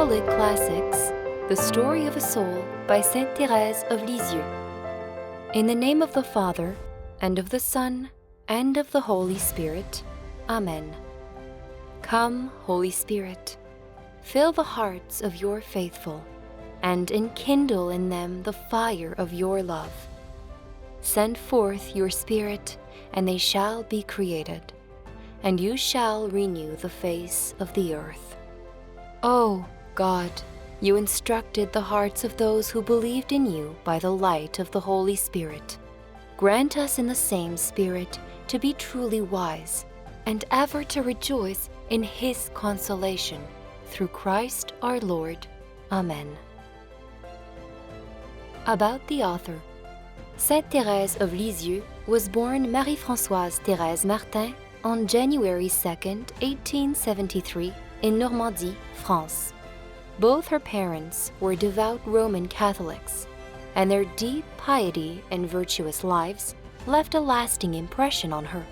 Catholic Classics, The Story of a Soul by Saint Therese of Lisieux. In the name of the Father, and of the Son, and of the Holy Spirit. Amen. Come, Holy Spirit, fill the hearts of your faithful, and enkindle in them the fire of your love. Send forth your Spirit, and they shall be created, and you shall renew the face of the earth. O God, you instructed the hearts of those who believed in you by the light of the Holy Spirit. Grant us in the same Spirit to be truly wise, and ever to rejoice in His consolation, through Christ our Lord. Amen. About the author. Saint Therese of Lisieux was born Marie-Françoise Thérèse Martin on January 2nd, 1873, in Normandy, France. Both her parents were devout Roman Catholics, and their deep piety and virtuous lives left a lasting impression on her.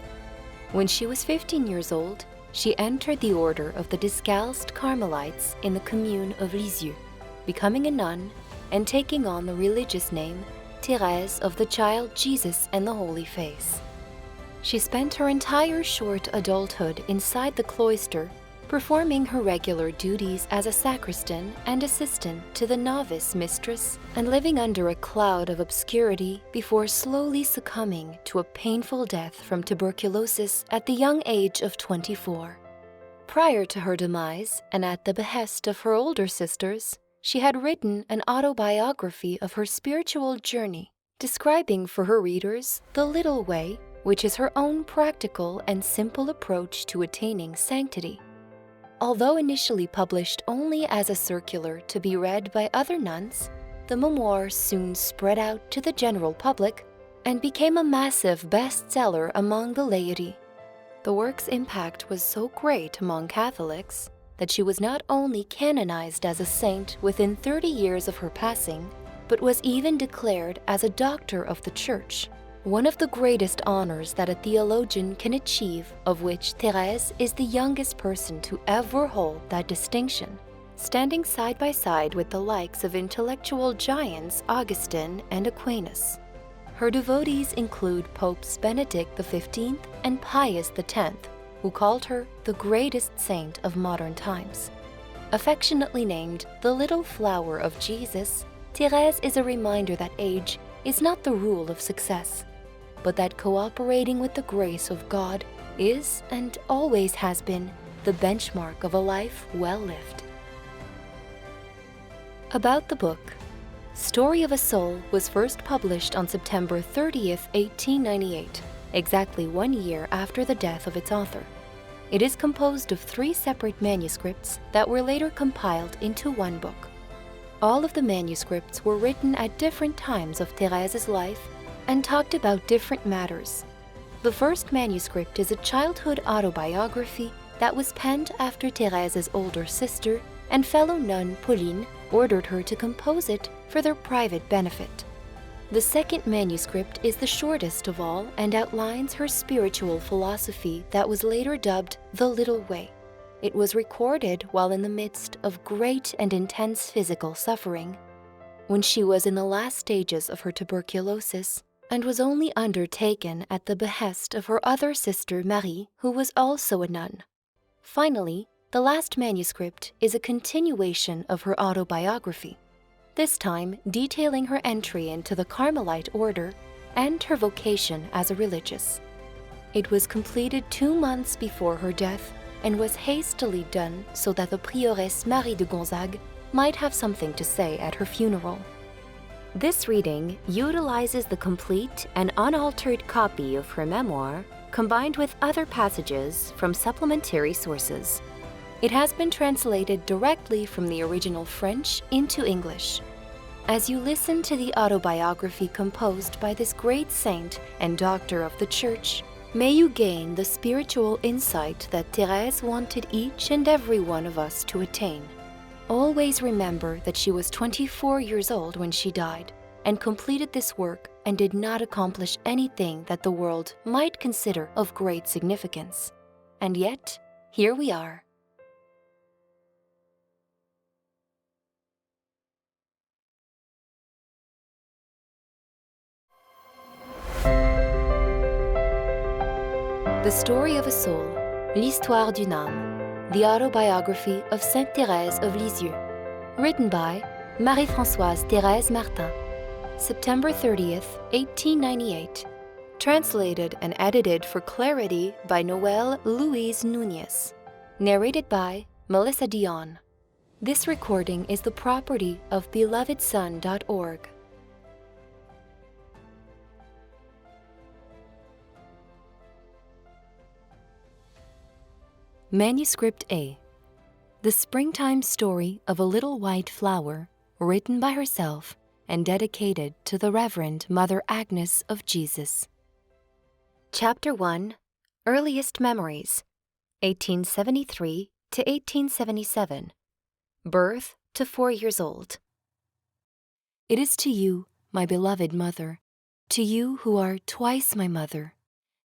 When she was 15 years old, she entered the order of the Discalced Carmelites in the commune of Lisieux, becoming a nun and taking on the religious name Therese of the Child Jesus and the Holy Face. She spent her entire short adulthood inside the cloister, performing her regular duties as a sacristan and assistant to the novice mistress, and living under a cloud of obscurity before slowly succumbing to a painful death from tuberculosis at the young age of 24. Prior to her demise, and at the behest of her older sisters, she had written an autobiography of her spiritual journey, describing for her readers the little way, which is her own practical and simple approach to attaining sanctity. Although initially published only as a circular to be read by other nuns, the memoir soon spread out to the general public and became a massive bestseller among the laity. The work's impact was so great among Catholics that she was not only canonized as a saint within 30 years of her passing, but was even declared as a doctor of the Church, one of the greatest honors that a theologian can achieve, of which Thérèse is the youngest person to ever hold that distinction, standing side by side with the likes of intellectual giants Augustine and Aquinas. Her devotees include Popes Benedict XV and Pius X, who called her the greatest saint of modern times. Affectionately named the Little Flower of Jesus, Thérèse is a reminder that age is not the rule of success, but that cooperating with the grace of God is and always has been the benchmark of a life well lived. About the book. Story of a Soul was first published on September 30th, 1898, exactly 1 year after the death of its author. It is composed of 3 separate manuscripts that were later compiled into one book. All of the manuscripts were written at different times of Thérèse's life and talked about different matters. The first manuscript is a childhood autobiography that was penned after Thérèse's older sister and fellow nun Pauline ordered her to compose it for their private benefit. The second manuscript is the shortest of all and outlines her spiritual philosophy that was later dubbed The Little Way. It was recorded while in the midst of great and intense physical suffering, when she was in the last stages of her tuberculosis, and was only undertaken at the behest of her other sister Marie, who was also a nun. Finally, the last manuscript is a continuation of her autobiography, this time detailing her entry into the Carmelite order and her vocation as a religious. It was completed 2 months before her death and was hastily done so that the prioress Marie de Gonzague might have something to say at her funeral. This reading utilizes the complete and unaltered copy of her memoir, combined with other passages from supplementary sources. It has been translated directly from the original French into English. As you listen to the autobiography composed by this great saint and doctor of the Church, may you gain the spiritual insight that Thérèse wanted each and every one of us to attain. Always remember that she was 24 years old when she died and completed this work and did not accomplish anything that the world might consider of great significance. And yet, here we are. The Story of a Soul, L'Histoire d'une âme, the autobiography of Sainte Therese of Lisieux, written by Marie-Françoise Thérèse Martin, September 30th, 1898, translated and edited for clarity by Noelle Louise Nunez, narrated by Melissa Dion. This recording is the property of belovedson.org. Manuscript A. The Springtime Story of a Little White Flower, written by herself and dedicated to the Reverend Mother Agnes of Jesus. Chapter 1. Earliest Memories, 1873 to 1877. Birth to 4 years old. It is to you, my beloved mother, to you who are twice my mother,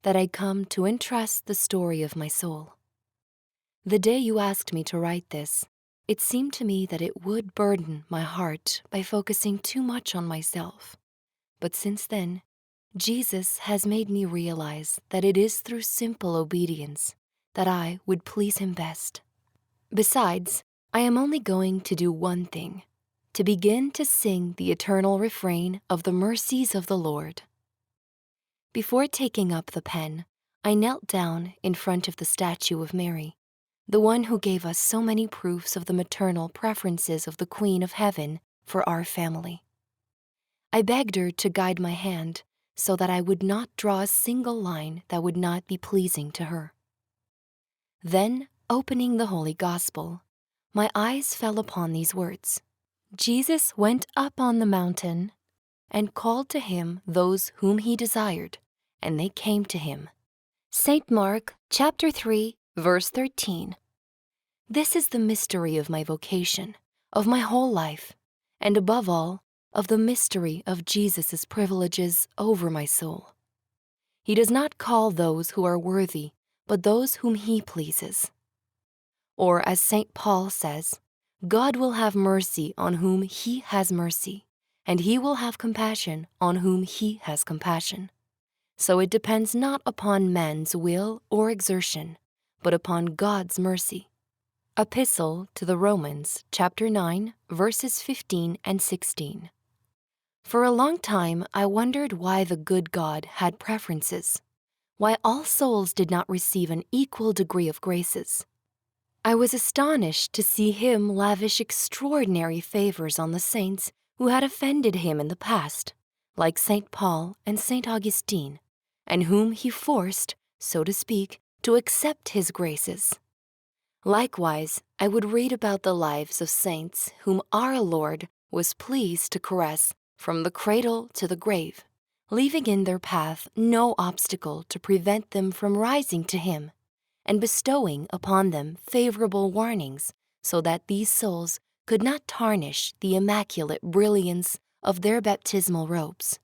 that I come to entrust the story of my soul. The day you asked me to write this, it seemed to me that it would burden my heart by focusing too much on myself. But since then, Jesus has made me realize that it is through simple obedience that I would please him best. Besides, I am only going to do one thing, to begin to sing the eternal refrain of the mercies of the Lord. Before taking up the pen, I knelt down in front of the statue of Mary, the one who gave us so many proofs of the maternal preferences of the Queen of Heaven for our family. I begged her to guide my hand so that I would not draw a single line that would not be pleasing to her. Then, opening the Holy Gospel, my eyes fell upon these words. Jesus went up on the mountain and called to him those whom he desired, and they came to him. St. Mark, chapter 3, verse 13. This is the mystery of my vocation, of my whole life, and above all, of the mystery of Jesus' privileges over my soul. He does not call those who are worthy, but those whom he pleases. Or as St. Paul says, God will have mercy on whom he has mercy, and he will have compassion on whom he has compassion. So it depends not upon man's will or exertion, but upon God's mercy. Epistle to the Romans, chapter 9, verses 15 and 16. For a long time I wondered why the good God had preferences, why all souls did not receive an equal degree of graces. I was astonished to see him lavish extraordinary favors on the saints who had offended him in the past, like St. Paul and St. Augustine, and whom he forced, so to speak, to accept his graces. Likewise, I would read about the lives of saints whom our Lord was pleased to caress from the cradle to the grave, leaving in their path no obstacle to prevent them from rising to him, and bestowing upon them favorable warnings so that these souls could not tarnish the immaculate brilliance of their baptismal robes.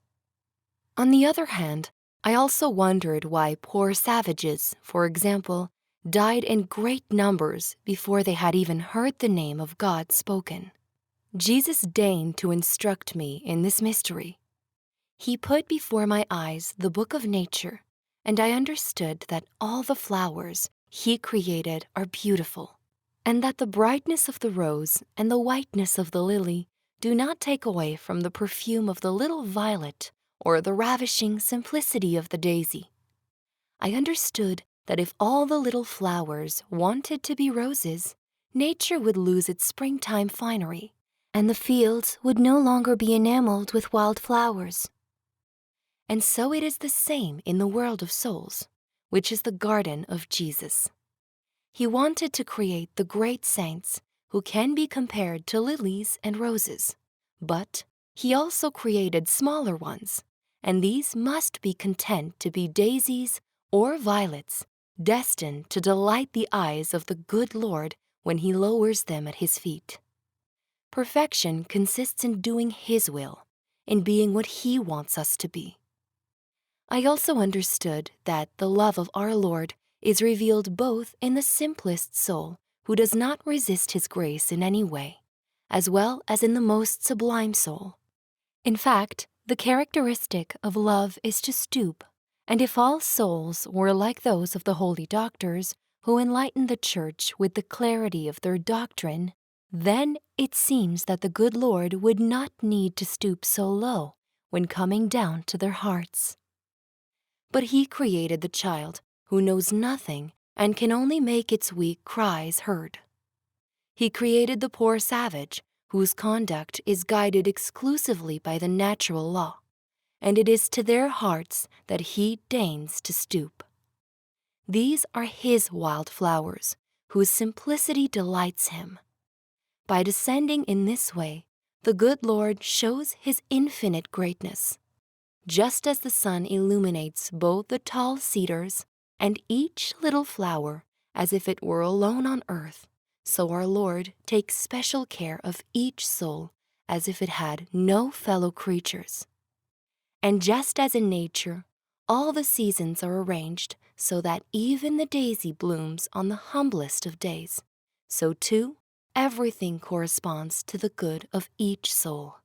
On the other hand, I also wondered why poor savages, for example, died in great numbers before they had even heard the name of God spoken. Jesus deigned to instruct me in this mystery. He put before my eyes the book of nature, and I understood that all the flowers he created are beautiful, and that the brightness of the rose and the whiteness of the lily do not take away from the perfume of the little violet or the ravishing simplicity of the daisy. I understood that if all the little flowers wanted to be roses, nature would lose its springtime finery, and the fields would no longer be enameled with wild flowers. And so it is the same in the world of souls, which is the garden of Jesus. He wanted to create the great saints who can be compared to lilies and roses, but he also created smaller ones, and these must be content to be daisies or violets, destined to delight the eyes of the good Lord when he lowers them at his feet. Perfection consists in doing his will, in being what he wants us to be. I also understood that the love of our Lord is revealed both in the simplest soul who does not resist his grace in any way, as well as in the most sublime soul. In fact, the characteristic of love is to stoop And if all souls were like those of the holy doctors who enlighten the Church with the clarity of their doctrine, then it seems that the good Lord would not need to stoop so low when coming down to their hearts. But he created the child who knows nothing and can only make its weak cries heard. He created the poor savage whose conduct is guided exclusively by the natural law, and it is to their hearts that he deigns to stoop. These are his wild flowers, whose simplicity delights him. By descending in this way, the good Lord shows his infinite greatness. Just as the sun illuminates both the tall cedars and each little flower as if it were alone on earth, so our Lord takes special care of each soul as if it had no fellow creatures. And just as in nature, all the seasons are arranged so that even the daisy blooms on the humblest of days, so too everything corresponds to the good of each soul.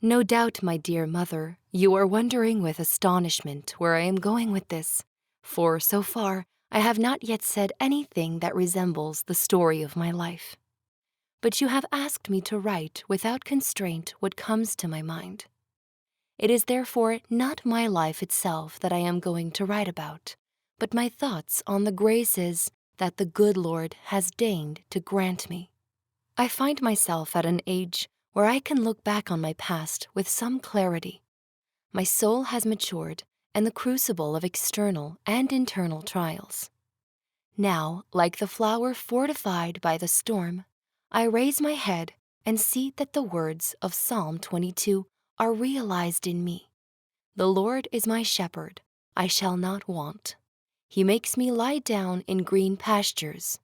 No doubt, my dear mother, you are wondering with astonishment where I am going with this, for so far I have not yet said anything that resembles the story of my life. But you have asked me to write without constraint what comes to my mind. It is therefore not my life itself that I am going to write about, but my thoughts on the graces that the good Lord has deigned to grant me. I find myself at an age where I can look back on my past with some clarity. My soul has matured in the crucible of external and internal trials. Now, like the flower fortified by the storm, I raise my head and see that the words of Psalm 22 are realized in me. The Lord is my shepherd, I shall not want. He makes me lie down in green pastures.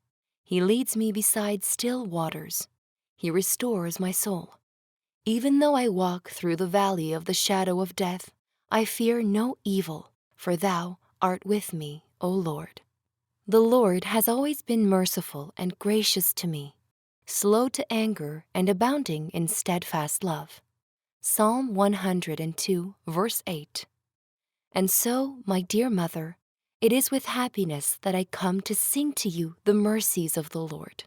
He leads me beside still waters. He restores my soul. Even though I walk through the valley of the shadow of death, I fear no evil, for thou art with me, O Lord. The Lord has always been merciful and gracious to me, slow to anger and abounding in steadfast love. Psalm 102, verse 8. And so, my dear mother, it is with happiness that I come to sing to you the mercies of the Lord.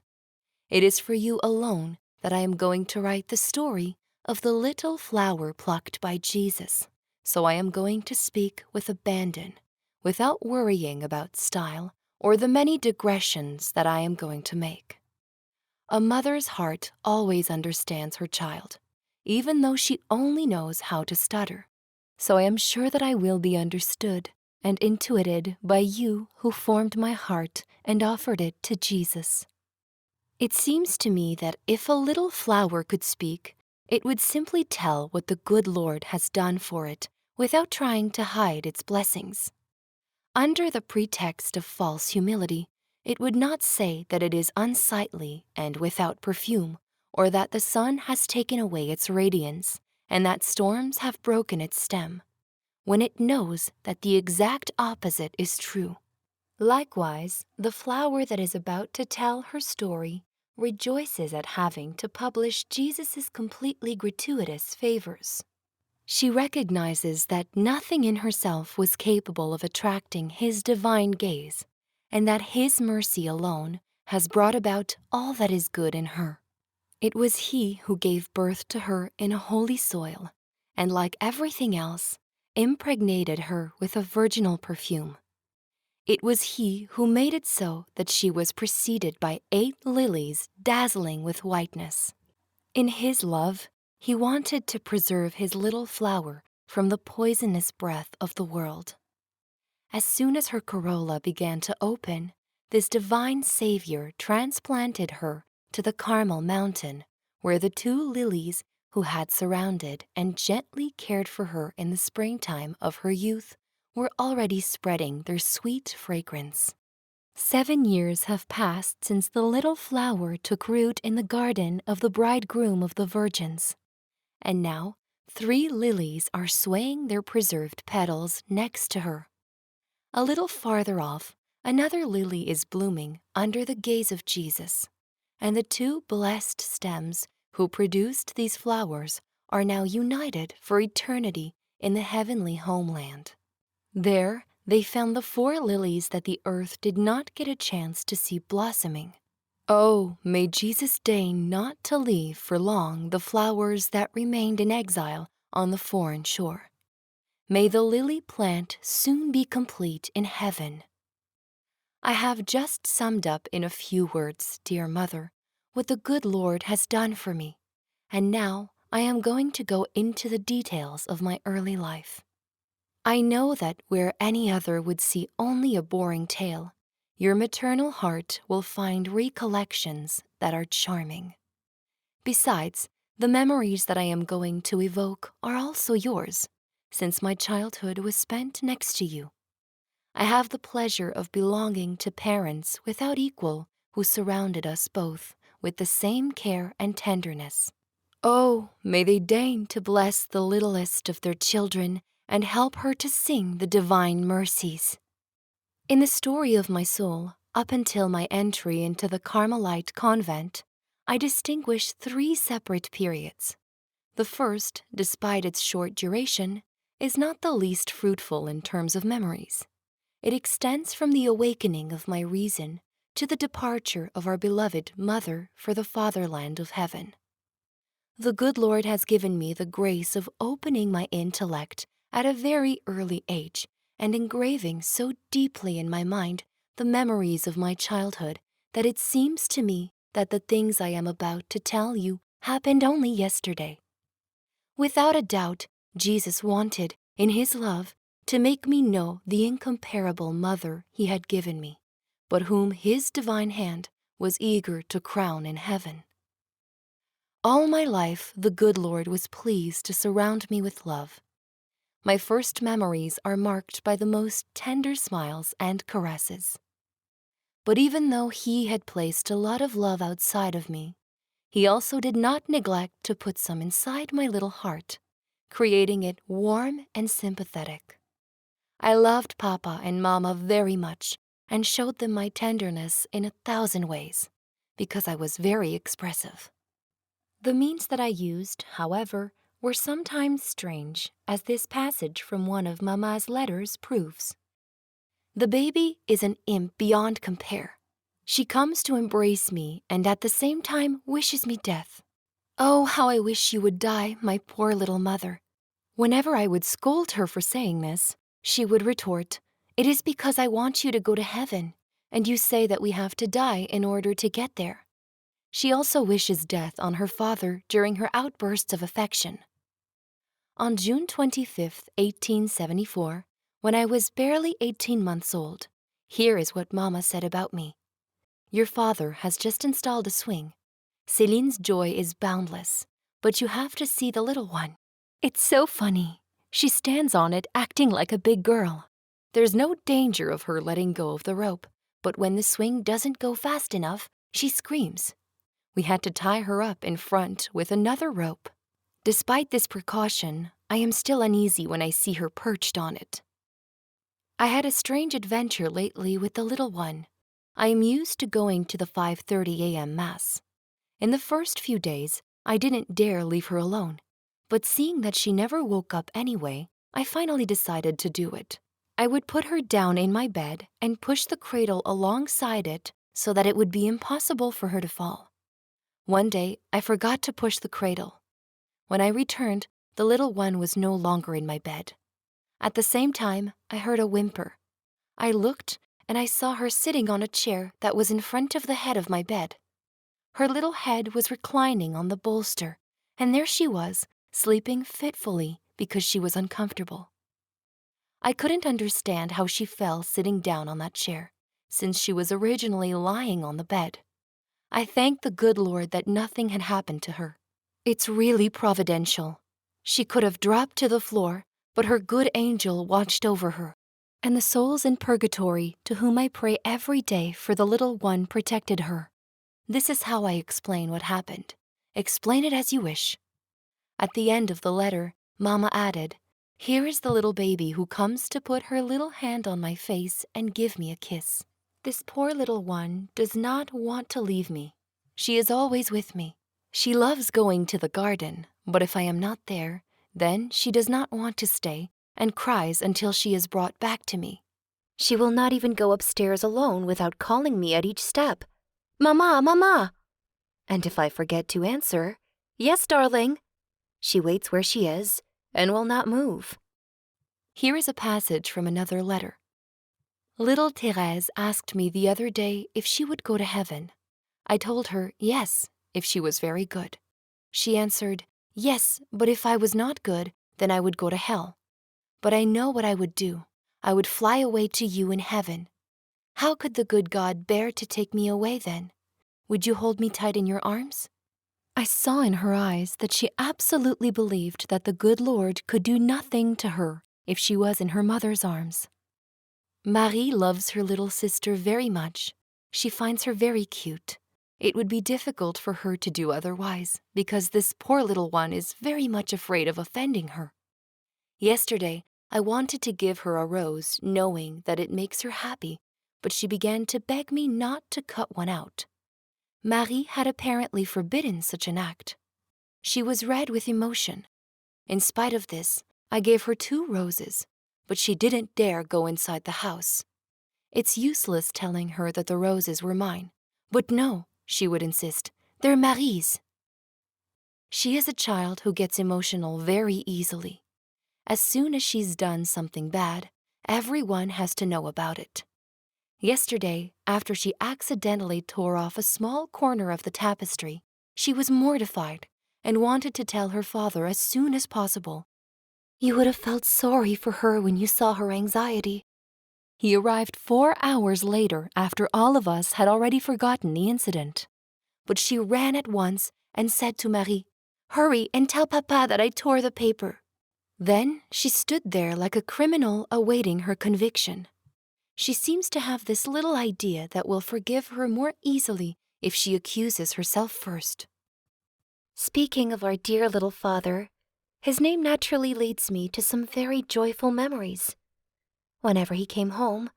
It is for you alone that I am going to write the story of the little flower plucked by Jesus, so I am going to speak with abandon, without worrying about style or the many digressions that I am going to make. A mother's heart always understands her child, even though she only knows how to stutter. So I am sure that I will be understood and intuited by you who formed my heart and offered it to Jesus. It seems to me that if a little flower could speak, it would simply tell what the good Lord has done for it without trying to hide its blessings. Under the pretext of false humility, it would not say that it is unsightly and without perfume, or that the sun has taken away its radiance, and that storms have broken its stem, when it knows that the exact opposite is true. Likewise, the flower that is about to tell her story rejoices at having to publish Jesus' completely gratuitous favors. She recognizes that nothing in herself was capable of attracting his divine gaze, and that his mercy alone has brought about all that is good in her. It was he who gave birth to her in a holy soil, and like everything else, impregnated her with a virginal perfume. It was he who made it so that she was preceded by 8 lilies dazzling with whiteness. In his love, he wanted to preserve his little flower from the poisonous breath of the world. As soon as her corolla began to open, this divine Savior transplanted her to the Carmel mountain, where the 2 lilies who had surrounded and gently cared for her in the springtime of her youth were already spreading their sweet fragrance. 7 years have passed since the little flower took root in the garden of the bridegroom of the virgins, and now 3 lilies are swaying their preserved petals next to her. A little farther off, another lily is blooming under the gaze of Jesus, and the 2 blessed stems who produced these flowers are now united for eternity in the heavenly homeland. There, they found the 4 lilies that the earth did not get a chance to see blossoming. Oh, may Jesus deign not to leave for long the flowers that remained in exile on the foreign shore. May the lily plant soon be complete in heaven. I have just summed up in a few words, dear Mother, what the good Lord has done for me, and now I am going to go into the details of my early life. I know that where any other would see only a boring tale, your maternal heart will find recollections that are charming. Besides, the memories that I am going to evoke are also yours, since my childhood was spent next to you. I have the pleasure of belonging to parents without equal who surrounded us both with the same care and tenderness. Oh, may they deign to bless the littlest of their children and help her to sing the divine mercies. In the story of my soul, up until my entry into the Carmelite convent, I distinguish 3 separate periods. The first, despite its short duration, is not the least fruitful in terms of memories. It extends from the awakening of my reason to the departure of our beloved Mother for the fatherland of heaven. The good Lord has given me the grace of opening my intellect at a very early age and engraving so deeply in my mind the memories of my childhood that it seems to me that the things I am about to tell you happened only yesterday. Without a doubt, Jesus wanted, in his love, to make me know the incomparable Mother he had given me, but whom his divine hand was eager to crown in heaven. All my life, the good Lord was pleased to surround me with love. My first memories are marked by the most tender smiles and caresses. But even though he had placed a lot of love outside of me, he also did not neglect to put some inside my little heart, creating it warm and sympathetic. I loved Papa and Mama very much and showed them my tenderness in 1,000 ways, because I was very expressive. The means that I used, however, were sometimes strange, as this passage from one of Mama's letters proves. The baby is an imp beyond compare. She comes to embrace me and at the same time wishes me death. Oh, how I wish you would die, my poor little mother. Whenever I would scold her for saying this, she would retort, "It is because I want you to go to heaven, and you say that we have to die in order to get there." She also wishes death on her father during her outbursts of affection. On June 25, 1874, when I was barely 18 months old, here is what Mama said about me. "Your father has just installed a swing. Céline's joy is boundless, but you have to see the little one. It's so funny. She stands on it acting like a big girl. There's no danger of her letting go of the rope, but when the swing doesn't go fast enough, she screams. We had to tie her up in front with another rope. Despite this precaution, I am still uneasy when I see her perched on it. I had a strange adventure lately with the little one. I am used to going to the 5:30 a.m. Mass. In the first few days, I didn't dare leave her alone, but seeing that she never woke up anyway, I finally decided to do it. I would put her down in my bed and push the cradle alongside it so that it would be impossible for her to fall. One day, I forgot to push the cradle. When I returned, the little one was no longer in my bed. At the same time, I heard a whimper. I looked, and I saw her sitting on a chair that was in front of the head of my bed. Her little head was reclining on the bolster, and there she was, sleeping fitfully because she was uncomfortable. I couldn't understand how she fell sitting down on that chair, since she was originally lying on the bed. I thanked the good Lord that nothing had happened to her. It's really providential. She could have dropped to the floor, but her good angel watched over her, and the souls in purgatory to whom I pray every day for the little one protected her. This is how I explain what happened. Explain it as you wish. At the end of the letter, Mama added, "Here is the little baby who comes to put her little hand on my face and give me a kiss. This poor little one does not want to leave me. She is always with me. She loves going to the garden, but if I am not there, then she does not want to stay, and cries until she is brought back to me. She will not even go upstairs alone without calling me at each step. "Mama, Mama!" And if I forget to answer, "Yes, darling," she waits where she is and will not move. Here is a passage from another letter. Little Therese asked me the other day if she would go to heaven. I told her yes, if she was very good. She answered, "Yes, but if I was not good, then I would go to hell. But I know what I would do. I would fly away to you in heaven. How could the good God bear to take me away then? Would you hold me tight in your arms?" I saw in her eyes that she absolutely believed that the good Lord could do nothing to her if she was in her mother's arms. Marie loves her little sister very much. She finds her very cute. It would be difficult for her to do otherwise, because this poor little one is very much afraid of offending her. Yesterday, I wanted to give her a rose, knowing that it makes her happy, but she began to beg me not to cut one out. Marie had apparently forbidden such an act. She was red with emotion. In spite of this, I gave her 2 roses, but she didn't dare go inside the house. It's useless telling her that the roses were mine. But no, she would insist, they're Marie's. She is a child who gets emotional very easily. As soon as she's done something bad, everyone has to know about it. Yesterday, after she accidentally tore off a small corner of the tapestry, she was mortified and wanted to tell her father as soon as possible. You would have felt sorry for her when you saw her anxiety. He arrived 4 hours later after all of us had already forgotten the incident. But she ran at once and said to Marie, "Hurry and tell Papa that I tore the paper." Then she stood there like a criminal awaiting her conviction. She seems to have this little idea that we'll forgive her more easily if she accuses herself first. Speaking of our dear little father, his name naturally leads me to some very joyful memories. Whenever he came home,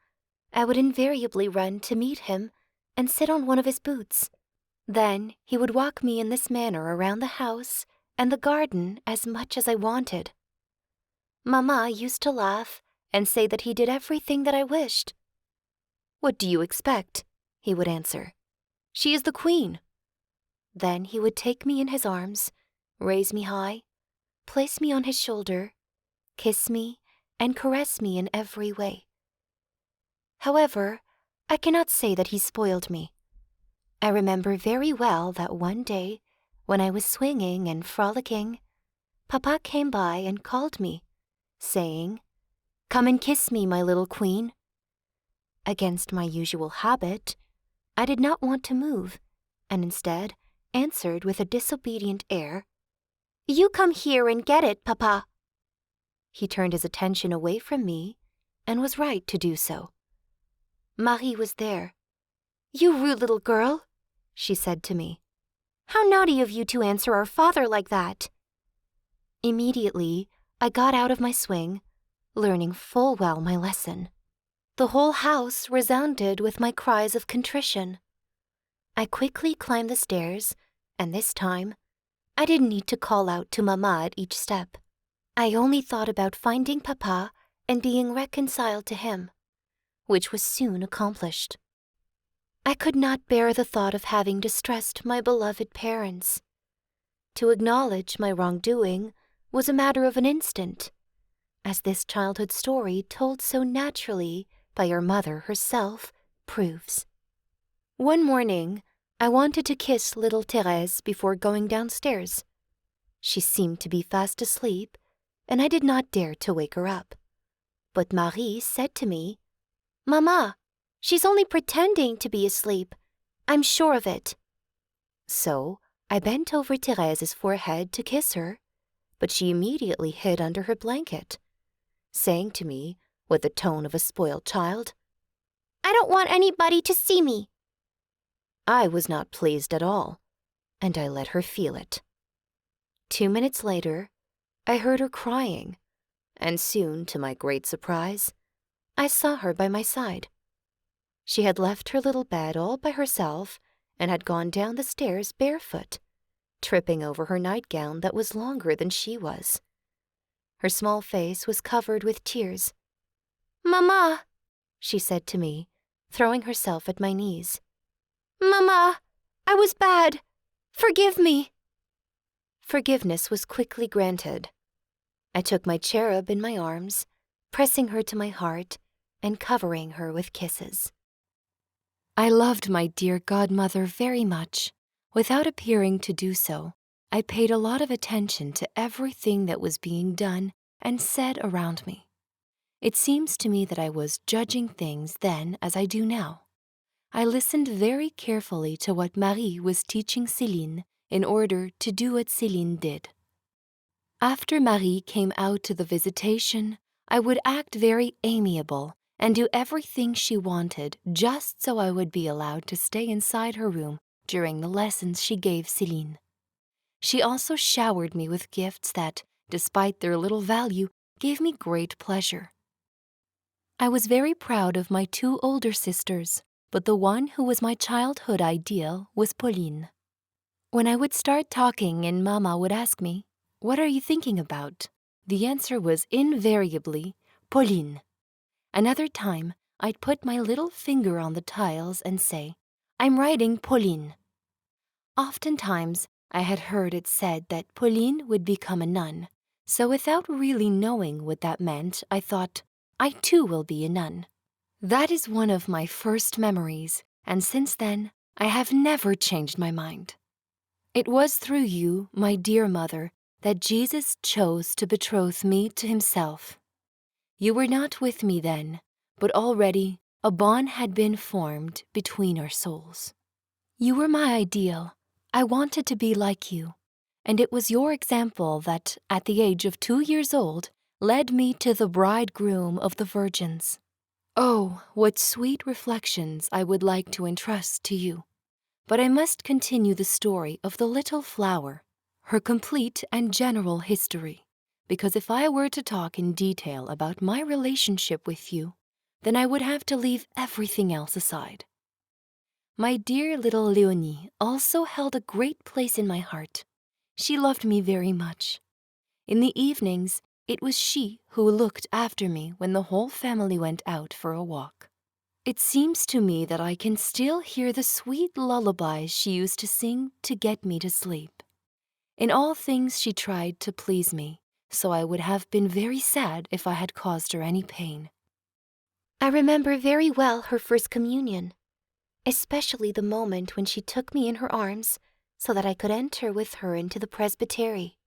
I would invariably run to meet him and sit on one of his boots. Then he would walk me in this manner around the house and the garden as much as I wanted. Mama used to laugh and say that he did everything that I wished. "What do you expect?" he would answer. "She is the queen." Then he would take me in his arms, raise me high, place me on his shoulder, kiss me, and caress me in every way. However, I cannot say that he spoiled me. I remember very well that one day, when I was swinging and frolicking, Papa came by and called me, saying, "Come and kiss me, my little queen." Against my usual habit, I did not want to move, and instead answered with a disobedient air, "You come here and get it, Papa." He turned his attention away from me, and was right to do so. Marie was there. "You rude little girl," she said to me. "How naughty of you to answer our father like that." Immediately, I got out of my swing, learning full well my lesson. The whole house resounded with my cries of contrition. I quickly climbed the stairs, and this time, I didn't need to call out to Mama at each step. I only thought about finding Papa and being reconciled to him, which was soon accomplished. I could not bear the thought of having distressed my beloved parents. To acknowledge my wrongdoing was a matter of an instant, as this childhood story told so naturally by your mother herself proves. One morning, I wanted to kiss little Therese before going downstairs. She seemed to be fast asleep, and I did not dare to wake her up. But Marie said to me, "Mama, she's only pretending to be asleep. I'm sure of it." So I bent over Therese's forehead to kiss her, but she immediately hid under her blanket, saying to me, with the tone of a spoiled child, "I don't want anybody to see me." I was not pleased at all, and I let her feel it. 2 minutes later, I heard her crying, and soon, to my great surprise, I saw her by my side. She had left her little bed all by herself and had gone down the stairs barefoot, tripping over her nightgown that was longer than she was. Her small face was covered with tears. "Mama," she said to me, throwing herself at my knees. "Mama, I was bad. Forgive me." Forgiveness was quickly granted. I took my cherub in my arms, pressing her to my heart and covering her with kisses. I loved my dear godmother very much. Without appearing to do so, I paid a lot of attention to everything that was being done and said around me. It seems to me that I was judging things then as I do now. I listened very carefully to what Marie was teaching Céline in order to do what Céline did. After Marie came out to the visitation, I would act very amiable and do everything she wanted just so I would be allowed to stay inside her room during the lessons she gave Céline. She also showered me with gifts that, despite their little value, gave me great pleasure. I was very proud of my 2 older sisters, but the one who was my childhood ideal was Pauline. When I would start talking and Mama would ask me, "What are you thinking about?" the answer was invariably, "Pauline." Another time, I'd put my little finger on the tiles and say, "I'm writing Pauline." Oftentimes, I had heard it said that Pauline would become a nun, so without really knowing what that meant, I thought, I too will be a nun. That is one of my first memories, and since then, I have never changed my mind. It was through you, my dear mother, that Jesus chose to betroth me to himself. You were not with me then, but already a bond had been formed between our souls. You were my ideal. I wanted to be like you, and it was your example that, at the age of 2 years old, led me to the bridegroom of the virgins. Oh, what sweet reflections I would like to entrust to you. But I must continue the story of the little flower, her complete and general history, because if I were to talk in detail about my relationship with you, then I would have to leave everything else aside. My dear little Léonie also held a great place in my heart. She loved me very much. In the evenings, it was she who looked after me when the whole family went out for a walk. It seems to me that I can still hear the sweet lullabies she used to sing to get me to sleep. In all things she tried to please me, so I would have been very sad if I had caused her any pain. I remember very well her first communion, especially the moment when she took me in her arms so that I could enter with her into the presbytery.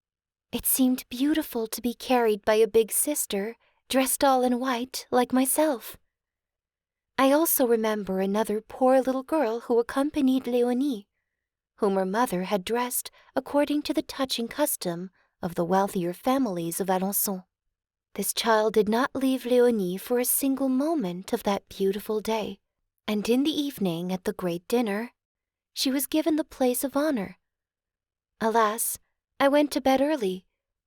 It seemed beautiful to be carried by a big sister, dressed all in white, like myself. I also remember another poor little girl who accompanied Léonie, whom her mother had dressed according to the touching custom of the wealthier families of Alençon. This child did not leave Léonie for a single moment of that beautiful day, and in the evening at the great dinner, she was given the place of honor. Alas, I went to bed early,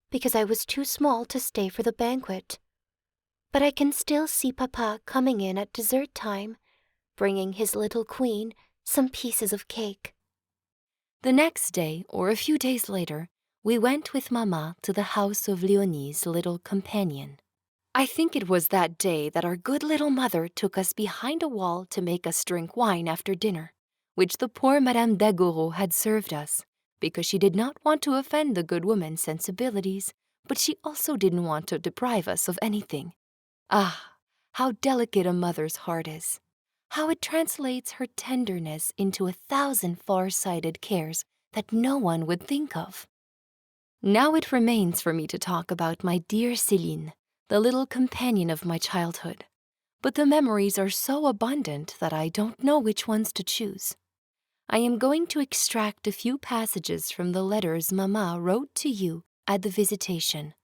because I was too small to stay for the banquet. But I can still see Papa coming in at dessert time, bringing his little queen some pieces of cake. The next day, or a few days later, we went with Mama to the house of Léonie's little companion. I think it was that day that our good little mother took us behind a wall to make us drink wine after dinner, which the poor Madame d'Agourou had served us, because she did not want to offend the good woman's sensibilities, but she also didn't want to deprive us of anything. Ah, how delicate a mother's heart is! How it translates her tenderness into 1,000 far-sighted cares that no one would think of. Now it remains for me to talk about my dear Céline, the little companion of my childhood. But the memories are so abundant that I don't know which ones to choose. I am going to extract a few passages from the letters Mama wrote to you at the visitation,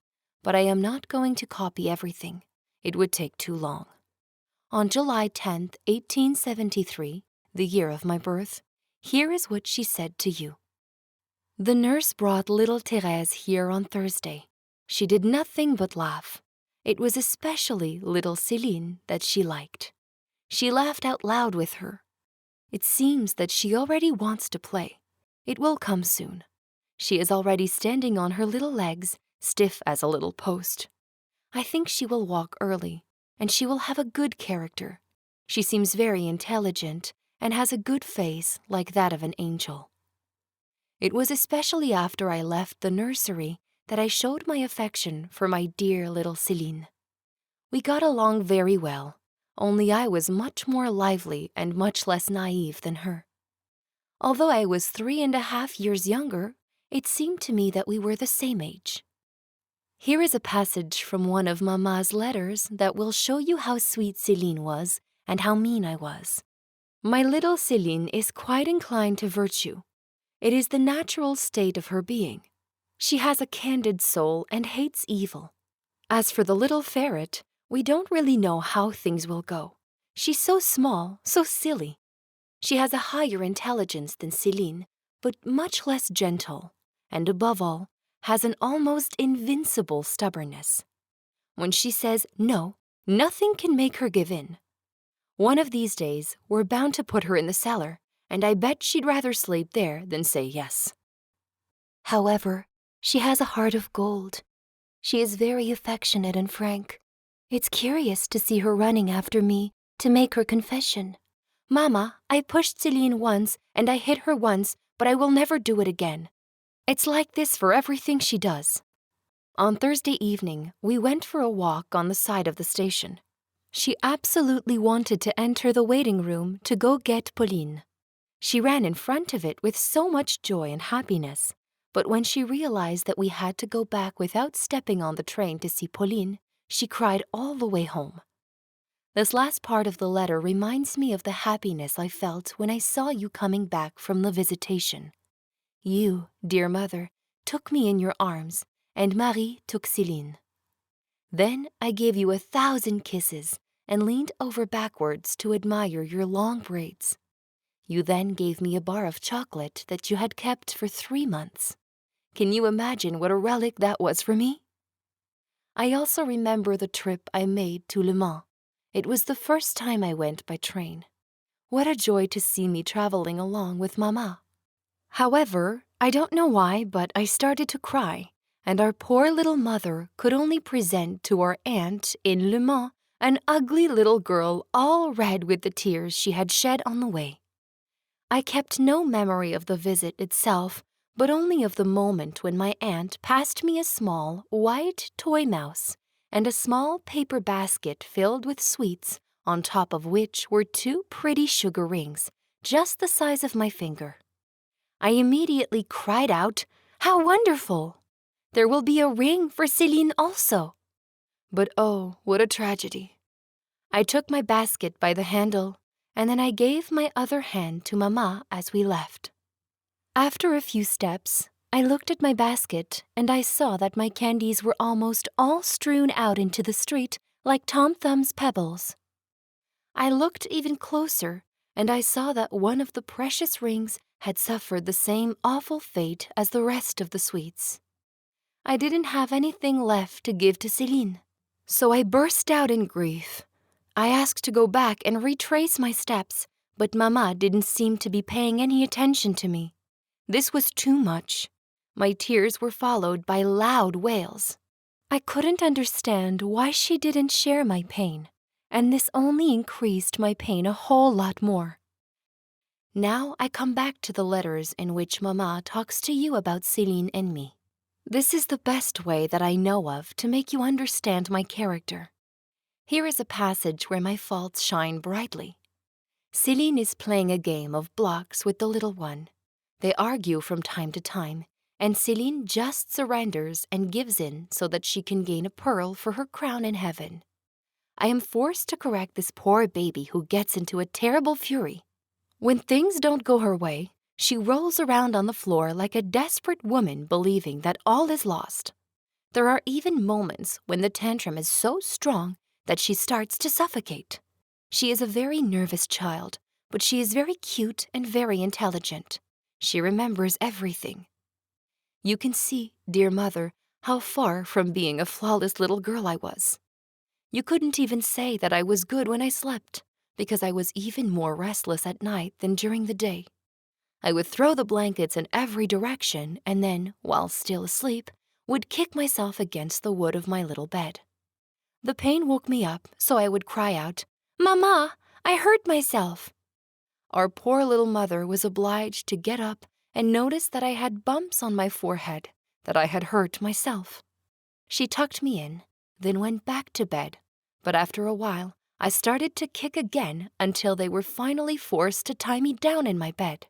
but I am not going to copy everything. It would take too long. On July 10th, 1873, the year of my birth, here is what she said to you. The nurse brought little Therese here on Thursday. She did nothing but laugh. It was especially little Céline that she liked. She laughed out loud with her. It seems that she already wants to play. It will come soon. She is already standing on her little legs stiff as a little post. I think she will walk early, and she will have a good character. She seems very intelligent and has a good face like that of an angel. It was especially after I left the nursery that I showed my affection for my dear little Céline. We got along very well, only I was much more lively and much less naive than her. Although I was 3.5 years younger, it seemed to me that we were the same age. Here is a passage from one of Mamma's letters that will show you how sweet Céline was and how mean I was. My little Céline is quite inclined to virtue. It is the natural state of her being. She has a candid soul and hates evil. As for the little ferret, we don't really know how things will go. She's so small, so silly. She has a higher intelligence than Céline, but much less gentle, and above all, has an almost invincible stubbornness. When she says no, nothing can make her give in. One of these days, we're bound to put her in the cellar, and I bet she'd rather sleep there than say yes. However, she has a heart of gold. She is very affectionate and frank. It's curious to see her running after me to make her confession. Mama, I pushed Céline once and I hit her once, but I will never do it again. It's like this for everything she does. On Thursday evening, we went for a walk on the side of the station. She absolutely wanted to enter the waiting room to go get Pauline. She ran in front of it with so much joy and happiness, but when she realized that we had to go back without stepping on the train to see Pauline, she cried all the way home. This last part of the letter reminds me of the happiness I felt when I saw you coming back from the visitation. You, dear mother, took me in your arms, and Marie took Céline. Then I gave you 1,000 kisses and leaned over backwards to admire your long braids. You then gave me a bar of chocolate that you had kept for 3 months. Can you imagine what a relic that was for me? I also remember the trip I made to Le Mans. It was the first time I went by train. What a joy to see me traveling along with Mama. However, I don't know why, but I started to cry, and our poor little mother could only present to our aunt in Le Mans an ugly little girl all red with the tears she had shed on the way. I kept no memory of the visit itself, but only of the moment when my aunt passed me a small, white toy mouse and a small paper basket filled with sweets, on top of which were 2 pretty sugar rings, just the size of my finger. I immediately cried out, "How wonderful! There will be a ring for Céline also." But oh, what a tragedy. I took my basket by the handle, and then I gave my other hand to Mama as we left. After a few steps, I looked at my basket and I saw that my candies were almost all strewn out into the street like Tom Thumb's pebbles. I looked even closer and I saw that one of the precious rings had suffered the same awful fate as the rest of the sweets. I didn't have anything left to give to Céline, so I burst out in grief. I asked to go back and retrace my steps, but Mama didn't seem to be paying any attention to me. This was too much. My tears were followed by loud wails. I couldn't understand why she didn't share my pain, and this only increased my pain a whole lot more. Now I come back to the letters in which Mama talks to you about Céline and me. This is the best way that I know of to make you understand my character. Here is a passage where my faults shine brightly. Céline is playing a game of blocks with the little one. They argue from time to time, and Céline just surrenders and gives in so that she can gain a pearl for her crown in heaven. I am forced to correct this poor baby who gets into a terrible fury. When things don't go her way, she rolls around on the floor like a desperate woman believing that all is lost. There are even moments when the tantrum is so strong that she starts to suffocate. She is a very nervous child, but she is very cute and very intelligent. She remembers everything. You can see, dear mother, how far from being a flawless little girl I was. You couldn't even say that I was good when I slept, because I was even more restless at night than during the day. I would throw the blankets in every direction and then, while still asleep, would kick myself against the wood of my little bed. The pain woke me up, so I would cry out, "Mama, I hurt myself." Our poor little mother was obliged to get up and notice that I had bumps on my forehead, that I had hurt myself. She tucked me in, then went back to bed, but after a while, I started to kick again until they were finally forced to tie me down in my bed.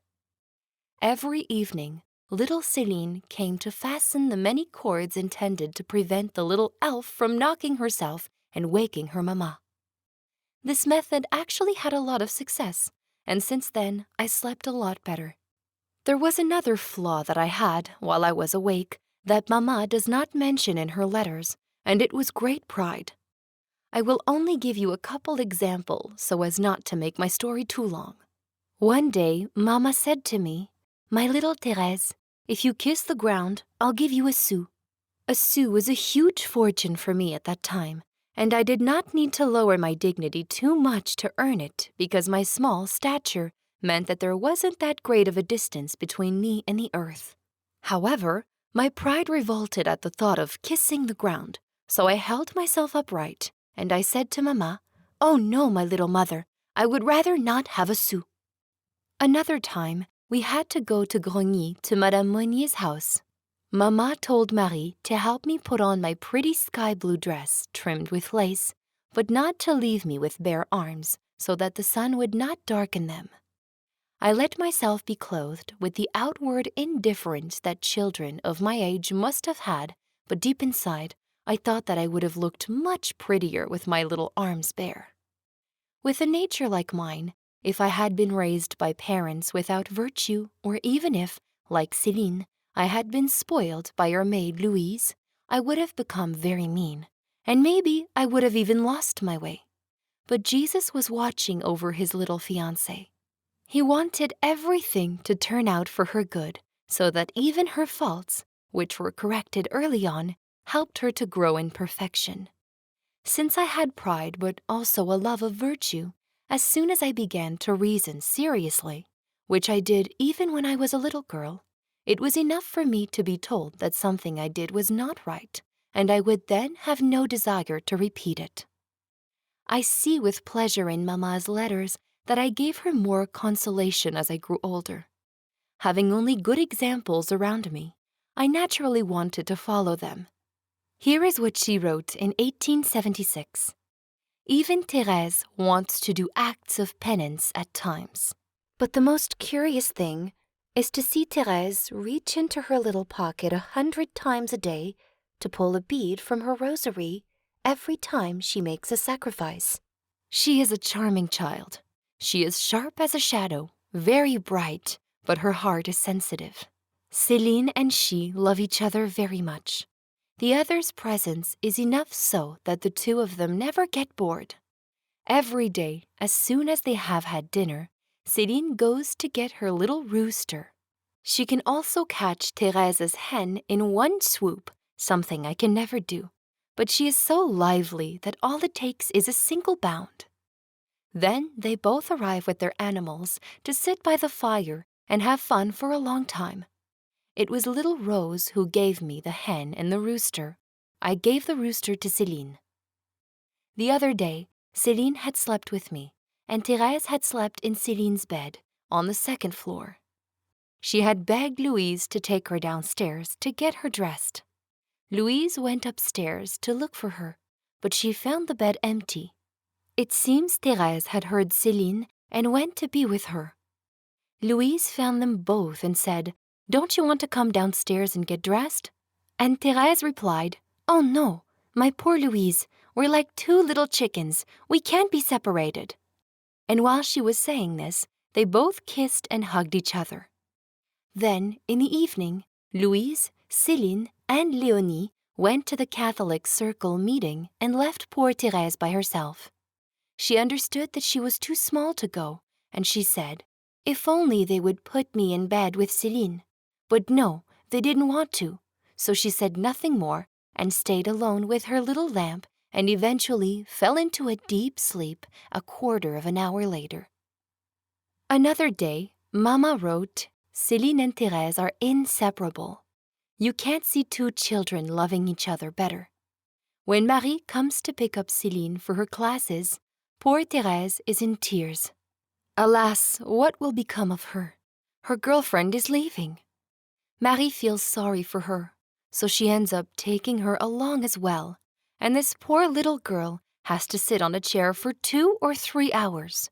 Every evening, little Céline came to fasten the many cords intended to prevent the little elf from knocking herself and waking her mama. This method actually had a lot of success, and since then, I slept a lot better. There was another flaw that I had while I was awake that Mama does not mention in her letters, and it was great pride. I will only give you a couple examples so as not to make my story too long. One day, Mama said to me, "My little Thérèse, if you kiss the ground, I'll give you a sou." A sou was a huge fortune for me at that time, and I did not need to lower my dignity too much to earn it because my small stature meant that there wasn't that great of a distance between me and the earth. However, my pride revolted at the thought of kissing the ground, so I held myself upright, and I said to Mama, "Oh no, my little mother, I would rather not have a sou." Another time, we had to go to Grogny to Madame Monier's house. Mama told Marie to help me put on my pretty sky blue dress trimmed with lace, but not to leave me with bare arms so that the sun would not darken them. I let myself be clothed with the outward indifference that children of my age must have had, but deep inside, I thought that I would have looked much prettier with my little arms bare. With a nature like mine, if I had been raised by parents without virtue, or even if, like Céline, I had been spoiled by our maid Louise, I would have become very mean, and maybe I would have even lost my way. But Jesus was watching over his little fiancée. He wanted everything to turn out for her good, so that even her faults, which were corrected early on, helped her to grow in perfection. Since I had pride but also a love of virtue, as soon as I began to reason seriously, which I did even when I was a little girl, it was enough for me to be told that something I did was not right, and I would then have no desire to repeat it. I see with pleasure in Mama's letters that I gave her more consolation as I grew older. Having only good examples around me, I naturally wanted to follow them. Here is what she wrote in 1876. Even Thérèse wants to do acts of penance at times. But the most curious thing is to see Thérèse reach into her little pocket 100 times a day to pull a bead from her rosary every time she makes a sacrifice. She is a charming child. She is sharp as a shadow, very bright, but her heart is sensitive. Céline and she love each other very much. The other's presence is enough so that the two of them never get bored. Every day, as soon as they have had dinner, Céline goes to get her little rooster. She can also catch Thérèse's hen in one swoop, something I can never do, but she is so lively that all it takes is a single bound. Then they both arrive with their animals to sit by the fire and have fun for a long time. It was little Rose who gave me the hen and the rooster. I gave the rooster to Céline. The other day, Céline had slept with me, and Thérèse had slept in Céline's bed on the second floor. She had begged Louise to take her downstairs to get her dressed. Louise went upstairs to look for her, but she found the bed empty. It seems Thérèse had heard Céline and went to be with her. Louise found them both and said, "Don't you want to come downstairs and get dressed?" And Thérèse replied, "Oh no, my poor Louise, we're like two little chickens. We can't be separated." And while she was saying this, they both kissed and hugged each other. Then, in the evening, Louise, Céline, and Léonie went to the Catholic circle meeting and left poor Thérèse by herself. She understood that she was too small to go, and she said, "If only they would put me in bed with Céline." But no, they didn't want to, so she said nothing more and stayed alone with her little lamp and eventually fell into a deep sleep a quarter of an hour later. Another day, Mama wrote, "Céline and Thérèse are inseparable. You can't see two children loving each other better. When Marie comes to pick up Céline for her classes, poor Therese is in tears. Alas, what will become of her? Her girlfriend is leaving. Marie feels sorry for her, so she ends up taking her along as well, and this poor little girl has to sit on a chair for 2 or 3 hours.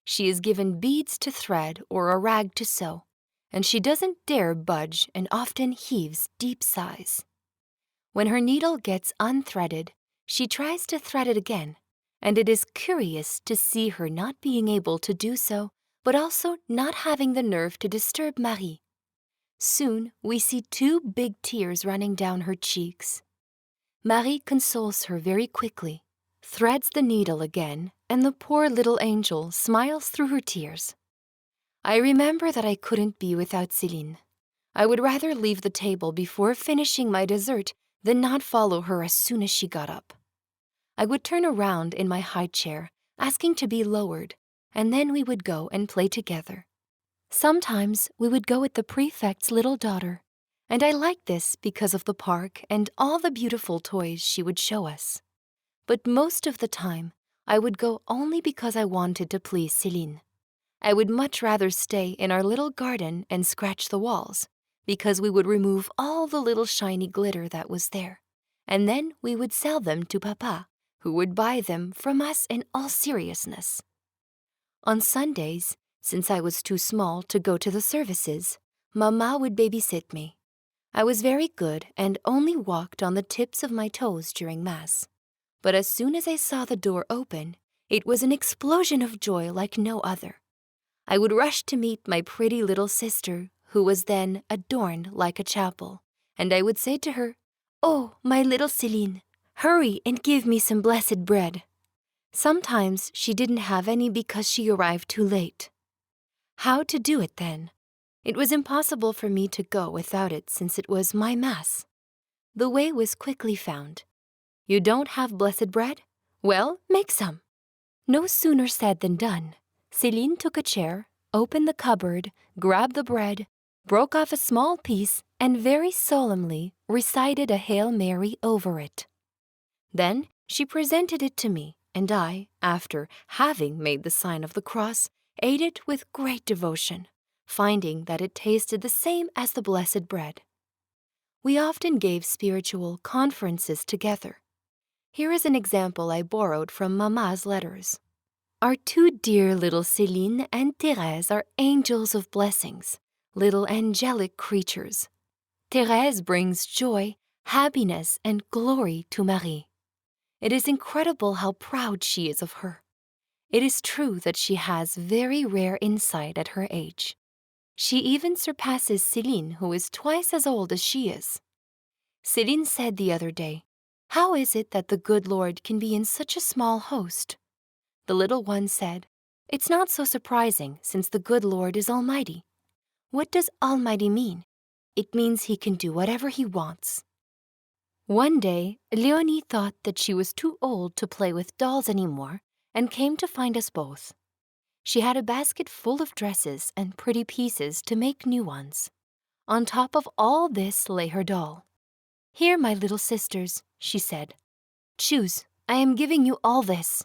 She is given beads to thread or a rag to sew, and she doesn't dare budge and often heaves deep sighs. When her needle gets unthreaded, she tries to thread it again, and it is curious to see her not being able to do so, but also not having the nerve to disturb Marie. Soon, we see 2 big tears running down her cheeks. Marie consoles her very quickly, threads the needle again, and the poor little angel smiles through her tears. I remember that I couldn't be without Céline. I would rather leave the table before finishing my dessert than not follow her as soon as she got up. I would turn around in my high chair, asking to be lowered, and then we would go and play together. Sometimes we would go with the prefect's little daughter, and I liked this because of the park and all the beautiful toys she would show us. But most of the time, I would go only because I wanted to please Céline. I would much rather stay in our little garden and scratch the walls, because we would remove all the little shiny glitter that was there, and then we would sell them to Papa, who would buy them from us in all seriousness. On Sundays, since I was too small to go to the services, Mama would babysit me. I was very good and only walked on the tips of my toes during Mass. But as soon as I saw the door open, it was an explosion of joy like no other. I would rush to meet my pretty little sister, who was then adorned like a chapel, and I would say to her, "Oh, my little Céline, hurry and give me some blessed bread." Sometimes she didn't have any because she arrived too late. How to do it then? It was impossible for me to go without it since it was my Mass. The way was quickly found. You don't have blessed bread? Well, make some. No sooner said than done. Céline took a chair, opened the cupboard, grabbed the bread, broke off a small piece, and very solemnly recited a Hail Mary over it. Then she presented it to me, and I, after having made the sign of the cross, ate it with great devotion, finding that it tasted the same as the blessed bread. We often gave spiritual conferences together. Here is an example I borrowed from Mama's letters. Our 2 dear little Céline and Thérèse are angels of blessings, little angelic creatures. Thérèse brings joy, happiness, and glory to Marie. It is incredible how proud she is of her. It is true that she has very rare insight at her age. She even surpasses Céline, who is twice as old as she is. Céline said the other day, "How is it that the good Lord can be in such a small host?" The little one said, "It's not so surprising since the good Lord is almighty." What does almighty mean? It means he can do whatever he wants. One day, Léonie thought that she was too old to play with dolls anymore and came to find us both. She had a basket full of dresses and pretty pieces to make new ones. On top of all this lay her doll. "Here, my little sisters," she said. "Choose, I am giving you all this."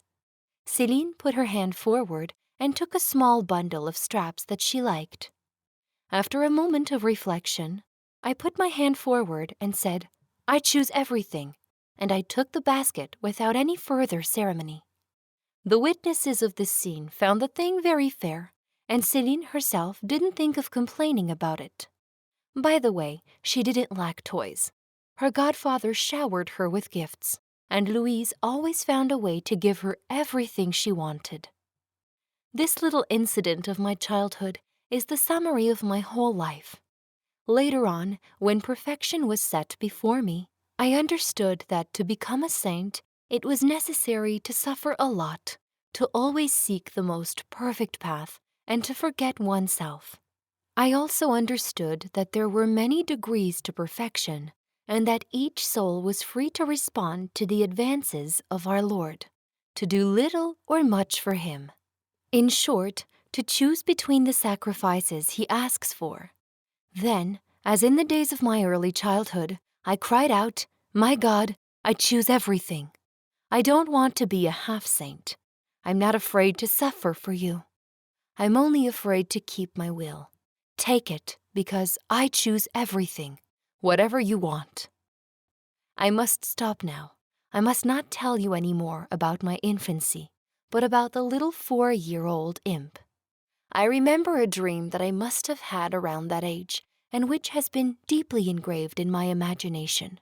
Céline put her hand forward and took a small bundle of straps that she liked. After a moment of reflection, I put my hand forward and said, "I choose everything," and I took the basket without any further ceremony. The witnesses of this scene found the thing very fair, and Céline herself didn't think of complaining about it. By the way, she didn't lack toys. Her godfather showered her with gifts, and Louise always found a way to give her everything she wanted. This little incident of my childhood is the summary of my whole life. Later on, when perfection was set before me, I understood that to become a saint, it was necessary to suffer a lot, to always seek the most perfect path, and to forget oneself. I also understood that there were many degrees to perfection, and that each soul was free to respond to the advances of our Lord, to do little or much for Him. In short, to choose between the sacrifices He asks for. Then, As in the days of my early childhood, I cried out, "My God, I choose everything. I don't want to be a half-saint. I'm not afraid to suffer for you. I'm only afraid to keep my will. Take it, because I choose everything, whatever you want." I must stop now. I must not tell you any more about my infancy, but about the little 4-year-old imp. I remember a dream that I must have had around that age, and which has been deeply engraved in my imagination.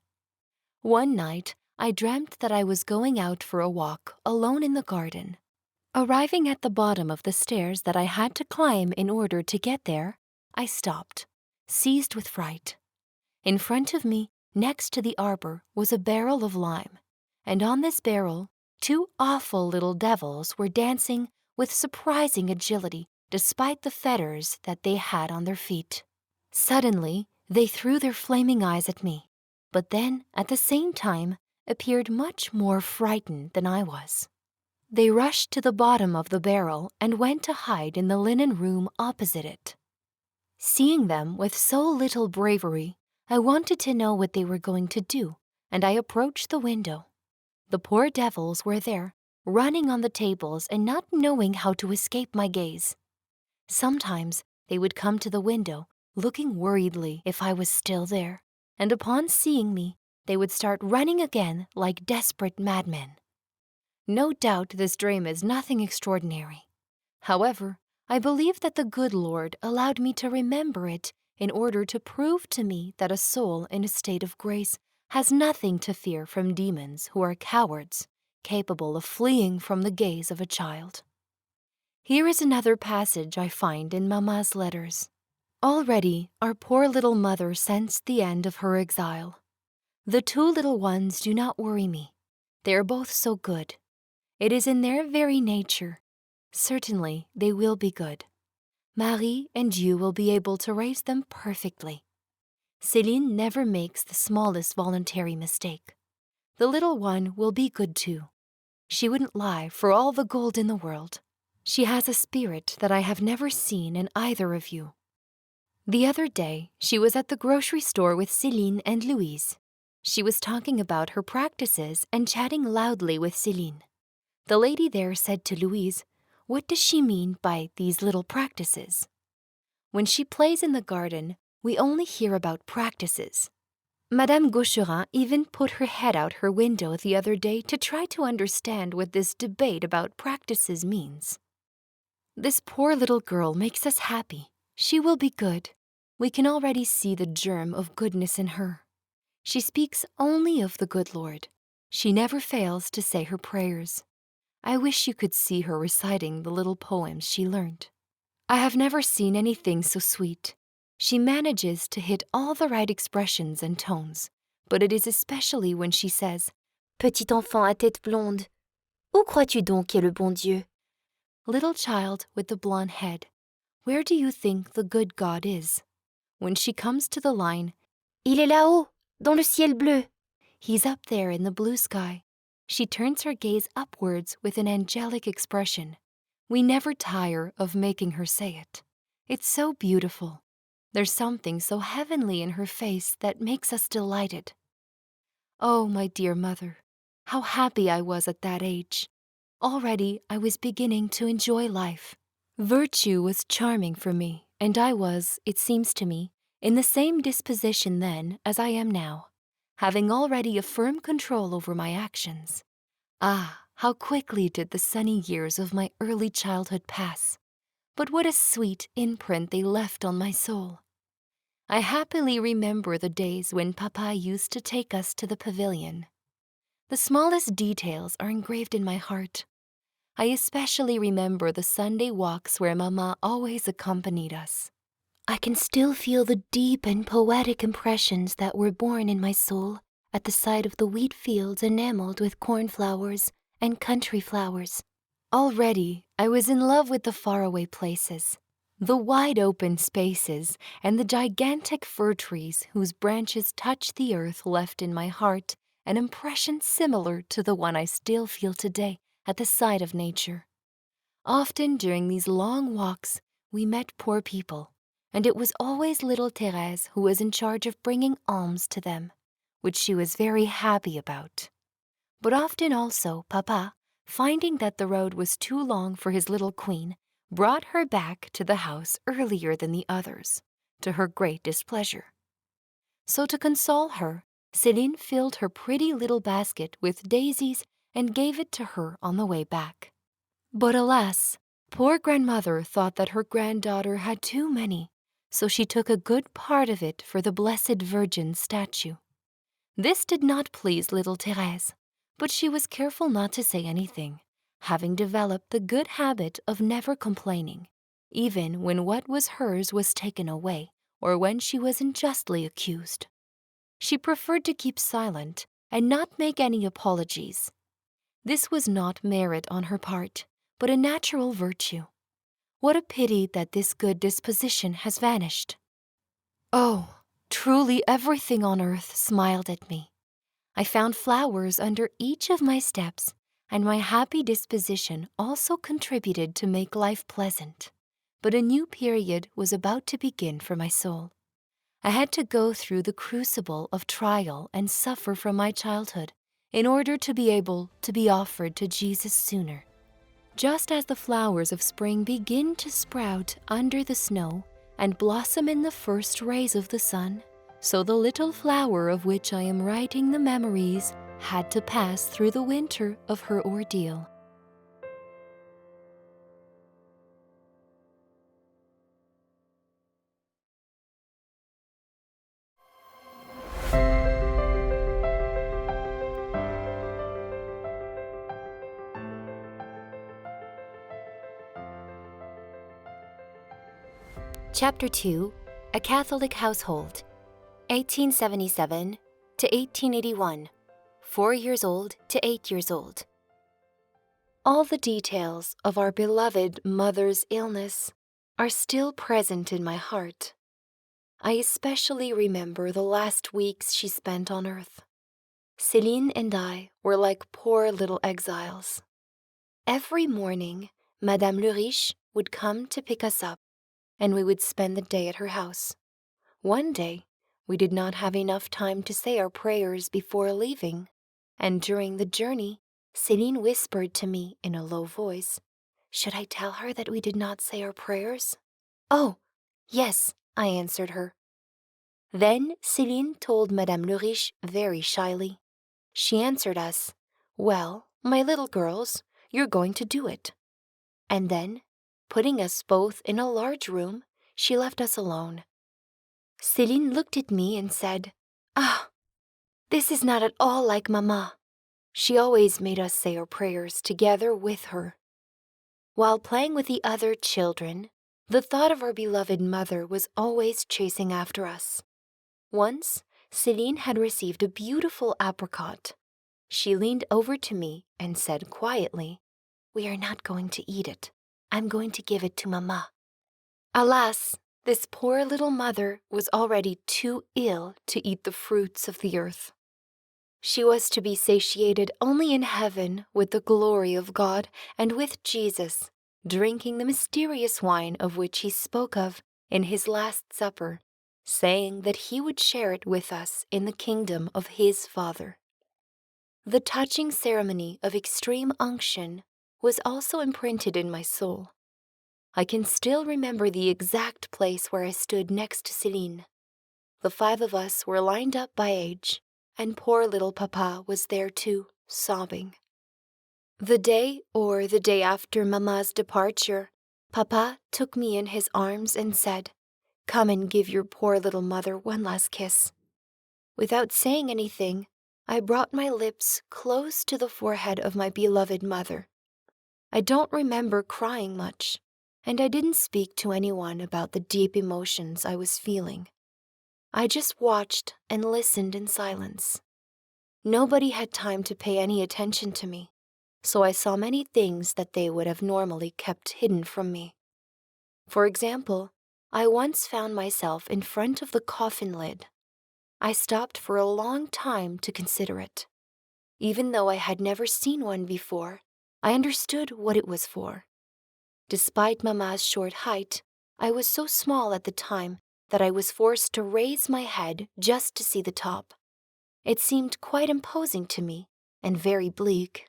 One night, I dreamt that I was going out for a walk alone in the garden. Arriving at the bottom of the stairs that I had to climb in order to get there, I stopped, seized with fright. In front of me, next to the arbor, was a barrel of lime, and on this barrel, 2 awful little devils were dancing with surprising agility despite the fetters that they had on their feet. Suddenly, they threw their flaming eyes at me, but then, at the same time, appeared much more frightened than I was. They rushed to the bottom of the barrel and went to hide in the linen room opposite it. Seeing them with so little bravery, I wanted to know what they were going to do, and I approached the window. The poor devils were there, running on the tables and not knowing how to escape my gaze. Sometimes they would come to the window, looking worriedly if I was still there, and upon seeing me, they would start running again like desperate madmen. No doubt this dream is nothing extraordinary. However, I believe that the good Lord allowed me to remember it in order to prove to me that a soul in a state of grace has nothing to fear from demons who are cowards, capable of fleeing from the gaze of a child. Here is another passage I find in Mamma's letters. Already our poor little mother sensed the end of her exile. The 2 little ones do not worry me. They are both so good. It is in their very nature. Certainly, they will be good. Marie and you will be able to raise them perfectly. Céline never makes the smallest voluntary mistake. The little one will be good too. She wouldn't lie for all the gold in the world. She has a spirit that I have never seen in either of you. The other day, she was at the grocery store with Céline and Louise. She was talking about her practices and chatting loudly with Céline. The lady there said to Louise, "What does she mean by these little practices?" When she plays in the garden, we only hear about practices. Madame Gaucherin even put her head out her window the other day to try to understand what this debate about practices means. This poor little girl makes us happy. She will be good. We can already see the germ of goodness in her. She speaks only of the good Lord. She never fails to say her prayers. I wish you could see her reciting the little poems she learned. I have never seen anything so sweet. She manages to hit all the right expressions and tones, but it is especially when she says, "Petit enfant à tête blonde, où crois-tu donc est le bon Dieu?" Little child with the blonde head, where do you think the good God is? When she comes to the line, "Il est là-haut, dans le ciel bleu," He's up there in the blue sky, she turns her gaze upwards with an angelic expression. We never tire of making her say it. It's so beautiful. There's something so heavenly in her face that makes us delighted. Oh, my dear mother, how happy I was at that age. Already I was beginning to enjoy life. Virtue was charming for me, and I was, it seems to me, in the same disposition then as I am now, having already a firm control over my actions. Ah, how quickly did the sunny years of my early childhood pass! But what a sweet imprint they left on my soul. I happily remember the days when Papa used to take us to the pavilion. The smallest details are engraved in my heart. I especially remember the Sunday walks where Mamma always accompanied us. I can still feel the deep and poetic impressions that were born in my soul at the sight of the wheat fields enameled with cornflowers and country flowers. Already, I was in love with the faraway places, the wide open spaces, and the gigantic fir trees whose branches touched the earth left in my heart an impression similar to the one I still feel today at the sight of nature. Often during these long walks, we met poor people, and it was always little Therese who was in charge of bringing alms to them, which she was very happy about. But often also Papa, finding that the road was too long for his little queen, brought her back to the house earlier than the others, to her great displeasure. So to console her, Céline filled her pretty little basket with daisies and gave it to her on the way back. But alas, poor grandmother thought that her granddaughter had too many, so she took a good part of it for the Blessed Virgin's statue. This did not please little Thérèse, but she was careful not to say anything, having developed the good habit of never complaining, even when what was hers was taken away or when she was unjustly accused. She preferred to keep silent and not make any apologies. This was not merit on her part, but a natural virtue. What a pity that this good disposition has vanished. Oh, truly everything on earth smiled at me. I found flowers under each of my steps, and my happy disposition also contributed to make life pleasant. But a new period was about to begin for my soul. I had to go through the crucible of trial and suffer from my childhood in order to be able to be offered to Jesus sooner. Just as the flowers of spring begin to sprout under the snow and blossom in the first rays of the sun, so the little flower of which I am writing the memories had to pass through the winter of her ordeal. Chapter 2, A Catholic Household, 1877 to 1881, 4 years old to 8 years old. All the details of our beloved mother's illness are still present in my heart. I especially remember the last weeks she spent on earth. Céline and I were like poor little exiles. Every morning, Madame Le Riche would come to pick us up, and we would spend the day at her house. One day, we did not have enough time to say our prayers before leaving, and during the journey, Céline whispered to me in a low voice, "Should I tell her that we did not say our prayers?" "Oh, yes," I answered her. Then Céline told Madame Le Riche very shyly. She answered us, "Well, my little girls, you're going to do it." And then, putting us both in a large room, she left us alone. Céline looked at me and said, "Ah, this is not at all like Mamma." She always made us say our prayers together with her. While playing with the other children, the thought of our beloved mother was always chasing after us. Once, Céline had received a beautiful apricot. She leaned over to me and said quietly, "We are not going to eat it. I'm going to give it to Mamma." Alas, this poor little mother was already too ill to eat the fruits of the earth. She was to be satiated only in heaven with the glory of God and with Jesus, drinking the mysterious wine of which he spoke of in his Last Supper, saying that he would share it with us in the kingdom of his Father. The touching ceremony of extreme unction was also imprinted in my soul. I can still remember the exact place where I stood next to Céline. The 5 of us were lined up by age, and poor little Papa was there too, sobbing. The day after Mamma's departure, Papa took me in his arms and said, "Come and give your poor little mother one last kiss." Without saying anything, I brought my lips close to the forehead of my beloved mother. I don't remember crying much, and I didn't speak to anyone about the deep emotions I was feeling. I just watched and listened in silence. Nobody had time to pay any attention to me, so I saw many things that they would have normally kept hidden from me. For example, I once found myself in front of the coffin lid. I stopped for a long time to consider it. Even though I had never seen one before, I understood what it was for. Despite Mamma's short height, I was so small at the time that I was forced to raise my head just to see the top. It seemed quite imposing to me and very bleak.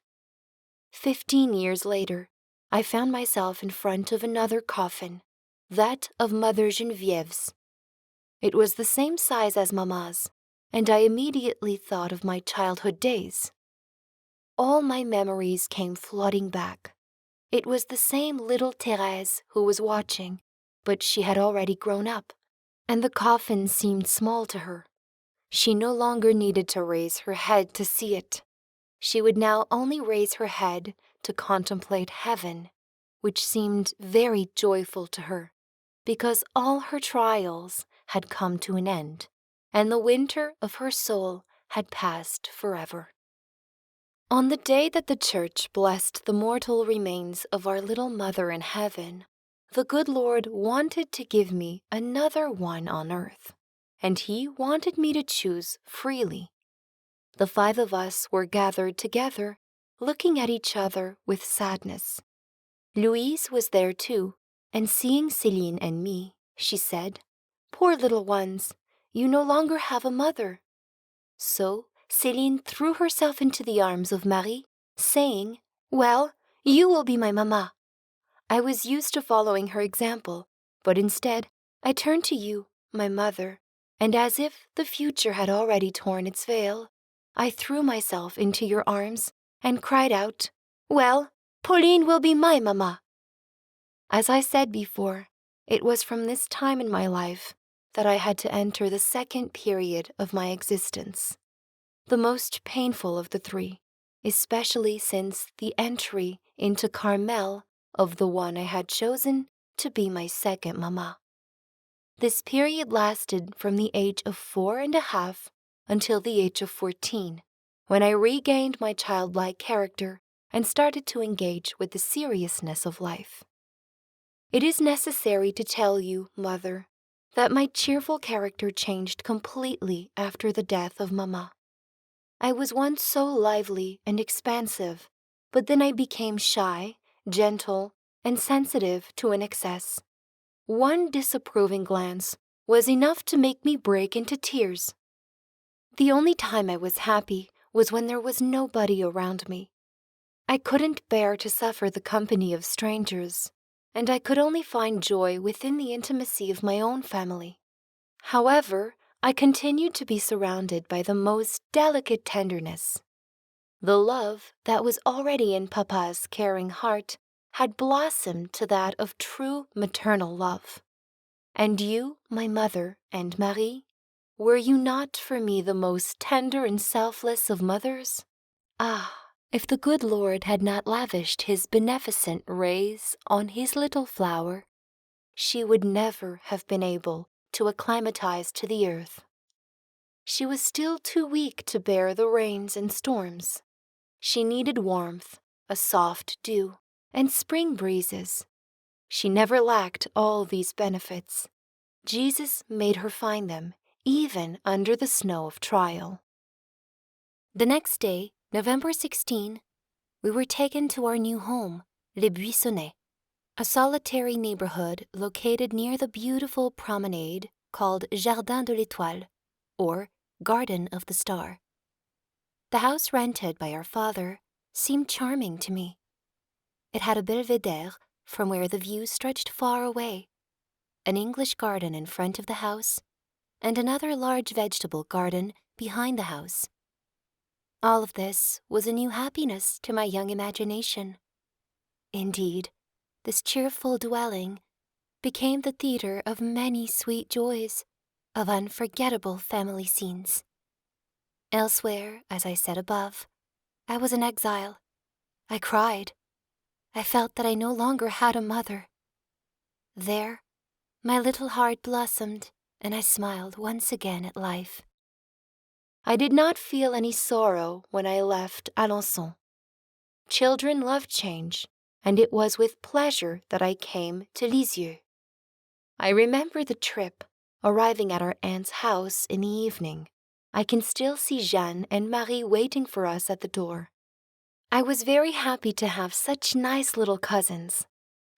15 years later, I found myself in front of another coffin, that of Mother Geneviève's. It was the same size as Mamma's, and I immediately thought of my childhood days. All my memories came flooding back. It was the same little Therese who was watching, but she had already grown up, and the coffin seemed small to her. She no longer needed to raise her head to see it. She would now only raise her head to contemplate heaven, which seemed very joyful to her, because all her trials had come to an end, and the winter of her soul had passed forever. On the day that the Church blessed the mortal remains of our little mother in heaven, the good Lord wanted to give me another one on earth, and He wanted me to choose freely. The 5 of us were gathered together, looking at each other with sadness. Louise was there too, and seeing Céline and me, she said, "Poor little ones, you no longer have a mother." So Céline threw herself into the arms of Marie, saying, "Well, you will be my mamma." I was used to following her example, but instead I turned to you, my mother, and as if the future had already torn its veil, I threw myself into your arms and cried out, "Well, Pauline will be my mamma." As I said before, it was from this time in my life that I had to enter the second period of my existence, the most painful of the 3, especially since the entry into Carmel of the one I had chosen to be my second mamma. This period lasted from the age of 4½ until the age of 14, when I regained my childlike character and started to engage with the seriousness of life. It is necessary to tell you, Mother, that my cheerful character changed completely after the death of Mamma. I was once so lively and expansive, but then I became shy, gentle, and sensitive to an excess. One disapproving glance was enough to make me break into tears. The only time I was happy was when there was nobody around me. I couldn't bear to suffer the company of strangers, and I could only find joy within the intimacy of my own family. However, I continued to be surrounded by the most delicate tenderness. The love that was already in Papa's caring heart had blossomed to that of true maternal love. And you, my mother, and Marie, were you not for me the most tender and selfless of mothers? Ah, if the good Lord had not lavished His beneficent rays on His little flower, she would never have been able to acclimatize to the earth. She was still too weak to bear the rains and storms. She needed warmth, a soft dew, and spring breezes. She never lacked all these benefits. Jesus made her find them, even under the snow of trial. The next day, November 16, we were taken to our new home, Les Buissonnets, a solitary neighborhood located near the beautiful promenade called Jardin de l'Étoile, or Garden of the Star. The house rented by our father seemed charming to me. It had a belvédère from where the view stretched far away, an English garden in front of the house, and another large vegetable garden behind the house. All of this was a new happiness to my young imagination. Indeed, this cheerful dwelling became the theater of many sweet joys, of unforgettable family scenes. Elsewhere, as I said above, I was an exile. I cried. I felt that I no longer had a mother. There, my little heart blossomed, and I smiled once again at life. I did not feel any sorrow when I left Alençon. Children love change, and it was with pleasure that I came to Lisieux. I remember the trip, arriving at our aunt's house in the evening. I can still see Jeanne and Marie waiting for us at the door. I was very happy to have such nice little cousins.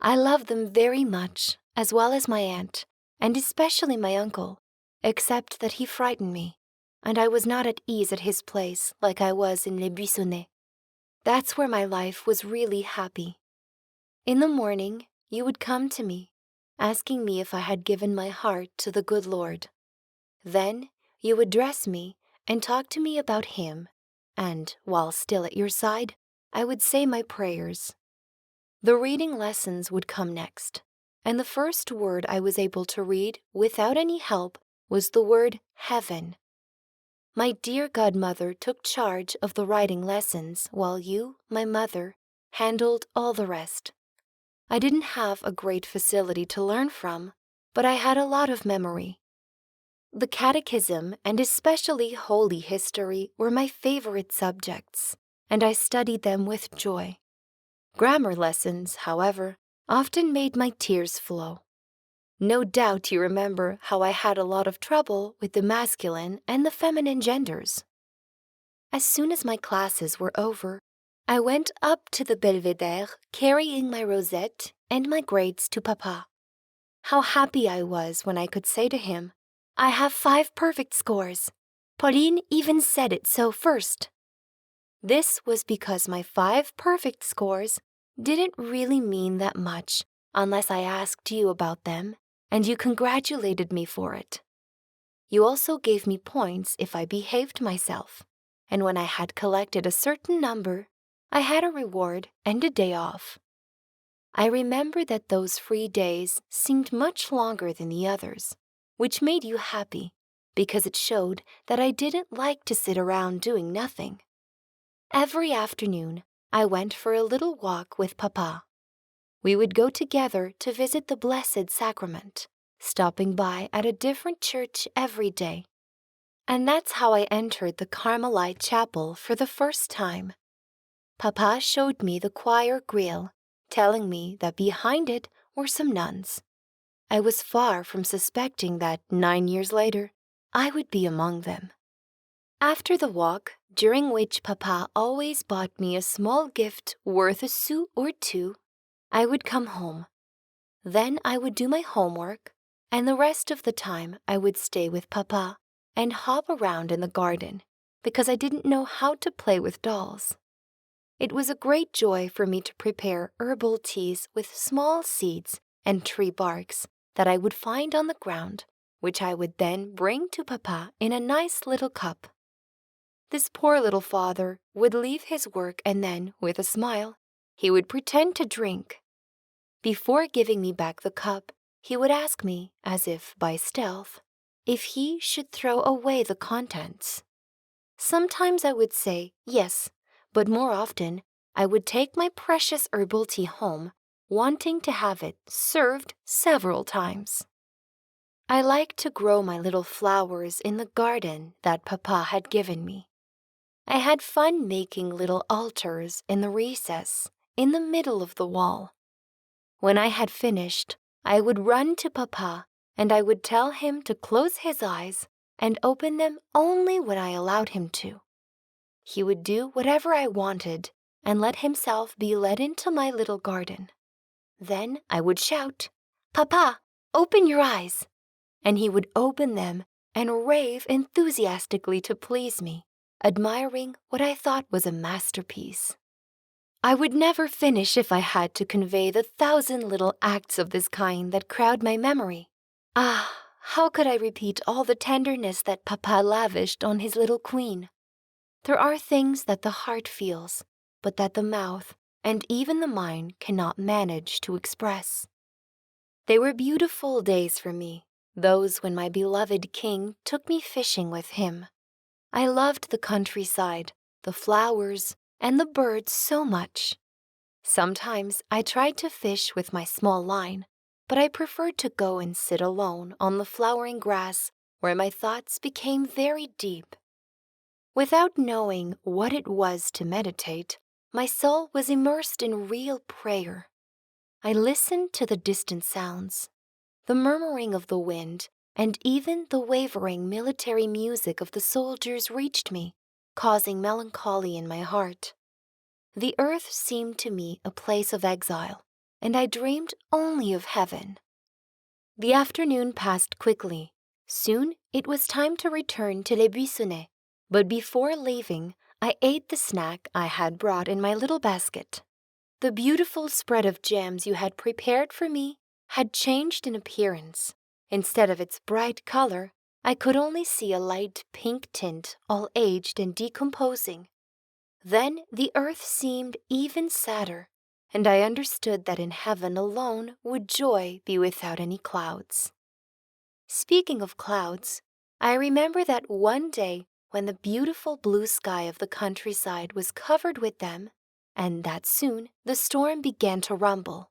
I loved them very much, as well as my aunt, and especially my uncle, except that he frightened me, and I was not at ease at his place like I was in Les Buissonnets. That's where my life was really happy. In the morning, you would come to me, asking me if I had given my heart to the good Lord. Then you would dress me and talk to me about Him, and, while still at your side, I would say my prayers. The reading lessons would come next, and the first word I was able to read without any help was the word heaven. My dear godmother took charge of the writing lessons while you, my mother, handled all the rest. I didn't have a great facility to learn from, but I had a lot of memory. The catechism and especially Holy History were my favorite subjects, and I studied them with joy. Grammar lessons, however, often made my tears flow. No doubt you remember how I had a lot of trouble with the masculine and the feminine genders. As soon as my classes were over, I went up to the Belvédère carrying my rosette and my grades to Papa. How happy I was when I could say to him, "I have 5 perfect scores. Pauline even said it so first." This was because my 5 perfect scores didn't really mean that much unless I asked you about them and you congratulated me for it. You also gave me points if I behaved myself, and when I had collected a certain number, I had a reward and a day off. I remember that those free days seemed much longer than the others, which made you happy because it showed that I didn't like to sit around doing nothing. Every afternoon, I went for a little walk with Papa. We would go together to visit the Blessed Sacrament, stopping by at a different church every day. And that's how I entered the Carmelite chapel for the first time. Papa showed me the choir grille, telling me that behind it were some nuns. I was far from suspecting that 9 years later, I would be among them. After the walk, during which Papa always bought me a small gift worth a sou or 2, I would come home. Then I would do my homework, and the rest of the time I would stay with Papa and hop around in the garden because I didn't know how to play with dolls. It was a great joy for me to prepare herbal teas with small seeds and tree barks that I would find on the ground, which I would then bring to Papa in a nice little cup. This poor little father would leave his work and then, with a smile, he would pretend to drink. Before giving me back the cup, he would ask me, as if by stealth, if he should throw away the contents. Sometimes I would say yes, but more often I would take my precious herbal tea home, wanting to have it served several times. I liked to grow my little flowers in the garden that Papa had given me. I had fun making little altars in the recess, in the middle of the wall. When I had finished, I would run to Papa and I would tell him to close his eyes and open them only when I allowed him to. He would do whatever I wanted and let himself be led into my little garden. Then I would shout, "Papa, open your eyes!" And he would open them and rave enthusiastically to please me, admiring what I thought was a masterpiece. I would never finish if I had to convey the 1,000 little acts of this kind that crowd my memory. Ah, how could I repeat all the tenderness that Papa lavished on his little queen? There are things that the heart feels, but that the mouth and even the mind cannot manage to express. They were beautiful days for me, those when my beloved king took me fishing with him. I loved the countryside, the flowers, and the birds so much. Sometimes I tried to fish with my small line, but I preferred to go and sit alone on the flowering grass where my thoughts became very deep. Without knowing what it was to meditate, my soul was immersed in real prayer. I listened to the distant sounds, the murmuring of the wind, and even the wavering military music of the soldiers reached me, causing melancholy in my heart. The earth seemed to me a place of exile, and I dreamed only of heaven. The afternoon passed quickly. Soon it was time to return to Les Buissonnets, but before leaving, I ate the snack I had brought in my little basket. The beautiful spread of jams you had prepared for me had changed in appearance. Instead of its bright color, I could only see a light pink tint, all aged and decomposing. Then the earth seemed even sadder, and I understood that in heaven alone would joy be without any clouds. Speaking of clouds, I remember that one day when the beautiful blue sky of the countryside was covered with them, and that soon the storm began to rumble.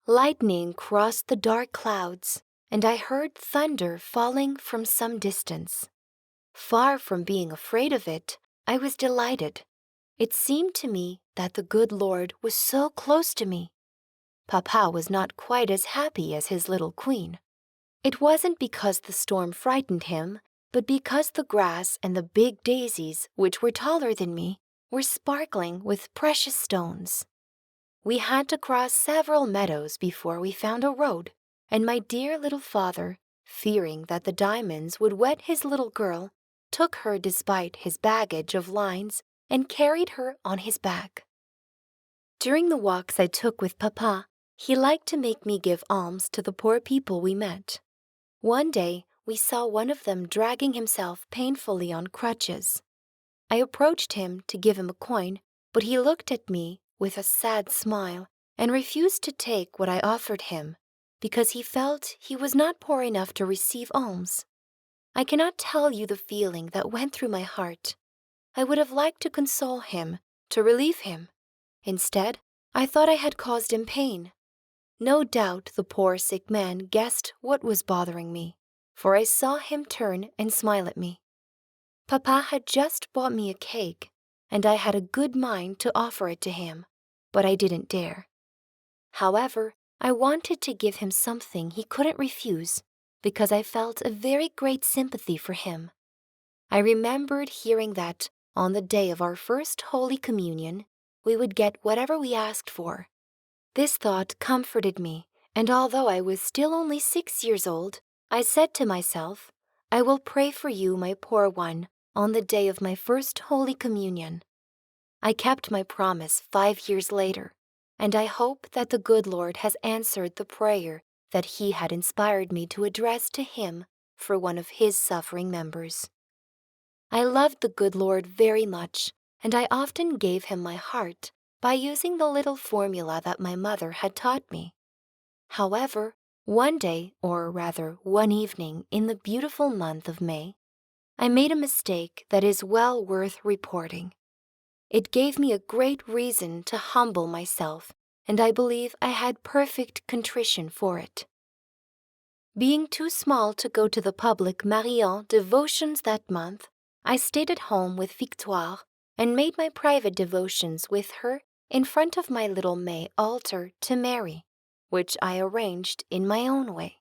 Lightning crossed the dark clouds, and I heard thunder falling from some distance. Far from being afraid of it, I was delighted. It seemed to me that the good Lord was so close to me. Papa was not quite as happy as his little queen. It wasn't because the storm frightened him, but because the grass and the big daisies, which were taller than me, were sparkling with precious stones. We had to cross several meadows before we found a road, and my dear little father, fearing that the diamonds would wet his little girl, took her despite his baggage of lines and carried her on his back. During the walks I took with Papa, he liked to make me give alms to the poor people we met. One day, we saw one of them dragging himself painfully on crutches. I approached him to give him a coin, but he looked at me with a sad smile and refused to take what I offered him because he felt he was not poor enough to receive alms. I cannot tell you the feeling that went through my heart. I would have liked to console him, to relieve him. Instead, I thought I had caused him pain. No doubt the poor sick man guessed what was bothering me, for I saw him turn and smile at me. Papa had just bought me a cake, and I had a good mind to offer it to him, but I didn't dare. However, I wanted to give him something he couldn't refuse, because I felt a very great sympathy for him. I remembered hearing that, on the day of our first Holy Communion, we would get whatever we asked for. This thought comforted me, and although I was still only 6 years old, I said to myself, I will pray for you, my poor one, on the day of my first Holy Communion. I kept my promise 5 years later, and I hope that the good Lord has answered the prayer that He had inspired me to address to Him for one of His suffering members. I loved the good Lord very much, and I often gave Him my heart by using the little formula that my mother had taught me. However, one day, or rather one evening in the beautiful month of May, I made a mistake that is well worth reporting. It gave me a great reason to humble myself, and I believe I had perfect contrition for it. Being too small to go to the public Marion devotions that month, I stayed at home with Victoire and made my private devotions with her in front of my little May altar to Mary, which I arranged in my own way.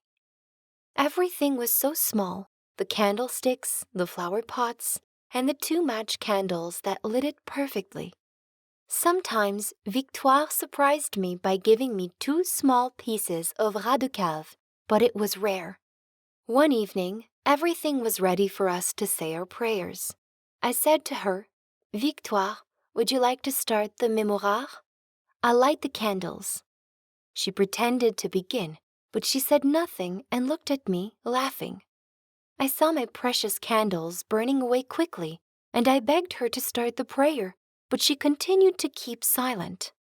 Everything was so small, the candlesticks, the flower pots, and the 2 match candles that lit it perfectly. Sometimes Victoire surprised me by giving me 2 small pieces of ras de cave, but it was rare. One evening, everything was ready for us to say our prayers. I said to her, Victoire, would you like to start the mémoire? I'll light the candles. She pretended to begin, but she said nothing and looked at me, laughing. I saw my precious candles burning away quickly, and I begged her to start the prayer, but she continued to keep silent.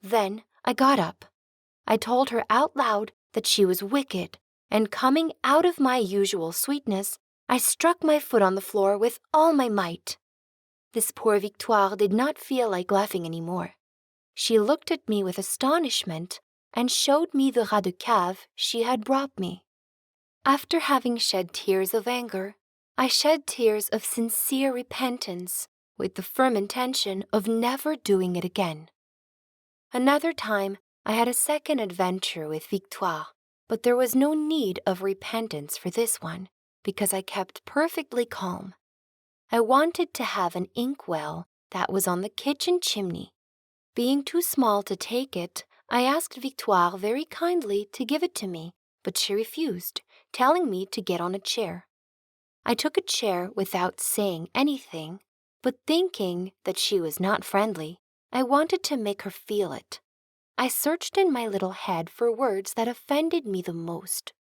Then I got up. I told her out loud that she was wicked, and coming out of my usual sweetness, I struck my foot on the floor with all my might. This poor Victoire did not feel like laughing anymore. She looked at me with astonishment and showed me the ras de cave she had brought me. After having shed tears of anger, I shed tears of sincere repentance with the firm intention of never doing it again. Another time, I had a second adventure with Victoire, but there was no need of repentance for this one because I kept perfectly calm. I wanted to have an inkwell that was on the kitchen chimney. Being too small to take it, I asked Victoire very kindly to give it to me but she refused, telling me to get on a chair. I took a chair without saying anything, but thinking that she was not friendly, I wanted to make her feel it. I searched in my little head for words that offended me the most.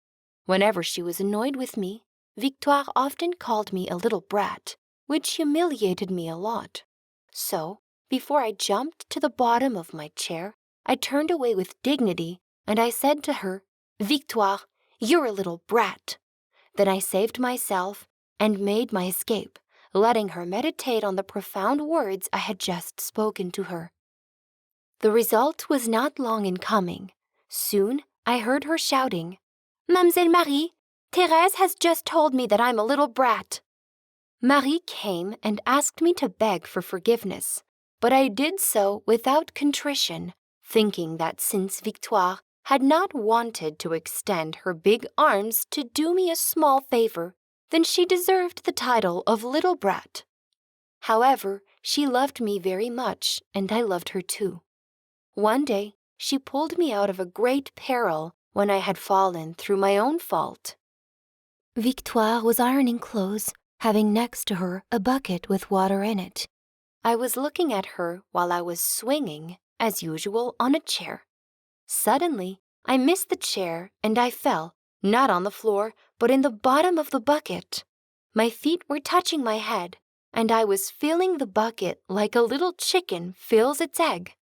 Whenever she was annoyed with me, Victoire often called me a little brat, which humiliated me a lot. So, before I jumped to the bottom of my chair, I turned away with dignity and I said to her, "Victoire, you're a little brat." Then I saved myself and made my escape, letting her meditate on the profound words I had just spoken to her. The result was not long in coming. Soon I heard her shouting, "Mademoiselle Marie, Therese has just told me that I'm a little brat." Marie came and asked me to beg for forgiveness, but I did so without contrition, thinking that since Victoire had not wanted to extend her big arms to do me a small favor, then she deserved the title of little brat. However, she loved me very much, and I loved her too. One day, she pulled me out of a great peril when I had fallen through my own fault. Victoire was ironing clothes, having next to her a bucket with water in it. I was looking at her while I was swinging, as usual, on a chair. Suddenly, I missed the chair and I fell, not on the floor, but in the bottom of the bucket. My feet were touching my head, and I was filling the bucket like a little chicken fills its egg.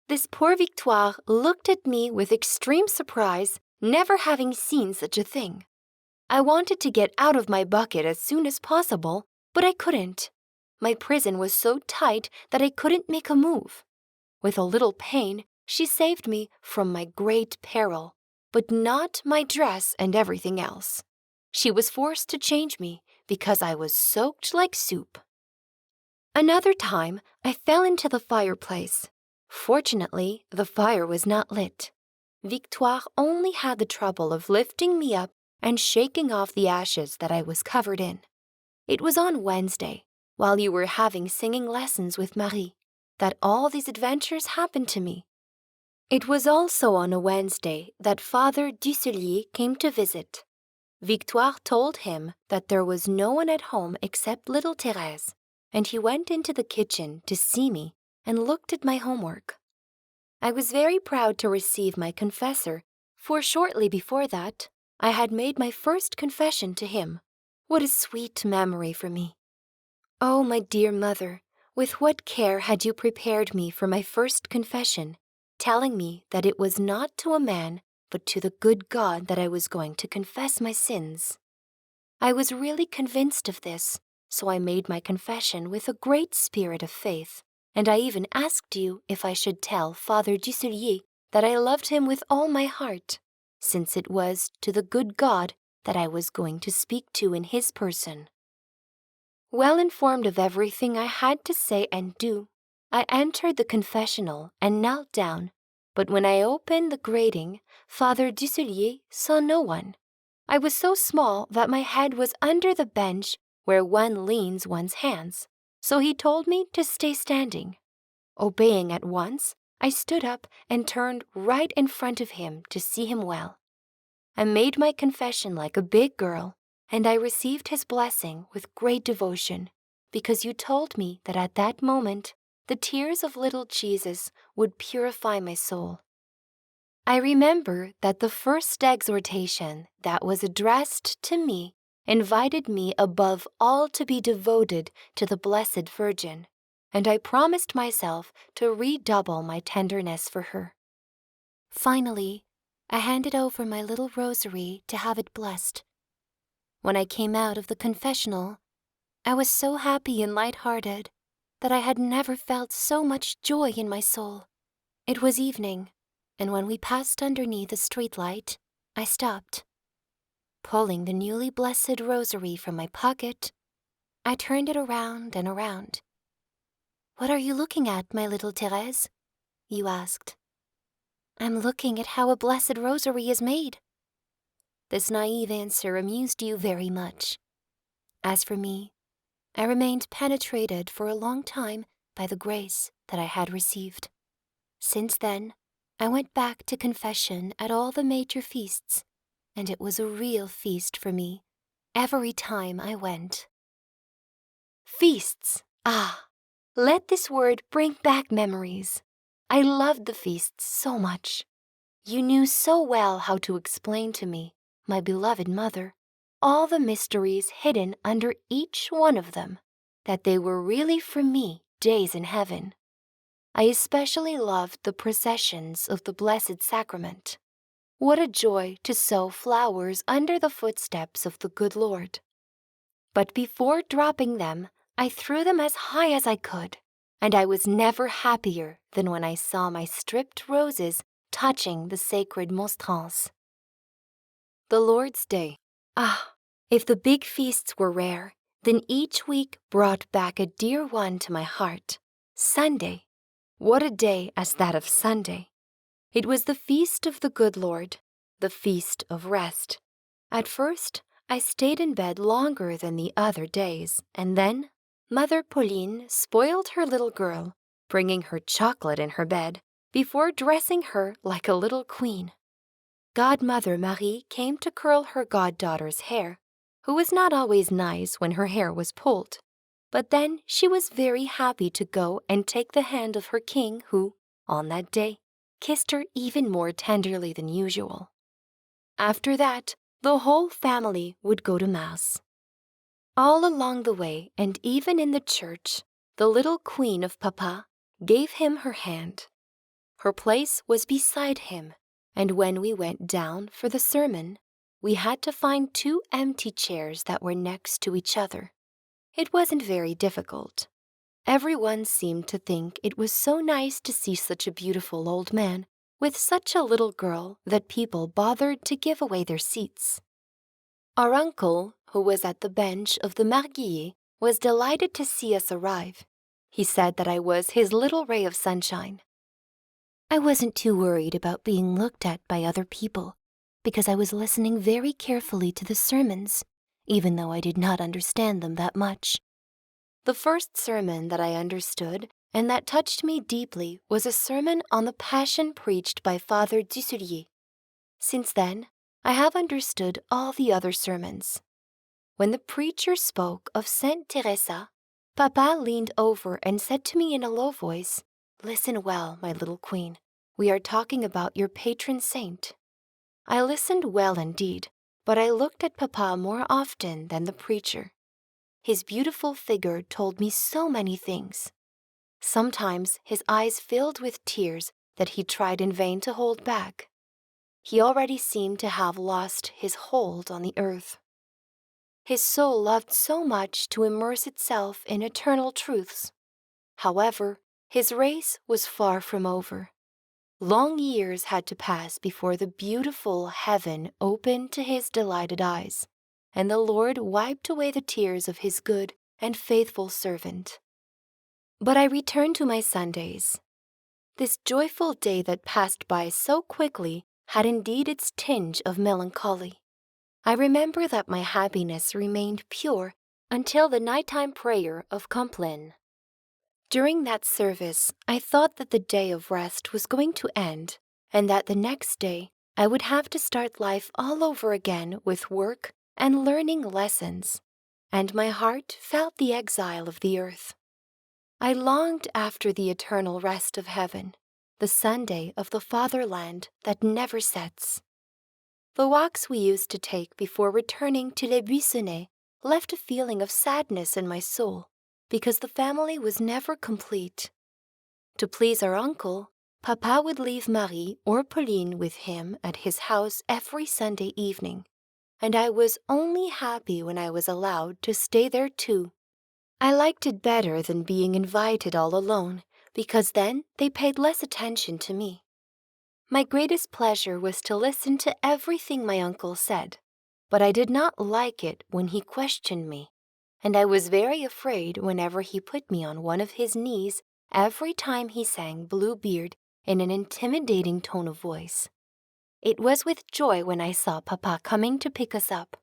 This poor Victoire looked at me with extreme surprise, never having seen such a thing. I wanted to get out of my bucket as soon as possible, but I couldn't. My prison was so tight that I couldn't make a move. With a little pain, she saved me from my great peril, but not my dress and everything else. She was forced to change me because I was soaked like soup. Another time, I fell into the fireplace. Fortunately, the fire was not lit. Victoire only had the trouble of lifting me up and shaking off the ashes that I was covered in. It was on Wednesday, while you were having singing lessons with Marie, that all these adventures happened to me. It was also on a Wednesday that Father Dusselier came to visit. Victoire told him that there was no one at home except little Therese, and he went into the kitchen to see me and looked at my homework. I was very proud to receive my confessor, for shortly before that, I had made my first confession to him. What a sweet memory for me. Oh, my dear mother, with what care had you prepared me for my first confession, telling me that it was not to a man, but to the good God that I was going to confess my sins. I was really convinced of this, so I made my confession with a great spirit of faith, and I even asked you if I should tell Father Dusselier that I loved him with all my heart, since it was to the good God that I was going to speak to in his person. Well informed of everything I had to say and do, I entered the confessional and knelt down, but when I opened the grating, Father Dusselier saw no one. I was so small that my head was under the bench where one leans one's hands, so he told me to stay standing. Obeying at once, I stood up and turned right in front of him to see him well. I made my confession like a big girl, and I received his blessing with great devotion, because you told me that at that moment the tears of little Jesus would purify my soul. I remember that the first exhortation that was addressed to me invited me above all to be devoted to the Blessed Virgin, and I promised myself to redouble my tenderness for her. Finally, I handed over my little rosary to have it blessed. When I came out of the confessional, I was so happy and light-hearted that I had never felt so much joy in my soul. It was evening, and when we passed underneath the streetlight, I stopped. Pulling the newly blessed rosary from my pocket, I turned it around and around. "What are you looking at, my little Therese?" you asked. "I'm looking at how a blessed rosary is made." This naive answer amused you very much. As for me, I remained penetrated for a long time by the grace that I had received. Since then, I went back to confession at all the major feasts, and it was a real feast for me every time I went. Feasts! Ah, let this word bring back memories. I loved the feasts so much. You knew so well how to explain to me, my beloved mother, all the mysteries hidden under each one of them, that they were really for me days in heaven. I especially loved the processions of the Blessed Sacrament. What a joy to sow flowers under the footsteps of the good Lord. But before dropping them, I threw them as high as I could, and I was never happier than when I saw my stripped roses touching the sacred monstrance. The Lord's Day. Ah, if the big feasts were rare, then each week brought back a dear one to my heart. Sunday. What a day as that of Sunday! It was the feast of the good Lord, the feast of rest. At first, I stayed in bed longer than the other days, and then Mother Pauline spoiled her little girl, bringing her chocolate in her bed before dressing her like a little queen. Godmother Marie came to curl her goddaughter's hair, who was not always nice when her hair was pulled. But then she was very happy to go and take the hand of her king who, on that day, kissed her even more tenderly than usual. After that, the whole family would go to Mass. All along the way and even in the church, the little queen of Papa gave him her hand. Her place was beside him, and when we went down for the sermon, we had to find 2 empty chairs that were next to each other. It wasn't very difficult. Everyone seemed to think it was so nice to see such a beautiful old man with such a little girl that people bothered to give away their seats. Our uncle, who was at the bench of the Marguilliers, was delighted to see us arrive. He said that I was his little ray of sunshine. I wasn't too worried about being looked at by other people, because I was listening very carefully to the sermons, even though I did not understand them that much. The first sermon that I understood and that touched me deeply was a sermon on the Passion preached by Father Dusselier. Since then, I have understood all the other sermons. When the preacher spoke of Saint Theresa, Papa leaned over and said to me in a low voice, "Listen well, my little queen. We are talking about your patron saint." I listened well indeed, but I looked at Papa more often than the preacher. His beautiful figure told me so many things. Sometimes his eyes filled with tears that he tried in vain to hold back. He already seemed to have lost his hold on the earth. His soul loved so much to immerse itself in eternal truths. However, his race was far from over. Long years had to pass before the beautiful heaven opened to his delighted eyes, and the Lord wiped away the tears of his good and faithful servant. But I return to my Sundays. This joyful day that passed by so quickly had indeed its tinge of melancholy. I remember that my happiness remained pure until the nighttime prayer of Commandment. During that service, I thought that the day of rest was going to end, and that the next day I would have to start life all over again with work and learning lessons, and my heart felt the exile of the earth. I longed after the eternal rest of heaven, the Sunday of the fatherland that never sets. The walks we used to take before returning to Les Buissonnets left a feeling of sadness in my soul, because the family was never complete. To please our uncle, Papa would leave Marie or Pauline with him at his house every Sunday evening, and I was only happy when I was allowed to stay there too. I liked it better than being invited all alone, because then they paid less attention to me. My greatest pleasure was to listen to everything my uncle said, but I did not like it when he questioned me, and I was very afraid whenever he put me on one of his knees every time he sang Bluebeard in an intimidating tone of voice. It was with joy when I saw Papa coming to pick us up.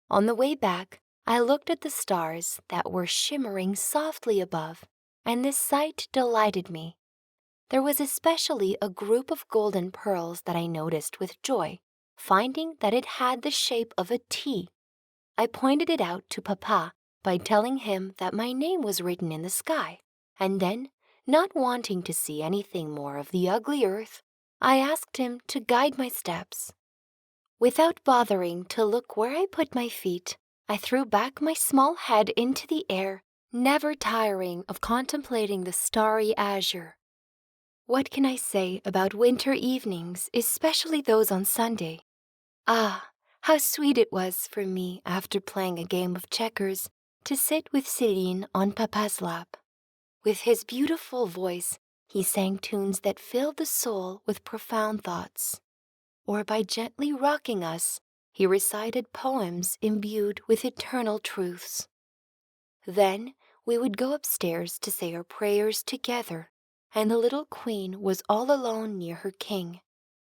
On the way back, I looked at the stars that were shimmering softly above, and this sight delighted me. There was especially a group of golden pearls that I noticed with joy, finding that it had the shape of a T. I pointed it out to Papa by telling him that my name was written in the sky, and then, not wanting to see anything more of the ugly earth, I asked him to guide my steps. Without bothering to look where I put my feet, I threw back my small head into the air, never tiring of contemplating the starry azure. What can I say about winter evenings, especially those on Sunday? Ah, how sweet it was for me, after playing a game of checkers, to sit with Céline on Papa's lap. With his beautiful voice, he sang tunes that filled the soul with profound thoughts. Or by gently rocking us, he recited poems imbued with eternal truths. Then we would go upstairs to say our prayers together, and the little queen was all alone near her king,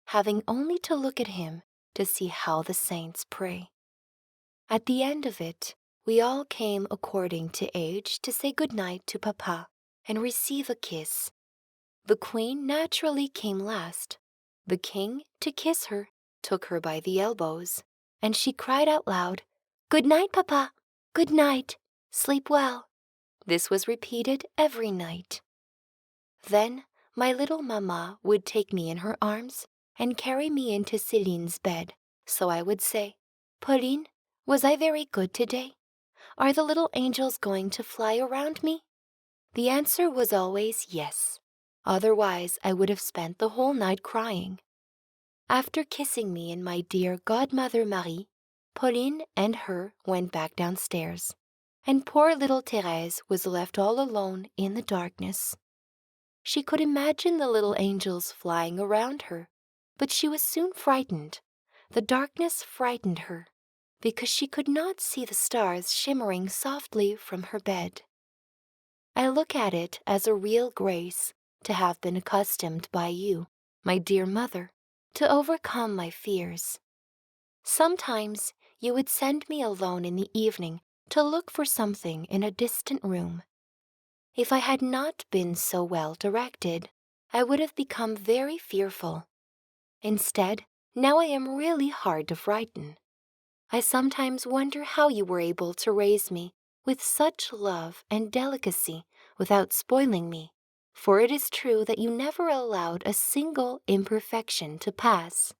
having only to look at him to see how the saints pray. At the end of it, we all came according to age to say good night to Papa and receive a kiss. The queen naturally came last. The king, to kiss her, took her by the elbows, and she cried out loud, "Good night, Papa! Good night! Sleep well!" This was repeated every night. Then my little mamma would take me in her arms and carry me into Céline's bed, so I would say, "Pauline, was I very good today? Are the little angels going to fly around me?" The answer was always yes. Otherwise, I would have spent the whole night crying. After kissing me and my dear godmother Marie, Pauline and her went back downstairs, and poor little Therese was left all alone in the darkness. She could imagine the little angels flying around her, but she was soon frightened. The darkness frightened her, because she could not see the stars shimmering softly from her bed. I look at it as a real grace to have been accustomed by you, my dear mother, to overcome my fears. Sometimes you would send me alone in the evening to look for something in a distant room. If I had not been so well directed, I would have become very fearful. Instead, now I am really hard to frighten. I sometimes wonder how you were able to raise me with such love and delicacy without spoiling me, for it is true that you never allowed a single imperfection to pass.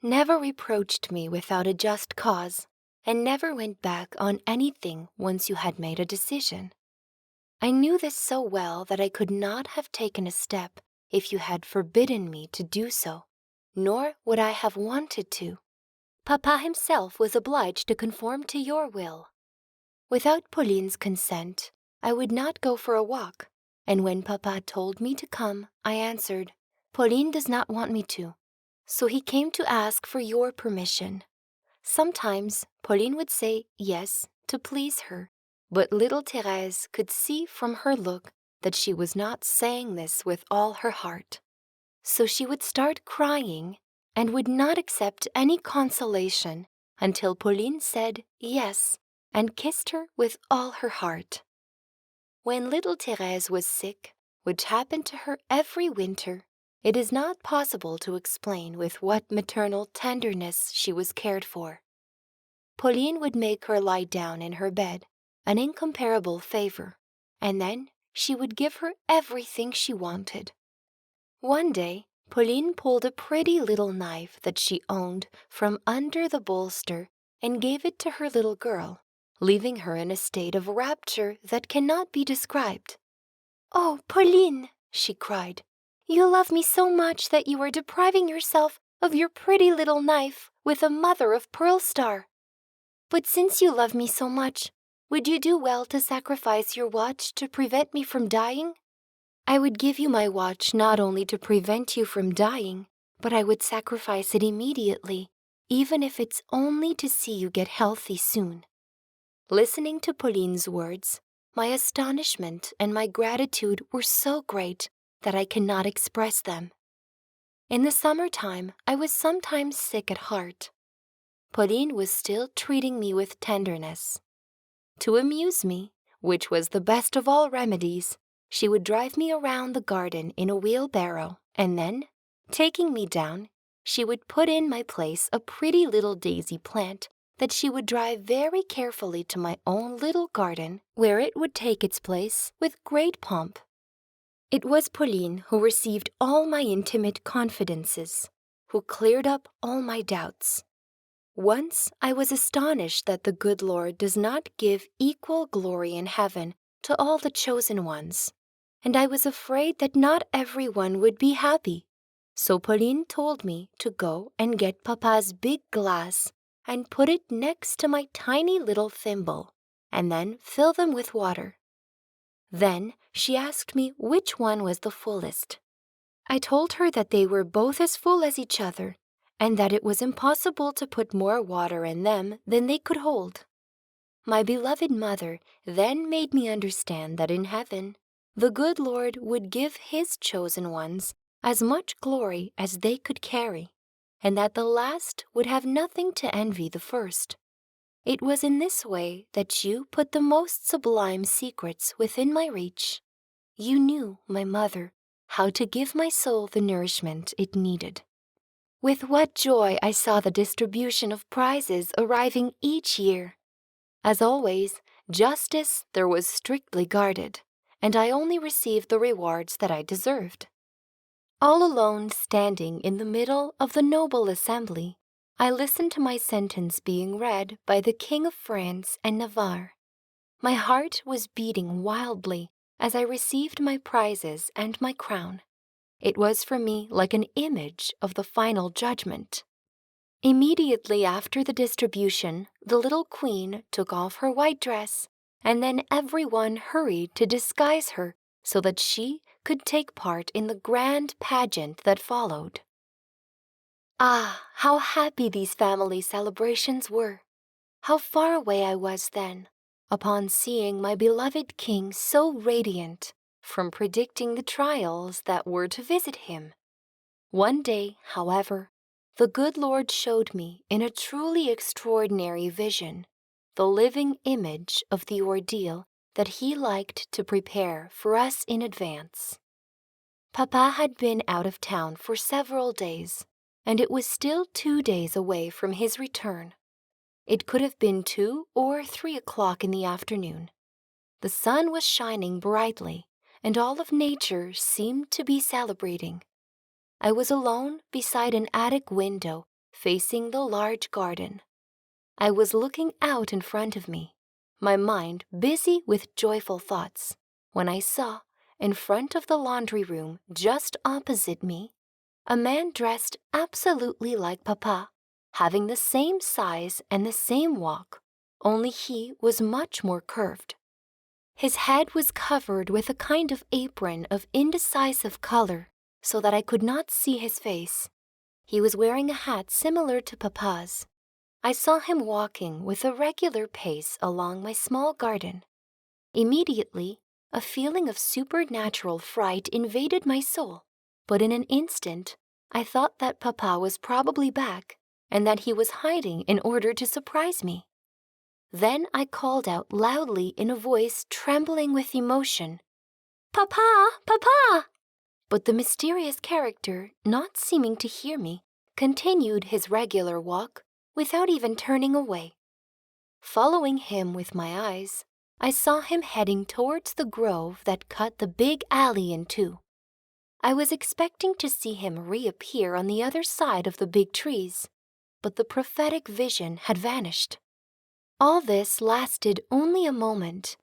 Never reproached me without a just cause, and never went back on anything once you had made a decision. I knew this so well that I could not have taken a step if you had forbidden me to do so, nor would I have wanted to. Papa himself was obliged to conform to your will. Without Pauline's consent, I would not go for a walk, and when Papa told me to come, I answered, "Pauline does not want me to." So he came to ask for your permission. Sometimes Pauline would say yes to please her, but little Therese could see from her look that she was not saying this with all her heart. So she would start crying and would not accept any consolation until Pauline said yes and kissed her with all her heart. When little Therese was sick, which happened to her every winter, it is not possible to explain with what maternal tenderness she was cared for. Pauline would make her lie down in her bed, an incomparable favor, and then she would give her everything she wanted. One day, Pauline pulled a pretty little knife that she owned from under the bolster and gave it to her little girl, leaving her in a state of rapture that cannot be described. "Oh, Pauline," she cried, "you love me so much that you are depriving yourself of your pretty little knife with a mother-of-pearl star. But since you love me so much, would you do well to sacrifice your watch to prevent me from dying?" I would give you my watch not only to prevent you from dying, but I would sacrifice it immediately, even if it's only to see you get healthy soon. Listening to Pauline's words, my astonishment and my gratitude were so great that I cannot express them. In the summertime, I was sometimes sick at heart. Pauline was still treating me with tenderness. To amuse me, which was the best of all remedies, she would drive me around the garden in a wheelbarrow, and then, taking me down, she would put in my place a pretty little daisy plant that she would drive very carefully to my own little garden, where it would take its place with great pomp. It was Pauline who received all my intimate confidences, who cleared up all my doubts. Once I was astonished that the good Lord does not give equal glory in heaven to all the chosen ones, and I was afraid that not everyone would be happy. So Pauline told me to go and get Papa's big glass and put it next to my tiny little thimble, and then fill them with water. Then she asked me which one was the fullest. I told her that they were both as full as each other, and that it was impossible to put more water in them than they could hold. My beloved mother then made me understand that in heaven, the good Lord would give his chosen ones as much glory as they could carry, and that the last would have nothing to envy the first. It was in this way that you put the most sublime secrets within my reach. You knew, my mother, how to give my soul the nourishment it needed. With what joy I saw the distribution of prizes arriving each year. As always, justice there was strictly guarded, and I only received the rewards that I deserved. All alone, standing in the middle of the noble assembly, I listened to my sentence being read by the King of France and Navarre. My heart was beating wildly as I received my prizes and my crown. It was for me like an image of the final judgment. Immediately after the distribution, the little queen took off her white dress, and then everyone hurried to disguise her so that she could take part in the grand pageant that followed. Ah, how happy these family celebrations were! How far away I was then, upon seeing my beloved king so radiant, from predicting the trials that were to visit him. One day, however, the good Lord showed me in a truly extraordinary vision the living image of the ordeal that he liked to prepare for us in advance. Papa had been out of town for several days, and it was still 2 days away from his return. It could have been 2 or 3 o'clock in the afternoon. The sun was shining brightly, and all of nature seemed to be celebrating. I was alone beside an attic window facing the large garden. I was looking out in front of me, my mind busy with joyful thoughts, when I saw, in front of the laundry room just opposite me, a man dressed absolutely like Papa, having the same size and the same walk, only he was much more curved. His head was covered with a kind of apron of indecisive color, so that I could not see his face. He was wearing a hat similar to Papa's. I saw him walking with a regular pace along my small garden. Immediately, a feeling of supernatural fright invaded my soul, but in an instant, I thought that Papa was probably back and that he was hiding in order to surprise me. Then I called out loudly in a voice trembling with emotion, "Papa! Papa!" But the mysterious character, not seeming to hear me, continued his regular walk without even turning away. Following him with my eyes, I saw him heading towards the grove that cut the big alley in two. I was expecting to see him reappear on the other side of the big trees, but the prophetic vision had vanished. All this lasted only a moment,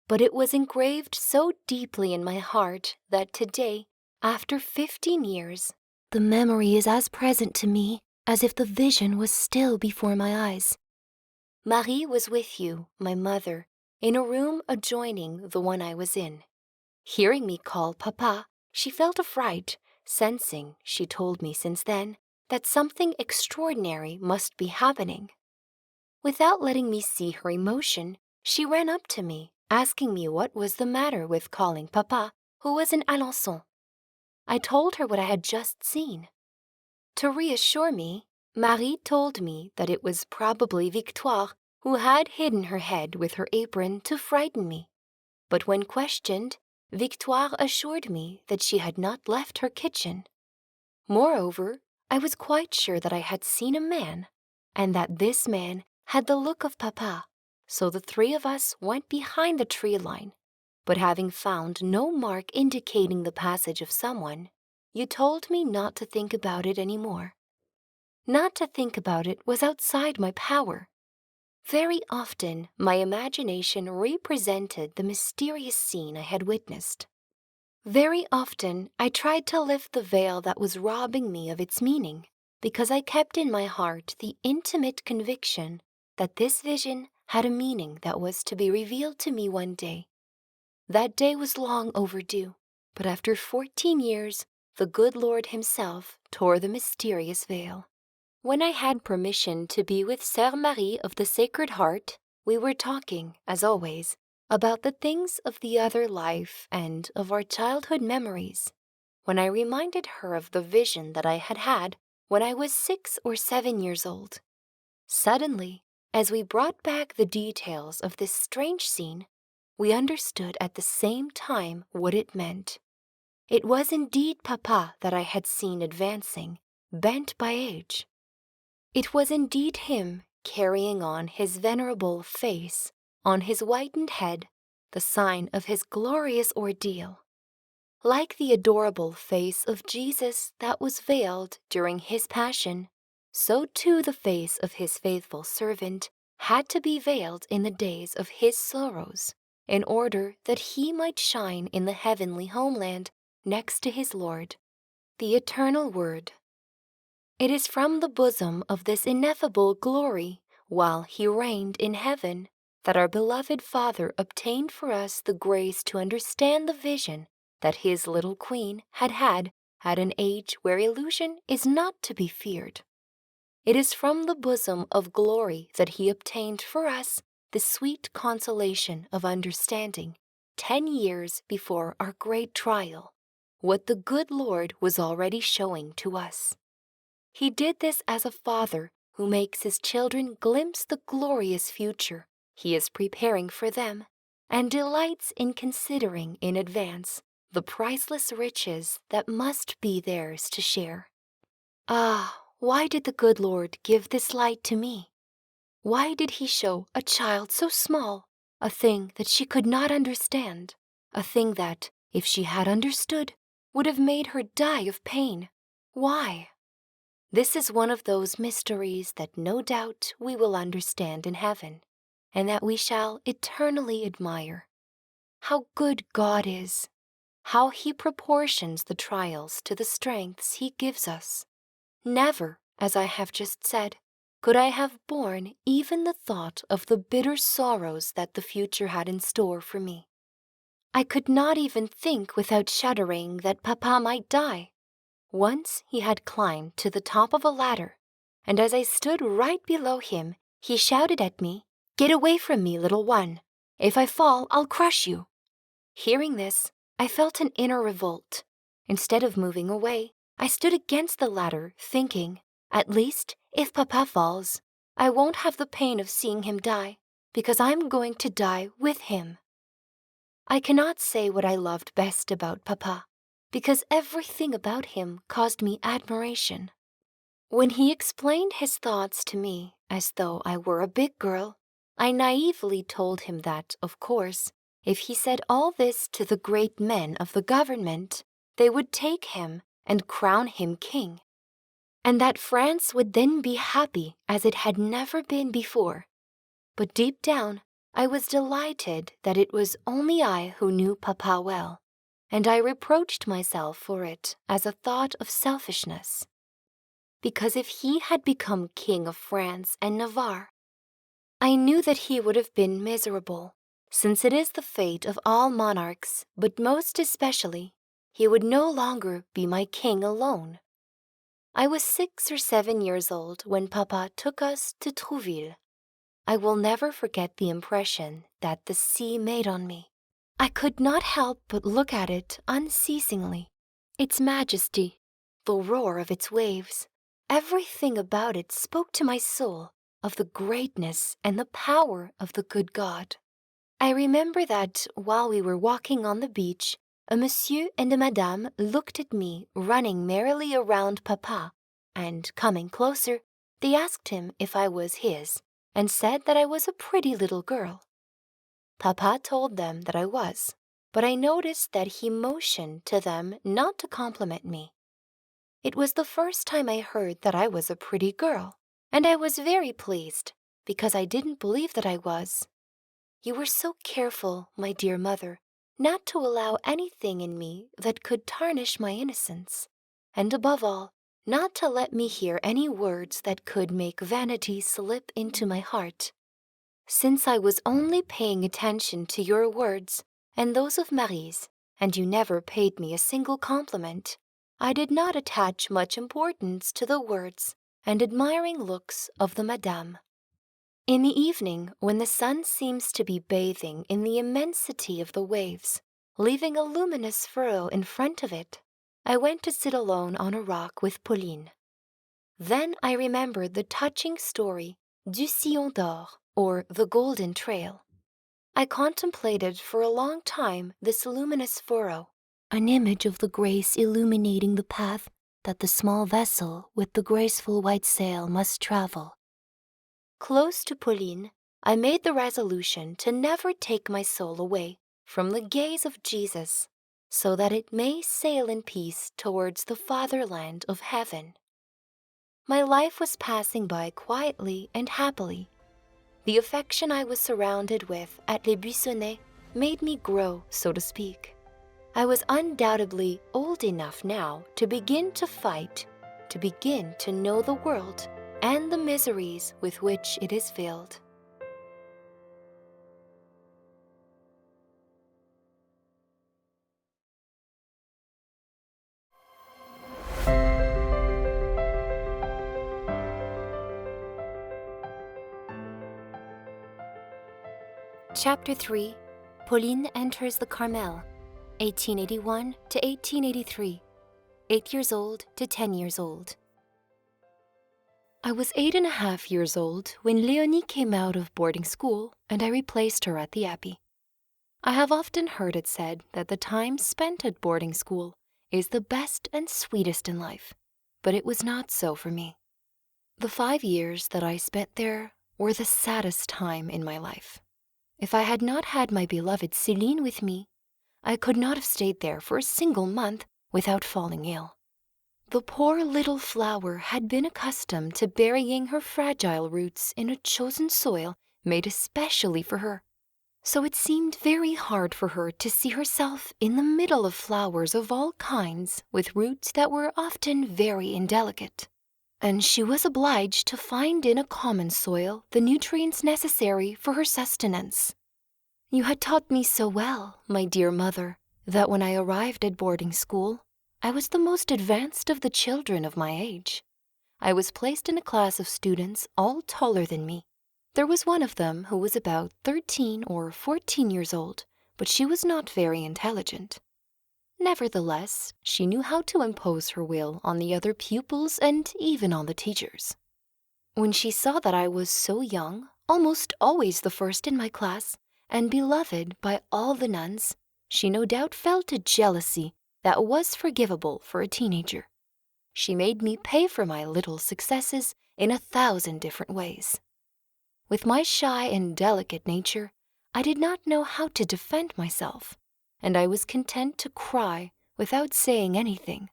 but it was engraved so deeply in my heart that today, after 15 years, the memory is as present to me as if the vision was still before my eyes. Marie was with you, my mother, in a room adjoining the one I was in. Hearing me call Papa, she felt a fright, sensing, she told me since then, that something extraordinary must be happening. Without letting me see her emotion, she ran up to me, asking me what was the matter with calling Papa, who was in Alençon. I told her what I had just seen. To reassure me, Marie told me that it was probably Victoire who had hidden her head with her apron to frighten me. But when questioned, Victoire assured me that she had not left her kitchen. Moreover, I was quite sure that I had seen a man, and that this man had the look of Papa, so the three of us went behind the tree line. But having found no mark indicating the passage of someone, you told me not to think about it any more. Not to think about it was outside my power. Very often, my imagination represented the mysterious scene I had witnessed. Very often, I tried to lift the veil that was robbing me of its meaning, because I kept in my heart the intimate conviction that this vision had a meaning that was to be revealed to me one day. That day was long overdue, but after 14 years, the good Lord himself tore the mysterious veil. When I had permission to be with Sœur Marie of the Sacred Heart, we were talking, as always, about the things of the other life and of our childhood memories, when I reminded her of the vision that I had had when I was 6 or 7 years old. Suddenly, as we brought back the details of this strange scene, we understood at the same time what it meant. It was indeed Papa that I had seen advancing, bent by age. It was indeed him carrying on his venerable face, on his whitened head, the sign of his glorious ordeal. Like the adorable face of Jesus that was veiled during his passion, so too the face of his faithful servant had to be veiled in the days of his sorrows, in order that he might shine in the heavenly homeland next to his Lord, the eternal Word. It is from the bosom of this ineffable glory, while he reigned in heaven, that our beloved Father obtained for us the grace to understand the vision that his little queen had had at an age where illusion is not to be feared. It is from the bosom of glory that he obtained for us the sweet consolation of understanding, 10 years before our great trial, what the good Lord was already showing to us. He did this as a father who makes his children glimpse the glorious future he is preparing for them, and delights in considering in advance the priceless riches that must be theirs to share. Ah, why did the good Lord give this light to me? Why did he show a child so small a thing that she could not understand, a thing that, if she had understood, would have made her die of pain? Why? This is one of those mysteries that no doubt we will understand in heaven, and that we shall eternally admire. How good God is! How he proportions the trials to the strengths he gives us. Never, as I have just said, could I have borne even the thought of the bitter sorrows that the future had in store for me. I could not even think without shuddering that Papa might die. Once he had climbed to the top of a ladder, and as I stood right below him, he shouted at me, "Get away from me, little one. If I fall, I'll crush you." Hearing this, I felt an inner revolt. Instead of moving away, I stood against the ladder, thinking, at least, if Papa falls, I won't have the pain of seeing him die, because I'm going to die with him. I cannot say what I loved best about Papa, because everything about him caused me admiration. When he explained his thoughts to me as though I were a big girl, I naively told him that, of course, if he said all this to the great men of the government, they would take him and crown him king, and that France would then be happy as it had never been before. But deep down, I was delighted that it was only I who knew Papa well, and I reproached myself for it as a thought of selfishness. Because if he had become king of France and Navarre, I knew that he would have been miserable, since it is the fate of all monarchs, but most especially, he would no longer be my king alone. I was 6 or 7 years old when Papa took us to Trouville. I will never forget the impression that the sea made on me. I could not help but look at it unceasingly. Its majesty, the roar of its waves, everything about it spoke to my soul of the greatness and the power of the good God. I remember that while we were walking on the beach, a monsieur and a madame looked at me running merrily around Papa, and coming closer, they asked him if I was his, and said that I was a pretty little girl. Papa told them that I was, but I noticed that he motioned to them not to compliment me. It was the first time I heard that I was a pretty girl, and I was very pleased, because I didn't believe that I was. You were so careful, my dear mother, not to allow anything in me that could tarnish my innocence, and above all, not to let me hear any words that could make vanity slip into my heart. Since I was only paying attention to your words and those of Marie's, and you never paid me a single compliment, I did not attach much importance to the words and admiring looks of the Madame. In the evening, when the sun seems to be bathing in the immensity of the waves, leaving a luminous furrow in front of it, I went to sit alone on a rock with Pauline. Then I remembered the touching story du Sillon d'Or, or the Golden Trail. I contemplated for a long time this luminous furrow, an image of the grace illuminating the path that the small vessel with the graceful white sail must travel. Close to Pauline, I made the resolution to never take my soul away from the gaze of Jesus, so that it may sail in peace towards the fatherland of heaven. My life was passing by quietly and happily. The affection I was surrounded with at Les Buissonnets made me grow, so to speak. I was undoubtedly old enough now to begin to fight, to begin to know the world and the miseries with which it is filled. Chapter 3, Pauline enters the Carmel, 1881 to 1883, 8 years old to 10 years old. I was 8.5 years old when Léonie came out of boarding school and I replaced her at the Abbey. I have often heard it said that the time spent at boarding school is the best and sweetest in life, but it was not so for me. The 5 years that I spent there were the saddest time in my life. If I had not had my beloved Céline with me, I could not have stayed there for a single month without falling ill. The poor little flower had been accustomed to burying her fragile roots in a chosen soil made especially for her, so it seemed very hard for her to see herself in the middle of flowers of all kinds with roots that were often very indelicate. And she was obliged to find in a common soil the nutrients necessary for her sustenance. You had taught me so well, my dear mother, that when I arrived at boarding school, I was the most advanced of the children of my age. I was placed in a class of students all taller than me. There was one of them who was about 13 or 14 years old, but she was not very intelligent. Nevertheless, she knew how to impose her will on the other pupils and even on the teachers. When she saw that I was so young, almost always the first in my class, and beloved by all the nuns, she no doubt felt a jealousy that was forgivable for a teenager. She made me pay for my little successes in 1,000 different ways. With my shy and delicate nature, I did not know how to defend myself, and I was content to cry without saying anything,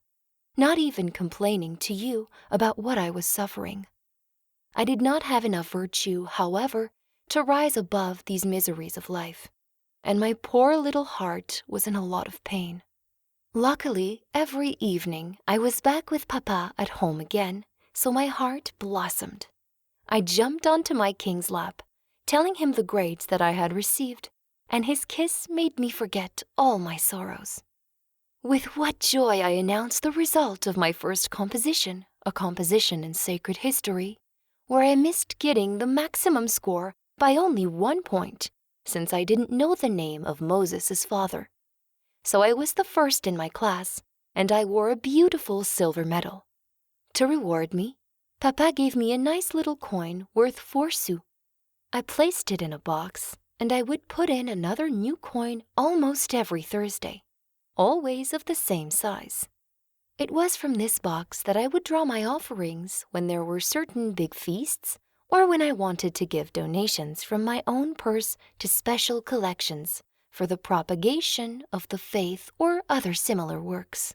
not even complaining to you about what I was suffering. I did not have enough virtue, however, to rise above these miseries of life, and my poor little heart was in a lot of pain. Luckily, every evening I was back with Papa at home again, so my heart blossomed. I jumped onto my king's lap, telling him the grades that I had received, and his kiss made me forget all my sorrows. With what joy I announced the result of my first composition, a composition in sacred history, where I missed getting the maximum score by only 1 point, since I didn't know the name of Moses' father. So I was the first in my class, and I wore a beautiful silver medal. To reward me, Papa gave me a nice little coin worth 4 sous. I placed it in a box, and I would put in another new coin almost every Thursday, always of the same size. It was from this box that I would draw my offerings when there were certain big feasts or when I wanted to give donations from my own purse to special collections for the propagation of the faith or other similar works.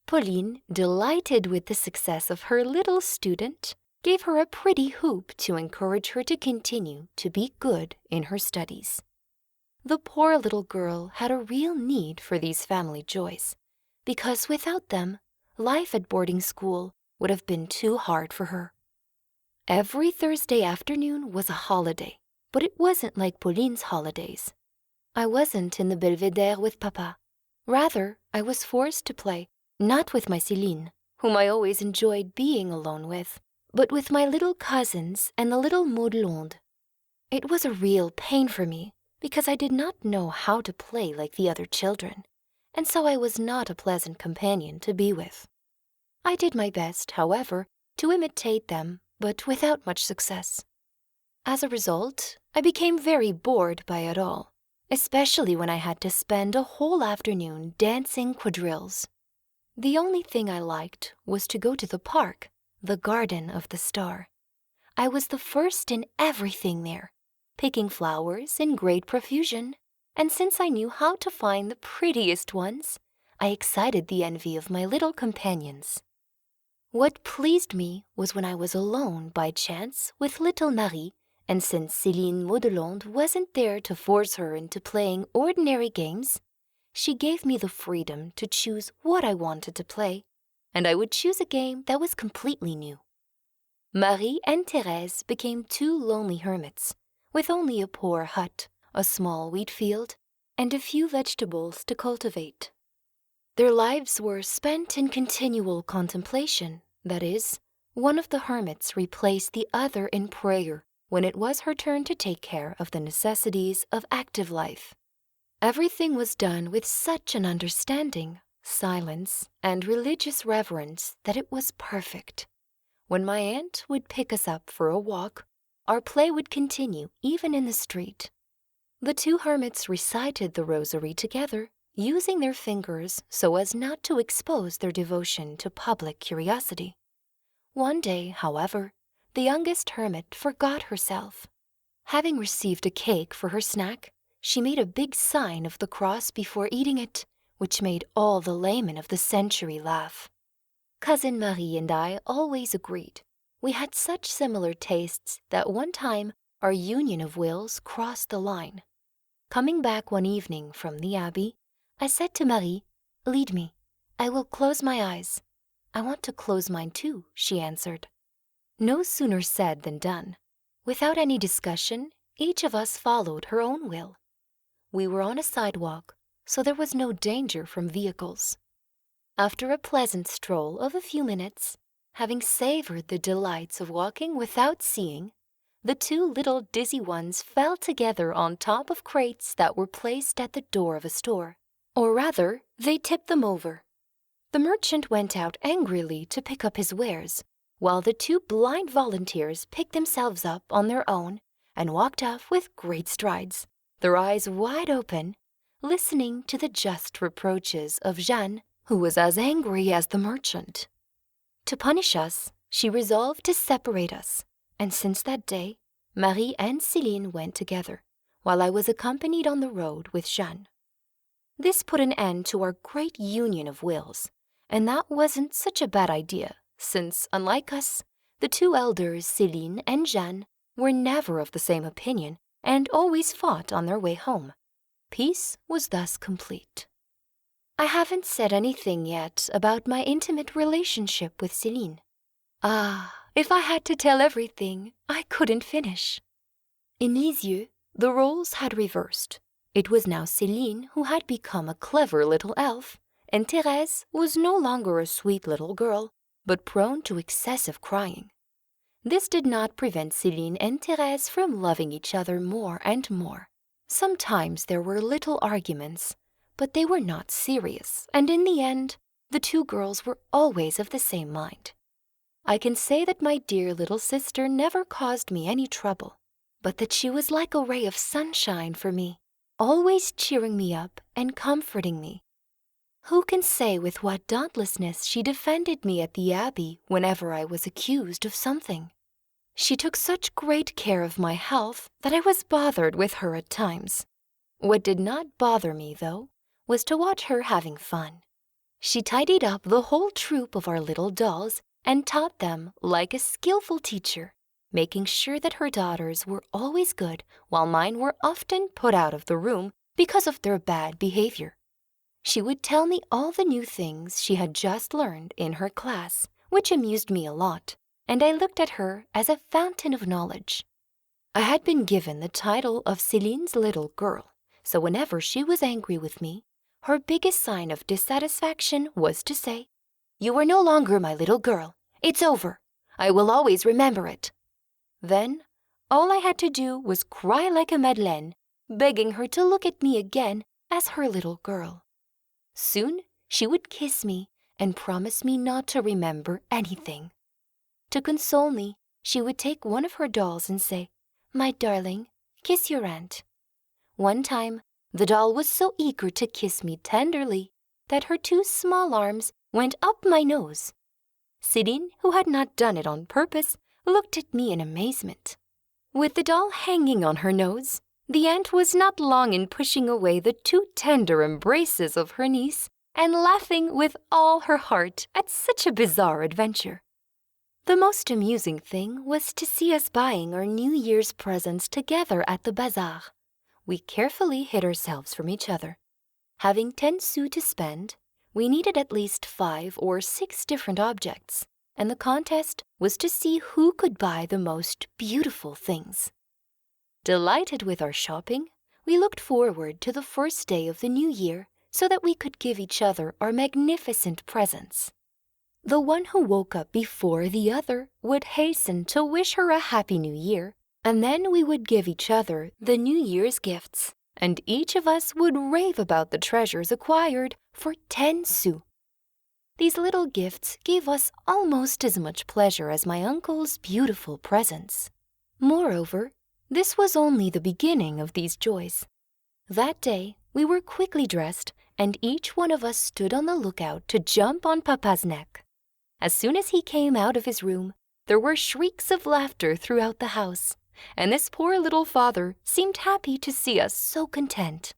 Pauline, delighted with the success of her little student, gave her a pretty hoop to encourage her to continue to be good in her studies. The poor little girl had a real need for these family joys, because without them, life at boarding school would have been too hard for her. Every Thursday afternoon was a holiday, but it wasn't like Pauline's holidays. I wasn't in the Belvedere with Papa. Rather, I was forced to play, not with my Céline, whom I always enjoyed being alone with, but with my little cousins and the little Modelonde. It was a real pain for me, because I did not know how to play like the other children, and so I was not a pleasant companion to be with. I did my best, however, to imitate them, but without much success. As a result, I became very bored by it all, especially when I had to spend a whole afternoon dancing quadrilles. The only thing I liked was to go to the park, the Garden of the Star. I was the first in everything there, picking flowers in great profusion, and since I knew how to find the prettiest ones, I excited the envy of my little companions. What pleased me was when I was alone by chance with little Marie, and since Céline Modelonde wasn't there to force her into playing ordinary games, she gave me the freedom to choose what I wanted to play, and I would choose a game that was completely new. Marie and Therese became two lonely hermits, with only a poor hut, a small wheat field, and a few vegetables to cultivate. Their lives were spent in continual contemplation, that is, one of the hermits replaced the other in prayer when it was her turn to take care of the necessities of active life. Everything was done with such an understanding, silence, and religious reverence that it was perfect. When my aunt would pick us up for a walk, our play would continue even in the street. The two hermits recited the rosary together, using their fingers so as not to expose their devotion to public curiosity. One day, however, the youngest hermit forgot herself. Having received a cake for her snack, she made a big sign of the cross before eating it, which made all the laymen of the century laugh. Cousin Marie and I always agreed. We had such similar tastes that one time our union of wills crossed the line. Coming back one evening from the abbey, I said to Marie, "Lead me. I will close my eyes." "I want to close mine too," she answered. No sooner said than done. Without any discussion, each of us followed her own will. We were on a sidewalk, so there was no danger from vehicles. After a pleasant stroll of a few minutes, having savored the delights of walking without seeing, the two little dizzy ones fell together on top of crates that were placed at the door of a store. Or rather, they tipped them over. The merchant went out angrily to pick up his wares, while the two blind volunteers picked themselves up on their own and walked off with great strides, their eyes wide open, listening to the just reproaches of Jeanne, who was as angry as the merchant. To punish us, she resolved to separate us, and since that day, Marie and Céline went together, while I was accompanied on the road with Jeanne. This put an end to our great union of wills, and that wasn't such a bad idea, since, unlike us, the two elders, Céline and Jeanne, were never of the same opinion and always fought on their way home. Peace was thus complete. I haven't said anything yet about my intimate relationship with Céline. If I had to tell everything, I couldn't finish. In Lisieux, the roles had reversed. It was now Céline who had become a clever little elf, and Thérèse was no longer a sweet little girl, but prone to excessive crying. This did not prevent Céline and Thérèse from loving each other more and more. Sometimes there were little arguments, but they were not serious, and in the end, the two girls were always of the same mind. I can say that my dear little sister never caused me any trouble, but that she was like a ray of sunshine for me, always cheering me up and comforting me. Who can say with what dauntlessness she defended me at the Abbey whenever I was accused of something? She took such great care of my health that I was bothered with her at times. What did not bother me, though, was to watch her having fun. She tidied up the whole troop of our little dolls and taught them like a skillful teacher, making sure that her daughters were always good while mine were often put out of the room because of their bad behavior. She would tell me all the new things she had just learned in her class, which amused me a lot, and I looked at her as a fountain of knowledge. I had been given the title of Céline's little girl, so whenever she was angry with me, her biggest sign of dissatisfaction was to say, "You are no longer my little girl. It's over. I will always remember it." Then, all I had to do was cry like a Madeleine, begging her to look at me again as her little girl. Soon, she would kiss me and promise me not to remember anything. To console me, she would take one of her dolls and say, "My darling, kiss your aunt." One time, the doll was so eager to kiss me tenderly that her two small arms went up my nose. Céline, who had not done it on purpose, looked at me in amazement. With the doll hanging on her nose, the aunt was not long in pushing away the too tender embraces of her niece and laughing with all her heart at such a bizarre adventure. The most amusing thing was to see us buying our New Year's presents together at the bazaar. We carefully hid ourselves from each other. Having 10 sous to spend, we needed at least 5 or 6 different objects, and the contest was to see who could buy the most beautiful things. Delighted with our shopping, we looked forward to the first day of the new year so that we could give each other our magnificent presents. The one who woke up before the other would hasten to wish her a happy new year, and then we would give each other the New Year's gifts, and each of us would rave about the treasures acquired for 10 sous. These little gifts gave us almost as much pleasure as my uncle's beautiful presents. Moreover, this was only the beginning of these joys. That day, we were quickly dressed, and each one of us stood on the lookout to jump on Papa's neck. As soon as he came out of his room, there were shrieks of laughter throughout the house, and this poor little father seemed happy to see us so content.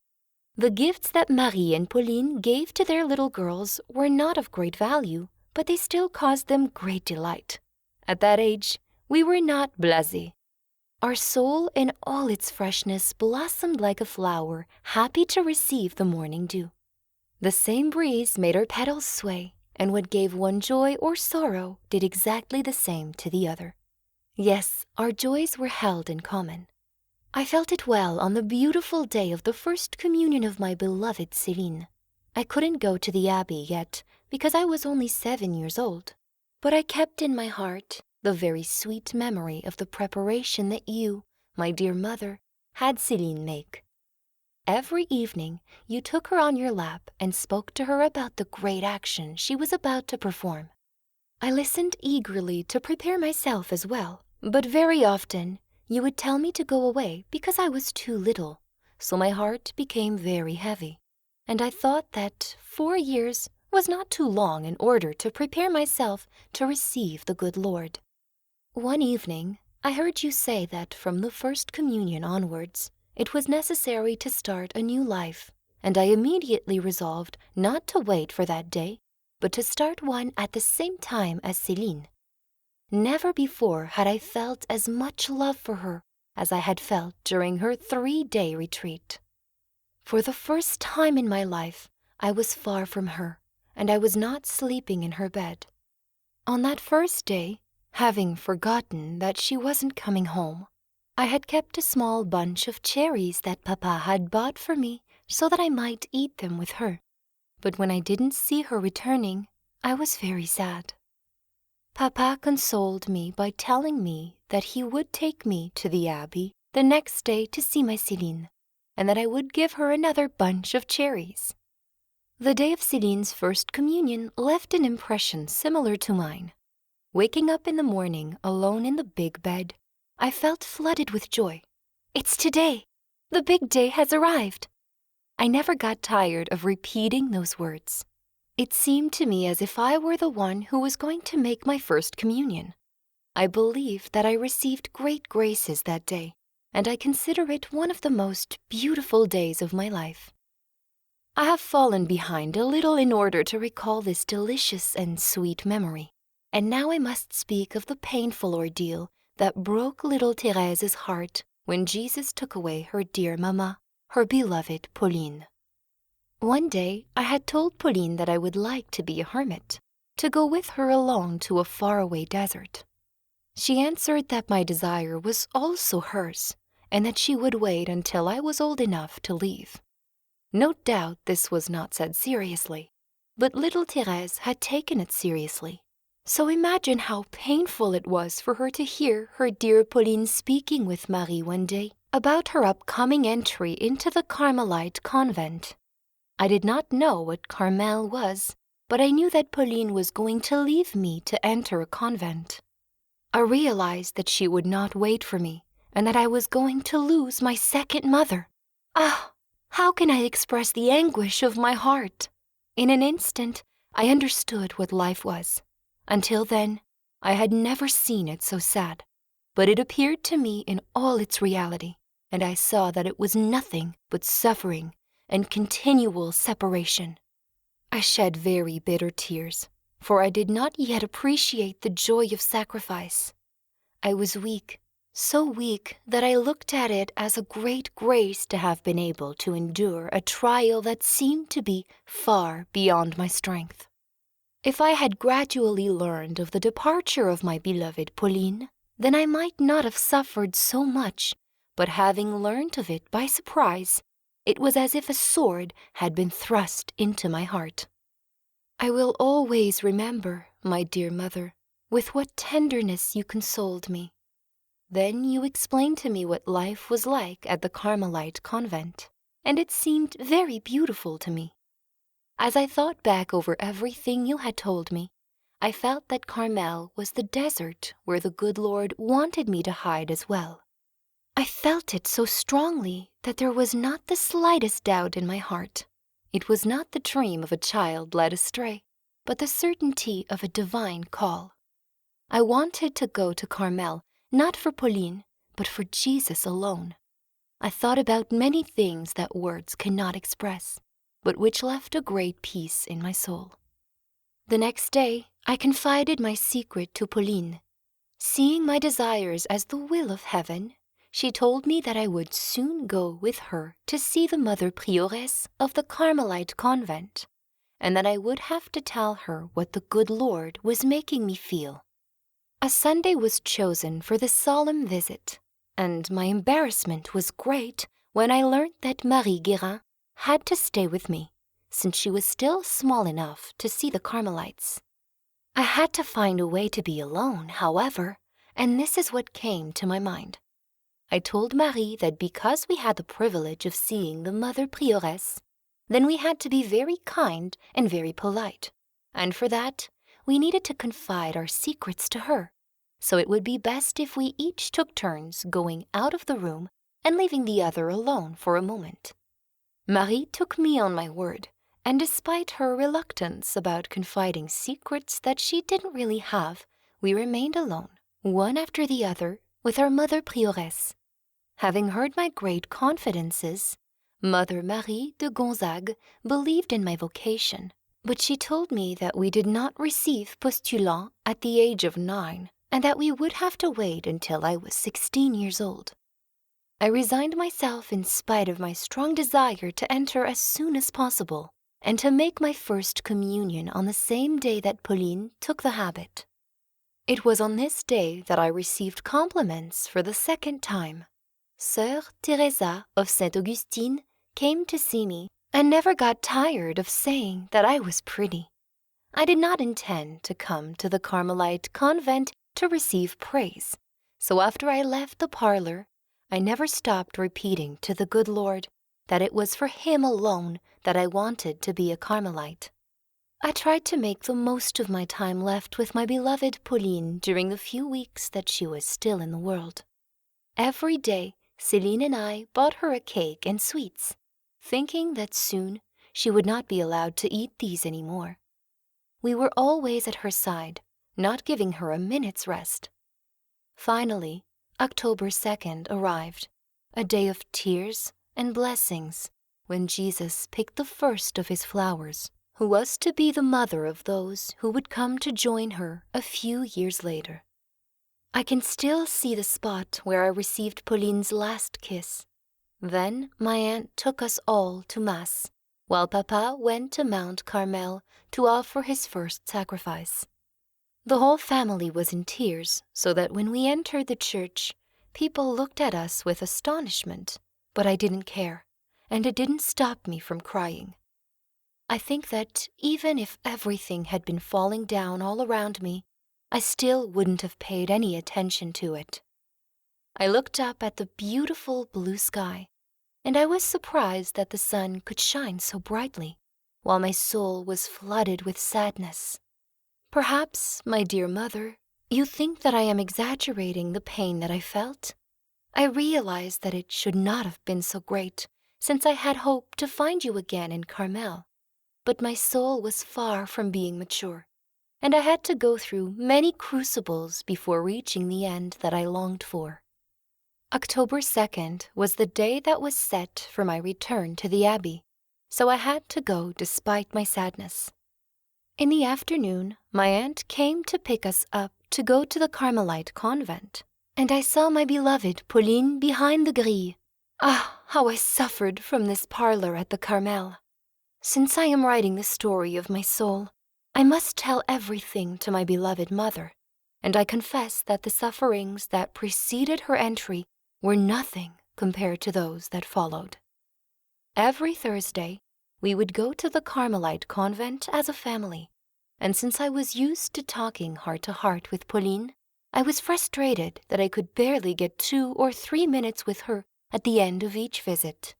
The gifts that Marie and Pauline gave to their little girls were not of great value, but they still caused them great delight. At that age, we were not blasés. Our soul in all its freshness blossomed like a flower, happy to receive the morning dew. The same breeze made our petals sway, and what gave one joy or sorrow did exactly the same to the other. Yes, our joys were held in common. I felt it well on the beautiful day of the first communion of my beloved Céline. I couldn't go to the Abbey yet because I was only 7 years old, but I kept in my heart the very sweet memory of the preparation that you, my dear mother, had Céline make. Every evening you took her on your lap and spoke to her about the great action she was about to perform. I listened eagerly to prepare myself as well, but very often you would tell me to go away because I was too little, so my heart became very heavy, and I thought that 4 years was not too long in order to prepare myself to receive the good Lord. One evening, I heard you say that from the first communion onwards, it was necessary to start a new life, and I immediately resolved not to wait for that day, but to start one at the same time as Céline. Never before had I felt as much love for her as I had felt during her 3-day retreat. For the first time in my life, I was far from her, and I was not sleeping in her bed. On that first day, having forgotten that she wasn't coming home, I had kept a small bunch of cherries that Papa had bought for me so that I might eat them with her. But when I didn't see her returning, I was very sad. Papa consoled me by telling me that he would take me to the Abbey the next day to see my Céline, and that I would give her another bunch of cherries. The day of Céline's first communion left an impression similar to mine. Waking up in the morning alone in the big bed, I felt flooded with joy. It's today! The big day has arrived! I never got tired of repeating those words. It seemed to me as if I were the one who was going to make my first communion. I believe that I received great graces that day, and I consider it one of the most beautiful days of my life. I have fallen behind a little in order to recall this delicious and sweet memory, and now I must speak of the painful ordeal that broke little Therese's heart when Jesus took away her dear mamma, her beloved Pauline. One day I had told Pauline that I would like to be a hermit, to go with her alone to a faraway desert. She answered that my desire was also hers, and that she would wait until I was old enough to leave. No doubt this was not said seriously, but little Therese had taken it seriously. So imagine how painful it was for her to hear her dear Pauline speaking with Marie one day about her upcoming entry into the Carmelite convent. I did not know what Carmel was, but I knew that Pauline was going to leave me to enter a convent. I realized that she would not wait for me, and that I was going to lose my second mother. Ah! How can I express the anguish of my heart? In an instant, I understood what life was. Until then, I had never seen it so sad, but it appeared to me in all its reality, and I saw that it was nothing but suffering and continual separation. I shed very bitter tears, for I did not yet appreciate the joy of sacrifice. I was weak, so weak that I looked at it as a great grace to have been able to endure a trial that seemed to be far beyond my strength. If I had gradually learned of the departure of my beloved Pauline, then I might not have suffered so much, but having learned of it by surprise, it was as if a sword had been thrust into my heart. I will always remember, my dear mother, with what tenderness you consoled me. Then you explained to me what life was like at the Carmelite convent, and it seemed very beautiful to me. As I thought back over everything you had told me, I felt that Carmel was the desert where the good Lord wanted me to hide as well. I felt it so strongly that there was not the slightest doubt in my heart. It was not the dream of a child led astray, but the certainty of a divine call. I wanted to go to Carmel, not for Pauline, but for Jesus alone. I thought about many things that words cannot express, but which left a great peace in my soul. The next day, I confided my secret to Pauline. Seeing my desires as the will of heaven, she told me that I would soon go with her to see the Mother Prioress of the Carmelite convent, and that I would have to tell her what the good Lord was making me feel. A Sunday was chosen for the solemn visit, and my embarrassment was great when I learned that Marie Guérin had to stay with me, since she was still small enough to see the Carmelites. I had to find a way to be alone, however, and this is what came to my mind. I told Marie that because we had the privilege of seeing the Mother Prioress, then we had to be very kind and very polite, and for that, we needed to confide our secrets to her, so it would be best if we each took turns going out of the room and leaving the other alone for a moment. Marie took me on my word, and despite her reluctance about confiding secrets that she didn't really have, we remained alone, one after the other, with our Mother Prioress. Having heard my great confidences, Mother Marie de Gonzague believed in my vocation, but she told me that we did not receive postulants at the age of 9, and that we would have to wait until I was 16 years old. I resigned myself in spite of my strong desire to enter as soon as possible, and to make my first communion on the same day that Pauline took the habit. It was on this day that I received compliments for the second time. Soeur Therese of Saint Augustine came to see me and never got tired of saying that I was pretty. I did not intend to come to the Carmelite convent to receive praise, so after I left the parlor, I never stopped repeating to the good Lord that it was for Him alone that I wanted to be a Carmelite. I tried to make the most of my time left with my beloved Pauline during the few weeks that she was still in the world. Every day, Céline and I bought her a cake and sweets, thinking that soon she would not be allowed to eat these anymore, We were always at her side, not giving her a minute's rest. Finally, October 2nd arrived, a day of tears and blessings, when Jesus picked the first of his flowers, who was to be the mother of those who would come to join her a few years later. I can still see the spot where I received Pauline's last kiss. Then my aunt took us all to Mass, while Papa went to Mount Carmel to offer his first sacrifice. The whole family was in tears, so that when we entered the church, people looked at us with astonishment, but I didn't care, and it didn't stop me from crying. I think that even if everything had been falling down all around me, I still wouldn't have paid any attention to it. I looked up at the beautiful blue sky, and I was surprised that the sun could shine so brightly, while my soul was flooded with sadness. Perhaps, my dear mother, you think that I am exaggerating the pain that I felt? I realize that it should not have been so great, since I had hoped to find you again in Carmel. But my soul was far from being mature, and I had to go through many crucibles before reaching the end that I longed for. October 2nd was the day that was set for my return to the Abbey, so I had to go despite my sadness. In the afternoon, my aunt came to pick us up to go to the Carmelite convent, and I saw my beloved Pauline behind the grille. Ah, how I suffered from this parlor at the Carmel! Since I am writing the story of my soul, I must tell everything to my beloved mother, and I confess that the sufferings that preceded her entry were nothing compared to those that followed. Every Thursday, we would go to the Carmelite convent as a family, and since I was used to talking heart to heart with Pauline, I was frustrated that I could barely get 2 or 3 minutes with her at the end of each visit.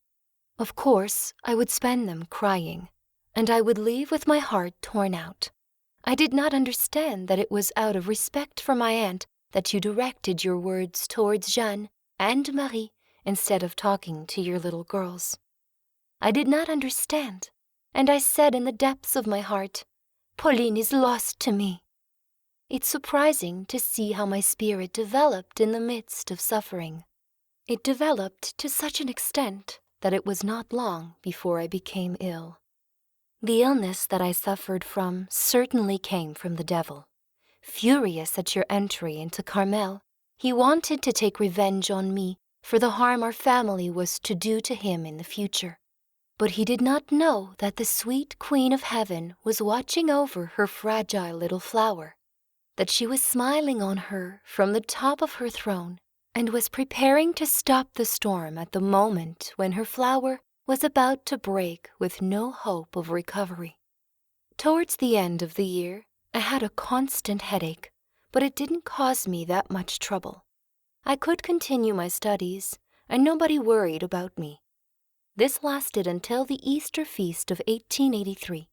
Of course, I would spend them crying, and I would leave with my heart torn out. I did not understand that it was out of respect for my aunt that you directed your words towards Jeanne and Marie instead of talking to your little girls. I did not understand, and I said in the depths of my heart, "Pauline is lost to me." It's surprising to see how my spirit developed in the midst of suffering. It developed to such an extent that it was not long before I became ill. The illness that I suffered from certainly came from the devil. Furious at your entry into Carmel, he wanted to take revenge on me for the harm our family was to do to him in the future. But he did not know that the sweet Queen of Heaven was watching over her fragile little flower, that she was smiling on her from the top of her throne, and was preparing to stop the storm at the moment when her flower was about to break with no hope of recovery. Towards the end of the year, I had a constant headache, but it didn't cause me that much trouble. I could continue my studies, and nobody worried about me. This lasted until the Easter feast of 1883.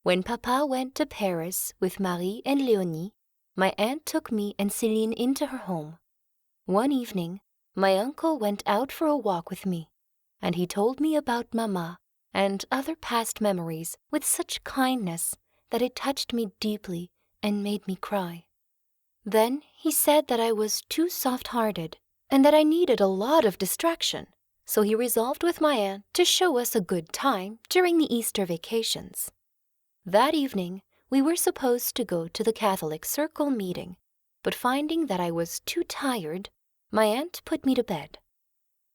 When Papa went to Paris with Marie and Léonie, my aunt took me and Céline into her home. One evening, my uncle went out for a walk with me, and he told me about Mama and other past memories with such kindness that it touched me deeply and made me cry. Then he said that I was too soft-hearted and that I needed a lot of distraction, so he resolved with my aunt to show us a good time during the Easter vacations. That evening, we were supposed to go to the Catholic Circle meeting, but finding that I was too tired, my aunt put me to bed.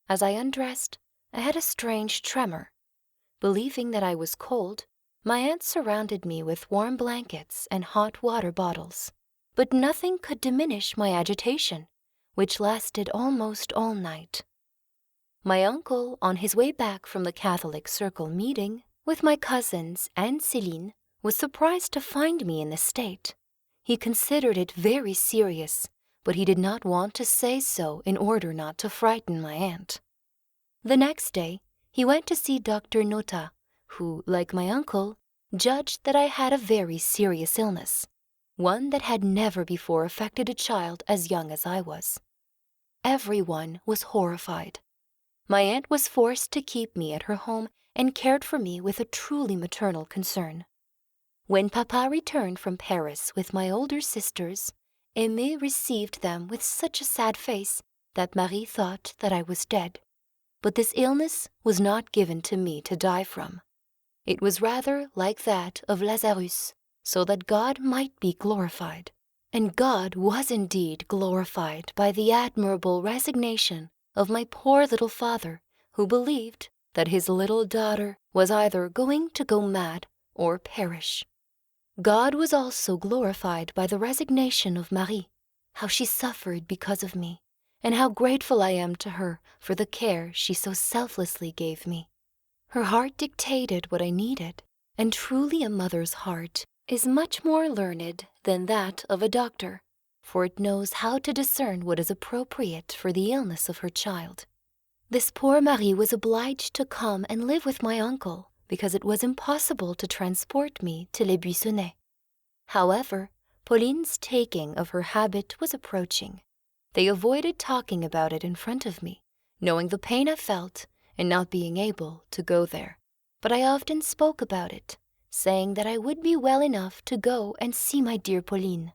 As I undressed, I had a strange tremor. Believing that I was cold, my aunt surrounded me with warm blankets and hot water bottles, but nothing could diminish my agitation, which lasted almost all night. My uncle, on his way back from the Catholic Circle meeting, with my cousins and Céline, was surprised to find me in this state. He considered it very serious, but he did not want to say so in order not to frighten my aunt. The next day, he went to see Dr. Nota, who, like my uncle, judged that I had a very serious illness, one that had never before affected a child as young as I was. Everyone was horrified. My aunt was forced to keep me at her home and cared for me with a truly maternal concern. When Papa returned from Paris with my older sisters, Aimée received them with such a sad face that Marie thought that I was dead. But this illness was not given to me to die from. It was rather like that of Lazarus, so that God might be glorified. And God was indeed glorified by the admirable resignation of my poor little father, who believed that his little daughter was either going to go mad or perish. God was also glorified by the resignation of Marie, how she suffered because of me, and how grateful I am to her for the care she so selflessly gave me. Her heart dictated what I needed, and truly a mother's heart is much more learned than that of a doctor, for it knows how to discern what is appropriate for the illness of her child. This poor Marie was obliged to come and live with my uncle, because it was impossible to transport me to Les Buissonnets. However, Pauline's taking of her habit was approaching. They avoided talking about it in front of me, knowing the pain I felt and not being able to go there. But I often spoke about it, saying that I would be well enough to go and see my dear Pauline.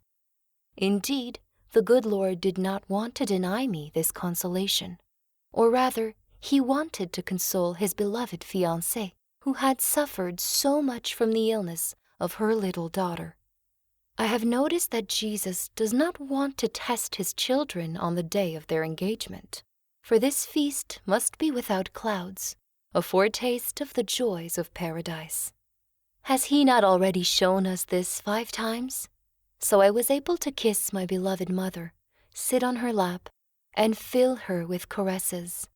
Indeed, the good Lord did not want to deny me this consolation, or rather, he wanted to console his beloved fiancée, who had suffered so much from the illness of her little daughter. I have noticed that Jesus does not want to test his children on the day of their engagement, for this feast must be without clouds, a foretaste of the joys of paradise. Has he not already shown us this 5 times? So I was able to kiss my beloved mother, sit on her lap, and fill her with caresses.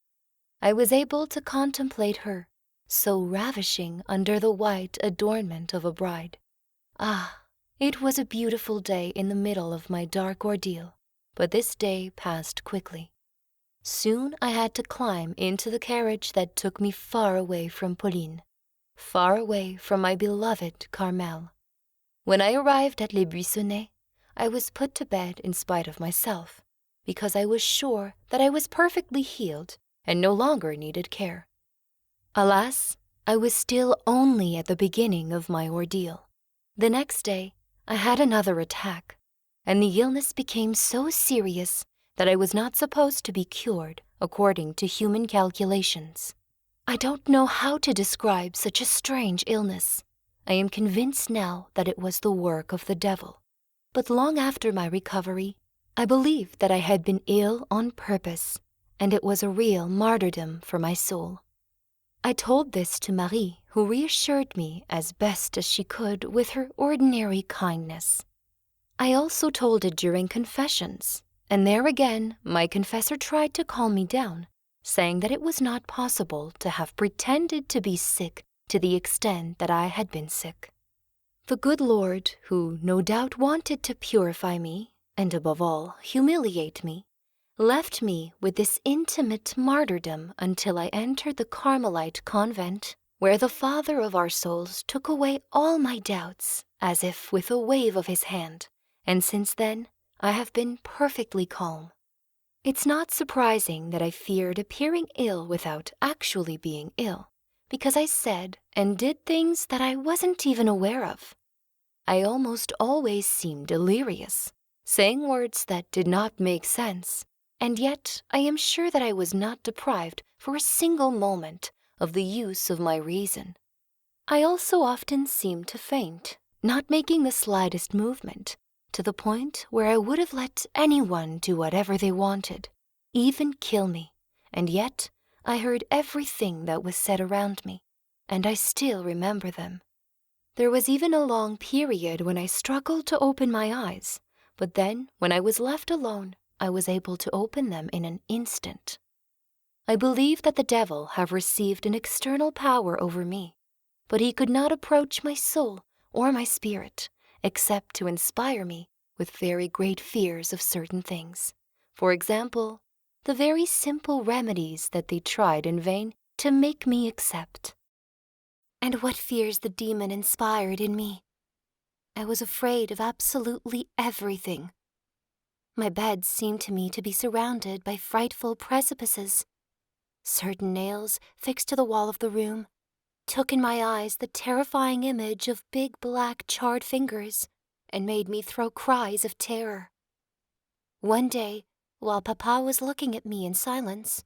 I was able to contemplate her, so ravishing under the white adornment of a bride. Ah, it was a beautiful day in the middle of my dark ordeal, but this day passed quickly. Soon I had to climb into the carriage that took me far away from Pauline, far away from my beloved Carmel. When I arrived at Les Buissonnets, I was put to bed in spite of myself, because I was sure that I was perfectly healed and no longer needed care. Alas, I was still only at the beginning of my ordeal. The next day, I had another attack, and the illness became so serious that I was not supposed to be cured according to human calculations. I don't know how to describe such a strange illness. I am convinced now that it was the work of the devil. But long after my recovery, I believed that I had been ill on purpose, and it was a real martyrdom for my soul. I told this to Marie, who reassured me as best as she could with her ordinary kindness. I also told it during confessions, and there again my confessor tried to calm me down, saying that it was not possible to have pretended to be sick to the extent that I had been sick. The good Lord, who no doubt wanted to purify me, and above all, humiliate me, left me with this intimate martyrdom until I entered the Carmelite convent, where the Father of our souls took away all my doubts, as if with a wave of his hand, and since then I have been perfectly calm. It's not surprising that I feared appearing ill without actually being ill, because I said and did things that I wasn't even aware of. I almost always seemed delirious, saying words that did not make sense, and yet I am sure that I was not deprived for a single moment of the use of my reason. I also often seemed to faint, not making the slightest movement, to the point where I would have let anyone do whatever they wanted, even kill me, and yet I heard everything that was said around me, and I still remember them. There was even a long period when I struggled to open my eyes, but then, when I was left alone, I was able to open them in an instant. I believe that the devil have received an external power over me, but he could not approach my soul or my spirit, except to inspire me with very great fears of certain things. For example, the very simple remedies that they tried in vain to make me accept. And what fears the demon inspired in me? I was afraid of absolutely everything. My bed seemed to me to be surrounded by frightful precipices. Certain nails fixed to the wall of the room, took in my eyes the terrifying image of big black charred fingers and made me throw cries of terror. One day, while Papa was looking at me in silence,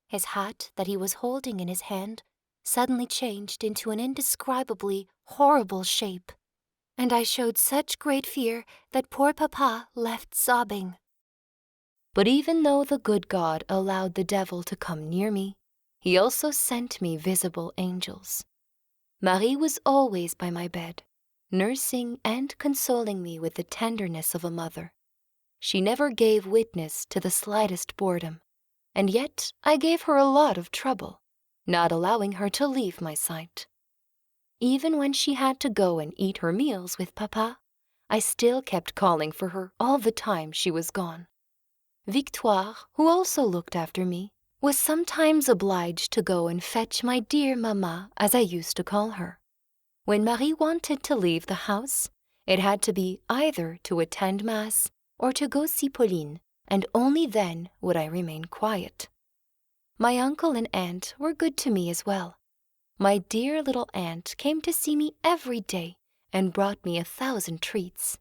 his hat that he was holding in his hand suddenly changed into an indescribably horrible shape, and I showed such great fear that poor Papa left sobbing. But even though the good God allowed the devil to come near me, he also sent me visible angels. Marie was always by my bed, nursing and consoling me with the tenderness of a mother. She never gave witness to the slightest boredom, and yet I gave her a lot of trouble, not allowing her to leave my sight. Even when she had to go and eat her meals with Papa, I still kept calling for her all the time she was gone. Victoire, who also looked after me, was sometimes obliged to go and fetch my dear Mama, as I used to call her. When Marie wanted to leave the house, it had to be either to attend Mass or to go see Pauline, and only then would I remain quiet. My uncle and aunt were good to me as well. My dear little aunt came to see me every day and brought me 1,000 treats.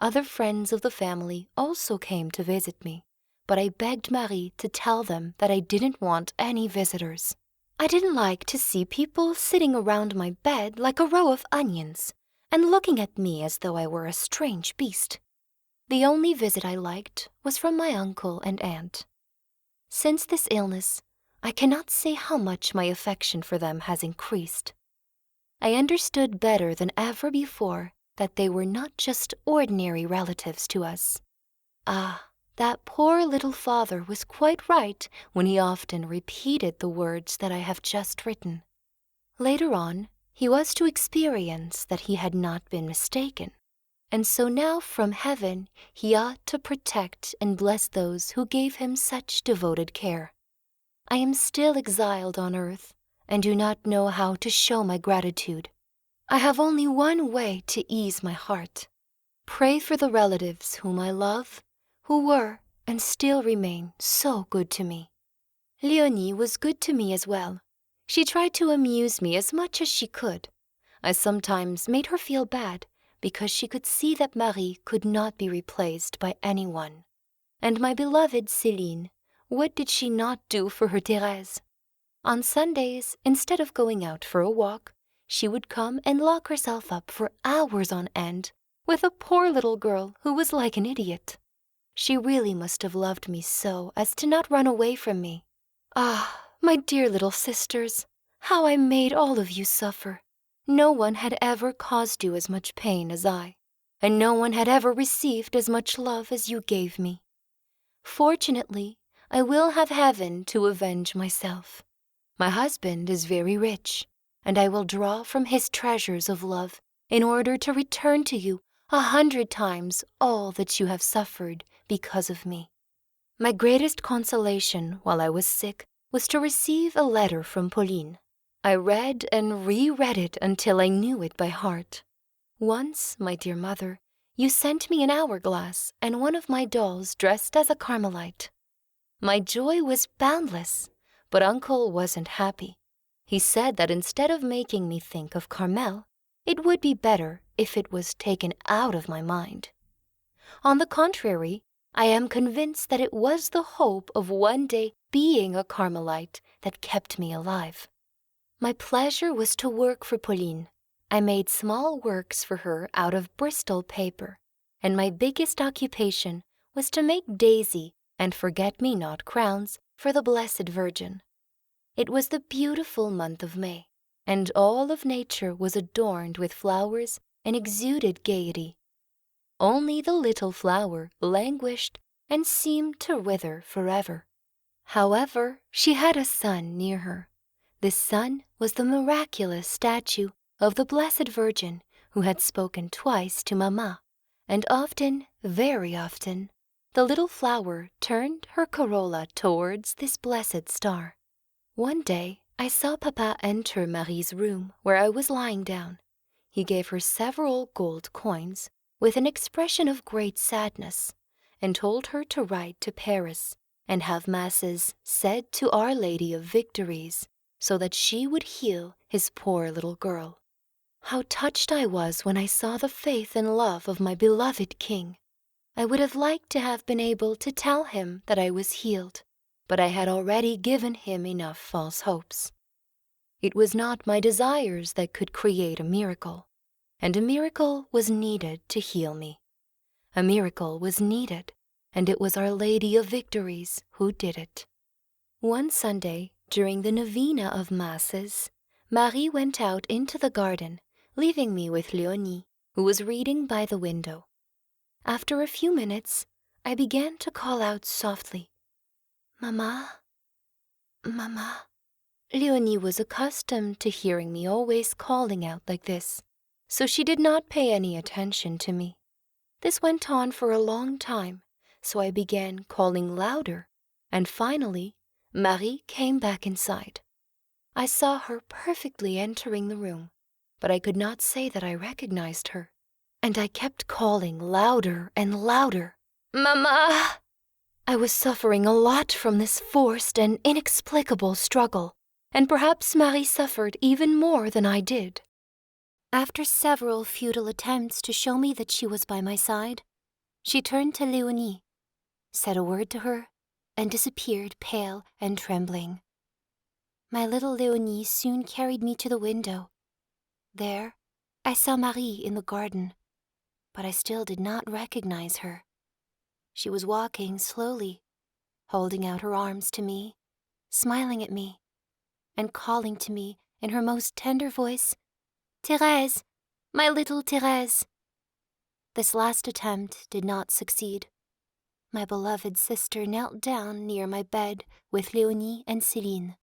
Other friends of the family also came to visit me, but I begged Marie to tell them that I didn't want any visitors. I didn't like to see people sitting around my bed like a row of onions and looking at me as though I were a strange beast. The only visit I liked was from my uncle and aunt. Since this illness, I cannot say how much my affection for them has increased. I understood better than ever before that they were not just ordinary relatives to us. Ah, that poor little father was quite right when he often repeated the words that I have just written. Later on, he was to experience that he had not been mistaken, and so now from heaven he ought to protect and bless those who gave him such devoted care. I am still exiled on earth and do not know how to show my gratitude. I have only one way to ease my heart. Pray for the relatives whom I love, who were and still remain so good to me. Léonie was good to me as well. She tried to amuse me as much as she could. I sometimes made her feel bad because she could see that Marie could not be replaced by anyone. And my beloved Céline, what did she not do for her Therese? On Sundays, instead of going out for a walk, she would come and lock herself up for hours on end with a poor little girl who was like an idiot. She really must have loved me so as to not run away from me. Ah, my dear little sisters, how I made all of you suffer. No one had ever caused you as much pain as I, and no one had ever received as much love as you gave me. Fortunately, I will have heaven to avenge myself. My husband is very rich, and I will draw from his treasures of love in order to return to you 100 times all that you have suffered because of me. My greatest consolation while I was sick was to receive a letter from Pauline. I read and reread it until I knew it by heart. Once, my dear mother, you sent me an hourglass and one of my dolls dressed as a Carmelite. My joy was boundless, but Uncle wasn't happy. He said that instead of making me think of Carmel, it would be better if it was taken out of my mind. On the contrary, I am convinced that it was the hope of one day being a Carmelite that kept me alive. My pleasure was to work for Pauline. I made small works for her out of Bristol paper, and my biggest occupation was to make daisy and forget-me-not crowns for the Blessed Virgin. It was the beautiful month of May, and all of nature was adorned with flowers and exuded gaiety. Only the little flower languished and seemed to wither forever. However, she had a son near her. This son was the miraculous statue of the Blessed Virgin who had spoken twice to Mama, and often, very often, the little flower turned her corolla towards this blessed star. One day, I saw Papa enter Marie's room where I was lying down. He gave her several gold coins with an expression of great sadness, and told her to ride to Paris and have masses said to Our Lady of Victories so that she would heal his poor little girl. How touched I was when I saw the faith and love of my beloved king. I would have liked to have been able to tell him that I was healed, but I had already given him enough false hopes. It was not my desires that could create a miracle, and a miracle was needed to heal me. A miracle was needed, and it was Our Lady of Victories who did it. One Sunday, during the novena of Masses, Marie went out into the garden, leaving me with Léonie, who was reading by the window. After a few minutes, I began to call out softly, "Mama, Mama." Léonie was accustomed to hearing me always calling out like this, so she did not pay any attention to me. This went on for a long time, so I began calling louder, and finally, Marie came back inside. I saw her perfectly entering the room, but I could not say that I recognized her, and I kept calling louder and louder, "Mama!" I was suffering a lot from this forced and inexplicable struggle, and perhaps Marie suffered even more than I did. After several futile attempts to show me that she was by my side, she turned to Léonie, said a word to her, and disappeared pale and trembling. My little Léonie soon carried me to the window. There, I saw Marie in the garden, but I still did not recognize her. She was walking slowly, holding out her arms to me, smiling at me, and calling to me in her most tender voice, "Thérèse, my little Thérèse." This last attempt did not succeed. My beloved sister knelt down near my bed with Léonie and Céline.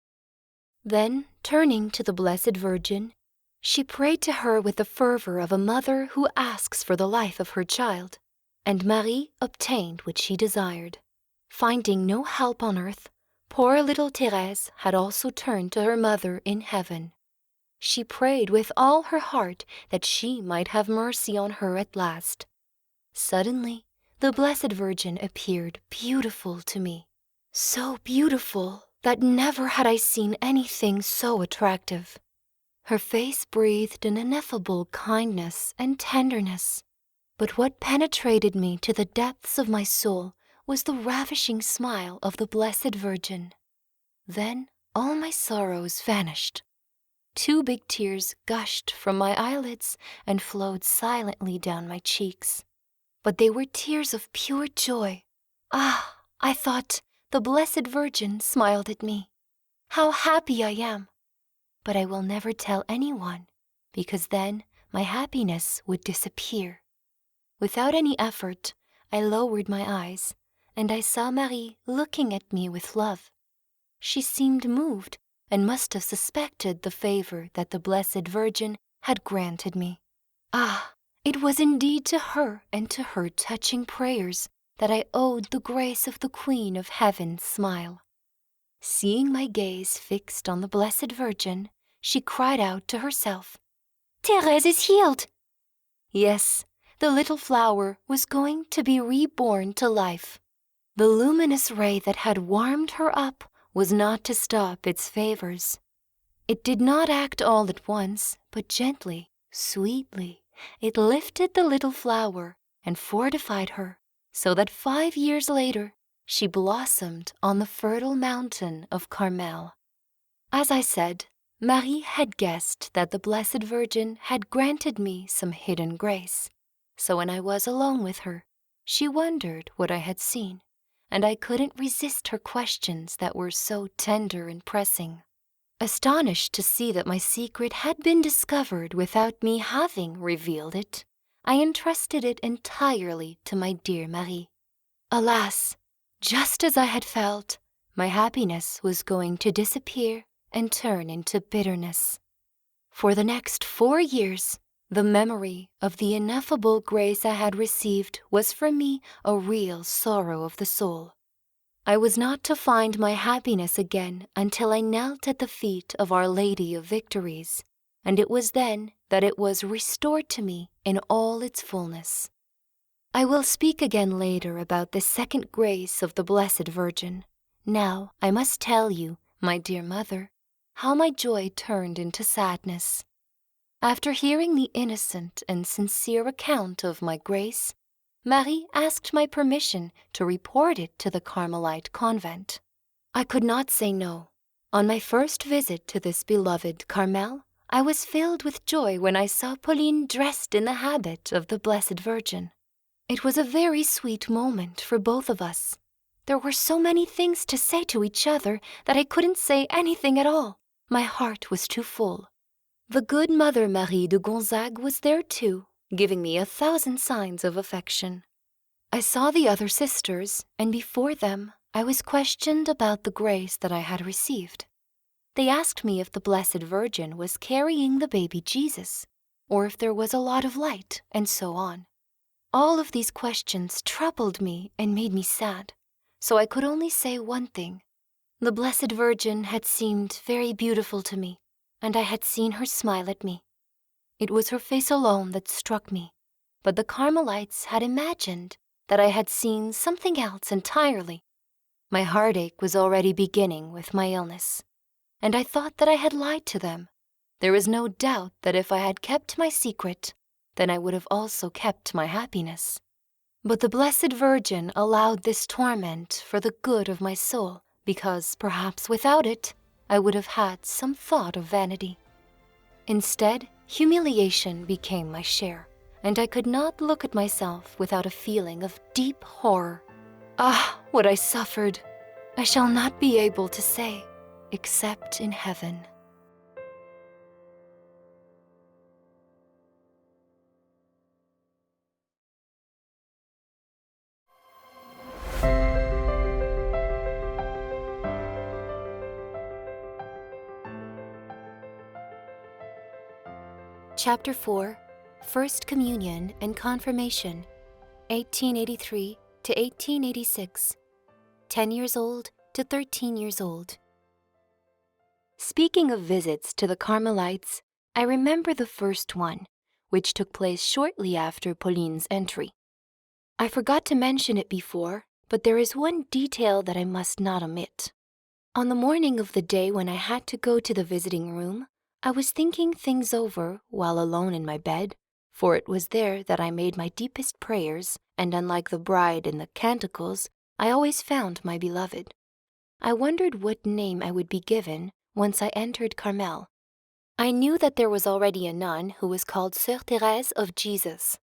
Then, turning to the Blessed Virgin, she prayed to her with the fervor of a mother who asks for the life of her child, and Marie obtained what she desired. Finding no help on earth, poor little Thérèse had also turned to her mother in heaven. She prayed with all her heart that she might have mercy on her at last. Suddenly, the Blessed Virgin appeared beautiful to me, so beautiful that never had I seen anything so attractive. Her face breathed an ineffable kindness and tenderness, but what penetrated me to the depths of my soul was the ravishing smile of the Blessed Virgin. Then all my sorrows vanished. 2 big tears gushed from my eyelids and flowed silently down my cheeks. But they were tears of pure joy. Ah, I thought, the Blessed Virgin smiled at me. How happy I am! But I will never tell anyone, because then my happiness would disappear. Without any effort, I lowered my eyes, and I saw Marie looking at me with love. She seemed moved, and must have suspected the favor that the Blessed Virgin had granted me. Ah, it was indeed to her and to her touching prayers that I owed the grace of the Queen of Heaven's smile. Seeing my gaze fixed on the Blessed Virgin, she cried out to herself, "Thérèse is healed!" Yes, the little flower was going to be reborn to life. The luminous ray that had warmed her up was not to stop its favors. It did not act all at once, but gently, sweetly, it lifted the little flower and fortified her, so that 5 years later she blossomed on the fertile mountain of Carmel. As I said, Marie had guessed that the Blessed Virgin had granted me some hidden grace, so when I was alone with her, she wondered what I had seen, and I couldn't resist her questions that were so tender and pressing. Astonished to see that my secret had been discovered without me having revealed it, I entrusted it entirely to my dear Marie. Alas, just as I had felt, my happiness was going to disappear and turn into bitterness. For the next 4 years, the memory of the ineffable grace I had received was for me a real sorrow of the soul. I was not to find my happiness again until I knelt at the feet of Our Lady of Victories, and it was then that it was restored to me in all its fullness. I will speak again later about the second grace of the Blessed Virgin. Now I must tell you, my dear mother, how my joy turned into sadness. After hearing the innocent and sincere account of my grace, Marie asked my permission to report it to the Carmelite convent. I could not say no. On my first visit to this beloved Carmel, I was filled with joy when I saw Pauline dressed in the habit of the Blessed Virgin. It was a very sweet moment for both of us. There were so many things to say to each other that I couldn't say anything at all. My heart was too full. The good Mother Marie de Gonzague was there too, giving me 1,000 signs of affection. I saw the other sisters, and before them, I was questioned about the grace that I had received. They asked me if the Blessed Virgin was carrying the baby Jesus, or if there was a lot of light, and so on. All of these questions troubled me and made me sad, so I could only say one thing. The Blessed Virgin had seemed very beautiful to me, and I had seen her smile at me. It was her face alone that struck me, but the Carmelites had imagined that I had seen something else entirely. My heartache was already beginning with my illness, and I thought that I had lied to them. There was no doubt that if I had kept my secret, then I would have also kept my happiness. But the Blessed Virgin allowed this torment for the good of my soul, because perhaps without it, I would have had some thought of vanity. Instead, humiliation became my share, and I could not look at myself without a feeling of deep horror. Ah, what I suffered! I shall not be able to say, except in heaven. Chapter 4, First Communion and Confirmation, 1883 to 1886, 10 years old to 13 years old. Speaking of visits to the Carmelites, I remember the first one, which took place shortly after Pauline's entry. I forgot to mention it before, but there is one detail that I must not omit. On the morning of the day when I had to go to the visiting room, I was thinking things over while alone in my bed, for it was there that I made my deepest prayers, and unlike the bride in the Canticles, I always found my beloved. I wondered what name I would be given once I entered Carmel. I knew that there was already a nun who was called Soeur Therese of Jesus.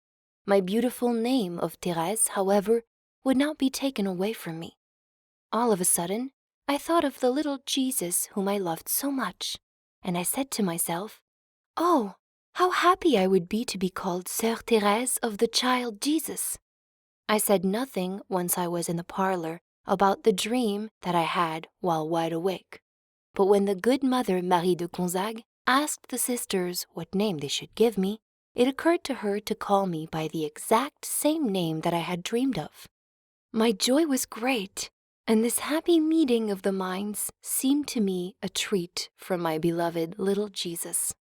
My beautiful name of Therese, however, would not be taken away from me. All of a sudden, I thought of the little Jesus whom I loved so much, and I said to myself, "Oh, how happy I would be to be called Soeur Therese of the child Jesus." I said nothing once I was in the parlor about the dream that I had while wide awake. But when the good Mother Marie de Gonzague asked the sisters what name they should give me, it occurred to her to call me by the exact same name that I had dreamed of. My joy was great, and this happy meeting of the minds seemed to me a treat from my beloved little Jesus.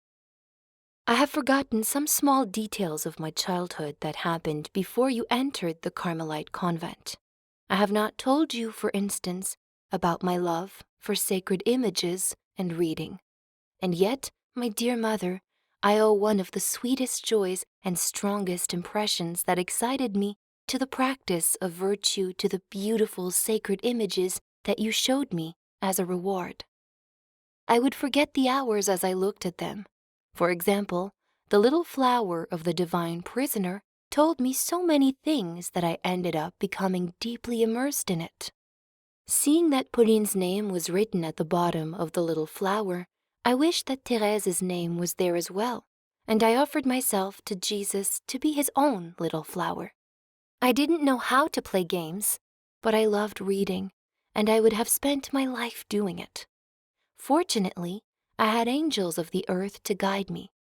I have forgotten some small details of my childhood that happened before you entered the Carmelite convent. I have not told you, for instance, about my love for sacred images and reading. And yet, my dear mother, I owe one of the sweetest joys and strongest impressions that excited me to the practice of virtue to the beautiful sacred images that you showed me as a reward. I would forget the hours as I looked at them. For example, the little flower of the divine prisoner told me so many things that I ended up becoming deeply immersed in it. Seeing that Pauline's name was written at the bottom of the little flower, I wished that Therese's name was there as well, and I offered myself to Jesus to be his own little flower. I didn't know how to play games, but I loved reading, and I would have spent my life doing it. Fortunately, I had angels of the earth to guide me,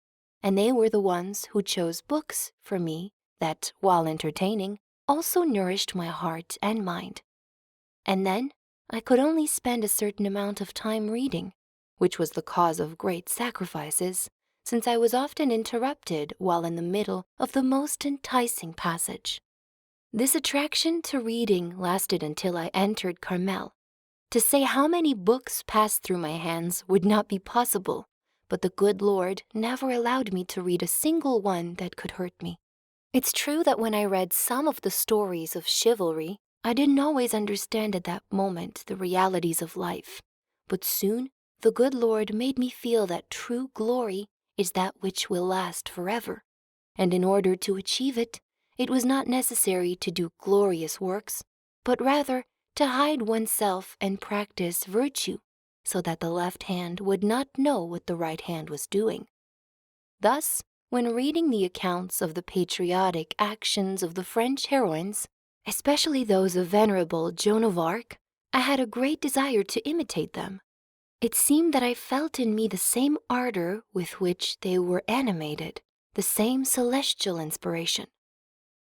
and they were the ones who chose books for me that, while entertaining, also nourished my heart and mind. And then, I could only spend a certain amount of time reading, which was the cause of great sacrifices, since I was often interrupted while in the middle of the most enticing passage. This attraction to reading lasted until I entered Carmel, To say how many books passed through my hands would not be possible, but the good Lord never allowed me to read a single one that could hurt me. It's true that when I read some of the stories of chivalry, I didn't always understand at that moment the realities of life, but soon the good Lord made me feel that true glory is that which will last forever, and in order to achieve it, it was not necessary to do glorious works, but rather to hide oneself and practice virtue, so that the left hand would not know what the right hand was doing. Thus, when reading the accounts of the patriotic actions of the French heroines, especially those of Venerable Joan of Arc, I had a great desire to imitate them. It seemed that I felt in me the same ardor with which they were animated, the same celestial inspiration.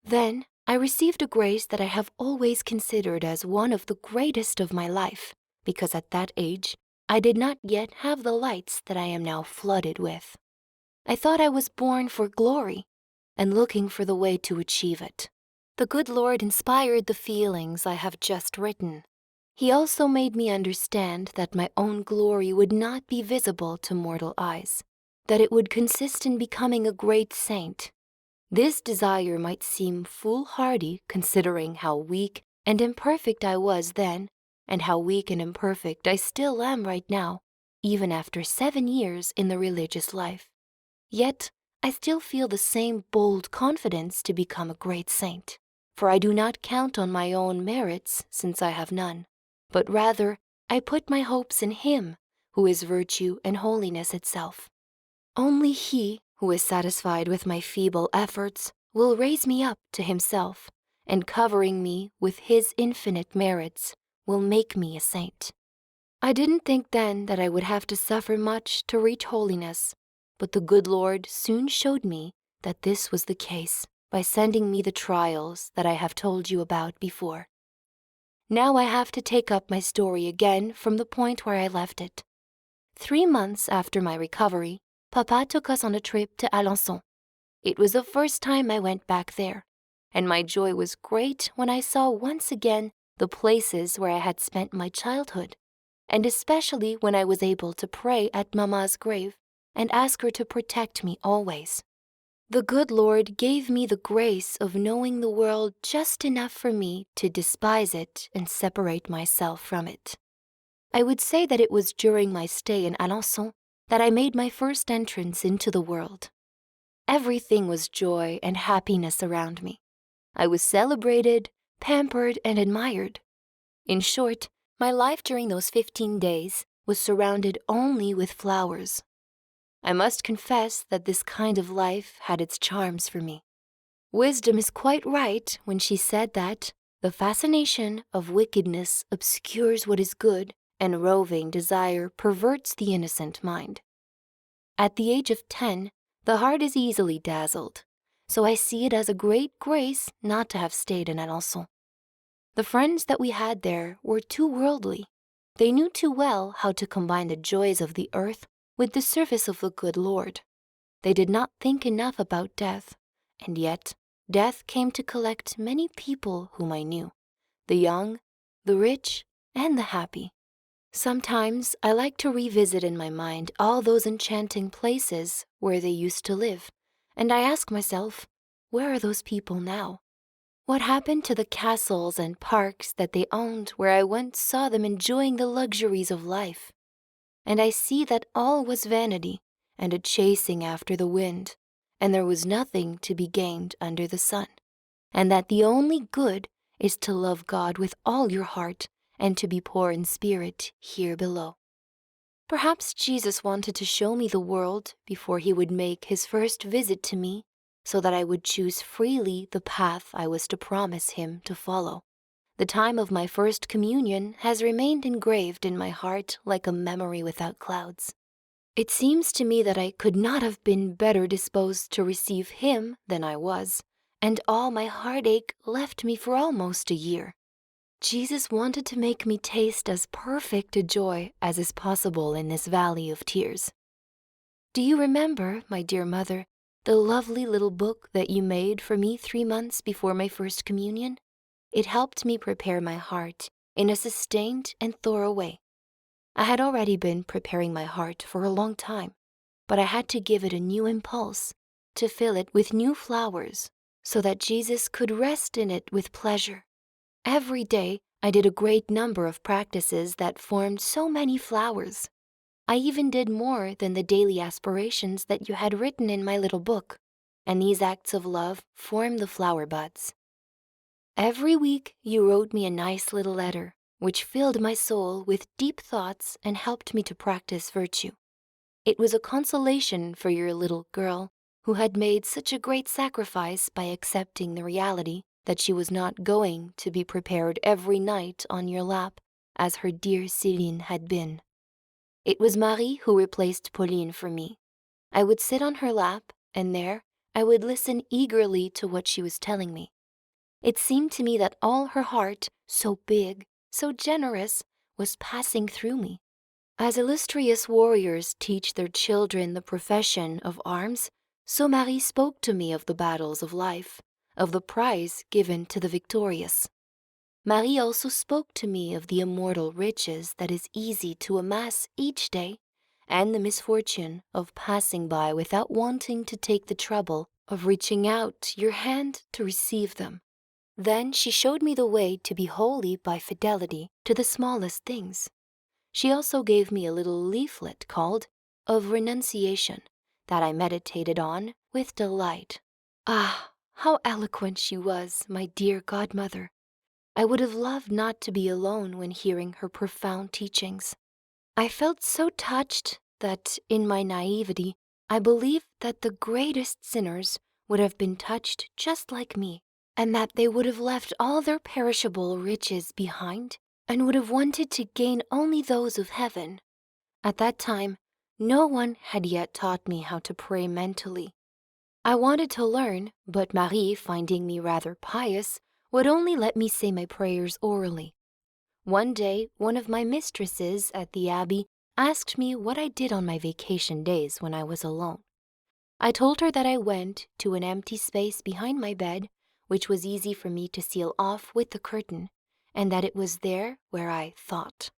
Then I received a grace that I have always considered as one of the greatest of my life, because at that age I did not yet have the lights that I am now flooded with. I thought I was born for glory, and looking for the way to achieve it. The good Lord inspired the feelings I have just written. He also made me understand that my own glory would not be visible to mortal eyes, that it would consist in becoming a great saint. This desire might seem foolhardy considering how weak and imperfect I was then, and how weak and imperfect I still am right now, even after 7 years in the religious life. Yet, I still feel the same bold confidence to become a great saint, for I do not count on my own merits since I have none, but rather I put my hopes in Him, who is virtue and holiness itself. Only He, who is satisfied with my feeble efforts, will raise me up to Himself, and covering me with His infinite merits, will make me a saint. I didn't think then that I would have to suffer much to reach holiness, but the good Lord soon showed me that this was the case by sending me the trials that I have told you about before. Now I have to take up my story again from the point where I left it. 3 months after my recovery, Papa took us on a trip to Alençon. It was the first time I went back there, and my joy was great when I saw once again the places where I had spent my childhood, and especially when I was able to pray at Mama's grave and ask her to protect me always. The good Lord gave me the grace of knowing the world just enough for me to despise it and separate myself from it. I would say that it was during my stay in Alençon that I made my first entrance into the world. Everything was joy and happiness around me. I was celebrated, pampered, and admired. In short, my life during those 15 days was surrounded only with flowers. I must confess that this kind of life had its charms for me. Wisdom is quite right when she said that the fascination of wickedness obscures what is good, and roving desire perverts the innocent mind. At the age of 10, the heart is easily dazzled, so I see it as a great grace not to have stayed in Alençon. The friends that we had there were too worldly. They knew too well how to combine the joys of the earth with the service of the good Lord. They did not think enough about death, and yet death came to collect many people whom I knew, the young, the rich, and the happy. Sometimes I like to revisit in my mind all those enchanting places where they used to live, and I ask myself, where are those people now? What happened to the castles and parks that they owned where I once saw them enjoying the luxuries of life? And I see that all was vanity and a chasing after the wind, and there was nothing to be gained under the sun, and that the only good is to love God with all your heart and to be poor in spirit here below. Perhaps Jesus wanted to show me the world before He would make His first visit to me, so that I would choose freely the path I was to promise Him to follow. The time of my first communion has remained engraved in my heart like a memory without clouds. It seems to me that I could not have been better disposed to receive Him than I was, and all my heartache left me for almost a year. Jesus wanted to make me taste as perfect a joy as is possible in this valley of tears. Do you remember, my dear mother, the lovely little book that you made for me 3 months before my first communion? It helped me prepare my heart in a sustained and thorough way. I had already been preparing my heart for a long time, but I had to give it a new impulse, to fill it with new flowers, so that Jesus could rest in it with pleasure. Every day, I did a great number of practices that formed so many flowers. I even did more than the daily aspirations that you had written in my little book, and these acts of love formed the flower buds. Every week, you wrote me a nice little letter, which filled my soul with deep thoughts and helped me to practice virtue. It was a consolation for your little girl, who had made such a great sacrifice by accepting the reality that she was not going to be prepared every night on your lap, as her dear Céline had been. It was Marie who replaced Pauline for me. I would sit on her lap, and there I would listen eagerly to what she was telling me. It seemed to me that all her heart, so big, so generous, was passing through me. As illustrious warriors teach their children the profession of arms, so Marie spoke to me of the battles of life, of the prize given to the victorious. Marie also spoke to me of the immortal riches that is easy to amass each day, and the misfortune of passing by without wanting to take the trouble of reaching out your hand to receive them. Then she showed me the way to be holy by fidelity to the smallest things. She also gave me a little leaflet called Of Renunciation that I meditated on with delight. Ah, how eloquent she was, my dear godmother! I would have loved not to be alone when hearing her profound teachings. I felt so touched that, in my naivety, I believed that the greatest sinners would have been touched just like me, and that they would have left all their perishable riches behind and would have wanted to gain only those of heaven. At that time, no one had yet taught me how to pray mentally. I wanted to learn, but Marie, finding me rather pious, would only let me say my prayers orally. One day, one of my mistresses at the abbey asked me what I did on my vacation days when I was alone. I told her that I went to an empty space behind my bed, which was easy for me to seal off with the curtain, and that it was there where I thought.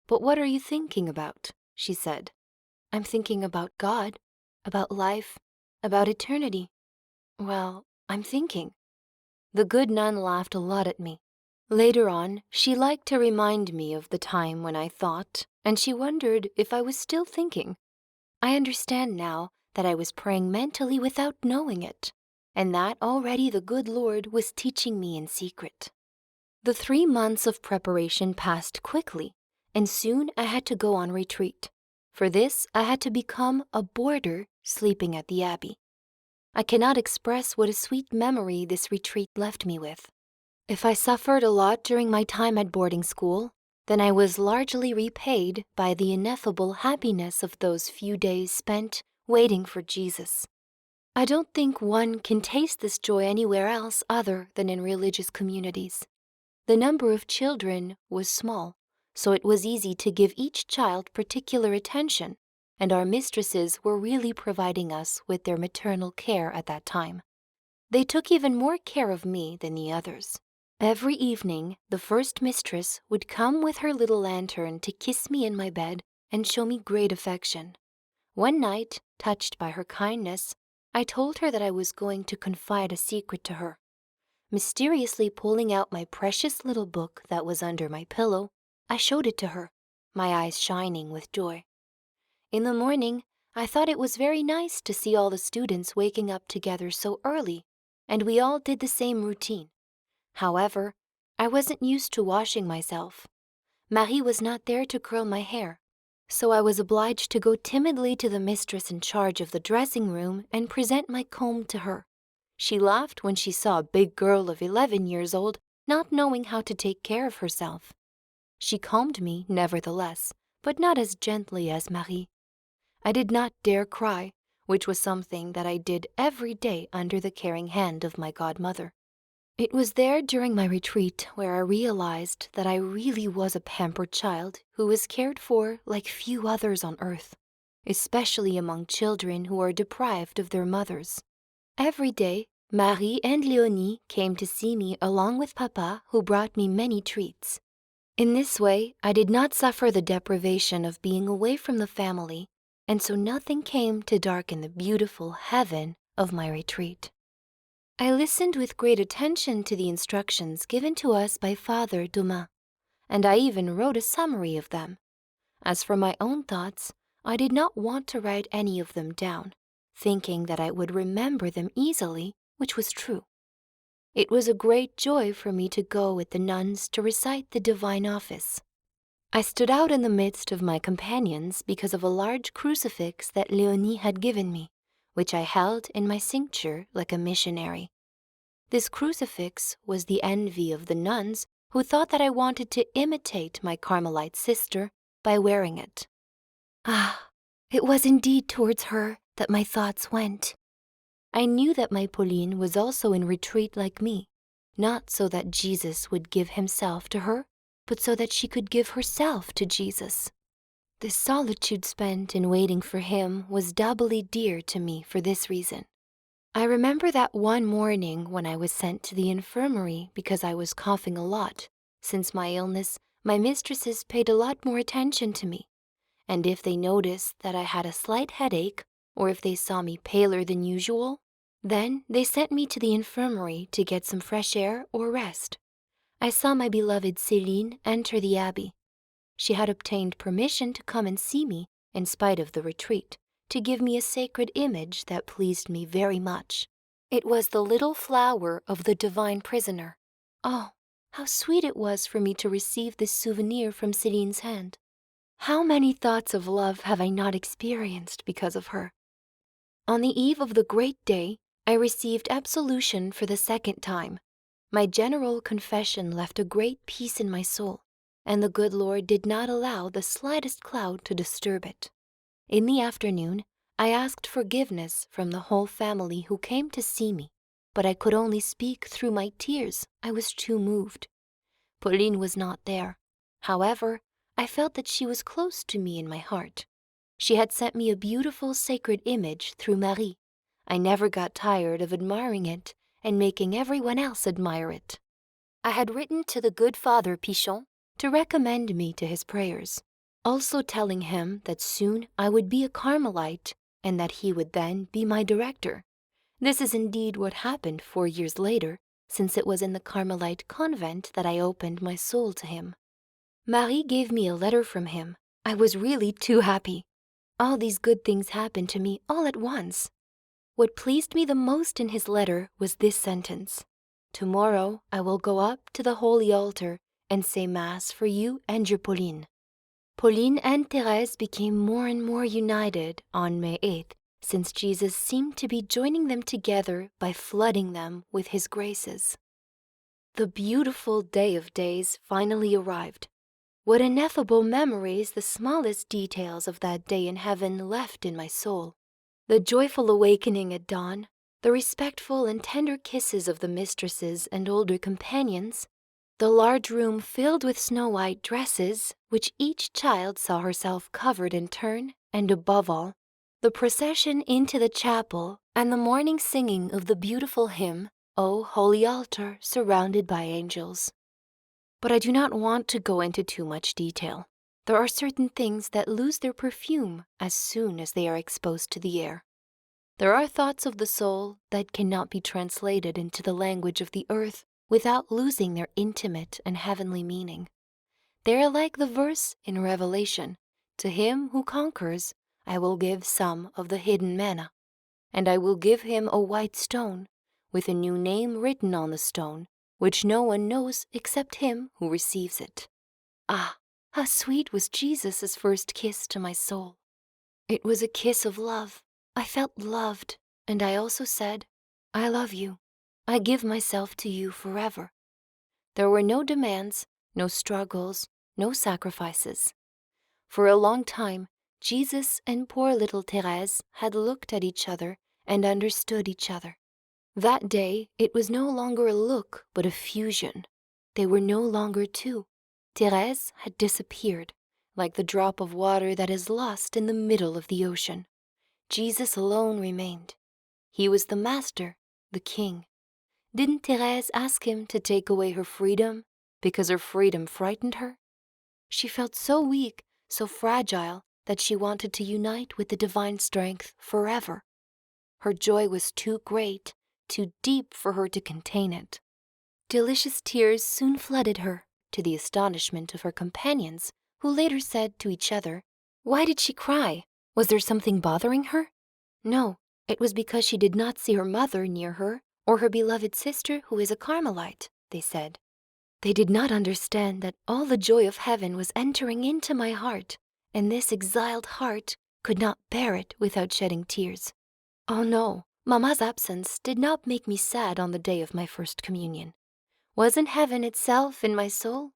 "But what are you thinking about?" she said. "I'm thinking about God, about life, about eternity." "Well, I'm thinking." The good nun laughed a lot at me. Later on, she liked to remind me of the time when I thought, and she wondered if I was still thinking. I understand now that I was praying mentally without knowing it, and that already the good Lord was teaching me in secret. The 3 months of preparation passed quickly, and soon I had to go on retreat. For this, I had to become a boarder sleeping at the abbey. I cannot express what a sweet memory this retreat left me with. If I suffered a lot during my time at boarding school, then I was largely repaid by the ineffable happiness of those few days spent waiting for Jesus. I don't think one can taste this joy anywhere else other than in religious communities. The number of children was small, so it was easy to give each child particular attention, and our mistresses were really providing us with their maternal care at that time. They took even more care of me than the others. Every evening, the first mistress would come with her little lantern to kiss me in my bed and show me great affection. One night, touched by her kindness, I told her that I was going to confide a secret to her. Mysteriously pulling out my precious little book that was under my pillow, I showed it to her, my eyes shining with joy. In the morning, I thought it was very nice to see all the students waking up together so early, and we all did the same routine. However, I wasn't used to washing myself. Marie was not there to curl my hair, so I was obliged to go timidly to the mistress in charge of the dressing room and present my comb to her. She laughed when she saw a big girl of 11 years old not knowing how to take care of herself. She combed me, nevertheless, but not as gently as Marie. I did not dare cry, which was something that I did every day under the caring hand of my godmother. It was there during my retreat where I realized that I really was a pampered child who was cared for like few others on earth, especially among children who are deprived of their mothers. Every day, Marie and Léonie came to see me along with Papa, who brought me many treats. In this way, I did not suffer the deprivation of being away from the family, and so nothing came to darken the beautiful heaven of my retreat. I listened with great attention to the instructions given to us by Father Dumas, and I even wrote a summary of them. As for my own thoughts, I did not want to write any of them down, thinking that I would remember them easily, which was true. It was a great joy for me to go with the nuns to recite the divine office. I stood out in the midst of my companions because of a large crucifix that Léonie had given me, which I held in my cincture like a missionary. This crucifix was the envy of the nuns, who thought that I wanted to imitate my Carmelite sister by wearing it. Ah, it was indeed towards her that my thoughts went. I knew that my Pauline was also in retreat like me, not so that Jesus would give himself to her, but so that she could give herself to Jesus. The solitude spent in waiting for him was doubly dear to me for this reason. I remember that one morning when I was sent to the infirmary because I was coughing a lot. Since my illness, my mistresses paid a lot more attention to me, and if they noticed that I had a slight headache, or if they saw me paler than usual, then they sent me to the infirmary to get some fresh air or rest. I saw my beloved Céline enter the abbey. She had obtained permission to come and see me, in spite of the retreat, to give me a sacred image that pleased me very much. It was the little flower of the divine prisoner. Oh, how sweet it was for me to receive this souvenir from Céline's hand. How many thoughts of love have I not experienced because of her? On the eve of the great day, I received absolution for the second time. My general confession left a great peace in my soul, and the good Lord did not allow the slightest cloud to disturb it. In the afternoon, I asked forgiveness from the whole family who came to see me, but I could only speak through my tears. I was too moved. Pauline was not there. However, I felt that she was close to me in my heart. She had sent me a beautiful sacred image through Marie. I never got tired of admiring it and making everyone else admire it. I had written to the good Father Pichon to recommend me to his prayers, also telling him that soon I would be a Carmelite and that he would then be my director. This is indeed what happened 4 years later, since it was in the Carmelite convent that I opened my soul to him. Marie gave me a letter from him. I was really too happy. All these good things happened to me all at once. What pleased me the most in his letter was this sentence: "Tomorrow I will go up to the holy altar and say Mass for you and your Pauline." Pauline and Therese became more and more united on May 8th, since Jesus seemed to be joining them together by flooding them with his graces. The beautiful day of days finally arrived. What ineffable memories the smallest details of that day in heaven left in my soul. The joyful awakening at dawn, the respectful and tender kisses of the mistresses and older companions, the large room filled with snow-white dresses, which each child saw herself covered in turn, and above all, the procession into the chapel and the morning singing of the beautiful hymn, "O Holy Altar, Surrounded by Angels." But I do not want to go into too much detail. There are certain things that lose their perfume as soon as they are exposed to the air. There are thoughts of the soul that cannot be translated into the language of the earth without losing their intimate and heavenly meaning. They are like the verse in Revelation, "To him who conquers, I will give some of the hidden manna, and I will give him a white stone, with a new name written on the stone, which no one knows except him who receives it." Ah, how sweet was Jesus' first kiss to my soul. It was a kiss of love. I felt loved, and I also said, "I love you. I give myself to you forever." There were no demands, no struggles, no sacrifices. For a long time, Jesus and poor little Therese had looked at each other and understood each other. That day, it was no longer a look, but a fusion. They were no longer two. Therese had disappeared, like the drop of water that is lost in the middle of the ocean. Jesus alone remained. He was the master, the king. Didn't Therese ask him to take away her freedom because her freedom frightened her? She felt so weak, so fragile, that she wanted to unite with the divine strength forever. Her joy was too great, too deep for her to contain it. Delicious tears soon flooded her, to the astonishment of her companions, who later said to each other, "Why did she cry? Was there something bothering her?" No, it was because she did not see her mother near her, or her beloved sister who is a Carmelite, they said. They did not understand that all the joy of heaven was entering into my heart, and this exiled heart could not bear it without shedding tears. Oh no, Mamma's absence did not make me sad on the day of my first communion. Wasn't heaven itself in my soul?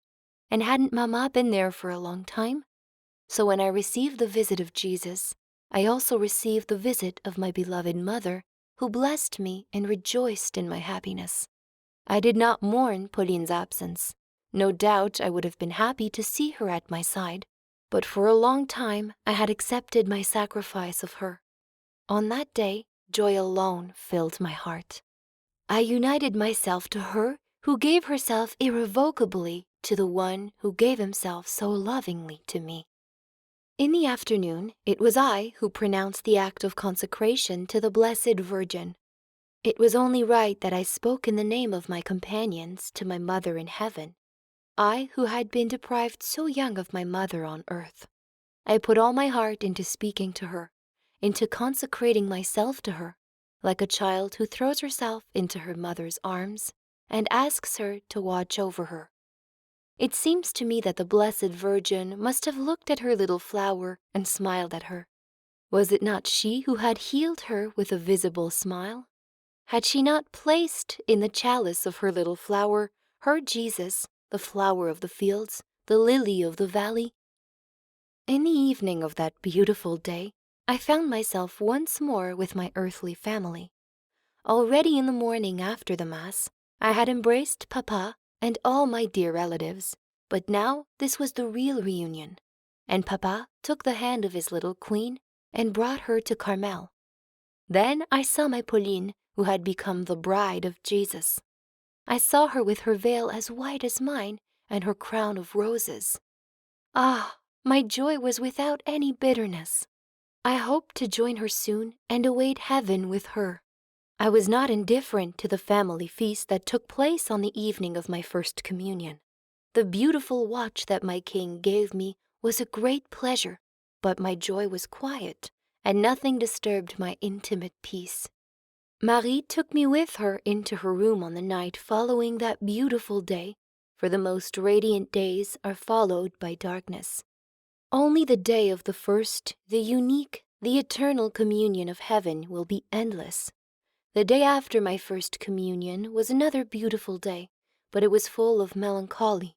And hadn't Mamma been there for a long time? So when I received the visit of Jesus, I also received the visit of my beloved mother, who blessed me and rejoiced in my happiness. I did not mourn Pauline's absence. No doubt I would have been happy to see her at my side, but for a long time I had accepted my sacrifice of her. On that day, joy alone filled my heart. I united myself to her who gave herself irrevocably to the one who gave himself so lovingly to me. In the afternoon, it was I who pronounced the act of consecration to the Blessed Virgin. It was only right that I spoke in the name of my companions to my mother in heaven, I who had been deprived so young of my mother on earth. I put all my heart into speaking to her, into consecrating myself to her, like a child who throws herself into her mother's arms and asks her to watch over her. It seems to me that the Blessed Virgin must have looked at her little flower and smiled at her. Was it not she who had healed her with a visible smile? Had she not placed in the chalice of her little flower her Jesus, the flower of the fields, the lily of the valley? In the evening of that beautiful day, I found myself once more with my earthly family. Already in the morning after the Mass, I had embraced Papa and all my dear relatives, but now this was the real reunion, and Papa took the hand of his little queen and brought her to Carmel. Then I saw my Pauline, who had become the bride of Jesus. I saw her with her veil as white as mine and her crown of roses. Ah, my joy was without any bitterness. I hoped to join her soon and await heaven with her. I was not indifferent to the family feast that took place on the evening of my first communion. The beautiful watch that my king gave me was a great pleasure, but my joy was quiet, and nothing disturbed my intimate peace. Marie took me with her into her room on the night following that beautiful day, for the most radiant days are followed by darkness. Only the day of the first, the unique, the eternal communion of heaven will be endless. The day after my first communion was another beautiful day, but it was full of melancholy.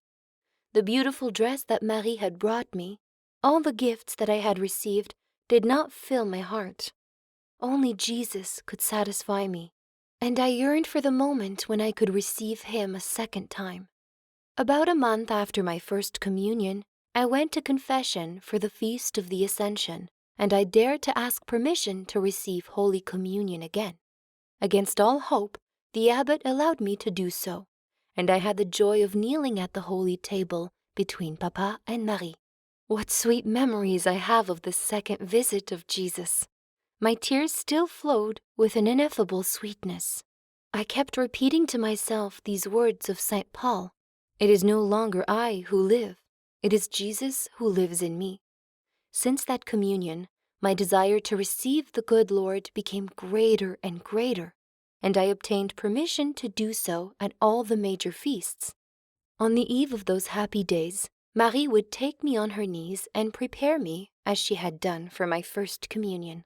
The beautiful dress that Marie had brought me, all the gifts that I had received, did not fill my heart. Only Jesus could satisfy me, and I yearned for the moment when I could receive him a second time. About a month after my first communion, I went to confession for the Feast of the Ascension, and I dared to ask permission to receive Holy Communion again. Against all hope, the abbot allowed me to do so, and I had the joy of kneeling at the holy table between Papa and Marie. What sweet memories I have of this second visit of Jesus! My tears still flowed with an ineffable sweetness. I kept repeating to myself these words of St. Paul, "It is no longer I who live, it is Jesus who lives in me." Since that communion, my desire to receive the good Lord became greater and greater, and I obtained permission to do so at all the major feasts. On the eve of those happy days, Marie would take me on her knees and prepare me, as she had done for my first communion.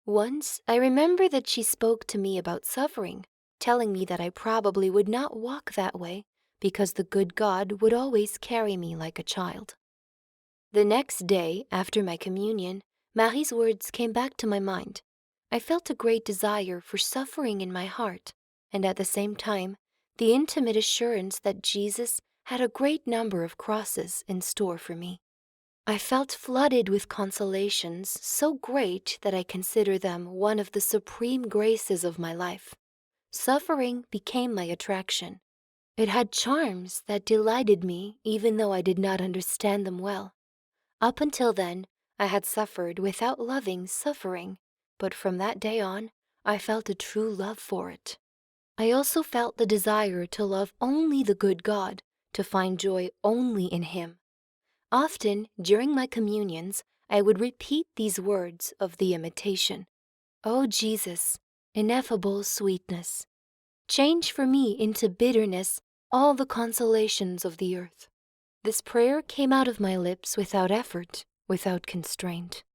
Once, I remember that she spoke to me about suffering, telling me that I probably would not walk that way because the good God would always carry me like a child. The next day, after my communion, Marie's words came back to my mind. I felt a great desire for suffering in my heart, and at the same time, the intimate assurance that Jesus had a great number of crosses in store for me. I felt flooded with consolations so great that I consider them one of the supreme graces of my life. Suffering became my attraction. It had charms that delighted me even though I did not understand them well. Up until then, I had suffered without loving suffering, but from that day on, I felt a true love for it. I also felt the desire to love only the good God, to find joy only in Him. Often, during my communions, I would repeat these words of the Imitation. O Jesus, ineffable sweetness, change for me into bitterness all the consolations of the earth. This prayer came out of my lips without effort, without constraint.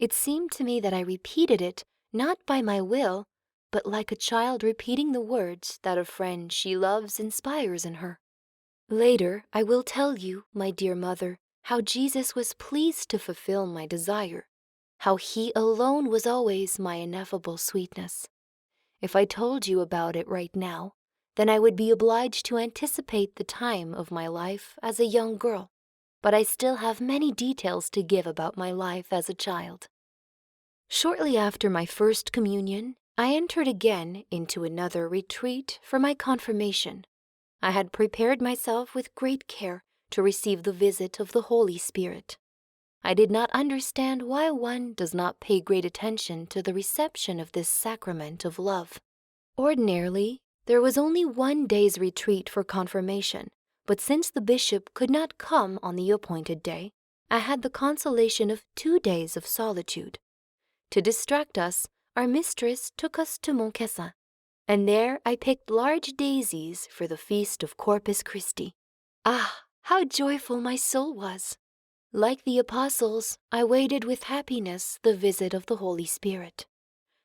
It seemed to me that I repeated it not by my will, but like a child repeating the words that a friend she loves inspires in her. Later, I will tell you, my dear mother, how Jesus was pleased to fulfill my desire, how He alone was always my ineffable sweetness. If I told you about it right now, then I would be obliged to anticipate the time of my life as a young girl, but I still have many details to give about my life as a child. Shortly after my first communion, I entered again into another retreat for my confirmation. I had prepared myself with great care to receive the visit of the Holy Spirit. I did not understand why one does not pay great attention to the reception of this sacrament of love. Ordinarily, there was only 1 day's retreat for confirmation, but since the bishop could not come on the appointed day, I had the consolation of 2 days of solitude. To distract us, our mistress took us to Montcassin, and there I picked large daisies for the feast of Corpus Christi. Ah, how joyful my soul was! Like the apostles, I waited with happiness the visit of the Holy Spirit.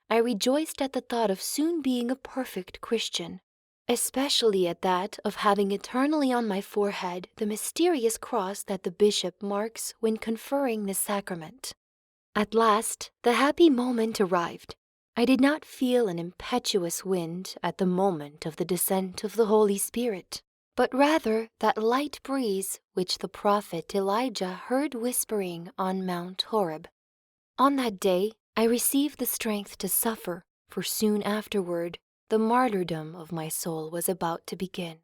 I rejoiced at the thought of soon being a perfect Christian, especially at that of having eternally on my forehead the mysterious cross that the bishop marks when conferring the sacrament. At last, the happy moment arrived. I did not feel an impetuous wind at the moment of the descent of the Holy Spirit, but rather that light breeze which the prophet Elijah heard whispering on Mount Horeb. On that day, I received the strength to suffer, for soon afterward, the martyrdom of my soul was about to begin.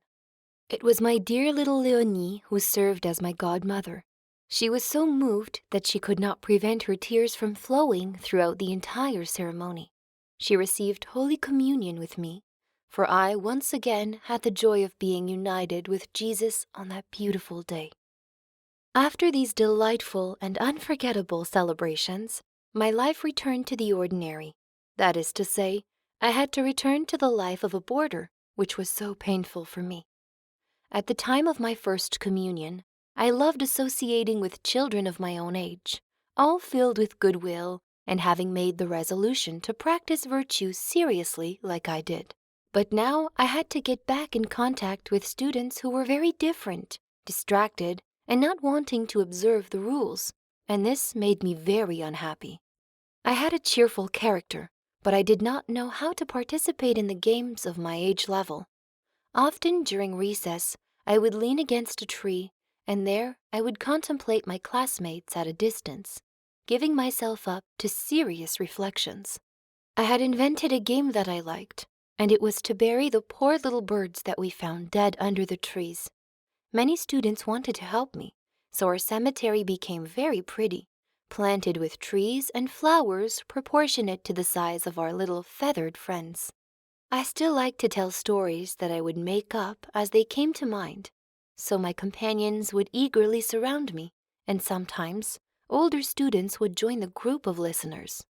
It was my dear little Léonie who served as my godmother. She was so moved that she could not prevent her tears from flowing throughout the entire ceremony. She received Holy Communion with me, for I once again had the joy of being united with Jesus on that beautiful day. After these delightful and unforgettable celebrations, my life returned to the ordinary. That is to say, I had to return to the life of a boarder, which was so painful for me. At the time of my first communion, I loved associating with children of my own age, all filled with goodwill and having made the resolution to practice virtue seriously like I did. But now I had to get back in contact with students who were very different, distracted, and not wanting to observe the rules, and this made me very unhappy. I had a cheerful character, but I did not know how to participate in the games of my age level. Often during recess, I would lean against a tree, and there I would contemplate my classmates at a distance, giving myself up to serious reflections. I had invented a game that I liked, and it was to bury the poor little birds that we found dead under the trees. Many students wanted to help me, so our cemetery became very pretty, planted with trees and flowers proportionate to the size of our little feathered friends. I still liked to tell stories that I would make up as they came to mind, so my companions would eagerly surround me, and sometimes older students would join the group of listeners.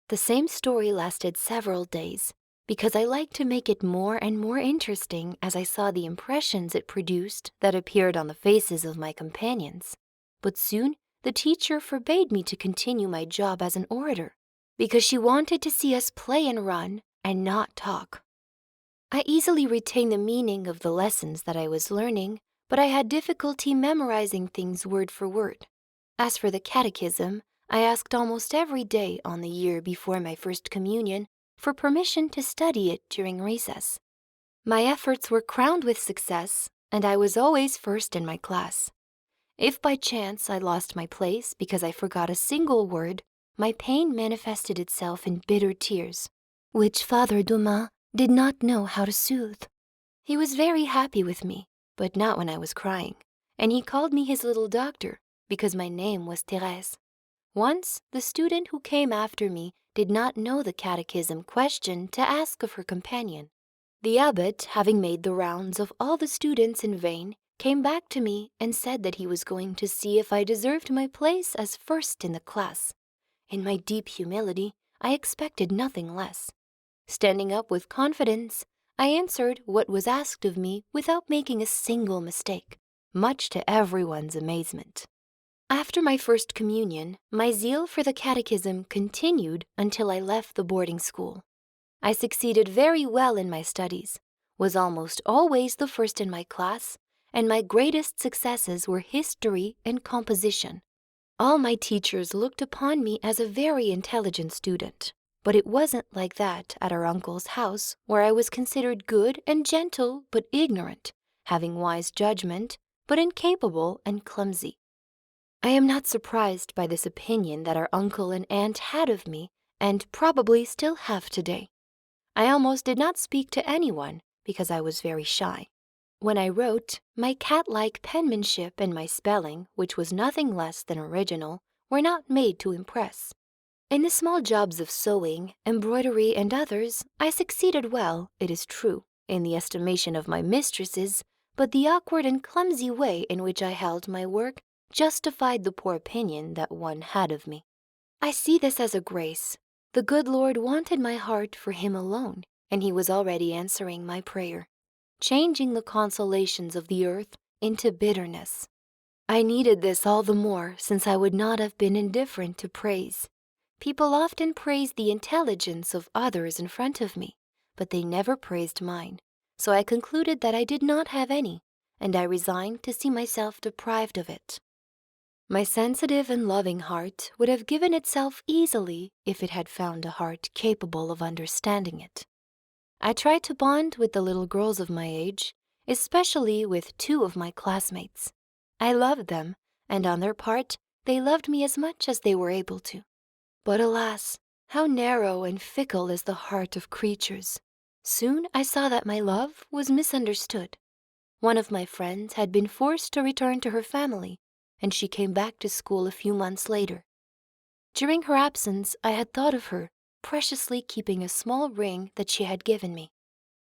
The same story lasted several days, because I liked to make it more and more interesting as I saw the impressions it produced that appeared on the faces of my companions. But soon the teacher forbade me to continue my job as an orator, because she wanted to see us play and run and not talk. I easily retained the meaning of the lessons that I was learning, but I had difficulty memorizing things word for word. As for the catechism, I asked almost every day on the year before my first communion for permission to study it during recess. My efforts were crowned with success, and I was always first in my class. If by chance I lost my place because I forgot a single word, my pain manifested itself in bitter tears, which Father Dumas did not know how to soothe. He was very happy with me, but not when I was crying, and he called me his little doctor because my name was Therese. Once, the student who came after me did not know the catechism question to ask of her companion. The abbot, having made the rounds of all the students in vain, came back to me and said that he was going to see if I deserved my place as first in the class. In my deep humility, I expected nothing less. Standing up with confidence, I answered what was asked of me without making a single mistake, much to everyone's amazement. After my first communion, my zeal for the catechism continued until I left the boarding school. I succeeded very well in my studies, was almost always the first in my class, and my greatest successes were history and composition. All my teachers looked upon me as a very intelligent student, but it wasn't like that at our uncle's house, where I was considered good and gentle but ignorant, having wise judgment, but incapable and clumsy. I am not surprised by this opinion that our uncle and aunt had of me, and probably still have today. I almost did not speak to anyone because I was very shy. When I wrote, my cat-like penmanship and my spelling, which was nothing less than original, were not made to impress. In the small jobs of sewing, embroidery, and others, I succeeded well, it is true, in the estimation of my mistresses, but the awkward and clumsy way in which I held my work justified the poor opinion that one had of me. I see this as a grace. The good Lord wanted my heart for him alone, and he was already answering my prayer, changing the consolations of the earth into bitterness. I needed this all the more since I would not have been indifferent to praise. People often praised the intelligence of others in front of me, but they never praised mine, so I concluded that I did not have any, and I resigned to see myself deprived of it. My sensitive and loving heart would have given itself easily if it had found a heart capable of understanding it. I tried to bond with the little girls of my age, especially with 2 of my classmates. I loved them, and on their part, they loved me as much as they were able to. But alas, how narrow and fickle is the heart of creatures. Soon I saw that my love was misunderstood. One of my friends had been forced to return to her family, and she came back to school a few months later. During her absence, I had thought of her, preciously keeping a small ring that she had given me.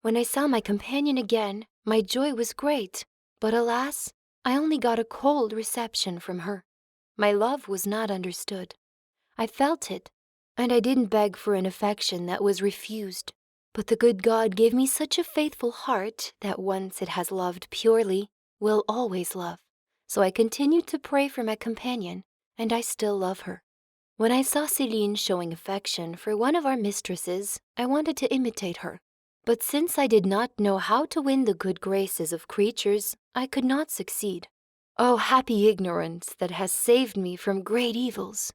When I saw my companion again, my joy was great, but alas, I only got a cold reception from her. My love was not understood. I felt it, and I didn't beg for an affection that was refused. But the good God gave me such a faithful heart that once it has loved purely, will always love. So I continued to pray for my companion, and I still love her. When I saw Céline showing affection for one of our mistresses, I wanted to imitate her. But since I did not know how to win the good graces of creatures, I could not succeed. Oh, happy ignorance that has saved me from great evils!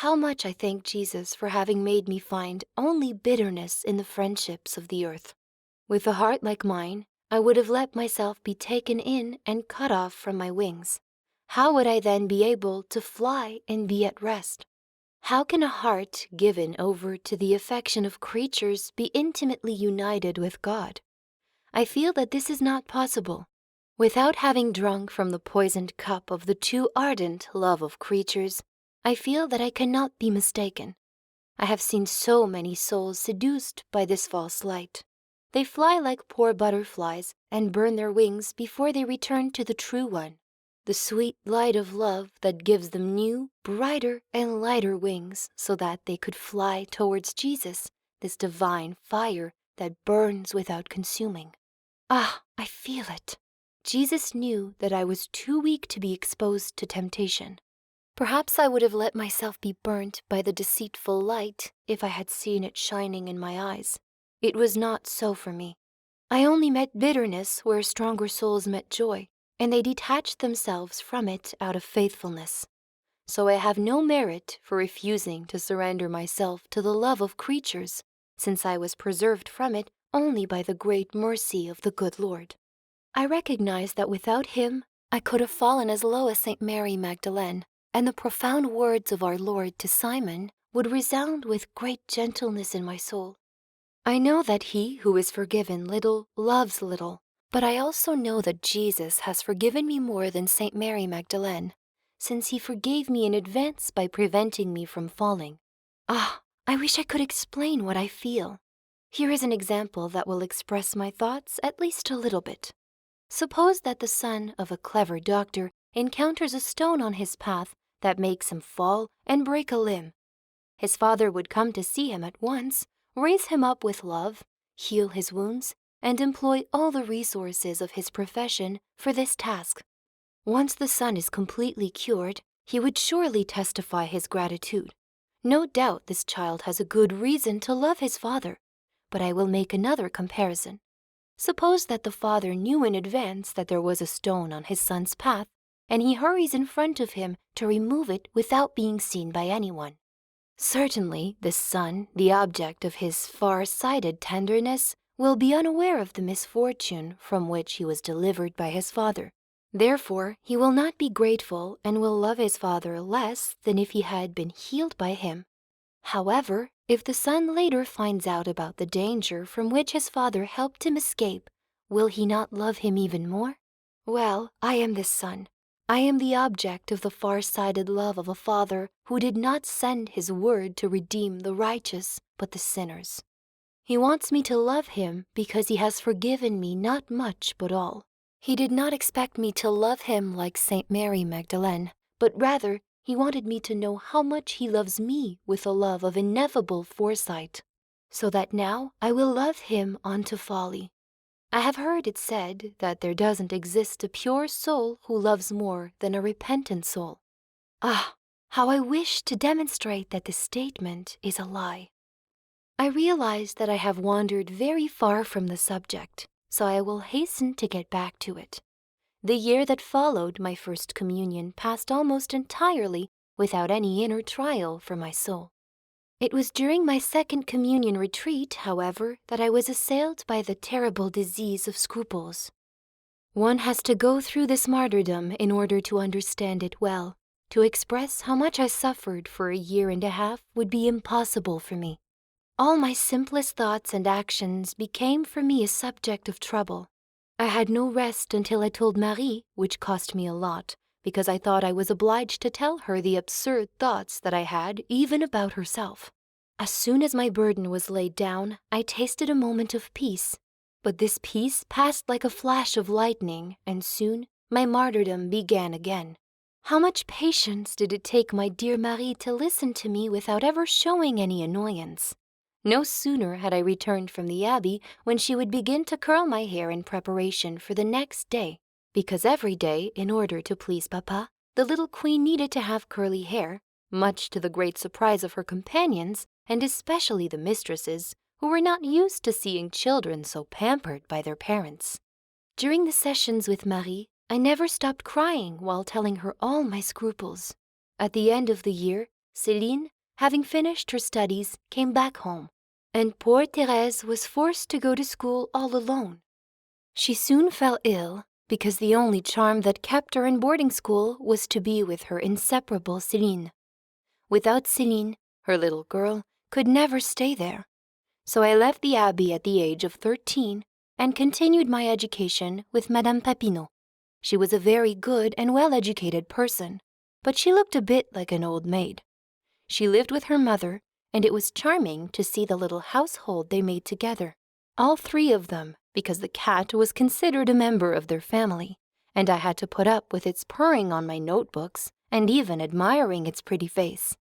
How much I thank Jesus for having made me find only bitterness in the friendships of the earth. With a heart like mine, I would have let myself be taken in and cut off from my wings. How would I then be able to fly and be at rest? How can a heart given over to the affection of creatures be intimately united with God? I feel that this is not possible. Without having drunk from the poisoned cup of the too ardent love of creatures, I feel that I cannot be mistaken. I have seen so many souls seduced by this false light. They fly like poor butterflies and burn their wings before they return to the true one, the sweet light of love that gives them new, brighter, and lighter wings so that they could fly towards Jesus, this divine fire that burns without consuming. Ah, I feel it. Jesus knew that I was too weak to be exposed to temptation. Perhaps I would have let myself be burnt by the deceitful light if I had seen it shining in my eyes. It was not so for me. I only met bitterness where stronger souls met joy, and they detached themselves from it out of faithfulness. So I have no merit for refusing to surrender myself to the love of creatures, since I was preserved from it only by the great mercy of the good Lord. I recognize that without him, I could have fallen as low as St. Mary Magdalene, and the profound words of our Lord to Simon would resound with great gentleness in my soul. I know that he who is forgiven little loves little, But I also know that Jesus has forgiven me more than Saint Mary Magdalene, since he forgave me in advance by preventing me from falling. Ah, I wish I could explain what I feel. Here is an example that will express my thoughts at least a little bit. Suppose that the son of a clever doctor encounters a stone on his path that makes him fall and break a limb. His father would come to see him at once, raise him up with love, heal his wounds, and employ all the resources of his profession for this task. Once the son is completely cured, he would surely testify his gratitude. No doubt this child has a good reason to love his father, but I will make another comparison. Suppose that the father knew in advance that there was a stone on his son's path, and he hurries in front of him to remove it without being seen by anyone. Certainly, this son, the object of his far-sighted tenderness, will be unaware of the misfortune from which he was delivered by his father. Therefore, he will not be grateful and will love his father less than if he had been healed by him. However, if the son later finds out about the danger from which his father helped him escape, will he not love him even more? Well, I am this son. I am the object of the far-sighted love of a father who did not send his word to redeem the righteous, but the sinners. He wants me to love him because he has forgiven me not much but all. He did not expect me to love him like Saint Mary Magdalene, but rather he wanted me to know how much he loves me with a love of ineffable foresight, so that now I will love him unto folly. I have heard it said that there doesn't exist a pure soul who loves more than a repentant soul. Ah, how I wish to demonstrate that this statement is a lie. I realize that I have wandered very far from the subject, so I will hasten to get back to it. The year that followed my first communion passed almost entirely without any inner trial for my soul. It was during my second communion retreat, however, that I was assailed by the terrible disease of scruples. One has to go through this martyrdom in order to understand it well. To express how much I suffered for a year and a half would be impossible for me. All my simplest thoughts and actions became for me a subject of trouble. I had no rest until I told Marie, which cost me a lot, because I thought I was obliged to tell her the absurd thoughts that I had even about herself. As soon as my burden was laid down, I tasted a moment of peace, but this peace passed like a flash of lightning, and soon my martyrdom began again. How much patience did it take my dear Marie to listen to me without ever showing any annoyance? No sooner had I returned from the abbey when she would begin to curl my hair in preparation for the next day, because every day, in order to please Papa, the little queen needed to have curly hair, much to the great surprise of her companions, and especially the mistresses, who were not used to seeing children so pampered by their parents. During the sessions with Marie, I never stopped crying while telling her all my scruples. At the end of the year, Céline, having finished her studies, came back home, and poor Therese was forced to go to school all alone. She soon fell ill, because the only charm that kept her in boarding school was to be with her inseparable Céline. Without Céline, her little girl could never stay there. So I left the abbey at the age of 13 and continued my education with Madame Papineau. She was a very good and well-educated person, but she looked a bit like an old maid. She lived with her mother, and it was charming to see the little household they made together, all three of them, because the cat was considered a member of their family, and I had to put up with its purring on my notebooks and even admiring its pretty face.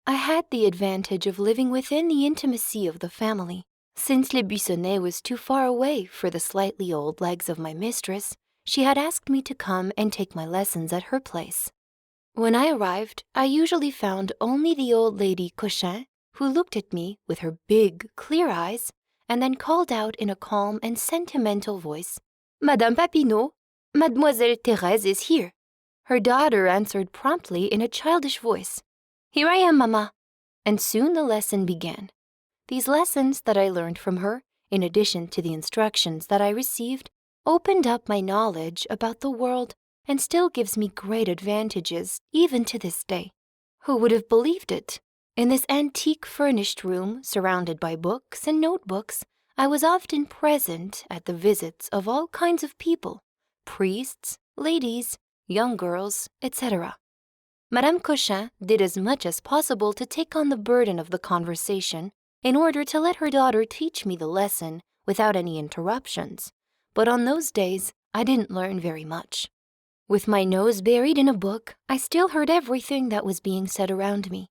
I had the advantage of living within the intimacy of the family. Since Le Buissonnet was too far away for the slightly old legs of my mistress, she had asked me to come and take my lessons at her place. When I arrived, I usually found only the old lady Cochin, who looked at me with her big, clear eyes, and then called out in a calm and sentimental voice, "Madame Papineau, Mademoiselle Therese is here." Her daughter answered promptly in a childish voice, "Here I am, Mama." And soon the lesson began. These lessons that I learned from her, in addition to the instructions that I received, opened up my knowledge about the world and still gives me great advantages even to this day. Who would have believed it? In this antique furnished room, surrounded by books and notebooks, I was often present at the visits of all kinds of people, priests, ladies, young girls, etc. Madame Cochin did as much as possible to take on the burden of the conversation in order to let her daughter teach me the lesson without any interruptions, but on those days I didn't learn very much. With my nose buried in a book, I still heard everything that was being said around me,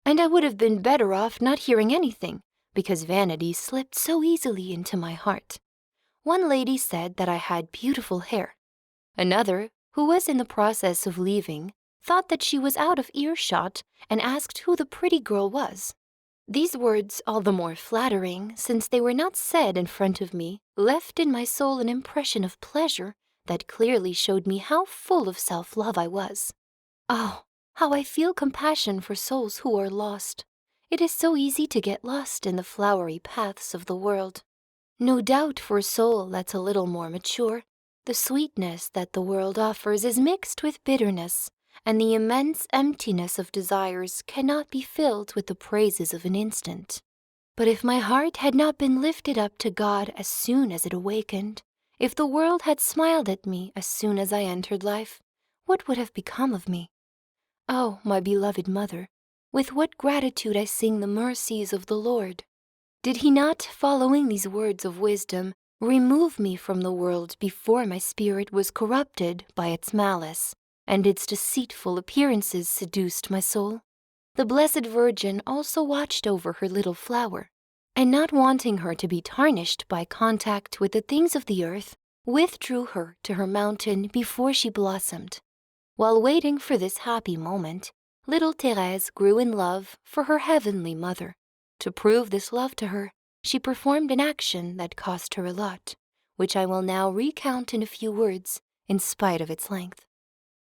and I would have been better off not hearing anything, because vanity slipped so easily into my heart. One lady said that I had beautiful hair. Another, who was in the process of leaving, thought that she was out of earshot and asked who the pretty girl was. These words, all the more flattering since they were not said in front of me, left in my soul an impression of pleasure that clearly showed me how full of self-love I was. Oh, how I feel compassion for souls who are lost. It is so easy to get lost in the flowery paths of the world. No doubt for a soul that's a little more mature, the sweetness that the world offers is mixed with bitterness, and the immense emptiness of desires cannot be filled with the praises of an instant. But if my heart had not been lifted up to God as soon as it awakened, if the world had smiled at me as soon as I entered life, what would have become of me? Oh, my beloved mother, with what gratitude I sing the mercies of the Lord. Did he not, following these words of wisdom, remove me from the world before my spirit was corrupted by its malice, and its deceitful appearances seduced my soul? The Blessed Virgin also watched over her little flower, and not wanting her to be tarnished by contact with the things of the earth, withdrew her to her mountain before she blossomed. While waiting for this happy moment, little Therese grew in love for her heavenly mother. To prove this love to her, she performed an action that cost her a lot, which I will now recount in a few words, in spite of its length.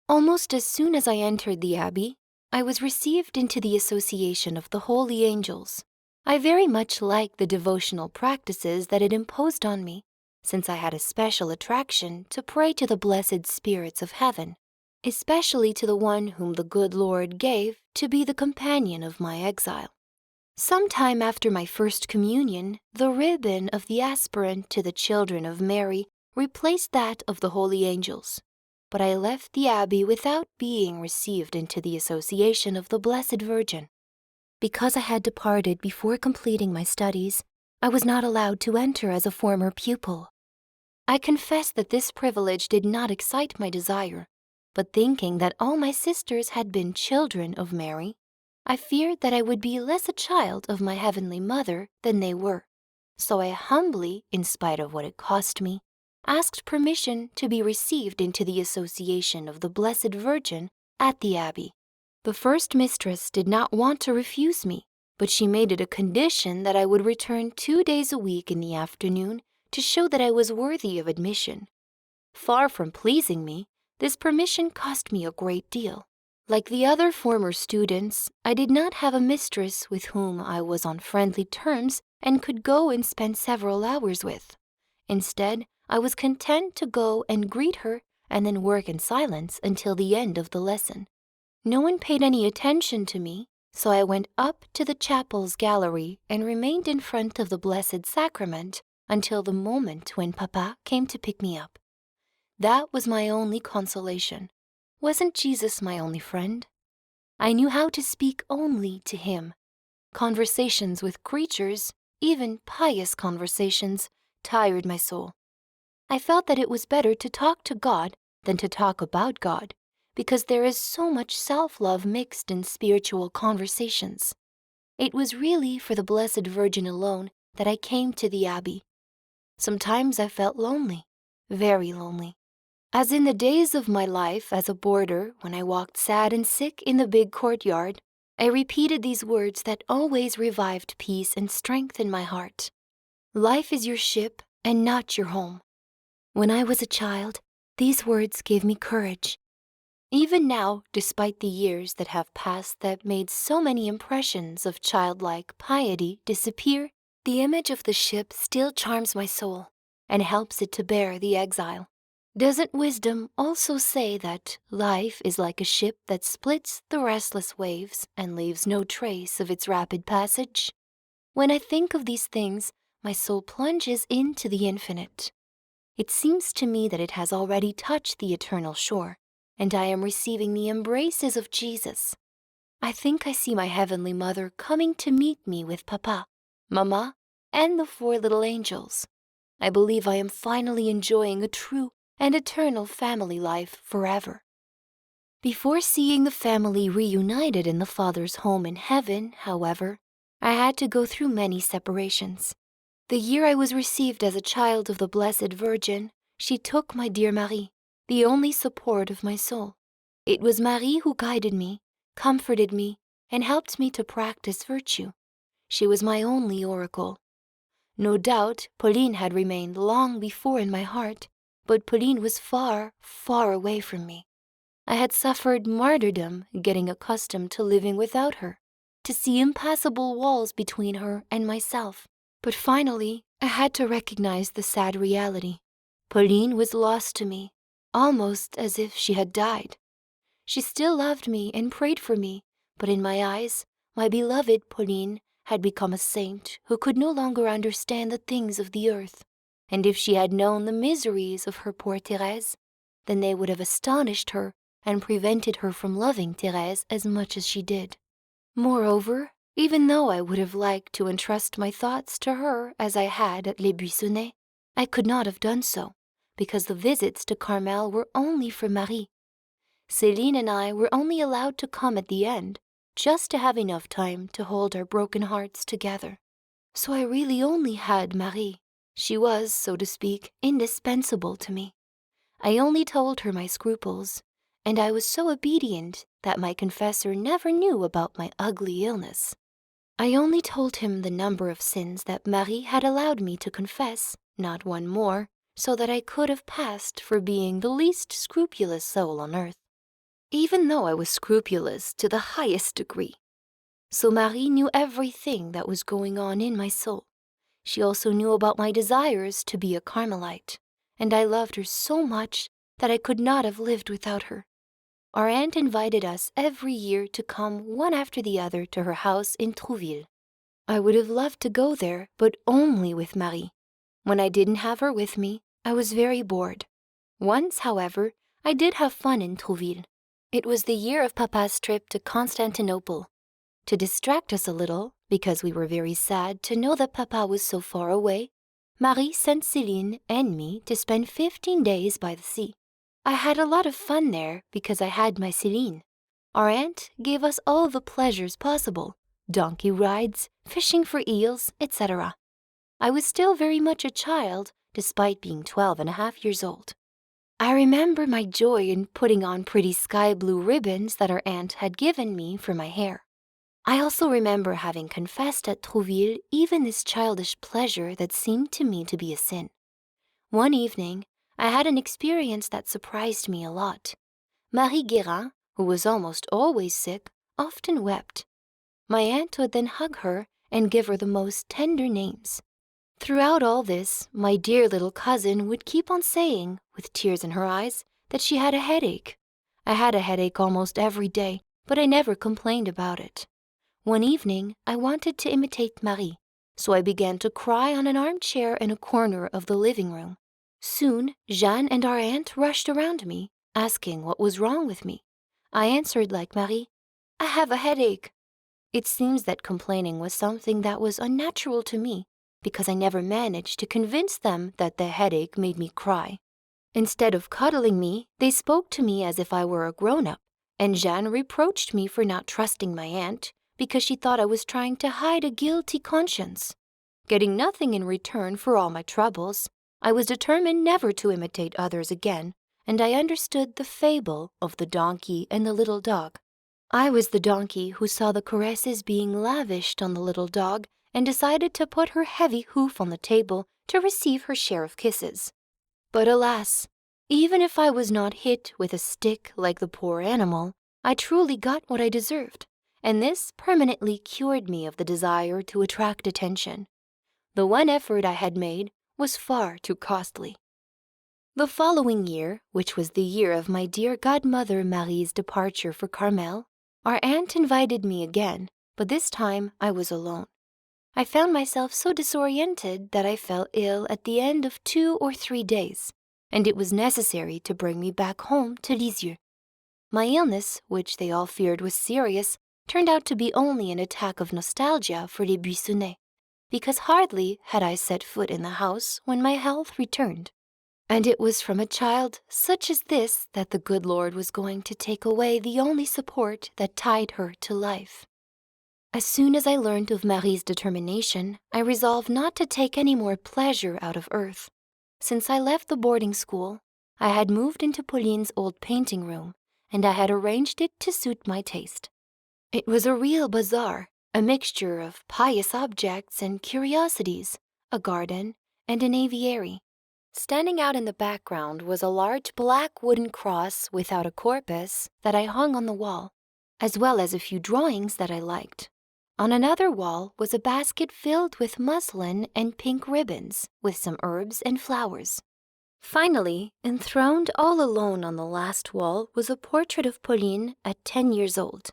Almost as soon as I entered the abbey, I was received into the association of the holy angels. I very much liked the devotional practices that it imposed on me, since I had a special attraction to pray to the blessed spirits of heaven, especially to the one whom the good Lord gave to be the companion of my exile. Some time after my first communion, the ribbon of the aspirant to the children of Mary replaced that of the holy angels, but I left the abbey without being received into the association of the Blessed Virgin. Because I had departed before completing my studies, I was not allowed to enter as a former pupil. I confess that this privilege did not excite my desire, but thinking that all my sisters had been children of Mary, I feared that I would be less a child of my heavenly mother than they were. So I humbly, in spite of what it cost me, asked permission to be received into the association of the Blessed Virgin at the abbey. The first mistress did not want to refuse me, but she made it a condition that I would return 2 days a week in the afternoon to show that I was worthy of admission. Far from pleasing me, this permission cost me a great deal. Like the other former students, I did not have a mistress with whom I was on friendly terms and could go and spend several hours with. Instead, I was content to go and greet her and then work in silence until the end of the lesson. No one paid any attention to me, so I went up to the chapel's gallery and remained in front of the Blessed Sacrament until the moment when Papa came to pick me up. That was my only consolation. Wasn't Jesus my only friend? I knew how to speak only to him. Conversations with creatures, even pious conversations, tired my soul. I felt that it was better to talk to God than to talk about God, because there is so much self-love mixed in spiritual conversations. It was really for the Blessed Virgin alone that I came to the abbey. Sometimes I felt lonely, very lonely. As in the days of my life as a boarder, when I walked sad and sick in the big courtyard, I repeated these words that always revived peace and strength in my heart. Life is your ship and not your home. When I was a child, these words gave me courage. Even now, despite the years that have passed that made so many impressions of childlike piety disappear, the image of the ship still charms my soul and helps it to bear the exile. Doesn't wisdom also say that life is like a ship that splits the restless waves and leaves no trace of its rapid passage? When I think of these things, my soul plunges into the infinite. It seems to me that it has already touched the eternal shore, and I am receiving the embraces of Jesus. I think I see my Heavenly Mother coming to meet me with Papa, Mama, and the 4 little angels. I believe I am finally enjoying a true and eternal family life forever. Before seeing the family reunited in the Father's home in heaven, however, I had to go through many separations. The year I was received as a child of the Blessed Virgin, she took my dear Marie, the only support of my soul. It was Marie who guided me, comforted me, and helped me to practice virtue. She was my only oracle. No doubt, Pauline had remained long before in my heart, but Pauline was far, far away from me. I had suffered martyrdom getting accustomed to living without her, to see impassable walls between her and myself. But finally, I had to recognize the sad reality. Pauline was lost to me, almost as if she had died. She still loved me and prayed for me, but in my eyes, my beloved Pauline had become a saint who could no longer understand the things of the earth. And if she had known the miseries of her poor Therese, then they would have astonished her and prevented her from loving Therese as much as she did. Moreover, even though I would have liked to entrust my thoughts to her as I had at Les Buissonnets, I could not have done so, because the visits to Carmel were only for Marie. Céline and I were only allowed to come at the end, just to have enough time to hold our broken hearts together. So I really only had Marie. She was, so to speak, indispensable to me. I only told her my scruples, and I was so obedient that my confessor never knew about my ugly illness. I only told him the number of sins that Marie had allowed me to confess, not one more, so that I could have passed for being the least scrupulous soul on earth, even though I was scrupulous to the highest degree. So Marie knew everything that was going on in my soul. She also knew about my desires to be a Carmelite, and I loved her so much that I could not have lived without her. Our aunt invited us every year to come one after the other to her house in Trouville. I would have loved to go there, but only with Marie. When I didn't have her with me, I was very bored. Once, however, I did have fun in Trouville. It was the year of Papa's trip to Constantinople. To distract us a little, because we were very sad to know that Papa was so far away, Marie sent Céline and me to spend 15 days by the sea. I had a lot of fun there because I had my Céline. Our aunt gave us all the pleasures possible, donkey rides, fishing for eels, etc. I was still very much a child, despite being 12.5 years old. I remember my joy in putting on pretty sky blue ribbons that our aunt had given me for my hair. I also remember having confessed at Trouville even this childish pleasure that seemed to me to be a sin. One evening, I had an experience that surprised me a lot. Marie Guérin, who was almost always sick, often wept. My aunt would then hug her and give her the most tender names. Throughout all this, my dear little cousin would keep on saying, with tears in her eyes, that she had a headache. I had a headache almost every day, but I never complained about it. One evening, I wanted to imitate Marie, so I began to cry on an armchair in a corner of the living room. Soon, Jeanne and our aunt rushed around me, asking what was wrong with me. I answered like Marie, "I have a headache." It seems that complaining was something that was unnatural to me, because I never managed to convince them that the headache made me cry. Instead of cuddling me, they spoke to me as if I were a grown-up, and Jeanne reproached me for not trusting my aunt because she thought I was trying to hide a guilty conscience. Getting nothing in return for all my troubles, I was determined never to imitate others again, and I understood the fable of the donkey and the little dog. I was the donkey who saw the caresses being lavished on the little dog and decided to put her heavy hoof on the table to receive her share of kisses. But alas, even if I was not hit with a stick like the poor animal, I truly got what I deserved, and this permanently cured me of the desire to attract attention. The one effort I had made was far too costly. The following year, which was the year of my dear godmother Marie's departure for Carmel, our aunt invited me again, but this time I was alone. I found myself so disoriented that I fell ill at the end of 2 or 3 days, and it was necessary to bring me back home to Lisieux. My illness, which they all feared was serious, turned out to be only an attack of nostalgia for les Buissonnets, because hardly had I set foot in the house when my health returned. And it was from a child such as this that the good Lord was going to take away the only support that tied her to life. As soon as I learned of Marie's determination, I resolved not to take any more pleasure out of earth. Since I left the boarding school, I had moved into Pauline's old painting room, and I had arranged it to suit my taste. It was a real bazaar, a mixture of pious objects and curiosities, a garden, and an aviary. Standing out in the background was a large black wooden cross without a corpus that I hung on the wall, as well as a few drawings that I liked. On another wall was a basket filled with muslin and pink ribbons, with some herbs and flowers. Finally, enthroned all alone on the last wall was a portrait of Pauline at 10 years old.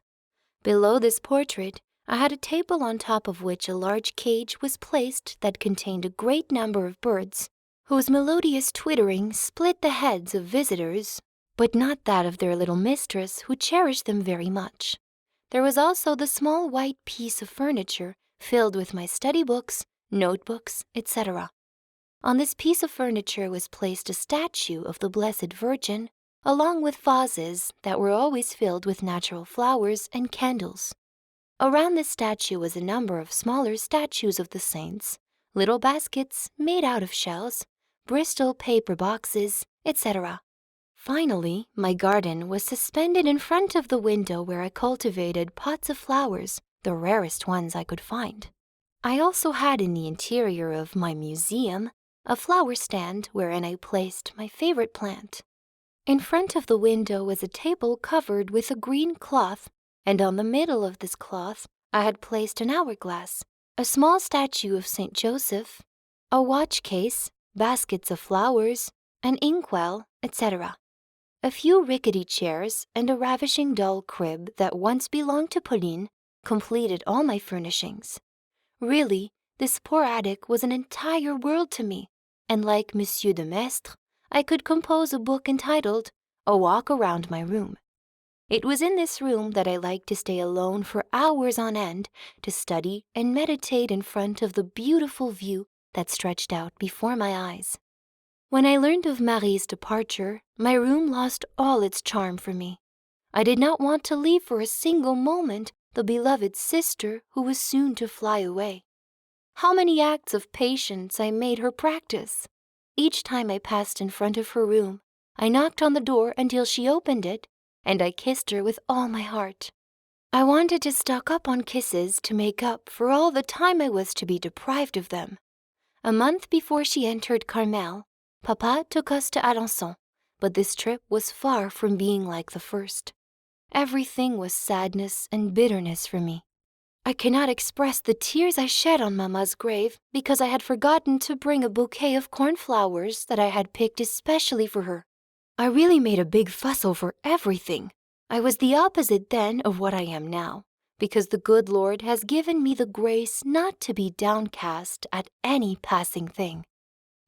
Below this portrait, I had a table on top of which a large cage was placed that contained a great number of birds, whose melodious twittering split the heads of visitors, but not that of their little mistress, who cherished them very much. There was also the small white piece of furniture filled with my study books, notebooks, etc. On this piece of furniture was placed a statue of the Blessed Virgin, along with vases that were always filled with natural flowers and candles. Around this statue was a number of smaller statues of the saints, little baskets made out of shells, Bristol paper boxes, etc. Finally, my garden was suspended in front of the window where I cultivated pots of flowers, the rarest ones I could find. I also had in the interior of my museum a flower stand wherein I placed my favorite plant. In front of the window was a table covered with a green cloth, and on the middle of this cloth I had placed an hourglass, a small statue of Saint Joseph, a watch case, baskets of flowers, an inkwell, etc. A few rickety chairs and a ravishing doll crib that once belonged to Pauline completed all my furnishings. Really, this poor attic was an entire world to me, and like Monsieur de Maistre, I could compose a book entitled A Walk Around My Room. It was in this room that I liked to stay alone for hours on end to study and meditate in front of the beautiful view that stretched out before my eyes. When I learned of Marie's departure, my room lost all its charm for me. I did not want to leave for a single moment the beloved sister who was soon to fly away. How many acts of patience I made her practice! Each time I passed in front of her room, I knocked on the door until she opened it, and I kissed her with all my heart. I wanted to stock up on kisses to make up for all the time I was to be deprived of them. A month before she entered Carmel, Papa took us to Alençon, but this trip was far from being like the first. Everything was sadness and bitterness for me. I cannot express the tears I shed on Mamma's grave because I had forgotten to bring a bouquet of cornflowers that I had picked especially for her. I really made a big fuss over everything. I was the opposite then of what I am now, because the good Lord has given me the grace not to be downcast at any passing thing.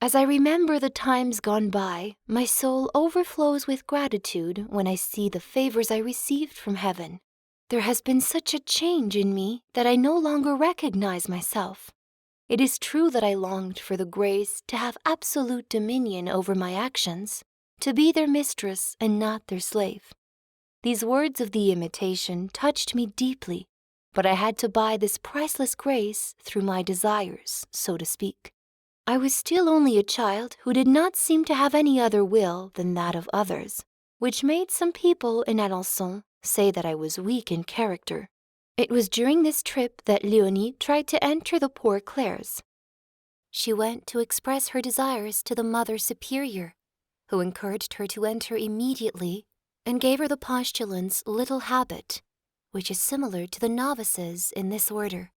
As I remember the times gone by, my soul overflows with gratitude when I see the favors I received from heaven. There has been such a change in me that I no longer recognize myself. It is true that I longed for the grace to have absolute dominion over my actions, to be their mistress and not their slave. These words of the Imitation touched me deeply, but I had to buy this priceless grace through my desires, so to speak. I was still only a child who did not seem to have any other will than that of others, which made some people in Alençon say that I was weak in character. It was during this trip that Léonie tried to enter the Poor Clares. She went to express her desires to the Mother Superior, who encouraged her to enter immediately and gave her the postulant's little habit, which is similar to the novices in this order.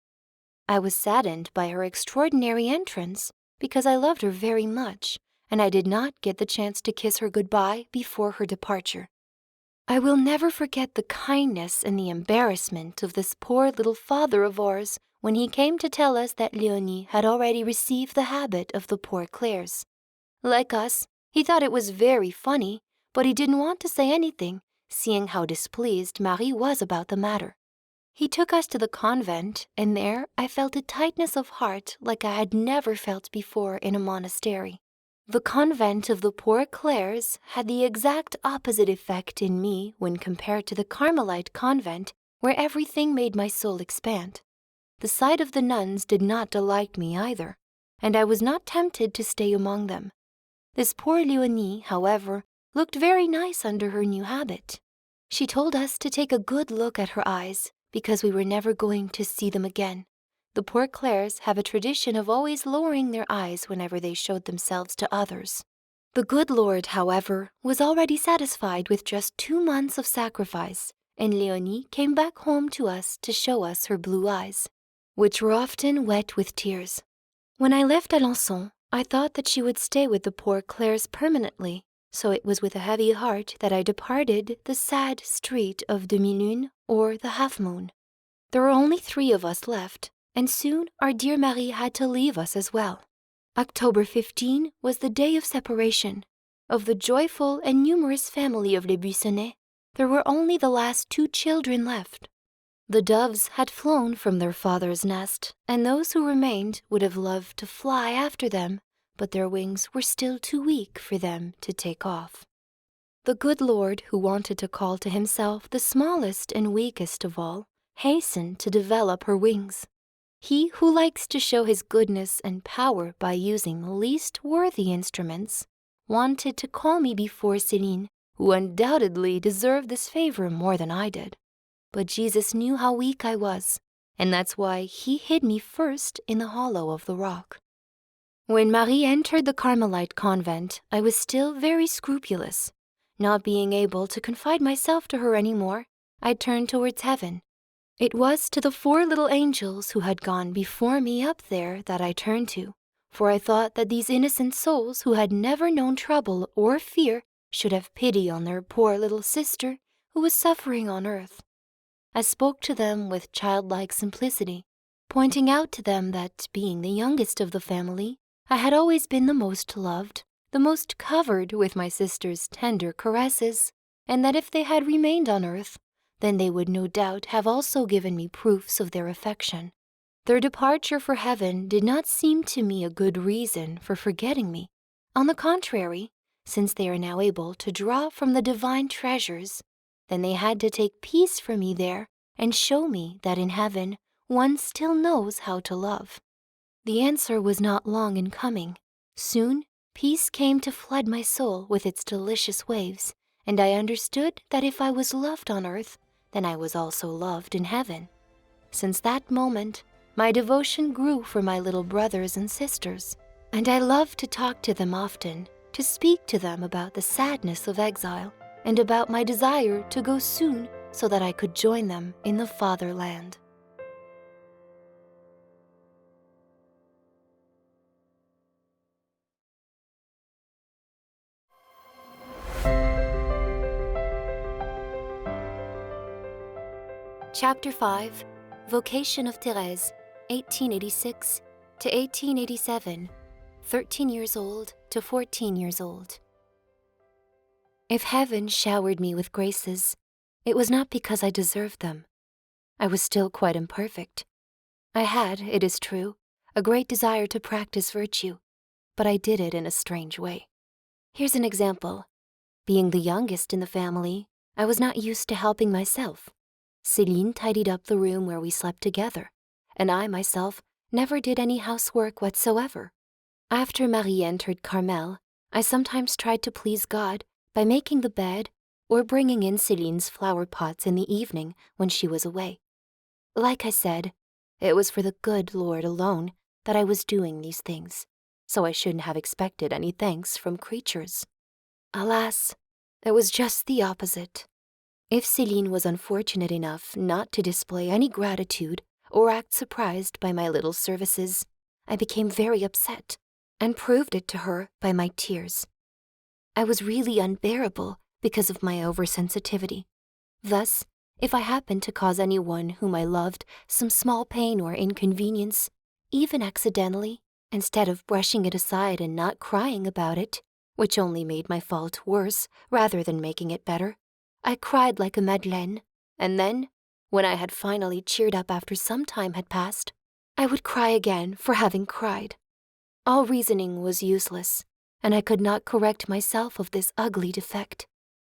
I was saddened by her extraordinary entrance because I loved her very much, and I did not get the chance to kiss her goodbye before her departure. I will never forget the kindness and the embarrassment of this poor little father of ours when he came to tell us that Léonie had already received the habit of the Poor Clares. Like us, he thought it was very funny, but he didn't want to say anything, seeing how displeased Marie was about the matter. He took us to the convent, and there I felt a tightness of heart like I had never felt before in a monastery. The convent of the Poor Clares had the exact opposite effect in me when compared to the Carmelite convent, where everything made my soul expand. The sight of the nuns did not delight me either, and I was not tempted to stay among them. This poor Léonie, however, looked very nice under her new habit. She told us to take a good look at her eyes, because we were never going to see them again. The Poor Clares have a tradition of always lowering their eyes whenever they showed themselves to others. The good Lord, however, was already satisfied with just 2 months of sacrifice, and Léonie came back home to us to show us her blue eyes, which were often wet with tears. When I left Alençon, I thought that she would stay with the Poor Clares permanently, so it was with a heavy heart that I departed the sad street of demi-lune, or the half-moon. There were only 3 of us left, and soon our dear Marie had to leave us as well. October 15 was the day of separation. Of the joyful and numerous family of Les Buissonnets, there were only the last 2 children left. The doves had flown from their father's nest, and those who remained would have loved to fly after them, but their wings were still too weak for them to take off. The good Lord, who wanted to call to himself the smallest and weakest of all, hastened to develop her wings. He who likes to show his goodness and power by using the least worthy instruments, wanted to call me before Céline, who undoubtedly deserved this favor more than I did. But Jesus knew how weak I was, and that's why he hid me first in the hollow of the rock. When Marie entered the Carmelite convent, I was still very scrupulous. Not being able to confide myself to her any more, I turned towards heaven. It was to the 4 little angels who had gone before me up there that I turned to, for I thought that these innocent souls who had never known trouble or fear should have pity on their poor little sister who was suffering on earth. I spoke to them with childlike simplicity, pointing out to them that, being the youngest of the family, I had always been the most loved, the most covered with my sister's tender caresses, and that if they had remained on earth, then they would no doubt have also given me proofs of their affection. Their departure for heaven did not seem to me a good reason for forgetting me. On the contrary, since they are now able to draw from the divine treasures, then they had to take peace for me there and show me that in heaven one still knows how to love. The answer was not long in coming. Soon, peace came to flood my soul with its delicious waves, and I understood that if I was loved on earth, then I was also loved in heaven. Since that moment, my devotion grew for my little brothers and sisters, and I loved to talk to them often, to speak to them about the sadness of exile, and about my desire to go soon so that I could join them in the fatherland. Chapter 5, Vocation of Therese, 1886 to 1887, 13 years old to 14 years old. If heaven showered me with graces, it was not because I deserved them. I was still quite imperfect. I had, it is true, a great desire to practice virtue, but I did it in a strange way. Here's an example. Being the youngest in the family, I was not used to helping myself. Céline tidied up the room where we slept together, and I myself never did any housework whatsoever. After Marie entered Carmel, I sometimes tried to please God by making the bed or bringing in Céline's flower pots in the evening when she was away. Like I said, it was for the good Lord alone that I was doing these things, so I shouldn't have expected any thanks from creatures. Alas, it was just the opposite. If Céline was unfortunate enough not to display any gratitude or act surprised by my little services, I became very upset and proved it to her by my tears. I was really unbearable because of my oversensitivity. Thus, If I happened to cause anyone whom I loved some small pain or inconvenience, even accidentally, instead of brushing it aside and not crying about it, which only made my fault worse rather than making it better, I cried like a Madeleine, and then, when I had finally cheered up after some time had passed, I would cry again for having cried. All reasoning was useless, and I could not correct myself of this ugly defect.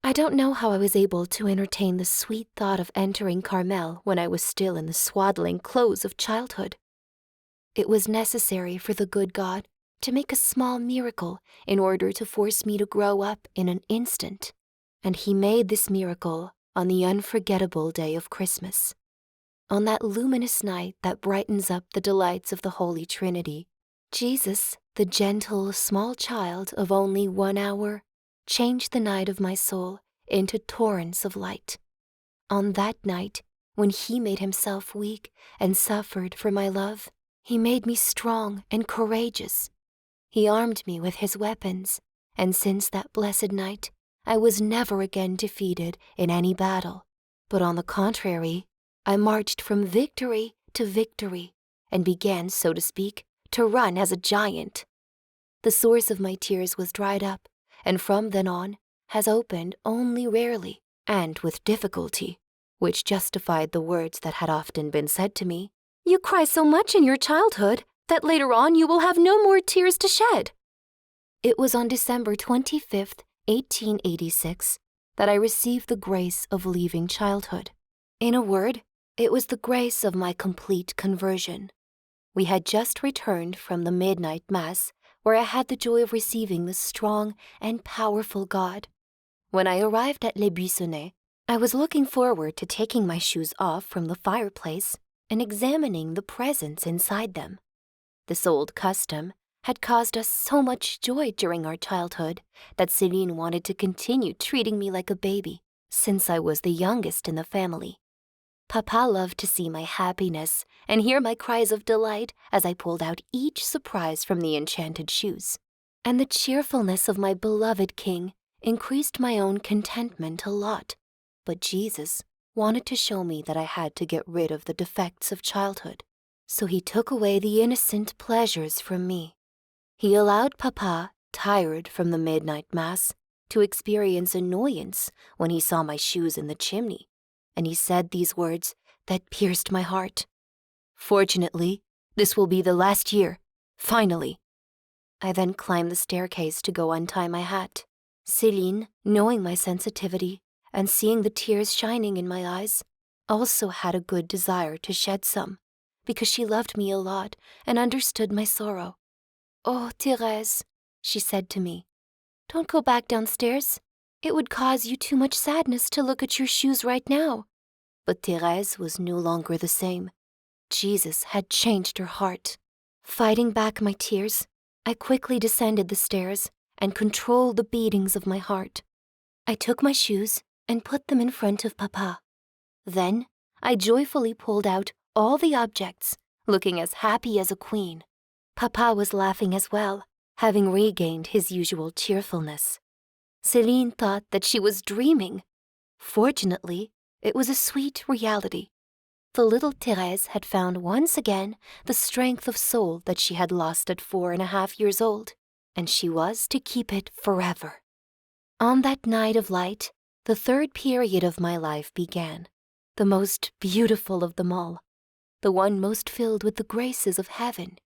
I don't know how I was able to entertain the sweet thought of entering Carmel when I was still in the swaddling clothes of childhood. It was necessary for the good God to make a small miracle in order to force me to grow up in an instant, and He made this miracle on the unforgettable day of Christmas. On that luminous night that brightens up the delights of the Holy Trinity, Jesus, the gentle, small child of only 1 hour, changed the night of my soul into torrents of light. On that night, when He made Himself weak and suffered for my love, He made me strong and courageous. He armed me with His weapons, and since that blessed night, I was never again defeated in any battle, but on the contrary, I marched from victory to victory and began, so to speak, to run as a giant. The source of my tears was dried up, and from then on has opened only rarely and with difficulty, which justified the words that had often been said to me, "You cry so much in your childhood that later on you will have no more tears to shed." It was on December 25th, 1886, that I received the grace of leaving childhood. In a word, it was the grace of my complete conversion. We had just returned from the midnight mass, where I had the joy of receiving the strong and powerful God. When I arrived at Les Buissonnets, I was looking forward to taking my shoes off from the fireplace and examining the presents inside them. This old custom had caused us so much joy during our childhood that Céline wanted to continue treating me like a baby, since I was the youngest in the family. Papa loved to see my happiness and hear my cries of delight as I pulled out each surprise from the enchanted shoes. And the cheerfulness of my beloved King increased my own contentment a lot. But Jesus wanted to show me that I had to get rid of the defects of childhood. So He took away the innocent pleasures from me. He allowed Papa, tired from the midnight mass, to experience annoyance when he saw my shoes in the chimney. And he said these words that pierced my heart. "Fortunately, this will be the last year, finally." I then climbed the staircase to go untie my hat. Céline, knowing my sensitivity and seeing the tears shining in my eyes, also had a good desire to shed some, because she loved me a lot and understood my sorrow. "Oh, Therese," she said to me, "don't go back downstairs. It would cause you too much sadness to look at your shoes right now." But Therese was no longer the same. Jesus had changed her heart. Fighting back my tears, I quickly descended the stairs and controlled the beatings of my heart. I took my shoes and put them in front of Papa. Then I joyfully pulled out all the objects, looking as happy as a queen. Papa was laughing as well, having regained his usual cheerfulness. Céline thought that she was dreaming. Fortunately, it was a sweet reality. The little Therese had found once again the strength of soul that she had lost at 4.5 years old, and she was to keep it forever. On that night of light, the third period of my life began, the most beautiful of them all, the one most filled with the graces of heaven.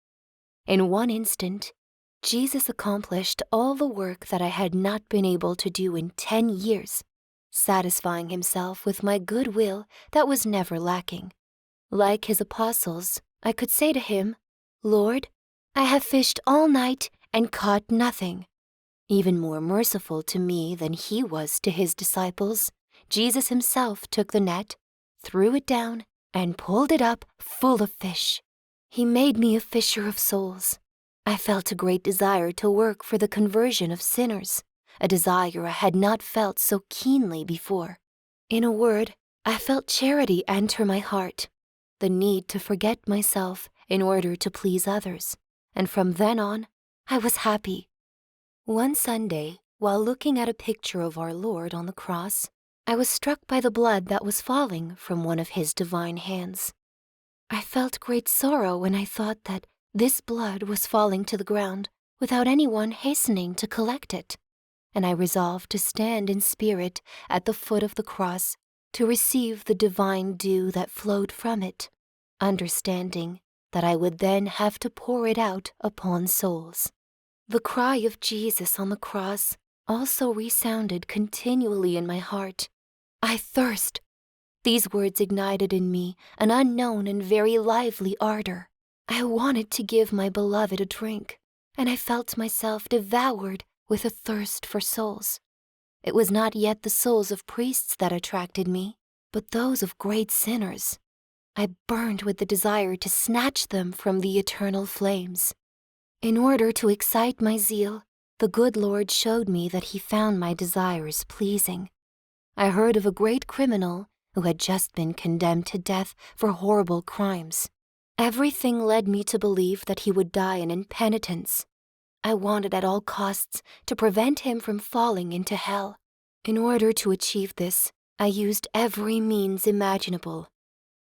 In one instant, Jesus accomplished all the work that I had not been able to do in 10 years, satisfying Himself with my good will that was never lacking. Like His apostles, I could say to Him, "Lord, I have fished all night and caught nothing." Even more merciful to me than He was to His disciples, Jesus Himself took the net, threw it down, and pulled it up full of fish. He made me a fisher of souls. I felt a great desire to work for the conversion of sinners, a desire I had not felt so keenly before. In a word, I felt charity enter my heart, the need to forget myself in order to please others, and from then on, I was happy. One Sunday, while looking at a picture of our Lord on the cross, I was struck by the blood that was falling from one of his divine hands. I felt great sorrow when I thought that this blood was falling to the ground without anyone hastening to collect it, and I resolved to stand in spirit at the foot of the cross to receive the divine dew that flowed from it, understanding that I would then have to pour it out upon souls. The cry of Jesus on the cross also resounded continually in my heart. I thirst! These words ignited in me an unknown and very lively ardor. I wanted to give my beloved a drink, and I felt myself devoured with a thirst for souls. It was not yet the souls of priests that attracted me, but those of great sinners. I burned with the desire to snatch them from the eternal flames. In order to excite my zeal, the good Lord showed me that he found my desires pleasing. I heard of a great criminal who had just been condemned to death for horrible crimes. Everything led me to believe that he would die in impenitence. I wanted at all costs to prevent him from falling into hell. In order to achieve this, I used every means imaginable.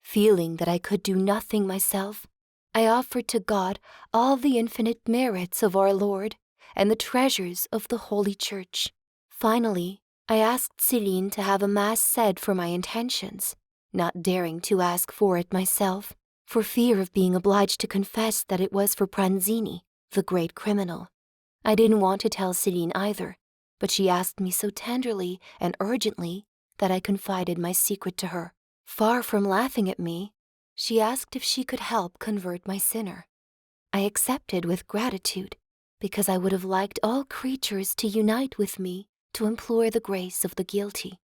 Feeling that I could do nothing myself, I offered to God all the infinite merits of our Lord and the treasures of the Holy Church. Finally, I asked Céline to have a mass said for my intentions, not daring to ask for it myself, for fear of being obliged to confess that it was for Pranzini, the great criminal. I didn't want to tell Céline either, but she asked me so tenderly and urgently that I confided my secret to her. Far from laughing at me, she asked if she could help convert my sinner. I accepted with gratitude, because I would have liked all creatures to unite with me to implore the grace of the guilty.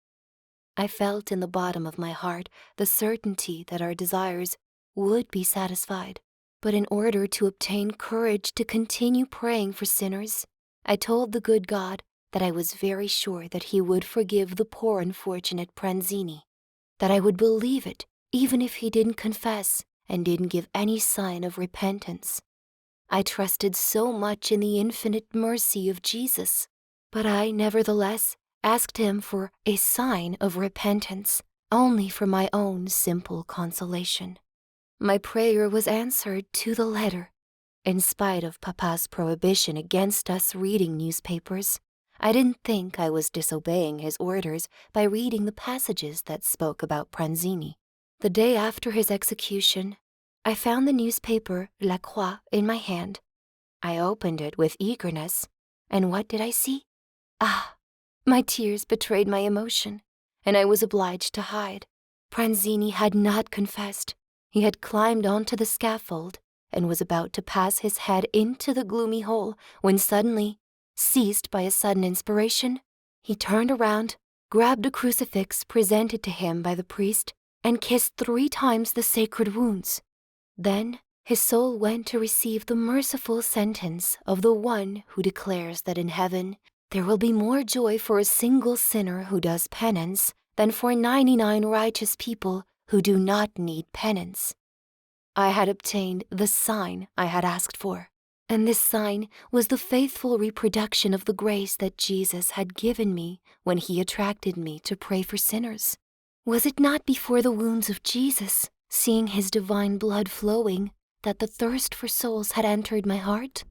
I felt in the bottom of my heart the certainty that our desires would be satisfied. But in order to obtain courage to continue praying for sinners, I told the good God that I was very sure that he would forgive the poor unfortunate Pranzini, that I would believe it even if he didn't confess and didn't give any sign of repentance. I trusted so much in the infinite mercy of Jesus, but I nevertheless asked him for a sign of repentance, only for my own simple consolation. My prayer was answered to the letter. In spite of Papa's prohibition against us reading newspapers, I didn't think I was disobeying his orders by reading the passages that spoke about Pranzini. The day after his execution, I found the newspaper La Croix in my hand. I opened it with eagerness, and what did I see? Ah, my tears betrayed my emotion, and I was obliged to hide. Pranzini had not confessed. He had climbed onto the scaffold and was about to pass his head into the gloomy hole when suddenly, seized by a sudden inspiration, he turned around, grabbed a crucifix presented to him by the priest, and kissed 3 times the sacred wounds. Then his soul went to receive the merciful sentence of the one who declares that in heaven there will be more joy for a single sinner who does penance than for 99 righteous people who do not need penance. I had obtained the sign I had asked for, and this sign was the faithful reproduction of the grace that Jesus had given me when he attracted me to pray for sinners. Was it not before the wounds of Jesus, seeing his divine blood flowing, that the thirst for souls had entered my heart?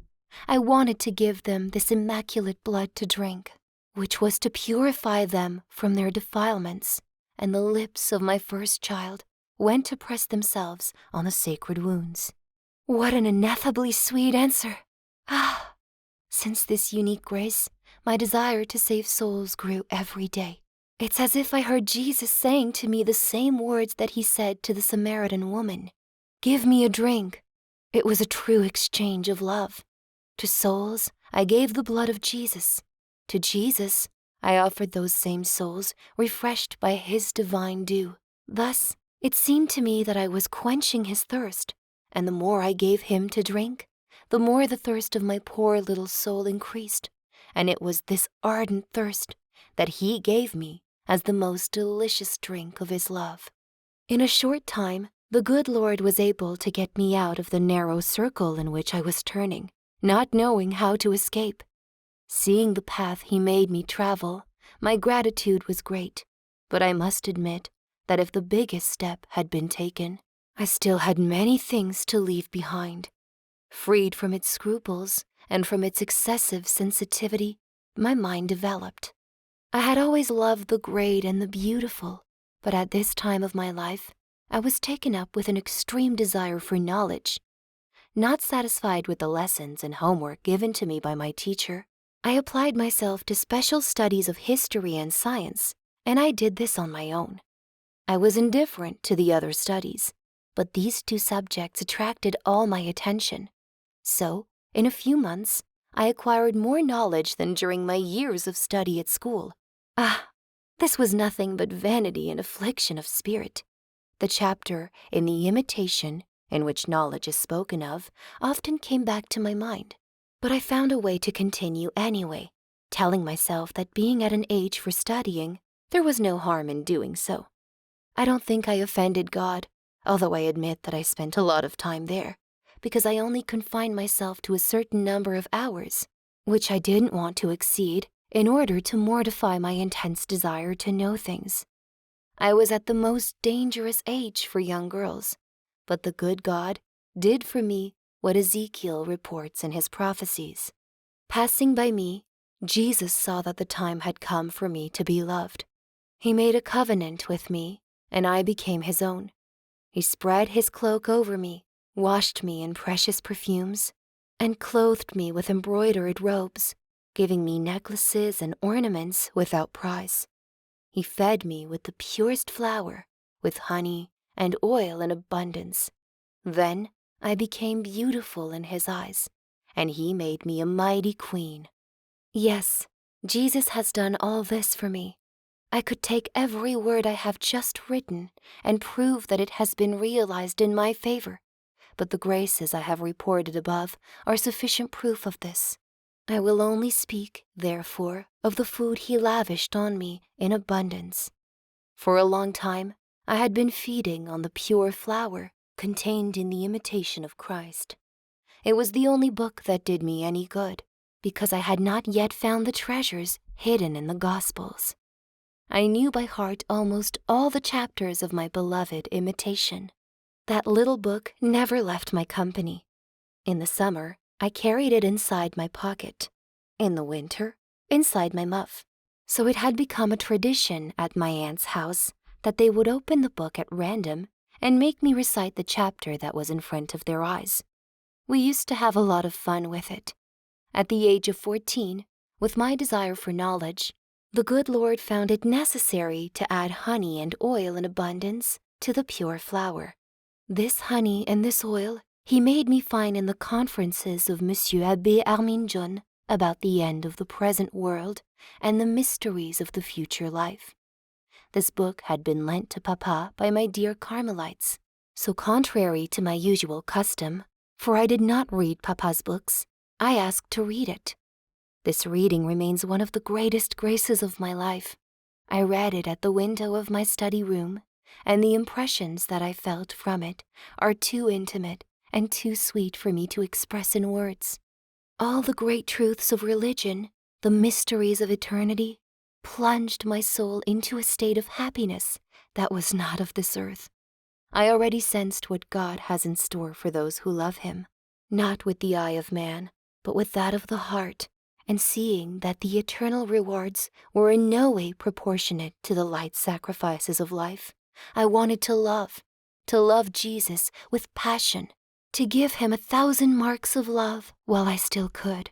I wanted to give them this immaculate blood to drink, which was to purify them from their defilements, and the lips of my first child went to press themselves on the sacred wounds. What an ineffably sweet answer! Ah! Since this unique grace, my desire to save souls grew every day. It's as if I heard Jesus saying to me the same words that he said to the Samaritan woman. Give me a drink. It was a true exchange of love. To souls, I gave the blood of Jesus. To Jesus, I offered those same souls refreshed by his divine dew. Thus, it seemed to me that I was quenching his thirst, and the more I gave him to drink, the more the thirst of my poor little soul increased, and it was this ardent thirst that he gave me as the most delicious drink of his love. In a short time, the good Lord was able to get me out of the narrow circle in which I was turning, not knowing how to escape. Seeing the path he made me travel, my gratitude was great, But I must admit that if the biggest step had been taken, I still had many things to leave behind. Freed from its scruples and from its excessive sensitivity, my mind developed. I had always loved the great and the beautiful, but at this time of my life, I was taken up with an extreme desire for knowledge. Not satisfied with the lessons and homework given to me by my teacher, I applied myself to special studies of history and science, and I did this on my own. I was indifferent to the other studies, but these two subjects attracted all my attention. So, in a few months, I acquired more knowledge than during my years of study at school. This was nothing but vanity and affliction of spirit. The chapter in the Imitation, in which knowledge is spoken of, often came back to my mind. But I found a way to continue anyway, telling myself that being at an age for studying, there was no harm in doing so. I don't think I offended God, although I admit that I spent a lot of time there, because I only confined myself to a certain number of hours, which I didn't want to exceed in order to mortify my intense desire to know things. I was at the most dangerous age for young girls, but the good God did for me what Ezekiel reports in his prophecies. Passing by me, Jesus saw that the time had come for me to be loved. He made a covenant with me, and I became his own. He spread his cloak over me, washed me in precious perfumes, and clothed me with embroidered robes, giving me necklaces and ornaments without price. He fed me with the purest flour, with honey and oil in abundance. Then I became beautiful in his eyes, and he made me a mighty queen. Yes, Jesus has done all this for me. I could take every word I have just written and prove that it has been realized in my favor, but the graces I have reported above are sufficient proof of this. I will only speak, therefore, of the food he lavished on me in abundance. For a long time, I had been feeding on the pure flour contained in the Imitation of Christ. It was the only book that did me any good, because I had not yet found the treasures hidden in the Gospels. I knew by heart almost all the chapters of my beloved Imitation. That little book never left my company. In the summer, I carried it inside my pocket. In the winter, inside my muff. So it had become a tradition at my aunt's house that they would open the book at random and make me recite the chapter that was in front of their eyes. We used to have a lot of fun with it. At the age of 14, with my desire for knowledge, the good Lord found it necessary to add honey and oil in abundance to the pure flour. This honey and this oil he made me find in the conferences of Monsieur Abbé Arminjon about the end of the present world and the mysteries of the future life. This book had been lent to Papa by my dear Carmelites, so contrary to my usual custom, for I did not read Papa's books, I asked to read it. This reading remains one of the greatest graces of my life. I read it at the window of my study room, and the impressions that I felt from it are too intimate and too sweet for me to express in words. All the great truths of religion, the mysteries of eternity, plunged my soul into a state of happiness that was not of this earth. I already sensed what God has in store for those who love him, not with the eye of man, but with that of the heart, and seeing that the eternal rewards were in no way proportionate to the light sacrifices of life, I wanted to love Jesus with passion, to give him 1,000 marks of love while I still could.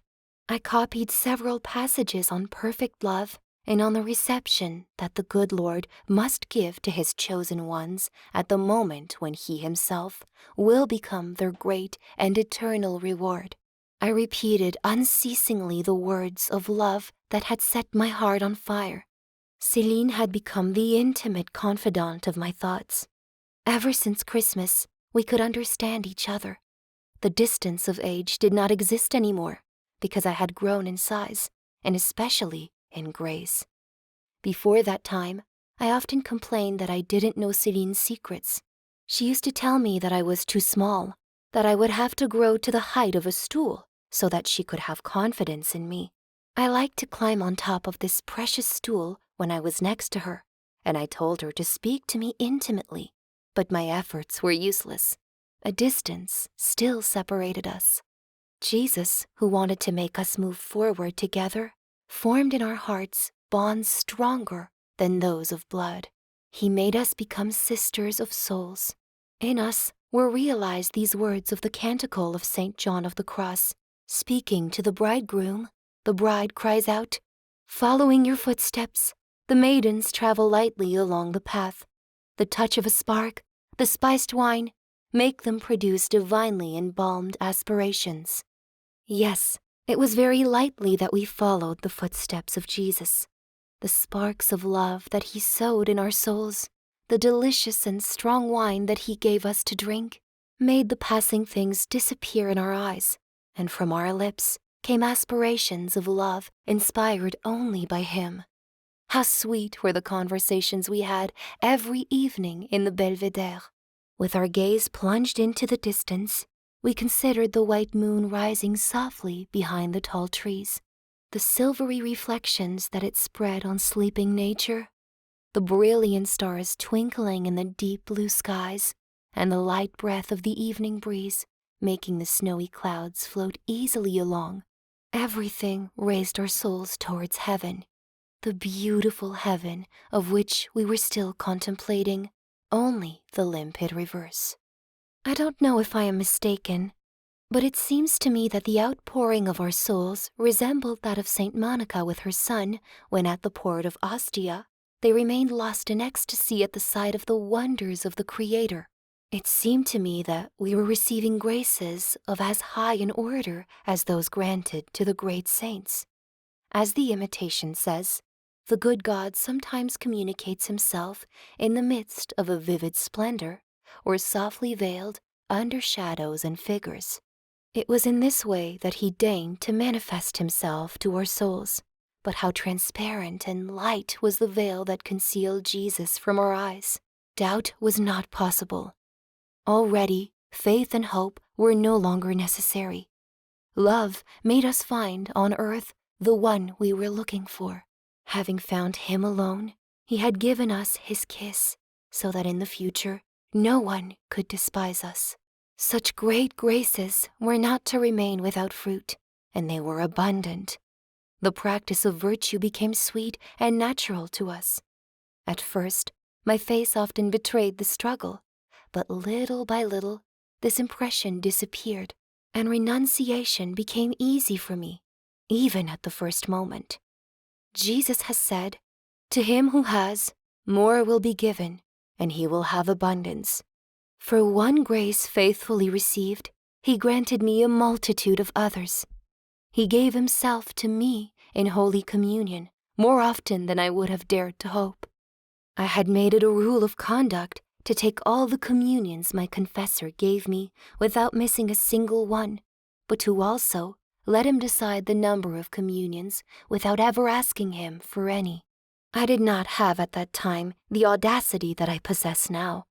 I copied several passages on perfect love and on the reception that the good Lord must give to his chosen ones at the moment when he himself will become their great and eternal reward. I repeated unceasingly the words of love that had set my heart on fire. Céline had become the intimate confidant of my thoughts. Ever since Christmas, we could understand each other. The distance of age did not exist anymore, because I had grown in size, and especially in grace. Before that time, I often complained that I didn't know Céline's secrets. She used to tell me that I was too small, that I would have to grow to the height of a stool so that she could have confidence in me. I liked to climb on top of this precious stool when I was next to her, and I told her to speak to me intimately, but my efforts were useless. A distance still separated us. Jesus, who wanted to make us move forward together, formed in our hearts bonds stronger than those of blood. He made us become sisters of souls. In us were realized these words of the Canticle of St. John of the Cross. Speaking to the bridegroom, the bride cries out, "Following your footsteps, the maidens travel lightly along the path. The touch of a spark, the spiced wine, make them produce divinely embalmed aspirations." Yes, it was very lightly that we followed the footsteps of Jesus. The sparks of love that he sowed in our souls, the delicious and strong wine that he gave us to drink, made the passing things disappear in our eyes, and from our lips came aspirations of love inspired only by him. How sweet were the conversations we had every evening in the Belvedere. With our gaze plunged into the distance, we considered the white moon rising softly behind the tall trees, the silvery reflections that it spread on sleeping nature, the brilliant stars twinkling in the deep blue skies, and the light breath of the evening breeze making the snowy clouds float easily along. Everything raised our souls towards heaven, the beautiful heaven of which we were still contemplating only the limpid reverse. I don't know if I am mistaken, but it seems to me that the outpouring of our souls resembled that of Saint Monica with her son when at the port of Ostia they remained lost in ecstasy at the sight of the wonders of the Creator. It seemed to me that we were receiving graces of as high an order as those granted to the great saints. As the Imitation says, the good God sometimes communicates himself in the midst of a vivid splendor, or softly veiled under shadows and figures. It was in this way that he deigned to manifest himself to our souls, but how transparent and light was the veil that concealed Jesus from our eyes. Doubt was not possible. Already, faith and hope were no longer necessary. Love made us find on earth the one we were looking for. Having found him alone, he had given us his kiss, so that in the future no one could despise us. Such great graces were not to remain without fruit, and they were abundant. The practice of virtue became sweet and natural to us. At first, my face often betrayed the struggle, but little by little, this impression disappeared, and renunciation became easy for me, even at the first moment. Jesus has said, "To him who has, more will be given, and he will have abundance." For one grace faithfully received, he granted me a multitude of others. He gave himself to me in Holy Communion more often than I would have dared to hope. I had made it a rule of conduct to take all the communions my confessor gave me without missing a single one, but to also let him decide the number of communions without ever asking him for any. I did not have at that time the audacity that I possess now.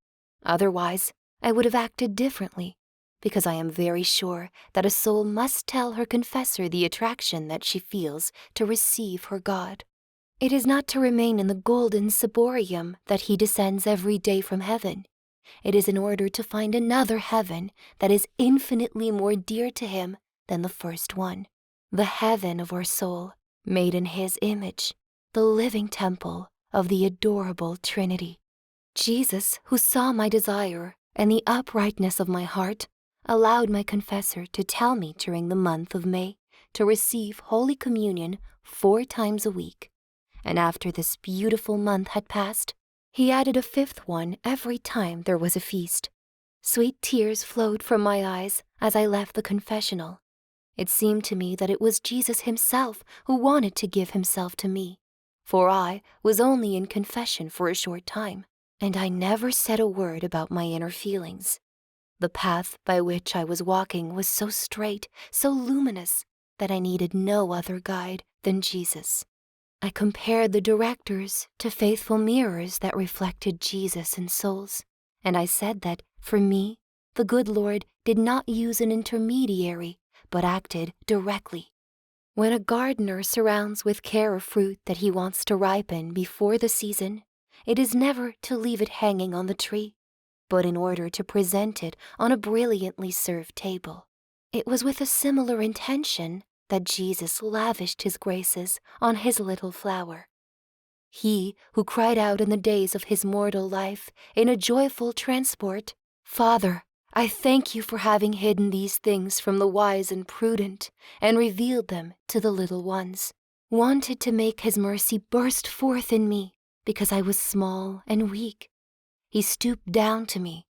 Otherwise, I would have acted differently, because I am very sure that a soul must tell her confessor the attraction that she feels to receive her God. It is not to remain in the golden ciborium that he descends every day from heaven. It is in order to find another heaven that is infinitely more dear to him than the first one, the heaven of our soul, made in his image, the living temple of the adorable Trinity. Jesus, who saw my desire and the uprightness of my heart, allowed my confessor to tell me during the month of May to receive Holy Communion 4 times a week. And after this beautiful month had passed, he added a 5th one every time there was a feast. Sweet tears flowed from my eyes as I left the confessional. It seemed to me that it was Jesus himself who wanted to give himself to me, for I was only in confession for a short time, and I never said a word about my inner feelings. The path by which I was walking was so straight, so luminous, that I needed no other guide than Jesus. I compared the directors to faithful mirrors that reflected Jesus in souls, and I said that, for me, the good Lord did not use an intermediary, but acted directly. When a gardener surrounds with care a fruit that he wants to ripen before the season, it is never to leave it hanging on the tree, but in order to present it on a brilliantly served table. It was with a similar intention that Jesus lavished his graces on his little flower. He who cried out in the days of his mortal life in a joyful transport, "Father, I thank you for having hidden these things from the wise and prudent and revealed them to the little ones," wanted to make his mercy burst forth in me because I was small and weak. He stooped down to me.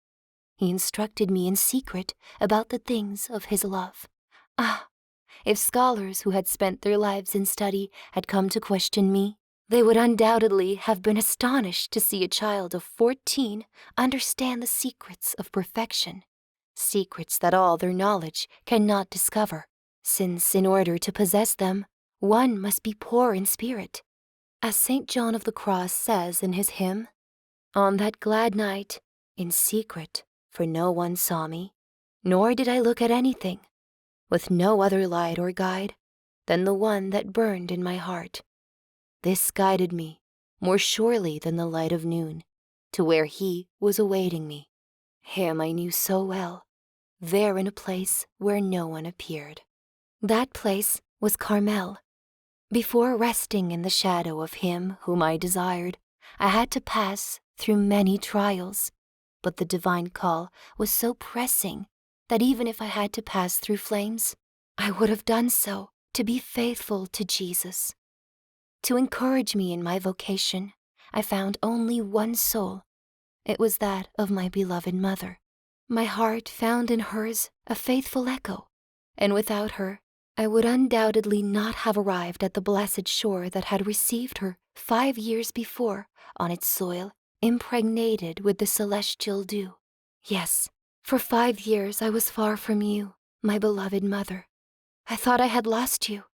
He instructed me in secret about the things of his love. Ah, if scholars who had spent their lives in study had come to question me, they would undoubtedly have been astonished to see a child of 14 understand the secrets of perfection, secrets that all their knowledge cannot discover, since in order to possess them, one must be poor in spirit. As St. John of the Cross says in his hymn, "On that glad night, in secret, for no one saw me, nor did I look at anything, with no other light or guide than the one that burned in my heart. This guided me, more surely than the light of noon, to where he was awaiting me. Him I knew so well, there in a place where no one appeared." That place was Carmel. Before resting in the shadow of him whom I desired, I had to pass through many trials, but the divine call was so pressing that even if I had to pass through flames, I would have done so to be faithful to Jesus. To encourage me in my vocation, I found only one soul. It was that of my beloved mother. My heart found in hers a faithful echo, and without her, I would undoubtedly not have arrived at the blessed shore that had received her 5 years before on its soil impregnated with the celestial dew. Yes, for 5 years I was far from you, my beloved mother. I thought I had lost you,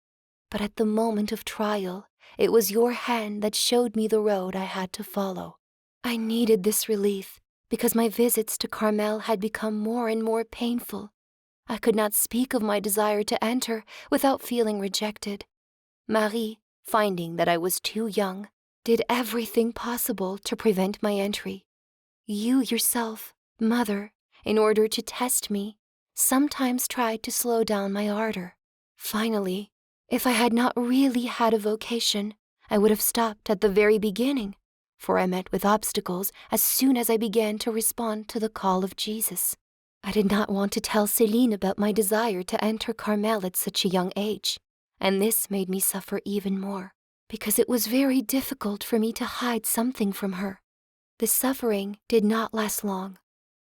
but at the moment of trial, it was your hand that showed me the road I had to follow. I needed this relief because my visits to Carmel had become more and more painful. I could not speak of my desire to enter without feeling rejected. Marie, finding that I was too young, did everything possible to prevent my entry. You yourself, mother, in order to test me, sometimes tried to slow down my ardor. Finally, if I had not really had a vocation, I would have stopped at the very beginning, for I met with obstacles as soon as I began to respond to the call of Jesus. I did not want to tell Céline about my desire to enter Carmel at such a young age, and this made me suffer even more, because it was very difficult for me to hide something from her. The suffering did not last long.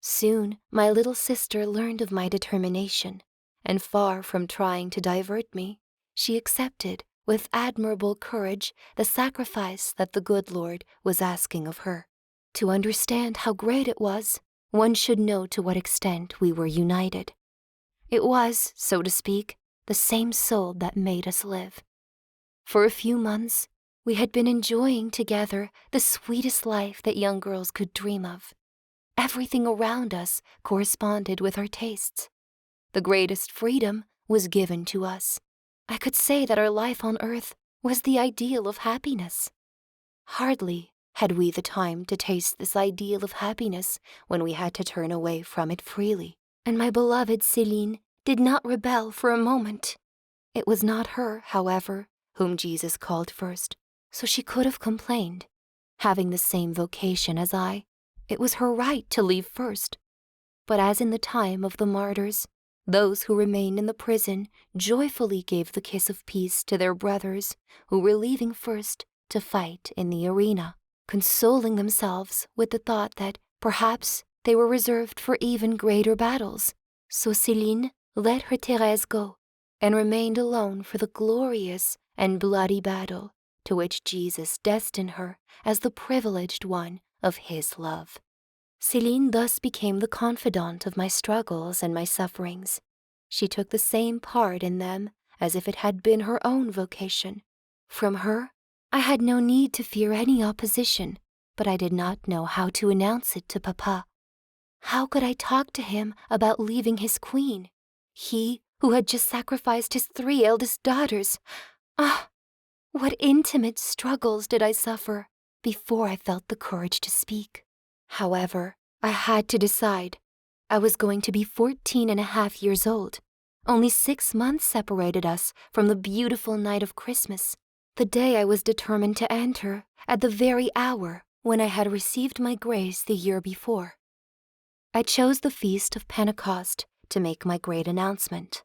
Soon my little sister learned of my determination, and far from trying to divert me, she accepted with admirable courage the sacrifice that the good Lord was asking of her. To understand how great it was, one should know to what extent we were united. It was, so to speak, the same soul that made us live. For a few months, we had been enjoying together the sweetest life that young girls could dream of. Everything around us corresponded with our tastes. The greatest freedom was given to us. I could say that our life on earth was the ideal of happiness. Hardly had we the time to taste this ideal of happiness when we had to turn away from it freely, and my beloved Céline did not rebel for a moment. It was not her, however, whom Jesus called first, so she could have complained. Having the same vocation as I, it was her right to leave first. But as in the time of the martyrs, those who remained in the prison joyfully gave the kiss of peace to their brothers who were leaving first to fight in the arena, consoling themselves with the thought that perhaps they were reserved for even greater battles. So Céline let her Therese go and remained alone for the glorious and bloody battle to which Jesus destined her as the privileged one of his love. Céline thus became the confidant of my struggles and my sufferings. She took the same part in them as if it had been her own vocation. From her, I had no need to fear any opposition, but I did not know how to announce it to Papa. How could I talk to him about leaving his queen, he who had just sacrificed his 3 eldest daughters? Ah, what intimate struggles did I suffer, before I felt the courage to speak. However, I had to decide. I was going to be 14.5 years old. Only 6 months separated us from the beautiful night of Christmas, the day I was determined to enter at the very hour when I had received my grace the year before. I chose the feast of Pentecost to make my great announcement.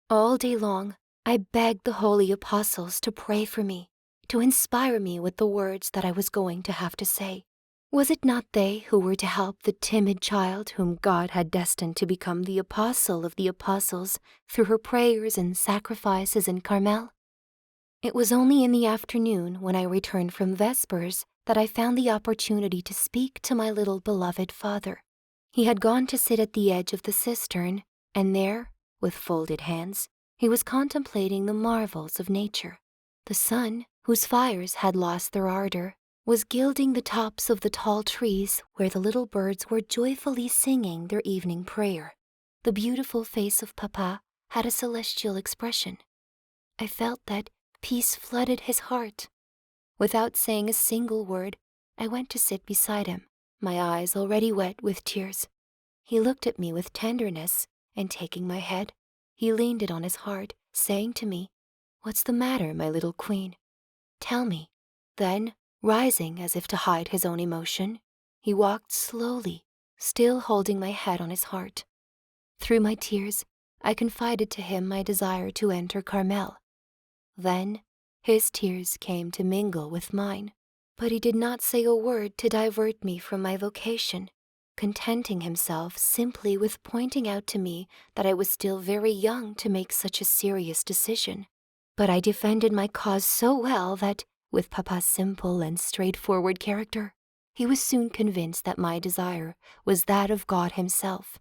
All day long, I begged the holy apostles to pray for me, to inspire me with the words that I was going to have to say. Was it not they who were to help the timid child whom God had destined to become the apostle of the apostles through her prayers and sacrifices in Carmel? It was only in the afternoon when I returned from Vespers that I found the opportunity to speak to my little beloved father. He had gone to sit at the edge of the cistern, and there, with folded hands, he was contemplating the marvels of nature. The sun, whose fires had lost their ardor, was gilding the tops of the tall trees where the little birds were joyfully singing their evening prayer. The beautiful face of Papa had a celestial expression. I felt that peace flooded his heart. Without saying a single word, I went to sit beside him, my eyes already wet with tears. He looked at me with tenderness, and taking my head, he leaned it on his heart, saying to me, "What's the matter, my little queen? Tell me." Then, rising as if to hide his own emotion, he walked slowly, still holding my head on his heart. Through my tears, I confided to him my desire to enter Carmel. Then, his tears came to mingle with mine, but he did not say a word to divert me from my vocation, contenting himself simply with pointing out to me that I was still very young to make such a serious decision. But I defended my cause so well that, with Papa's simple and straightforward character, he was soon convinced that my desire was that of God himself,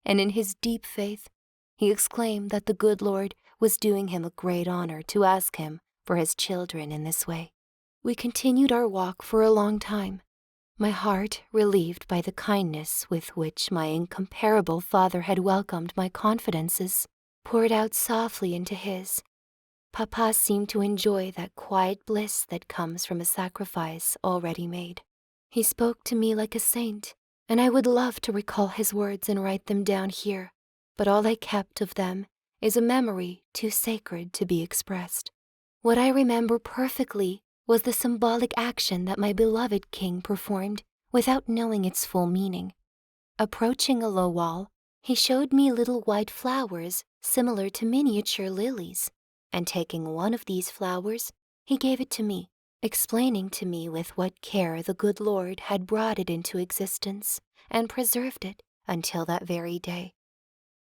and in his deep faith, he exclaimed that the good Lord was doing him a great honor to ask him for his children in this way. We continued our walk for a long time, my heart relieved by the kindness with which my incomparable father had welcomed my confidences, poured out softly into his. Papa seemed to enjoy that quiet bliss that comes from a sacrifice already made. He spoke to me like a saint, and I would love to recall his words and write them down here, but all I kept of them is a memory too sacred to be expressed. What I remember perfectly was the symbolic action that my beloved king performed without knowing its full meaning. Approaching a low wall, he showed me little white flowers similar to miniature lilies, and taking one of these flowers, he gave it to me, explaining to me with what care the good Lord had brought it into existence and preserved it until that very day.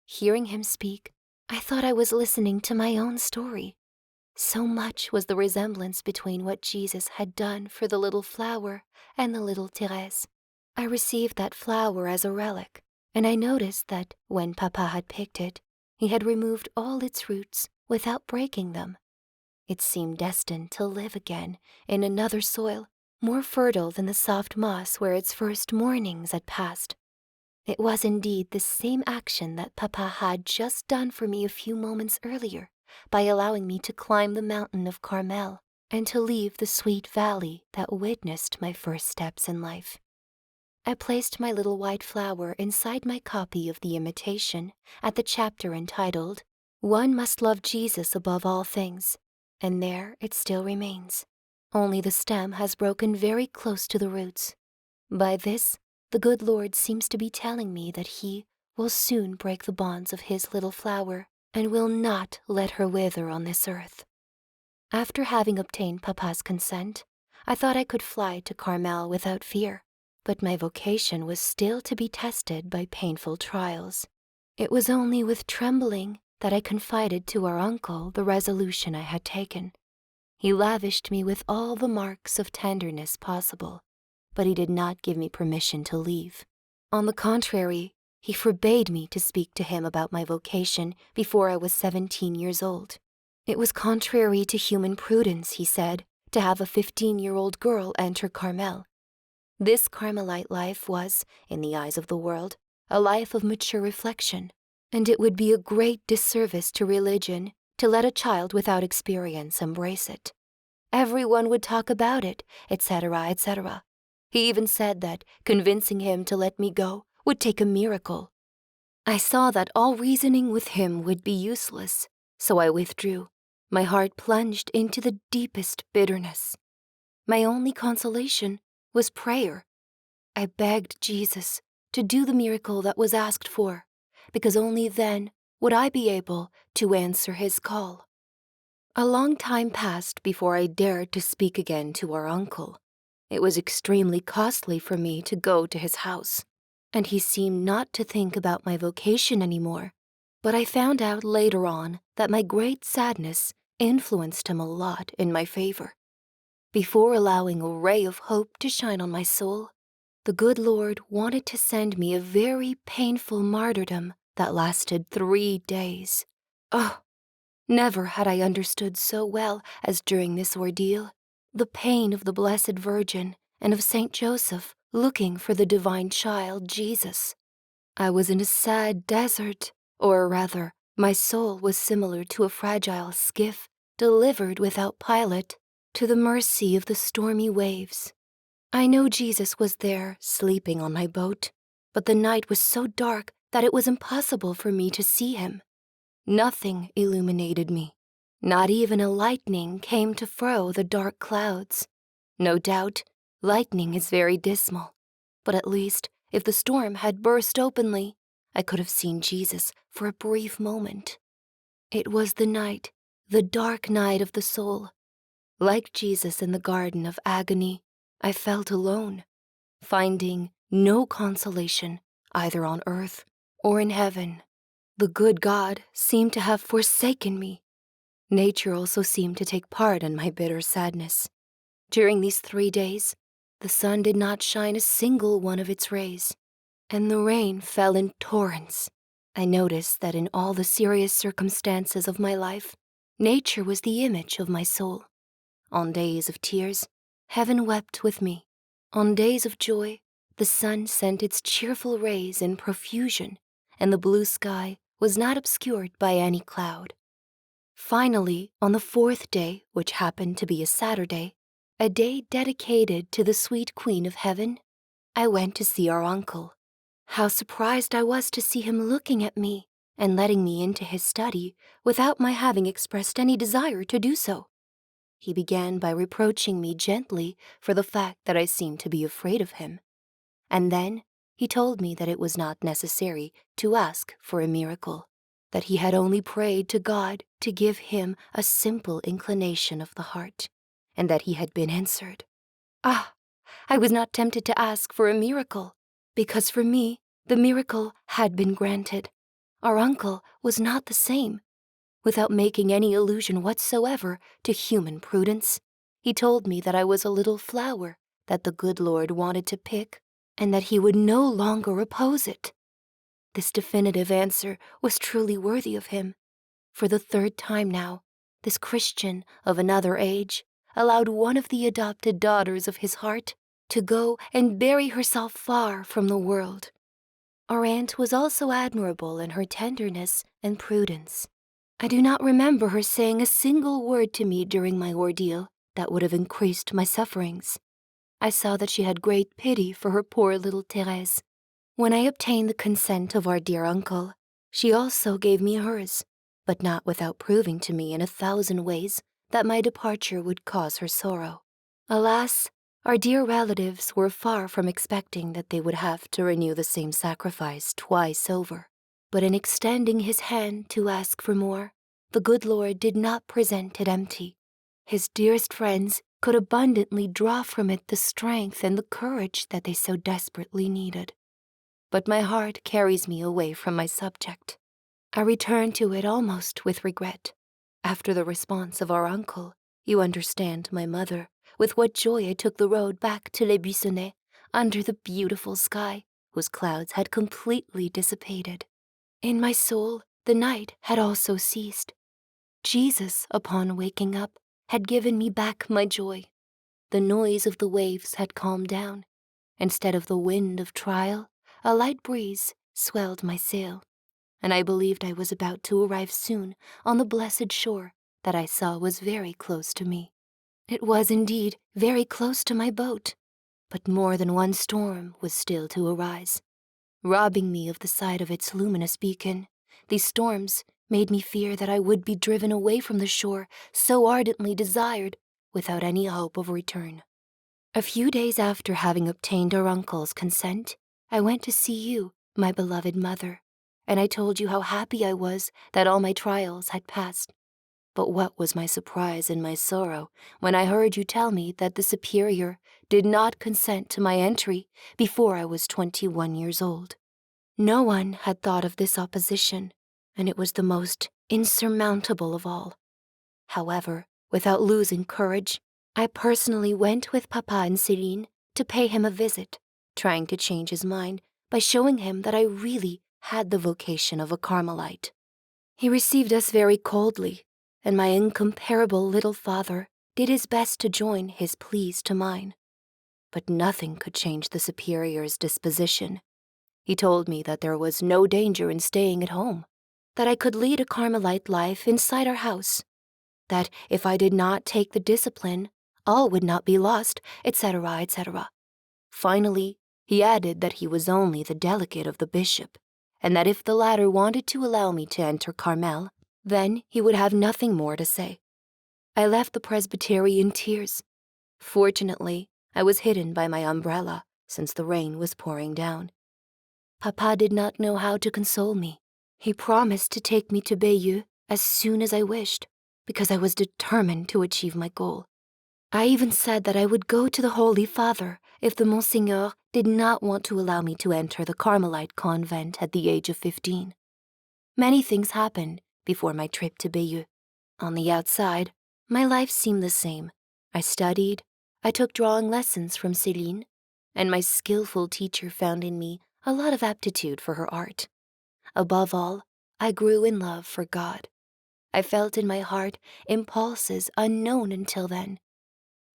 Hearing him speak, I thought I was listening to my own story. So much was the resemblance between what Jesus had done for the little flower and the little Therese. I received that flower as a relic, and I noticed that when Papa had picked it, he had removed all its roots without breaking them. It seemed destined to live again in another soil, more fertile than the soft moss where its first mornings had passed. It was indeed the same action that Papa had just done for me a few moments earlier, by allowing me to climb the mountain of Carmel and to leave the sweet valley that witnessed my first steps in life. I placed my little white flower inside my copy of the Imitation at the chapter entitled, "One Must Love Jesus Above All Things," and there it still remains. Only the stem has broken very close to the roots. By this, the good Lord seems to be telling me that he will soon break the bonds of his little flower and will not let her wither on this earth. After having obtained Papa's consent, I thought I could fly to Carmel without fear, but my vocation was still to be tested by painful trials. It was only with trembling that I confided to our uncle the resolution I had taken. He lavished me with all the marks of tenderness possible, but he did not give me permission to leave. On the contrary, he forbade me to speak to him about my vocation before I was 17 years old. It was contrary to human prudence, he said, to have a 15-year-old girl enter Carmel. This Carmelite life was, in the eyes of the world, a life of mature reflection, and it would be a great disservice to religion to let a child without experience embrace it. Everyone would talk about it, etc., etc. He even said that convincing him to let me go would take a miracle. I saw that all reasoning with him would be useless, so I withdrew, my heart plunged into the deepest bitterness. My only consolation was prayer. I begged Jesus to do the miracle that was asked for, because only then would I be able to answer his call. A long time passed before I dared to speak again to our uncle. It was extremely costly for me to go to his house, and he seemed not to think about my vocation anymore. But I found out later on that my great sadness influenced him a lot in my favor. Before allowing a ray of hope to shine on my soul, the good Lord wanted to send me a very painful martyrdom that lasted 3 days. Oh, never had I understood so well as during this ordeal the pain of the Blessed Virgin and of Saint Joseph looking for the divine child, Jesus. I was in a sad desert, or rather, my soul was similar to a fragile skiff delivered without pilot to the mercy of the stormy waves. I know Jesus was there, sleeping on my boat, but the night was so dark that it was impossible for me to see him. Nothing illuminated me. Not even a lightning came to furrow the dark clouds. No doubt, lightning is very dismal, but at least, if the storm had burst openly, I could have seen Jesus for a brief moment. It was the night, the dark night of the soul. Like Jesus in the Garden of Agony, I felt alone, finding no consolation either on earth or in heaven. The good God seemed to have forsaken me. Nature also seemed to take part in my bitter sadness. During these 3 days, the sun did not shine a single one of its rays, and the rain fell in torrents. I noticed that in all the serious circumstances of my life, nature was the image of my soul. On days of tears, heaven wept with me. On days of joy, the sun sent its cheerful rays in profusion, and the blue sky was not obscured by any cloud. Finally, on the 4th day, which happened to be a Saturday, a day dedicated to the sweet Queen of Heaven, I went to see our uncle. How surprised I was to see him looking at me and letting me into his study without my having expressed any desire to do so. He began by reproaching me gently for the fact that I seemed to be afraid of him. And then he told me that it was not necessary to ask for a miracle, that he had only prayed to God to give him a simple inclination of the heart, and that he had been answered. Ah, I was not tempted to ask for a miracle, because for me the miracle had been granted. Our uncle was not the same. Without making any allusion whatsoever to human prudence, he told me that I was a little flower that the good Lord wanted to pick, and that he would no longer oppose it. This definitive answer was truly worthy of him. For the 3rd time now, this Christian of another age allowed one of the adopted daughters of his heart to go and bury herself far from the world. Our aunt was also admirable in her tenderness and prudence. I do not remember her saying a single word to me during my ordeal that would have increased my sufferings. I saw that she had great pity for her poor little Therese. When I obtained the consent of our dear uncle, she also gave me hers, but not without proving to me in 1,000 ways that my departure would cause her sorrow. Alas, our dear relatives were far from expecting that they would have to renew the same sacrifice twice over. But in extending his hand to ask for more, the good Lord did not present it empty. His dearest friends could abundantly draw from it the strength and the courage that they so desperately needed. But my heart carries me away from my subject. I return to it almost with regret. After the response of our uncle, you understand, my mother, with what joy I took the road back to Les Buissonnets under the beautiful sky, whose clouds had completely dissipated. In my soul, the night had also ceased. Jesus, upon waking up, had given me back my joy. The noise of the waves had calmed down. Instead of the wind of trial, a light breeze swelled my sail, and I believed I was about to arrive soon on the blessed shore that I saw was very close to me. It was indeed very close to my boat, but more than one storm was still to arise. Robbing me of the sight of its luminous beacon, these storms made me fear that I would be driven away from the shore so ardently desired, without any hope of return. A few days after having obtained our uncle's consent, I went to see you, my beloved mother, and I told you how happy I was that all my trials had passed. But what was my surprise and my sorrow when I heard you tell me that the superior did not consent to my entry before I was 21 years old. No one had thought of this opposition, and it was the most insurmountable of all. However, without losing courage, I personally went with Papa and Céline to pay him a visit, trying to change his mind by showing him that I really had the vocation of a Carmelite. He received us very coldly, and my incomparable little father did his best to join his pleas to mine. But nothing could change the superior's disposition. He told me that there was no danger in staying at home, that I could lead a Carmelite life inside our house, that if I did not take the discipline, all would not be lost, etc., etc. Finally, he added that he was only the delegate of the bishop, and that if the latter wanted to allow me to enter Carmel, then he would have nothing more to say. I left the presbytery in tears. Fortunately, I was hidden by my umbrella, since the rain was pouring down. Papa did not know how to console me. He promised to take me to Bayeux as soon as I wished, because I was determined to achieve my goal. I even said that I would go to the Holy Father if the Monseigneur did not want to allow me to enter the Carmelite convent at the age of 15. Many things happened before my trip to Bayeux. On the outside, my life seemed the same. I studied, I took drawing lessons from Céline, and my skillful teacher found in me a lot of aptitude for her art. Above all, I grew in love for God. I felt in my heart impulses unknown until then.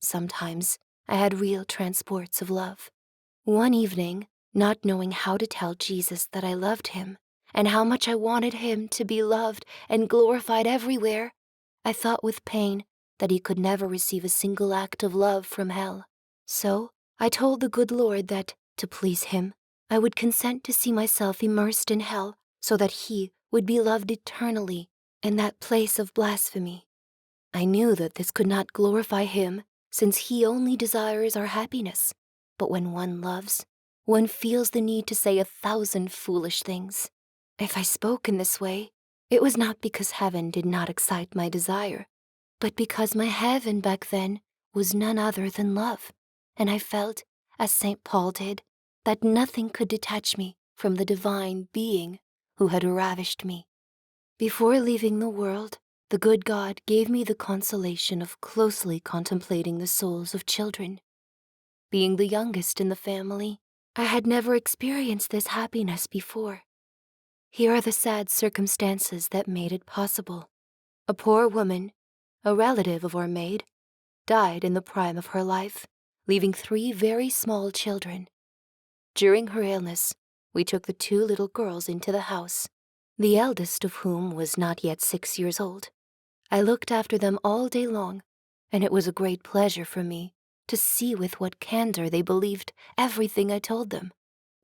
Sometimes I had real transports of love. One evening, not knowing how to tell Jesus that I loved him and how much I wanted him to be loved and glorified everywhere, I thought with pain that he could never receive a single act of love from hell. So I told the good Lord that, to please him, I would consent to see myself immersed in hell so that he would be loved eternally in that place of blasphemy. I knew that this could not glorify him, since he only desires our happiness. But when one loves, one feels the need to say 1,000 foolish things. If I spoke in this way, it was not because heaven did not excite my desire, but because my heaven back then was none other than love, and I felt, as St. Paul did, that nothing could detach me from the divine being who had ravished me. Before leaving the world, the good God gave me the consolation of closely contemplating the souls of children. Being the youngest in the family, I had never experienced this happiness before. Here are the sad circumstances that made it possible. A poor woman, a relative of our maid, died in the prime of her life, leaving 3 very small children. During her illness, we took the 2 little girls into the house, the eldest of whom was not yet 6 years old. I looked after them all day long, and it was a great pleasure for me to see with what candor they believed everything I told them.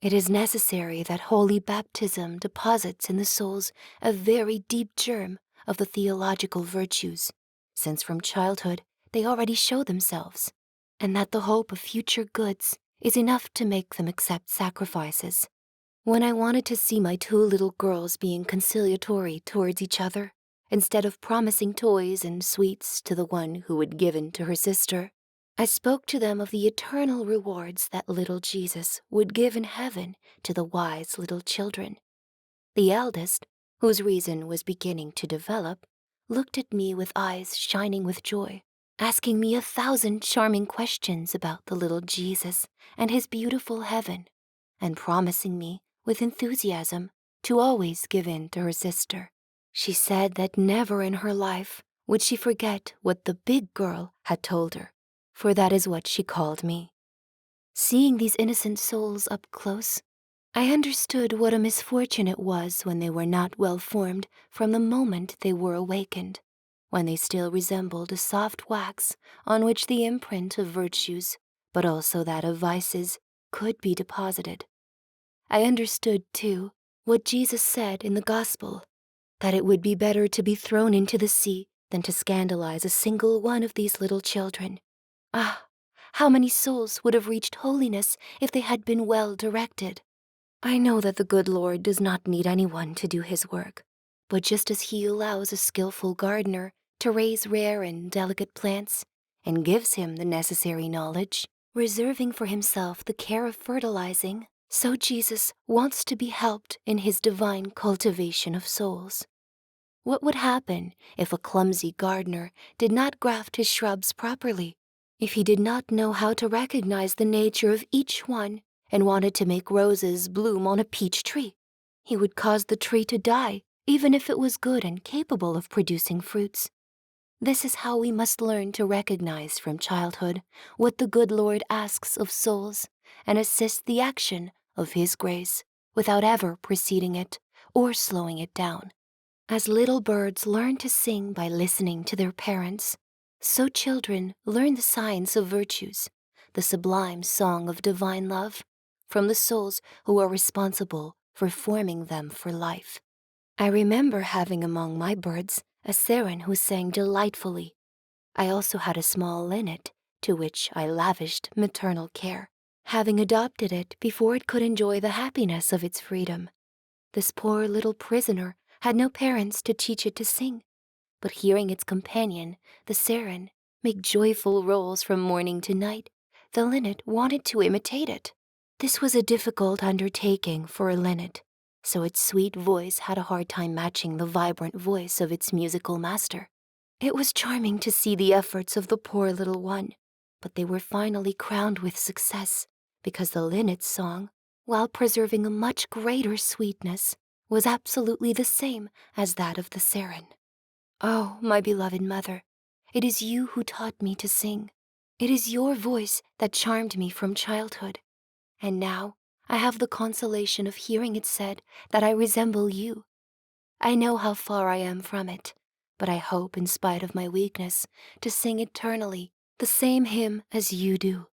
It is necessary that holy baptism deposits in the souls a very deep germ of the theological virtues, since from childhood they already show themselves, and that the hope of future goods is enough to make them accept sacrifices. When I wanted to see my 2 little girls being conciliatory towards each other, instead of promising toys and sweets to the one who had given to her sister, I spoke to them of the eternal rewards that little Jesus would give in heaven to the wise little children. The eldest, whose reason was beginning to develop, looked at me with eyes shining with joy, asking me 1,000 charming questions about the little Jesus and his beautiful heaven, and promising me, with enthusiasm, to always give in to her sister. She said that never in her life would she forget what the big girl had told her, for that is what she called me. Seeing these innocent souls up close, I understood what a misfortune it was when they were not well formed from the moment they were awakened. when they still resembled a soft wax on which the imprint of virtues, but also that of vices, could be deposited. I understood, too, what Jesus said in the Gospel, that it would be better to be thrown into the sea than to scandalize a single one of these little children. Ah, how many souls would have reached holiness if they had been well directed! I know that the good Lord does not need anyone to do his work, but just as he allows a skillful gardener to raise rare and delicate plants, and gives him the necessary knowledge, reserving for himself the care of fertilizing, so Jesus wants to be helped in his divine cultivation of souls. What would happen if a clumsy gardener did not graft his shrubs properly? If he did not know how to recognize the nature of each one and wanted to make roses bloom on a peach tree, he would cause the tree to die, even if it was good and capable of producing fruits. This is how we must learn to recognize from childhood what the good Lord asks of souls and assist the action of his grace without ever preceding it or slowing it down. As little birds learn to sing by listening to their parents, so children learn the science of virtues, the sublime song of divine love, from the souls who are responsible for forming them for life. I remember having among my birds a Soeur who sang delightfully. I also had a small linnet, to which I lavished maternal care, having adopted it before it could enjoy the happiness of its freedom. This poor little prisoner had no parents to teach it to sing, but hearing its companion, the Soeur, make joyful rolls from morning to night, the linnet wanted to imitate it. This was a difficult undertaking for a linnet, so its sweet voice had a hard time matching the vibrant voice of its musical master. It was charming to see the efforts of the poor little one, but they were finally crowned with success, because the linnet's song, while preserving a much greater sweetness, was absolutely the same as that of the Soeur. Oh, my beloved mother, it is you who taught me to sing. It is your voice that charmed me from childhood. And now I have the consolation of hearing it said that I resemble you. I know how far I am from it, but I hope, in spite of my weakness, to sing eternally the same hymn as you do.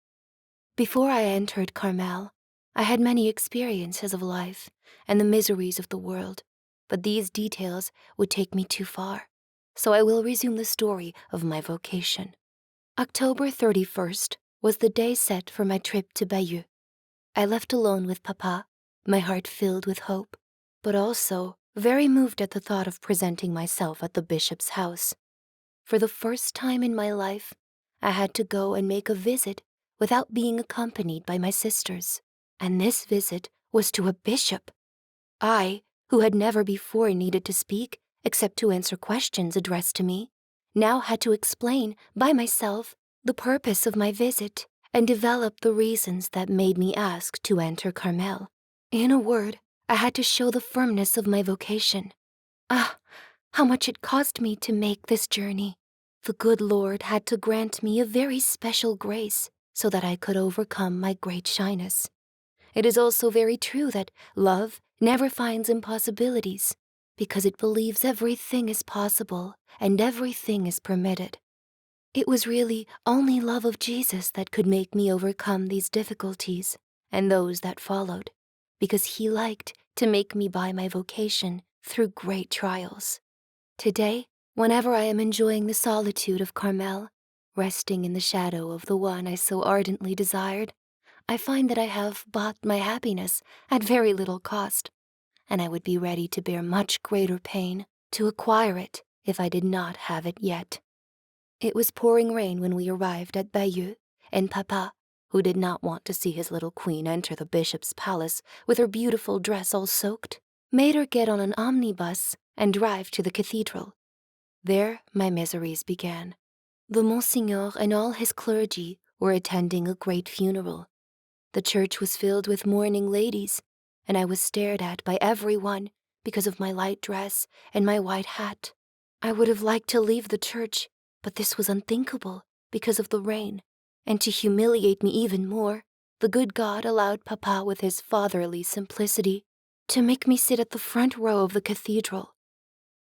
Before I entered Carmel, I had many experiences of life and the miseries of the world, but these details would take me too far, so I will resume the story of my vocation. October 31st was the day set for my trip to Bayeux. I left alone with Papa, my heart filled with hope, but also very moved at the thought of presenting myself at the bishop's house. For the first time in my life, I had to go and make a visit without being accompanied by my sisters, and this visit was to a bishop. I, who had never before needed to speak except to answer questions addressed to me, now had to explain by myself the purpose of my visit and develop the reasons that made me ask to enter Carmel. In a word, I had to show the firmness of my vocation. Ah, how much it cost me to make this journey! The good Lord had to grant me a very special grace so that I could overcome my great shyness. It is also very true that love never finds impossibilities, because it believes everything is possible and everything is permitted. It was really only love of Jesus that could make me overcome these difficulties and those that followed, because he liked to make me by my vocation through great trials. Today, whenever I am enjoying the solitude of Carmel, resting in the shadow of the one I so ardently desired, I find that I have bought my happiness at very little cost, and I would be ready to bear much greater pain to acquire it if I did not have it yet. It was pouring rain when we arrived at Bayeux, and Papa, who did not want to see his little queen enter the bishop's palace with her beautiful dress all soaked, made her get on an omnibus and drive to the cathedral. There my miseries began. The Monsignor and all his clergy were attending a great funeral. The church was filled with mourning ladies, and I was stared at by everyone because of my light dress and my white hat. I would have liked to leave the church, but this was unthinkable because of the rain, and to humiliate me even more, the good God allowed Papa, with his fatherly simplicity, to make me sit at the front row of the cathedral.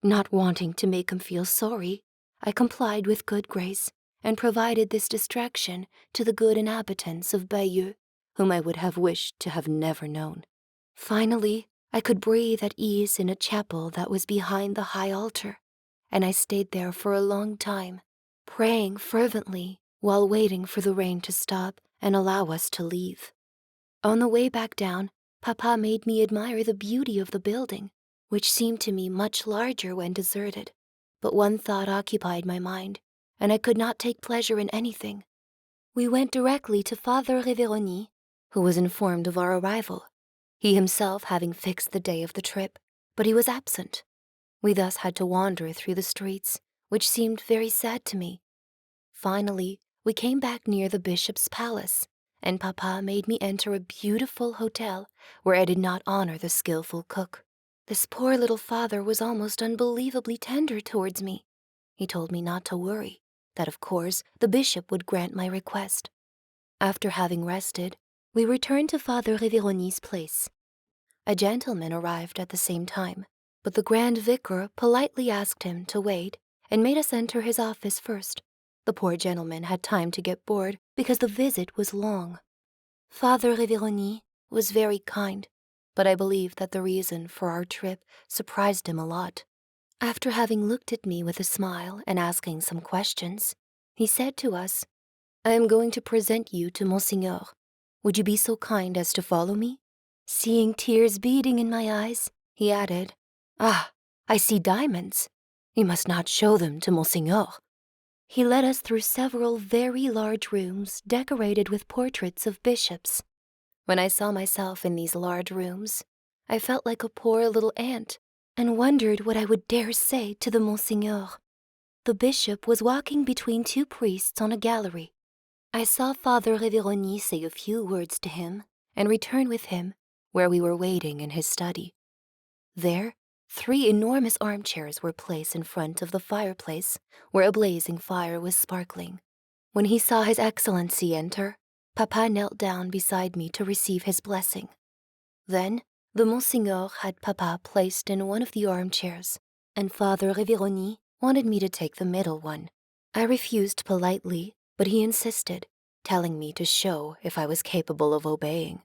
Not wanting to make him feel sorry, I complied with good grace, and provided this distraction to the good inhabitants of Bayeux, whom I would have wished to have never known. Finally, I could breathe at ease in a chapel that was behind the high altar, and I stayed there for a long time, praying fervently while waiting for the rain to stop and allow us to leave. On the way back down, Papa made me admire the beauty of the building, which seemed to me much larger when deserted. But one thought occupied my mind, and I could not take pleasure in anything. We went directly to Father Révérony, who was informed of our arrival, he himself having fixed the day of the trip, but he was absent. We thus had to wander through the streets, which seemed very sad to me. Finally, we came back near the bishop's palace, and Papa made me enter a beautiful hotel where I did not honor the skillful cook. This poor little father was almost unbelievably tender towards me. He told me not to worry, that of course the bishop would grant my request. After having rested, we returned to Father Révérony's place. A gentleman arrived at the same time, but the Grand Vicar politely asked him to wait and made us enter his office first. The poor gentleman had time to get bored because the visit was long. Father Révérony was very kind, but I believe that the reason for our trip surprised him a lot. After having looked at me with a smile and asking some questions, he said to us, "I am going to present you to Monseigneur. Would you be so kind as to follow me?" Seeing tears beading in my eyes, he added, "Ah, I see diamonds. You must not show them to Monseigneur." He led us through several very large rooms decorated with portraits of bishops. When I saw myself in these large rooms, I felt like a poor little ant and wondered what I would dare say to the Monseigneur. The bishop was walking between two priests on a gallery. I saw Father Révérony say a few words to him and return with him, where we were waiting in his study. There, 3 enormous armchairs were placed in front of the fireplace, where a blazing fire was sparkling. When he saw His Excellency enter, Papa knelt down beside me to receive his blessing. Then, the Monseigneur had Papa placed in one of the armchairs, and Father Révérony wanted me to take the middle one. I refused politely, but he insisted, telling me to show if I was capable of obeying.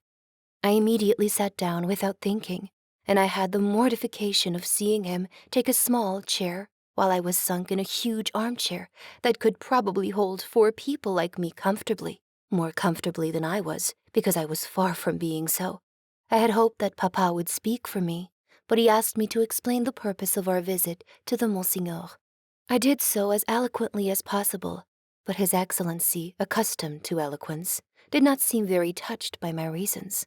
I immediately sat down without thinking, and I had the mortification of seeing him take a small chair while I was sunk in a huge armchair that could probably hold 4 people like me comfortably, more comfortably than I was, because I was far from being so. I had hoped that Papa would speak for me, but he asked me to explain the purpose of our visit to the Monseigneur. I did so as eloquently as possible, but His Excellency, accustomed to eloquence, did not seem very touched by my reasons.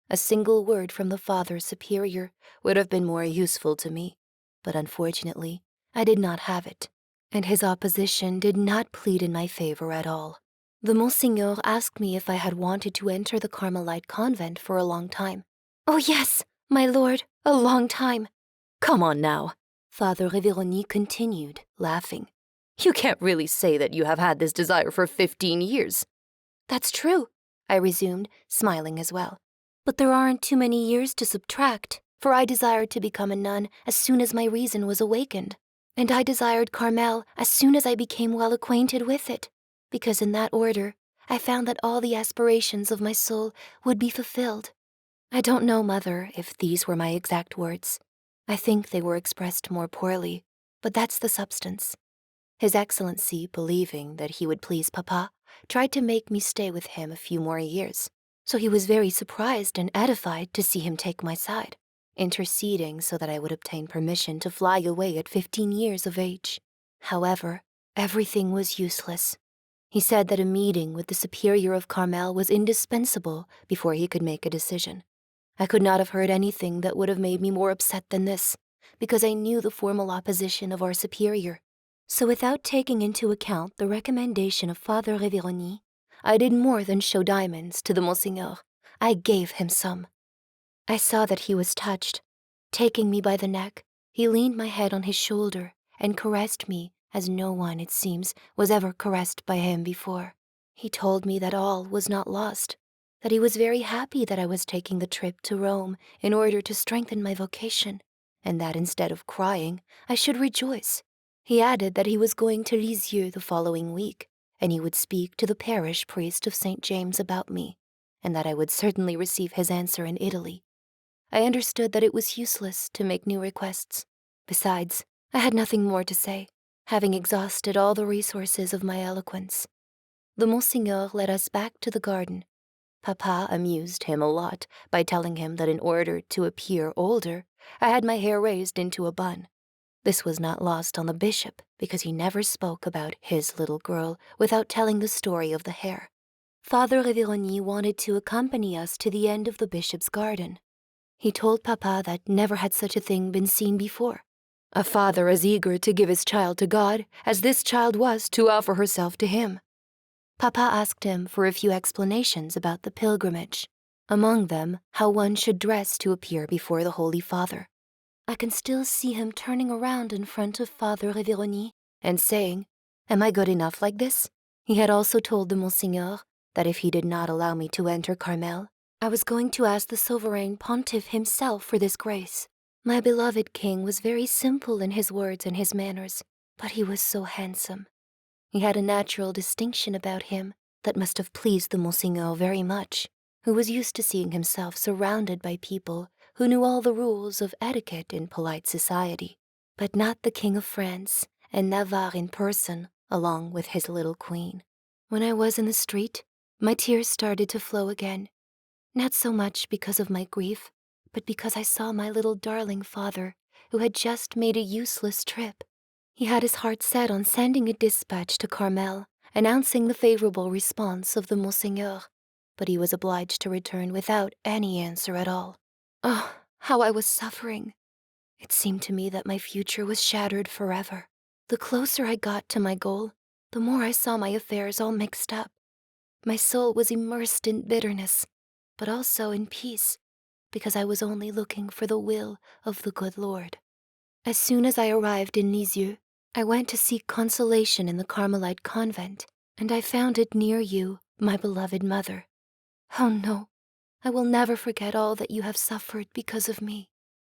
A single word from the Father Superior would have been more useful to me, but unfortunately, I did not have it, and his opposition did not plead in my favor at all. The Monseigneur asked me if I had wanted to enter the Carmelite convent for a long time. "Oh yes, my lord, a long time." "Come on now," Father Révérony continued, laughing. "You can't really say that you have had this desire for 15 years. "That's true," I resumed, smiling as well. "But there aren't too many years to subtract, for I desired to become a nun as soon as my reason was awakened, and I desired Carmel as soon as I became well acquainted with it, because in that order I found that all the aspirations of my soul would be fulfilled. I don't know, Mother, if these were my exact words. I think they were expressed more poorly, but that's the substance. His Excellency, believing that he would please Papa, tried to make me stay with him a few more years, so he was very surprised and edified to see him take my side, interceding so that I would obtain permission to fly away at 15 years of age. However, everything was useless. He said that a meeting with the Superior of Carmel was indispensable before he could make a decision. I could not have heard anything that would have made me more upset than this, because I knew the formal opposition of our Superior. So without taking into account the recommendation of Father Révérony, I did more than show diamonds to the Monseigneur. I gave him some. I saw that he was touched. Taking me by the neck, he leaned my head on his shoulder and caressed me as no one, it seems, was ever caressed by him before. He told me that all was not lost, that he was very happy that I was taking the trip to Rome in order to strengthen my vocation, and that instead of crying, I should rejoice, He added that he was going to Lisieux the following week, and he would speak to the parish priest of St. James about me, and that I would certainly receive his answer in Italy. I understood that it was useless to make new requests. Besides, I had nothing more to say, having exhausted all the resources of my eloquence. The Monseigneur led us back to the garden. Papa amused him a lot by telling him that in order to appear older, I had my hair raised into a bun. This was not lost on the bishop because he never spoke about his little girl without telling the story of the hair. Father Révérony wanted to accompany us to the end of the bishop's garden. He told Papa that never had such a thing been seen before. A father as eager to give his child to God as this child was to offer herself to him. Papa asked him for a few explanations about the pilgrimage, among them how one should dress to appear before the Holy Father. I can still see him turning around in front of Father Révérony and saying, "Am I good enough like this?" He had also told the Monseigneur that if he did not allow me to enter Carmel, I was going to ask the sovereign pontiff himself for this grace. My beloved king was very simple in his words and his manners, but he was so handsome. He had a natural distinction about him that must have pleased the Monseigneur very much, who was used to seeing himself surrounded by people who knew all the rules of etiquette in polite society, but not the King of France and Navarre in person, along with his little queen. When I was in the street, my tears started to flow again, not so much because of my grief, but because I saw my little darling father, who had just made a useless trip. He had his heart set on sending a dispatch to Carmel, announcing the favorable response of the Monseigneur, but he was obliged to return without any answer at all. Oh, how I was suffering! It seemed to me that my future was shattered forever. The closer I got to my goal, the more I saw my affairs all mixed up. My soul was immersed in bitterness, but also in peace, because I was only looking for the will of the good Lord. As soon as I arrived in Lisieux, I went to seek consolation in the Carmelite convent, and I found it near you, my beloved mother. Oh no, I will never forget all that you have suffered because of me.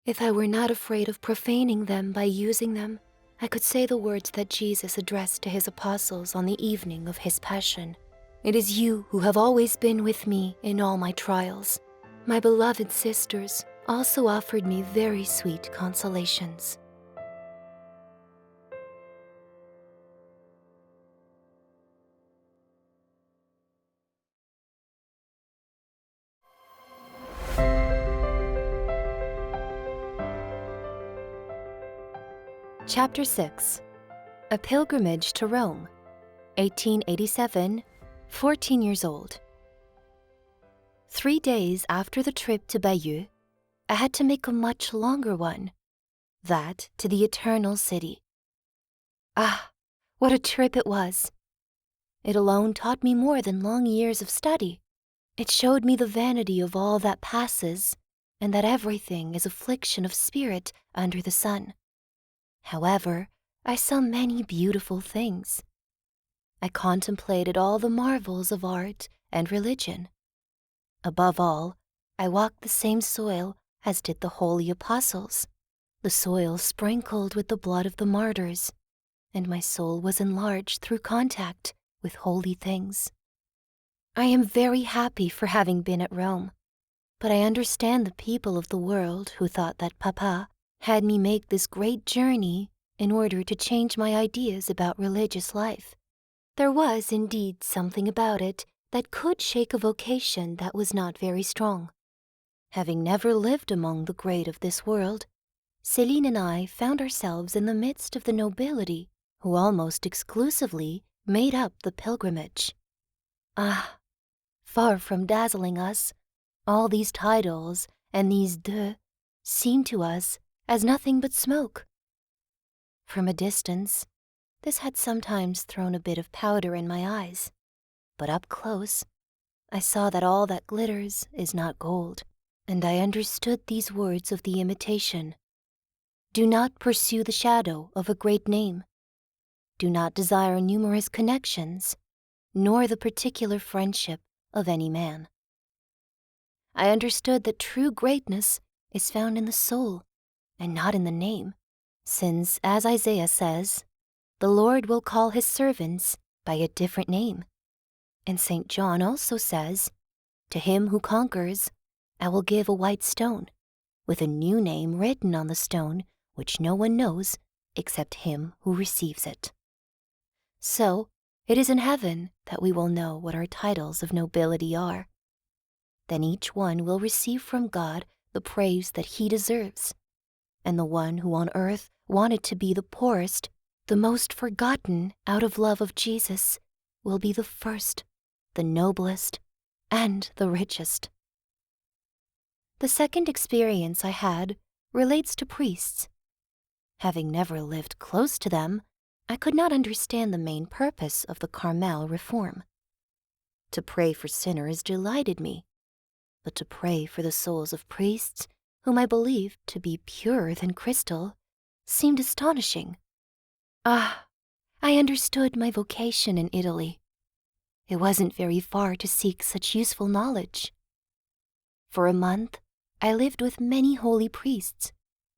If I were not afraid of profaning them by using them, I could say the words that Jesus addressed to his apostles on the evening of his passion. It is you who have always been with me in all my trials. My beloved sisters also offered me very sweet consolations. Chapter 6. A Pilgrimage to Rome, 1887, 14 years old. 3 days after the trip to Bayeux, I had to make a much longer one, that to the Eternal City. Ah, what a trip it was! It alone taught me more than long years of study. It showed me the vanity of all that passes, and that everything is affliction of spirit under the sun. However, I saw many beautiful things. I contemplated all the marvels of art and religion. Above all, I walked the same soil as did the holy apostles, the soil sprinkled with the blood of the martyrs, and my soul was enlarged through contact with holy things. I am very happy for having been at Rome, but I understand the people of the world who thought that Papa had me make this great journey in order to change my ideas about religious life. There was indeed something about it that could shake a vocation that was not very strong. Having never lived among the great of this world, Céline and I found ourselves in the midst of the nobility who almost exclusively made up the pilgrimage. Ah, far from dazzling us, all these titles and these deux seemed to us as nothing but smoke. From a distance, this had sometimes thrown a bit of powder in my eyes, but up close, I saw that all that glitters is not gold, and I understood these words of the imitation. Do not pursue the shadow of a great name. Do not desire numerous connections, nor the particular friendship of any man. I understood that true greatness is found in the soul, and not in the name, since, as Isaiah says, the Lord will call his servants by a different name. And St. John also says, "To him who conquers, I will give a white stone, with a new name written on the stone, which no one knows except him who receives it." So, it is in heaven that we will know what our titles of nobility are. Then each one will receive from God the praise that he deserves, and the one who on earth wanted to be the poorest, the most forgotten out of love of Jesus, will be the first, the noblest, and the richest. The second experience I had relates to priests. Having never lived close to them, I could not understand the main purpose of the Carmel reform. To pray for sinners delighted me, but to pray for the souls of priests, whom I believed to be purer than crystal, seemed astonishing. I understood my vocation in Italy. It wasn't very far to seek such useful knowledge. For a month, I lived with many holy priests,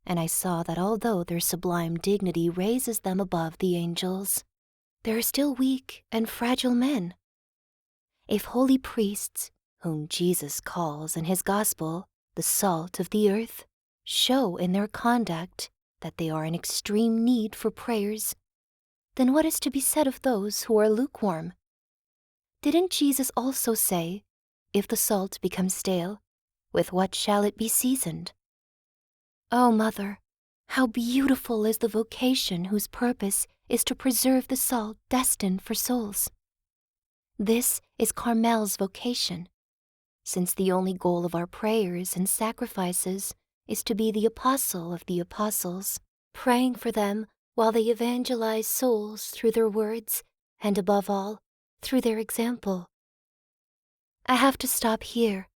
and I saw that although their sublime dignity raises them above the angels, they are still weak and fragile men. If holy priests, whom Jesus calls in his gospel the salt of the earth, show in their conduct that they are in extreme need for prayers, then what is to be said of those who are lukewarm? Didn't Jesus also say, "If the salt becomes stale, with what shall it be seasoned?" Oh, Mother, how beautiful is the vocation whose purpose is to preserve the salt destined for souls. This is Carmel's vocation, since the only goal of our prayers and sacrifices is to be the apostle of the apostles, praying for them while they evangelize souls through their words and, above all, through their example. I have to stop here.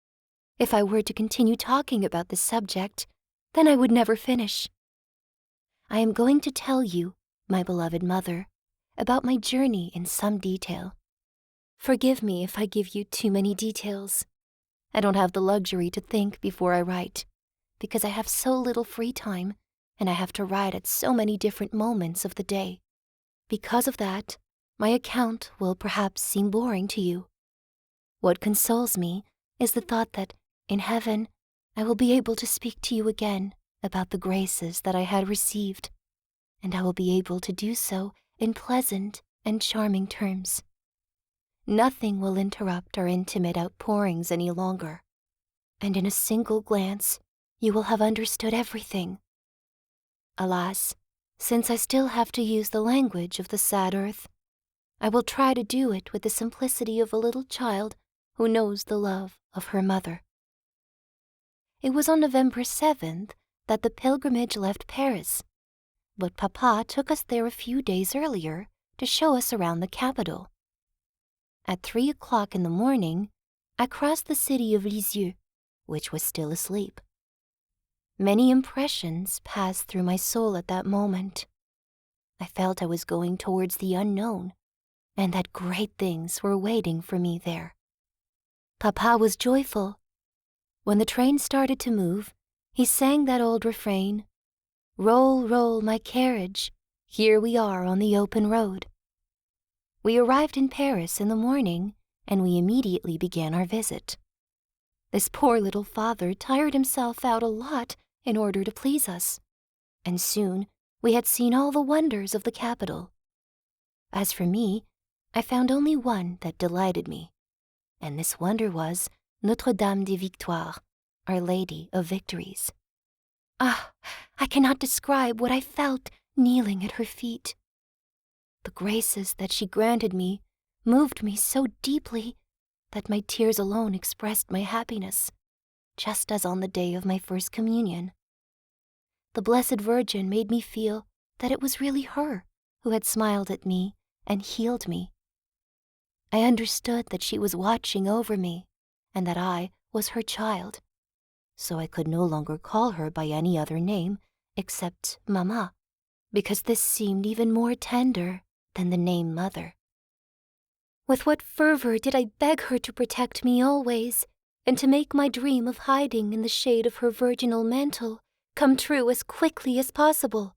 If I were to continue talking about this subject, then I would never finish. I am going to tell you, my beloved Mother, about my journey in some detail. Forgive me if I give you too many details. I don't have the luxury to think before I write, because I have so little free time, and I have to write at so many different moments of the day. Because of that, my account will perhaps seem boring to you. What consoles me is the thought that, in heaven, I will be able to speak to you again about the graces that I had received, and I will be able to do so in pleasant and charming terms. Nothing will interrupt our intimate outpourings any longer, and in a single glance you will have understood everything. Alas, since I still have to use the language of the sad earth, I will try to do it with the simplicity of a little child who knows the love of her mother. It was on November 7th that the pilgrimage left Paris, but Papa took us there a few days earlier to show us around the capital. At 3 o'clock in the morning, I crossed the city of Lisieux, which was still asleep. Many impressions passed through my soul at that moment. I felt I was going towards the unknown, and that great things were waiting for me there. Papa was joyful. When the train started to move, he sang that old refrain, "Roll, roll, my carriage, here we are on the open road." We arrived in Paris in the morning, and we immediately began our visit. This poor little father tired himself out a lot in order to please us, and soon we had seen all the wonders of the capital. As for me, I found only one that delighted me, and this wonder was Notre-Dame des Victoires, Our Lady of Victories. I cannot describe what I felt kneeling at her feet. The graces that she granted me moved me so deeply that my tears alone expressed my happiness, just as on the day of my first communion. The Blessed Virgin made me feel that it was really her who had smiled at me and healed me. I understood that she was watching over me and that I was her child, so I could no longer call her by any other name except Mama, because this seemed even more tender than the name Mother. With what fervor did I beg her to protect me always, and to make my dream of hiding in the shade of her virginal mantle come true as quickly as possible.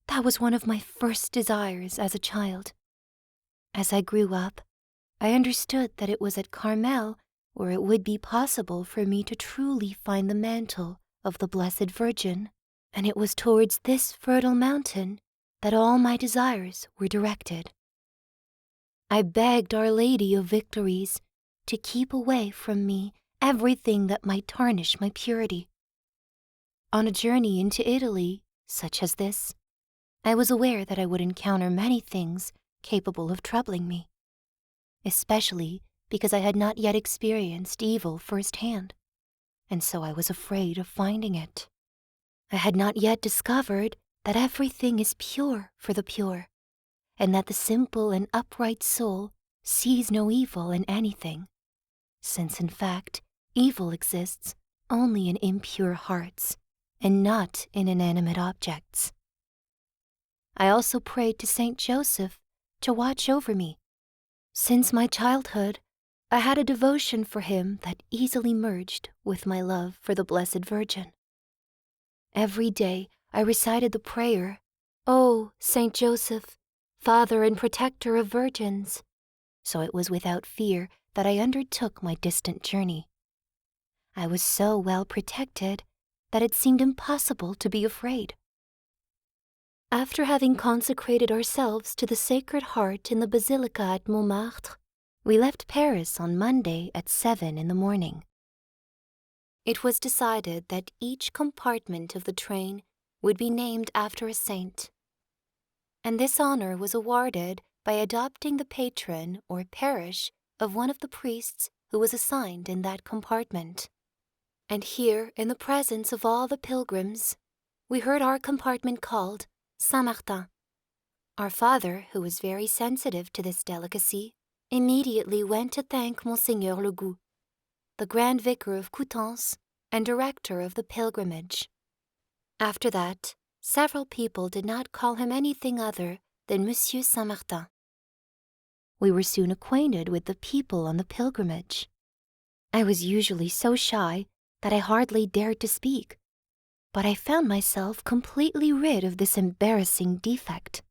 That was one of my first desires as a child. As I grew up, I understood that it was at Carmel where it would be possible for me to truly find the mantle of the Blessed Virgin, and it was towards this fertile mountain that all my desires were directed. I begged Our Lady of Victories to keep away from me everything that might tarnish my purity. On a journey into Italy, such as this, I was aware that I would encounter many things capable of troubling me, especially because I had not yet experienced evil firsthand, and so I was afraid of finding it. I had not yet discovered that everything is pure for the pure, and that the simple and upright soul sees no evil in anything, since in fact evil exists only in impure hearts and not in inanimate objects. I also prayed to Saint Joseph to watch over me. Since my childhood, I had a devotion for him that easily merged with my love for the Blessed Virgin. Every day I recited the prayer, "O Saint Joseph, Father and Protector of Virgins," so it was without fear that I undertook my distant journey. I was so well protected that it seemed impossible to be afraid. After having consecrated ourselves to the Sacred Heart in the Basilica at Montmartre, we left Paris on Monday at 7 in the morning. It was decided that each compartment of the train would be named after a saint, and this honor was awarded by adopting the patron or parish of one of the priests who was assigned in that compartment. And here, in the presence of all the pilgrims, we heard our compartment called Saint-Martin. Our father, who was very sensitive to this delicacy, immediately went to thank Monseigneur Legout, the Grand Vicar of Coutances and director of the pilgrimage. After that, several people did not call him anything other than Monsieur Saint-Martin. We were soon acquainted with the people on the pilgrimage. I was usually so shy that I hardly dared to speak, but I found myself completely rid of this embarrassing defect.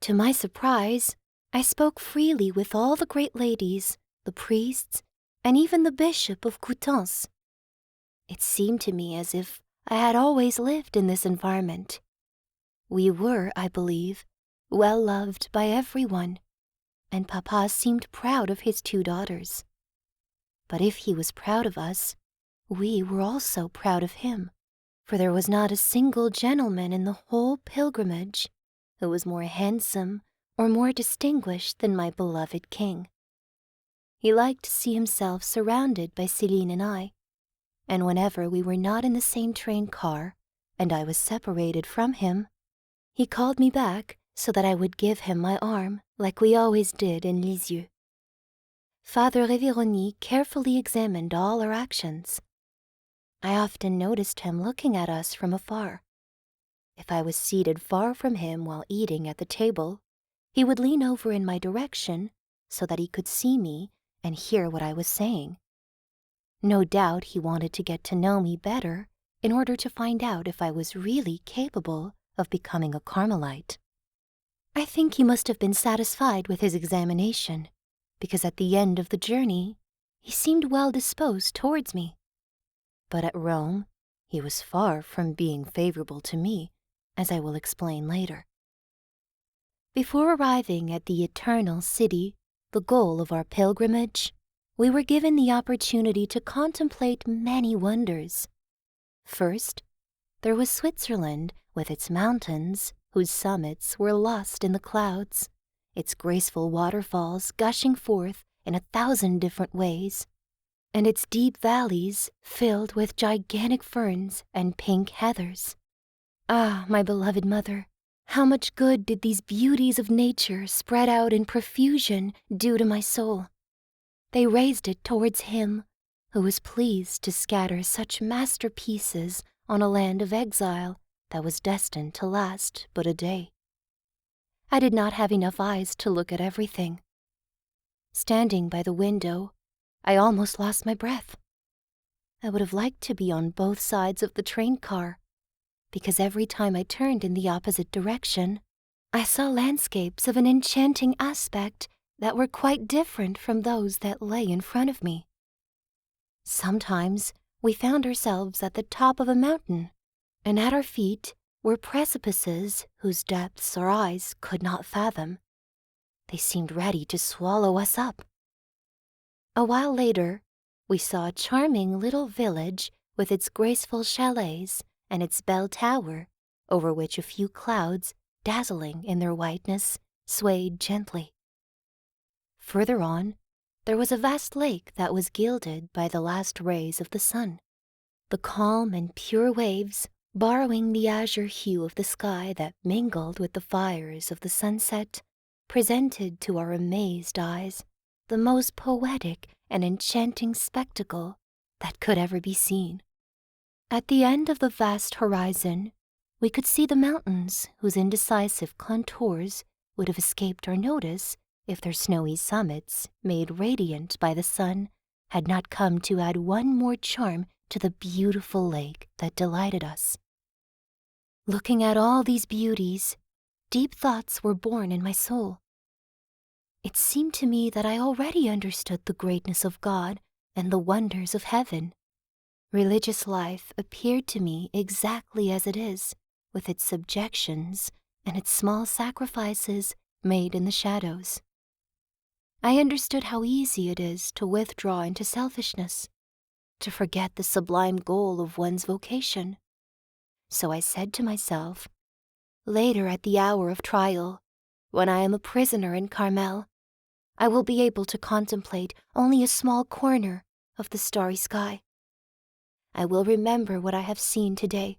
To my surprise, I spoke freely with all the great ladies, the priests, and even the Bishop of Coutances. It seemed to me as if I had always lived in this environment. We were, I believe, well loved by everyone, and Papa seemed proud of his 2 daughters. But if he was proud of us, we were also proud of him, for there was not a single gentleman in the whole pilgrimage who was more handsome or more distinguished than my beloved king. He liked to see himself surrounded by Céline and I, and whenever we were not in the same train car and I was separated from him, he called me back so that I would give him my arm like we always did in Lisieux. Father Révérony carefully examined all our actions. I often noticed him looking at us from afar. If I was seated far from him while eating at the table, he would lean over in my direction so that he could see me and hear what I was saying. No doubt he wanted to get to know me better in order to find out if I was really capable of becoming a Carmelite. I think he must have been satisfied with his examination, because at the end of the journey, he seemed well disposed towards me. But at Rome, he was far from being favorable to me, as I will explain later. Before arriving at the eternal city, the goal of our pilgrimage, we were given the opportunity to contemplate many wonders. First, there was Switzerland with its mountains, whose summits were lost in the clouds, its graceful waterfalls gushing forth in 1,000 different ways, and its deep valleys filled with gigantic ferns and pink heathers. Ah, my beloved mother, how much good did these beauties of nature spread out in profusion do to my soul! They raised it towards Him, who was pleased to scatter such masterpieces on a land of exile that was destined to last but a day. I did not have enough eyes to look at everything. Standing by the window, I almost lost my breath. I would have liked to be on both sides of the train car, because every time I turned in the opposite direction, I saw landscapes of an enchanting aspect that were quite different from those that lay in front of me. Sometimes we found ourselves at the top of a mountain, and at our feet were precipices whose depths our eyes could not fathom. They seemed ready to swallow us up. A while later, we saw a charming little village with its graceful chalets and its bell tower, over which a few clouds, dazzling in their whiteness, swayed gently. Further on, there was a vast lake that was gilded by the last rays of the sun. The calm and pure waves, borrowing the azure hue of the sky that mingled with the fires of the sunset, presented to our amazed eyes the most poetic and enchanting spectacle that could ever be seen. At the end of the vast horizon, we could see the mountains whose indecisive contours would have escaped our notice if their snowy summits, made radiant by the sun, had not come to add one more charm to the beautiful lake that delighted us. Looking at all these beauties, deep thoughts were born in my soul. It seemed to me that I already understood the greatness of God and the wonders of heaven. Religious life appeared to me exactly as it is, with its subjections and its small sacrifices made in the shadows. I understood how easy it is to withdraw into selfishness, to forget the sublime goal of one's vocation. So I said to myself, later at the hour of trial, when I am a prisoner in Carmel, I will be able to contemplate only a small corner of the starry sky. I will remember what I have seen today.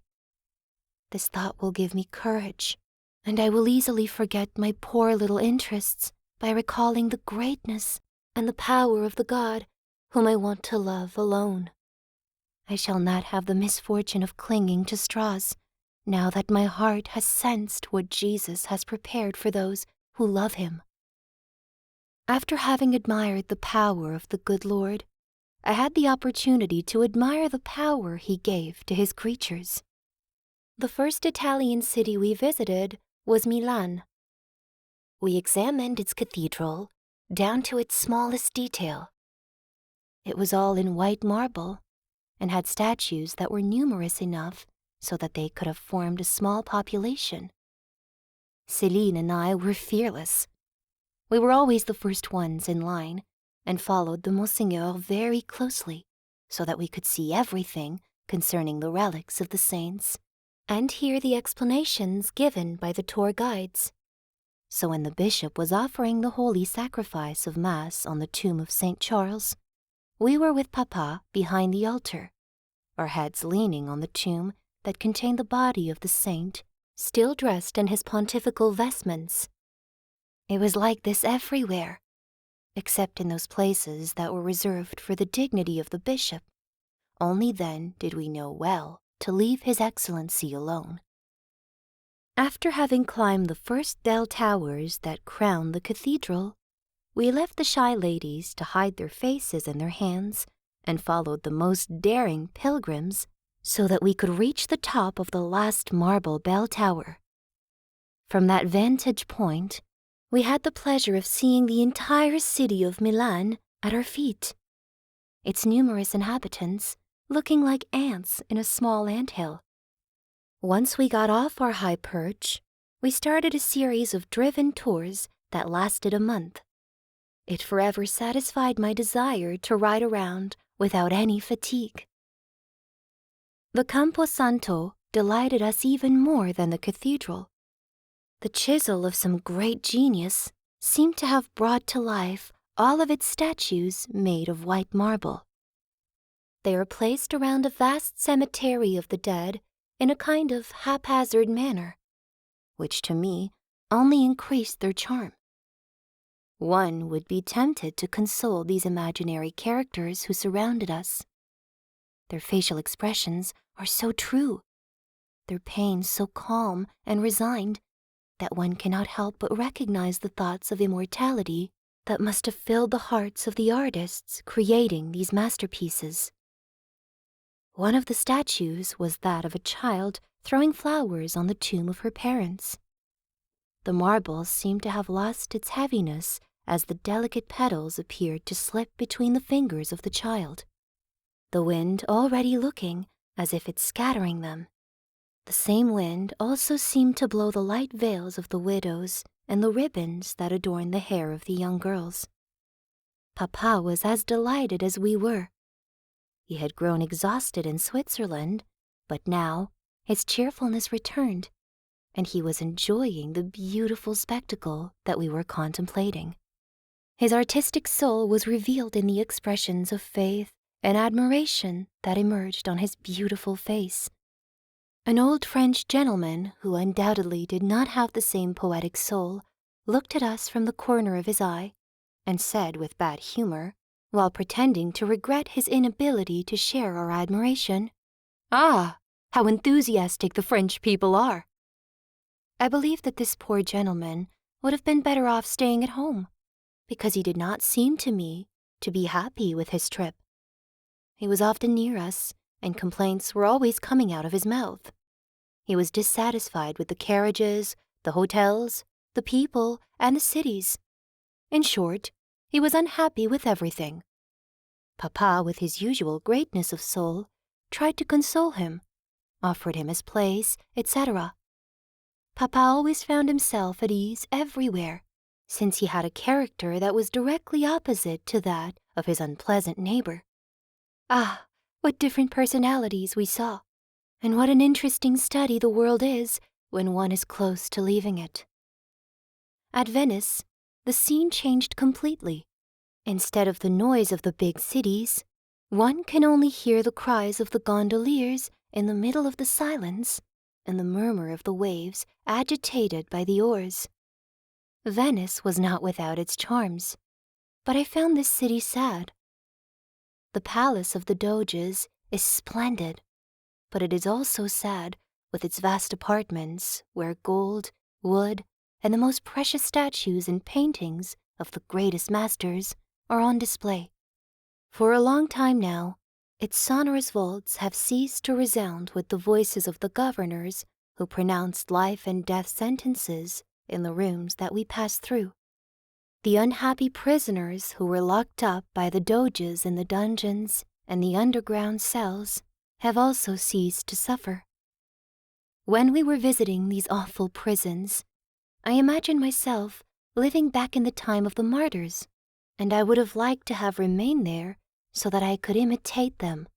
This thought will give me courage, and I will easily forget my poor little interests by recalling the greatness and the power of the God whom I want to love alone. I shall not have the misfortune of clinging to straws, now that my heart has sensed what Jesus has prepared for those who love him. After having admired the power of the good Lord, I had the opportunity to admire the power he gave to his creatures. The first Italian city we visited was Milan. We examined its cathedral down to its smallest detail. It was all in white marble and had statues that were numerous enough so that they could have formed a small population. Céline and I were fearless. We were always the first ones in line and followed the Monseigneur very closely so that we could see everything concerning the relics of the saints and hear the explanations given by the tour guides. So when the bishop was offering the holy sacrifice of Mass on the tomb of St. Charles, we were with Papa behind the altar, our heads leaning on the tomb that contained the body of the saint, still dressed in his pontifical vestments. It was like this everywhere, except in those places that were reserved for the dignity of the bishop. Only then did we know well to leave His Excellency alone. After having climbed the first bell towers that crowned the cathedral, we left the shy ladies to hide their faces in their hands and followed the most daring pilgrims so that we could reach the top of the last marble bell tower. From that vantage point, we had the pleasure of seeing the entire city of Milan at our feet, its numerous inhabitants looking like ants in a small anthill. Once we got off our high perch, we started a series of driven tours that lasted a month. It forever satisfied my desire to ride around without any fatigue. The Campo Santo delighted us even more than the cathedral. The chisel of some great genius seemed to have brought to life all of its statues made of white marble. They are placed around a vast cemetery of the dead in a kind of haphazard manner, which to me only increased their charm. One would be tempted to console these imaginary characters who surrounded us. Their facial expressions are so true, their pain so calm and resigned, that one cannot help but recognize the thoughts of immortality that must have filled the hearts of the artists creating these masterpieces. One of the statues was that of a child throwing flowers on the tomb of her parents. The marble seemed to have lost its heaviness as the delicate petals appeared to slip between the fingers of the child, the wind already looking as if it's scattering them. The same wind also seemed to blow the light veils of the widows and the ribbons that adorned the hair of the young girls. Papa was as delighted as we were. He had grown exhausted in Switzerland, but now his cheerfulness returned, and he was enjoying the beautiful spectacle that we were contemplating. His artistic soul was revealed in the expressions of faith and admiration that emerged on his beautiful face. An old French gentleman, who undoubtedly did not have the same poetic soul, looked at us from the corner of his eye and said with bad humor, while pretending to regret his inability to share our admiration, "Ah, how enthusiastic the French people are!" I believe that this poor gentleman would have been better off staying at home, because he did not seem to me to be happy with his trip. He was often near us, and complaints were always coming out of his mouth. He was dissatisfied with the carriages, the hotels, the people, and the cities. In short, he was unhappy with everything. Papa, with his usual greatness of soul, tried to console him, offered him his place, etc. Papa always found himself at ease everywhere, since he had a character that was directly opposite to that of his unpleasant neighbor. Ah, what different personalities we saw, and what an interesting study the world is when one is close to leaving it. At Venice, the scene changed completely. Instead of the noise of the big cities, one can only hear the cries of the gondoliers in the middle of the silence and the murmur of the waves agitated by the oars. Venice was not without its charms, but I found this city sad. The palace of the Doges is splendid, but it is also sad with its vast apartments where gold, wood, and the most precious statues and paintings of the greatest masters are on display. For a long time now, its sonorous vaults have ceased to resound with the voices of the governors who pronounced life and death sentences in the rooms that we passed through. The unhappy prisoners who were locked up by the Doges in the dungeons and the underground cells have also ceased to suffer. When we were visiting these awful prisons, I imagined myself living back in the time of the martyrs, and I would have liked to have remained there so that I could imitate them.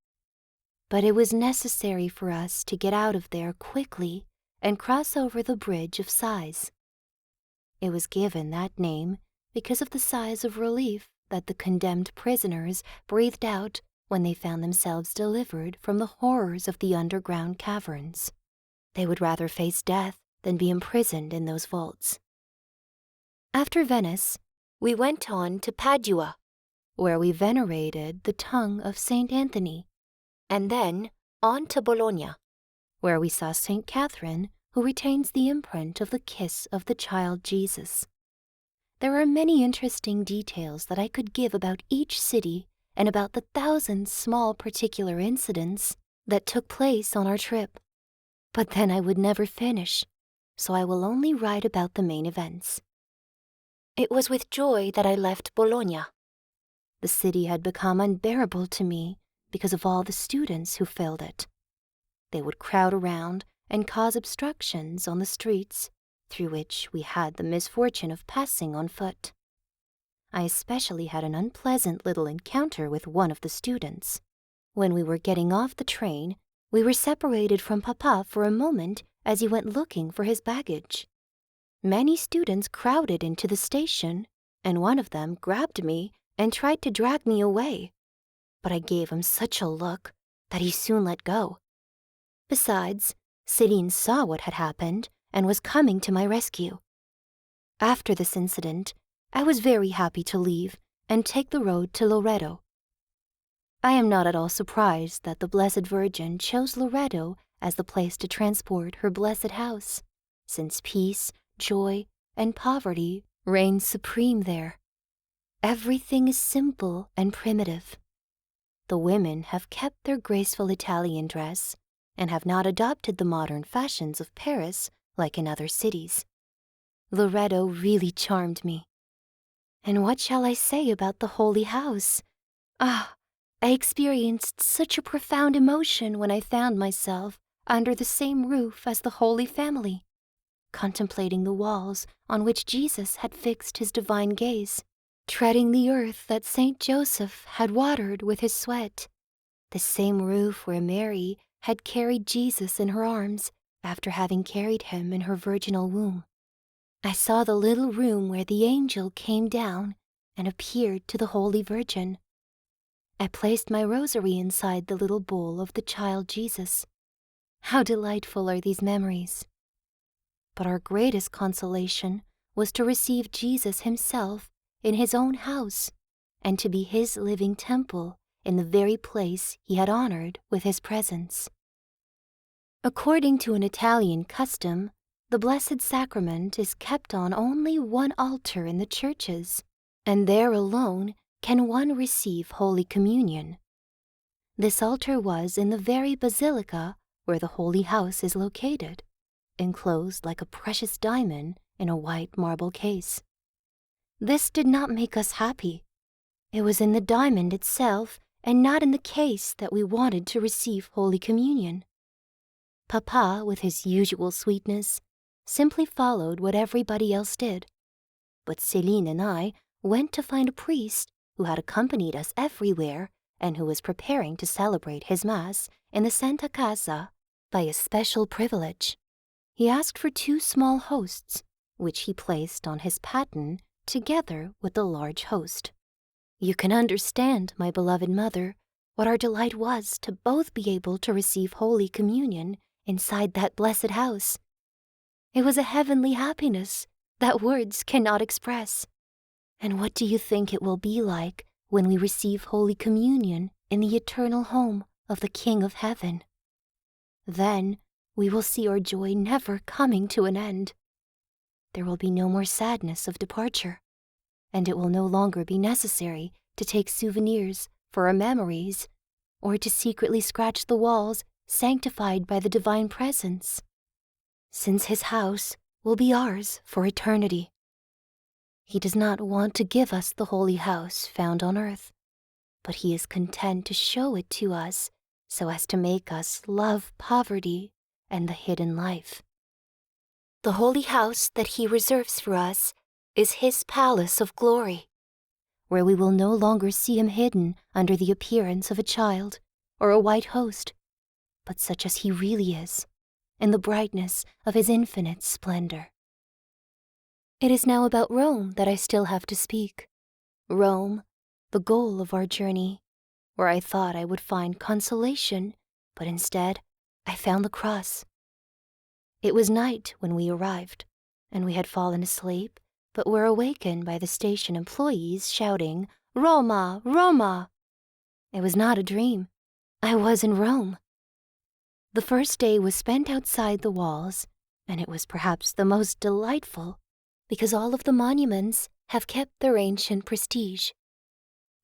But it was necessary for us to get out of there quickly and cross over the Bridge of Sighs. It was given that name because of the sighs of relief that the condemned prisoners breathed out when they found themselves delivered from the horrors of the underground caverns. They would rather face death than be imprisoned in those vaults. After Venice, we went on to Padua, where we venerated the tongue of Saint Anthony, and then on to Bologna, where we saw Saint Catherine, who retains the imprint of the kiss of the child Jesus. There are many interesting details that I could give about each city and about the thousand small particular incidents that took place on our trip. But then I would never finish, so I will only write about the main events. It was with joy that I left Bologna. The city had become unbearable to me because of all the students who filled it. They would crowd around and cause obstructions on the streets, through which we had the misfortune of passing on foot. I especially had an unpleasant little encounter with one of the students. When we were getting off the train, we were separated from Papa for a moment as he went looking for his baggage. Many students crowded into the station, and one of them grabbed me and tried to drag me away, but I gave him such a look that he soon let go. Besides, Céline saw what had happened and was coming to my rescue. After this incident, I was very happy to leave and take the road to Loreto. I am not at all surprised that the Blessed Virgin chose Loreto as the place to transport her blessed house, since peace, joy, and poverty reign supreme there. Everything is simple and primitive. The women have kept their graceful Italian dress, and have not adopted the modern fashions of Paris like in other cities. Loreto really charmed me. And what shall I say about the Holy House? Ah, I experienced such a profound emotion when I found myself under the same roof as the Holy Family, contemplating the walls on which Jesus had fixed his divine gaze, treading the earth that Saint Joseph had watered with his sweat, the same roof where Mary had carried Jesus in her arms after having carried him in her virginal womb. I saw the little room where the angel came down and appeared to the Holy Virgin. I placed my rosary inside the little bowl of the child Jesus. How delightful are these memories! But our greatest consolation was to receive Jesus himself in his own house and to be his living temple in the very place he had honored with his presence. According to an Italian custom, the Blessed Sacrament is kept on only one altar in the churches, and there alone can one receive Holy Communion. This altar was in the very basilica where the Holy House is located, enclosed like a precious diamond in a white marble case. This did not make us happy. It was in the diamond itself and not in the case that we wanted to receive Holy Communion. Papa, with his usual sweetness, simply followed what everybody else did. But Céline and I went to find a priest who had accompanied us everywhere and who was preparing to celebrate his Mass in the Santa Casa by a special privilege. He asked for 2 small hosts, which he placed on his paten together with the large host. You can understand, my beloved mother, what our delight was to both be able to receive Holy Communion inside that blessed house. It was a heavenly happiness that words cannot express. And what do you think it will be like when we receive Holy Communion in the eternal home of the King of Heaven? Then we will see our joy never coming to an end. There will be no more sadness of departure, and it will no longer be necessary to take souvenirs for our memories or to secretly scratch the walls sanctified by the divine presence, since his house will be ours for eternity. He does not want to give us the holy house found on earth, but he is content to show it to us so as to make us love poverty and the hidden life. The holy house that he reserves for us is his palace of glory, where we will no longer see him hidden under the appearance of a child or a white host, but such as he really is, in the brightness of his infinite splendor. It is now about Rome that I still have to speak. Rome, the goal of our journey, where I thought I would find consolation, but instead I found the cross. It was night when we arrived, and we had fallen asleep, but were awakened by the station employees shouting, "Roma! Roma!" It was not a dream. I was in Rome. The first day was spent outside the walls, and it was perhaps the most delightful, because all of the monuments have kept their ancient prestige.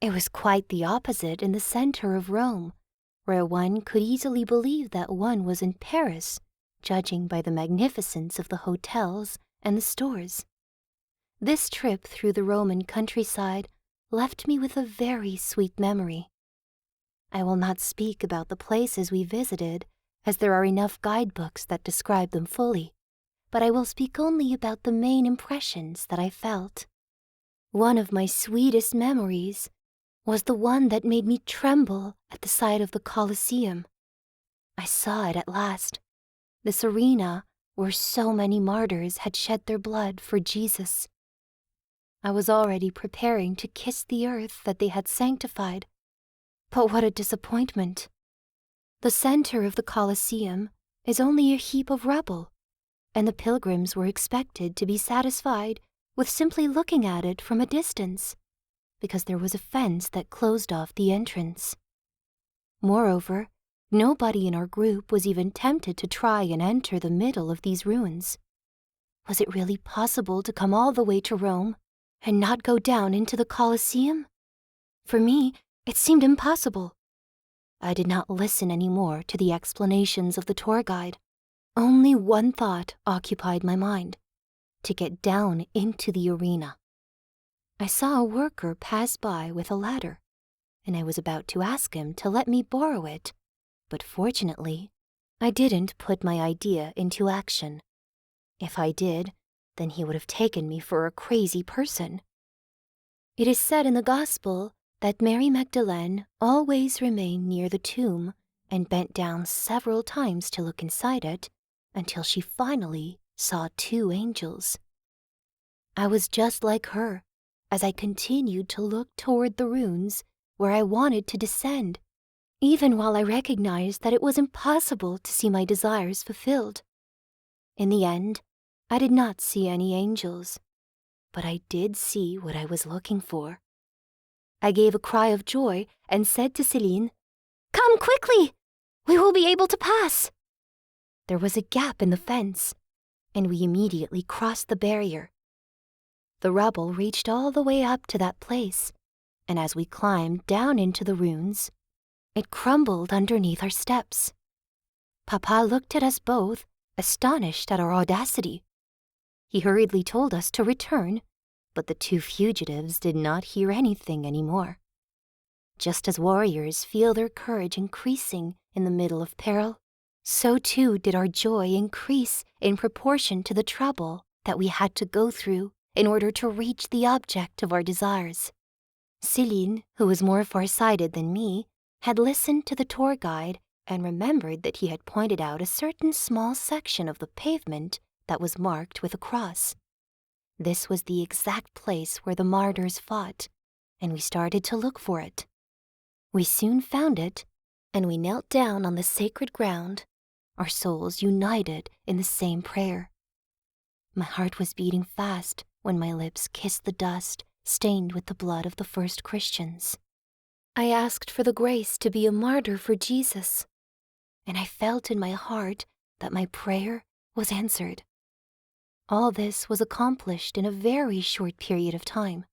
It was quite the opposite in the center of Rome, where one could easily believe that one was in Paris, judging by the magnificence of the hotels and the stores. This trip through the Roman countryside left me with a very sweet memory. I will not speak about the places we visited, as there are enough guidebooks that describe them fully, but I will speak only about the main impressions that I felt. One of my sweetest memories was the one that made me tremble at the sight of the Colosseum. I saw it at last, this arena where so many martyrs had shed their blood for Jesus. I was already preparing to kiss the earth that they had sanctified, but what a disappointment! The center of the Colosseum is only a heap of rubble, and the pilgrims were expected to be satisfied with simply looking at it from a distance, because there was a fence that closed off the entrance. Moreover, nobody in our group was even tempted to try and enter the middle of these ruins. Was it really possible to come all the way to Rome and not go down into the Colosseum? For me, it seemed impossible. I did not listen any more to the explanations of the tour guide. Only one thought occupied my mind: to get down into the arena. I saw a worker pass by with a ladder, and I was about to ask him to let me borrow it, but fortunately, I didn't put my idea into action. If I did, then he would have taken me for a crazy person. It is said in the Gospel that Mary Magdalene always remained near the tomb and bent down several times to look inside it until she finally saw 2 angels. I was just like her as I continued to look toward the ruins where I wanted to descend, even while I recognized that it was impossible to see my desires fulfilled. In the end, I did not see any angels, but I did see what I was looking for. I gave a cry of joy and said to Céline, "Come quickly! We will be able to pass!" There was a gap in the fence, and we immediately crossed the barrier. The rubble reached all the way up to that place, and as we climbed down into the ruins, it crumbled underneath our steps. Papa looked at us both, astonished at our audacity. He hurriedly told us to return, but the 2 fugitives did not hear anything anymore. Just as warriors feel their courage increasing in the middle of peril, so too did our joy increase in proportion to the trouble that we had to go through in order to reach the object of our desires. Céline, who was more farsighted than me, had listened to the tour guide and remembered that he had pointed out a certain small section of the pavement that was marked with a cross. This was the exact place where the martyrs fought, and we started to look for it. We soon found it, and we knelt down on the sacred ground, our souls united in the same prayer. My heart was beating fast when my lips kissed the dust stained with the blood of the first Christians. I asked for the grace to be a martyr for Jesus, and I felt in my heart that my prayer was answered. All this was accomplished in a very short period of time.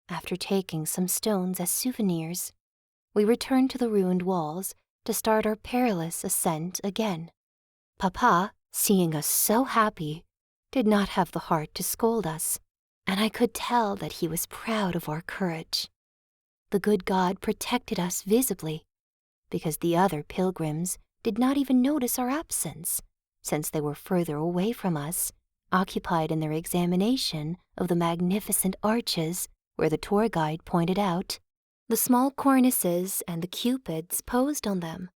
After taking some stones as souvenirs, we returned to the ruined walls to start our perilous ascent again. Papa, seeing us so happy, did not have the heart to scold us, and I could tell that he was proud of our courage. The good God protected us visibly, because the other pilgrims did not even notice our absence, since they were further away from us, occupied in their examination of the magnificent arches where the tour guide pointed out, the small cornices and the cupids posed on them.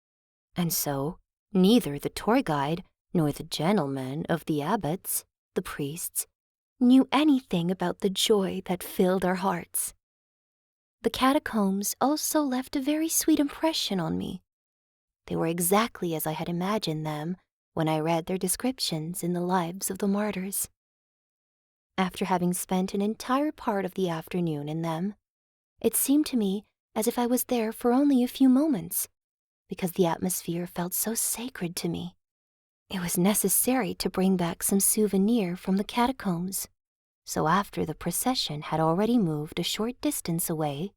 And so, neither the tour guide nor the gentlemen of the abbots, the priests, knew anything about the joy that filled our hearts. The catacombs also left a very sweet impression on me. They were exactly as I had imagined them when I read their descriptions in the lives of the martyrs. After having spent an entire part of the afternoon in them, it seemed to me as if I was there for only a few moments, because the atmosphere felt so sacred to me. It was necessary to bring back some souvenir from the catacombs, so after the procession had already moved a short distance away,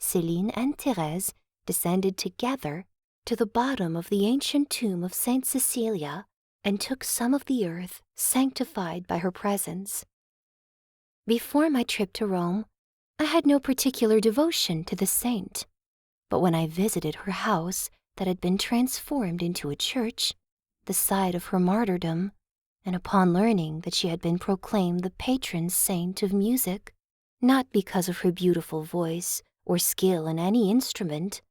Céline and Therese descended together to the bottom of the ancient tomb of Saint Cecilia and took some of the earth sanctified by her presence. Before my trip to Rome, I had no particular devotion to the saint, but when I visited her house that had been transformed into a church, the site of her martyrdom, and upon learning that she had been proclaimed the patron saint of music, not because of her beautiful voice or skill in any instrument,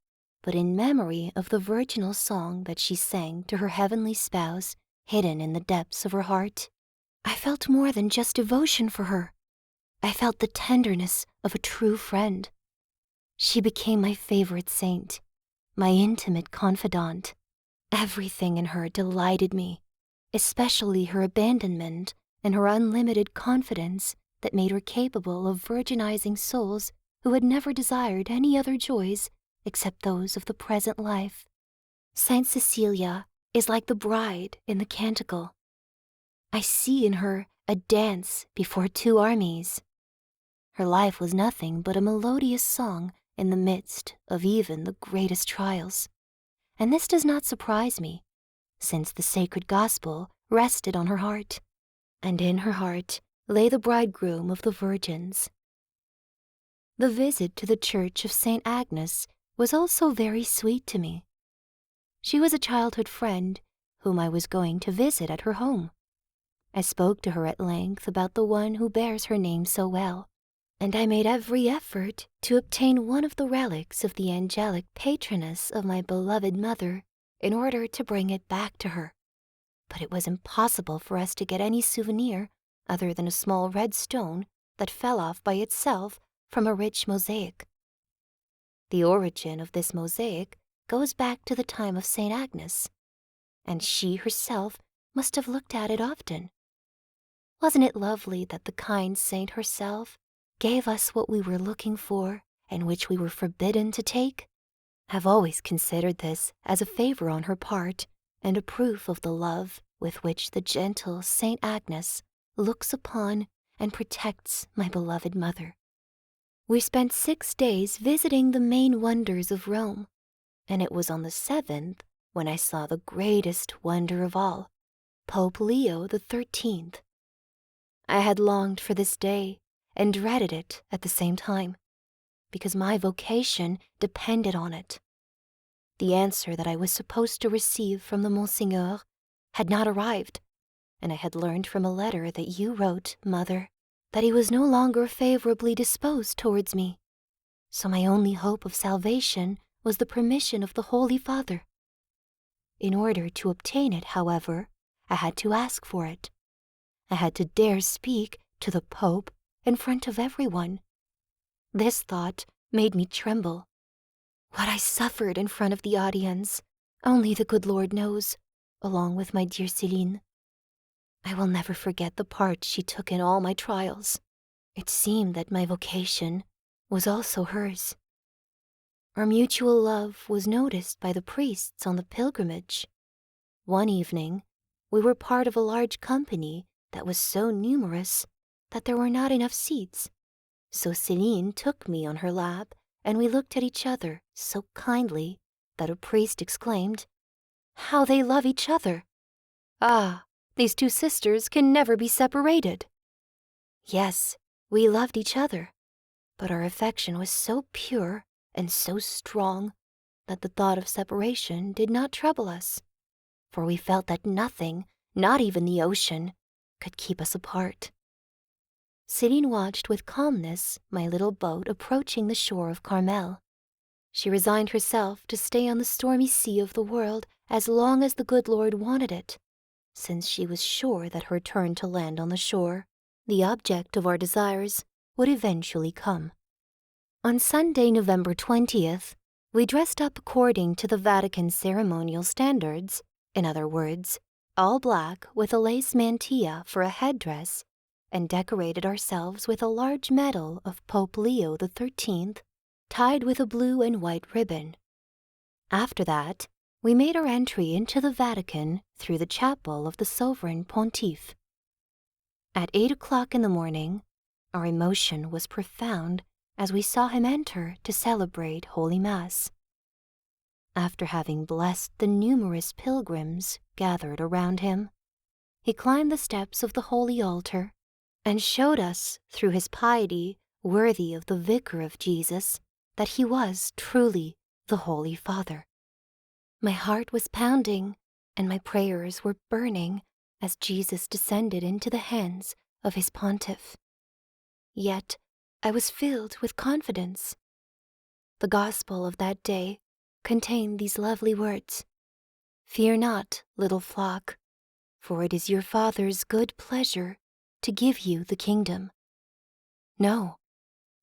but in memory of the virginal song that she sang to her heavenly spouse hidden in the depths of her heart, I felt more than just devotion for her. I felt the tenderness of a true friend. She became my favorite saint, my intimate confidant. Everything in her delighted me, especially her abandonment and her unlimited confidence that made her capable of virginizing souls who had never desired any other joys except those of the present life. Saint Cecilia is like the bride in the Canticle. I see in her a dance before 2 armies. Her life was nothing but a melodious song in the midst of even the greatest trials. and this does not surprise me, since the sacred gospel rested on her heart, and in her heart lay the bridegroom of the virgins. The visit to the church of St. Agnes was also very sweet to me. She was a childhood friend whom I was going to visit at her home. I spoke to her at length about the one who bears her name so well, and I made every effort to obtain one of the relics of the angelic patroness of my beloved mother in order to bring it back to her. But it was impossible for us to get any souvenir other than a small red stone that fell off by itself from a rich mosaic. The origin of this mosaic goes back to the time of St. Agnes, and she herself must have looked at it often. Wasn't it lovely that the kind saint herself gave us what we were looking for and which we were forbidden to take? I've always considered this as a favor on her part and a proof of the love with which the gentle St. Agnes looks upon and protects my beloved mother. We spent 6 days visiting the main wonders of Rome, and it was on the 7th when I saw the greatest wonder of all, Pope Leo XIII. I had longed for this day and dreaded it at the same time, because my vocation depended on it. The answer that I was supposed to receive from the Monseigneur had not arrived, and I had learned from a letter that you wrote, Mother, that he was no longer favorably disposed towards me. So my only hope of salvation was the permission of the Holy Father. In order to obtain it, however, I had to ask for it. I had to dare speak to the Pope in front of everyone. This thought made me tremble. What I suffered in front of the audience, only the good Lord knows, along with my dear Céline. I will never forget the part she took in all my trials. It seemed that my vocation was also hers. Our mutual love was noticed by the priests on the pilgrimage. One evening, we were part of a large company that was so numerous that there were not enough seats. So Céline took me on her lap, and we looked at each other so kindly that a priest exclaimed, "How they love each other! Ah, these two sisters can never be separated." Yes, we loved each other, but our affection was so pure and so strong that the thought of separation did not trouble us, for we felt that nothing, not even the ocean, could keep us apart. Céline watched with calmness my little boat approaching the shore of Carmel. She resigned herself to stay on the stormy sea of the world as long as the good Lord wanted it, since she was sure that her turn to land on the shore, the object of our desires, would eventually come. On Sunday, November 20th, we dressed up according to the Vatican ceremonial standards, in other words, all black with a lace mantilla for a headdress, and decorated ourselves with a large medal of Pope Leo XIII tied with a blue and white ribbon. After that, we made our entry into the Vatican through the chapel of the Sovereign Pontiff. At 8 o'clock in the morning, our emotion was profound as we saw him enter to celebrate Holy Mass. After having blessed the numerous pilgrims gathered around him, he climbed the steps of the Holy Altar and showed us, through his piety worthy of the Vicar of Jesus, that he was truly the Holy Father. My heart was pounding, and my prayers were burning as Jesus descended into the hands of his pontiff. Yet I was filled with confidence. The gospel of that day contained these lovely words, "Fear not, little flock, for it is your Father's good pleasure to give you the kingdom." No,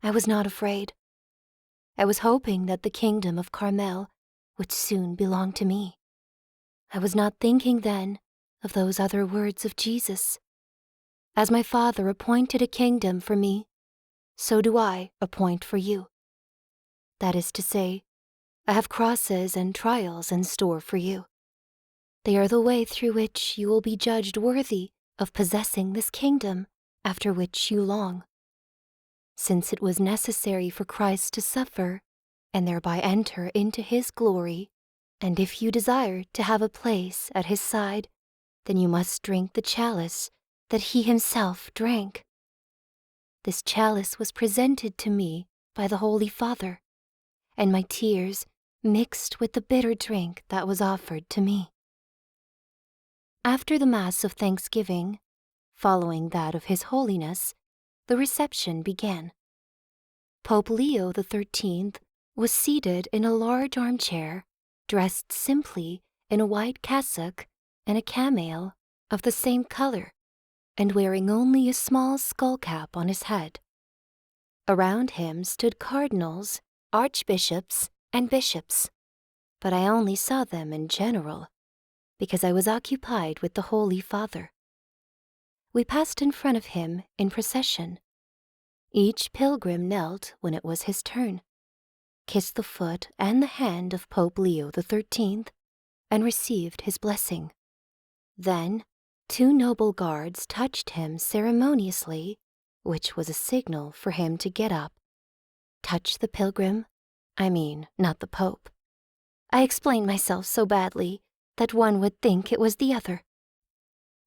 I was not afraid. I was hoping that the kingdom of Carmel would soon belong to me. I was not thinking then of those other words of Jesus. As my Father appointed a kingdom for me, so do I appoint for you. That is to say, I have crosses and trials in store for you. They are the way through which you will be judged worthy of possessing this kingdom after which you long. Since it was necessary for Christ to suffer and thereby enter into his glory, And if you desire to have a place at his side, then you must drink the chalice that he himself drank. This chalice was presented to me by the Holy Father, and my tears mixed with the bitter drink that was offered to me. After the Mass of Thanksgiving, following that of His Holiness, the reception began. Pope Leo XIII was seated in a large armchair, dressed simply in a white cassock and a camail of the same color, and wearing only a small skull cap on his head. Around him stood cardinals, archbishops, and bishops, but I only saw them in general, because I was occupied with the Holy Father. We passed in front of him in procession. Each pilgrim knelt when it was his turn, kissed the foot and the hand of Pope Leo XIII, and received his blessing. Then 2 noble guards touched him ceremoniously, which was a signal for him to get up. Touch the pilgrim? I mean, not the Pope. I explained myself so badly that one would think it was the other.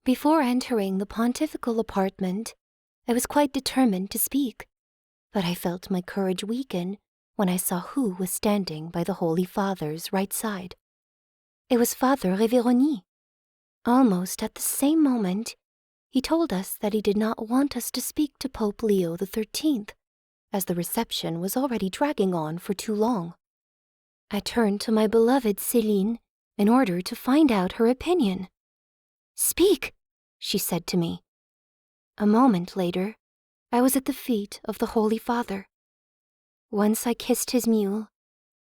Before entering the pontifical apartment, I was quite determined to speak, but I felt my courage weaken when I saw who was standing by the Holy Father's right side. It was Father Révérony. Almost at the same moment, he told us that he did not want us to speak to Pope Leo XIII, as the reception was already dragging on for too long. I turned to my beloved Céline in order to find out her opinion. "Speak," she said to me. A moment later, I was at the feet of the Holy Father. Once I kissed his mule,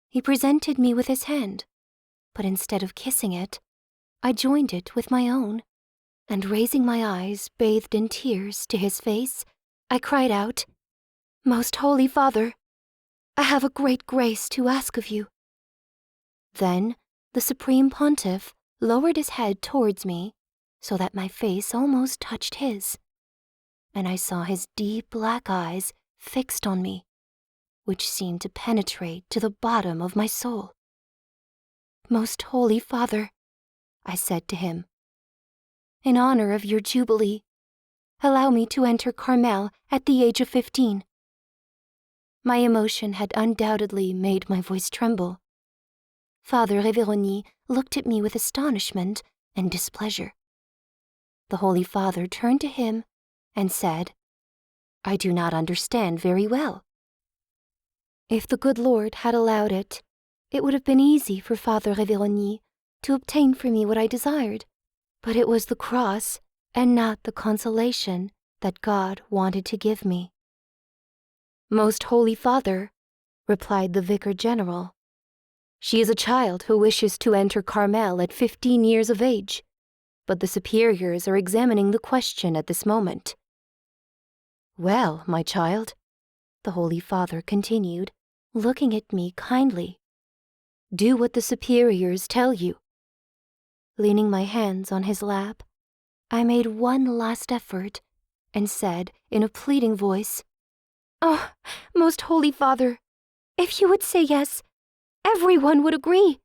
he presented me with his hand, but instead of kissing it, I joined it with my own, and raising my eyes bathed in tears to his face, I cried out, "Most Holy Father, I have a great grace to ask of you." Then the Supreme Pontiff lowered his head towards me so that my face almost touched his, and I saw his deep black eyes fixed on me, which seemed to penetrate to the bottom of my soul. "Most Holy Father," I said to him, "in honor of your Jubilee, allow me to enter Carmel at the age of 15. My emotion had undoubtedly made my voice tremble. Father Révérony looked at me with astonishment and displeasure. The Holy Father turned to him and said, "I do not understand very well." If the good Lord had allowed it, it would have been easy for Father Révérony to obtain for me what I desired, but it was the cross and not the consolation that God wanted to give me. "Most Holy Father," replied the Vicar General, "she is a child who wishes to enter Carmel at 15 years of age, but the superiors are examining the question at this moment." "Well, my child," the Holy Father continued, looking at me kindly, "do what the superiors tell you." Leaning my hands on his lap, I made one last effort and said in a pleading voice, "Oh, Most Holy Father, if you would say yes, everyone would agree."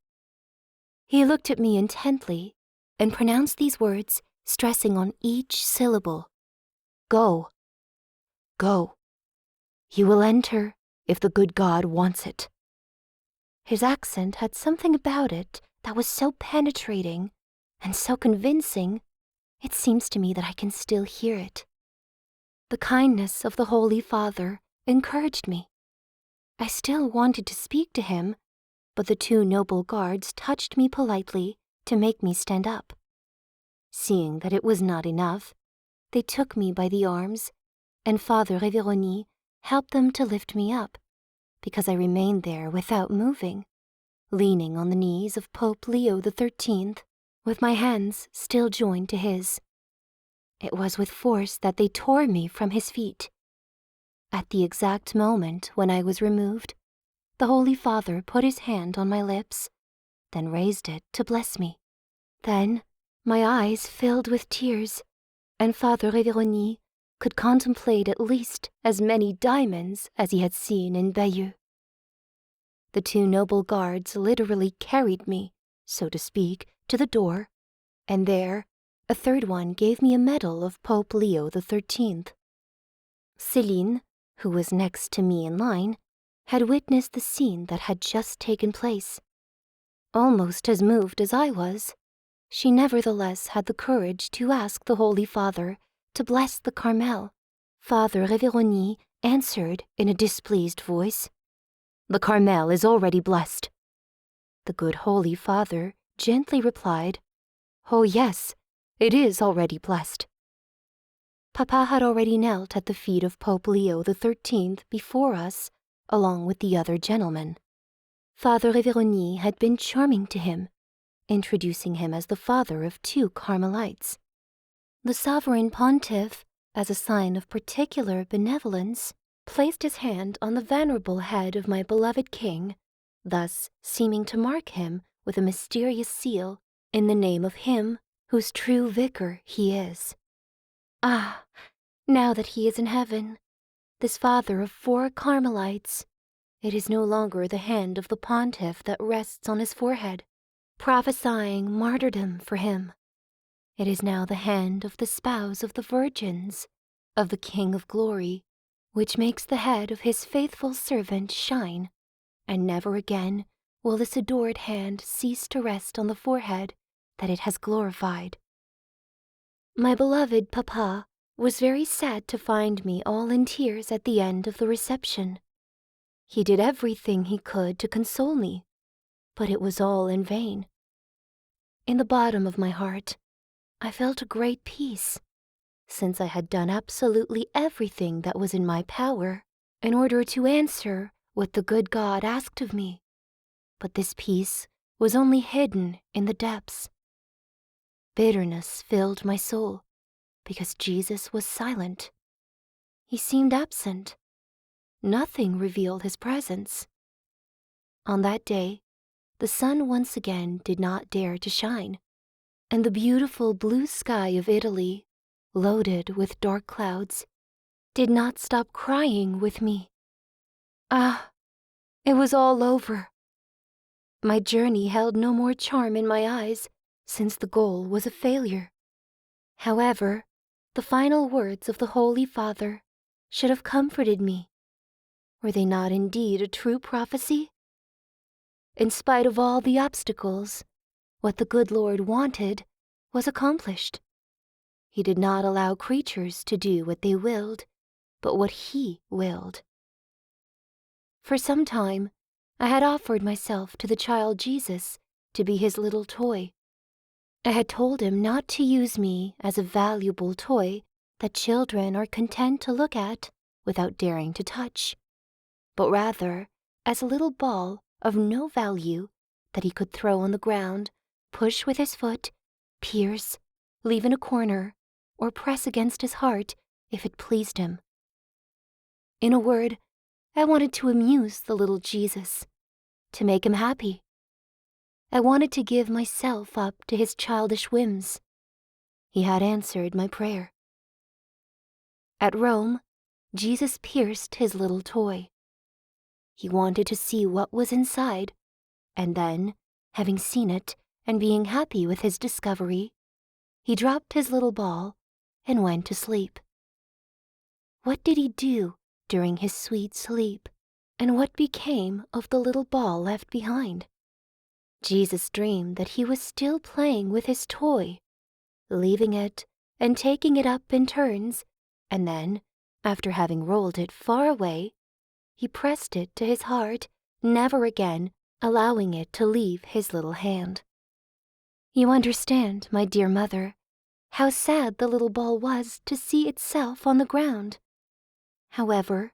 He looked at me intently and pronounced these words, stressing on each syllable. "Go. Go. You will enter if the good God wants it." His accent had something about it that was so penetrating and so convincing, it seems to me that I can still hear it. The kindness of the Holy Father encouraged me. I still wanted to speak to him, but the 2 noble guards touched me politely to make me stand up. Seeing that it was not enough, they took me by the arms, and Father Révérony helped them to lift me up, because I remained there without moving, leaning on the knees of Pope Leo XIII, with my hands still joined to his. It was with force that they tore me from his feet. At the exact moment when I was removed, the Holy Father put his hand on my lips, then raised it to bless me. Then my eyes filled with tears, and Father Révérony could contemplate at least as many diamonds as he had seen in Bayeux. The 2 noble guards literally carried me, so to speak, to the door, and there a third one gave me a medal of Pope Leo XIII. Céline, who was next to me in line, had witnessed the scene that had just taken place. Almost as moved as I was, she nevertheless had the courage to ask the Holy Father to bless the Carmel. Father Révérony answered in a displeased voice, "The Carmel is already blessed." The good Holy Father gently replied, "Oh yes, it is already blessed." Papa had already knelt at the feet of Pope Leo XIII before us, along with the other gentlemen. Father Révérony had been charming to him, introducing him as the father of 2 Carmelites. The sovereign pontiff, as a sign of particular benevolence, placed his hand on the venerable head of my beloved king, thus seeming to mark him with a mysterious seal in the name of him whose true vicar he is. Ah, now that he is in heaven, this father of 4 Carmelites, it is no longer the hand of the pontiff that rests on his forehead, prophesying martyrdom for him. It is now the hand of the spouse of the virgins, of the King of Glory, which makes the head of his faithful servant shine, and never again will this adored hand cease to rest on the forehead that it has glorified. My beloved Papa was very sad to find me all in tears at the end of the reception. He did everything he could to console me, but it was all in vain. In the bottom of my heart, I felt a great peace, since I had done absolutely everything that was in my power in order to answer what the good God asked of me. But this peace was only hidden in the depths. Bitterness filled my soul, because Jesus was silent. He seemed absent. Nothing revealed his presence. On that day, the sun once again did not dare to shine, and the beautiful blue sky of Italy, loaded with dark clouds, did not stop crying with me. Ah, it was all over. My journey held no more charm in my eyes, since the goal was a failure. However, the final words of the Holy Father should have comforted me. Were they not indeed a true prophecy? In spite of all the obstacles, what the good Lord wanted was accomplished. He did not allow creatures to do what they willed, but what He willed. For some time, I had offered myself to the child Jesus to be his little toy. I had told him not to use me as a valuable toy that children are content to look at without daring to touch, but rather as a little ball of no value that he could throw on the ground, push with his foot, pierce, leave in a corner, or press against his heart if it pleased him. In a word, I wanted to amuse the little Jesus, to make him happy. I wanted to give myself up to his childish whims. He had answered my prayer. At Rome, Jesus pierced his little toy. He wanted to see what was inside, and then, having seen it and being happy with his discovery, he dropped his little ball and went to sleep. What did he do during his sweet sleep, and what became of the little ball left behind? Jesus dreamed that he was still playing with his toy, leaving it and taking it up in turns, and then, after having rolled it far away, he pressed it to his heart, never again allowing it to leave his little hand. You understand, my dear mother, how sad the little ball was to see itself on the ground. However,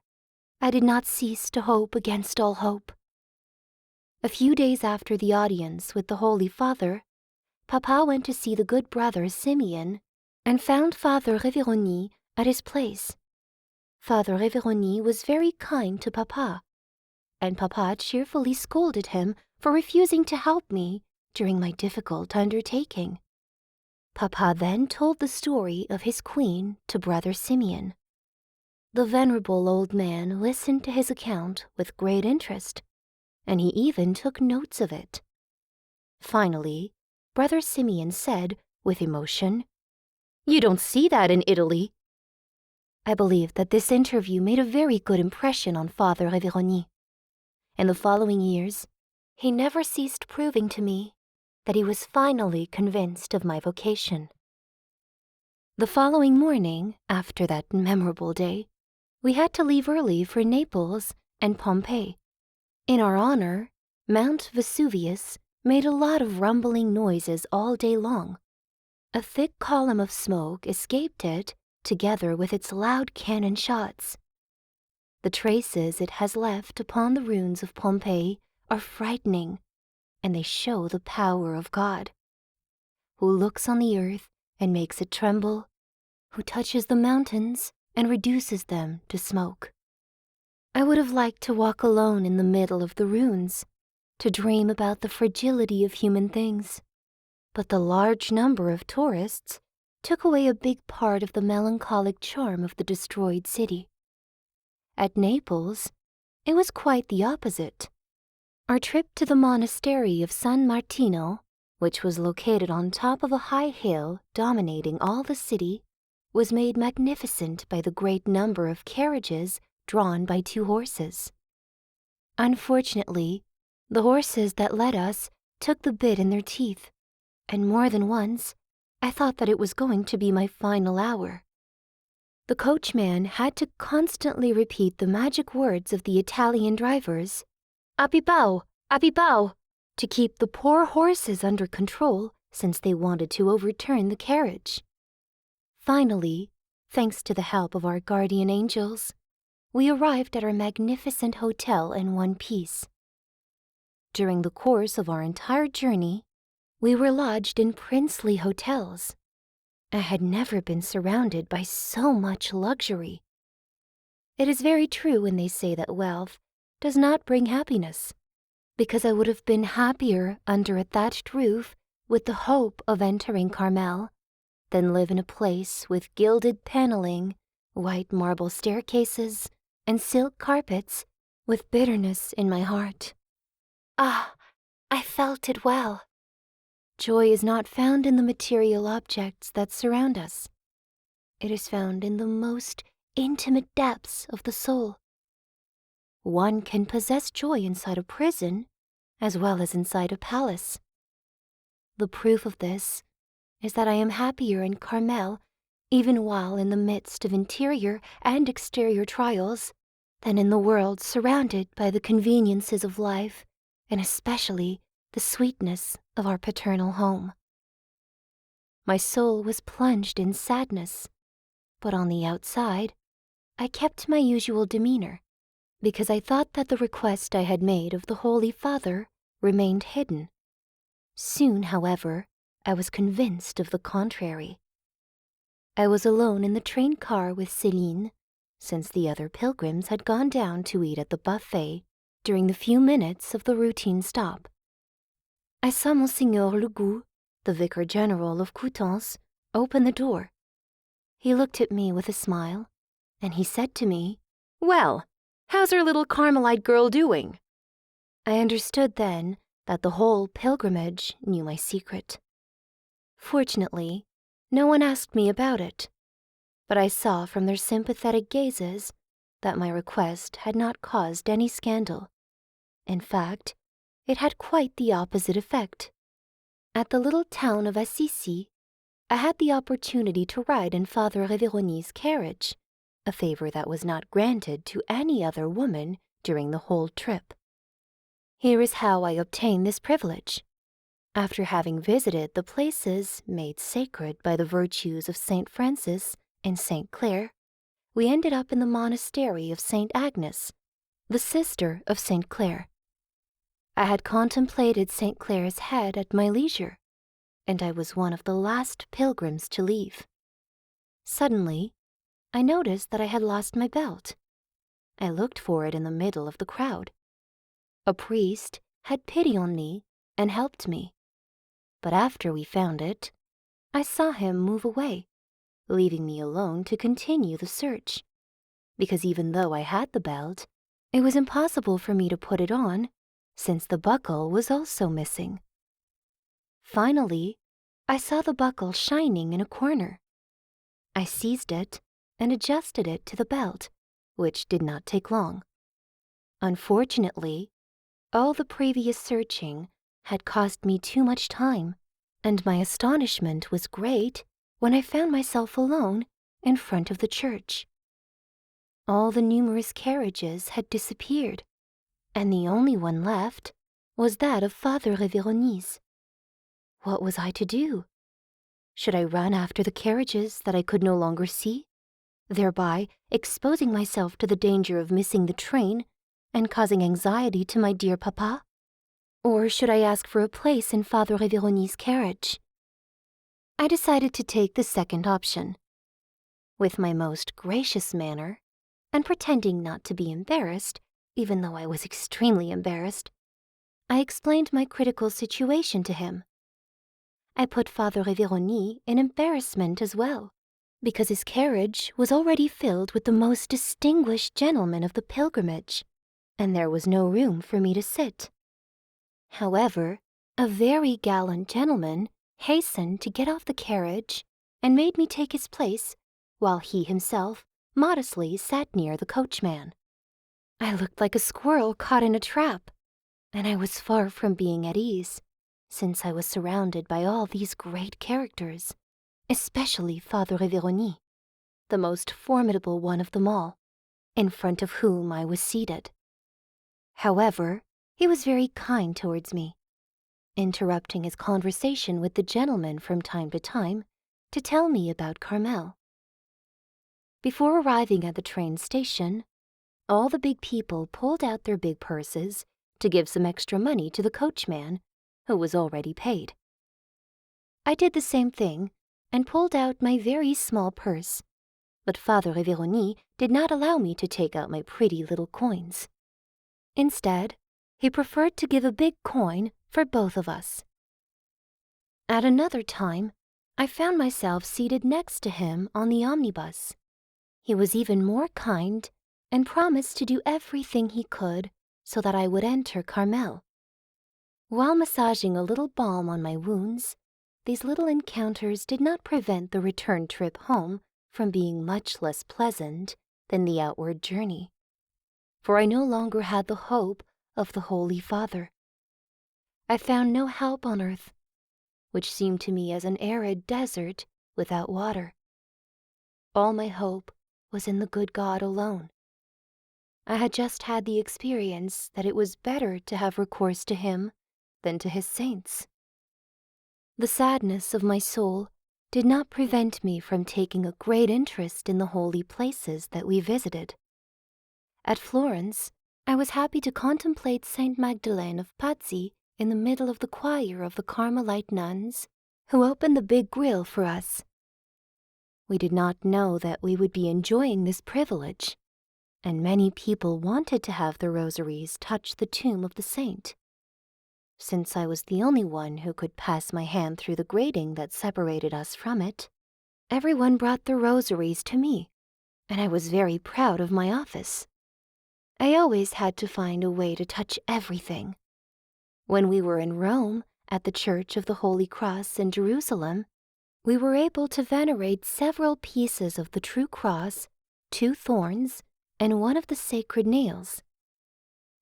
I did not cease to hope against all hope. A few days after the audience with the Holy Father, Papa went to see the good brother Simeon and found Father Révérony at his place. Father Révérony was very kind to Papa, and Papa cheerfully scolded him for refusing to help me during my difficult undertaking. Papa then told the story of his queen to Brother Simeon. The venerable old man listened to his account with great interest, and he even took notes of it. Finally, Brother Simeon said, with emotion, "You don't see that in Italy." I believe that this interview made a very good impression on Father Révérony. In the following years, he never ceased proving to me that he was finally convinced of my vocation. The following morning, after that memorable day, we had to leave early for Naples and Pompeii. In our honor, Mount Vesuvius made a lot of rumbling noises all day long. A thick column of smoke escaped it, together with its loud cannon shots. The traces it has left upon the ruins of Pompeii are frightening, and they show the power of God, who looks on the earth and makes it tremble, who touches the mountains and reduces them to smoke. I would have liked to walk alone in the middle of the ruins, to dream about the fragility of human things, but the large number of tourists took away a big part of the melancholic charm of the destroyed city. At Naples, it was quite the opposite. Our trip to the monastery of San Martino, which was located on top of a high hill dominating all the city, was made magnificent by the great number of carriages drawn by 2 horses. Unfortunately, the horses that led us took the bit in their teeth, and more than once I thought that it was going to be my final hour. The coachman had to constantly repeat the magic words of the Italian drivers, "Abibao, abibao," to keep the poor horses under control since they wanted to overturn the carriage. Finally, thanks to the help of our guardian angels, we arrived at our magnificent hotel in one piece. During the course of our entire journey, we were lodged in princely hotels. I had never been surrounded by so much luxury. It is very true when they say that wealth does not bring happiness, because I would have been happier under a thatched roof with the hope of entering Carmel than live in a place with gilded paneling, white marble staircases, and silk carpets with bitterness in my heart. Ah, I felt it well. Joy is not found in the material objects that surround us. It is found in the most intimate depths of the soul. One can possess joy inside a prison as well as inside a palace. The proof of this is that I am happier in Carmel, even while in the midst of interior and exterior trials, than in the world surrounded by the conveniences of life, and especially the sweetness of our paternal home. My soul was plunged in sadness, but on the outside, I kept my usual demeanor, because I thought that the request I had made of the Holy Father remained hidden. Soon, however, I was convinced of the contrary. I was alone in the train car with Céline, since the other pilgrims had gone down to eat at the buffet during the few minutes of the routine stop. I saw Monseigneur Legout, the Vicar General of Coutances, open the door. He looked at me with a smile, and he said to me, "Well, how's our little Carmelite girl doing?" I understood then that the whole pilgrimage knew my secret. Fortunately, no one asked me about it, but I saw from their sympathetic gazes that my request had not caused any scandal. In fact, it had quite the opposite effect. At the little town of Assisi, I had the opportunity to ride in Father Révérony's carriage, a favor that was not granted to any other woman during the whole trip. Here is how I obtained this privilege. After having visited the places made sacred by the virtues of Saint Francis and Saint Clare, we ended up in the monastery of Saint Agnes, the sister of Saint Clare. I had contemplated Saint Clare's head at my leisure, and I was one of the last pilgrims to leave. Suddenly, I noticed that I had lost my belt. I looked for it in the middle of the crowd. A priest had pity on me and helped me. But after we found it, I saw him move away, leaving me alone to continue the search, because even though I had the belt, it was impossible for me to put it on, since the buckle was also missing. Finally, I saw the buckle shining in a corner. I seized it and adjusted it to the belt, which did not take long. Unfortunately, all the previous searching had cost me too much time, and my astonishment was great when I found myself alone in front of the church. All the numerous carriages had disappeared, and the only one left was that of Father Révéroni's. What was I to do? Should I run after the carriages that I could no longer see, thereby exposing myself to the danger of missing the train and causing anxiety to my dear papa? Or should I ask for a place in Father Révéroni's carriage? I decided to take the second option. With my most gracious manner, and pretending not to be embarrassed, even though I was extremely embarrassed, I explained my critical situation to him. I put Father Révérony in embarrassment as well, because his carriage was already filled with the most distinguished gentlemen of the pilgrimage, and there was no room for me to sit. However, a very gallant gentleman hastened to get off the carriage and made me take his place, while he himself modestly sat near the coachman. I looked like a squirrel caught in a trap, and I was far from being at ease, since I was surrounded by all these great characters, especially Father Révérony, the most formidable one of them all, in front of whom I was seated. However, he was very kind towards me, interrupting his conversation with the gentleman from time to tell me about Carmel. Before arriving at the train station, all the big people pulled out their big purses to give some extra money to the coachman, who was already paid. I did the same thing and pulled out my very small purse, but Father Révérony did not allow me to take out my pretty little coins. Instead, he preferred to give a big coin for both of us. At another time, I found myself seated next to him on the omnibus. He was even more kind and promised to do everything he could so that I would enter Carmel. While massaging a little balm on my wounds, these little encounters did not prevent the return trip home from being much less pleasant than the outward journey, for I no longer had the hope of the Holy Father. I found no help on earth, which seemed to me as an arid desert without water. All my hope was in the good God alone. I had just had the experience that it was better to have recourse to him than to his saints. The sadness of my soul did not prevent me from taking a great interest in the holy places that we visited. At Florence, I was happy to contemplate Saint Magdalene of Pazzi in the middle of the choir of the Carmelite nuns, who opened the big grille for us. We did not know that we would be enjoying this privilege, and many people wanted to have their rosaries touch the tomb of the saint. Since I was the only one who could pass my hand through the grating that separated us from it, everyone brought their rosaries to me, and I was very proud of my office. I always had to find a way to touch everything. When we were in Rome, at the Church of the Holy Cross in Jerusalem, we were able to venerate several pieces of the true cross, 2 thorns, and one of the sacred nails.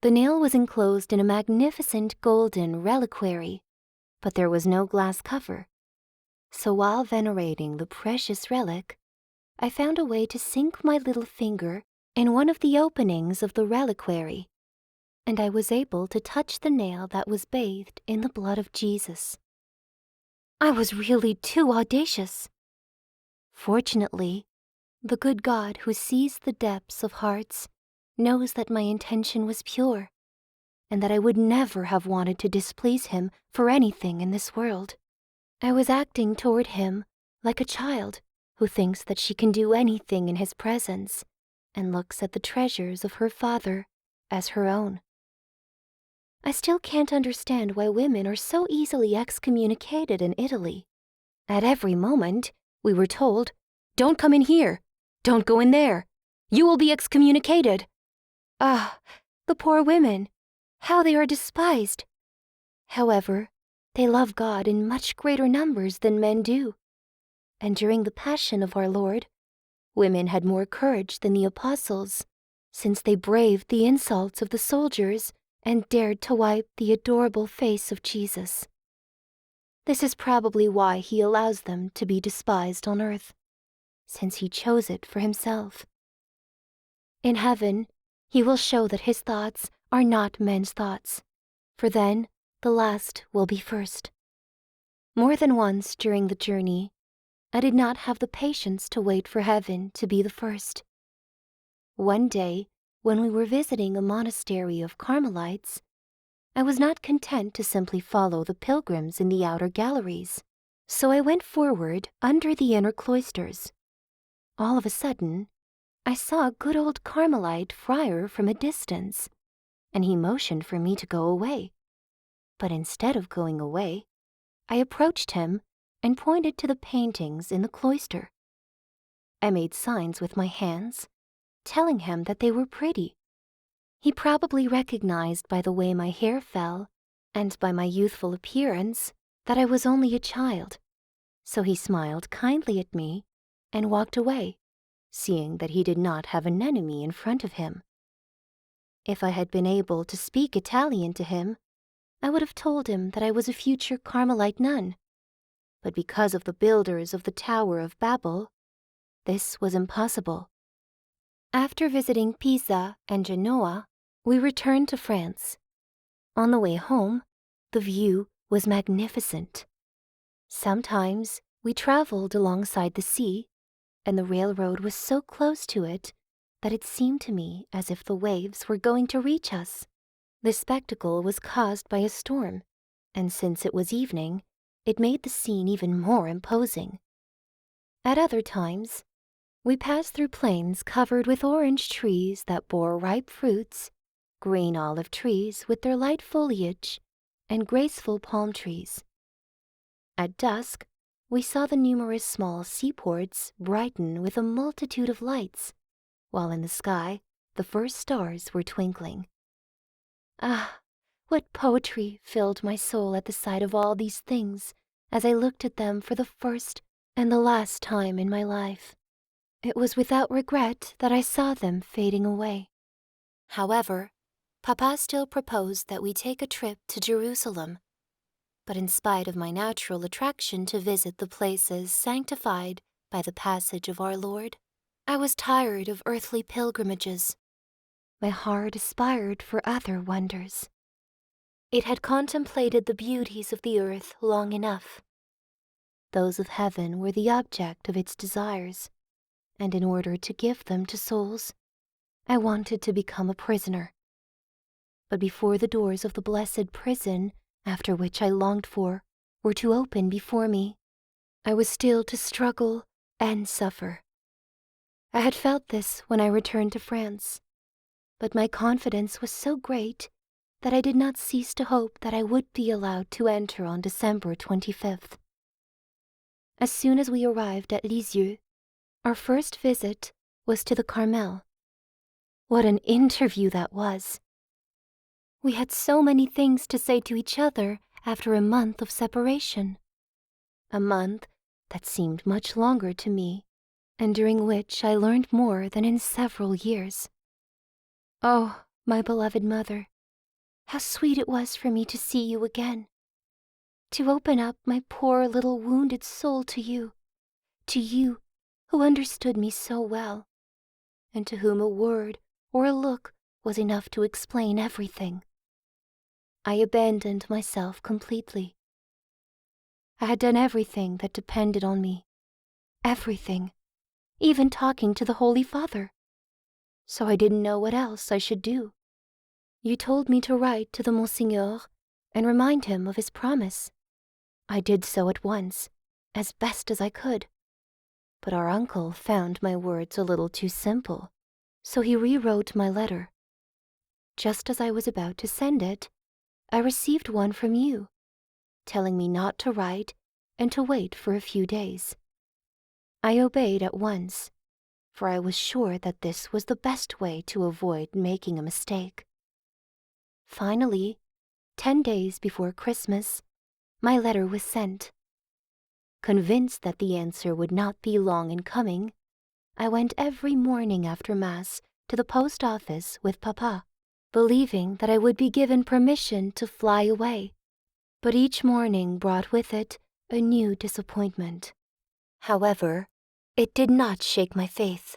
The nail was enclosed in a magnificent golden reliquary, but there was no glass cover. So while venerating the precious relic, I found a way to sink my little finger in one of the openings of the reliquary, and I was able to touch the nail that was bathed in the blood of Jesus. I was really too audacious. Fortunately, the good God who sees the depths of hearts knows that my intention was pure, and that I would never have wanted to displease him for anything in this world. I was acting toward him like a child who thinks that she can do anything in his presence and looks at the treasures of her father as her own. I still can't understand why women are so easily excommunicated in Italy. At every moment, we were told, "Don't come in here. Don't go in there. You will be excommunicated." Ah, the poor women, how they are despised. However, They love God in much greater numbers than men do. And during the Passion of our Lord, women had more courage than the apostles, since they braved the insults of the soldiers and dared to wipe the adorable face of Jesus. This is probably why he allows them to be despised on earth, since he chose it for himself. In heaven, he will show that his thoughts are not men's thoughts, for then the last will be first. More than once during the journey, I did not have the patience to wait for heaven to be the first. One day, when we were visiting a monastery of Carmelites, I was not content to simply follow the pilgrims in the outer galleries, so I went forward under the inner cloisters. All of a sudden, I saw a good old Carmelite friar from a distance, and he motioned for me to go away. But instead of going away, I approached him and pointed to the paintings in the cloister. I made signs with my hands, telling him that they were pretty. He probably recognized by the way my hair fell and by my youthful appearance that I was only a child, so he smiled kindly at me and walked away, seeing that he did not have an enemy in front of him. If I had been able to speak Italian to him, I would have told him that I was a future Carmelite nun, but because of the builders of the Tower of Babel, this was impossible. After visiting Pisa and Genoa, we returned to France. On the way home, the view was magnificent. Sometimes we traveled alongside the sea, and the railroad was so close to it that it seemed to me as if the waves were going to reach us. The spectacle was caused by a storm, and since it was evening, it made the scene even more imposing. At other times, we passed through plains covered with orange trees that bore ripe fruits, green olive trees with their light foliage, and graceful palm trees. At dusk, we saw the numerous small seaports brighten with a multitude of lights, while in the sky the first stars were twinkling. Ah, what poetry filled my soul at the sight of all these things as I looked at them for the first and the last time in my life. It was without regret that I saw them fading away. However, Papa still proposed that we take a trip to Jerusalem, but in spite of my natural attraction to visit the places sanctified by the passage of our Lord, I was tired of earthly pilgrimages. My heart aspired for other wonders. It had contemplated the beauties of the earth long enough. Those of heaven were the object of its desires, and in order to give them to souls, I wanted to become a prisoner. But before the doors of the blessed prison, after which I longed for, were to open before me, I was still to struggle and suffer. I had felt this when I returned to France, but my confidence was so great that I did not cease to hope that I would be allowed to enter on December 25th. As soon as we arrived at Lisieux, our first visit was to the Carmel. What an interview that was! We had so many things to say to each other after a month of separation. A month that seemed much longer to me, and during which I learned more than in several years. Oh, my beloved mother, how sweet it was for me to see you again, to open up my poor little wounded soul to you who understood me so well, and to whom a word or a look was enough to explain everything. I abandoned myself completely. I had done everything that depended on me, everything, even talking to the Holy Father. So I didn't know what else I should do. You told me to write to the Monseigneur and remind him of his promise. I did so at once, as best as I could. But our uncle found my words a little too simple, so he rewrote my letter. Just as I was about to send it, I received one from you, telling me not to write and to wait for a few days. I obeyed at once, for I was sure that this was the best way to avoid making a mistake. Finally, 10 days before Christmas, my letter was sent. Convinced that the answer would not be long in coming, I went every morning after Mass to the post office with Papa, believing that I would be given permission to fly away, but each morning brought with it a new disappointment. However, it did not shake my faith.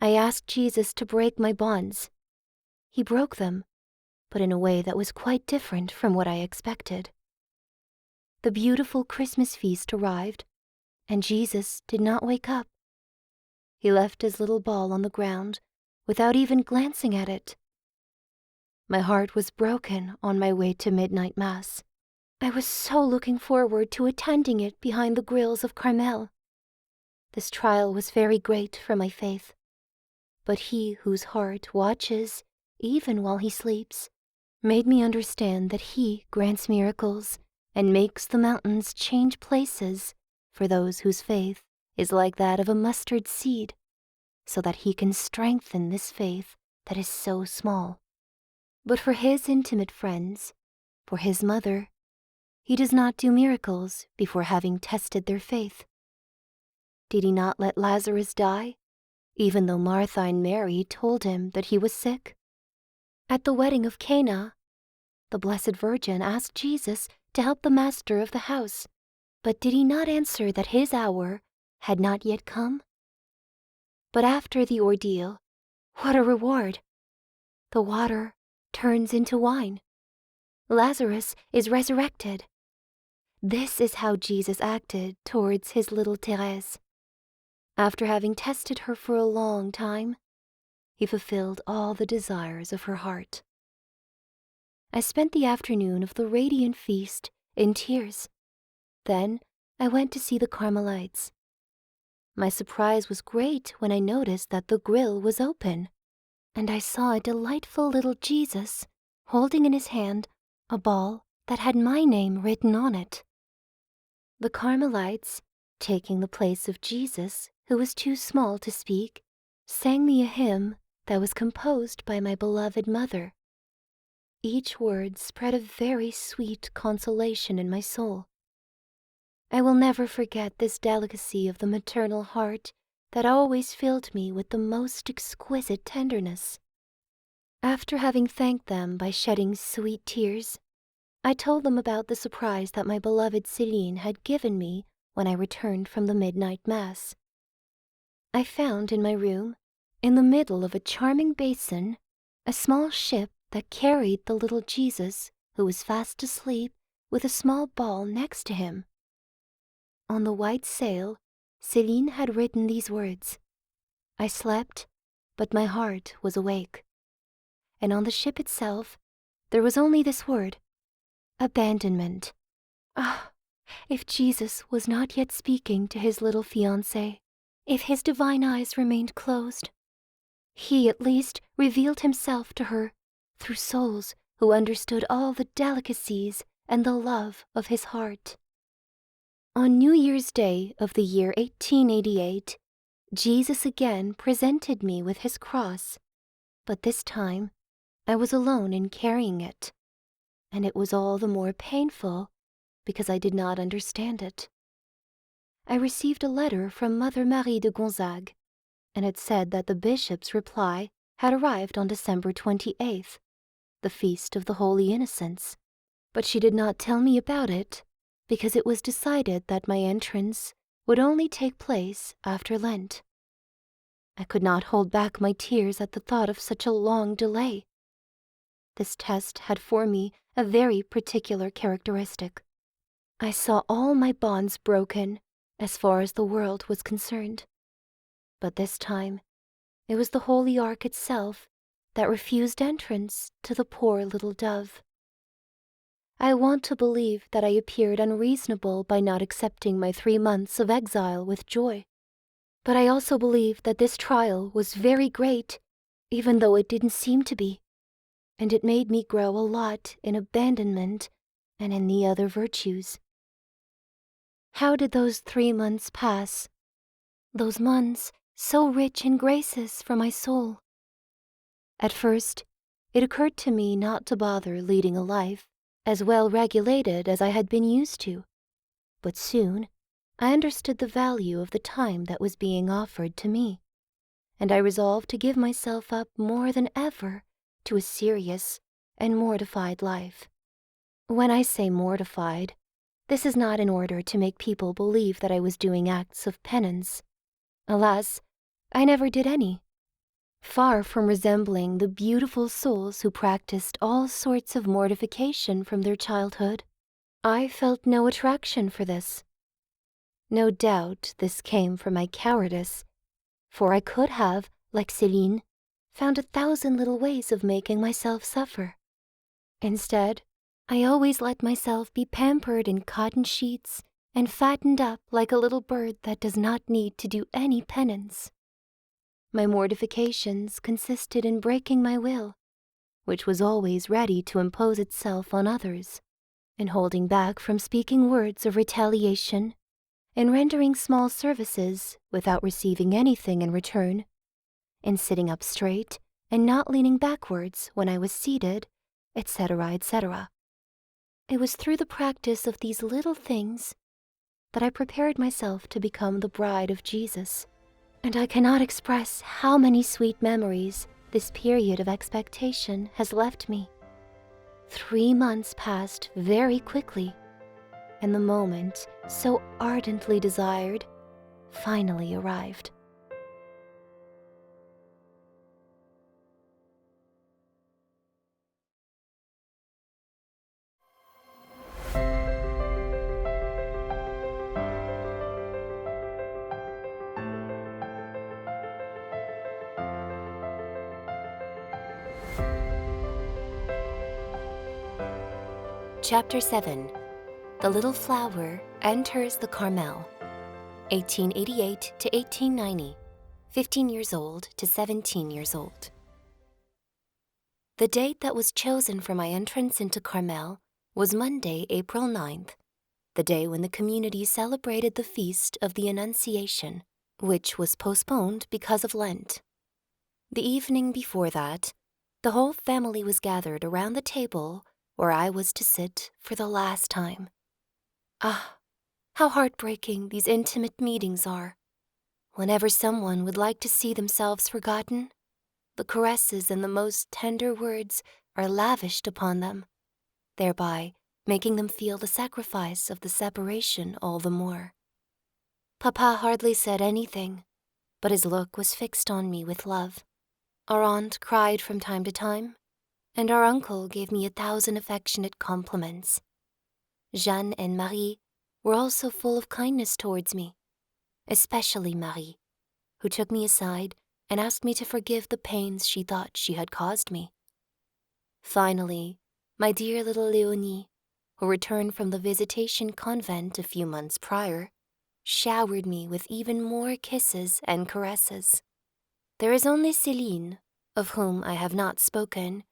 I asked Jesus to break my bonds. He broke them, but in a way that was quite different from what I expected. The beautiful Christmas feast arrived, and Jesus did not wake up. He left his little ball on the ground without even glancing at it. My heart was broken on my way to midnight Mass. I was so looking forward to attending it behind the grilles of Carmel. This trial was very great for my faith, but he whose heart watches even while he sleeps made me understand that he grants miracles and makes the mountains change places for those whose faith is like that of a mustard seed, so that he can strengthen this faith that is so small. But for his intimate friends, for his mother, he does not do miracles before having tested their faith. Did he not let Lazarus die, even though Martha and Mary told him that he was sick? At the wedding of Cana, the Blessed Virgin asked Jesus to help the master of the house, but did he not answer that his hour had not yet come? But after the ordeal, what a reward! The water turns into wine. Lazarus is resurrected. This is how Jesus acted towards his little Therese. After having tested her for a long time, he fulfilled all the desires of her heart. I spent the afternoon of the radiant feast in tears. Then I went to see the Carmelites. My surprise was great when I noticed that the grille was open, and I saw a delightful little Jesus holding in his hand a ball that had my name written on it. The Carmelites, taking the place of Jesus, who was too small to speak, sang me a hymn that was composed by my beloved mother. Each word spread a very sweet consolation in my soul. I will never forget this delicacy of the maternal heart that always filled me with the most exquisite tenderness. After having thanked them by shedding sweet tears, I told them about the surprise that my beloved Céline had given me when I returned from the midnight Mass. I found in my room, in the middle of a charming basin, a small ship that carried the little Jesus, who was fast asleep, with a small ball next to him. On the white sail, Céline had written these words, "I slept, but my heart was awake." And on the ship itself, there was only this word, abandonment. Ah, if Jesus was not yet speaking to his little fiancée, if his divine eyes remained closed, he at least revealed himself to her through souls who understood all the delicacies and the love of his heart. On New Year's Day of the year 1888, Jesus again presented me with his cross, but this time I was alone in carrying it, and it was all the more painful because I did not understand it. I received a letter from Mother Marie de Gonzague, and it said that the bishop's reply had arrived on December 28th, the feast of the Holy Innocents, but she did not tell me about it because it was decided that my entrance would only take place after Lent. I could not hold back my tears at the thought of such a long delay. This test had for me a very particular characteristic. I saw all my bonds broken as far as the world was concerned. But this time, it was the Holy Ark itself that refused entrance to the poor little dove. I want to believe that I appeared unreasonable by not accepting my 3 months of exile with joy. But I also believe that this trial was very great, even though it didn't seem to be, and it made me grow a lot in abandonment and in the other virtues. How did those 3 months pass? Those months so rich in graces for my soul. At first, it occurred to me not to bother leading a life as well regulated as I had been used to. But soon I understood the value of the time that was being offered to me, and I resolved to give myself up more than ever to a serious and mortified life. When I say mortified, this is not in order to make people believe that I was doing acts of penance. Alas, I never did any. Far from resembling the beautiful souls who practiced all sorts of mortification from their childhood, I felt no attraction for this. No doubt this came from my cowardice, for I could have, like Céline, found 1,000 little ways of making myself suffer. Instead, I always let myself be pampered in cotton sheets and fattened up like a little bird that does not need to do any penance. My mortifications consisted in breaking my will, which was always ready to impose itself on others, in holding back from speaking words of retaliation, in rendering small services without receiving anything in return, in sitting up straight and not leaning backwards when I was seated, etc., etc. It was through the practice of these little things that I prepared myself to become the bride of Jesus, and I cannot express how many sweet memories this period of expectation has left me. 3 months passed very quickly, and the moment so ardently desired finally arrived. Chapter 7. The Little Flower Enters the Carmel, 1888 to 1890, 15 years old to 17 years old. The date that was chosen for my entrance into Carmel was Monday, April 9th, the day when the community celebrated the feast of the Annunciation, which was postponed because of Lent. The evening before that, the whole family was gathered around the table where I was to sit for the last time. Ah, how heartbreaking these intimate meetings are. Whenever someone would like to see themselves forgotten, the caresses and the most tender words are lavished upon them, thereby making them feel the sacrifice of the separation all the more. Papa hardly said anything, but his look was fixed on me with love. Our aunt cried from time to time, and our uncle gave me 1,000 affectionate compliments. Jeanne and Marie were also full of kindness towards me, especially Marie, who took me aside and asked me to forgive the pains she thought she had caused me. Finally, my dear little Léonie, who returned from the Visitation Convent a few months prior, showered me with even more kisses and caresses. There is only Céline, of whom I have not spoken,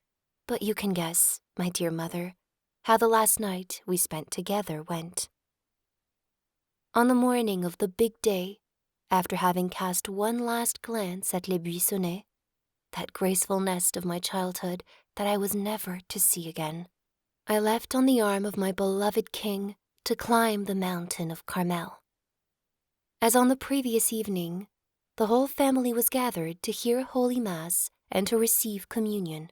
but you can guess, my dear mother, how the last night we spent together went. On the morning of the big day, after having cast one last glance at Les Buissonnets, that graceful nest of my childhood that I was never to see again, I left on the arm of my beloved king to climb the mountain of Carmel. As on the previous evening, the whole family was gathered to hear Holy Mass and to receive communion.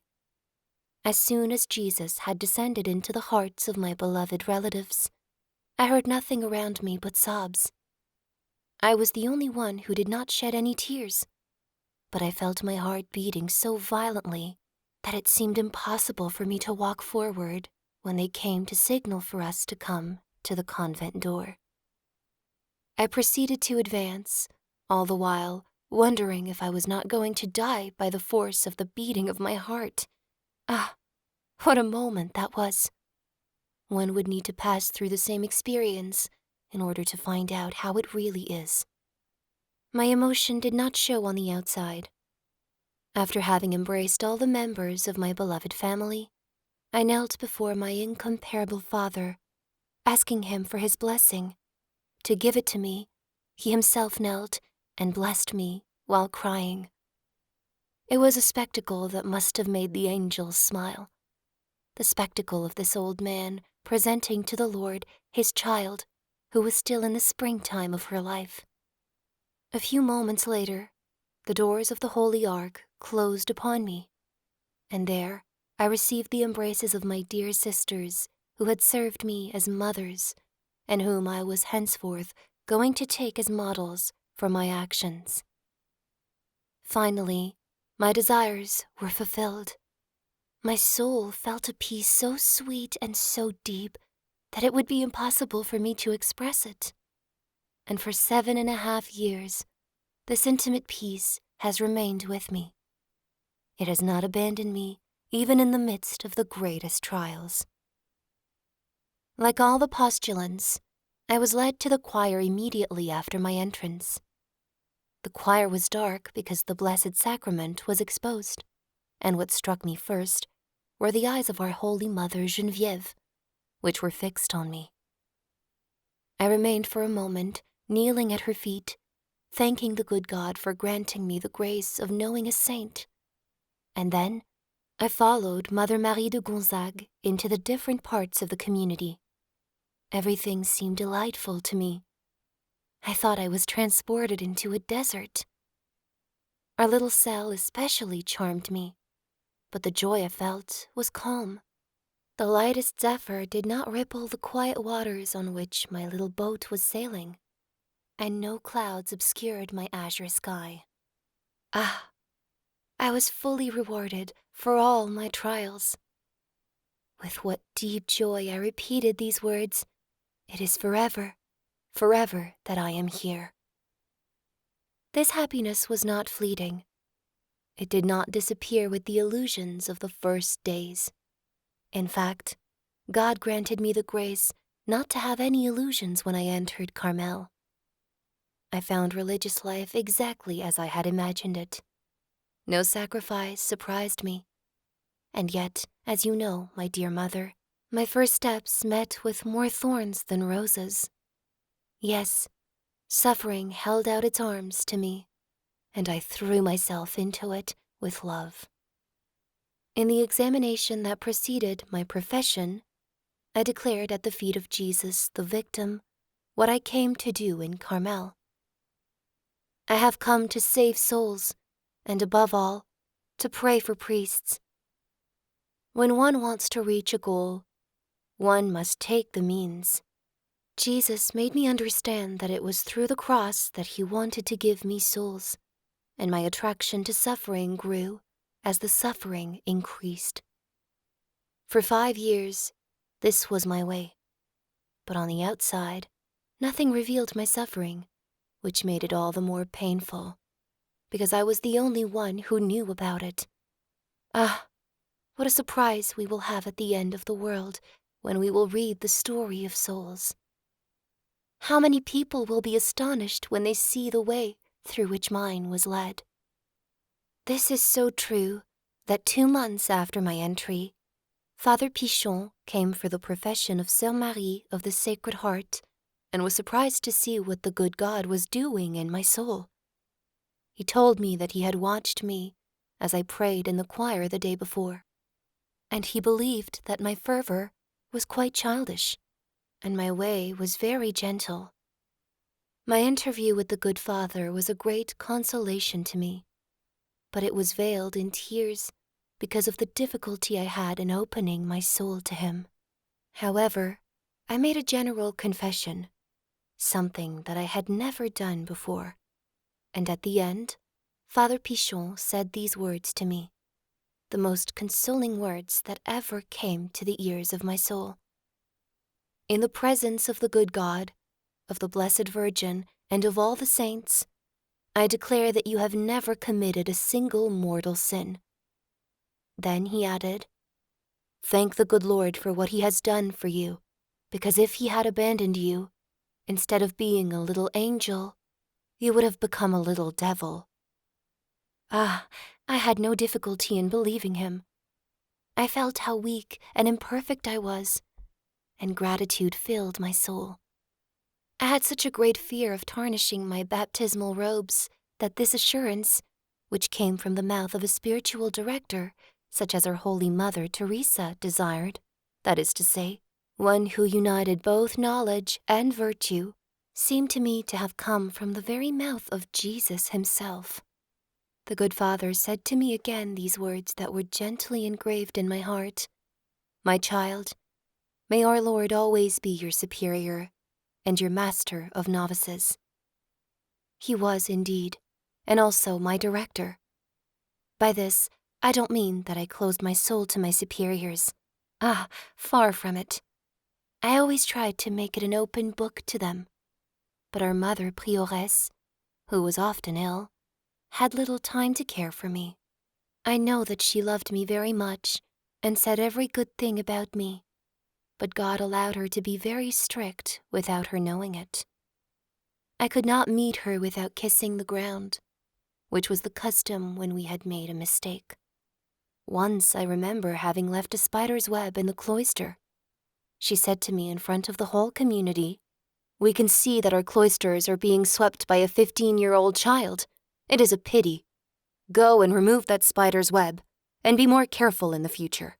As soon as Jesus had descended into the hearts of my beloved relatives, I heard nothing around me but sobs. I was the only one who did not shed any tears, but I felt my heart beating so violently that it seemed impossible for me to walk forward when they came to signal for us to come to the convent door. I proceeded to advance, all the while wondering if I was not going to die by the force of the beating of my heart. Ah, what a moment that was! One would need to pass through the same experience in order to find out how it really is. My emotion did not show on the outside. After having embraced all the members of my beloved family, I knelt before my incomparable Father, asking him for his blessing. To give it to me, he himself knelt and blessed me while crying. It was a spectacle that must have made the angels smile. the spectacle of this old man presenting to the Lord his child, who was still in the springtime of her life. A few moments later, the doors of the Holy Ark closed upon me, and there I received the embraces of my dear sisters who had served me as mothers, and whom I was henceforth going to take as models for my actions. Finally, my desires were fulfilled. My soul felt a peace so sweet and so deep that it would be impossible for me to express it. And for 7.5 years, this intimate peace has remained with me. It has not abandoned me, even in the midst of the greatest trials. Like all the postulants, I was led to the choir immediately after my entrance. The choir was dark because the Blessed Sacrament was exposed, and what struck me first were the eyes of our Holy Mother Geneviève, which were fixed on me. I remained for a moment, kneeling at her feet, thanking the good God for granting me the grace of knowing a saint. And then I followed Mother Marie de Gonzague into the different parts of the community. Everything seemed delightful to me. I thought I was transported into a desert. Our little cell especially charmed me, but the joy I felt was calm. The lightest zephyr did not ripple the quiet waters on which my little boat was sailing, and no clouds obscured my azure sky. Ah, I was fully rewarded for all my trials. With what deep joy I repeated these words, "It is forever, forever that I am here." This happiness was not fleeting. It did not disappear with the illusions of the first days. In fact, God granted me the grace not to have any illusions when I entered Carmel. I found religious life exactly as I had imagined it. No sacrifice surprised me. And yet, as you know, my dear mother, my first steps met with more thorns than roses. Yes, suffering held out its arms to me, and I threw myself into it with love. In the examination that preceded my profession, I declared at the feet of Jesus, the victim, what I came to do in Carmel. I have come to save souls, and above all, to pray for priests. When one wants to reach a goal, one must take the means. Jesus made me understand that it was through the cross that he wanted to give me souls, and my attraction to suffering grew as the suffering increased. For 5 years, this was my way. But on the outside, nothing revealed my suffering, which made it all the more painful, because I was the only one who knew about it. Ah, what a surprise we will have at the end of the world when we will read the story of souls. How many people will be astonished when they see the way through which mine was led. This is so true that 2 months after my entry, Father Pichon came for the profession of Sœur Marie of the Sacred Heart and was surprised to see what the good God was doing in my soul. He told me that he had watched me as I prayed in the choir the day before, and he believed that my fervor was quite childish, and my way was very gentle. My interview with the good Father was a great consolation to me, but it was veiled in tears because of the difficulty I had in opening my soul to him. However, I made a general confession, something that I had never done before, and at the end, Father Pichon said these words to me, the most consoling words that ever came to the ears of my soul. In the presence of the good God, of the Blessed Virgin, and of all the saints, I declare that you have never committed a single mortal sin. Then he added, "Thank the good Lord for what he has done for you, because if he had abandoned you, instead of being a little angel, you would have become a little devil." Ah, I had no difficulty in believing him. I felt how weak and imperfect I was, and gratitude filled my soul. I had such a great fear of tarnishing my baptismal robes that this assurance, which came from the mouth of a spiritual director, such as our Holy Mother Teresa desired, that is to say, one who united both knowledge and virtue, seemed to me to have come from the very mouth of Jesus himself. The good Father said to me again these words that were gently engraved in my heart. My child, may our Lord always be your superior and your master of novices. He was indeed, and also my director. By this, I don't mean that I closed my soul to my superiors. Ah, far from it. I always tried to make it an open book to them. But our mother prioress, who was often ill, had little time to care for me. I know that she loved me very much and said every good thing about me, but God allowed her to be very strict without her knowing it. I could not meet her without kissing the ground, which was the custom when we had made a mistake. Once I remember having left a spider's web in the cloister. She said to me in front of the whole community, "We can see that our cloisters are being swept by a 15-year-old child. It is a pity. Go and remove that spider's web, and be more careful in the future."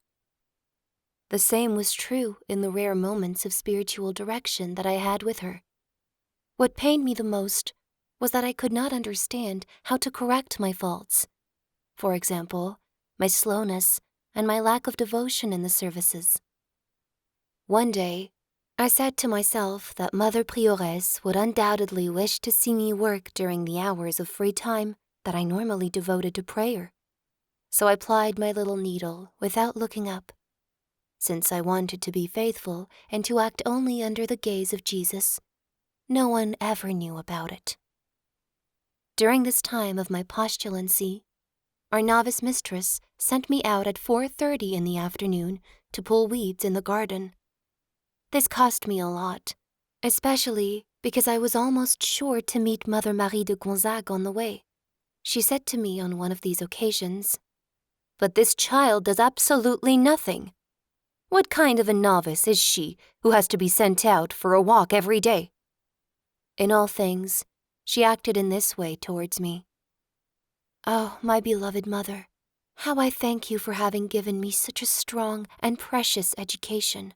The same was true in the rare moments of spiritual direction that I had with her. What pained me the most was that I could not understand how to correct my faults. For example, my slowness and my lack of devotion in the services. One day, I said to myself that Mother Prioress would undoubtedly wish to see me work during the hours of free time that I normally devoted to prayer. So I plied my little needle without looking up, since I wanted to be faithful and to act only under the gaze of Jesus. No one ever knew about it. During this time of my postulancy, our novice mistress sent me out at 4:30 in the afternoon to pull weeds in the garden. This cost me a lot, especially because I was almost sure to meet Mother Marie de Gonzague on the way. She said to me on one of these occasions, "But this child does absolutely nothing. What kind of a novice is she who has to be sent out for a walk every day?" In all things, she acted in this way towards me. Oh, my beloved mother, how I thank you for having given me such a strong and precious education.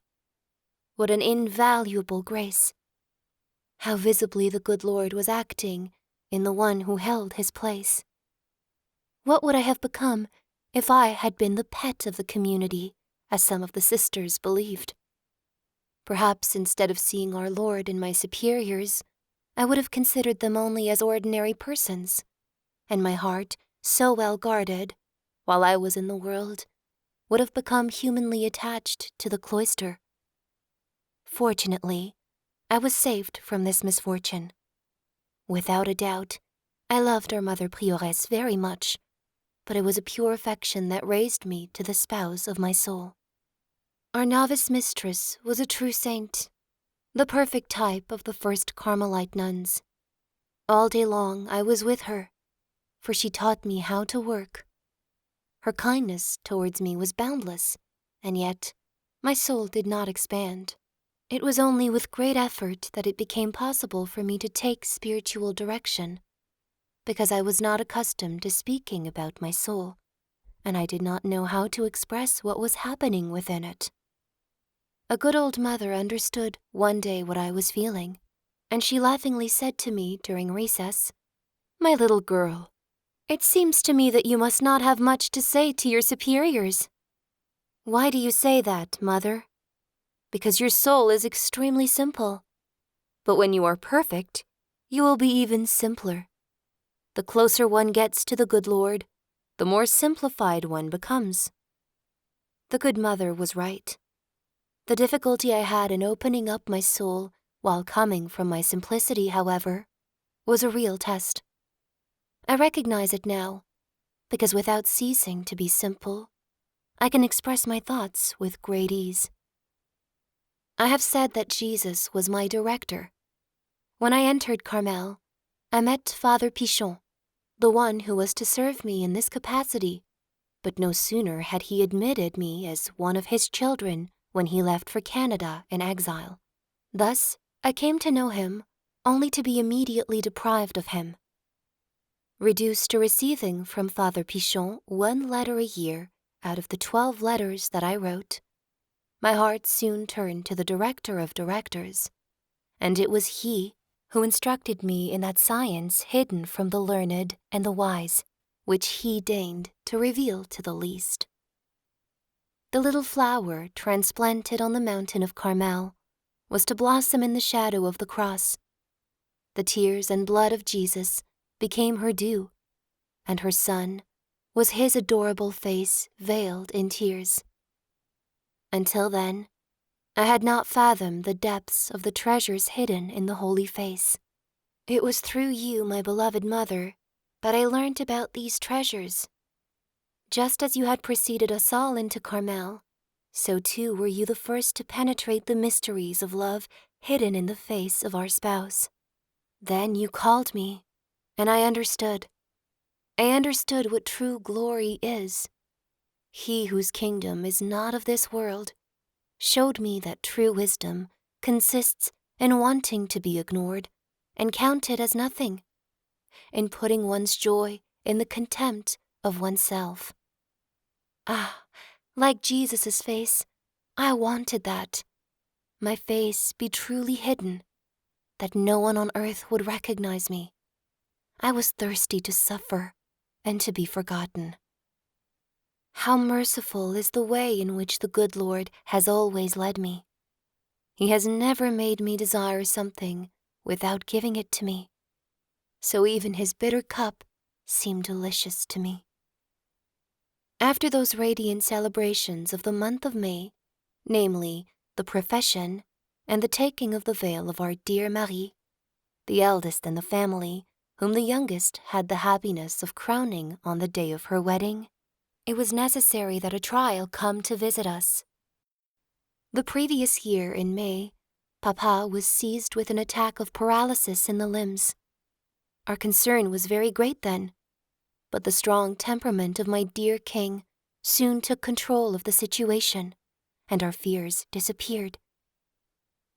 What an invaluable grace. How visibly the good Lord was acting in the one who held his place. What would I have become if I had been the pet of the community, as some of the sisters believed? Perhaps instead of seeing our Lord in my superiors, I would have considered them only as ordinary persons, and my heart, so well guarded, while I was in the world, would have become humanly attached to the cloister. Fortunately, I was saved from this misfortune. Without a doubt, I loved our Mother Prioress very much, but it was a pure affection that raised me to the spouse of my soul. Our novice mistress was a true saint, the perfect type of the first Carmelite nuns. All day long I was with her, for she taught me how to work. Her kindness towards me was boundless, and yet my soul did not expand. It was only with great effort that it became possible for me to take spiritual direction, because I was not accustomed to speaking about my soul, and I did not know how to express what was happening within it. A good old mother understood one day what I was feeling, and she laughingly said to me during recess, "My little girl, it seems to me that you must not have much to say to your superiors." "Why do you say that, mother?" "Because your soul is extremely simple. But when you are perfect, you will be even simpler. The closer one gets to the good Lord, the more simplified one becomes." The good mother was right. The difficulty I had in opening up my soul while coming from my simplicity, however, was a real test. I recognize it now, because without ceasing to be simple, I can express my thoughts with great ease. I have said that Jesus was my director. When I entered Carmel, I met Father Pichon, the one who was to serve me in this capacity, but no sooner had he admitted me as one of his children when he left for Canada in exile. Thus, I came to know him, only to be immediately deprived of him. Reduced to receiving from Father Pichon 1 letter a year out of the 12 letters that I wrote, my heart soon turned to the Director of Directors, and it was he who instructed me in that science hidden from the learned and the wise, which he deigned to reveal to the least. The little flower transplanted on the mountain of Carmel was to blossom in the shadow of the cross. The tears and blood of Jesus became her dew, and her Son was his adorable face veiled in tears. Until then, I had not fathomed the depths of the treasures hidden in the holy face. It was through you, my beloved mother, that I learnt about these treasures. Just as you had preceded us all into Carmel, so too were you the first to penetrate the mysteries of love hidden in the face of our spouse. Then you called me, and I understood. I understood what true glory is. He whose kingdom is not of this world showed me that true wisdom consists in wanting to be ignored and counted as nothing, in putting one's joy in the contempt of oneself. Ah, like Jesus' face, I wanted that. My face be truly hidden, that no one on earth would recognize me. I was thirsty to suffer and to be forgotten. How merciful is the way in which the good Lord has always led me. He has never made me desire something without giving it to me, so even his bitter cup seemed delicious to me. After those radiant celebrations of the month of May, namely, the profession and the taking of the veil of our dear Marie, the eldest in the family, whom the youngest had the happiness of crowning on the day of her wedding, it was necessary that a trial come to visit us. The previous year in May, Papa was seized with an attack of paralysis in the limbs. Our concern was very great then, but the strong temperament of my dear king soon took control of the situation, and our fears disappeared.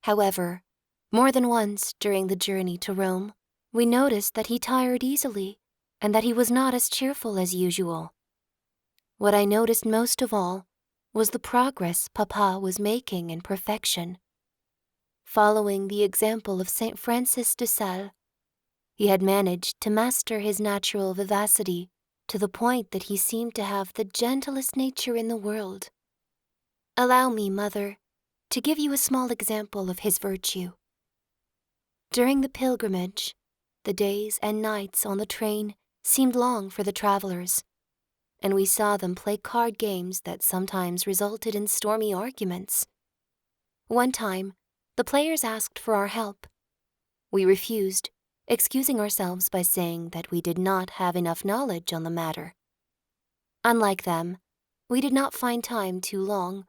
However, more than once during the journey to Rome, we noticed that he tired easily and that he was not as cheerful as usual. What I noticed most of all was the progress Papa was making in perfection. Following the example of Saint Francis de Sales, he had managed to master his natural vivacity to the point that he seemed to have the gentlest nature in the world. Allow me, Mother, to give you a small example of his virtue. During the pilgrimage, the days and nights on the train seemed long for the travelers, and we saw them play card games that sometimes resulted in stormy arguments. One time, the players asked for our help. We refused, excusing ourselves by saying that we did not have enough knowledge on the matter. Unlike them, we did not find time too long,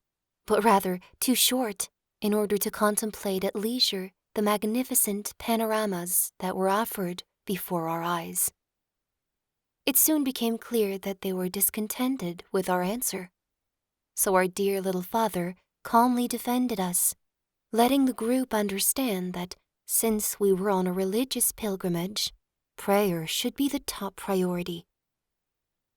but rather too short, in order to contemplate at leisure the magnificent panoramas that were offered before our eyes. It soon became clear that they were discontented with our answer, so our dear little father calmly defended us, letting the group understand that since we were on a religious pilgrimage, prayer should be the top priority.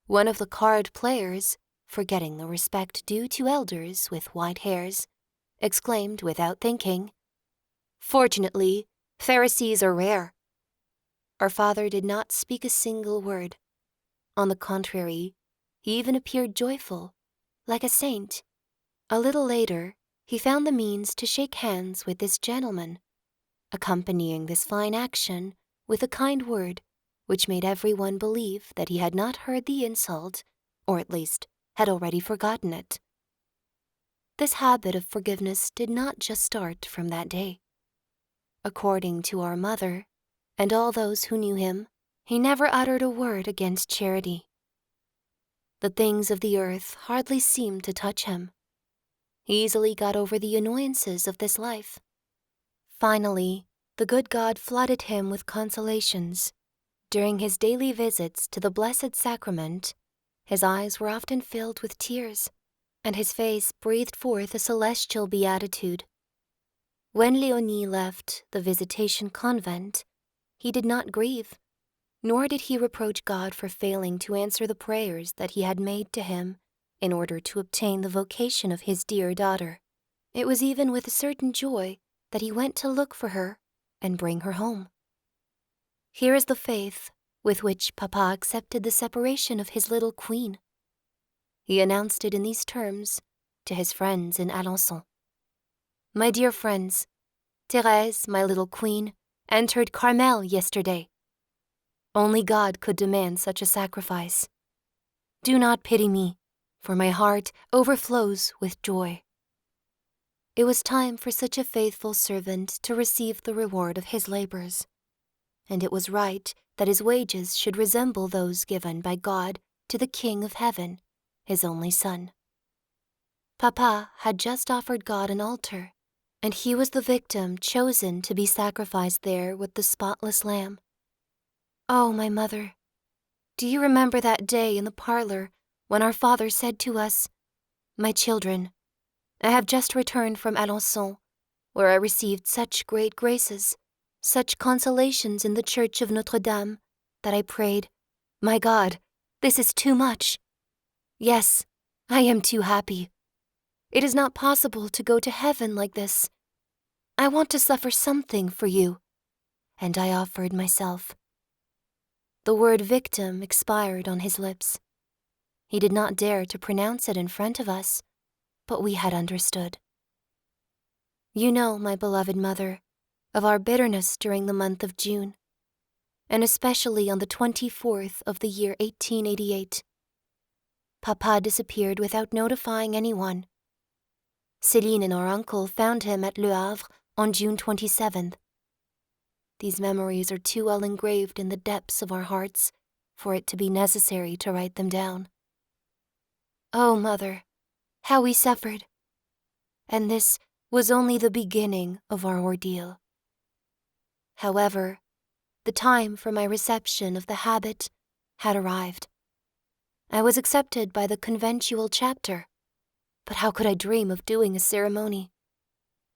One of the card players, forgetting the respect due to elders with white hairs, exclaimed without thinking, "Fortunately, Pharisees are rare." Our father did not speak a single word. On the contrary, he even appeared joyful, like a saint. A little later, he found the means to shake hands with this gentleman, accompanying this fine action with a kind word which made everyone believe that he had not heard the insult, or at least had already forgotten it. This habit of forgiveness did not just start from that day. According to our mother, and all those who knew him, he never uttered a word against charity. The things of the earth hardly seemed to touch him. He easily got over the annoyances of this life. Finally, the good God flooded him with consolations. During his daily visits to the Blessed Sacrament, his eyes were often filled with tears, and his face breathed forth a celestial beatitude. When Léonie left the Visitation Convent, he did not grieve, nor did he reproach God for failing to answer the prayers that he had made to him in order to obtain the vocation of his dear daughter. It was even with a certain joy that he went to look for her and bring her home. Here is the faith with which Papa accepted the separation of his little queen. He announced it in these terms to his friends in Alençon. My dear friends, Therese, my little queen, entered Carmel yesterday. Only God could demand such a sacrifice. Do not pity me, for my heart overflows with joy. It was time for such a faithful servant to receive the reward of his labors, and it was right that his wages should resemble those given by God to the King of Heaven, his only Son. Papa had just offered God an altar, and he was the victim chosen to be sacrificed there with the spotless lamb. Oh, my mother, do you remember that day in the parlor when our father said to us, "My children, I have just returned from Alençon, where I received such great graces, such consolations in the church of Notre Dame, that I prayed, 'My God, this is too much. Yes, I am too happy. It is not possible to go to heaven like this. I want to suffer something for you.' And I offered myself." The word victim expired on his lips. He did not dare to pronounce it in front of us, but we had understood. You know, my beloved mother, of our bitterness during the month of June, and especially on the 24th of the year 1888. Papa disappeared without notifying anyone. Céline and our uncle found him at Le Havre on June 27th. These memories are too well engraved in the depths of our hearts for it to be necessary to write them down. Oh, Mother, how we suffered! And this was only the beginning of our ordeal. However, the time for my reception of the habit had arrived. I was accepted by the conventual chapter, but how could I dream of doing a ceremony?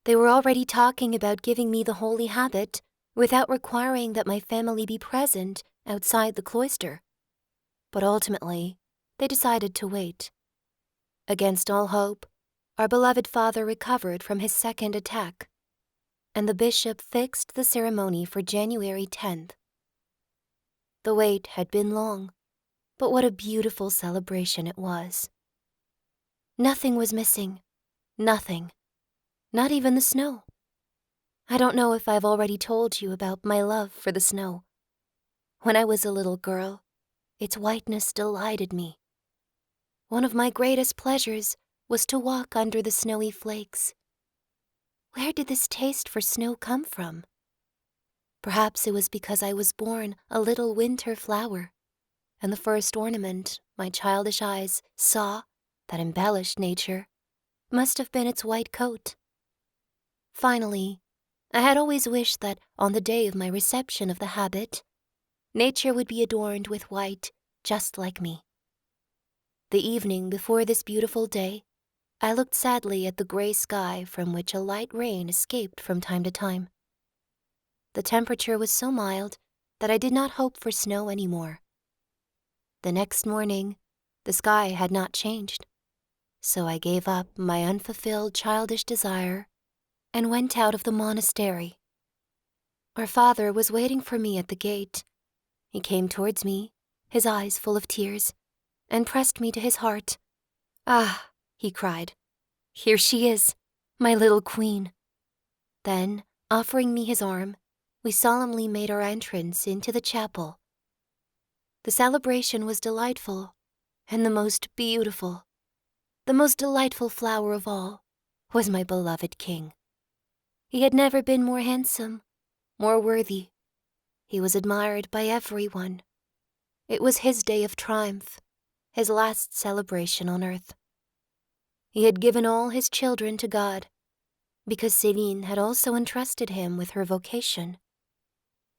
They were already talking about giving me the holy habit without requiring that my family be present outside the cloister. But ultimately, they decided to wait. Against all hope, our beloved father recovered from his second attack, and the bishop fixed the ceremony for January 10th. The wait had been long, but what a beautiful celebration it was. Nothing was missing. Nothing. Not even the snow. I don't know if I've already told you about my love for the snow. When I was a little girl, its whiteness delighted me. One of my greatest pleasures was to walk under the snowy flakes. Where did this taste for snow come from? Perhaps it was because I was born a little winter flower, and the first ornament my childish eyes saw that embellished nature must have been its white coat. Finally, I had always wished that on the day of my reception of the habit, nature would be adorned with white just like me. The evening before this beautiful day, I looked sadly at the gray sky from which a light rain escaped from time to time. The temperature was so mild that I did not hope for snow any more. The next morning, the sky had not changed, so I gave up my unfulfilled childish desire and went out of the monastery. Our father was waiting for me at the gate. He came towards me, his eyes full of tears, and pressed me to his heart. "Ah," he cried, "here she is, my little queen." Then, offering me his arm, we solemnly made our entrance into the chapel. The celebration was delightful, and the most beautiful, the most delightful flower of all, was my beloved king. He had never been more handsome, more worthy. He was admired by everyone. It was his day of triumph, his last celebration on earth. He had given all his children to God, because Céline had also entrusted him with her vocation.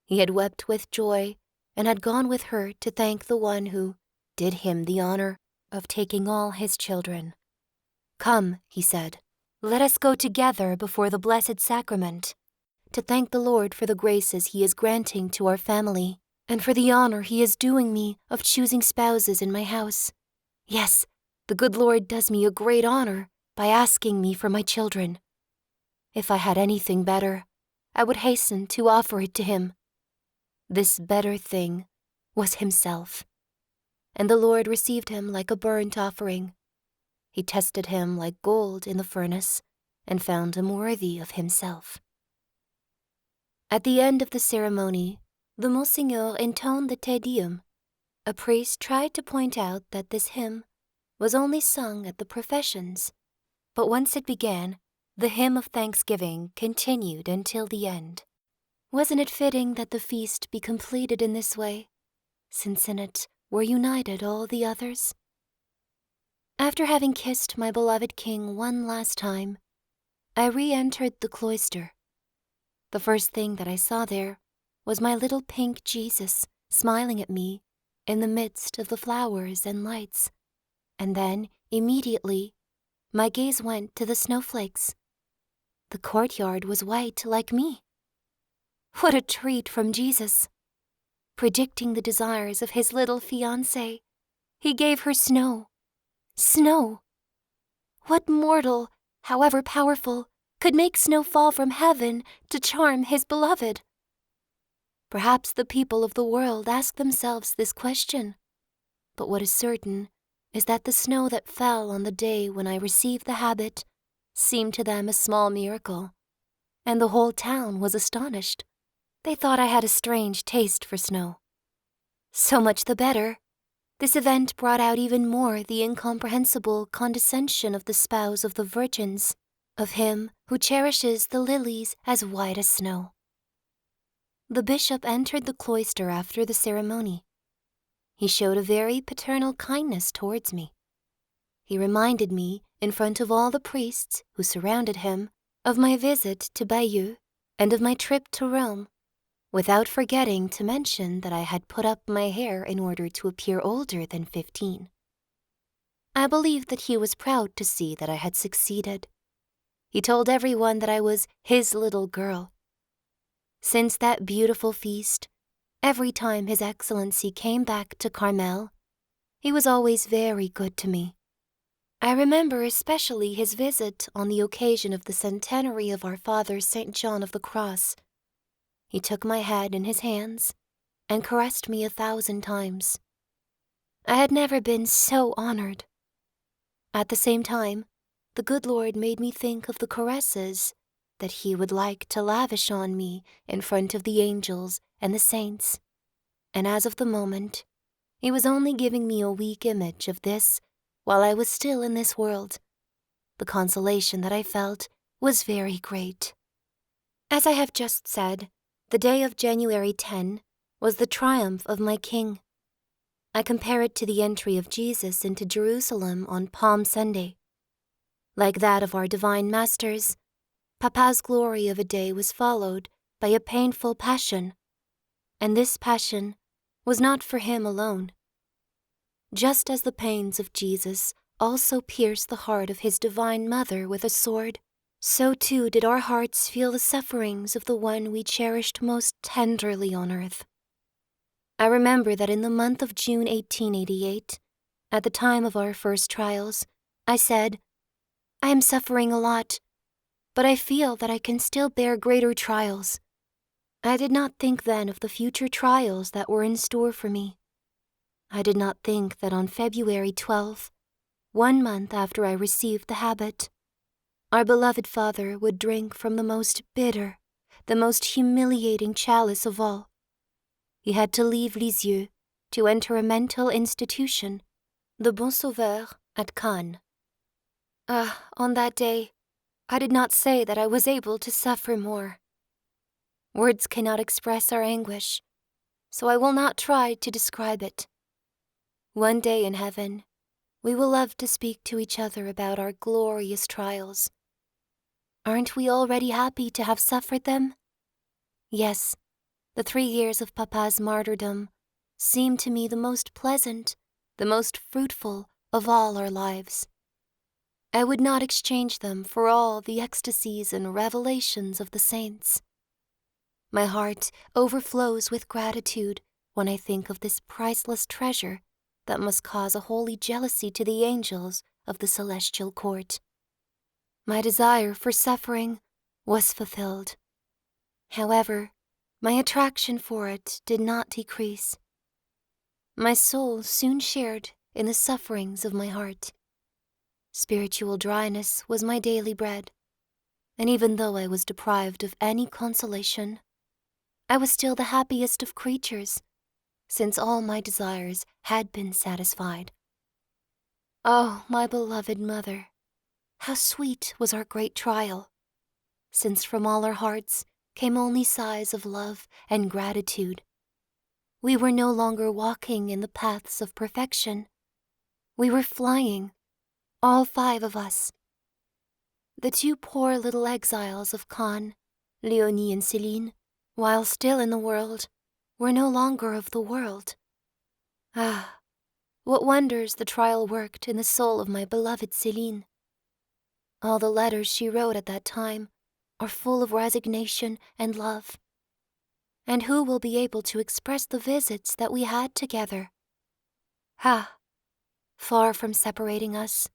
He had wept with joy and had gone with her to thank the one who did him the honor of taking all his children. "Come," he said, "let us go together before the Blessed Sacrament, to thank the Lord for the graces he is granting to our family, and for the honor he is doing me of choosing spouses in my house. Yes, The good Lord does me a great honor by asking me for my children. If I had anything better, I would hasten to offer it to him. This better thing was himself, and the Lord received him like a burnt offering. He tested him like gold in the furnace, and found him worthy of himself. At the end of the ceremony, the Monseigneur intoned the Te Deum. A priest tried to point out that this hymn was only sung at the professions, but once it began, the hymn of thanksgiving continued until the end. Wasn't it fitting that the feast be completed in this way, since in it were united all the others? After having kissed my beloved king one last time, I re-entered the cloister. The first thing that I saw there was my little pink Jesus smiling at me in the midst of the flowers and lights, and then, immediately, my gaze went to the snowflakes. The courtyard was white like me. What a treat from Jesus! Predicting the desires of his little fiancée, he gave her snow. Snow! What mortal, however powerful, could make snow fall from heaven to charm his beloved? Perhaps the people of the world ask themselves this question, but what is certain is that the snow that fell on the day when I received the habit seemed to them a small miracle, and the whole town was astonished. They thought I had a strange taste for snow. So much the better. This event brought out even more the incomprehensible condescension of the spouse of the virgins, of him who cherishes the lilies as white as snow. The bishop entered the cloister after the ceremony. He showed a very paternal kindness towards me. He reminded me, in front of all the priests who surrounded him, of my visit to Bayeux and of my trip to Rome, without forgetting to mention that I had put up my hair in order to appear older than 15. I believe that he was proud to see that I had succeeded. He told everyone that I was his little girl. Since that beautiful feast, every time His Excellency came back to Carmel, he was always very good to me. I remember especially his visit on the occasion of the centenary of our Father St. John of the Cross. He took my head in his hands and caressed me 1,000 times. I had never been so honored. At the same time, the good Lord made me think of the caresses that he would like to lavish on me in front of the angels and the saints, and as of the moment, he was only giving me a weak image of this while I was still in this world. The consolation that I felt was very great. As I have just said, the day of January 10 was the triumph of my King. I compare it to the entry of Jesus into Jerusalem on Palm Sunday. Like that of our divine masters, Papa's glory of a day was followed by a painful passion, and this passion was not for him alone. Just as the pains of Jesus also pierced the heart of his divine mother with a sword, so too did our hearts feel the sufferings of the one we cherished most tenderly on earth. I remember that in the month of June 1888, at the time of our first trials, I said, "I am suffering a lot, but I feel that I can still bear greater trials." I did not think then of the future trials that were in store for me. I did not think that on February 12th, 1 month after I received the habit, our beloved Father would drink from the most bitter, the most humiliating chalice of all. He had to leave Lisieux to enter a mental institution, the Bon Sauveur at Cannes. On that day, I did not say that I was able to suffer more. Words cannot express our anguish, so I will not try to describe it. One day in heaven, we will love to speak to each other about our glorious trials. Aren't we already happy to have suffered them? Yes, the 3 years of Papa's martyrdom seemed to me the most pleasant, the most fruitful of all our lives. I would not exchange them for all the ecstasies and revelations of the saints. My heart overflows with gratitude when I think of this priceless treasure that must cause a holy jealousy to the angels of the celestial court. My desire for suffering was fulfilled. However, my attraction for it did not decrease. My soul soon shared in the sufferings of my heart. Spiritual dryness was my daily bread, and even though I was deprived of any consolation, I was still the happiest of creatures, since all my desires had been satisfied. Oh, my beloved mother, how sweet was our great trial, since from all our hearts came only sighs of love and gratitude. We were no longer walking in the paths of perfection. We were flying, all 5 of us. The 2 poor little exiles of Caen, Léonie and Céline, while still in the world, were no longer of the world. Ah, what wonders the trial worked in the soul of my beloved Céline. All the letters she wrote at that time are full of resignation and love. And who will be able to express the visits that we had together? Ah, far from separating us,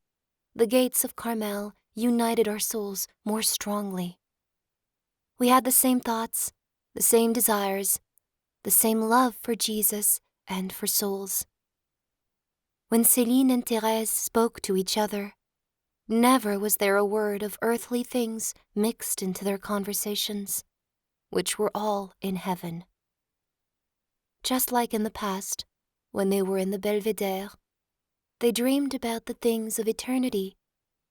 the gates of Carmel united our souls more strongly. We had the same thoughts, the same desires, the same love for Jesus and for souls. When Céline and Therese spoke to each other, never was there a word of earthly things mixed into their conversations, which were all in heaven. Just like in the past, when they were in the Belvédère, they dreamed about the things of eternity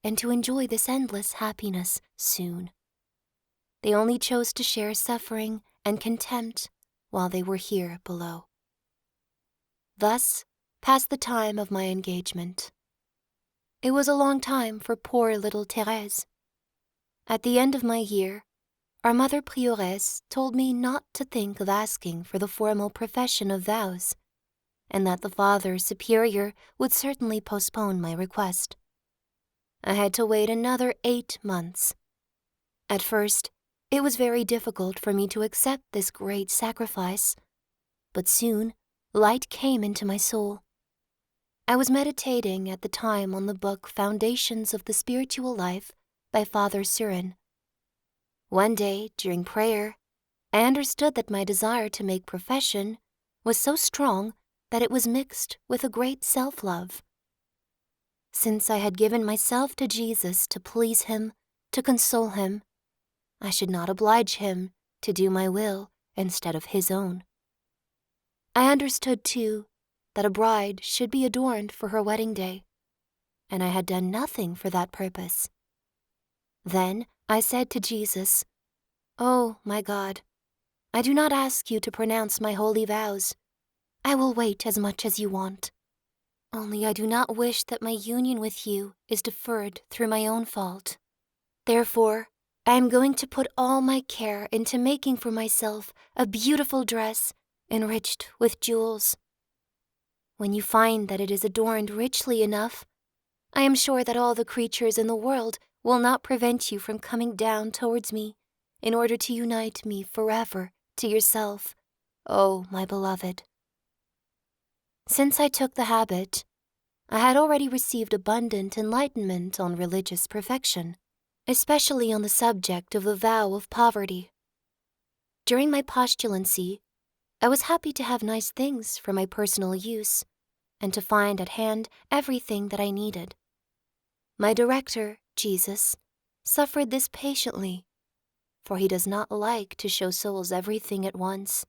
and to enjoy this endless happiness soon. They only chose to share suffering and contempt while they were here below. Thus passed the time of my engagement. It was a long time for poor little Thérèse. At the end of my year, our mother prioress told me not to think of asking for the formal profession of vows, and that the Father Superior would certainly postpone my request. I had to wait another 8 months. At first, it was very difficult for me to accept this great sacrifice, but soon light came into my soul. I was meditating at the time on the book Foundations of the Spiritual Life by Father Soeur. One day, during prayer, I understood that my desire to make profession was so strong that it was mixed with a great self-love. Since I had given myself to Jesus to please him, to console him, I should not oblige him to do my will instead of his own. I understood, too, that a bride should be adorned for her wedding day, and I had done nothing for that purpose. Then I said to Jesus, "Oh, my God, I do not ask you to pronounce my holy vows. I will wait as much as you want. Only I do not wish that my union with you is deferred through my own fault. Therefore, I am going to put all my care into making for myself a beautiful dress enriched with jewels. When you find that it is adorned richly enough, I am sure that all the creatures in the world will not prevent you from coming down towards me in order to unite me forever to yourself, oh, my beloved." Since I took the habit, I had already received abundant enlightenment on religious perfection, especially on the subject of the vow of poverty. During my postulancy, I was happy to have nice things for my personal use, and to find at hand everything that I needed. My director, Jesus, suffered this patiently, for he does not like to show souls everything at once.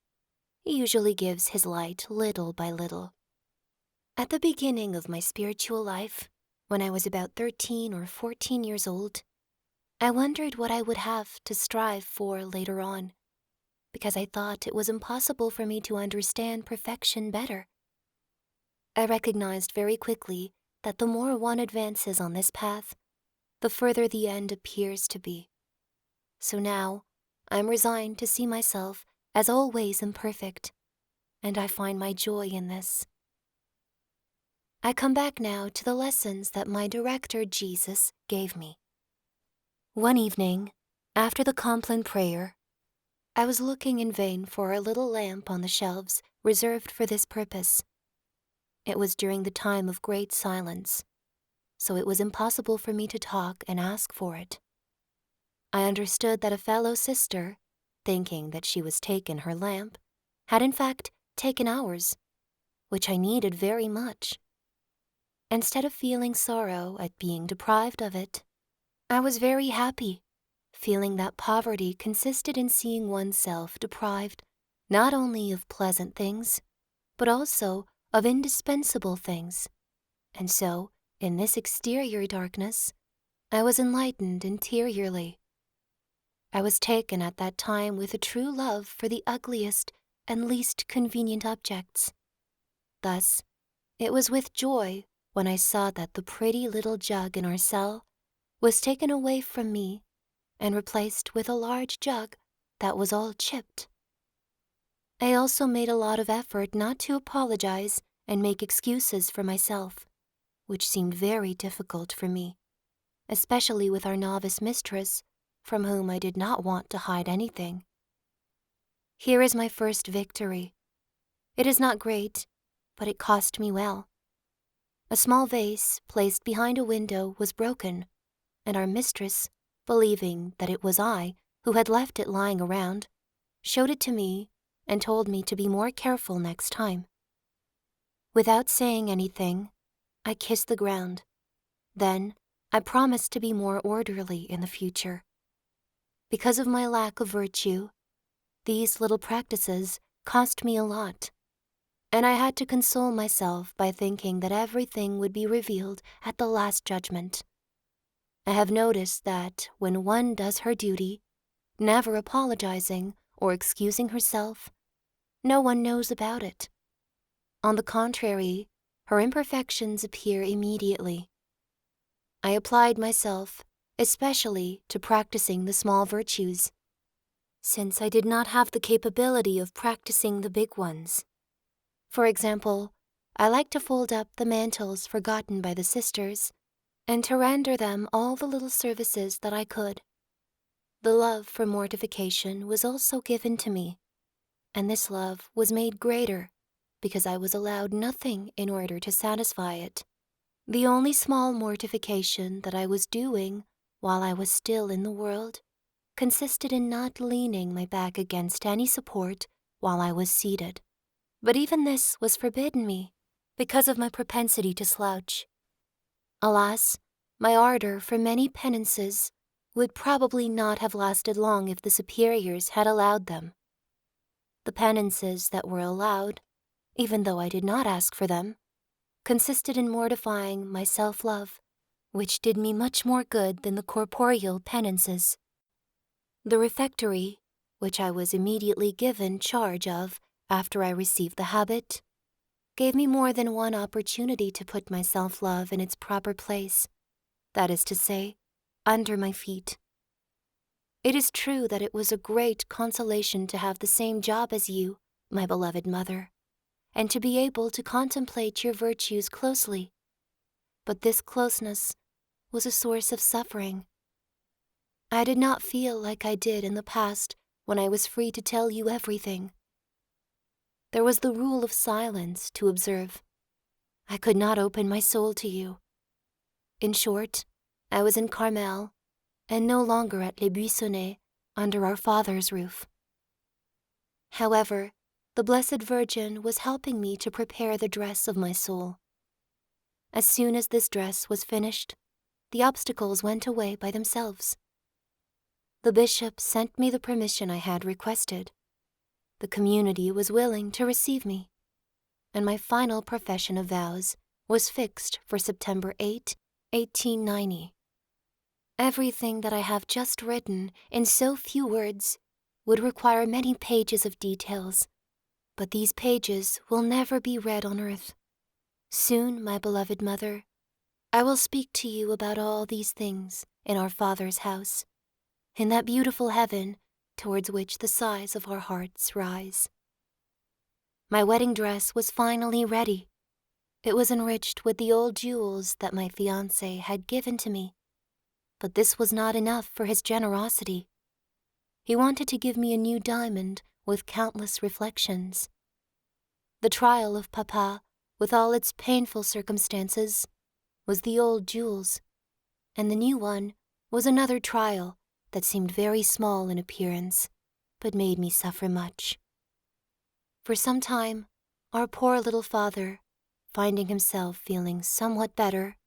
He usually gives his light little by little. At the beginning of my spiritual life, when I was about 13 or 14 years old, I wondered what I would have to strive for later on, because I thought it was impossible for me to understand perfection better. I recognized very quickly that the more one advances on this path, the further the end appears to be. So now, I am resigned to see myself as always imperfect, and I find my joy in this. I come back now to the lessons that my director Jesus gave me. One evening, after the Compline prayer, I was looking in vain for a little lamp on the shelves reserved for this purpose. It was during the time of great silence, so it was impossible for me to talk and ask for it. I understood that a fellow sister, thinking that she was taken her lamp, had in fact taken ours, which I needed very much. Instead of feeling sorrow at being deprived of it, I was very happy, feeling that poverty consisted in seeing oneself deprived not only of pleasant things, but also of indispensable things. And so, in this exterior darkness, I was enlightened interiorly. I was taken at that time with a true love for the ugliest and least convenient objects. Thus, it was with joy when I saw that the pretty little jug in our cell was taken away from me and replaced with a large jug that was all chipped. I also made a lot of effort not to apologize and make excuses for myself, which seemed very difficult for me, especially with our novice mistress, from whom I did not want to hide anything. Here is my first victory. It is not great, but it cost me well. A small vase placed behind a window was broken, and our mistress, believing that it was I who had left it lying around, showed it to me and told me to be more careful next time. Without saying anything, I kissed the ground. Then I promised to be more orderly in the future. Because of my lack of virtue, these little practices cost me a lot, and I had to console myself by thinking that everything would be revealed at the last judgment. I have noticed that when one does her duty, never apologizing or excusing herself, no one knows about it. On the contrary, her imperfections appear immediately. I applied myself, especially to practicing the small virtues, since I did not have the capability of practicing the big ones. For example, I like to fold up the mantles forgotten by the sisters, and to render them all the little services that I could. The love for mortification was also given to me, and this love was made greater because I was allowed nothing in order to satisfy it. The only small mortification that I was doing while I was still in the world consisted in not leaning my back against any support while I was seated. But even this was forbidden me because of my propensity to slouch. Alas, my ardor for many penances would probably not have lasted long if the superiors had allowed them. The penances that were allowed, even though I did not ask for them, consisted in mortifying my self-love, which did me much more good than the corporeal penances. The refectory, which I was immediately given charge of after I received the habit, gave me more than one opportunity to put my self-love in its proper place, that is to say, under my feet. It is true that it was a great consolation to have the same job as you, my beloved mother, and to be able to contemplate your virtues closely, but this closeness was a source of suffering. I did not feel like I did in the past when I was free to tell you everything. There was the rule of silence to observe. I could not open my soul to you. In short, I was in Carmel, and no longer at Les Buissonnets under our Father's roof. However, the Blessed Virgin was helping me to prepare the dress of my soul. As soon as this dress was finished, the obstacles went away by themselves. The bishop sent me the permission I had requested. The community was willing to receive me, and my final profession of vows was fixed for September 8, 1890. Everything that I have just written in so few words would require many pages of details, but these pages will never be read on earth. Soon, my beloved mother, I will speak to you about all these things in our Father's house, in that beautiful heaven towards which the sighs of our hearts rise. My wedding dress was finally ready. It was enriched with the old jewels that my fiancé had given to me, but this was not enough for his generosity. He wanted to give me a new diamond with countless reflections. The trial of Papa with all its painful circumstances, was the old Jules, and the new one was another trial that seemed very small in appearance, but made me suffer much. For some time, our poor little father, finding himself feeling somewhat better,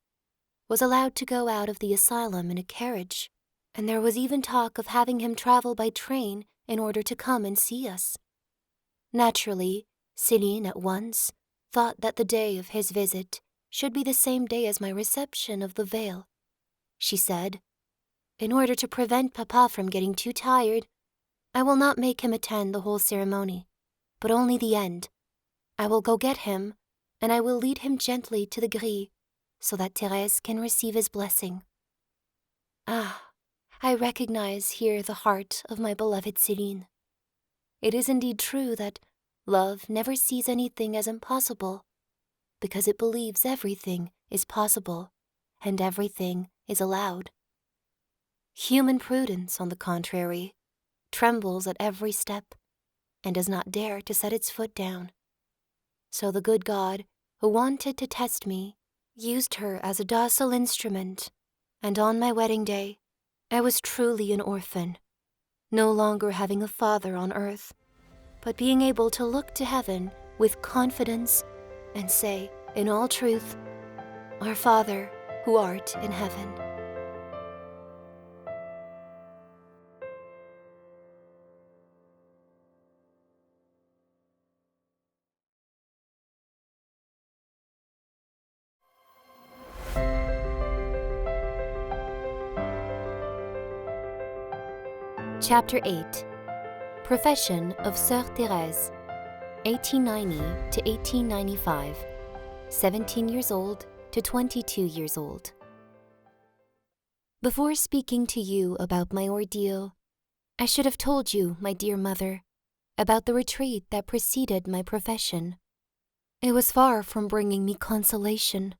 was allowed to go out of the asylum in a carriage, and there was even talk of having him travel by train in order to come and see us. Naturally, Céline at once thought that the day of his visit should be the same day as my reception of the veil. She said, "In order to prevent Papa from getting too tired, I will not make him attend the whole ceremony, but only the end. I will go get him, and I will lead him gently to the grille, so that Therese can receive his blessing." Ah, I recognize here the heart of my beloved Céline. It is indeed true that love never sees anything as impossible, because it believes everything is possible and everything is allowed. Human prudence, on the contrary, trembles at every step and does not dare to set its foot down. So the good God, who wanted to test me, used her as a docile instrument, and on my wedding day, I was truly an orphan, no longer having a father on earth, but being able to look to heaven with confidence and say, in all truth, "Our Father, who art in heaven." Chapter 8. Profession of Soeur Therese, 1890 to 1895, 17 years old to 22 years old. Before speaking to you about my ordeal, I should have told you, my dear mother, about the retreat that preceded my profession. It was far from bringing me consolation.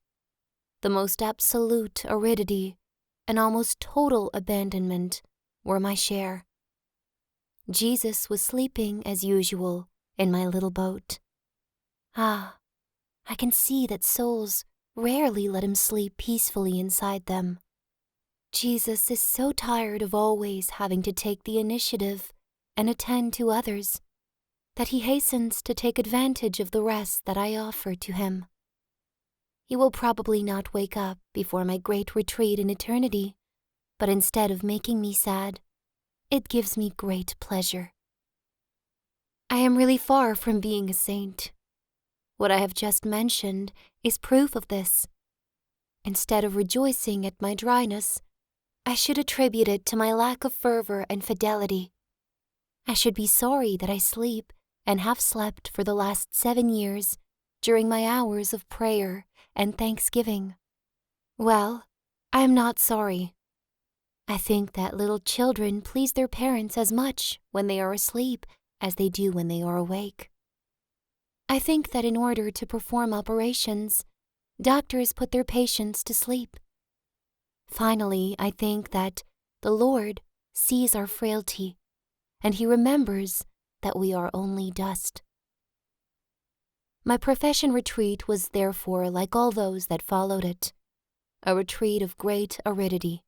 The most absolute aridity and almost total abandonment were my share. Jesus was sleeping as usual in my little boat. Ah, I can see that souls rarely let him sleep peacefully inside them. Jesus is so tired of always having to take the initiative and attend to others that he hastens to take advantage of the rest that I offer to him. He will probably not wake up before my great retreat in eternity, but instead of making me sad, it gives me great pleasure. I am really far from being a saint. What I have just mentioned is proof of this. Instead of rejoicing at my dryness, I should attribute it to my lack of fervor and fidelity. I should be sorry that I sleep and have slept for the last 7 years during my hours of prayer and thanksgiving. Well, I am not sorry. I think that little children please their parents as much when they are asleep as they do when they are awake. I think that in order to perform operations, doctors put their patients to sleep. Finally, I think that the Lord sees our frailty, and he remembers that we are only dust. My profession retreat was therefore like all those that followed it, a retreat of great aridity.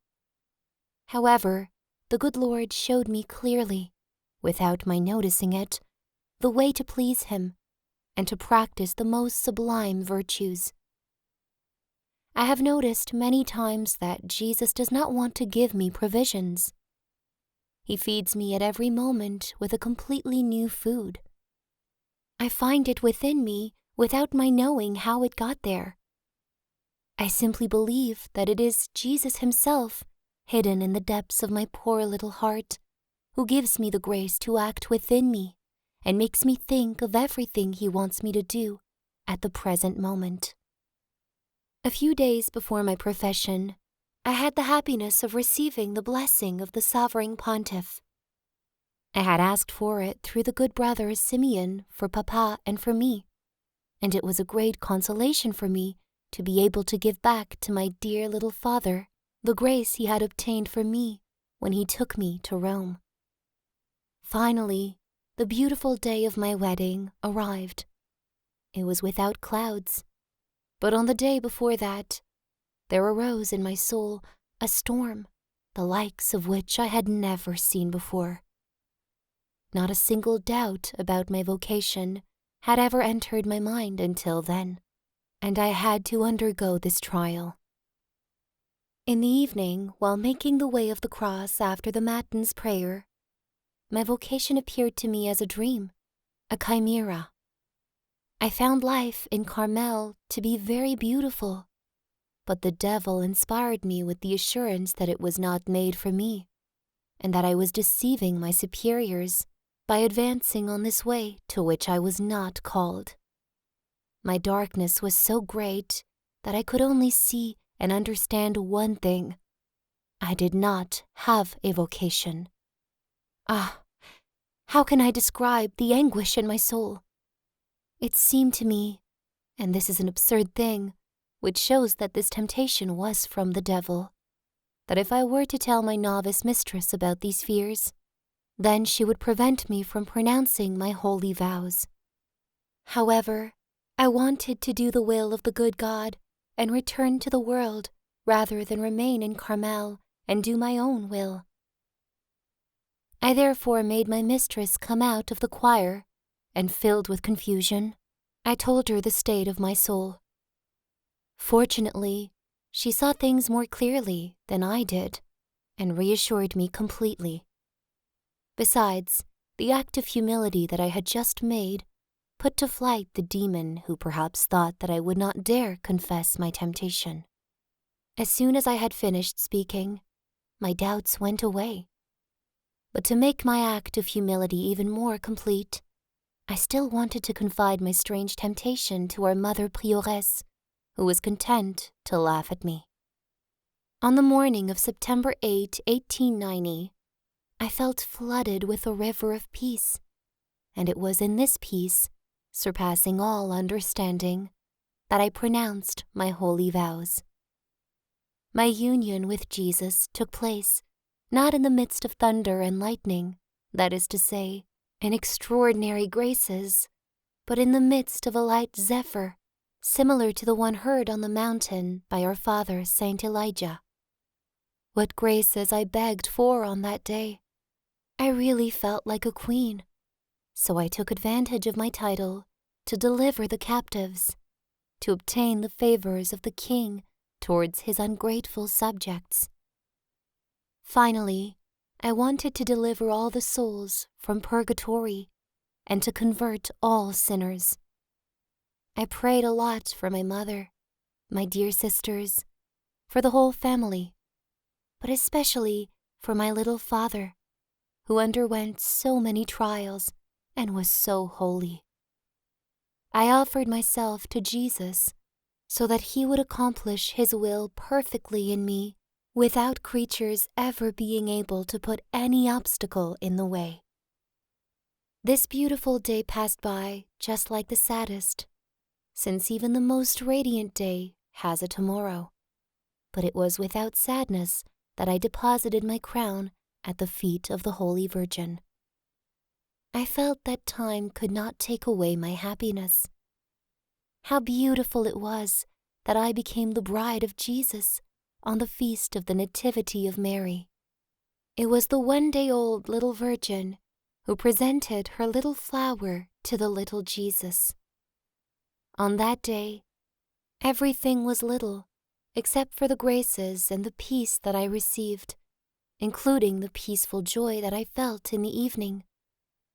However, the good Lord showed me clearly, without my noticing it, the way to please him and to practice the most sublime virtues. I have noticed many times that Jesus does not want to give me provisions. He feeds me at every moment with a completely new food. I find it within me without my knowing how it got there. I simply believe that it is Jesus himself, hidden in the depths of my poor little heart, who gives me the grace to act within me and makes me think of everything he wants me to do at the present moment. A few days before my profession, I had the happiness of receiving the blessing of the Sovereign Pontiff. I had asked for it through the good brother Simeon for Papa and for me, and it was a great consolation for me to be able to give back to my dear little father the grace he had obtained for me when he took me to Rome. Finally, the beautiful day of my wedding arrived. It was without clouds But on the day before that, there arose in my soul a storm, the likes of which I had never seen before. Not a single doubt about my vocation had ever entered my mind until then, and I had to undergo this trial. In the evening, while making the way of the cross after the Matins prayer, my vocation appeared to me as a dream, a chimera. I found life in Carmel to be very beautiful, but the devil inspired me with the assurance that it was not made for me, and that I was deceiving my superiors by advancing on this way to which I was not called. My darkness was so great that I could only see and understand one thing. I did not have a vocation. Ah, how can I describe the anguish in my soul? It seemed to me, and this is an absurd thing, which shows that this temptation was from the devil, that if I were to tell my novice mistress about these fears, then she would prevent me from pronouncing my holy vows. However, I wanted to do the will of the good God and return to the world rather than remain in Carmel and do my own will. I therefore made my mistress come out of the choir, and filled with confusion, I told her the state of my soul. Fortunately, she saw things more clearly than I did, and reassured me completely. Besides, the act of humility that I had just made put to flight the demon who perhaps thought that I would not dare confess my temptation. As soon as I had finished speaking, my doubts went away. But to make my act of humility even more complete, I still wanted to confide my strange temptation to our mother prioress, who was content to laugh at me. On the morning of September 8, 1890, I felt flooded with a river of peace, and it was in this peace, surpassing all understanding, that I pronounced my holy vows. My union with Jesus took place not in the midst of thunder and lightning, that is to say, in extraordinary graces, but in the midst of a light zephyr, similar to the one heard on the mountain by our father Saint Elijah. What graces I begged for on that day! I really felt like a queen, so I took advantage of my title to deliver the captives, to obtain the favors of the king towards his ungrateful subjects. Finally, I wanted to deliver all the souls from purgatory and to convert all sinners. I prayed a lot for my mother, my dear sisters, for the whole family, but especially for my little father, who underwent so many trials and was so holy. I offered myself to Jesus so that he would accomplish his will perfectly in me without creatures ever being able to put any obstacle in the way. This beautiful day passed by just like the saddest, since even the most radiant day has a tomorrow. But it was without sadness that I deposited my crown at the feet of the Holy Virgin. I felt that time could not take away my happiness. How beautiful it was that I became the bride of Jesus on the feast of the Nativity of Mary. It was the one-day-old little Virgin who presented her little flower to the little Jesus. On that day, everything was little except for the graces and the peace that I received, including the peaceful joy that I felt in the evening,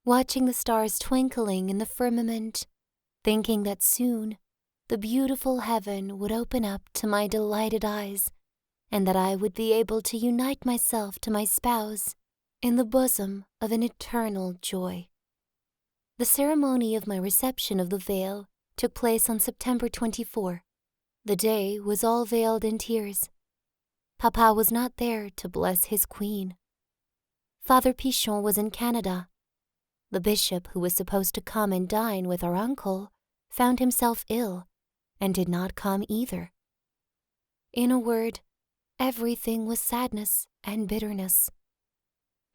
watching the stars twinkling in the firmament, thinking that soon the beautiful heaven would open up to my delighted eyes, and that I would be able to unite myself to my spouse in the bosom of an eternal joy. The ceremony of my reception of the veil took place on September 24. The day was all veiled in tears. Papa was not there to bless his queen. Father Pichon was in Canada. The bishop who was supposed to come and dine with our uncle found himself ill and did not come either. In a word, everything was sadness and bitterness.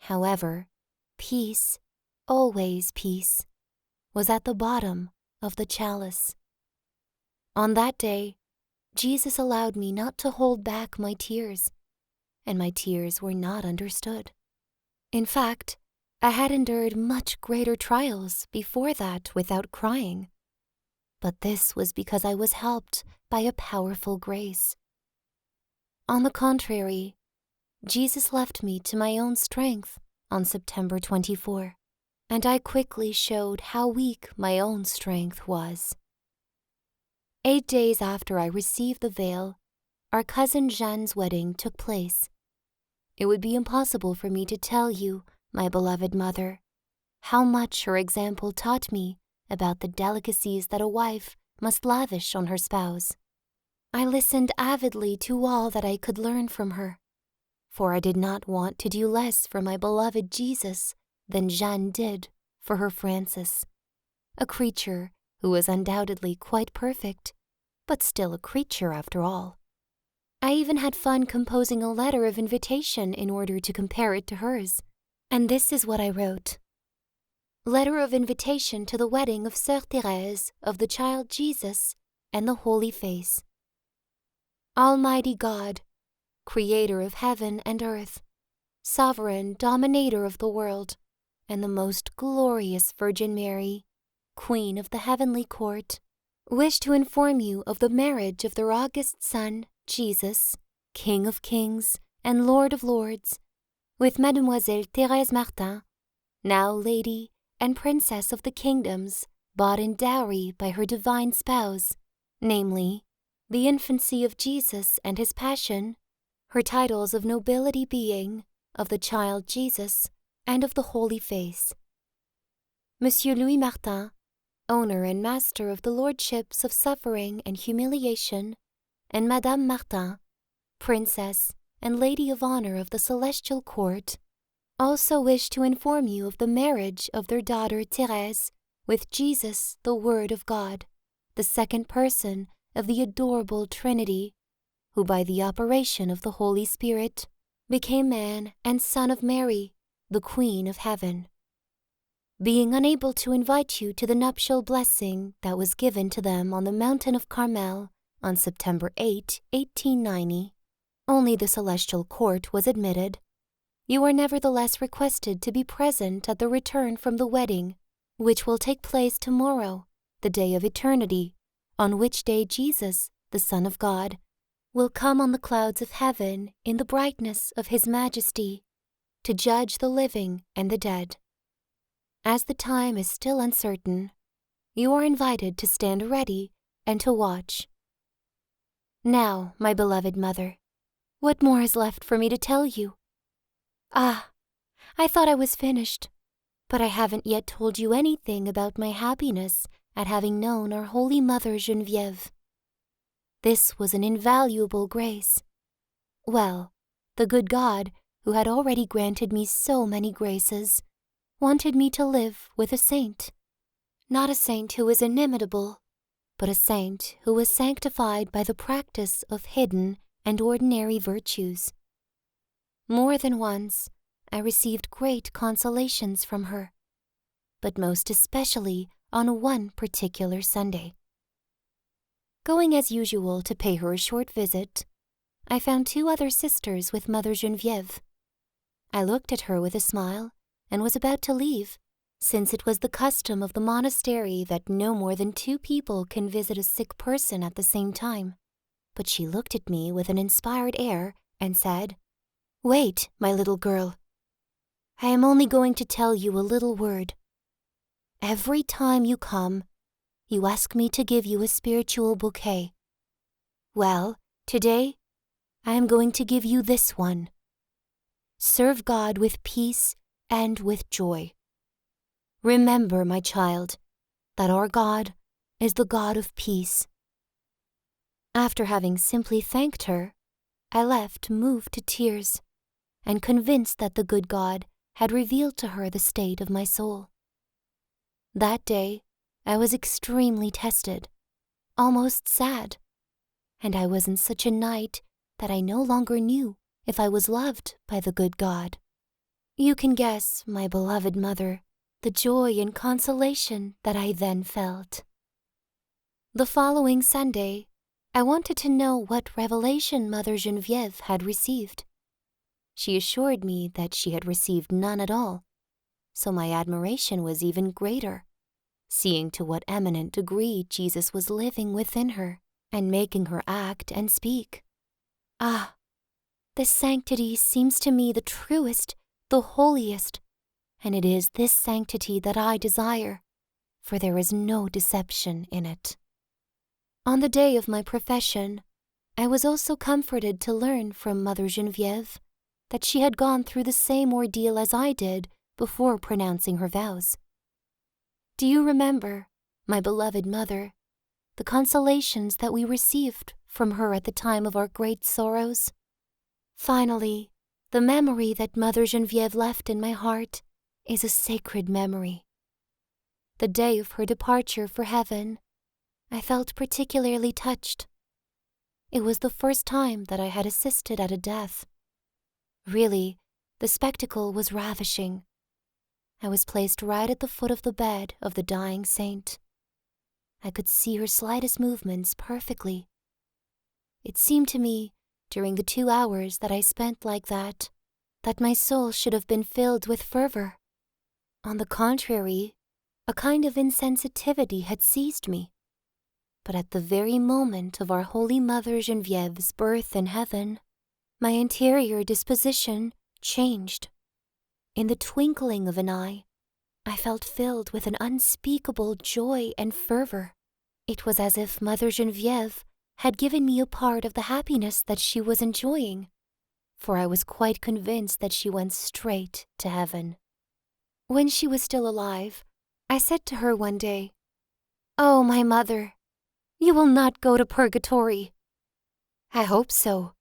However, peace, always peace, was at the bottom of the chalice. On that day, Jesus allowed me not to hold back my tears, and my tears were not understood. In fact, I had endured much greater trials before that without crying. But this was because I was helped by a powerful grace. On the contrary, Jesus left me to my own strength on September 24, and I quickly showed how weak my own strength was. 8 days after I received the veil, our cousin Jeanne's wedding took place. It would be impossible for me to tell you, my beloved mother, how much her example taught me about the delicacies that a wife must lavish on her spouse. I listened avidly to all that I could learn from her, for I did not want to do less for my beloved Jesus than Jeanne did for her Francis, a creature who was undoubtedly quite perfect, but still a creature after all. I even had fun composing a letter of invitation in order to compare it to hers, and this is what I wrote. Letter of invitation to the wedding of Soeur Therese of the Child Jesus and the Holy Face. Almighty God, Creator of heaven and earth, Sovereign Dominator of the world, and the most glorious Virgin Mary, Queen of the heavenly court, wish to inform you of the marriage of their august Son, Jesus, King of kings and Lord of lords, with Mademoiselle Therese Martin, now Lady and Princess of the Kingdoms, bought in dowry by her divine spouse, namely, the infancy of Jesus and his passion, her titles of nobility being of the child Jesus and of the Holy Face. Monsieur Louis Martin, owner and master of the lordships of suffering and humiliation, and Madame Martin, Princess and Lady of Honor of the Celestial Court, also wish to inform you of the marriage of their daughter Therese with Jesus, the Word of God, the second person of the adorable Trinity, who by the operation of the Holy Spirit became man and Son of Mary, the Queen of Heaven. Being unable to invite you to the nuptial blessing that was given to them on the mountain of Carmel on September 8, 1890, only the Celestial Court was admitted, you are nevertheless requested to be present at the return from the wedding, which will take place tomorrow, the day of eternity, on which day Jesus, the Son of God, will come on the clouds of heaven in the brightness of his majesty, to judge the living and the dead. As the time is still uncertain, you are invited to stand ready and to watch. Now, my beloved mother, what more is left for me to tell you? Ah, I thought I was finished, but I haven't yet told you anything about my happiness at having known our Holy Mother Geneviève. This was an invaluable grace. Well, the good God, who had already granted me so many graces, wanted me to live with a saint. Not a saint who was inimitable, but a saint who was sanctified by the practice of hidden and ordinary virtues. More than once, I received great consolations from her, but most especially on one particular Sunday. Going as usual to pay her a short visit, I found 2 other sisters with Mother Geneviève. I looked at her with a smile and was about to leave, since it was the custom of the monastery that no more than 2 people can visit a sick person at the same time. But she looked at me with an inspired air and said, "Wait, my little girl. I am only going to tell you a little word. Every time you come, you ask me to give you a spiritual bouquet. Well, today, I am going to give you this one. Serve God with peace and with joy. Remember, my child, that our God is the God of peace." After having simply thanked her, I left moved to tears, and convinced that the good God had revealed to her the state of my soul. That day, I was extremely tested, almost sad, and I was in such a night that I no longer knew if I was loved by the good God. You can guess, my beloved mother, the joy and consolation that I then felt. The following Sunday, I wanted to know what revelation Mother Geneviève had received. She assured me that she had received none at all, so my admiration was even greater, seeing to what eminent degree Jesus was living within her and making her act and speak. Ah, this sanctity seems to me the truest, the holiest, and it is this sanctity that I desire, for there is no deception in it. On the day of my profession, I was also comforted to learn from Mother Geneviève that she had gone through the same ordeal as I did before pronouncing her vows. Do you remember, my beloved mother, the consolations that we received from her at the time of our great sorrows? Finally, the memory that Mother Geneviève left in my heart is a sacred memory. The day of her departure for heaven, I felt particularly touched. It was the first time that I had assisted at a death. Really, the spectacle was ravishing. I was placed right at the foot of the bed of the dying saint. I could see her slightest movements perfectly. It seemed to me, during the 2 hours that I spent like that my soul should have been filled with fervor. On the contrary, a kind of insensitivity had seized me. But at the very moment of our Holy Mother Geneviève's birth in heaven, my interior disposition changed. In the twinkling of an eye, I felt filled with an unspeakable joy and fervor. It was as if Mother Geneviève had given me a part of the happiness that she was enjoying, for I was quite convinced that she went straight to heaven. When she was still alive, I said to her one day, "Oh, my mother, you will not go to purgatory." "I hope so,"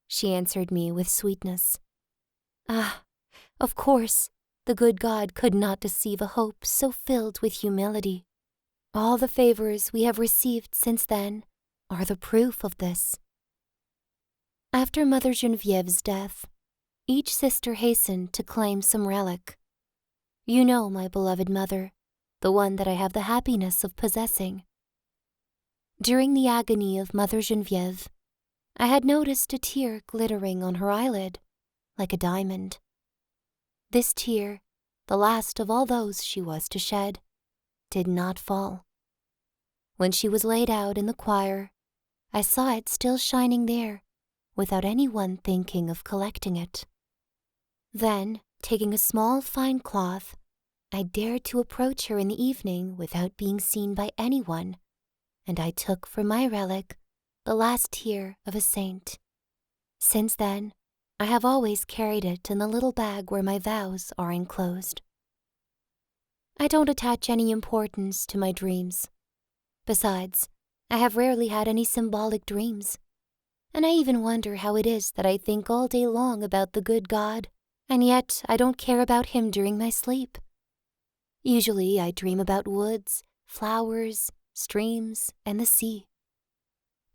she answered me with sweetness. Ah, of course, the good God could not deceive a hope so filled with humility. All the favors we have received since then are the proof of this. After Mother Geneviève's death, each sister hastened to claim some relic. You know, my beloved mother, the one that I have the happiness of possessing. During the agony of Mother Geneviève, I had noticed a tear glittering on her eyelid, like a diamond. This tear, the last of all those she was to shed, did not fall. When she was laid out in the choir, I saw it still shining there, without anyone thinking of collecting it. Then, taking a small fine cloth, I dared to approach her in the evening without being seen by anyone, and I took for my relic the last tear of a saint. Since then, I have always carried it in the little bag where my vows are enclosed. I don't attach any importance to my dreams. Besides, I have rarely had any symbolic dreams, and I even wonder how it is that I think all day long about the good God, and yet I don't care about him during my sleep. Usually I dream about woods, flowers, streams, and the sea.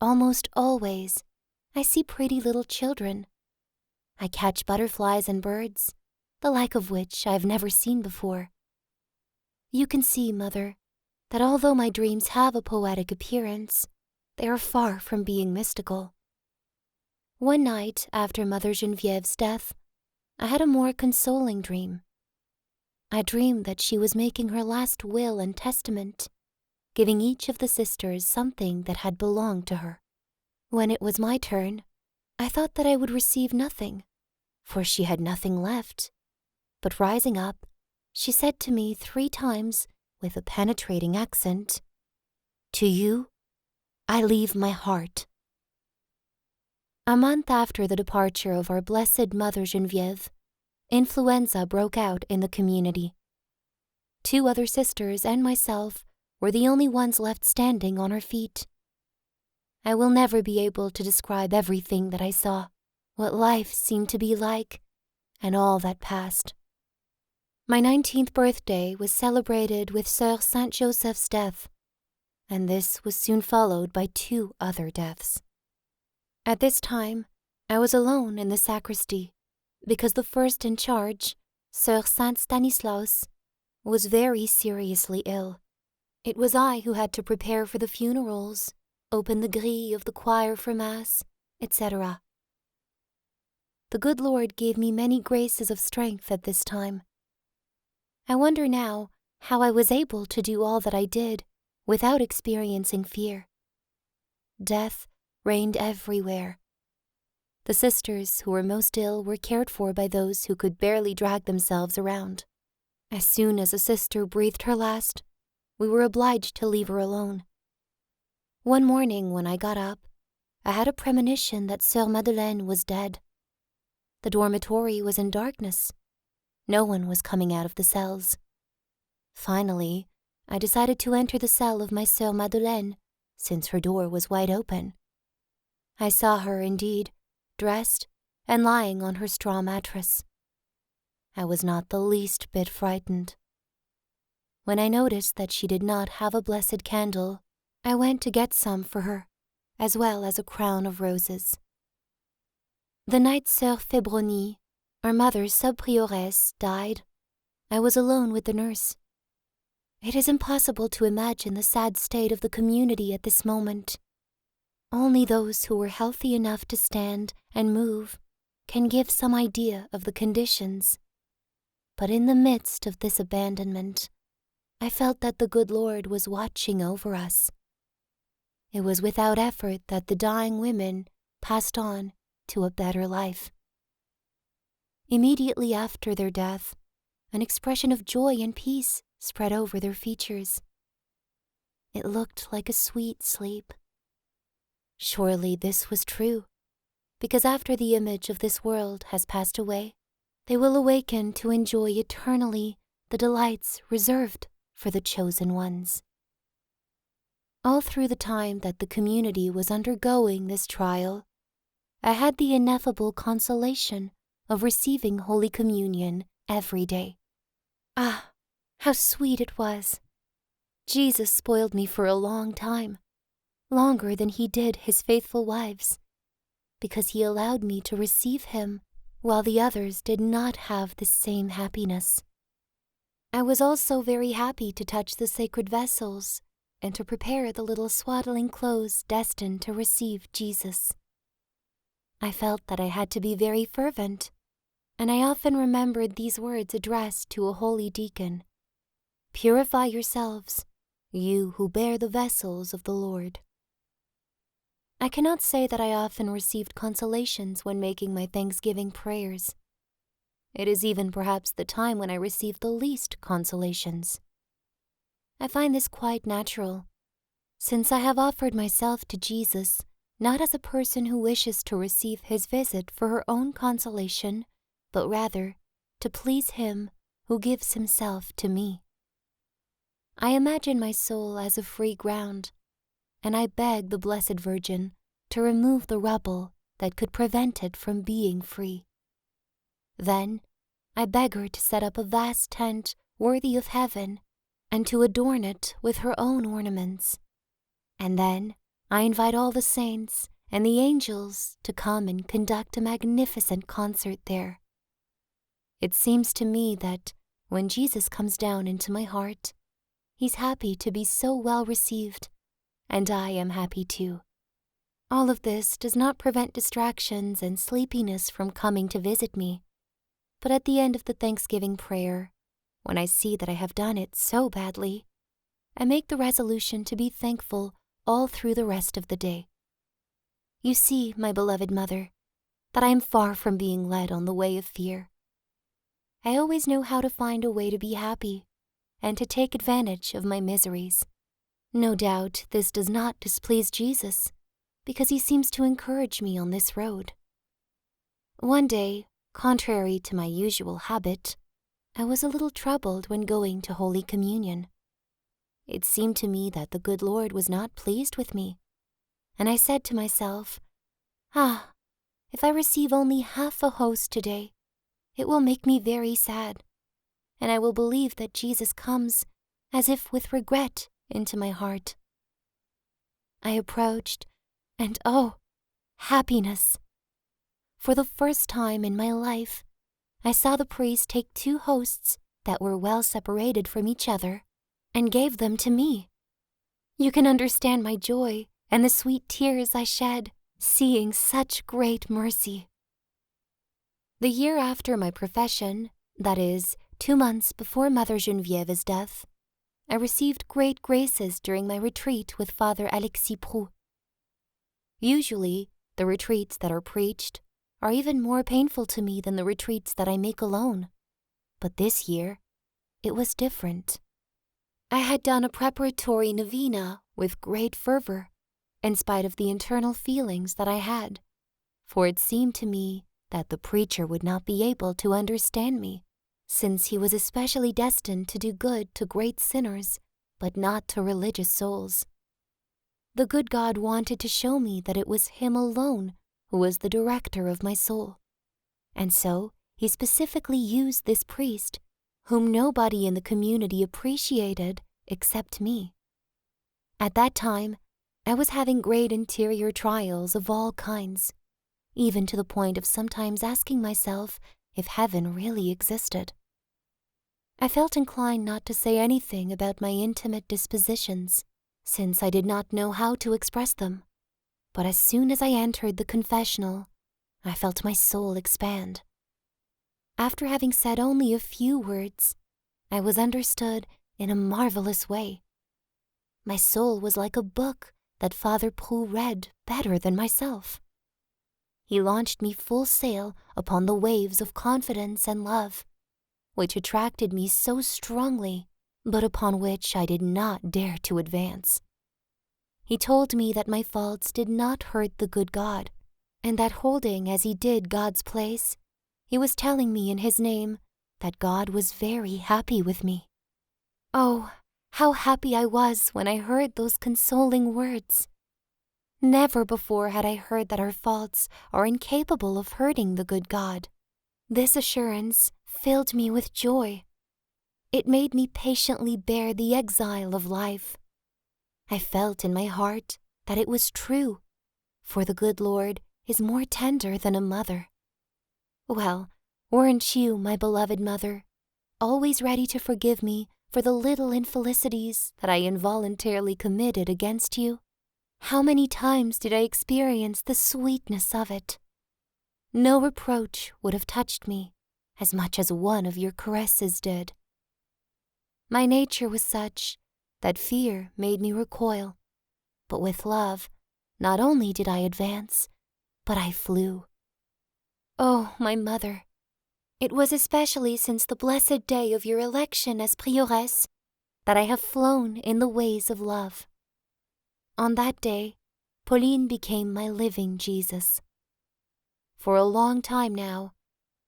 Almost always, I see pretty little children. I catch butterflies and birds, the like of which I have never seen before. You can see, Mother, that although my dreams have a poetic appearance, they are far from being mystical. One night after Mother Geneviève's death, I had a more consoling dream. I dreamed that she was making her last will and testament, giving each of the sisters something that had belonged to her. When it was my turn, I thought that I would receive nothing, for she had nothing left. But rising up, she said to me 3 times, with a penetrating accent, "To you, I leave my heart." A month after the departure of our Blessed Mother Geneviève, influenza broke out in the community. 2 other sisters and myself were the only ones left standing on our feet. I will never be able to describe everything that I saw, what life seemed to be like, and all that passed. My 19th birthday was celebrated with Soeur Saint Joseph's death, and this was soon followed by 2 other deaths. At this time, I was alone in the sacristy, because the first in charge, Soeur Saint Stanislaus, was very seriously ill, It was I who had to prepare for the funerals, open the grille of the choir for Mass, etc. The good Lord gave me many graces of strength at this time. I wonder now how I was able to do all that I did without experiencing fear. Death reigned everywhere. The sisters who were most ill were cared for by those who could barely drag themselves around. As soon as a sister breathed her last, we were obliged to leave her alone. One morning when I got up, I had a premonition that Soeur Madeleine was dead. The dormitory was in darkness. No one was coming out of the cells. Finally, I decided to enter the cell of my Soeur Madeleine, since her door was wide open. I saw her, indeed, dressed and lying on her straw mattress. I was not the least bit frightened. When I noticed that she did not have a blessed candle, I went to get some for her, as well as a crown of roses. The night Sœur Febronie, our mother's sub-prioress, died, I was alone with the nurse. It is impossible to imagine the sad state of the community at this moment. Only those who were healthy enough to stand and move can give some idea of the conditions. But in the midst of this abandonment, I felt that the good Lord was watching over us. It was without effort that the dying women passed on to a better life. Immediately after their death, an expression of joy and peace spread over their features. It looked like a sweet sleep. Surely this was true, because after the image of this world has passed away, they will awaken to enjoy eternally the delights reserved for the chosen ones. All through the time that the community was undergoing this trial, I had the ineffable consolation of receiving Holy Communion every day. Ah, how sweet it was! Jesus spoiled me for a long time, longer than he did his faithful wives, because he allowed me to receive him while the others did not have the same happiness. I was also very happy to touch the sacred vessels and to prepare the little swaddling clothes destined to receive Jesus. I felt that I had to be very fervent, and I often remembered these words addressed to a holy deacon: "Purify yourselves, you who bear the vessels of the Lord." I cannot say that I often received consolations when making my Thanksgiving prayers. It is even perhaps the time when I receive the least consolations. I find this quite natural, since I have offered myself to Jesus not as a person who wishes to receive his visit for her own consolation, but rather to please him who gives himself to me. I imagine my soul as a free ground, and I beg the Blessed Virgin to remove the rubble that could prevent it from being free. Then I beg her to set up a vast tent worthy of heaven, and to adorn it with her own ornaments. And then I invite all the saints and the angels to come and conduct a magnificent concert there. It seems to me that when Jesus comes down into my heart, he's happy to be so well received, and I am happy too. All of this does not prevent distractions and sleepiness from coming to visit me, but at the end of the Thanksgiving prayer, when I see that I have done it so badly, I make the resolution to be thankful all through the rest of the day. You see, my beloved mother, that I am far from being led on the way of fear. I always know how to find a way to be happy and to take advantage of my miseries. No doubt this does not displease Jesus, because he seems to encourage me on this road. One day, contrary to my usual habit, I was a little troubled when going to Holy Communion. It seemed to me that the good Lord was not pleased with me, and I said to myself, if I receive only half a host today, it will make me very sad, and I will believe that Jesus comes, as if with regret, into my heart. I approached, and happiness! For the first time in my life, I saw the priest take 2 hosts that were well separated from each other and gave them to me. You can understand my joy and the sweet tears I shed, seeing such great mercy. The year after my profession, that is, 2 months before Mother Genevieve's death, I received great graces during my retreat with Father Alexis Prou. Usually, the retreats that are preached are even more painful to me than the retreats that I make alone. But this year, it was different. I had done a preparatory novena with great fervor, in spite of the internal feelings that I had, for it seemed to me that the preacher would not be able to understand me, since he was especially destined to do good to great sinners, but not to religious souls. The good God wanted to show me that it was Him alone who was the director of my soul, and so He specifically used this priest, whom nobody in the community appreciated except me. At that time, I was having great interior trials of all kinds, even to the point of sometimes asking myself if heaven really existed. I felt inclined not to say anything about my intimate dispositions, since I did not know how to express them. But as soon as I entered the confessional, I felt my soul expand. After having said only a few words, I was understood in a marvelous way. My soul was like a book that Father Prou read better than myself. He launched me full sail upon the waves of confidence and love, which attracted me so strongly, but upon which I did not dare to advance. He told me that my faults did not hurt the good God, and that holding as He did God's place, He was telling me in His name that God was very happy with me. Oh, how happy I was when I heard those consoling words! Never before had I heard that our faults are incapable of hurting the good God. This assurance filled me with joy. It made me patiently bear the exile of life. I felt in my heart that it was true, for the good Lord is more tender than a mother. Well, weren't you, my beloved mother, always ready to forgive me for the little infelicities that I involuntarily committed against you? How many times did I experience the sweetness of it? No reproach would have touched me as much as one of your caresses did. My nature was such that fear made me recoil, but with love, not only did I advance, but I flew. Oh, my mother, it was especially since the blessed day of your election as prioress that I have flown in the ways of love. On that day, Pauline became my living Jesus. For a long time now,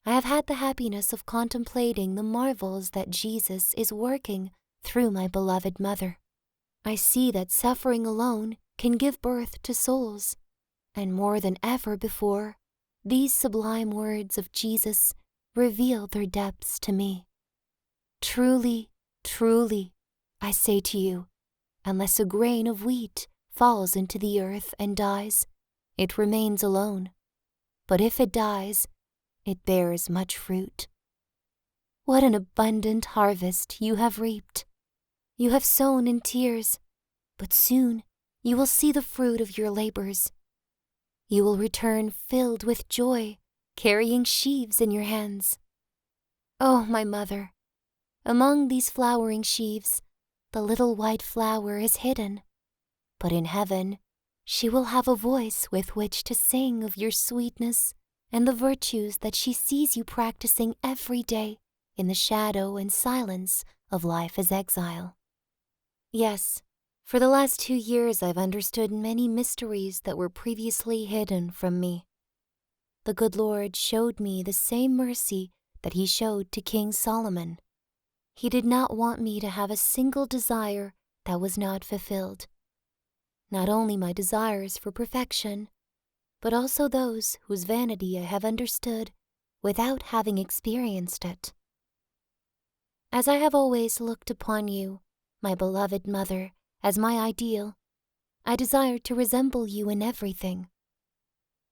I have had the happiness of contemplating the marvels that Jesus is working through my beloved mother. I see that suffering alone can give birth to souls, and more than ever before, these sublime words of Jesus reveal their depths to me. Truly, truly, I say to you, unless a grain of wheat falls into the earth and dies, it remains alone. But if it dies, it bears much fruit. What an abundant harvest you have reaped! You have sown in tears, but soon you will see the fruit of your labors. You will return filled with joy, carrying sheaves in your hands. Oh, my mother, among these flowering sheaves, the little white flower is hidden, but in heaven she will have a voice with which to sing of your sweetness and the virtues that she sees you practicing every day in the shadow and silence of life as exile. Yes, for the last 2 years I've understood many mysteries that were previously hidden from me. The good Lord showed me the same mercy that He showed to King Solomon. He did not want me to have a single desire that was not fulfilled. Not only my desires for perfection, but also those whose vanity I have understood without having experienced it. As I have always looked upon you, my beloved mother, as my ideal, I desired to resemble you in everything.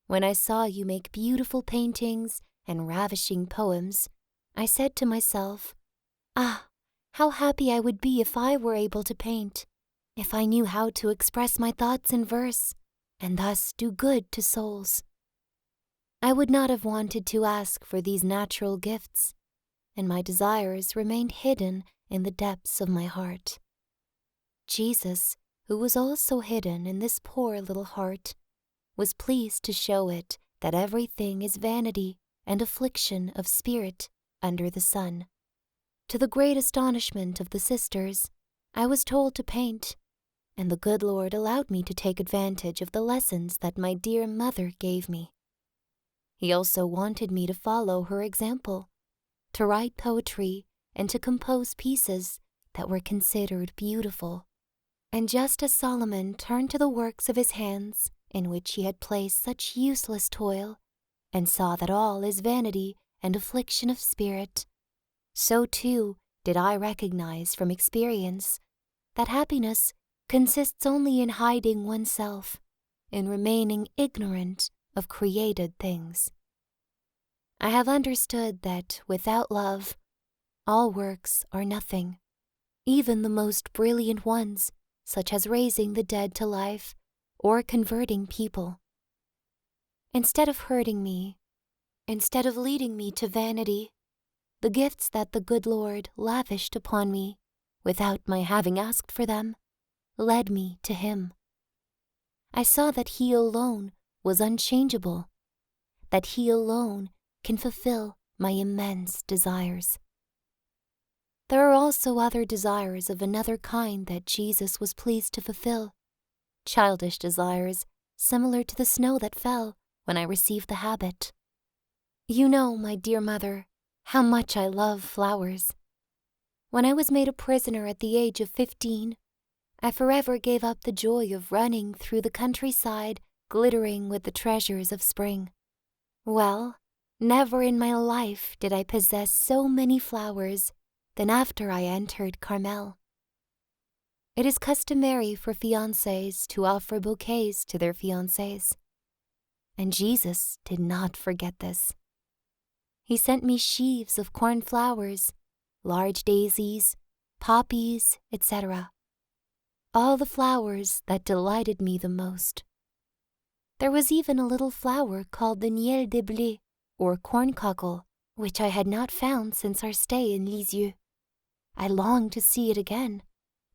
When I saw you make beautiful paintings and ravishing poems, I said to myself, "Ah, How happy I would be if I were able to paint, if I knew how to express my thoughts in verse, and thus do good to souls. I would not have wanted to ask for these natural gifts, and my desires remained hidden in the depths of my heart. Jesus, who was also hidden in this poor little heart, was pleased to show it that everything is vanity and affliction of spirit under the sun. To the great astonishment of the sisters, I was told to paint, and the good Lord allowed me to take advantage of the lessons that my dear mother gave me. He also wanted me to follow her example, to write poetry and to compose pieces that were considered beautiful. And just as Solomon turned to the works of his hands, in which he had placed such useless toil, and saw that all is vanity and affliction of spirit, so too did I recognize from experience that happiness consists only in hiding oneself, in remaining ignorant of created things. I have understood that without love, all works are nothing, even the most brilliant ones, such as raising the dead to life or converting people. Instead of hurting me, instead of leading me to vanity, the gifts that the good Lord lavished upon me, without my having asked for them, led me to Him. I saw that He alone was unchangeable, that He alone can fulfill my immense desires. There are also other desires of another kind that Jesus was pleased to fulfill, childish desires similar to the snow that fell when I received the habit. You know, my dear mother, how much I love flowers. When I was made a prisoner at the age of 15, I forever gave up the joy of running through the countryside glittering with the treasures of spring. Well, never in my life did I possess so many flowers than after I entered Carmel. It is customary for fiancés to offer bouquets to their fiancés, and Jesus did not forget this. He sent me sheaves of cornflowers, large daisies, poppies, etc. All the flowers that delighted me the most. There was even a little flower called the miel de blé, or corncockle, which I had not found since our stay in Lisieux. I longed to see it again,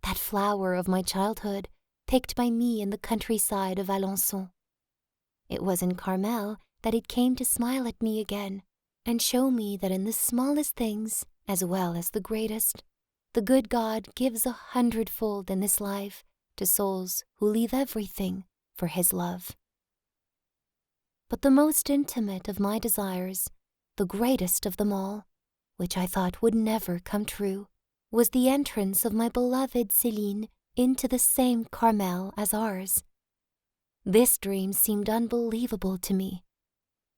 that flower of my childhood, picked by me in the countryside of Alençon. It was in Carmel that it came to smile at me again, and show me that in the smallest things, as well as the greatest, the good God gives 100-fold in this life to souls who leave everything for His love. But the most intimate of my desires, the greatest of them all, which I thought would never come true, was the entrance of my beloved Céline into the same Carmel as ours. This dream seemed unbelievable to me.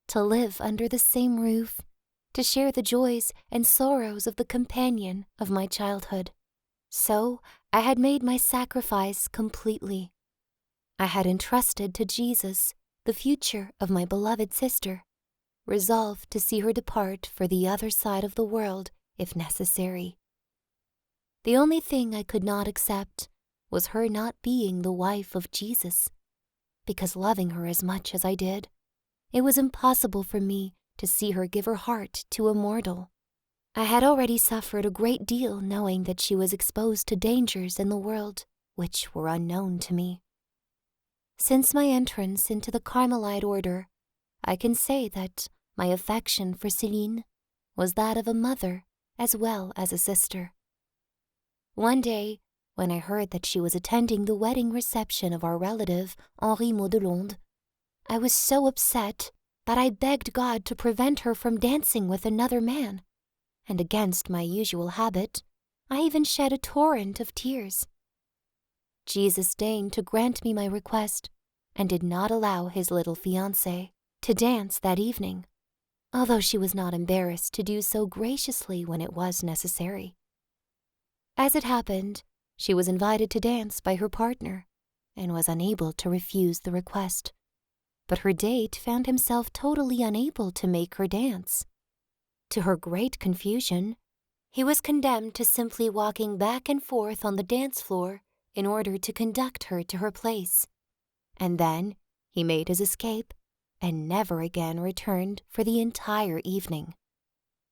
To live under the same roof, to share the joys and sorrows of the companion of my childhood. So I had made my sacrifice completely. I had entrusted to Jesus the future of my beloved sister, resolved to see her depart for the other side of the world if necessary. The only thing I could not accept was her not being the wife of Jesus, because loving her as much as I did, it was impossible for me to see her give her heart to a mortal. I had already suffered a great deal knowing that she was exposed to dangers in the world which were unknown to me. Since my entrance into the Carmelite order, I can say that my affection for Céline was that of a mother as well as a sister. One day, when I heard that she was attending the wedding reception of our relative Henri Maudelonde, I was so upset that I begged God to prevent her from dancing with another man, and against my usual habit, I even shed a torrent of tears. Jesus deigned to grant me my request, and did not allow His little fiancée to dance that evening, although she was not embarrassed to do so graciously when it was necessary. As it happened, she was invited to dance by her partner, and was unable to refuse the request. But her date found himself totally unable to make her dance. To her great confusion, He was condemned to simply walking back and forth on the dance floor in order to conduct her to her place. And then he made his escape and never again returned for the entire evening.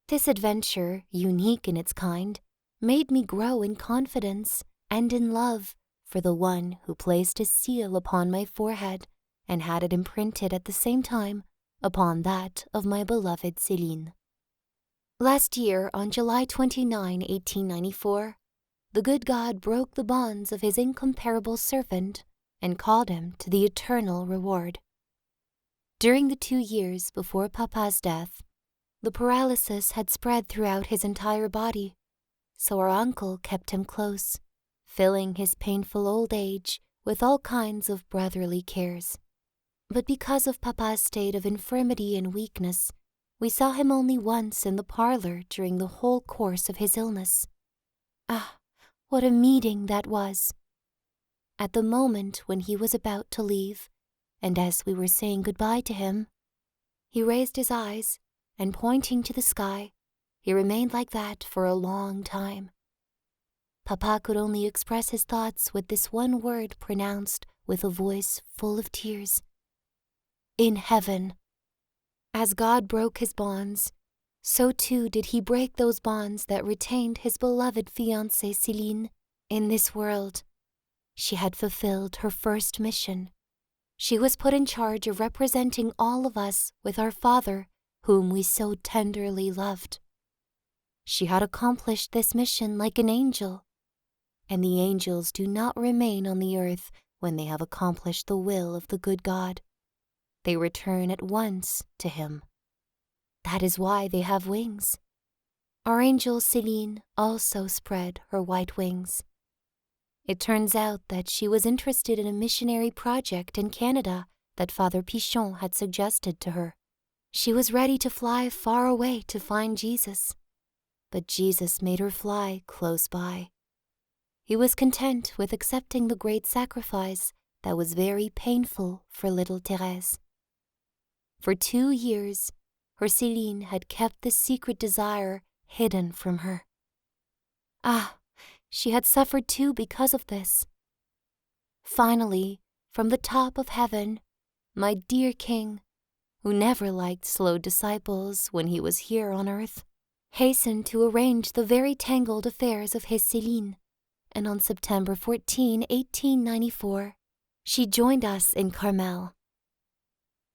This adventure, unique in its kind, made me grow in confidence and in love for the one who placed his seal upon my forehead and had it imprinted at the same time upon that of my beloved Céline. Last year, on July 29, 1894, the good God broke the bonds of his incomparable servant and called him to the eternal reward. During the 2 years before Papa's death, the paralysis had spread throughout his entire body, so our uncle kept him close, filling his painful old age with all kinds of brotherly cares. But because of Papa's state of infirmity and weakness, we saw him only once in the parlor during the whole course of his illness. Ah, what a meeting that was! At the moment when he was about to leave, and as we were saying goodbye to him, he raised his eyes, and pointing to the sky, he remained like that for a long time. Papa could only express his thoughts with this one word pronounced with a voice full of tears. In heaven. As God broke his bonds, so too did he break those bonds that retained his beloved fiancée Céline in this world. She had fulfilled her first mission. She was put in charge of representing all of us with our Father, whom we so tenderly loved. She had accomplished this mission like an angel, and the angels do not remain on the earth when they have accomplished the will of the good God. They return at once to him. That is why they have wings. Our angel Céline also spread her white wings. It turns out that she was interested in a missionary project in Canada that Father Pichon had suggested to her. She was ready to fly far away to find Jesus, but Jesus made her fly close by. He was content with accepting the great sacrifice that was very painful for little Therese. For 2 years, her Céline had kept this secret desire hidden from her. Ah, she had suffered too because of this. Finally, from the top of heaven, my dear King, who never liked slow disciples when he was here on earth, hastened to arrange the very tangled affairs of his Céline, and on September 14, 1894, she joined us in Carmel.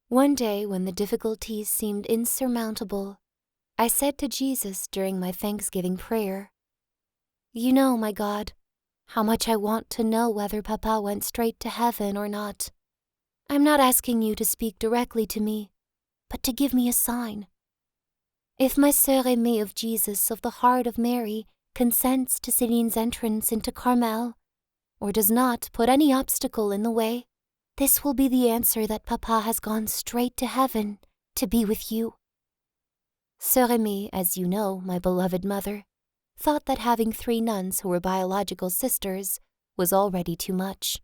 One day when the difficulties seemed insurmountable, I said to Jesus during my Thanksgiving prayer, You know, my God, how much I want to know whether Papa went straight to heaven or not. I'm not asking you to speak directly to me, but to give me a sign. If my Soeur aimée of Jesus of the heart of Mary consents to Céline's entrance into Carmel, or does not put any obstacle in the way, this will be the answer that Papa has gone straight to heaven to be with you. Soeur aimée, as you know, my beloved mother, thought that having 3 nuns who were biological sisters was already too much,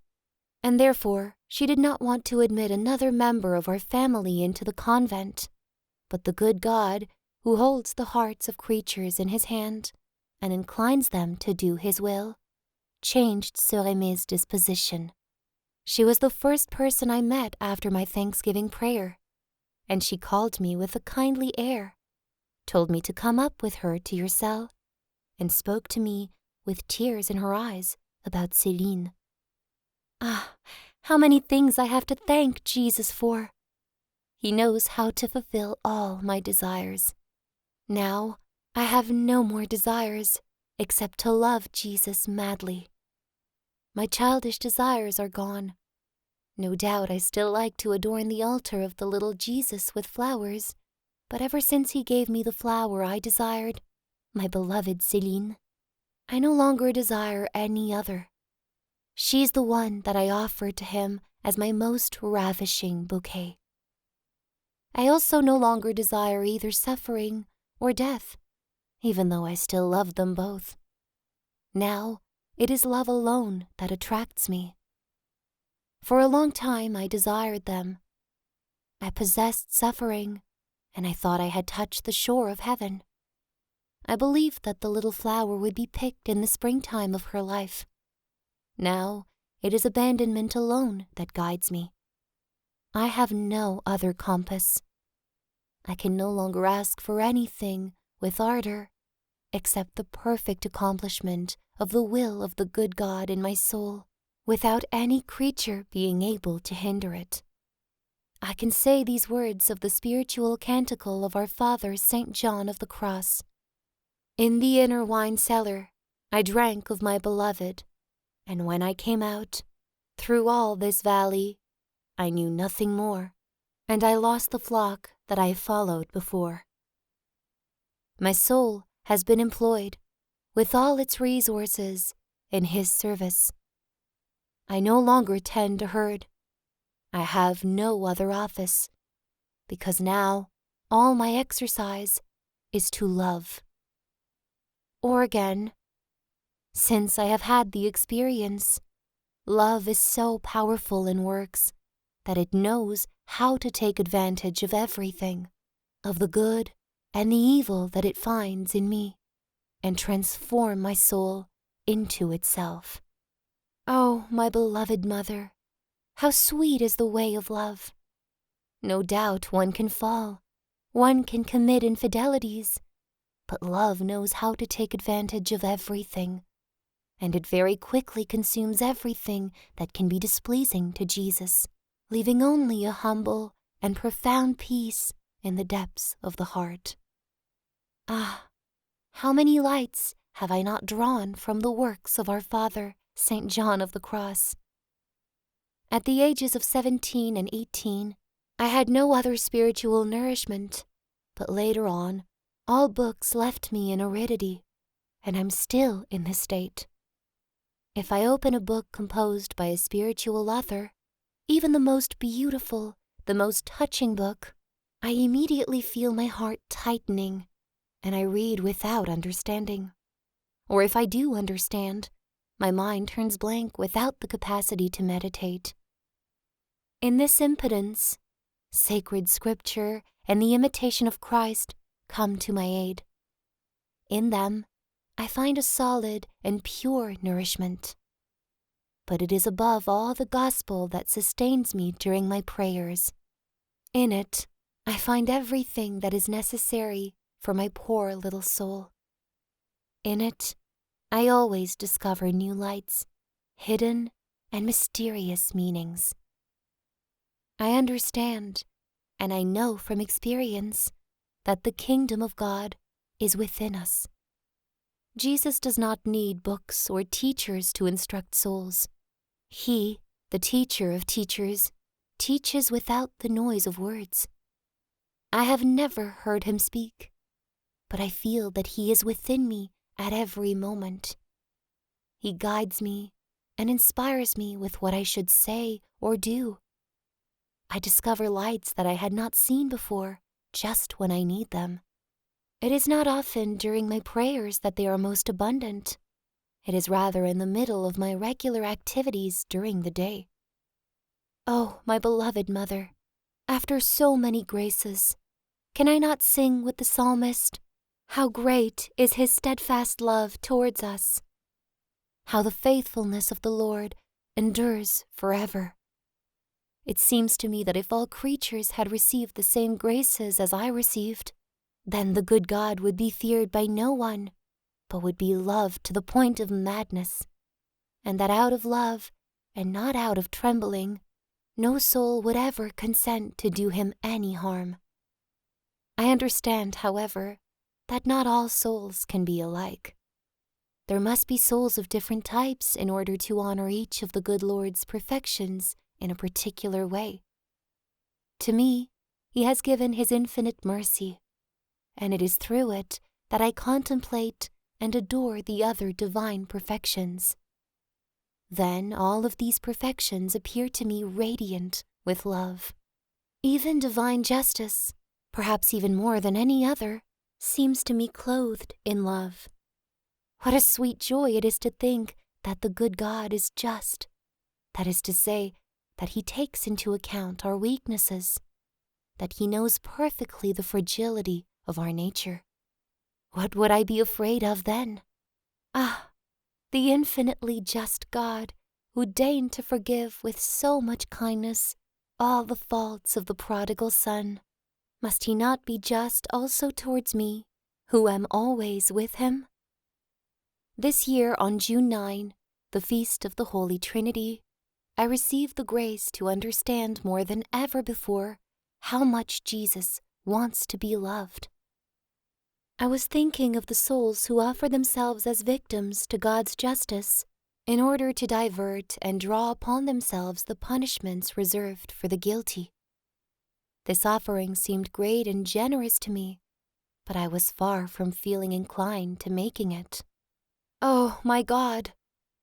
and therefore she did not want to admit another member of our family into the convent. But the good God, who holds the hearts of creatures in his hand and inclines them to do his will, changed Soeur aimée's disposition. She was the first person I met after my Thanksgiving prayer, and she called me with a kindly air, told me to come up with her to your cell, and spoke to me with tears in her eyes about Céline. Ah, how many things I have to thank Jesus for! He knows how to fulfill all my desires. Now I have no more desires except to love Jesus madly. My childish desires are gone. No doubt I still like to adorn the altar of the little Jesus with flowers, but ever since he gave me the flower I desired, my beloved Céline, I no longer desire any other. She's the one that I offered to him as my most ravishing bouquet. I also no longer desire either suffering or death, even though I still love them both. Now, it is love alone that attracts me. For a long time I desired them. I possessed suffering, and I thought I had touched the shore of heaven. I believed that the little flower would be picked in the springtime of her life. Now it is abandonment alone that guides me. I have no other compass. I can no longer ask for anything with ardor except the perfect accomplishment of the will of the good God in my soul, without any creature being able to hinder it. I can say these words of the spiritual canticle of our Father St. John of the Cross. In the inner wine cellar I drank of my beloved, and when I came out, through all this valley, I knew nothing more, and I lost the flock that I followed before. My soul has been employed, with all its resources, in His service. I no longer tend a herd. I have no other office, because now all my exercise is to love. Or again, since I have had the experience, love is so powerful in works that it knows how to take advantage of everything, of the good and the evil that it finds in me, and transform my soul into itself. Oh, my beloved mother, how sweet is the way of love! No doubt one can fall, one can commit infidelities, but love knows how to take advantage of everything, and it very quickly consumes everything that can be displeasing to Jesus, leaving only a humble and profound peace in the depths of the heart. Ah, how many lights have I not drawn from the works of our Father, St. John of the Cross? At the ages of 17 and 18, I had no other spiritual nourishment, but later on, all books left me in aridity, and I'm still in this state. If I open a book composed by a spiritual author, even the most beautiful, the most touching book, I immediately feel my heart tightening, and I read without understanding. Or if I do understand, my mind turns blank without the capacity to meditate. In this impotence, sacred scripture and the imitation of Christ come to my aid. In them, I find a solid and pure nourishment. But it is above all the gospel that sustains me during my prayers. In it, I find everything that is necessary for my poor little soul. In it, I always discover new lights, hidden and mysterious meanings. I understand, and I know from experience, that the kingdom of God is within us. Jesus does not need books or teachers to instruct souls. He, the teacher of teachers, teaches without the noise of words. I have never heard him speak, but I feel that he is within me at every moment. He guides me and inspires me with what I should say or do. I discover lights that I had not seen before, just when I need them. It is not often during my prayers that they are most abundant. It is rather in the middle of my regular activities during the day. Oh, my beloved mother, after so many graces, can I not sing with the psalmist, "How great is his steadfast love towards us! How the faithfulness of the Lord endures forever." It seems to me that if all creatures had received the same graces as I received, then the good God would be feared by no one, but would be loved to the point of madness, and that out of love, and not out of trembling, no soul would ever consent to do him any harm. I understand, however, that not all souls can be alike. There must be souls of different types in order to honor each of the good Lord's perfections in a particular way. To me, he has given his infinite mercy, and it is through it that I contemplate and adore the other divine perfections. Then all of these perfections appear to me radiant with love. Even divine justice, perhaps even more than any other, seems to me clothed in love. What a sweet joy it is to think that the good God is just, that is to say, that he takes into account our weaknesses, that he knows perfectly the fragility of our nature. What would I be afraid of then? Ah, the infinitely just God, who deigned to forgive with so much kindness all the faults of the prodigal son, must he not be just also towards me, who am always with him? This year on June 9, the feast of the Holy Trinity, I received the grace to understand more than ever before how much Jesus wants to be loved. I was thinking of the souls who offer themselves as victims to God's justice in order to divert and draw upon themselves the punishments reserved for the guilty. This offering seemed great and generous to me, but I was far from feeling inclined to making it. "Oh, my God,"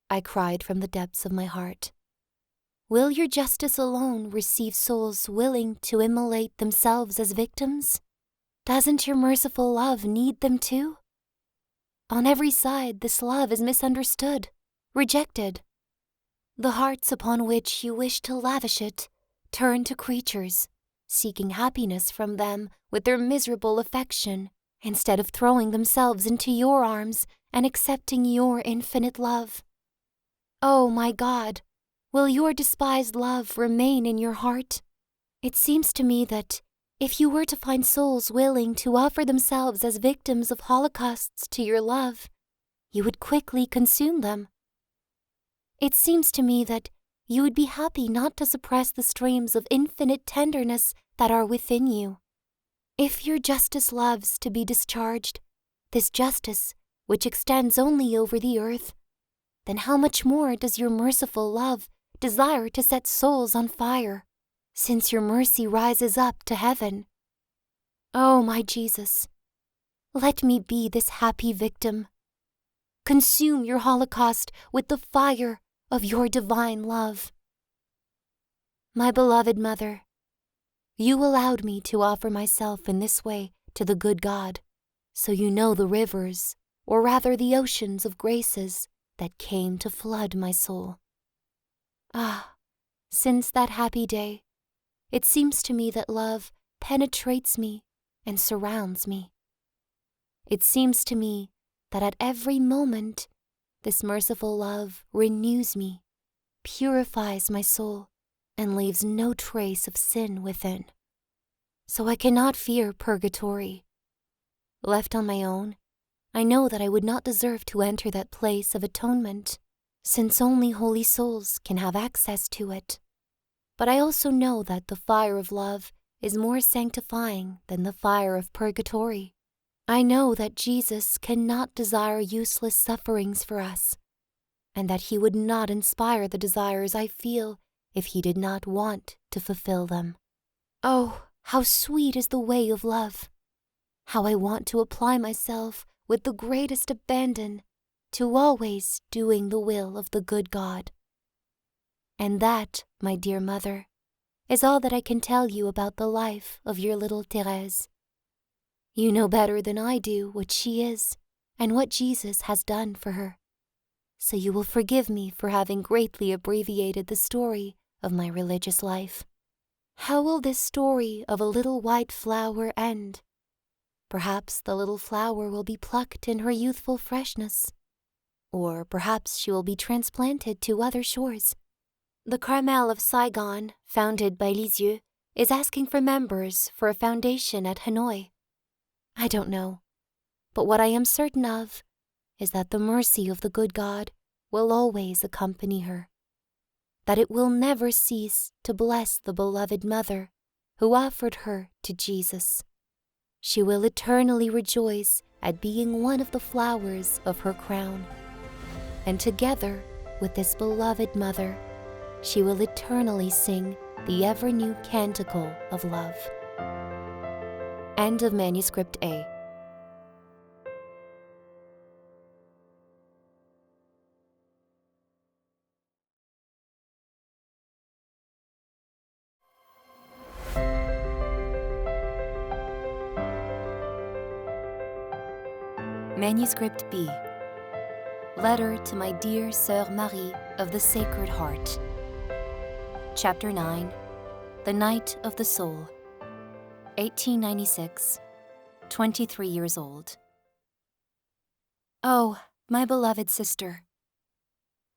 I cried from the depths of my heart, "will your justice alone receive souls willing to immolate themselves as victims? Doesn't your merciful love need them too? On every side this love is misunderstood, rejected. The hearts upon which you wish to lavish it turn to creatures, seeking happiness from them with their miserable affection, instead of throwing themselves into your arms and accepting your infinite love. Oh, my God, will your despised love remain in your heart? It seems to me that if you were to find souls willing to offer themselves as victims of holocausts to your love, you would quickly consume them. It seems to me that you would be happy not to suppress the streams of infinite tenderness that are within you. If your justice loves to be discharged, this justice which extends only over the earth, then how much more does your merciful love desire to set souls on fire, since your mercy rises up to heaven? Oh, my Jesus, let me be this happy victim. Consume your holocaust with the fire of your divine love. My beloved Mother, you allowed me to offer myself in this way to the good God, so you know the rivers, or rather the oceans of graces that came to flood my soul. Ah, since that happy day, it seems to me that love penetrates me and surrounds me. It seems to me that at every moment this merciful love renews me, purifies my soul, and leaves no trace of sin within. So I cannot fear purgatory. Left on my own, I know that I would not deserve to enter that place of atonement, since only holy souls can have access to it. But I also know that the fire of love is more sanctifying than the fire of purgatory. I know that Jesus cannot desire useless sufferings for us, and that he would not inspire the desires I feel if he did not want to fulfill them. Oh, how sweet is the way of love! How I want to apply myself with the greatest abandon to always doing the will of the good God. And that, my dear Mother, is all that I can tell you about the life of your little Therese. You know better than I do what she is and what Jesus has done for her, so you will forgive me for having greatly abbreviated the story of my religious life. How will this story of a little white flower end? Perhaps the little flower will be plucked in her youthful freshness, or perhaps she will be transplanted to other shores. The Carmel of Saigon, founded by Lisieux, is asking for members for a foundation at Hanoi. I don't know, but what I am certain of is that the mercy of the good God will always accompany her, that it will never cease to bless the beloved Mother who offered her to Jesus. She will eternally rejoice at being one of the flowers of her crown, and together with this beloved Mother, she will eternally sing the ever-new Canticle of love. End of Manuscript A. Manuscript B. Letter to my dear Soeur Marie of the Sacred Heart. Chapter 9. The Night of the Soul. 1896. 23 years old. Oh, my beloved sister,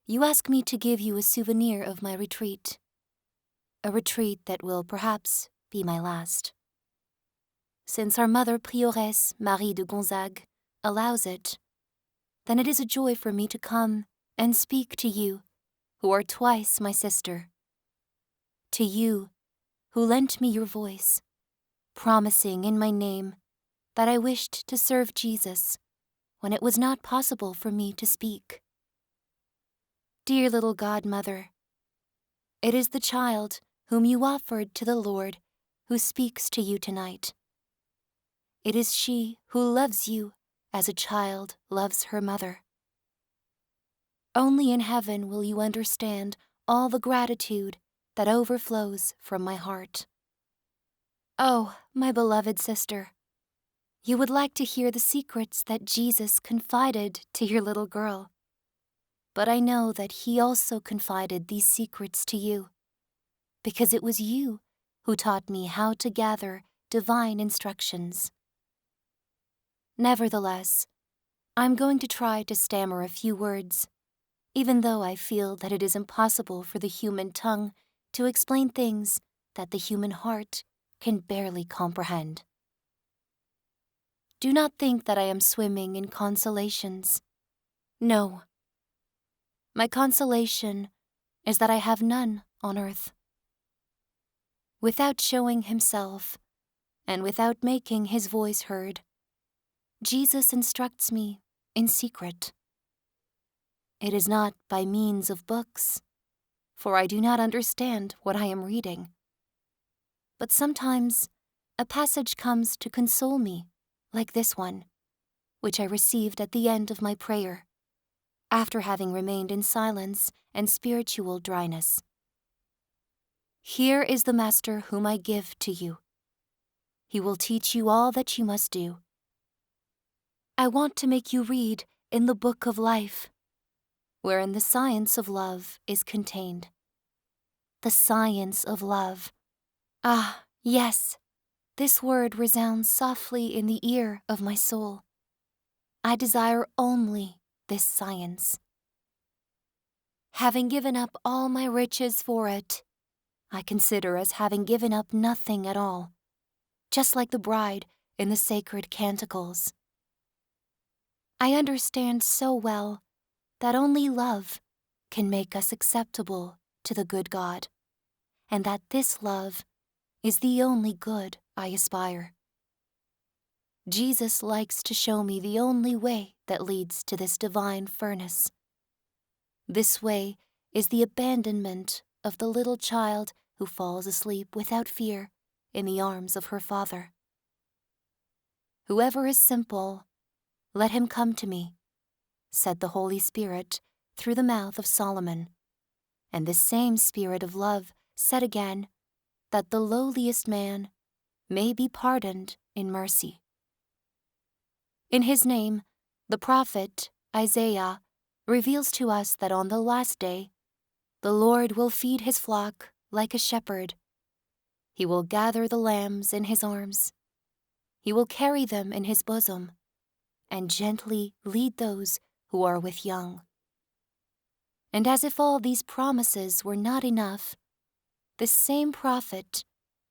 you ask me to give you a souvenir of my retreat, a retreat that will perhaps be my last. Since our mother Prioress Marie de Gonzague allows it, then it is a joy for me to come and speak to you, who are twice my sister. To you, who lent me your voice, promising in my name that I wished to serve Jesus when it was not possible for me to speak. Dear little godmother, it is the child whom you offered to the Lord who speaks to you tonight. It is she who loves you as a child loves her mother. Only in heaven will you understand all the gratitude that overflows from my heart. Oh, my beloved sister, you would like to hear the secrets that Jesus confided to your little girl. But I know that he also confided these secrets to you, because it was you who taught me how to gather divine instructions. Nevertheless, I'm going to try to stammer a few words, even though I feel that it is impossible for the human tongue to explain things that the human heart can barely comprehend. Do not think that I am swimming in consolations. No. My consolation is that I have none on earth. Without showing himself, and without making his voice heard, Jesus instructs me in secret. It is not by means of books, for I do not understand what I am reading. But sometimes a passage comes to console me, like this one, which I received at the end of my prayer, after having remained in silence and spiritual dryness. Here is the Master whom I give to you. He will teach you all that you must do. I want to make you read in the book of life, wherein the science of love is contained. The science of love. Ah, yes, this word resounds softly in the ear of my soul. I desire only this science. Having given up all my riches for it, I consider as having given up nothing at all, just like the bride in the sacred Canticles. I understand so well that only love can make us acceptable to the good God, and that this love is the only good I aspire. Jesus likes to show me the only way that leads to this divine furnace. This way is the abandonment of the little child who falls asleep without fear in the arms of her father. Whoever is simple, let him come to me, said the Holy Spirit through the mouth of Solomon. And this same Spirit of love said again that the lowliest man may be pardoned in mercy. In his name, the prophet Isaiah reveals to us that on the last day, the Lord will feed his flock like a shepherd. He will gather the lambs in his arms. He will carry them in his bosom, and gently lead those who are with young. And as if all these promises were not enough, this same prophet,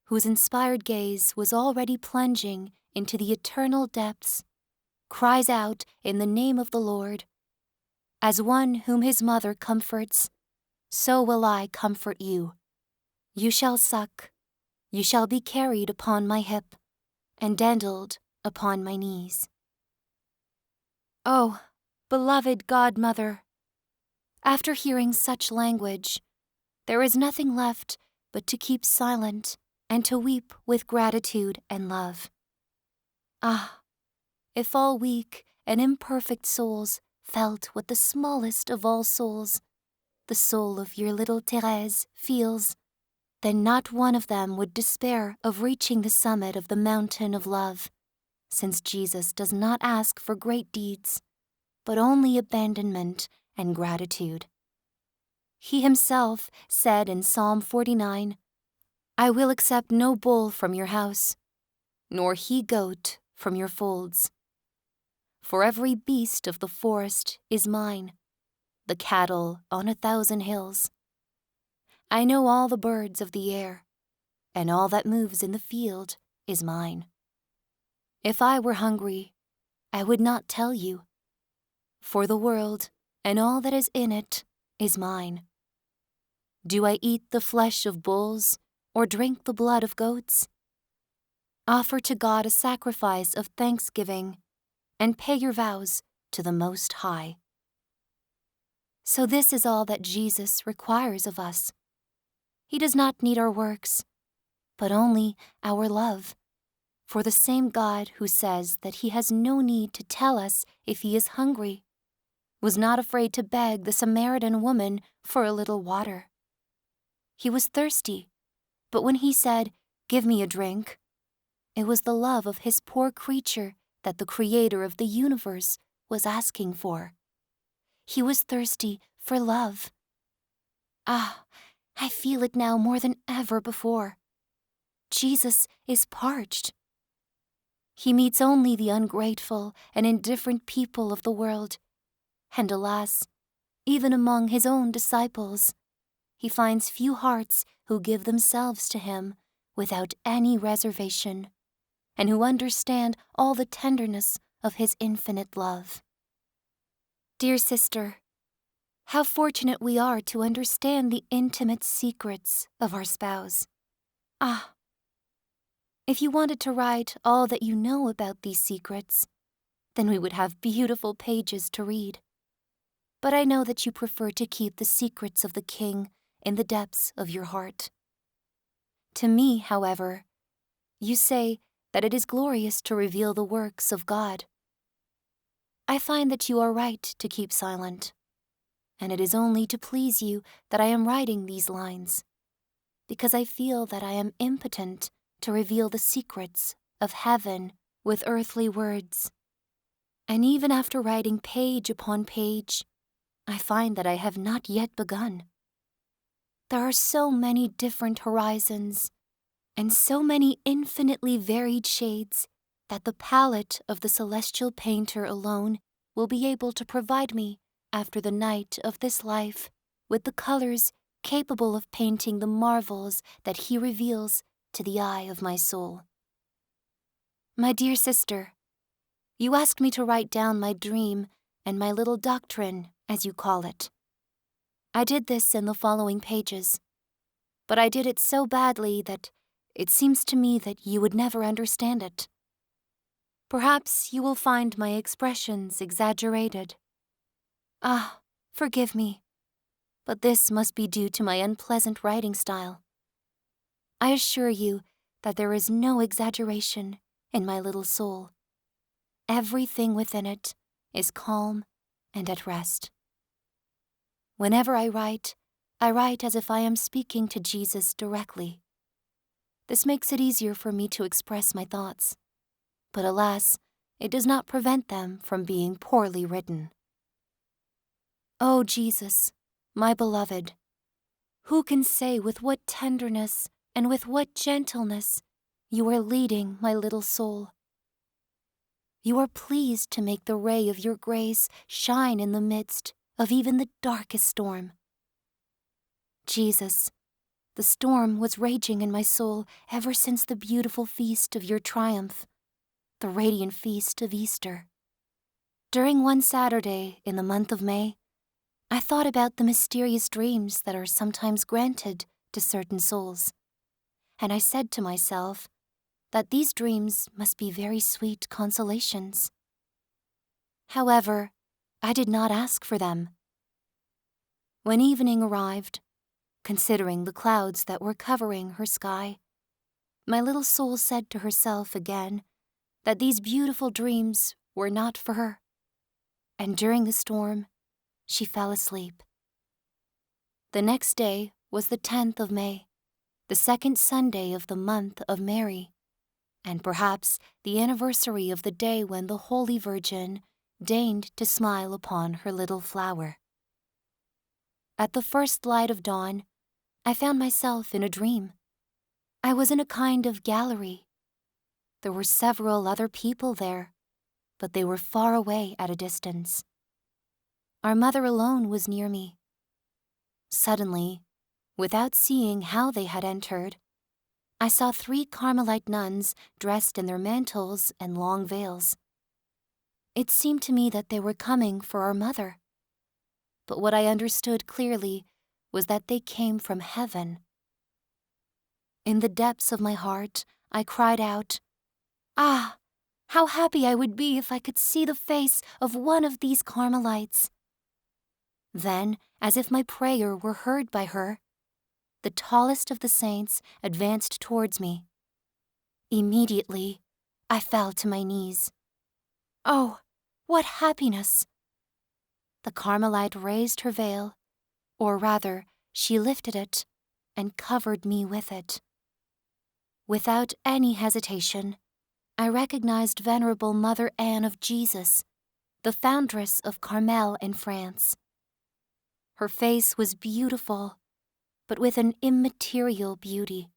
whose inspired gaze was already plunging into the eternal depths, cries out in the name of the Lord, "As one whom his mother comforts, so will I comfort you. You shall suck, you shall be carried upon my hip, and dandled upon my knees." Oh, beloved godmother, after hearing such language, there is nothing left but to keep silent and to weep with gratitude and love. Ah, if all weak and imperfect souls felt what the smallest of all souls, the soul of your little Therese, feels, then not one of them would despair of reaching the summit of the mountain of love, since Jesus does not ask for great deeds, but only abandonment and gratitude. He himself said in Psalm 49, "I will accept no bull from your house, nor he-goat from your folds." for every beast of the forest is mine, the cattle on 1,000 hills. I know all the birds of the air, and all that moves in the field is mine. If I were hungry, I would not tell you, for the world and all that is in it is mine. Do I eat the flesh of bulls or drink the blood of goats? Offer to God a sacrifice of thanksgiving and pay your vows to the Most High. So this is all that Jesus requires of us. He does not need our works, but only our love. For the same God who says that he has no need to tell us if he is hungry was not afraid to beg the Samaritan woman for a little water. He was thirsty, but when he said, "Give me a drink," it was the love of his poor creature that the Creator of the universe was asking for. He was thirsty for love. Ah, I feel it now more than ever before. Jesus is parched. He meets only the ungrateful and indifferent people of the world, and alas, even among his own disciples, he finds few hearts who give themselves to him without any reservation, and who understand all the tenderness of his infinite love. Dear sister, how fortunate we are to understand the intimate secrets of our spouse. Ah! If you wanted to write all that you know about these secrets, then we would have beautiful pages to read. But I know that you prefer to keep the secrets of the King in the depths of your heart. To me, however, you say that it is glorious to reveal the works of God. I find that you are right to keep silent, and it is only to please you that I am writing these lines, because I feel that I am impotent to reveal the secrets of heaven with earthly words. And even after writing page upon page, I find that I have not yet begun. There are so many different horizons, and so many infinitely varied shades, that the palette of the celestial painter alone will be able to provide me, after the night of this life, with the colors capable of painting the marvels that he reveals to the eye of my soul. My dear sister, you asked me to write down my dream and my little doctrine, as you call it. I did this in the following pages, but I did it so badly that it seems to me that you would never understand it. Perhaps you will find my expressions exaggerated. Ah, forgive me, but this must be due to my unpleasant writing style. I assure you that there is no exaggeration in my little soul. Everything within it is calm and at rest. Whenever I write as if I am speaking to Jesus directly. This makes it easier for me to express my thoughts, but alas, it does not prevent them from being poorly written. O Jesus, my beloved, who can say with what tenderness and with what gentleness you are leading my little soul? You are pleased to make the ray of your grace shine in the midst of even the darkest storm. Jesus, the storm was raging in my soul ever since the beautiful feast of your triumph, the radiant feast of Easter. During one Saturday in the month of May, I thought about the mysterious dreams that are sometimes granted to certain souls, and I said to myself that these dreams must be very sweet consolations. However, I did not ask for them. When evening arrived, considering the clouds that were covering her sky, my little soul said to herself again that these beautiful dreams were not for her, and during the storm, she fell asleep. The next day was the 10th of May, the second Sunday of the month of Mary, and perhaps the anniversary of the day when the Holy Virgin deigned to smile upon her little flower. At the first light of dawn, I found myself in a dream. I was in a kind of gallery. There were several other people there, but they were far away at a distance. Our mother alone was near me. Suddenly, without seeing how they had entered, I saw 3 Carmelite nuns dressed in their mantles and long veils. It seemed to me that they were coming for our mother, but what I understood clearly was that they came from heaven. In the depths of my heart, I cried out, "Ah, how happy I would be if I could see the face of one of these Carmelites." Then, as if my prayer were heard by her, the tallest of the saints advanced towards me. Immediately, I fell to my knees. Oh, what happiness! The Carmelite raised her veil, or rather, she lifted it and covered me with it. Without any hesitation, I recognized Venerable Mother Anne of Jesus, the foundress of Carmel in France. Her face was beautiful, but with an immaterial beauty.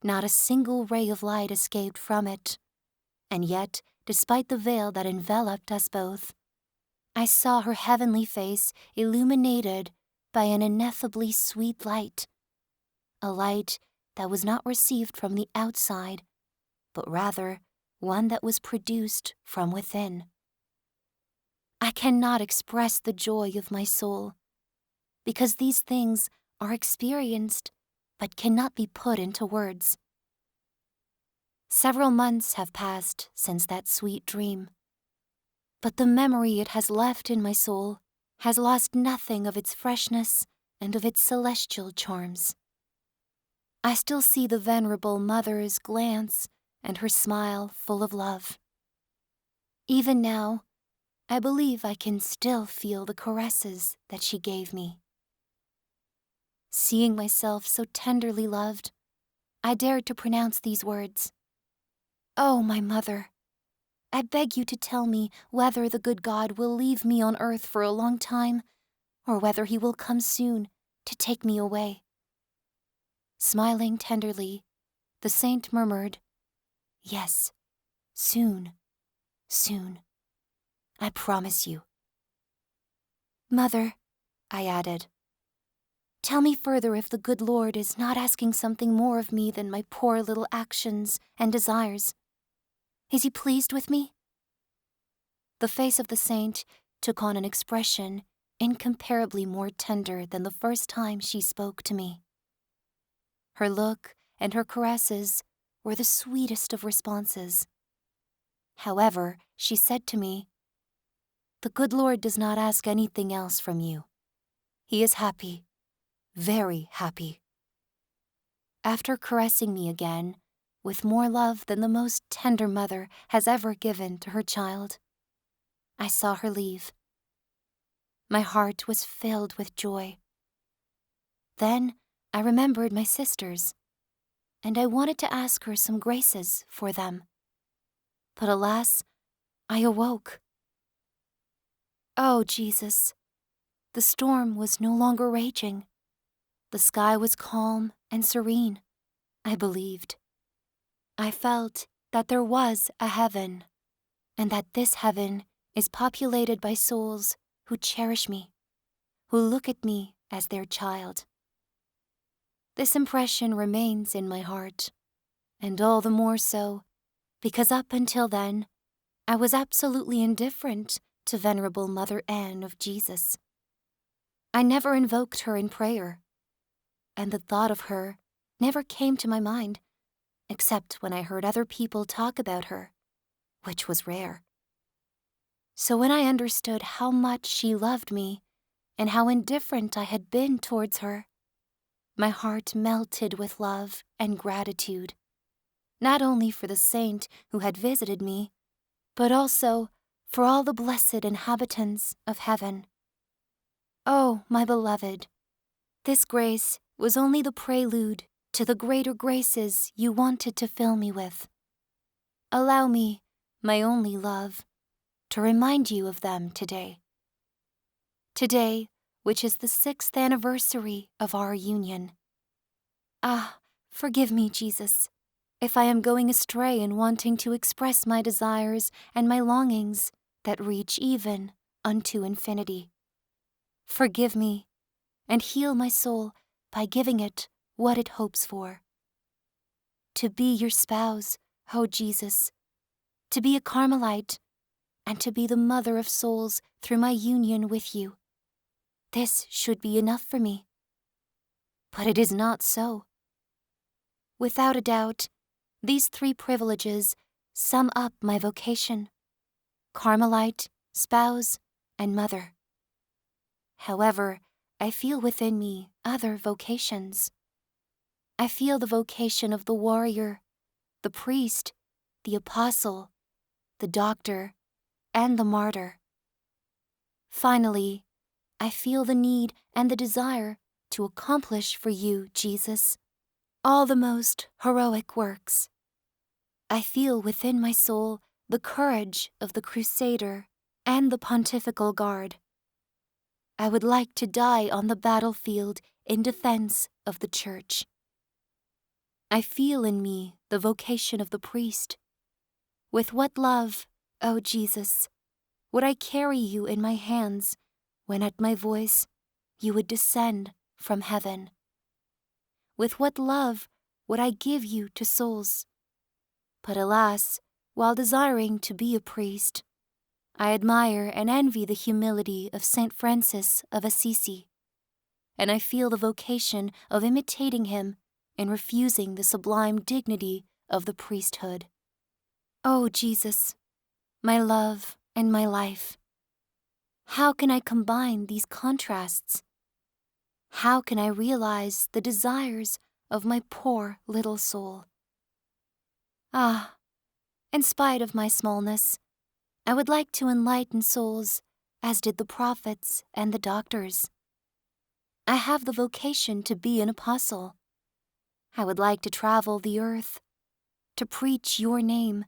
Not a single ray of light escaped from it, and yet, despite the veil that enveloped us both, I saw her heavenly face illuminated by an ineffably sweet light, a light that was not received from the outside, but rather one that was produced from within. I cannot express the joy of my soul, because these things are experienced but cannot be put into words. Several months have passed since that sweet dream, but the memory it has left in my soul has lost nothing of its freshness and of its celestial charms. I still see the Venerable Mother's glance and her smile full of love. Even now, I believe I can still feel the caresses that she gave me. Seeing myself so tenderly loved, I dared to pronounce these words. "Oh, my mother, I beg you to tell me whether the good God will leave me on earth for a long time, or whether he will come soon to take me away." Smiling tenderly, the saint murmured, "Yes, soon, soon. I promise you." "Mother," I added, "tell me further if the good Lord is not asking something more of me than my poor little actions and desires. Is he pleased with me?" The face of the saint took on an expression incomparably more tender than the first time she spoke to me. Her look and her caresses were the sweetest of responses. However, she said to me, "The good Lord does not ask anything else from you. He is happy, very happy." After caressing me again, with more love than the most tender mother has ever given to her child, I saw her leave. My heart was filled with joy. Then I remembered my sisters, and I wanted to ask her some graces for them. But alas, I awoke. Oh, Jesus! The storm was no longer raging. The sky was calm and serene, I believed. I felt that there was a heaven, and that this heaven is populated by souls who cherish me, who look at me as their child. This impression remains in my heart, and all the more so because up until then, I was absolutely indifferent to Venerable Mother Anne of Jesus. I never invoked her in prayer, and the thought of her never came to my mind, except when I heard other people talk about her, which was rare. So when I understood how much she loved me and how indifferent I had been towards her, my heart melted with love and gratitude, not only for the saint who had visited me, but also for all the blessed inhabitants of heaven. Oh, my beloved, this grace was only the prelude to the greater graces you wanted to fill me with. Allow me, my only love, to remind you of them today. Today, which is the 6th anniversary of our union. Ah, forgive me, Jesus. if I am going astray in wanting to express my desires and my longings that reach even unto infinity. Forgive me, and heal my soul by giving it what it hopes for. To be your spouse, O Jesus, to be a Carmelite, and to be the mother of souls through my union with you. This should be enough for me. But it is not so. Without a doubt, these 3 privileges sum up my vocation: Carmelite, spouse, and mother. However, I feel within me other vocations. I feel the vocation of the warrior, the priest, the apostle, the doctor, and the martyr. Finally, I feel the need and the desire to accomplish for you, Jesus, all the most heroic works. I feel within my soul the courage of the crusader and the pontifical guard. I would like to die on the battlefield in defense of the Church. I feel in me the vocation of the priest. With what love, O Jesus, would I carry you in my hands when at my voice you would descend from heaven? With what love would I give you to souls? But alas, while desiring to be a priest, I admire and envy the humility of Saint Francis of Assisi, and I feel the vocation of imitating him in refusing the sublime dignity of the priesthood. O Jesus, my love and my life, how can I combine these contrasts? How can I realize the desires of my poor little soul? Ah, in spite of my smallness, I would like to enlighten souls as did the prophets and the doctors. I have the vocation to be an apostle. I would like to travel the earth, to preach your name,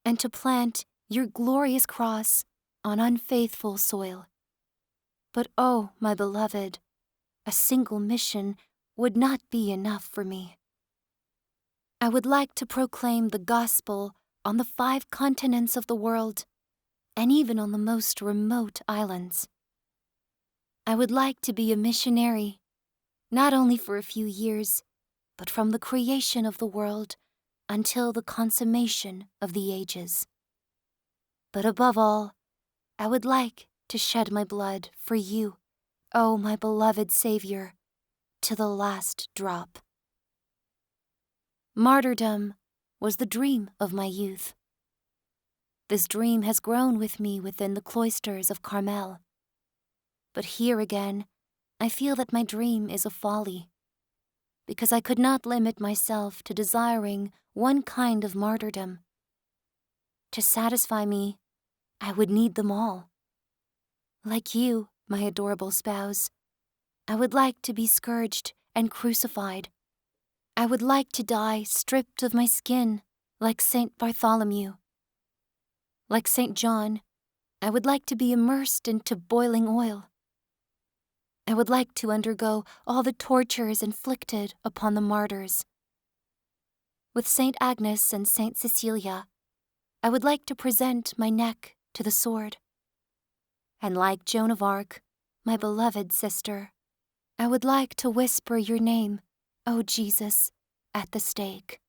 and to plant your glorious cross on unfaithful soil. But oh, my beloved, a single mission would not be enough for me. I would like to proclaim the gospel on the 5 continents of the world, and even on the most remote islands. I would like to be a missionary, not only for a few years, but from the creation of the world until the consummation of the ages. But above all, I would like to shed my blood for you, O my beloved Savior, to the last drop. Martyrdom was the dream of my youth. This dream has grown with me within the cloisters of Carmel. But here again, I feel that my dream is a folly, because I could not limit myself to desiring one kind of martyrdom. To satisfy me, I would need them all. Like you, my adorable spouse, I would like to be scourged and crucified. I would like to die stripped of my skin, like Saint Bartholomew. Like Saint John, I would like to be immersed into boiling oil. I would like to undergo all the tortures inflicted upon the martyrs. With Saint Agnes and Saint Cecilia, I would like to present my neck to the sword. And like Joan of Arc, my beloved sister, I would like to whisper your name, O Jesus, at the stake.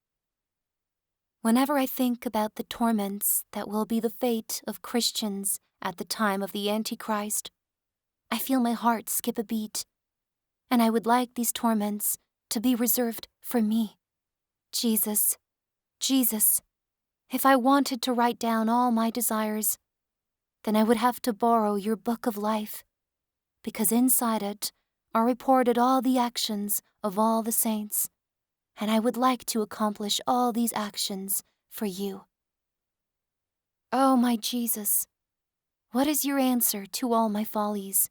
Whenever I think about the torments that will be the fate of Christians at the time of the Antichrist, I feel my heart skip a beat, and I would like these torments to be reserved for me. Jesus, Jesus, if I wanted to write down all my desires, then I would have to borrow your book of life, because inside it are reported all the actions of all the saints, and I would like to accomplish all these actions for you. Oh, my Jesus, what is your answer to all my follies?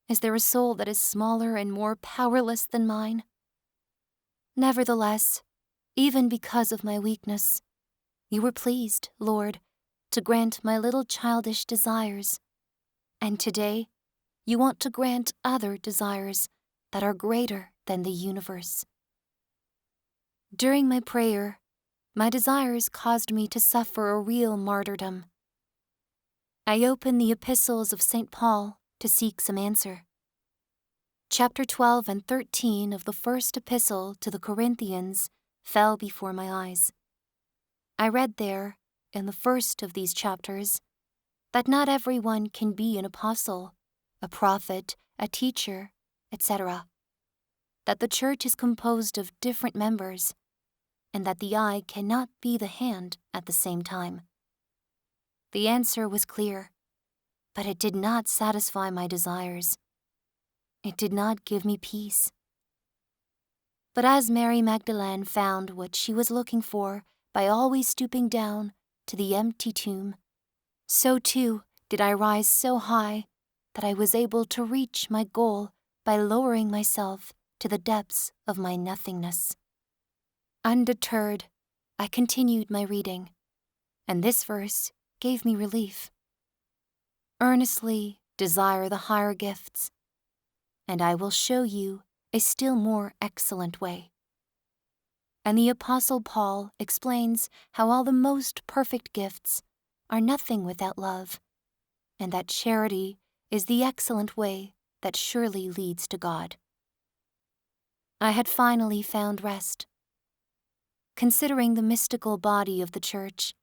Is there a soul that is smaller and more powerless than mine? Nevertheless, even because of my weakness, you were pleased, Lord, to grant my little childish desires, and today you want to grant other desires that are greater than the universe. During my prayer, my desires caused me to suffer a real martyrdom. I opened the epistles of St. Paul to seek some answer. Chapter 12 and 13 of the first epistle to the Corinthians fell before my eyes. I read there, in the first of these chapters, that not everyone can be an apostle, a prophet, a teacher, etc., that the church is composed of different members, and that the eye cannot be the hand at the same time. The answer was clear, but it did not satisfy my desires. It did not give me peace. But as Mary Magdalene found what she was looking for by always stooping down to the empty tomb, so too did I rise so high that I was able to reach my goal by lowering myself to the depths of my nothingness. Undeterred, I continued my reading, and this verse gave me relief. Earnestly desire the higher gifts, and I will show you a still more excellent way. And the Apostle Paul explains how all the most perfect gifts are nothing without love, and that charity is the excellent way that surely leads to God. I had finally found rest. Considering the mystical body of the church,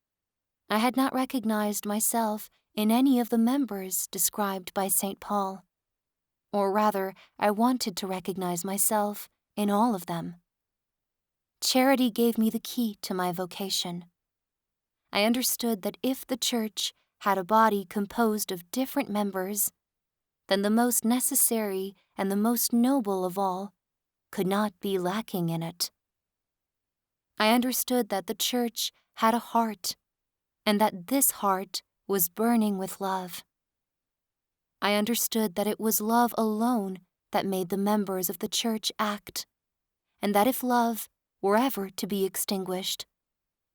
I had not recognized myself in any of the members described by St. Paul, or rather, I wanted to recognize myself in all of them. Charity gave me the key to my vocation. I understood that if the church had a body composed of different members, then the most necessary and the most noble of all could not be lacking in it. I understood that the church had a heart, and that this heart was burning with love. I understood that it was love alone that made the members of the church act, and that if love were ever to be extinguished,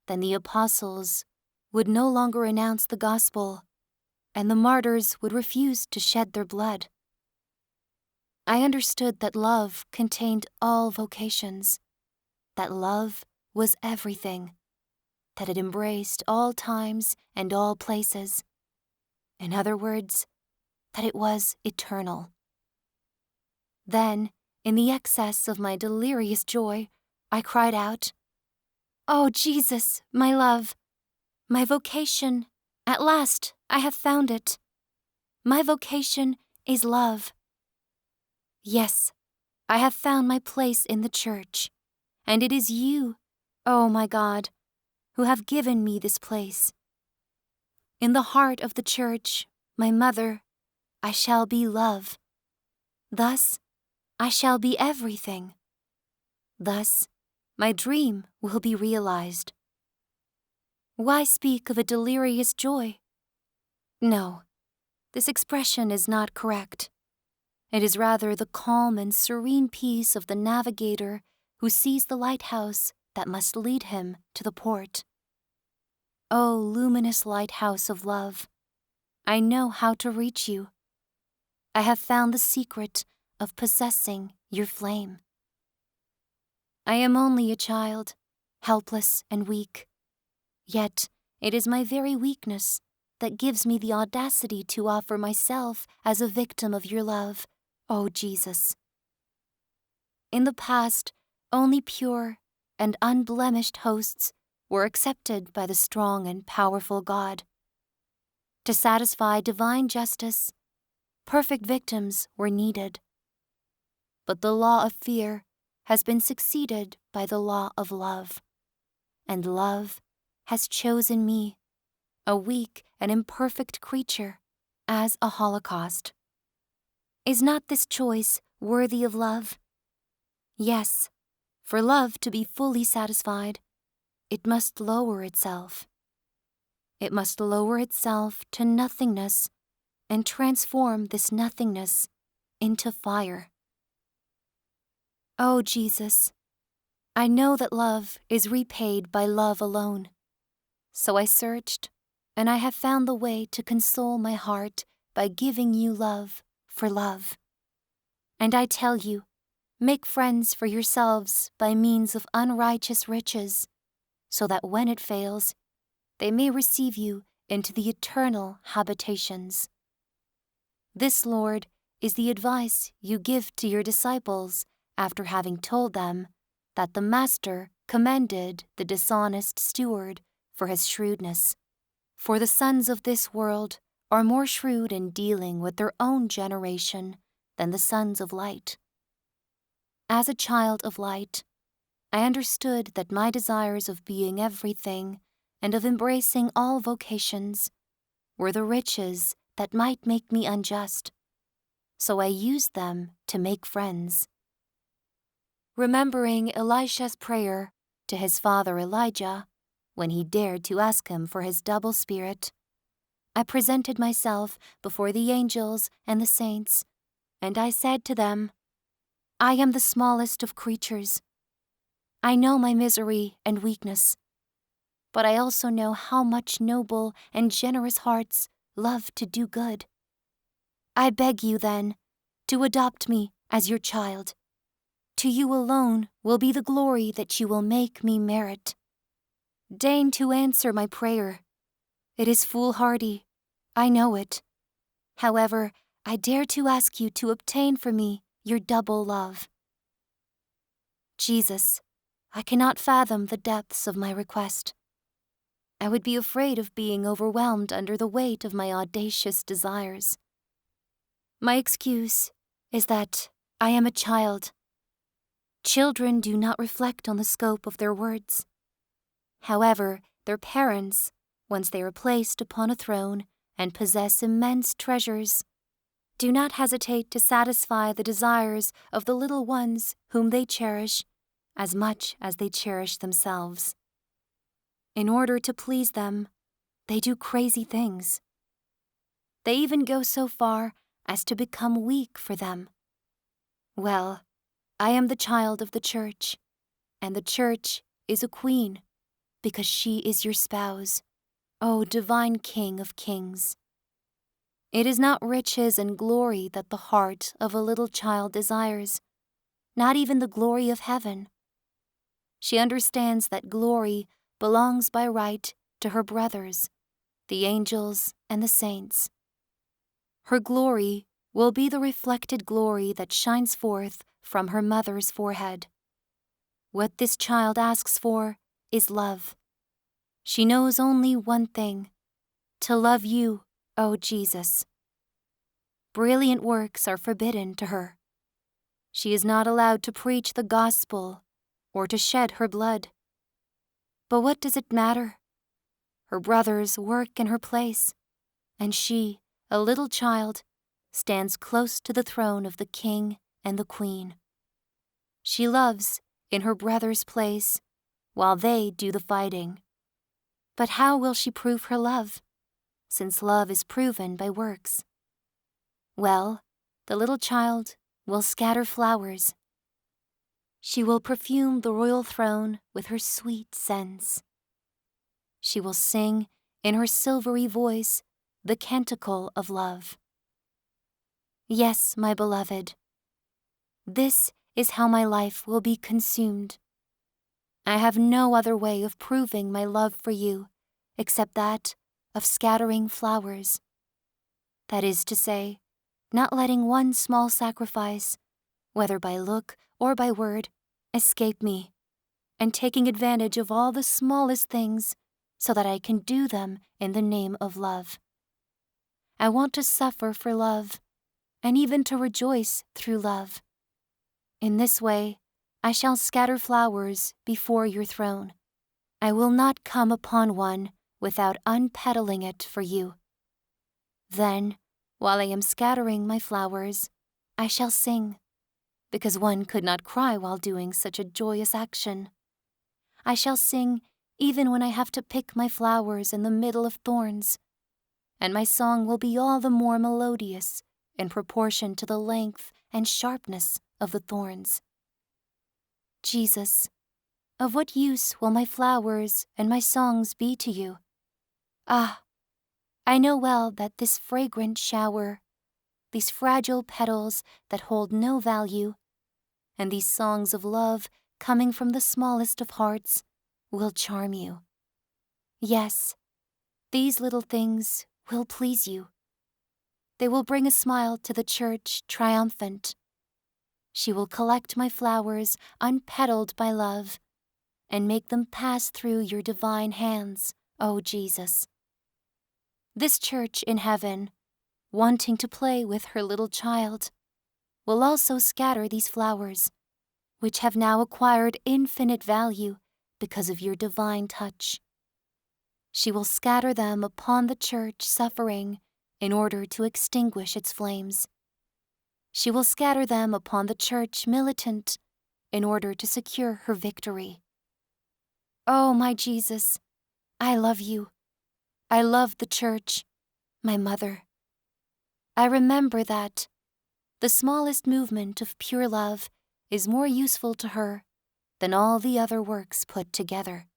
then the apostles would no longer announce the gospel, and the martyrs would refuse to shed their blood. I understood that love contained all vocations, that love was everything, that it embraced all times and all places. In other words, that it was eternal. Then, in the excess of my delirious joy, I cried out, "Oh, Jesus, my love, my vocation, at last I have found it. My vocation is love. Yes, I have found my place in the church, and it is you, oh my God, who have given me this place. In the heart of the church, my mother, I shall be love. Thus, I shall be everything. Thus, my dream will be realized. Why speak of a delirious joy? No, this expression is not correct. It is rather the calm and serene peace of the navigator who sees the lighthouse that must lead him to the port. O luminous lighthouse of love, I know how to reach you. I have found the secret of possessing your flame. I am only a child, helpless and weak, yet it is my very weakness that gives me the audacity to offer myself as a victim of your love, O Jesus. In the past, only pure and unblemished hosts were accepted by the strong and powerful God. To satisfy divine justice, perfect victims were needed. But the law of fear has been succeeded by the law of love, and love has chosen me, a weak and imperfect creature, as a holocaust. Is not this choice worthy of love? Yes, for love to be fully satisfied, it must lower itself. It must lower itself to nothingness and transform this nothingness into fire. O Jesus, I know that love is repaid by love alone. So I searched, and I have found the way to console my heart by giving you love for love. And I tell you, Make friends for yourselves by means of unrighteous riches, so that when it fails, they may receive you into the eternal habitations. This, Lord, is the advice you give to your disciples after having told them that the Master commended the dishonest steward for his shrewdness. For the sons of this world are more shrewd in dealing with their own generation than the sons of light. As a child of light, I understood that my desires of being everything and of embracing all vocations were the riches that might make me unjust, so I used them to make friends. Remembering Elisha's prayer to his father Elijah, when he dared to ask him for his double spirit, I presented myself before the angels and the saints, and I said to them, I am the smallest of creatures. I know my misery and weakness, but I also know how much noble and generous hearts love to do good. I beg you, then, to adopt me as your child. To you alone will be the glory that you will make me merit. Deign to answer my prayer. It is foolhardy, I know it. However, I dare to ask you to obtain for me your double love. Jesus, I cannot fathom the depths of my request. I would be afraid of being overwhelmed under the weight of my audacious desires. My excuse is that I am a child. Children do not reflect on the scope of their words. However, their parents, once they are placed upon a throne and possess immense treasures, do not hesitate to satisfy the desires of the little ones whom they cherish as much as they cherish themselves. In order to please them, they do crazy things. They even go so far as to become weak for them. Well, I am the child of the Church, and the Church is a queen, because she is your spouse, O divine King of kings. It is not riches and glory that the heart of a little child desires, not even the glory of heaven. She understands that glory belongs by right to her brothers, the angels and the saints. Her glory will be the reflected glory that shines forth from her mother's forehead. What this child asks for is love. She knows only one thing, to love you, O Jesus. Brilliant works are forbidden to her. She is not allowed to preach the gospel or to shed her blood. But what does it matter? Her brothers work in her place, and she, a little child, stands close to the throne of the king and the queen. She loves in her brother's place, while they do the fighting. But how will she prove her love, since love is proven by works? Well, the little child will scatter flowers. She will perfume the royal throne with her sweet scents. She will sing in her silvery voice the Canticle of love. Yes, my beloved, this is how my life will be consumed. I have no other way of proving my love for you except that of scattering flowers. That is to say, not letting one small sacrifice, whether by look or by word, escape me, and taking advantage of all the smallest things so that I can do them in the name of love. I want to suffer for love, and even to rejoice through love. In this way, I shall scatter flowers before your throne. I will not come upon one without unpetaling it for you. Then, while I am scattering my flowers, I shall sing, because one could not cry while doing such a joyous action. I shall sing even when I have to pick my flowers in the middle of thorns, and my song will be all the more melodious in proportion to the length and sharpness of the thorns. Jesus, of what use will my flowers and my songs be to you? Ah, I know well that this fragrant shower, these fragile petals that hold no value, and these songs of love coming from the smallest of hearts will charm you. Yes, these little things will please you. They will bring a smile to the church triumphant. She will collect my flowers unpetaled by love and make them pass through your divine hands, O Jesus. This church in heaven, wanting to play with her little child, will also scatter these flowers, which have now acquired infinite value because of your divine touch. She will scatter them upon the church suffering in order to extinguish its flames. She will scatter them upon the church militant in order to secure her victory. Oh, my Jesus, I love you. I love the church, my mother. I remember that the smallest movement of pure love is more useful to her than all the other works put together.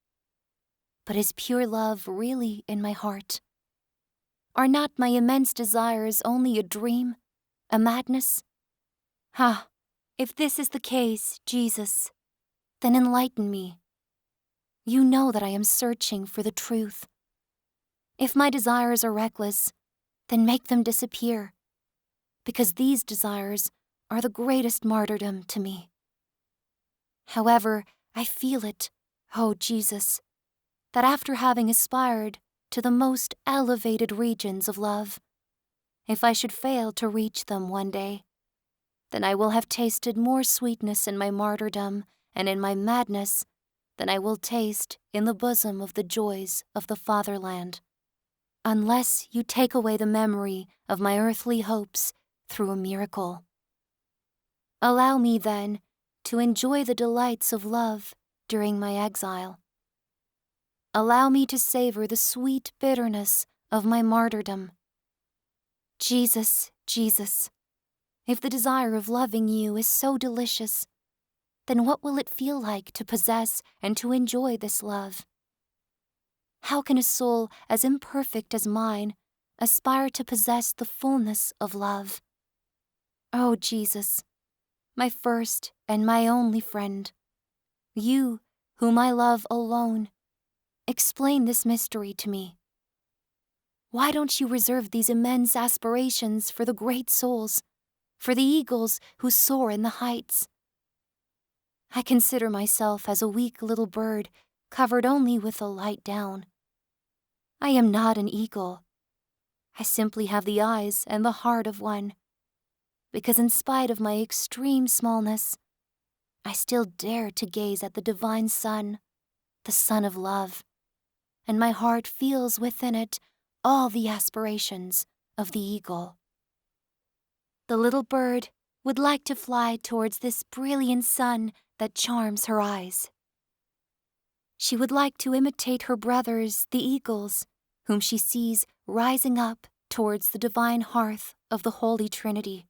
But is pure love really in my heart? Are not my immense desires only a dream, a madness? Ah, if this is the case, Jesus, then enlighten me. You know that I am searching for the truth. If my desires are reckless, then make them disappear, because these desires are the greatest martyrdom to me. However, I feel it, oh Jesus, that after having aspired to the most elevated regions of love, if I should fail to reach them one day, then I will have tasted more sweetness in my martyrdom and in my madness than I will taste in the bosom of the joys of the fatherland, unless you take away the memory of my earthly hopes through a miracle. Allow me, then, to enjoy the delights of love during my exile. Allow me to savor the sweet bitterness of my martyrdom. Jesus, Jesus, if the desire of loving you is so delicious, then what will it feel like to possess and to enjoy this love? How can a soul as imperfect as mine aspire to possess the fullness of love? Oh, Jesus, my first and my only friend, you whom I love alone, explain this mystery to me. Why don't you reserve these immense aspirations for the great souls, for the eagles who soar in the heights? I consider myself as a weak little bird covered only with a light down. I am not an eagle. I simply have the eyes and the heart of one, because in spite of my extreme smallness, I still dare to gaze at the divine sun, the sun of love, and my heart feels within it all the aspirations of the eagle. The little bird would like to fly towards this brilliant sun that charms her eyes. She would like to imitate her brothers, the eagles, whom she sees rising up towards the divine hearth of the Holy Trinity.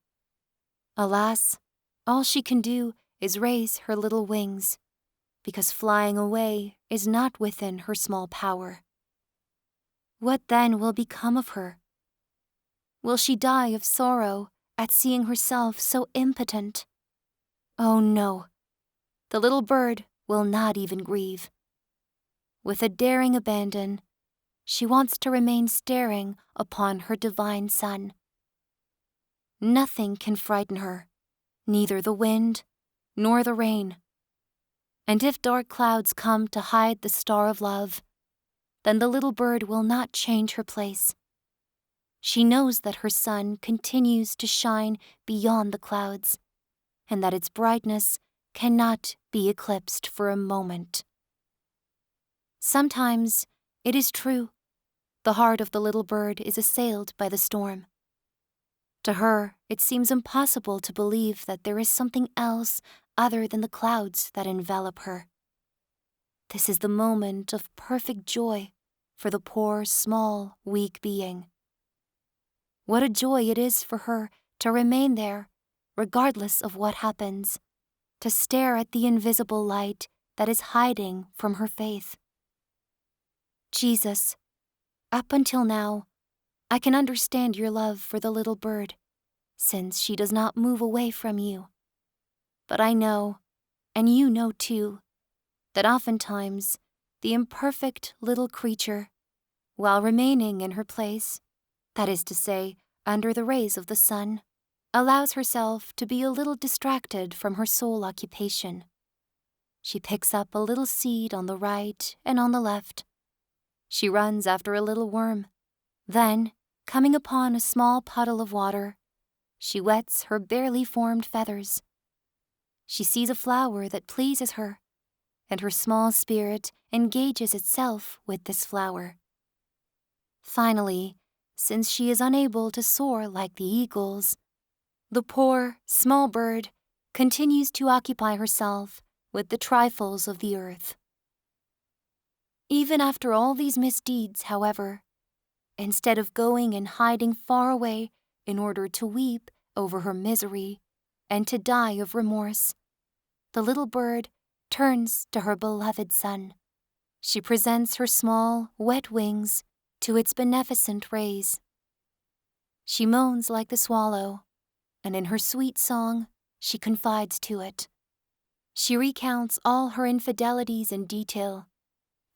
Alas, all she can do is raise her little wings, because flying away is not within her small power. What then will become of her? Will she die of sorrow at seeing herself so impotent? Oh no, the little bird will not even grieve. With a daring abandon, she wants to remain staring upon her divine sun. Nothing can frighten her, neither the wind nor the rain. And if dark clouds come to hide the star of love, then the little bird will not change her place. She knows that her sun continues to shine beyond the clouds, and that its brightness cannot be eclipsed for a moment. Sometimes, it is true, the heart of the little bird is assailed by the storm. To her, it seems impossible to believe that there is something else other than the clouds that envelop her. This is the moment of perfect joy for the poor, small, weak being. What a joy it is for her to remain there, regardless of what happens, to stare at the invisible light that is hiding from her faith. Jesus, up until now, I can understand your love for the little bird, since she does not move away from you. But I know, and you know too, that oftentimes the imperfect little creature, while remaining in her place, that is to say, under the rays of the sun, allows herself to be a little distracted from her sole occupation. She picks up a little seed on the right and on the left. She runs after a little worm. Then, coming upon a small puddle of water, she wets her barely formed feathers. She sees a flower that pleases her, and her small spirit engages itself with this flower. Finally, since she is unable to soar like the eagles, the poor, small bird continues to occupy herself with the trifles of the earth. Even after all these misdeeds, however, instead of going and hiding far away in order to weep over her misery and to die of remorse, the little bird turns to her beloved Son. She presents her small, wet wings to its beneficent rays. She moans like the swallow, and in her sweet song she confides to it. She recounts all her infidelities in detail,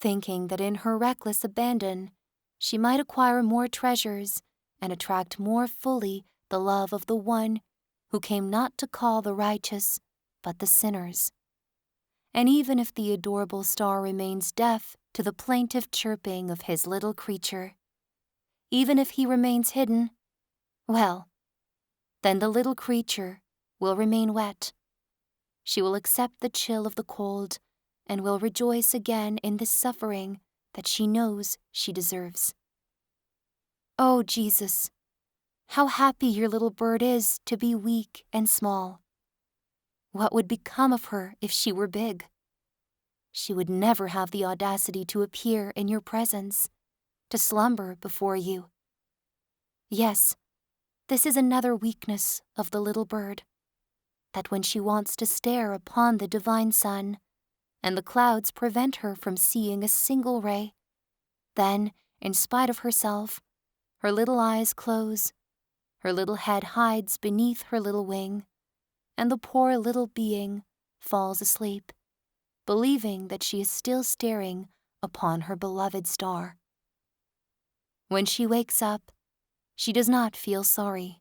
thinking that in her reckless abandon she might acquire more treasures and attract more fully the love of the One who came not to call the righteous, but the sinners. And even if the adorable star remains deaf to the plaintive chirping of his little creature, even if he remains hidden, well, then the little creature will remain wet. She will accept the chill of the cold and will rejoice again in the suffering that she knows she deserves. Oh, Jesus, how happy your little bird is to be weak and small. What would become of her if she were big? She would never have the audacity to appear in your presence, to slumber before you. Yes, this is another weakness of the little bird, that when she wants to stare upon the divine sun, and the clouds prevent her from seeing a single ray, then, in spite of herself, her little eyes close, her little head hides beneath her little wing, and the poor little being falls asleep, believing that she is still staring upon her beloved star. When she wakes up, she does not feel sorry.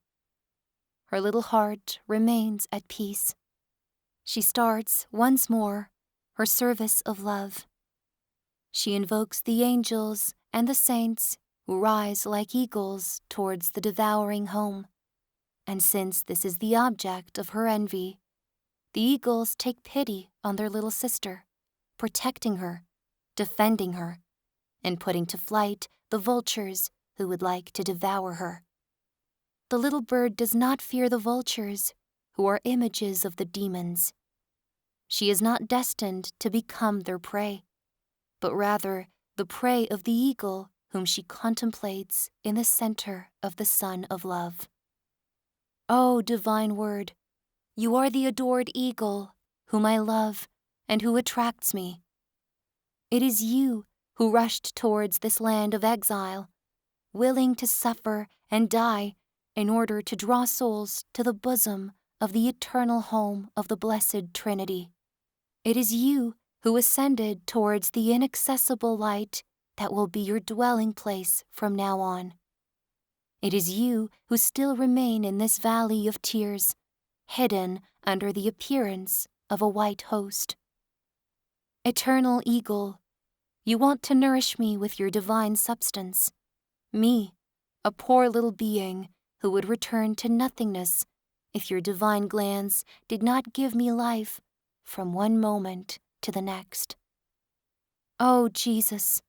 Her little heart remains at peace. She starts once more her service of love. She invokes the angels and the saints who rise like eagles towards the devouring home. And since this is the object of her envy, the eagles take pity on their little sister, protecting her, defending her, and putting to flight the vultures who would like to devour her. The little bird does not fear the vultures, who are images of the demons. She is not destined to become their prey, but rather the prey of the eagle whom she contemplates in the center of the sun of love. O divine word, you are the adored eagle whom I love and who attracts me. It is you who rushed towards this land of exile, willing to suffer and die in order to draw souls to the bosom of the eternal home of the Blessed Trinity. It is you who ascended towards the inaccessible light that will be your dwelling place from now on. It is you who still remain in this valley of tears, hidden under the appearance of a white host. Eternal eagle, you want to nourish me with your divine substance, me, a poor little being who would return to nothingness if your divine glands did not give me life from one moment to the next. Oh, Jesus,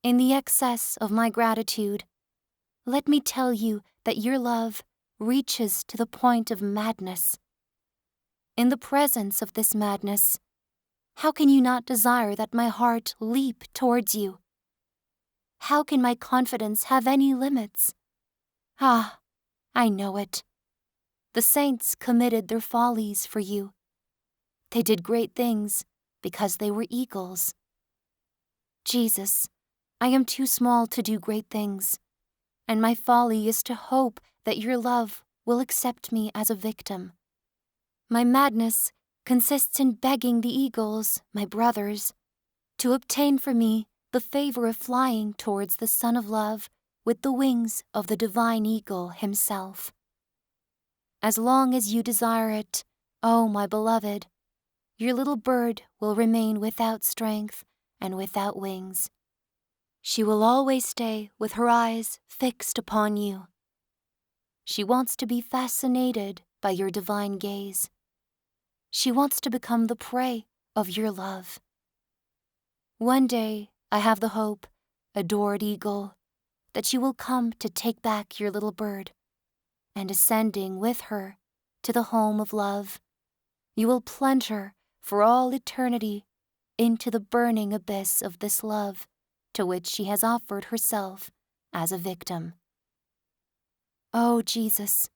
in the excess of my gratitude, let me tell you that your love reaches to the point of madness. In the presence of this madness, how can you not desire that my heart leap towards you? How can my confidence have any limits? Ah, I know it. The saints committed their follies for you. They did great things because they were eagles. Jesus, I am too small to do great things, and my folly is to hope that your love will accept me as a victim. My madness consists in begging the eagles, my brothers, to obtain for me the favor of flying towards the Son of Love with the wings of the divine eagle himself. As long as you desire it, O my beloved, your little bird will remain without strength and without wings. She will always stay with her eyes fixed upon you. She wants to be fascinated by your divine gaze. She wants to become the prey of your love. One day, I have the hope, adored eagle, that you will come to take back your little bird, and ascending with her to the home of love, you will plunge her for all eternity into the burning abyss of this love to which she has offered herself as a victim. Oh, Jesus,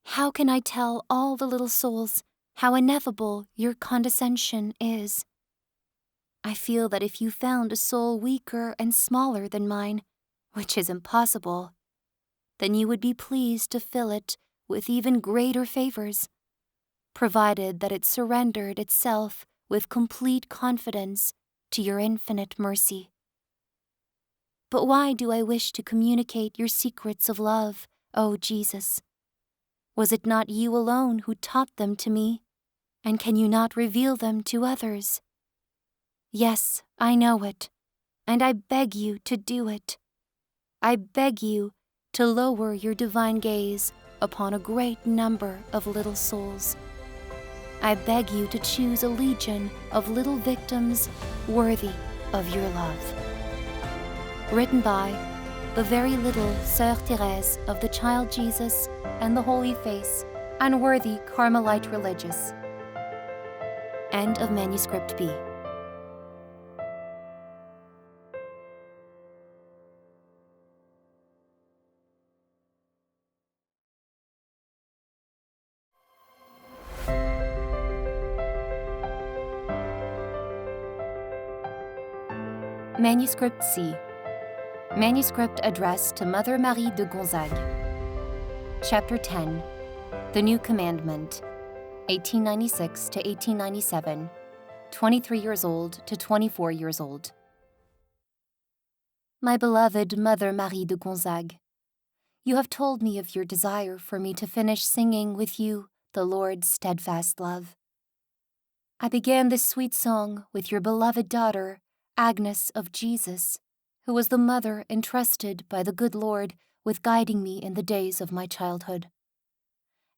how can I tell all the little souls how ineffable your condescension is? I feel that if you found a soul weaker and smaller than mine, which is impossible, then you would be pleased to fill it with even greater favors, provided that it surrendered itself with complete confidence to your infinite mercy. But why do I wish to communicate your secrets of love, O Jesus? Was it not you alone who taught them to me, and can you not reveal them to others? Yes, I know it, and I beg you to do it. I beg you to lower your divine gaze upon a great number of little souls. I beg you to choose a legion of little victims worthy of your love. Written by the very little Soeur Therese of the Child Jesus and the Holy Face, unworthy Carmelite religious. End of Manuscript B. Manuscript C. Manuscript addressed to Mother Marie de Gonzague. Chapter 10. The New Commandment, 1896 to 1897, 23 years old to 24 years old. My beloved Mother Marie de Gonzague, you have told me of your desire for me to finish singing with you the Lord's steadfast love. I began this sweet song with your beloved daughter, Agnes of Jesus, who was the mother entrusted by the good Lord with guiding me in the days of my childhood.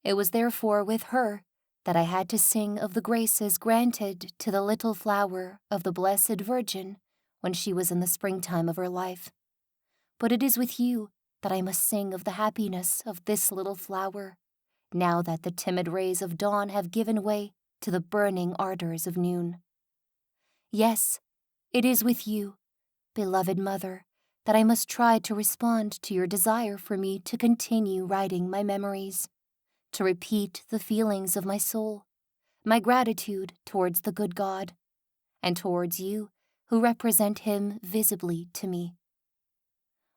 It was therefore with her that I had to sing of the graces granted to the little flower of the Blessed Virgin when she was in the springtime of her life. But it is with you that I must sing of the happiness of this little flower, now that the timid rays of dawn have given way to the burning ardors of noon. Yes, it is with you, beloved Mother, that I must try to respond to your desire for me to continue writing my memories, to repeat the feelings of my soul, my gratitude towards the good God, and towards you who represent him visibly to me.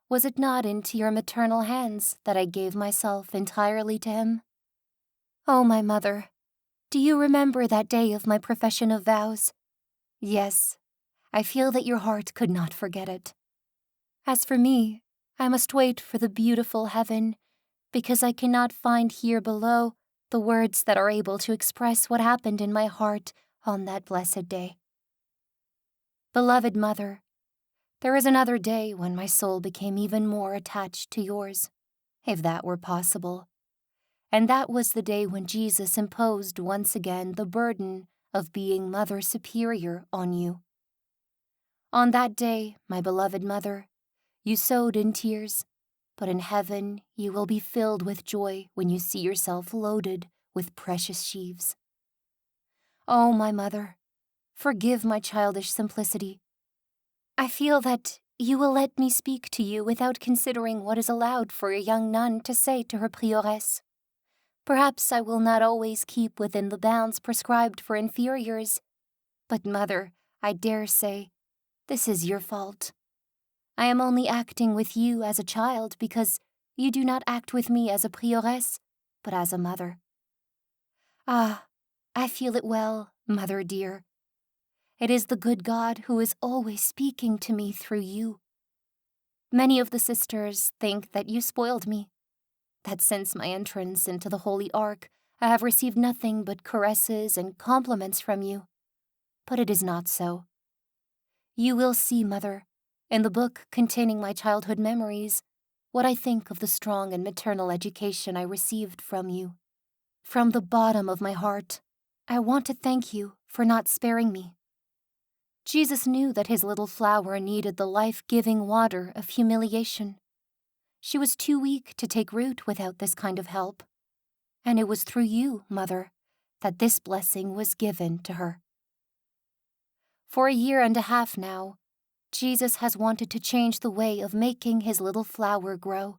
Was it not into your maternal hands that I gave myself entirely to him? Oh, my mother, do you remember that day of my profession of vows? Yes, I feel that your heart could not forget it. As for me, I must wait for the beautiful heaven, because I cannot find here below the words that are able to express what happened in my heart on that blessed day. Beloved Mother, there is another day when my soul became even more attached to yours, if that were possible, and that was the day when Jesus imposed once again the burden of being Mother Superior on you. On that day, my beloved Mother, you sowed in tears, but in heaven you will be filled with joy when you see yourself loaded with precious sheaves. Oh, my Mother, forgive my childish simplicity. I feel that you will let me speak to you without considering what is allowed for a young nun to say to her prioress. Perhaps I will not always keep within the bounds prescribed for inferiors, but, Mother, I dare say, this is your fault. I am only acting with you as a child because you do not act with me as a prioress, but as a mother. Ah, I feel it well, Mother dear. It is the good God who is always speaking to me through you. Many of the sisters think that you spoiled me, that since my entrance into the Holy Ark, I have received nothing but caresses and compliments from you. But it is not so. You will see, Mother, in the book containing my childhood memories, what I think of the strong and maternal education I received from you. From the bottom of my heart, I want to thank you for not sparing me. Jesus knew that his little flower needed the life-giving water of humiliation. She was too weak to take root without this kind of help. And it was through you, Mother, that this blessing was given to her. For 1.5 years now, Jesus has wanted to change the way of making his little flower grow.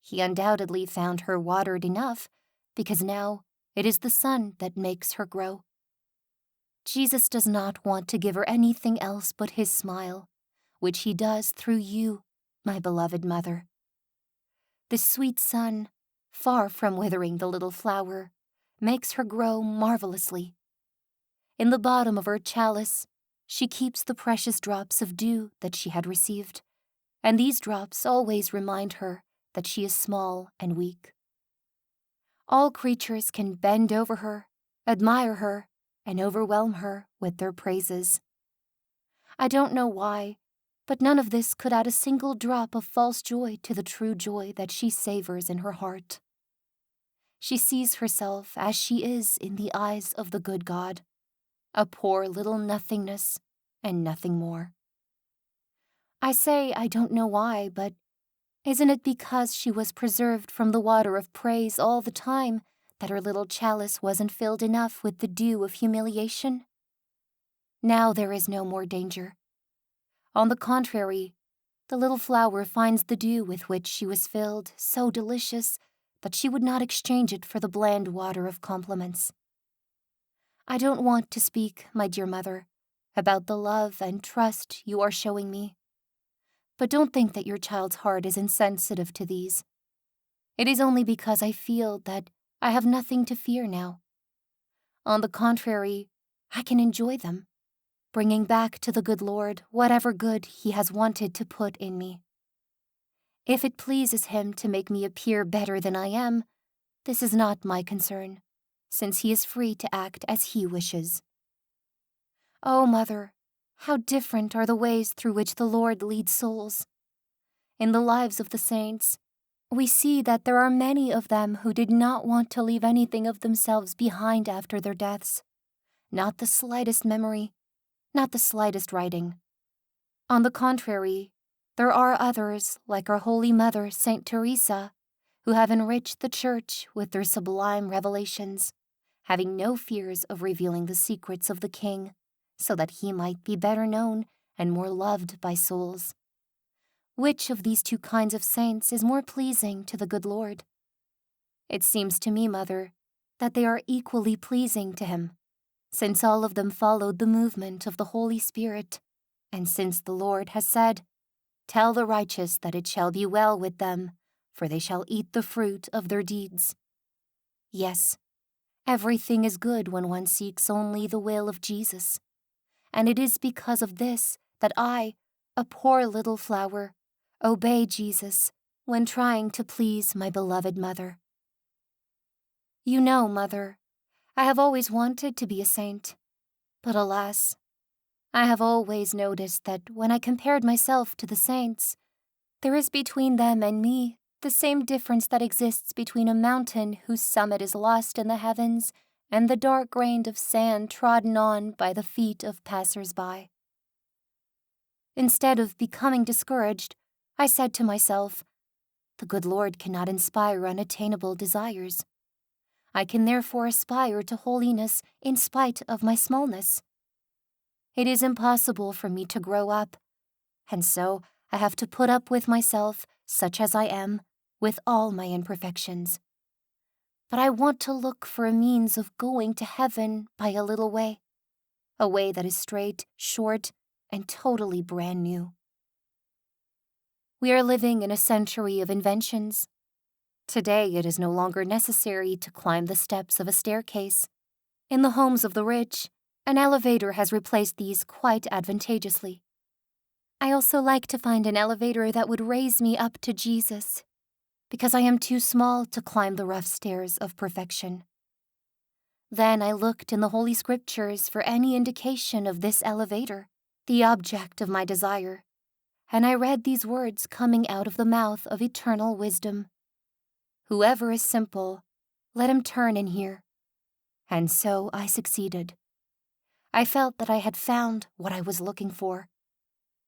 He undoubtedly found her watered enough, because now it is the sun that makes her grow. Jesus does not want to give her anything else but his smile, which he does through you, my beloved Mother. The sweet sun, far from withering the little flower, makes her grow marvelously. In the bottom of her chalice, she keeps the precious drops of dew that she had received, and these drops always remind her that she is small and weak. All creatures can bend over her, admire her, and overwhelm her with their praises. I don't know why, but none of this could add a single drop of false joy to the true joy that she savors in her heart. She sees herself as she is in the eyes of the good God, a poor little nothingness and nothing more. I say I don't know why, but isn't it because she was preserved from the water of praise all the time that her little chalice wasn't filled enough with the dew of humiliation? Now there is no more danger. On the contrary, the little flower finds the dew with which she was filled so delicious that she would not exchange it for the bland water of compliments. I don't want to speak, my dear Mother, about the love and trust you are showing me. But don't think that your child's heart is insensitive to these. It is only because I feel that I have nothing to fear now. On the contrary, I can enjoy them, bringing back to the good Lord whatever good he has wanted to put in me. If it pleases him to make me appear better than I am, this is not my concern, since he is free to act as he wishes. Oh, Mother, how different are the ways through which the Lord leads souls. In the lives of the saints, we see that there are many of them who did not want to leave anything of themselves behind after their deaths. Not the slightest memory, not the slightest writing. On the contrary, there are others, like our Holy Mother, Saint Theresa, who have enriched the Church with their sublime revelations, having no fears of revealing the secrets of the King, so that he might be better known and more loved by souls. Which of these two kinds of saints is more pleasing to the good Lord? It seems to me, Mother, that they are equally pleasing to him, since all of them followed the movement of the Holy Spirit, and since the Lord has said, "Tell the righteous that it shall be well with them, for they shall eat the fruit of their deeds." Yes, everything is good when one seeks only the will of Jesus, and it is because of this that I, a poor little flower, obey Jesus when trying to please my beloved Mother. You know, Mother, I have always wanted to be a saint, but alas, I have always noticed that when I compared myself to the saints, there is between them and me the same difference that exists between a mountain whose summit is lost in the heavens and the dark grain of sand trodden on by the feet of passers-by. Instead of becoming discouraged, I said to myself, the good Lord cannot inspire unattainable desires. I can therefore aspire to holiness in spite of my smallness. It is impossible for me to grow up, and so I have to put up with myself, such as I am, with all my imperfections. But I want to look for a means of going to heaven by a little way, a way that is straight, short, and totally brand new. We are living in a century of inventions. Today it is no longer necessary to climb the steps of a staircase. In the homes of the rich, an elevator has replaced these quite advantageously. I also like to find an elevator that would raise me up to Jesus, because I am too small to climb the rough stairs of perfection. Then I looked in the Holy Scriptures for any indication of this elevator, the object of my desire, and I read these words coming out of the mouth of eternal wisdom. Whoever is simple, let him turn in here. And so I succeeded. I felt that I had found what I was looking for.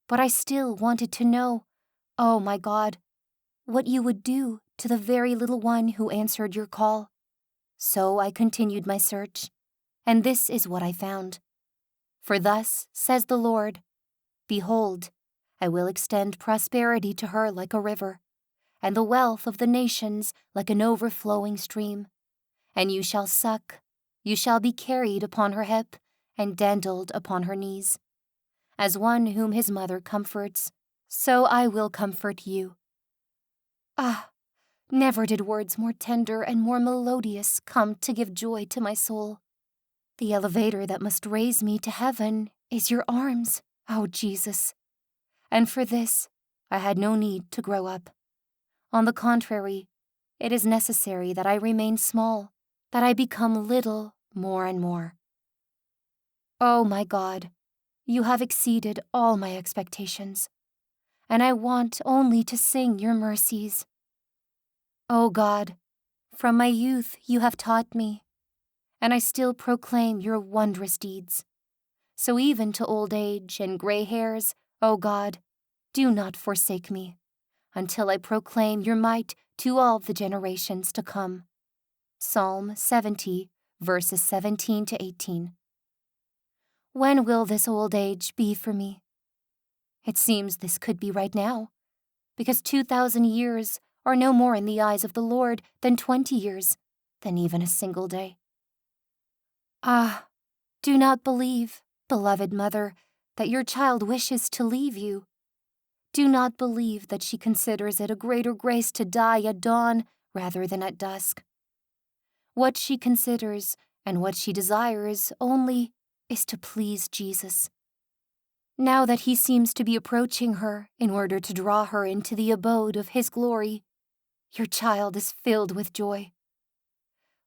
But I still wanted to know, oh my God, what you would do to the very little one who answered your call. So I continued my search, and this is what I found. For thus says the Lord, behold, I will extend prosperity to her like a river, and the wealth of the nations like an overflowing stream. And you shall suck, you shall be carried upon her hip, and dandled upon her knees. As one whom his mother comforts, so I will comfort you. Ah, never did words more tender and more melodious come to give joy to my soul. The elevator that must raise me to heaven is your arms, oh Jesus. And for this, I had no need to grow up. On the contrary, it is necessary that I remain small, that I become little more and more. Oh my God, you have exceeded all my expectations, and I want only to sing your mercies. O God, from my youth you have taught me, and I still proclaim your wondrous deeds. So even to old age and gray hairs, O God, do not forsake me, until I proclaim your might to all the generations to come. Psalm 70, verses 17 to 18. When will this old age be for me? It seems this could be right now, because 2,000 years are no more in the eyes of the Lord than 20 years, than even a single day. Ah, do not believe, beloved mother, that your child wishes to leave you. Do not believe that she considers it a greater grace to die at dawn rather than at dusk. What she considers and what she desires only is to please Jesus. Now that he seems to be approaching her in order to draw her into the abode of his glory, your child is filled with joy.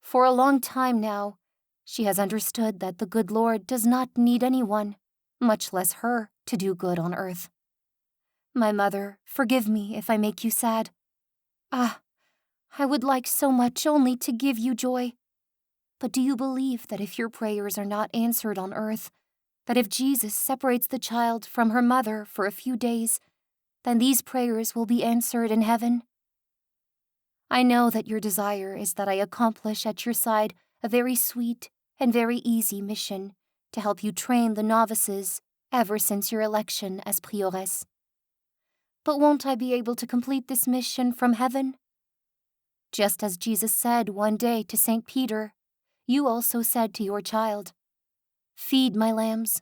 For a long time now, she has understood that the good Lord does not need anyone, much less her, to do good on earth. My mother, forgive me if I make you sad. Ah, I would like so much only to give you joy. But do you believe that if your prayers are not answered on earth, that if Jesus separates the child from her mother for a few days, then these prayers will be answered in heaven? I know that your desire is that I accomplish at your side a very sweet and very easy mission to help you train the novices ever since your election as prioress. But won't I be able to complete this mission from heaven? Just as Jesus said one day to St. Peter, you also said to your child, "Feed my lambs."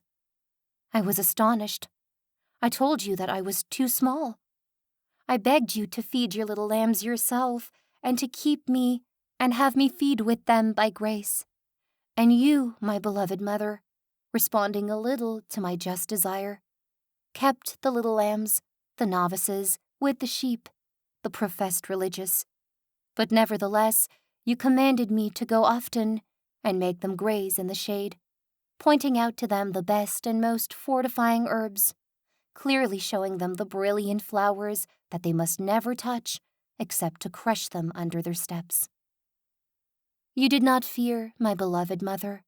I was astonished. I told you that I was too small. I begged you to feed your little lambs yourself and to keep me and have me feed with them by grace. And you, my beloved mother, responding a little to my just desire, kept the little lambs, the novices, with the sheep, the professed religious. But nevertheless, you commanded me to go often and make them graze in the shade, pointing out to them the best and most fortifying herbs, clearly showing them the brilliant flowers that they must never touch except to crush them under their steps. You did not fear, my beloved mother,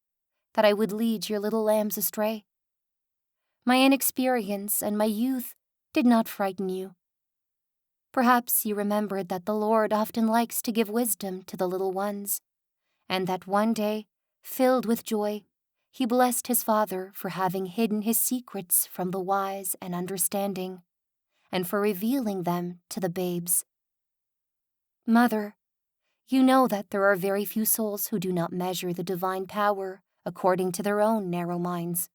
that I would lead your little lambs astray. My inexperience and my youth did not frighten you. Perhaps you remembered that the Lord often likes to give wisdom to the little ones, and that one day, filled with joy, he blessed his father for having hidden his secrets from the wise and understanding, and for revealing them to the babes. Mother, you know that there are very few souls who do not measure the divine power according to their own narrow minds.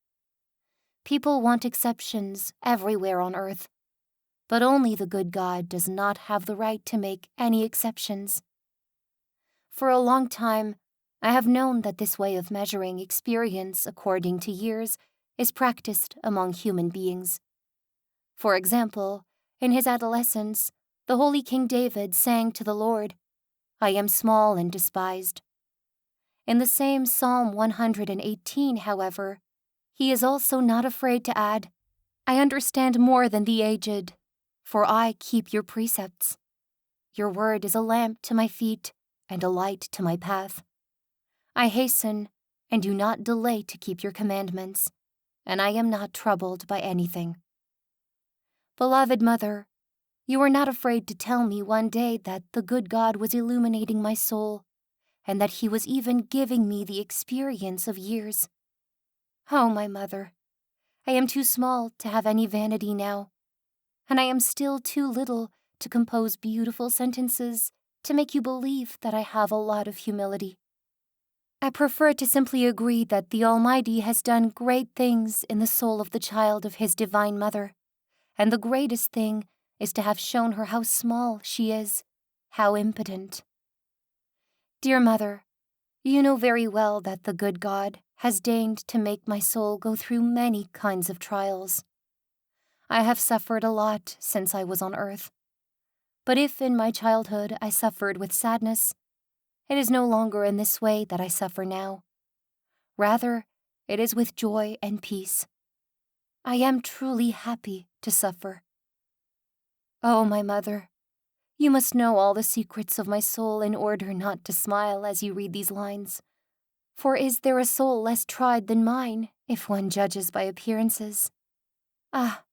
People want exceptions everywhere on earth, but only the good God does not have the right to make any exceptions. For a long time, I have known that this way of measuring experience according to years is practiced among human beings. For example, in his adolescence, the holy King David sang to the Lord, "I am small and despised." In the same Psalm 118, however, he is also not afraid to add, "I understand more than the aged, for I keep your precepts. Your word is a lamp to my feet and a light to my path. I hasten and do not delay to keep your commandments, and I am not troubled by anything." Beloved Mother, you were not afraid to tell me one day that the good God was illuminating my soul, and that he was even giving me the experience of years. Oh, my mother, I am too small to have any vanity now, and I am still too little to compose beautiful sentences to make you believe that I have a lot of humility. I prefer to simply agree that the Almighty has done great things in the soul of the child of his divine mother, and the greatest thing is to have shown her how small she is, how impotent. Dear Mother, you know very well that the good God has deigned to make my soul go through many kinds of trials. I have suffered a lot since I was on earth. But if in my childhood I suffered with sadness, it is no longer in this way that I suffer now. Rather, it is with joy and peace. I am truly happy to suffer. Oh, my mother, you must know all the secrets of my soul in order not to smile as you read these lines. For is there a soul less tried than mine, if one judges by appearances? Ah,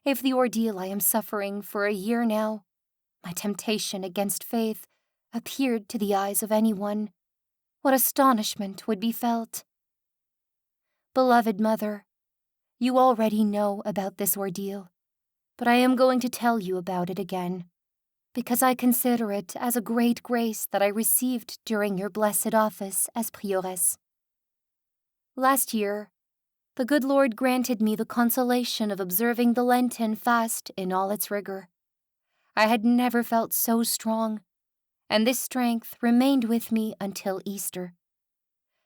if the ordeal I am suffering for a year now, my temptation against faith, appeared to the eyes of anyone, what astonishment would be felt. Beloved Mother, you already know about this ordeal, but I am going to tell you about it again, because I consider it as a great grace that I received during your blessed office as prioress. Last year, the good Lord granted me the consolation of observing the Lenten fast in all its rigor. I had never felt so strong, and this strength remained with me until Easter.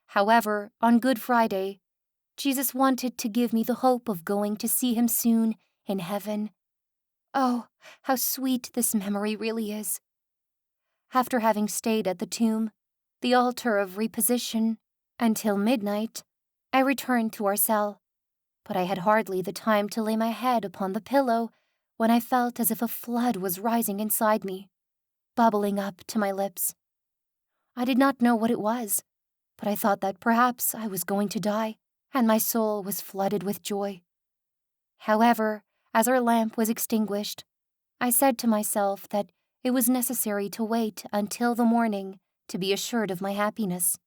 However, on Good Friday, Jesus wanted to give me the hope of going to see him soon in heaven. Oh, how sweet this memory really is. After having stayed at the tomb, the altar of reposition, until midnight, I returned to our cell, but I had hardly the time to lay my head upon the pillow when I felt as if a flood was rising inside me, bubbling up to my lips. I did not know what it was, but I thought that perhaps I was going to die, and my soul was flooded with joy. However, as our lamp was extinguished, I said to myself that it was necessary to wait until the morning to be assured of my happiness,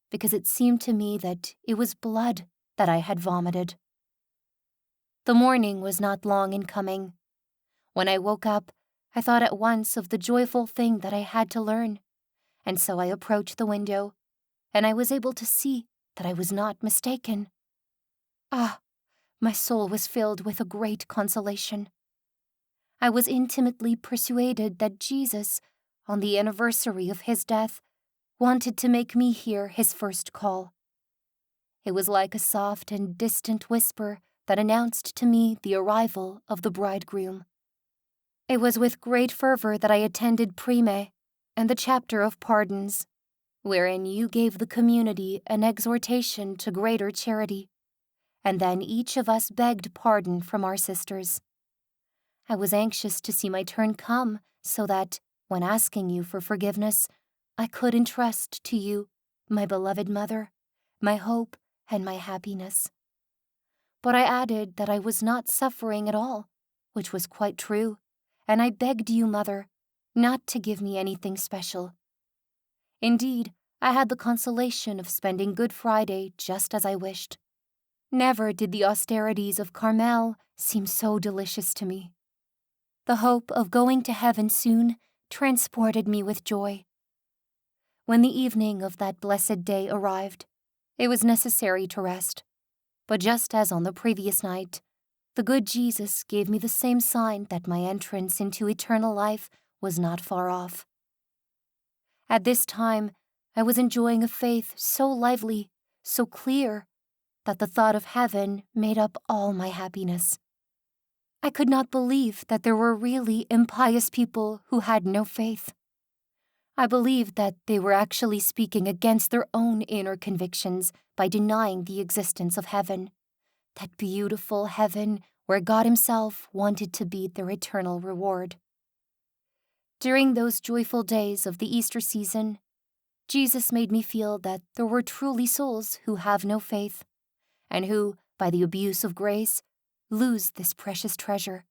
because it seemed to me that it was blood that I had vomited. The morning was not long in coming. When I woke up, I thought at once of the joyful thing that I had to learn, and so I approached the window, and I was able to see that I was not mistaken. Ah, my soul was filled with a great consolation. I was intimately persuaded that Jesus, on the anniversary of his death, wanted to make me hear his first call. It was like a soft and distant whisper that announced to me the arrival of the bridegroom. It was with great fervor that I attended Prime and the chapter of pardons, wherein you gave the community an exhortation to greater charity, and then each of us begged pardon from our sisters. I was anxious to see my turn come, so that, when asking you for forgiveness, I could entrust to you, my beloved mother, my hope and my happiness. But I added that I was not suffering at all, which was quite true, and I begged you, Mother, not to give me anything special. Indeed, I had the consolation of spending Good Friday just as I wished. Never did the austerities of Carmel seem so delicious to me. The hope of going to heaven soon transported me with joy. When the evening of that blessed day arrived, it was necessary to rest, but just as on the previous night, the good Jesus gave me the same sign that my entrance into eternal life was not far off. At this time, I was enjoying a faith so lively, so clear, that the thought of heaven made up all my happiness. I could not believe that there were really impious people who had no faith. I believed that they were actually speaking against their own inner convictions by denying the existence of heaven, that beautiful heaven where God Himself wanted to be their eternal reward. During those joyful days of the Easter season, Jesus made me feel that there were truly souls who have no faith, and who, by the abuse of grace, lose this precious treasure,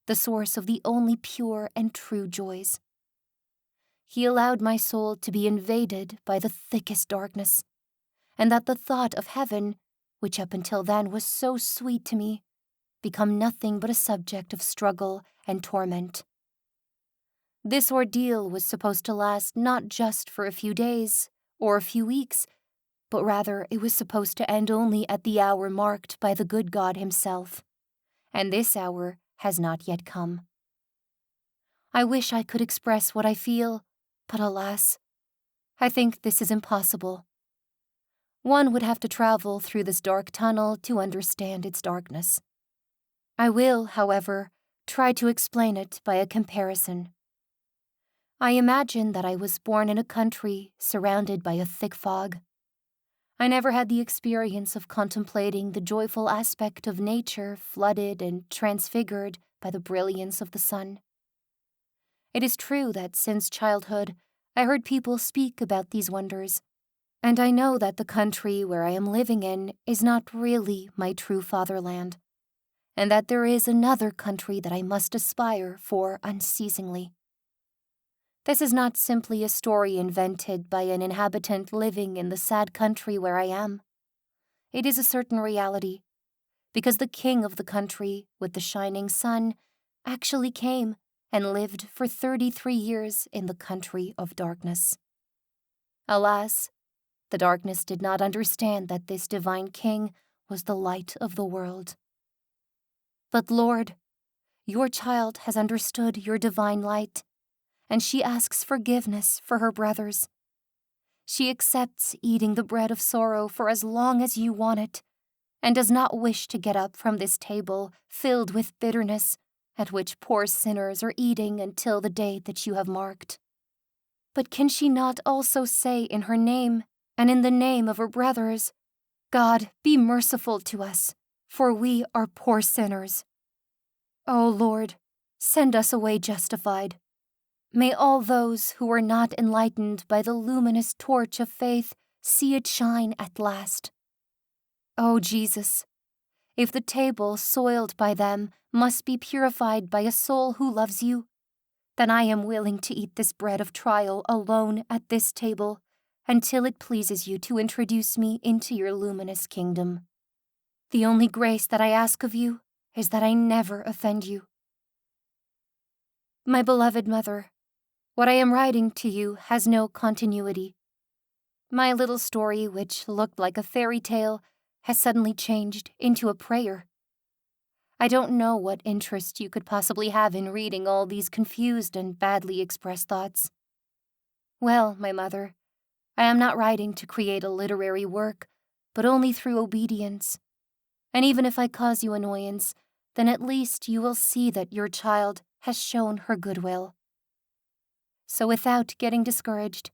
the source of the only pure and true joys. He allowed my soul to be invaded by the thickest darkness, and that the thought of heaven, which up until then was so sweet to me, become nothing but a subject of struggle and torment. This ordeal was supposed to last not just for a few days or a few weeks, but rather it was supposed to end only at the hour marked by the good God Himself, and this hour has not yet come. I wish I could express what I feel, but alas, I think this is impossible. One would have to travel through this dark tunnel to understand its darkness. I will, however, try to explain it by a comparison. I imagine that I was born in a country surrounded by a thick fog. I never had the experience of contemplating the joyful aspect of nature flooded and transfigured by the brilliance of the sun. It is true that since childhood, I heard people speak about these wonders, and I know that the country where I am living in is not really my true fatherland, and that there is another country that I must aspire for unceasingly. This is not simply a story invented by an inhabitant living in the sad country where I am. It is a certain reality, because the king of the country with the shining sun actually came and lived for 33 years in the country of darkness. Alas, the darkness did not understand that this divine king was the light of the world. But Lord, your child has understood your divine light, and she asks forgiveness for her brothers. She accepts eating the bread of sorrow for as long as you want it, and does not wish to get up from this table filled with bitterness, at which poor sinners are eating until the day that you have marked. But can she not also say in her name, and in the name of her brothers, God, be merciful to us, for we are poor sinners. O Lord, send us away justified. May all those who were not enlightened by the luminous torch of faith see it shine at last. O Jesus, if the table soiled by them must be purified by a soul who loves you, then I am willing to eat this bread of trial alone at this table until it pleases you to introduce me into your luminous kingdom. The only grace that I ask of you is that I never offend you. My beloved mother, what I am writing to you has no continuity. My little story, which looked like a fairy tale, has suddenly changed into a prayer. I don't know what interest you could possibly have in reading all these confused and badly expressed thoughts. Well, my mother, I am not writing to create a literary work, but only through obedience. And even if I cause you annoyance, then at least you will see that your child has shown her goodwill. So without getting discouraged,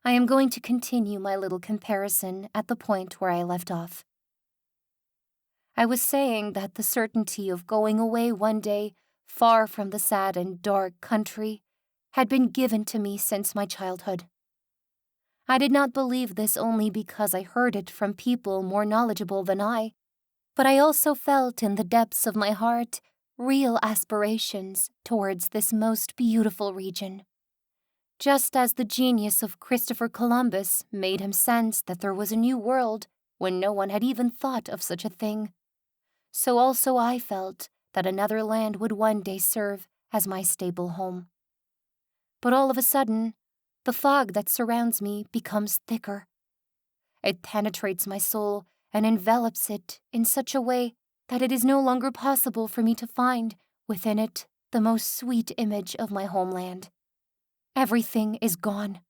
I am going to continue my little comparison at the point where I left off. I was saying that the certainty of going away one day, far from the sad and dark country, had been given to me since my childhood. I did not believe this only because I heard it from people more knowledgeable than I, but I also felt in the depths of my heart real aspirations towards this most beautiful region. Just as the genius of Christopher Columbus made him sense that there was a new world when no one had even thought of such a thing, so also I felt that another land would one day serve as my stable home. But all of a sudden, the fog that surrounds me becomes thicker. It penetrates my soul and envelops it in such a way that it is no longer possible for me to find within it the most sweet image of my homeland. Everything is gone.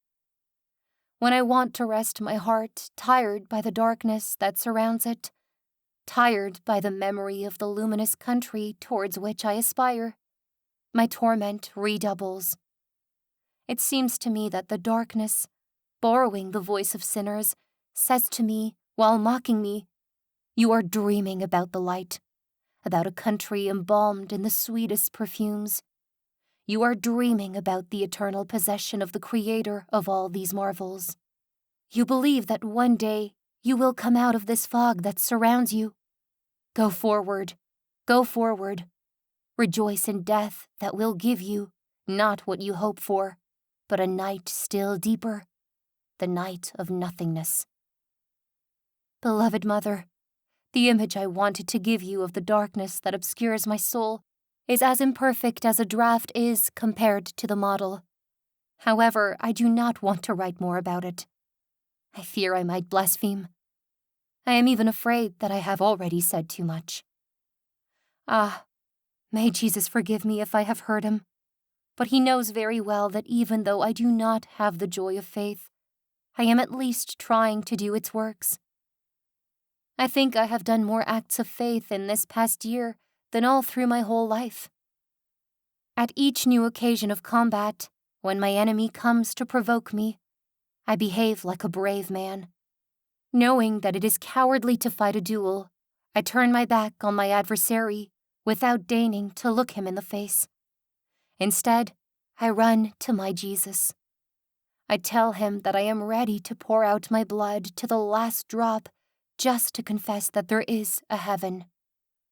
when I want to rest my heart, tired by the darkness that surrounds it, tired by the memory of the luminous country towards which I aspire, my torment redoubles. It seems to me that the darkness, borrowing the voice of sinners, says to me, while mocking me, "You are dreaming about the light, about a country embalmed in the sweetest perfumes. You are dreaming about the eternal possession of the Creator of all these marvels. You believe that one day you will come out of this fog that surrounds you. Go forward, go forward. Rejoice in death that will give you not what you hope for, but a night still deeper, the night of nothingness." Beloved Mother, the image I wanted to give you of the darkness that obscures my soul is as imperfect as a draft is compared to the model. However, I do not want to write more about it. I fear I might blaspheme. I am even afraid that I have already said too much. Ah, may Jesus forgive me if I have hurt him, but he knows very well that even though I do not have the joy of faith, I am at least trying to do its works. I think I have done more acts of faith in this past year than all through my whole life. At each new occasion of combat, when my enemy comes to provoke me, I behave like a brave man. Knowing that it is cowardly to fight a duel, I turn my back on my adversary without deigning to look him in the face. Instead, I run to my Jesus. I tell him that I am ready to pour out my blood to the last drop just to confess that there is a heaven.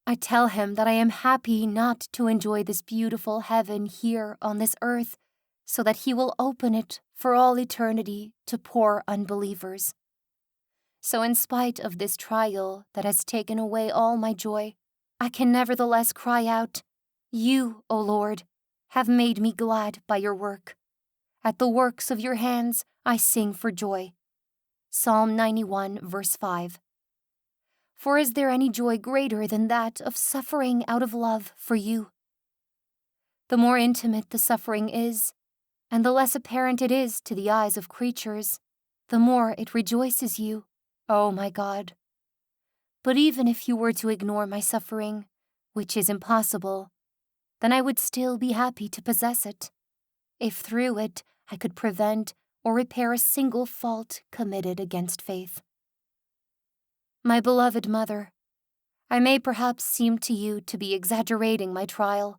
I tell him that I am happy not to enjoy this beautiful heaven here on this earth, so that he will open it for all eternity to poor unbelievers. So in spite of this trial that has taken away all my joy, I can nevertheless cry out, "You, O Lord, have made me glad by your work. At the works of your hands I sing for joy." Psalm 91, verse 5. For is there any joy greater than that of suffering out of love for you? The more intimate the suffering is, and the less apparent it is to the eyes of creatures, the more it rejoices you, O my God. But even if you were to ignore my suffering, which is impossible, then I would still be happy to possess it, if through it I could prevent or repair a single fault committed against faith. My beloved Mother, I may perhaps seem to you to be exaggerating my trial.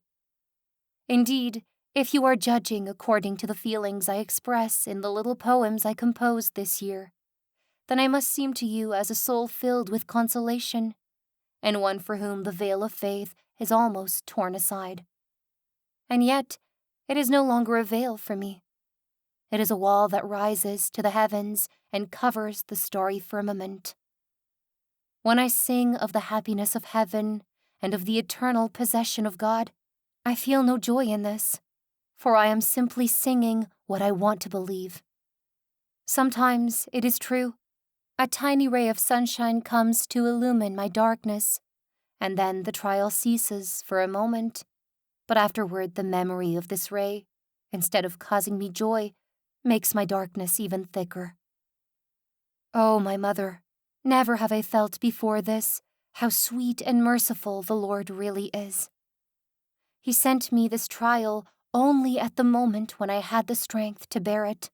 Indeed, if you are judging according to the feelings I express in the little poems I composed this year, then I must seem to you as a soul filled with consolation, and one for whom the veil of faith is almost torn aside. And yet, it is no longer a veil for me. It is a wall that rises to the heavens and covers the starry firmament. When I sing of the happiness of heaven and of the eternal possession of God, I feel no joy in this, for I am simply singing what I want to believe. Sometimes, it is true, a tiny ray of sunshine comes to illumine my darkness, and then the trial ceases for a moment, but afterward the memory of this ray, instead of causing me joy, makes my darkness even thicker. Oh, my Mother, never have I felt before this how sweet and merciful the Lord really is. He sent me this trial only at the moment when I had the strength to bear it.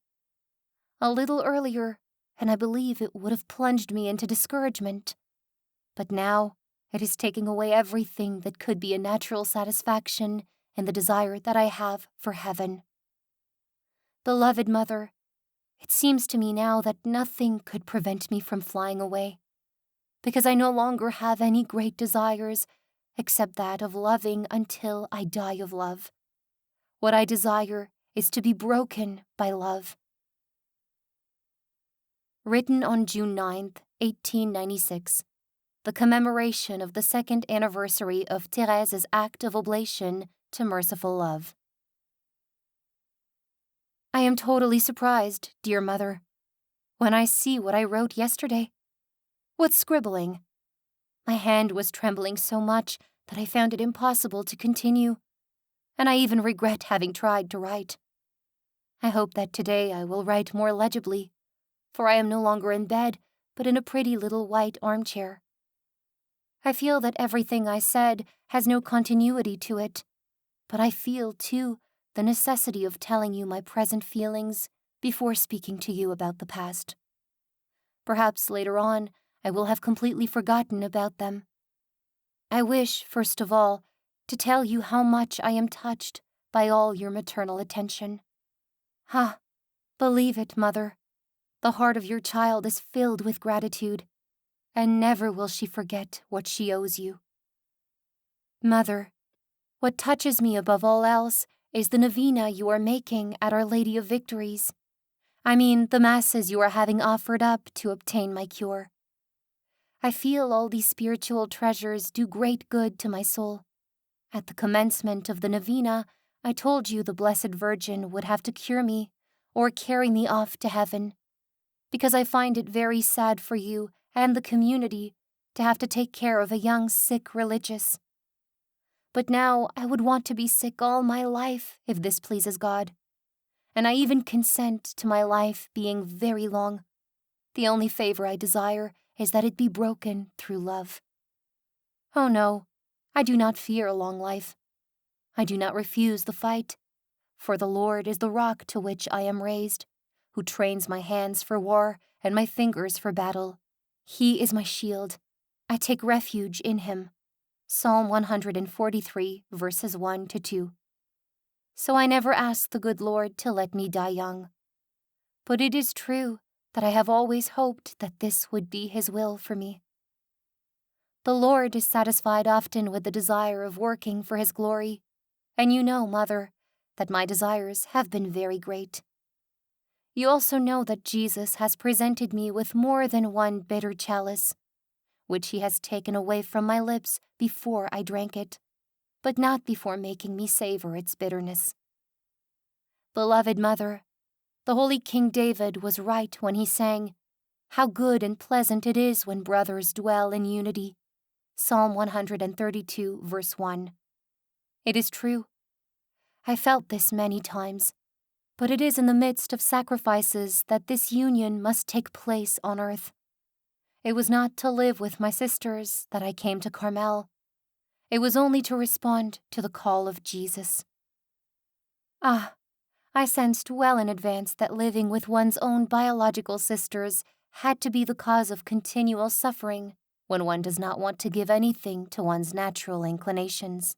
A little earlier, and I believe it would have plunged me into discouragement. But now, it is taking away everything that could be a natural satisfaction in the desire that I have for heaven. Beloved Mother, it seems to me now that nothing could prevent me from flying away, because I no longer have any great desires except that of loving until I die of love. What I desire is to be broken by love. Written on June 9th, 1896, the commemoration of the second anniversary of Therese's act of oblation to merciful love. I am totally surprised, dear Mother, when I see what I wrote yesterday. What scribbling! My hand was trembling so much that I found it impossible to continue, and I even regret having tried to write. I hope that today I will write more legibly, for I am no longer in bed, but in a pretty little white armchair. I feel that everything I said has no continuity to it, but I feel, too, the necessity of telling you my present feelings before speaking to you about the past. Perhaps later on I will have completely forgotten about them. I wish, first of all, to tell you how much I am touched by all your maternal attention. Ah, believe it, Mother, the heart of your child is filled with gratitude, and never will she forget what she owes you. Mother, what touches me above all else is the novena you are making at Our Lady of Victories. I mean, the masses you are having offered up to obtain my cure. I feel all these spiritual treasures do great good to my soul. At the commencement of the novena, I told you the Blessed Virgin would have to cure me or carry me off to heaven, because I find it very sad for you and the community to have to take care of a young sick religious. But now I would want to be sick all my life if this pleases God, and I even consent to my life being very long. The only favor I desire is that it be broken through love. Oh no, I do not fear a long life. I do not refuse the fight, for the Lord is the rock to which I am raised, who trains my hands for war and my fingers for battle. He is my shield. I take refuge in him. Psalm 143, verses 1 to 2. So I never asked the good Lord to let me die young. But it is true that I have always hoped that this would be his will for me. The Lord is satisfied often with the desire of working for his glory, and you know, Mother, that my desires have been very great. You also know that Jesus has presented me with more than one bitter chalice, which he has taken away from my lips before I drank it, but not before making me savor its bitterness. Beloved Mother, the holy King David was right when he sang, "How good and pleasant it is when brothers dwell in unity." Psalm 132, verse 1. It is true. I felt this many times, but it is in the midst of sacrifices that this union must take place on earth. It was not to live with my sisters that I came to Carmel. It was only to respond to the call of Jesus. Ah, I sensed well in advance that living with one's own biological sisters had to be the cause of continual suffering when one does not want to give anything to one's natural inclinations.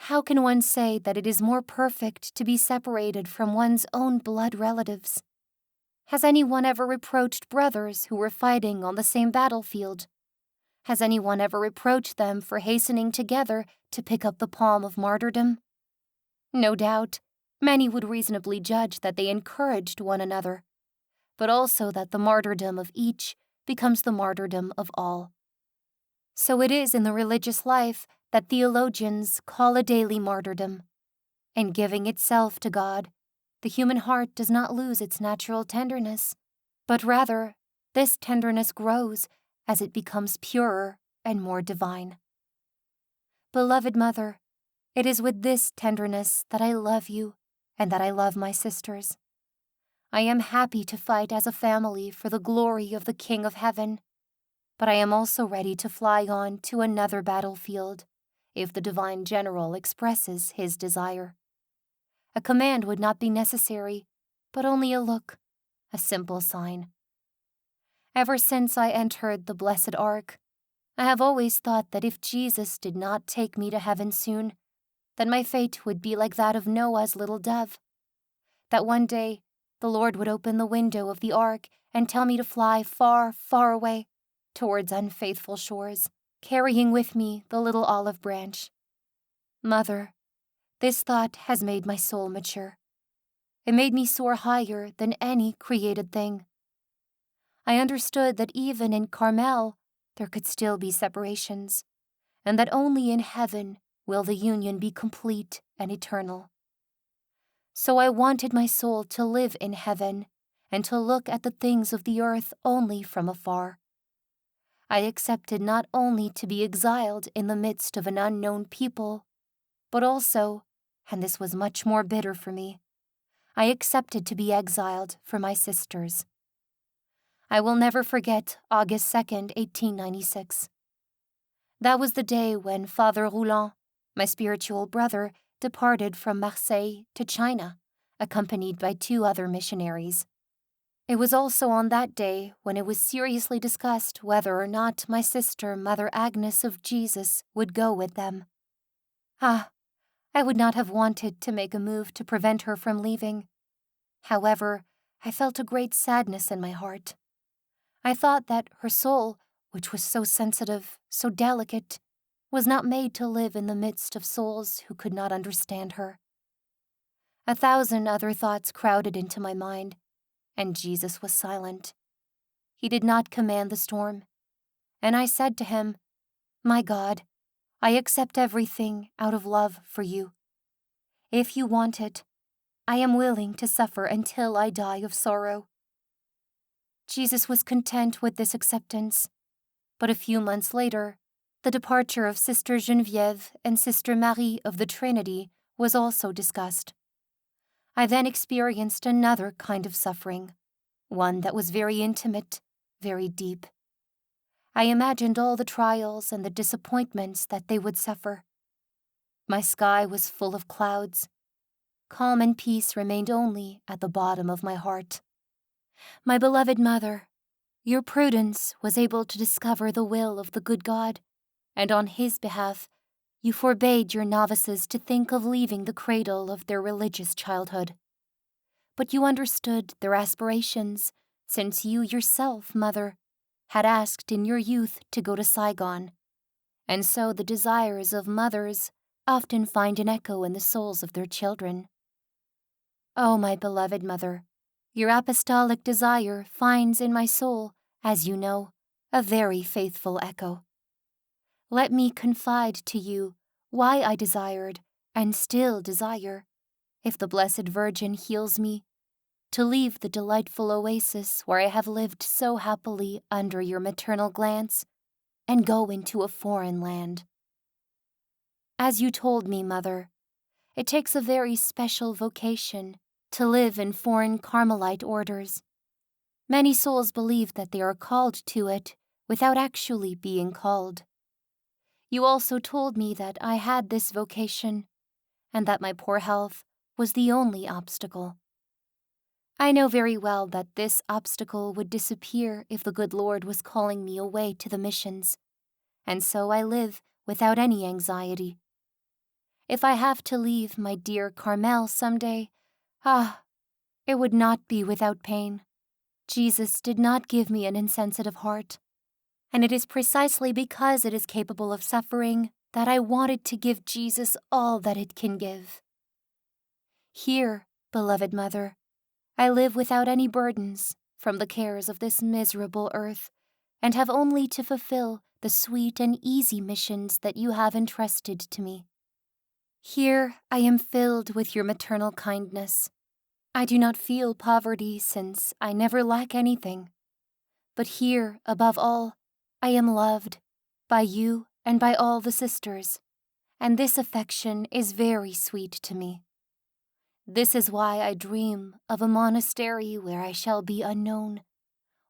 How can one say that it is more perfect to be separated from one's own blood relatives? Has anyone ever reproached brothers who were fighting on the same battlefield? Has anyone ever reproached them for hastening together to pick up the palm of martyrdom? No doubt, many would reasonably judge that they encouraged one another, but also that the martyrdom of each becomes the martyrdom of all. So it is in the religious life that theologians call a daily martyrdom. In giving itself to God, the human heart does not lose its natural tenderness, but rather, this tenderness grows as it becomes purer and more divine. Beloved Mother, it is with this tenderness that I love you and that I love my sisters. I am happy to fight as a family for the glory of the King of Heaven, but I am also ready to fly on to another battlefield if the divine general expresses his desire. A command would not be necessary, but only a look, a simple sign. Ever since I entered the blessed ark, I have always thought that if Jesus did not take me to heaven soon, then my fate would be like that of Noah's little dove. That one day the Lord would open the window of the ark and tell me to fly far, far away towards unfaithful shores, carrying with me the little olive branch. Mother, this thought has made my soul mature. It made me soar higher than any created thing. I understood that even in Carmel there could still be separations, and that only in heaven will the union be complete and eternal. So I wanted my soul to live in heaven and to look at the things of the earth only from afar. I accepted not only to be exiled in the midst of an unknown people, but also, and this was much more bitter for me, I accepted to be exiled for my sisters. I will never forget August 2nd, 1896. That was the day when Father Rouland, my spiritual brother, departed from Marseille to China, accompanied by 2 other missionaries. It was also on that day when it was seriously discussed whether or not my sister, Mother Agnes of Jesus, would go with them. Ah, I would not have wanted to make a move to prevent her from leaving. However, I felt a great sadness in my heart. I thought that her soul, which was so sensitive, so delicate, was not made to live in the midst of souls who could not understand her. 1,000 other thoughts crowded into my mind, and Jesus was silent. He did not command the storm, and I said to him, "My God, I accept everything out of love for you. If you want it, I am willing to suffer until I die of sorrow." Jesus was content with this acceptance, but a few months later, the departure of Sister Geneviève and Sister Marie of the Trinity was also discussed. I then experienced another kind of suffering, one that was very intimate, very deep. I imagined all the trials and the disappointments that they would suffer. My sky was full of clouds. Calm and peace remained only at the bottom of my heart. My beloved Mother, your prudence was able to discover the will of the good God, and on His behalf, you forbade your novices to think of leaving the cradle of their religious childhood. But you understood their aspirations, since you yourself, Mother, had asked in your youth to go to Saigon, and so the desires of mothers often find an echo in the souls of their children. Oh, my beloved Mother, your apostolic desire finds in my soul, as you know, a very faithful echo. Let me confide to you why I desired, and still desire, if the Blessed Virgin heals me, to leave the delightful oasis where I have lived so happily under your maternal glance, and go into a foreign land. As you told me, Mother, it takes a very special vocation to live in foreign Carmelite orders. Many souls believe that they are called to it without actually being called. You also told me that I had this vocation, and that my poor health was the only obstacle. I know very well that this obstacle would disappear if the good Lord was calling me away to the missions, and so I live without any anxiety. If I have to leave my dear Carmel someday, it would not be without pain. Jesus did not give me an insensitive heart, and it is precisely because it is capable of suffering that I wanted to give Jesus all that it can give. Here, beloved Mother, I live without any burdens from the cares of this miserable earth, and have only to fulfill the sweet and easy missions that you have entrusted to me. Here I am filled with your maternal kindness. I do not feel poverty since I never lack anything. But here, above all, I am loved by you and by all the sisters, and this affection is very sweet to me. This is why I dream of a monastery where I shall be unknown,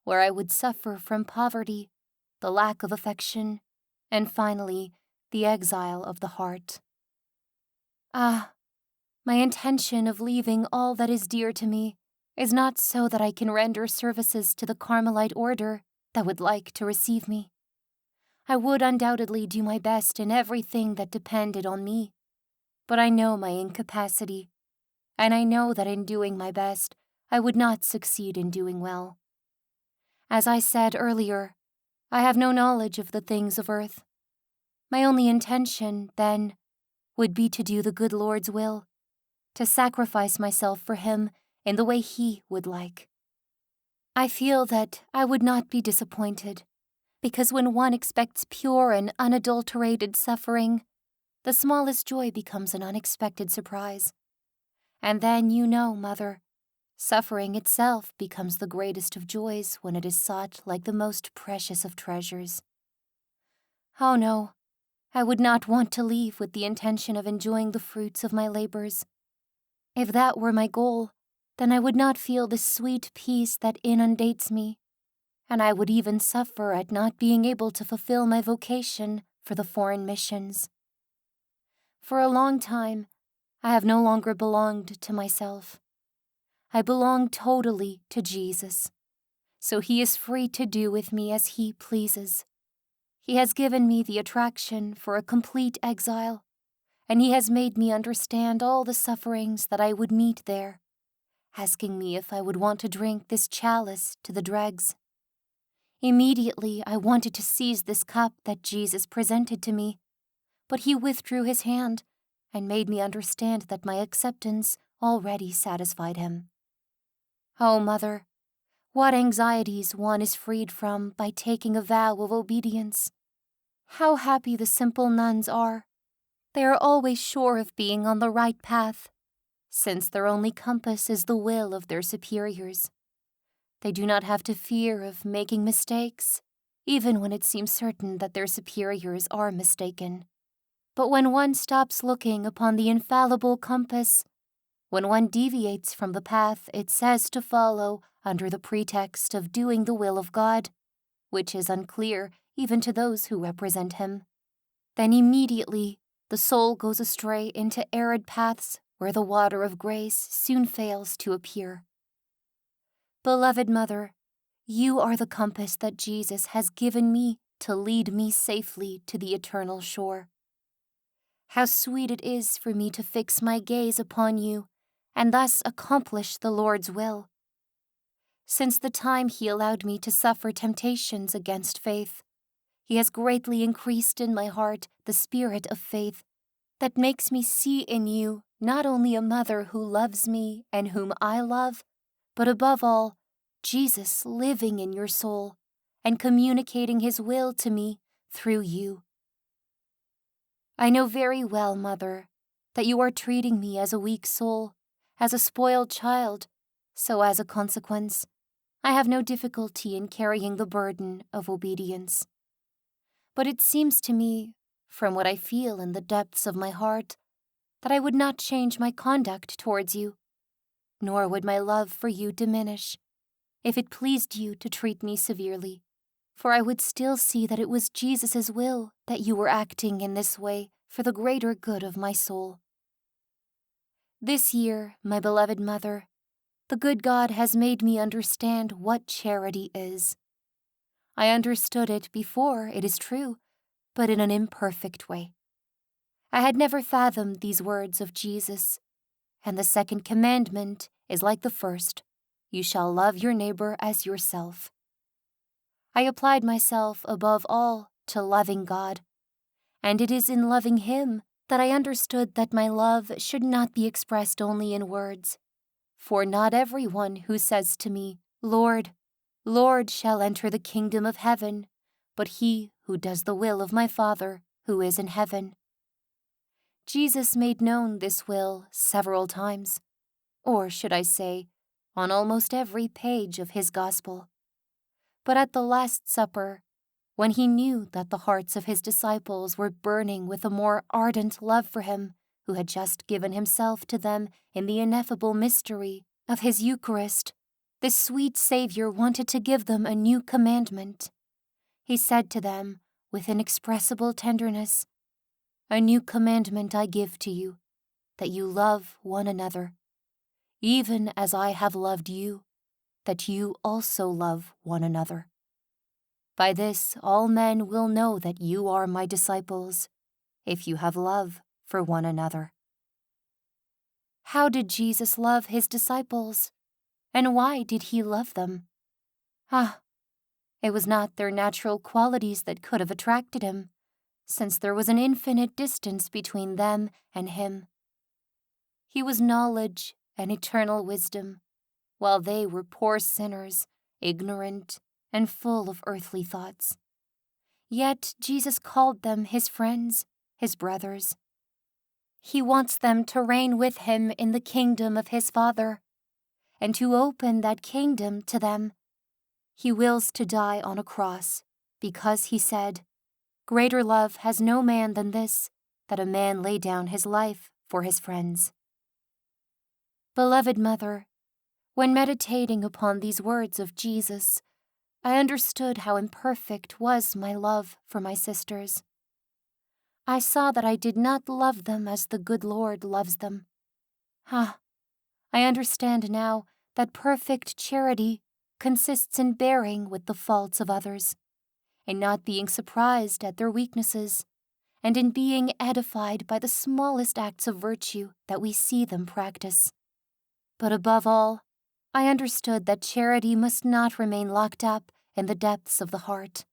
where I would suffer from poverty, the lack of affection, and finally, the exile of the heart. My intention of leaving all that is dear to me is not so that I can render services to the Carmelite order that would like to receive me. I would undoubtedly do my best in everything that depended on me, but I know my incapacity, and I know that in doing my best, I would not succeed in doing well. As I said earlier, I have no knowledge of the things of earth. My only intention, then, would be to do the good Lord's will, to sacrifice myself for Him in the way He would like. I feel that I would not be disappointed, because when one expects pure and unadulterated suffering, the smallest joy becomes an unexpected surprise. And then, you know, Mother, suffering itself becomes the greatest of joys when it is sought like the most precious of treasures. Oh no, I would not want to leave with the intention of enjoying the fruits of my labors. If that were my goal, then I would not feel the sweet peace that inundates me, and I would even suffer at not being able to fulfill my vocation for the foreign missions. For a long time, I have no longer belonged to myself. I belong totally to Jesus, so He is free to do with me as He pleases. He has given me the attraction for a complete exile, and He has made me understand all the sufferings that I would meet there, asking me if I would want to drink this chalice to the dregs. Immediately, I wanted to seize this cup that Jesus presented to me, but He withdrew His hand and made me understand that my acceptance already satisfied Him. Oh, Mother, what anxieties one is freed from by taking a vow of obedience. How happy the simple nuns are. They are always sure of being on the right path, since their only compass is the will of their superiors. They do not have to fear of making mistakes, even when it seems certain that their superiors are mistaken. But when one stops looking upon the infallible compass, when one deviates from the path it says to follow under the pretext of doing the will of God, which is unclear even to those who represent Him, then immediately the soul goes astray into arid paths where the water of grace soon fails to appear. Beloved Mother, you are the compass that Jesus has given me to lead me safely to the eternal shore. How sweet it is for me to fix my gaze upon you and thus accomplish the Lord's will. Since the time He allowed me to suffer temptations against faith, He has greatly increased in my heart the spirit of faith that makes me see in you not only a mother who loves me and whom I love, but above all, Jesus living in your soul and communicating His will to me through you. I know very well, Mother, that you are treating me as a weak soul, as a spoiled child, so as a consequence, I have no difficulty in carrying the burden of obedience. But it seems to me, from what I feel in the depths of my heart, that I would not change my conduct towards you, nor would my love for you diminish, if it pleased you to treat me severely, for I would still see that it was Jesus' will that you were acting in this way for the greater good of my soul. This year, my beloved Mother, the good God has made me understand what charity is. I understood it before, it is true, but in an imperfect way. I had never fathomed these words of Jesus, and the second commandment is like the first, you shall love your neighbor as yourself. I applied myself above all to loving God, and it is in loving Him that I understood that my love should not be expressed only in words, for not everyone who says to me, Lord, Lord, shall enter the kingdom of heaven, but he who does the will of my Father who is in heaven. Jesus made known this will several times, or should I say, on almost every page of His gospel. But at the Last Supper, when He knew that the hearts of His disciples were burning with a more ardent love for Him, who had just given Himself to them in the ineffable mystery of His Eucharist, this sweet Savior wanted to give them a new commandment. He said to them, with inexpressible tenderness, a new commandment I give to you, that you love one another, even as I have loved you, that you also love one another. By this all men will know that you are my disciples, if you have love for one another. How did Jesus love His disciples? And why did He love them? It was not their natural qualities that could have attracted Him, since there was an infinite distance between them and Him. He was knowledge and eternal wisdom, while they were poor sinners, ignorant, and full of earthly thoughts. Yet Jesus called them His friends, His brothers. He wants them to reign with Him in the kingdom of His Father, and to open that kingdom to them. He wills to die on a cross, because He said, greater love has no man than this, that a man lay down his life for his friends. Beloved Mother, when meditating upon these words of Jesus, I understood how imperfect was my love for my sisters. I saw that I did not love them as the good Lord loves them. Ah, I understand now that perfect charity consists in bearing with the faults of others, in not being surprised at their weaknesses, and in being edified by the smallest acts of virtue that we see them practice. But above all, I understood that charity must not remain locked up in the depths of the heart.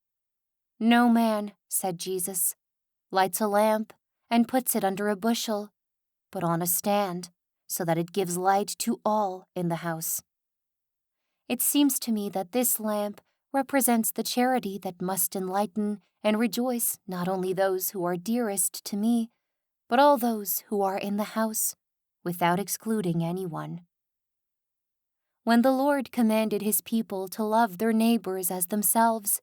No man, said Jesus, lights a lamp and puts it under a bushel, but on a stand, so that it gives light to all in the house. It seems to me that this lamp represents the charity that must enlighten and rejoice not only those who are dearest to me, but all those who are in the house, without excluding anyone. When the Lord commanded his people to love their neighbors as themselves,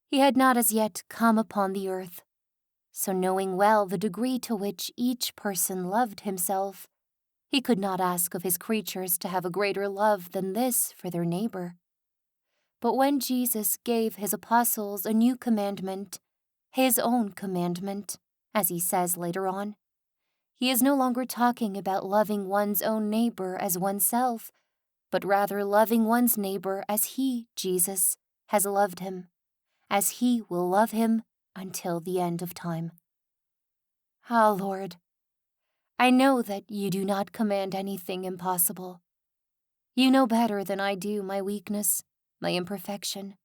he had not as yet come upon the earth. So knowing well the degree to which each person loved himself, he could not ask of his creatures to have a greater love than this for their neighbor. But when Jesus gave his apostles a new commandment, his own commandment, as he says later on, he is no longer talking about loving one's own neighbor as oneself, but rather loving one's neighbor as he, Jesus, has loved him, as he will love him until the end of time. Ah, Lord, I know that you do not command anything impossible. You know better than I do my weakness, my imperfection.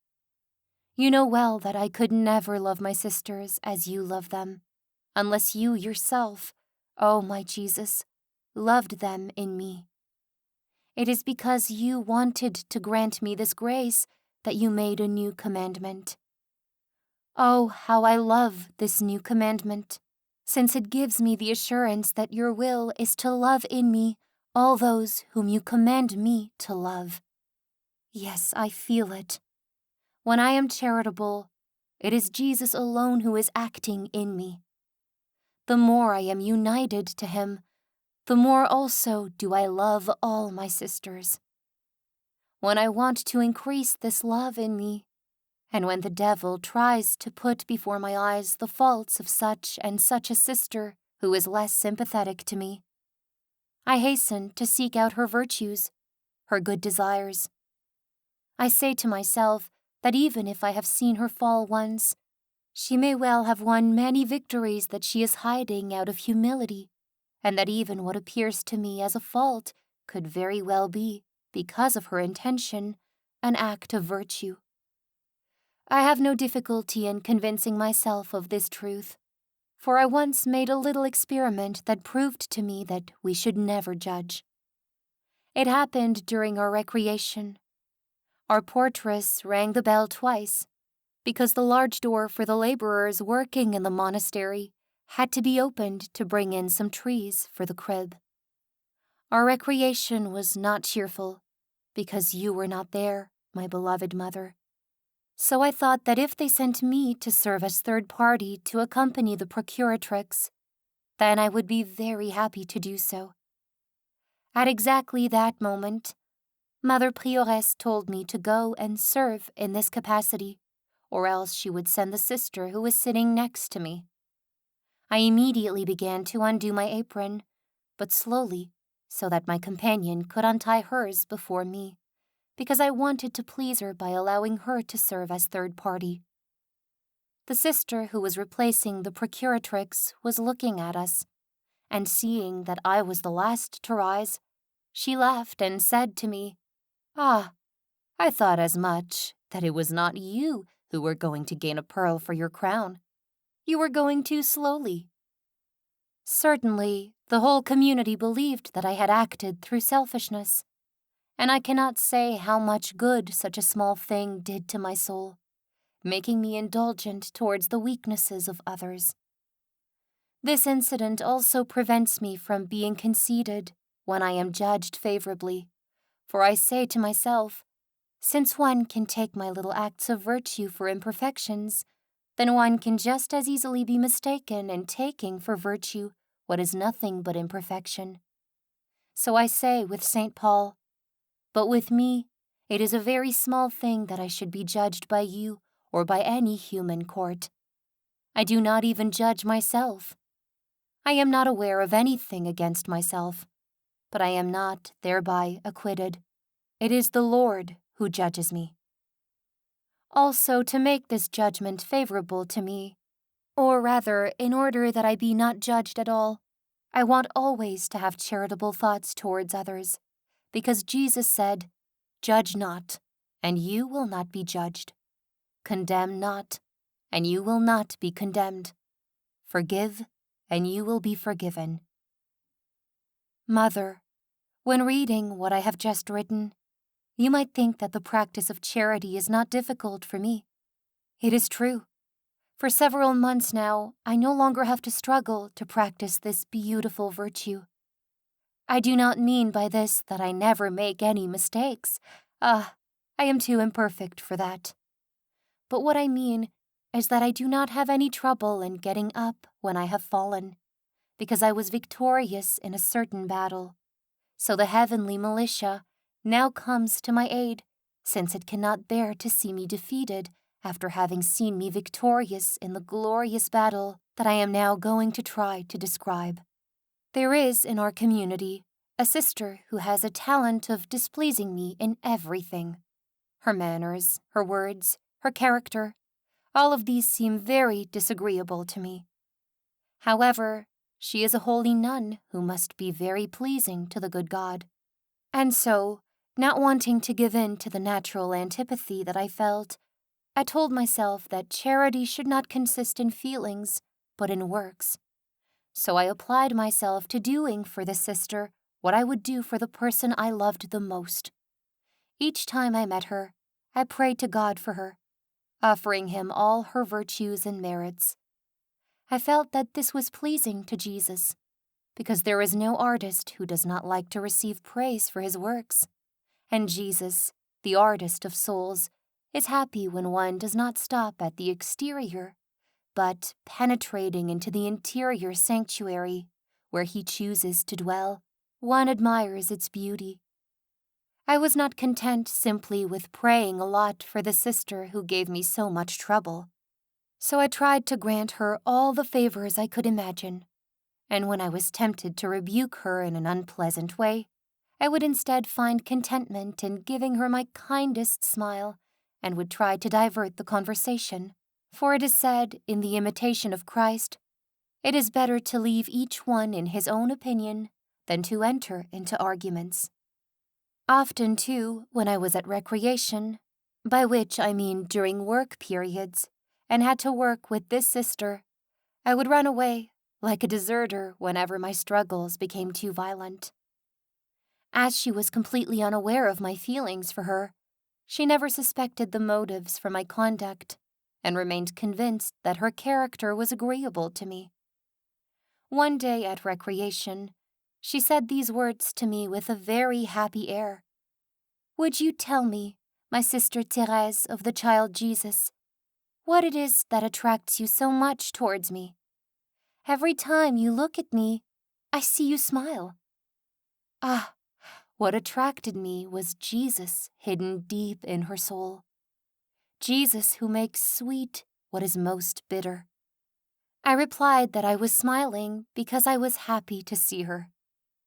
You know well that I could never love my sisters as you love them, unless you yourself, oh my Jesus, loved them in me. It is because you wanted to grant me this grace that you made a new commandment. Oh, how I love this new commandment, since it gives me the assurance that your will is to love in me all those whom you command me to love. Yes, I feel it. When I am charitable, it is Jesus alone who is acting in me. The more I am united to him, the more also do I love all my sisters. When I want to increase this love in me, and when the devil tries to put before my eyes the faults of such and such a sister who is less sympathetic to me, I hasten to seek out her virtues, her good desires. I say to myself that even if I have seen her fall once, she may well have won many victories that she is hiding out of humility, and that even what appears to me as a fault could very well be, because of her intention, an act of virtue. I have no difficulty in convincing myself of this truth, for I once made a little experiment that proved to me that we should never judge. It happened during our recreation. Our portress rang the bell twice, because the large door for the laborers working in the monastery had to be opened to bring in some trees for the crib. Our recreation was not cheerful, because you were not there, my beloved mother. So I thought that if they sent me to serve as third party to accompany the procuratrix, then I would be very happy to do so. At exactly that moment, Mother Prioress told me to go and serve in this capacity, or else she would send the sister who was sitting next to me. I immediately began to undo my apron, but slowly, so that my companion could untie hers before me, because I wanted to please her by allowing her to serve as third party. The sister who was replacing the procuratrix was looking at us, and seeing that I was the last to rise, she laughed and said to me, "Ah, I thought as much, that it was not you who were going to gain a pearl for your crown. You were going too slowly." Certainly, the whole community believed that I had acted through selfishness, and I cannot say how much good such a small thing did to my soul, making me indulgent towards the weaknesses of others. This incident also prevents me from being conceited when I am judged favorably, for I say to myself, since one can take my little acts of virtue for imperfections, then one can just as easily be mistaken in taking for virtue what is nothing but imperfection. So I say with St. Paul, "But with me, It is a very small thing that I should be judged by you or by any human court. I do not even judge myself. I am not aware of anything against myself, but I am not thereby acquitted. It is the Lord who judges me. Also, to make this judgment favorable to me, or rather, in order that I be not judged at all, I want always to have charitable thoughts towards others, because Jesus said, "Judge not, and you will not be judged. Condemn not, and you will not be condemned. Forgive, and you will be forgiven." Mother, when reading what I have just written, you might think that the practice of charity is not difficult for me. It is true. For several months now, I no longer have to struggle to practice this beautiful virtue. I do not mean by this that I never make any mistakes. I am too imperfect for that. But what I mean is that I do not have any trouble in getting up when I have fallen, because I was victorious in a certain battle. So the heavenly militia now comes to my aid, since it cannot bear to see me defeated after having seen me victorious in the glorious battle that I am now going to try to describe. There is in our community a sister who has a talent of displeasing me in everything. Her manners, her words, her character, all of these seem very disagreeable to me. However, she is a holy nun who must be very pleasing to the good God. And so, not wanting to give in to the natural antipathy that I felt, I told myself that charity should not consist in feelings, but in works. So I applied myself to doing for the sister what I would do for the person I loved the most. Each time I met her, I prayed to God for her, offering him all her virtues and merits. I felt that this was pleasing to Jesus, because there is no artist who does not like to receive praise for his works. And Jesus, the artist of souls, is happy when one does not stop at the exterior, but penetrating into the interior sanctuary, where he chooses to dwell, one admires its beauty. I was not content simply with praying a lot for the sister who gave me so much trouble. So I tried to grant her all the favors I could imagine, and when I was tempted to rebuke her in an unpleasant way, I would instead find contentment in giving her my kindest smile and would try to divert the conversation. For it is said, in the Imitation of Christ, "It is better to leave each one in his own opinion than to enter into arguments." Often, too, when I was at recreation, by which I mean during work periods, and had to work with this sister, I would run away, like a deserter whenever my struggles became too violent. As she was completely unaware of my feelings for her, she never suspected the motives for my conduct, and remained convinced that her character was agreeable to me. One day at recreation, she said these words to me with a very happy air. "Would you tell me, my sister Therese of the child Jesus, what it is that attracts you so much towards me? Every time you look at me, I see you smile." What attracted me was Jesus hidden deep in her soul. Jesus who makes sweet what is most bitter. I replied that I was smiling because I was happy to see her.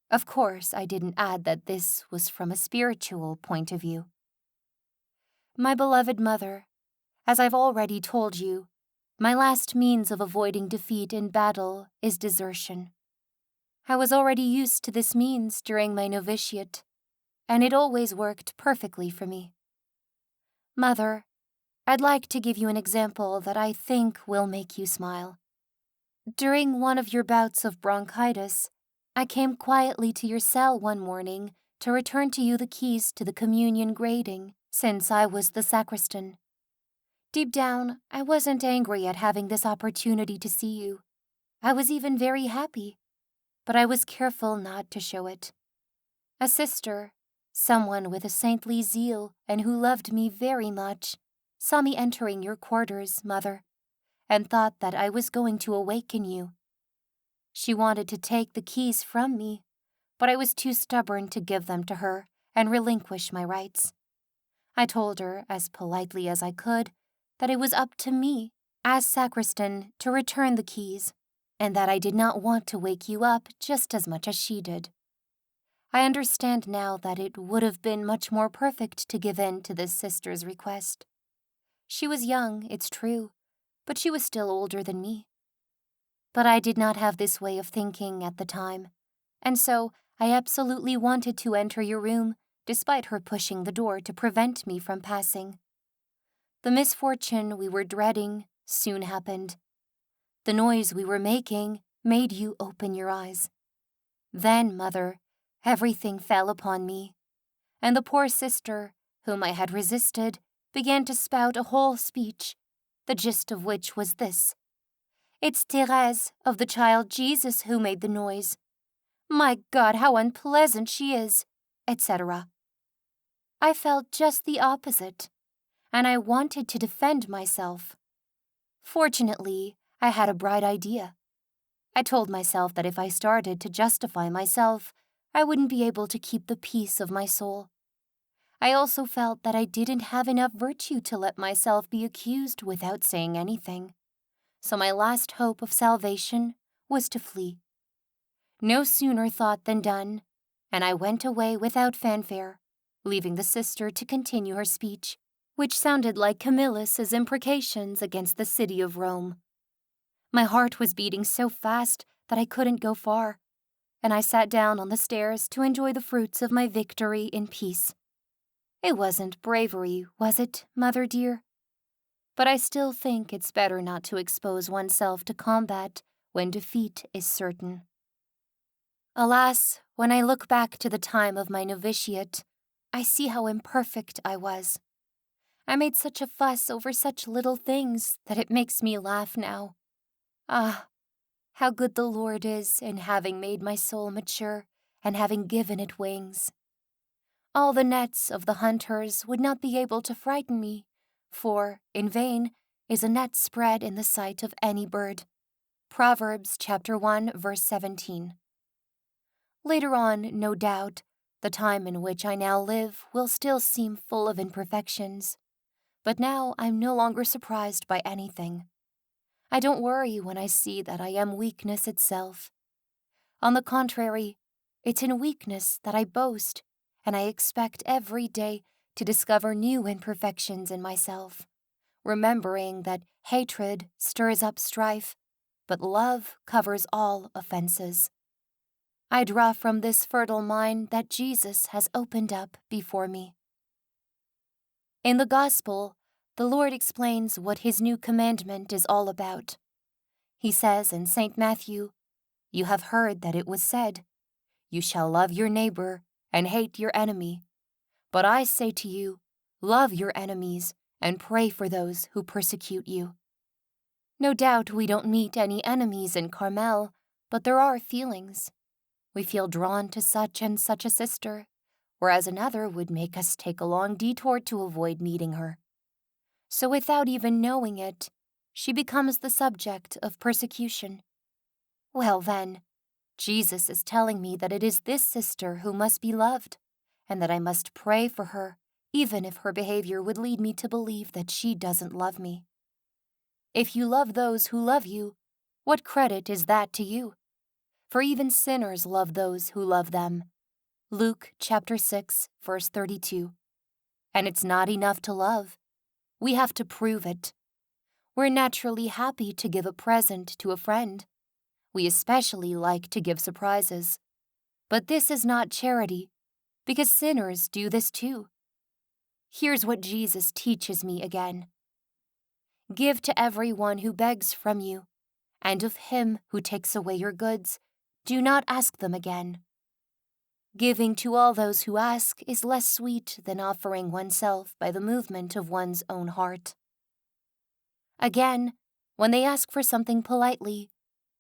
Of course, I didn't add that this was from a spiritual point of view. My beloved mother, as I've already told you, my last means of avoiding defeat in battle is desertion. I was already used to this means during my novitiate, and it always worked perfectly for me. Mother, I'd like to give you an example that I think will make you smile. During one of your bouts of bronchitis, I came quietly to your cell one morning to return to you the keys to the communion grating, since I was the sacristan. Deep down, I wasn't angry at having this opportunity to see you. I was even very happy, but I was careful not to show it. A sister, someone with a saintly zeal and who loved me very much, saw me entering your quarters, Mother, and thought that I was going to awaken you. She wanted to take the keys from me, but I was too stubborn to give them to her and relinquish my rights. I told her, as politely as I could, that it was up to me, as sacristan, to return the keys, and that I did not want to wake you up just as much as she did. I understand now that it would have been much more perfect to give in to this sister's request. She was young, it's true, but she was still older than me. But I did not have this way of thinking at the time, and so I absolutely wanted to enter your room, despite her pushing the door to prevent me from passing. The misfortune we were dreading soon happened. The noise we were making made you open your eyes. Then, Mother, everything fell upon me, and the poor sister, whom I had resisted, began to spout a whole speech, the gist of which was this: "It's Therese of the child Jesus who made the noise. My God, how unpleasant she is," etc. I felt just the opposite, and I wanted to defend myself. Fortunately, I had a bright idea. I told myself that if I started to justify myself, I wouldn't be able to keep the peace of my soul. I also felt that I didn't have enough virtue to let myself be accused without saying anything. So my last hope of salvation was to flee. No sooner thought than done, and I went away without fanfare, leaving the sister to continue her speech, which sounded like Camillus' imprecations against the city of Rome. My heart was beating so fast that I couldn't go far, and I sat down on the stairs to enjoy the fruits of my victory in peace. It wasn't bravery, was it, Mother dear? But I still think it's better not to expose oneself to combat when defeat is certain. Alas, when I look back to the time of my novitiate, I see how imperfect I was. I made such a fuss over such little things that it makes me laugh now. Ah, how good the Lord is in having made my soul mature and having given it wings. All the nets of the hunters would not be able to frighten me, for, in vain, is a net spread in the sight of any bird. Proverbs chapter 1, verse 17. Later on, no doubt, the time in which I now live will still seem full of imperfections, but now I'm no longer surprised by anything. I don't worry when I see that I am weakness itself. On the contrary, it's in weakness that I boast, and I expect every day to discover new imperfections in myself, remembering that hatred stirs up strife, but love covers all offenses. I draw from this fertile mind that Jesus has opened up before me. In the Gospel, the Lord explains what his new commandment is all about. He says in St. Matthew, "You have heard that it was said, 'You shall love your neighbor and hate your enemy.' But I say to you, love your enemies and pray for those who persecute you." No doubt we don't meet any enemies in Carmel, but there are feelings. We feel drawn to such and such a sister, whereas another would make us take a long detour to avoid meeting her. So without even knowing it, she becomes the subject of persecution. Well then, Jesus is telling me that it is this sister who must be loved, and that I must pray for her, even if her behavior would lead me to believe that she doesn't love me. If you love those who love you, what credit is that to you? For even sinners love those who love them. Luke chapter 6, verse 32. And it's not enough to love. We have to prove it. We're naturally happy to give a present to a friend. We especially like to give surprises. But this is not charity, because sinners do this too. Here's what Jesus teaches me again. Give to everyone who begs from you, and of him who takes away your goods, do not ask them again. Giving to all those who ask is less sweet than offering oneself by the movement of one's own heart. Again, when they ask for something politely,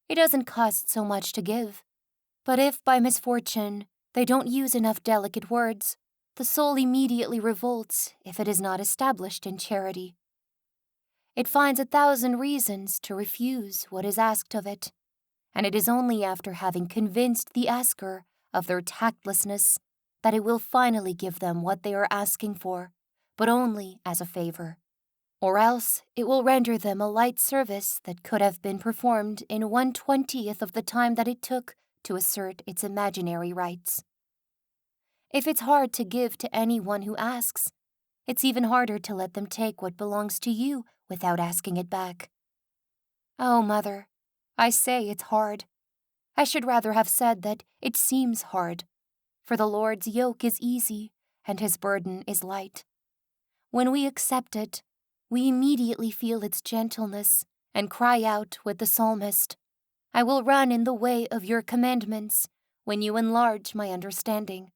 it doesn't cost so much to give. But if by misfortune they don't use enough delicate words, the soul immediately revolts if it is not established in charity. It finds 1,000 reasons to refuse what is asked of it, and it is only after having convinced the asker of their tactlessness that it will finally give them what they are asking for, but only as a favor, or else it will render them a light service that could have been performed in 1/20th of the time that it took to assert its imaginary rights. If it's hard to give to anyone who asks, it's even harder to let them take what belongs to you without asking it back. Oh, Mother, I say it's hard. I should rather have said that it seems hard, for the Lord's yoke is easy and his burden is light. When we accept it, we immediately feel its gentleness and cry out with the psalmist, "I will run in the way of your commandments when you enlarge my understanding."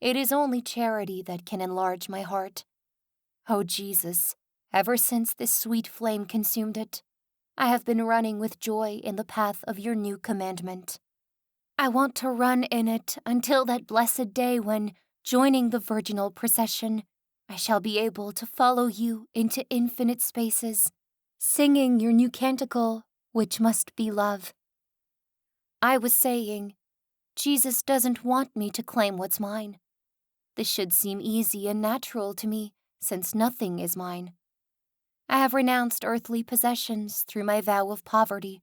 It is only charity that can enlarge my heart. Oh, Jesus, ever since this sweet flame consumed it, I have been running with joy in the path of your new commandment. I want to run in it until that blessed day when, joining the virginal procession, I shall be able to follow you into infinite spaces, singing your new canticle, which must be love. I was saying, Jesus doesn't want me to claim what's mine. This should seem easy and natural to me, since nothing is mine. I have renounced earthly possessions through my vow of poverty,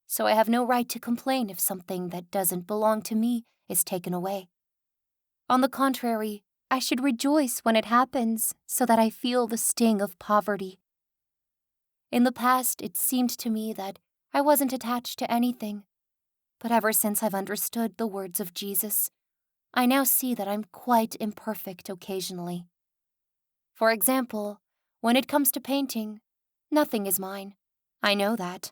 so I have no right to complain if something that doesn't belong to me is taken away. On the contrary, I should rejoice when it happens so that I feel the sting of poverty. In the past, it seemed to me that I wasn't attached to anything, but ever since I've understood the words of Jesus, I now see that I'm quite imperfect occasionally. For example, when it comes to painting, nothing is mine. I know that.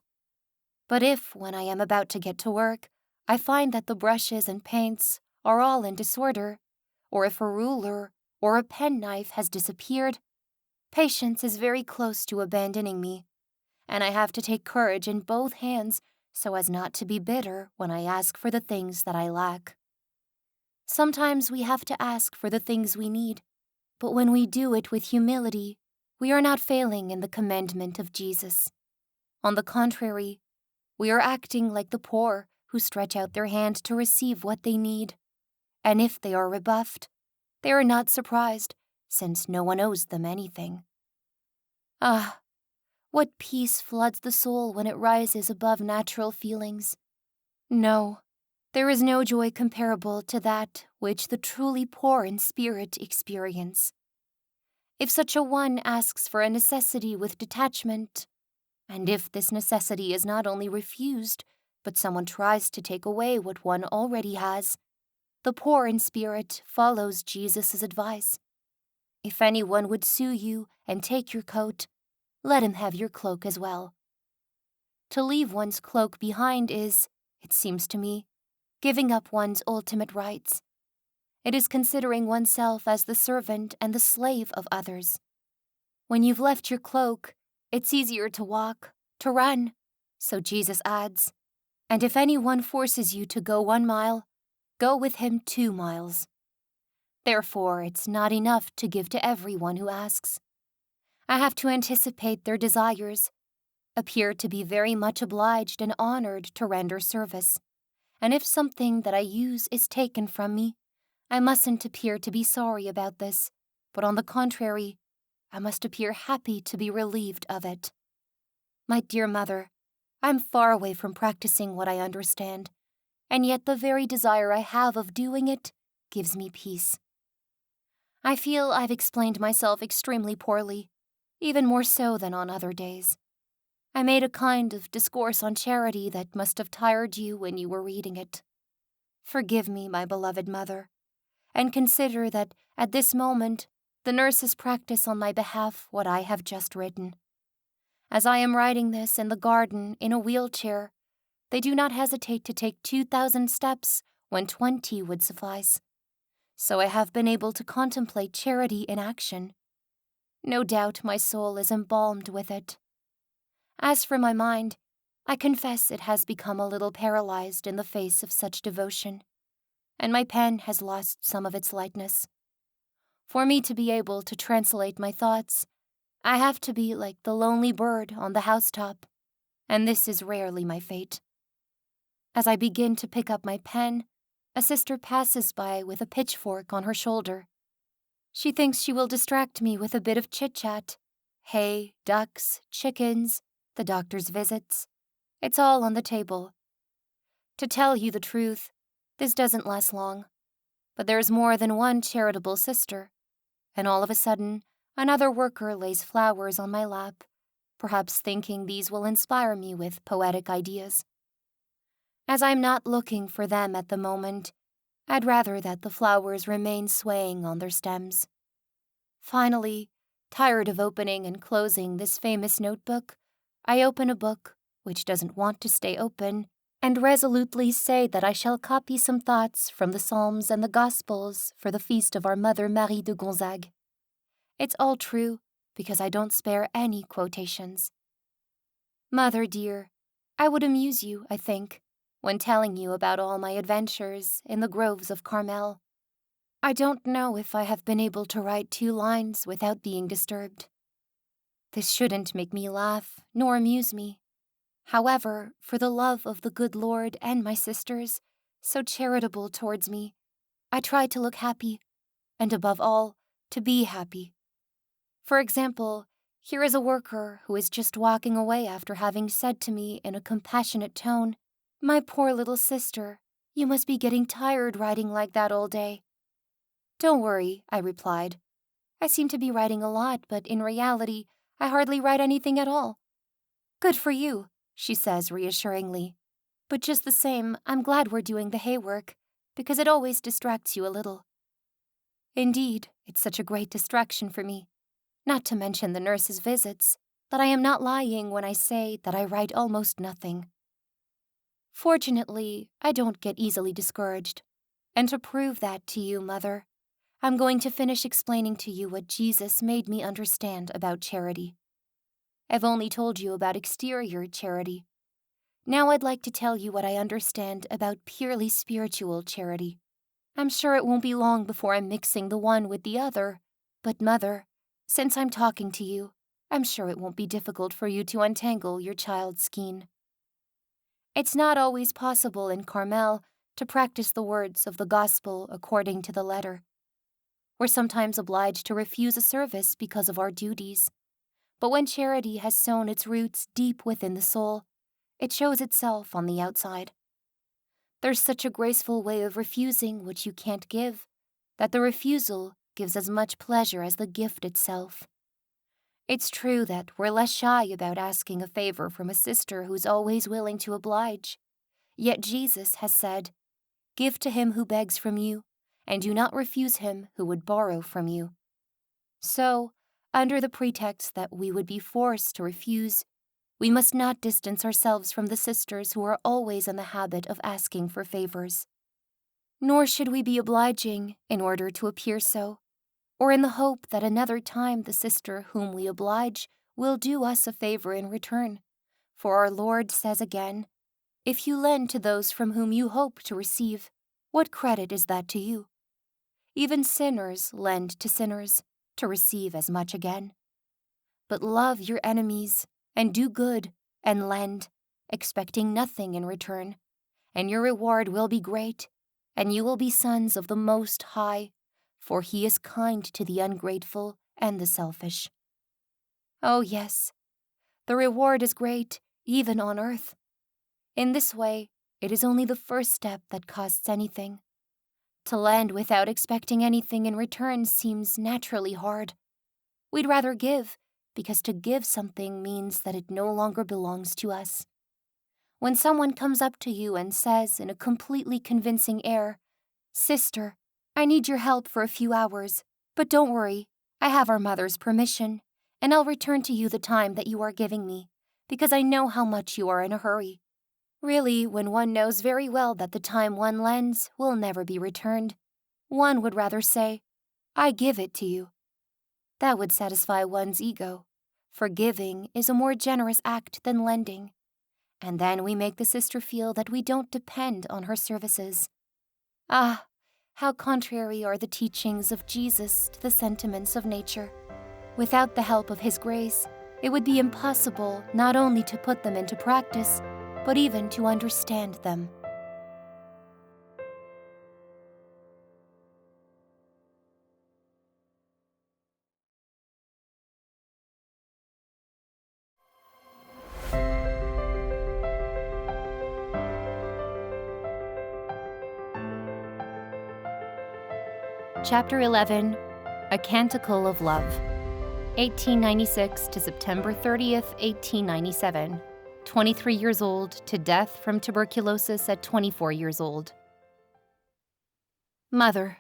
But if, when I am about to get to work, I find that the brushes and paints are all in disorder, or if a ruler or a penknife has disappeared, patience is very close to abandoning me, and I have to take courage in both hands so as not to be bitter when I ask for the things that I lack. Sometimes we have to ask for the things we need, but when we do it with humility, we are not failing in the commandment of Jesus. On the contrary, we are acting like the poor who stretch out their hand to receive what they need, and if they are rebuffed, they are not surprised, since no one owes them anything. Ah, what peace floods the soul when it rises above natural feelings. No, there is no joy comparable to that which the truly poor in spirit experience. If such a one asks for a necessity with detachment, and if this necessity is not only refused, but someone tries to take away what one already has, the poor in spirit follows Jesus' advice. If anyone would sue you and take your coat, let him have your cloak as well. To leave one's cloak behind is, it seems to me, giving up one's ultimate rights. It is considering oneself as the servant and the slave of others. When you've left your cloak, it's easier to walk, to run. So Jesus adds, and if anyone forces you to go 1 mile, go with him 2 miles. Therefore, it's not enough to give to everyone who asks. I have to anticipate their desires, appear to be very much obliged and honored to render service, and if something that I use is taken from me, I mustn't appear to be sorry about this, but on the contrary, I must appear happy to be relieved of it. My dear Mother, I'm far away from practicing what I understand, and yet the very desire I have of doing it gives me peace. I feel I've explained myself extremely poorly, even more so than on other days. I made a kind of discourse on charity that must have tired you when you were reading it. Forgive me, my beloved Mother, and consider that at this moment the nurses practice on my behalf what I have just written. As I am writing this in the garden in a wheelchair, they do not hesitate to take 2,000 steps when 20 would suffice. So I have been able to contemplate charity in action. No doubt my soul is embalmed with it. As for my mind, I confess it has become a little paralyzed in the face of such devotion, and my pen has lost some of its lightness. For me to be able to translate my thoughts, I have to be like the lonely bird on the housetop, and this is rarely my fate. As I begin to pick up my pen, a sister passes by with a pitchfork on her shoulder. She thinks she will distract me with a bit of chit-chat. Hay, ducks, chickens, the doctor's visits. It's all on the table. To tell you the truth, this doesn't last long. But there's more than one charitable sister, and all of a sudden, another worker lays flowers on my lap, perhaps thinking these will inspire me with poetic ideas. As I'm not looking for them at the moment, I'd rather that the flowers remain swaying on their stems. Finally, tired of opening and closing this famous notebook, I open a book, which doesn't want to stay open, and resolutely say that I shall copy some thoughts from the Psalms and the Gospels for the feast of our Mother Marie de Gonzague. It's all true, because I don't spare any quotations. Mother dear, I would amuse you, I think, when telling you about all my adventures in the groves of Carmel. I don't know if I have been able to write 2 lines without being disturbed. This shouldn't make me laugh, nor amuse me. However, for the love of the good Lord and my sisters, so charitable towards me, I try to look happy, and above all, to be happy. For example, here is a worker who is just walking away after having said to me in a compassionate tone, "My poor little sister, you must be getting tired riding like that all day." "Don't worry," I replied. "I seem to be writing a lot, but in reality, I hardly write anything at all." "Good for you," she says reassuringly. "But just the same, I'm glad we're doing the hay work, because it always distracts you a little." Indeed, it's such a great distraction for me, not to mention the nurse's visits, that I am not lying when I say that I write almost nothing. Fortunately, I don't get easily discouraged, and to prove that to you, Mother, I'm going to finish explaining to you what Jesus made me understand about charity. I've only told you about exterior charity. Now I'd like to tell you what I understand about purely spiritual charity. I'm sure it won't be long before I'm mixing the one with the other, but Mother, since I'm talking to you, I'm sure it won't be difficult for you to untangle your child's skein. It's not always possible in Carmel to practice the words of the gospel according to the letter. We're sometimes obliged to refuse a service because of our duties. But when charity has sown its roots deep within the soul, it shows itself on the outside. There's such a graceful way of refusing what you can't give, that the refusal gives as much pleasure as the gift itself. It's true that we're less shy about asking a favor from a sister who's always willing to oblige. Yet Jesus has said, "Give to him who begs from you, and do not refuse him who would borrow from you." So, under the pretext that we would be forced to refuse, we must not distance ourselves from the sisters who are always in the habit of asking for favors. Nor should we be obliging in order to appear so, or in the hope that another time the sister whom we oblige will do us a favor in return. For our Lord says again, "If you lend to those from whom you hope to receive, what credit is that to you? Even sinners lend to sinners, to receive as much again. But love your enemies, and do good, and lend, expecting nothing in return, and your reward will be great, and you will be sons of the Most High, for he is kind to the ungrateful and the selfish." Oh yes, the reward is great, even on earth. In this way, it is only the first step that costs anything. To lend without expecting anything in return seems naturally hard. We'd rather give, because to give something means that it no longer belongs to us. When someone comes up to you and says in a completely convincing air, "Sister, I need your help for a few hours, but don't worry, I have our mother's permission, and I'll return to you the time that you are giving me, because I know how much you are in a hurry." Really, when one knows very well that the time one lends will never be returned, one would rather say, "I give it to you." That would satisfy one's ego, for giving is a more generous act than lending, and then we make the sister feel that we don't depend on her services. Ah, how contrary are the teachings of Jesus to the sentiments of nature. Without the help of his grace, it would be impossible not only to put them into practice, but even to understand them. Chapter 11, A Canticle of Love, 1896 to September 30th, 1897. 23 years old to death from tuberculosis at 24 years old. Mother,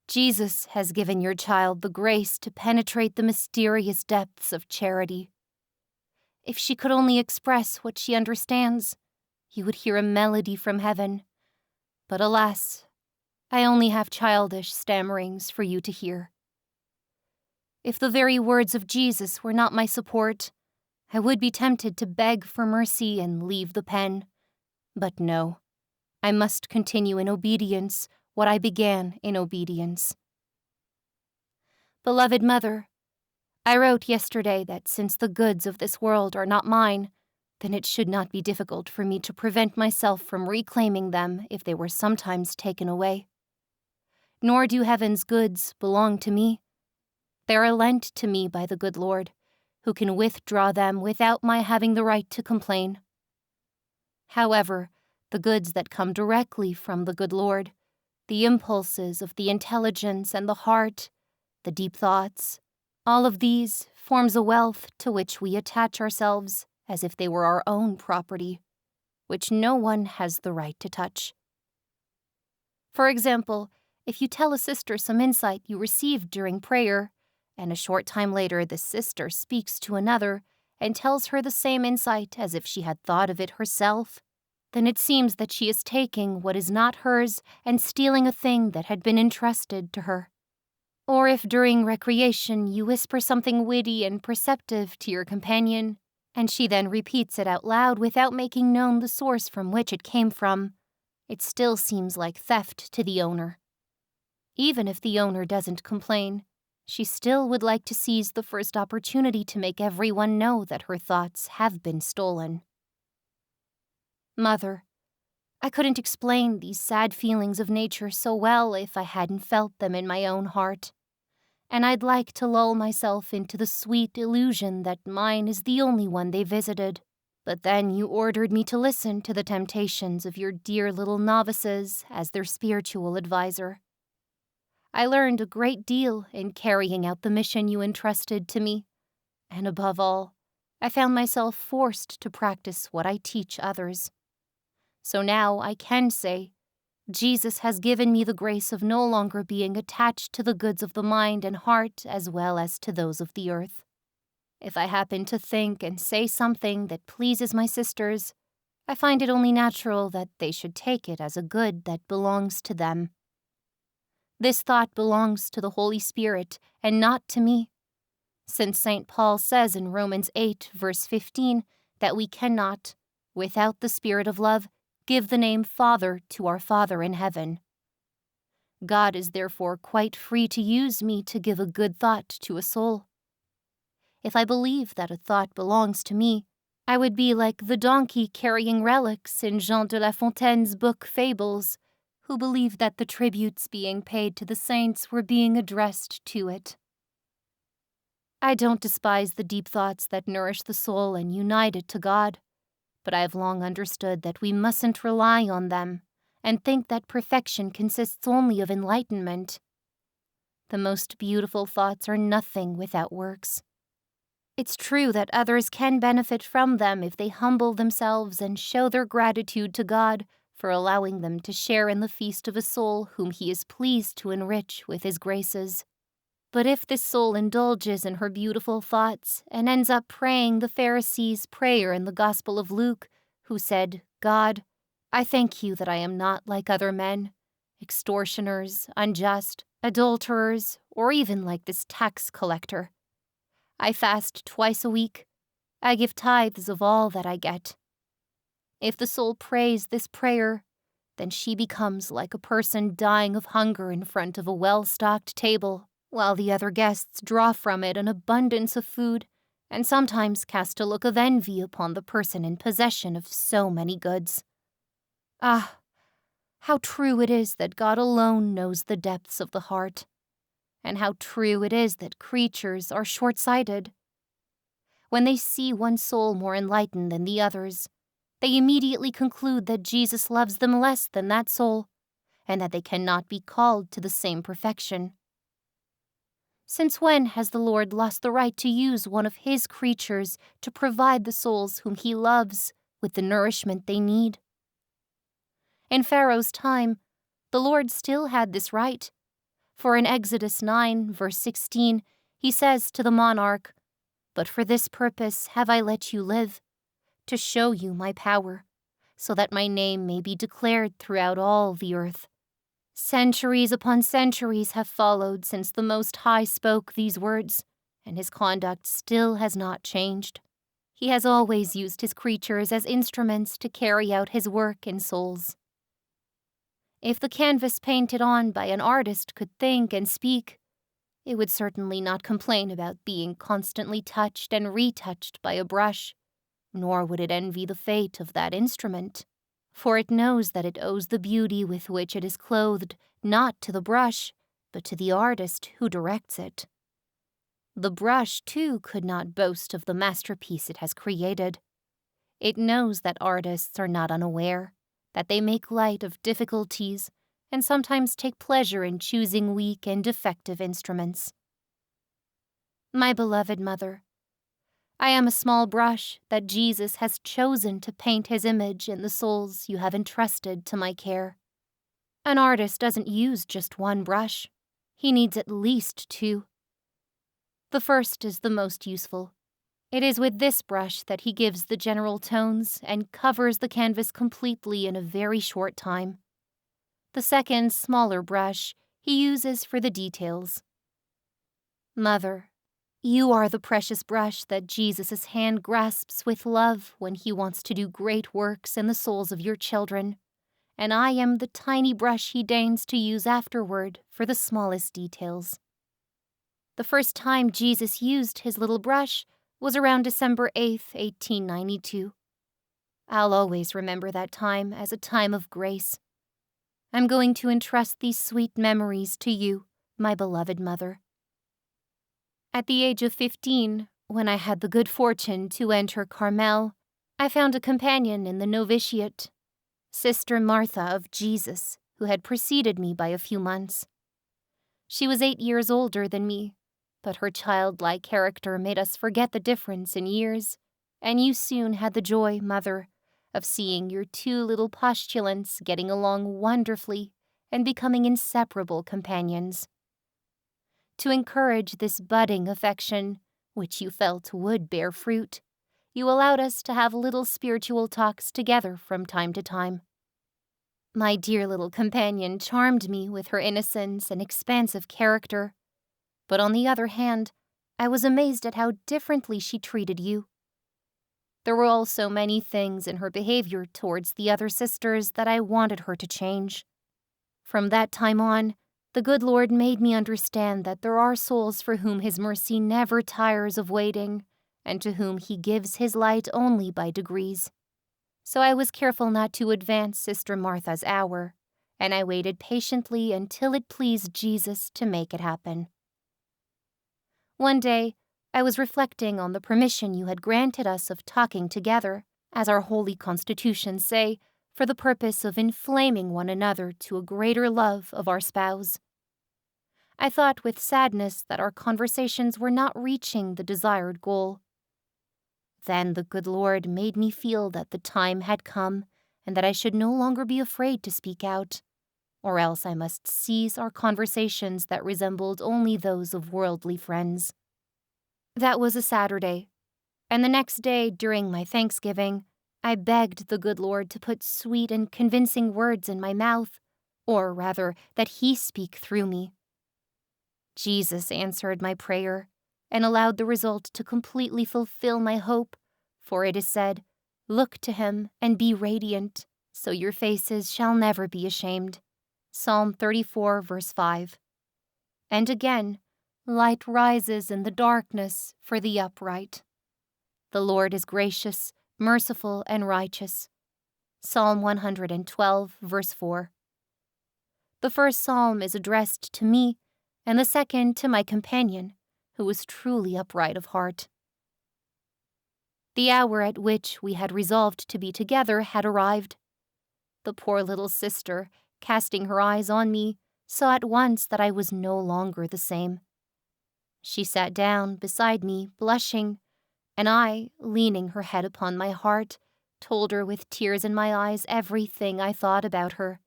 Jesus has given your child the grace to penetrate the mysterious depths of charity. If she could only express what she understands, you would hear a melody from heaven. But alas, I only have childish stammerings for you to hear. If the very words of Jesus were not my support, I would be tempted to beg for mercy and leave the pen. But no, I must continue in obedience what I began in obedience. Beloved Mother, I wrote yesterday that since the goods of this world are not mine, then it should not be difficult for me to prevent myself from reclaiming them if they were sometimes taken away. Nor do heaven's goods belong to me. They are lent to me by the good Lord, who can withdraw them without my having the right to complain. However, the goods that come directly from the good Lord, the impulses of the intelligence and the heart, the deep thoughts, all of these forms a wealth to which we attach ourselves as if they were our own property, which no one has the right to touch. For example, if you tell a sister some insight you received during prayer, and a short time later this sister speaks to another and tells her the same insight as if she had thought of it herself, then it seems that she is taking what is not hers and stealing a thing that had been entrusted to her. Or if during recreation you whisper something witty and perceptive to your companion, and she then repeats it out loud without making known the source from which it came from, it still seems like theft to the owner. Even if the owner doesn't complain, she still would like to seize the first opportunity to make everyone know that her thoughts have been stolen. Mother, I couldn't explain these sad feelings of nature so well if I hadn't felt them in my own heart, and I'd like to lull myself into the sweet illusion that mine is the only one they visited. But then you ordered me to listen to the temptations of your dear little novices as their spiritual advisor. I learned a great deal in carrying out the mission you entrusted to me, and above all, I found myself forced to practice what I teach others. So now I can say, Jesus has given me the grace of no longer being attached to the goods of the mind and heart as well as to those of the earth. If I happen to think and say something that pleases my sisters, I find it only natural that they should take it as a good that belongs to them. This thought belongs to the Holy Spirit and not to me, since St. Paul says in Romans 8, verse 15, that we cannot, without the Spirit of love, give the name Father to our Father in heaven. God is therefore quite free to use me to give a good thought to a soul. If I believe that a thought belongs to me, I would be like the donkey carrying relics in Jean de La Fontaine's book Fables, who believed that the tributes being paid to the saints were being addressed to it. I don't despise the deep thoughts that nourish the soul and unite it to God, but I have long understood that we mustn't rely on them and think that perfection consists only of enlightenment. The most beautiful thoughts are nothing without works. It's true that others can benefit from them if they humble themselves and show their gratitude to God for allowing them to share in the feast of a soul whom He is pleased to enrich with His graces. But if this soul indulges in her beautiful thoughts and ends up praying the Pharisee's prayer in the Gospel of Luke, who said, God, I thank you that I am not like other men, extortioners, unjust, adulterers, or even like this tax collector. I fast twice a week. I give tithes of all that I get. If the soul prays this prayer, then she becomes like a person dying of hunger in front of a well-stocked table, while the other guests draw from it an abundance of food, and sometimes cast a look of envy upon the person in possession of so many goods. Ah, how true it is that God alone knows the depths of the heart, and how true it is that creatures are short-sighted. When they see one soul more enlightened than the others, they immediately conclude that Jesus loves them less than that soul, and that they cannot be called to the same perfection. Since when has the Lord lost the right to use one of His creatures to provide the souls whom He loves with the nourishment they need? In Pharaoh's time, the Lord still had this right, for in Exodus 9, verse 16, He says to the monarch, "But for this purpose have I let you live, to show you my power, so that my name may be declared throughout all the earth." Centuries upon centuries have followed since the Most High spoke these words, and His conduct still has not changed. He has always used His creatures as instruments to carry out His work in souls. If the canvas painted on by an artist could think and speak, it would certainly not complain about being constantly touched and retouched by a brush, nor would it envy the fate of that instrument, for it knows that it owes the beauty with which it is clothed not to the brush, but to the artist who directs it. The brush, too, could not boast of the masterpiece it has created. It knows that artists are not unaware, that they make light of difficulties, and sometimes take pleasure in choosing weak and defective instruments. My beloved mother, I am a small brush that Jesus has chosen to paint His image in the souls you have entrusted to my care. An artist doesn't use just one brush. He needs at least two. The first is the most useful. It is with this brush that he gives the general tones and covers the canvas completely in a very short time. The second, smaller brush he uses for the details. Mother, you are the precious brush that Jesus' hand grasps with love when He wants to do great works in the souls of your children, and I am the tiny brush He deigns to use afterward for the smallest details. The first time Jesus used His little brush was around December 8th, 1892. I'll always remember that time as a time of grace. I'm going to entrust these sweet memories to you, my beloved mother. At the age of 15, when I had the good fortune to enter Carmel, I found a companion in the novitiate, Sister Martha of Jesus, who had preceded me by a few months. She was 8 years older than me, but her childlike character made us forget the difference in years, and you soon had the joy, Mother, of seeing your two little postulants getting along wonderfully and becoming inseparable companions. To encourage this budding affection, which you felt would bear fruit, you allowed us to have little spiritual talks together from time to time. My dear little companion charmed me with her innocence and expansive character, but on the other hand, I was amazed at how differently she treated you. There were also many things in her behavior towards the other sisters that I wanted her to change. From that time on, the good Lord made me understand that there are souls for whom His mercy never tires of waiting, and to whom He gives His light only by degrees. So I was careful not to advance Sister Martha's hour, and I waited patiently until it pleased Jesus to make it happen. One day, I was reflecting on the permission you had granted us of talking together, as our holy constitutions say, for the purpose of inflaming one another to a greater love of our spouse. I thought with sadness that our conversations were not reaching the desired goal. Then the good Lord made me feel that the time had come and that I should no longer be afraid to speak out, or else I must cease our conversations that resembled only those of worldly friends. That was a Saturday, and the next day during my Thanksgiving, I begged the good Lord to put sweet and convincing words in my mouth, or rather, that He speak through me. Jesus answered my prayer and allowed the result to completely fulfill my hope, for it is said, "Look to Him and be radiant, so your faces shall never be ashamed." Psalm 34, verse 5. And again, light rises in the darkness for the upright. The Lord is gracious, merciful, and righteous. Psalm 112, verse 4. The first psalm is addressed to me, and the second to my companion, who was truly upright of heart. The hour at which we had resolved to be together had arrived. The poor little sister, casting her eyes on me, saw at once that I was no longer the same. She sat down beside me, blushing, and I, leaning her head upon my heart, told her with tears in my eyes everything I thought about her.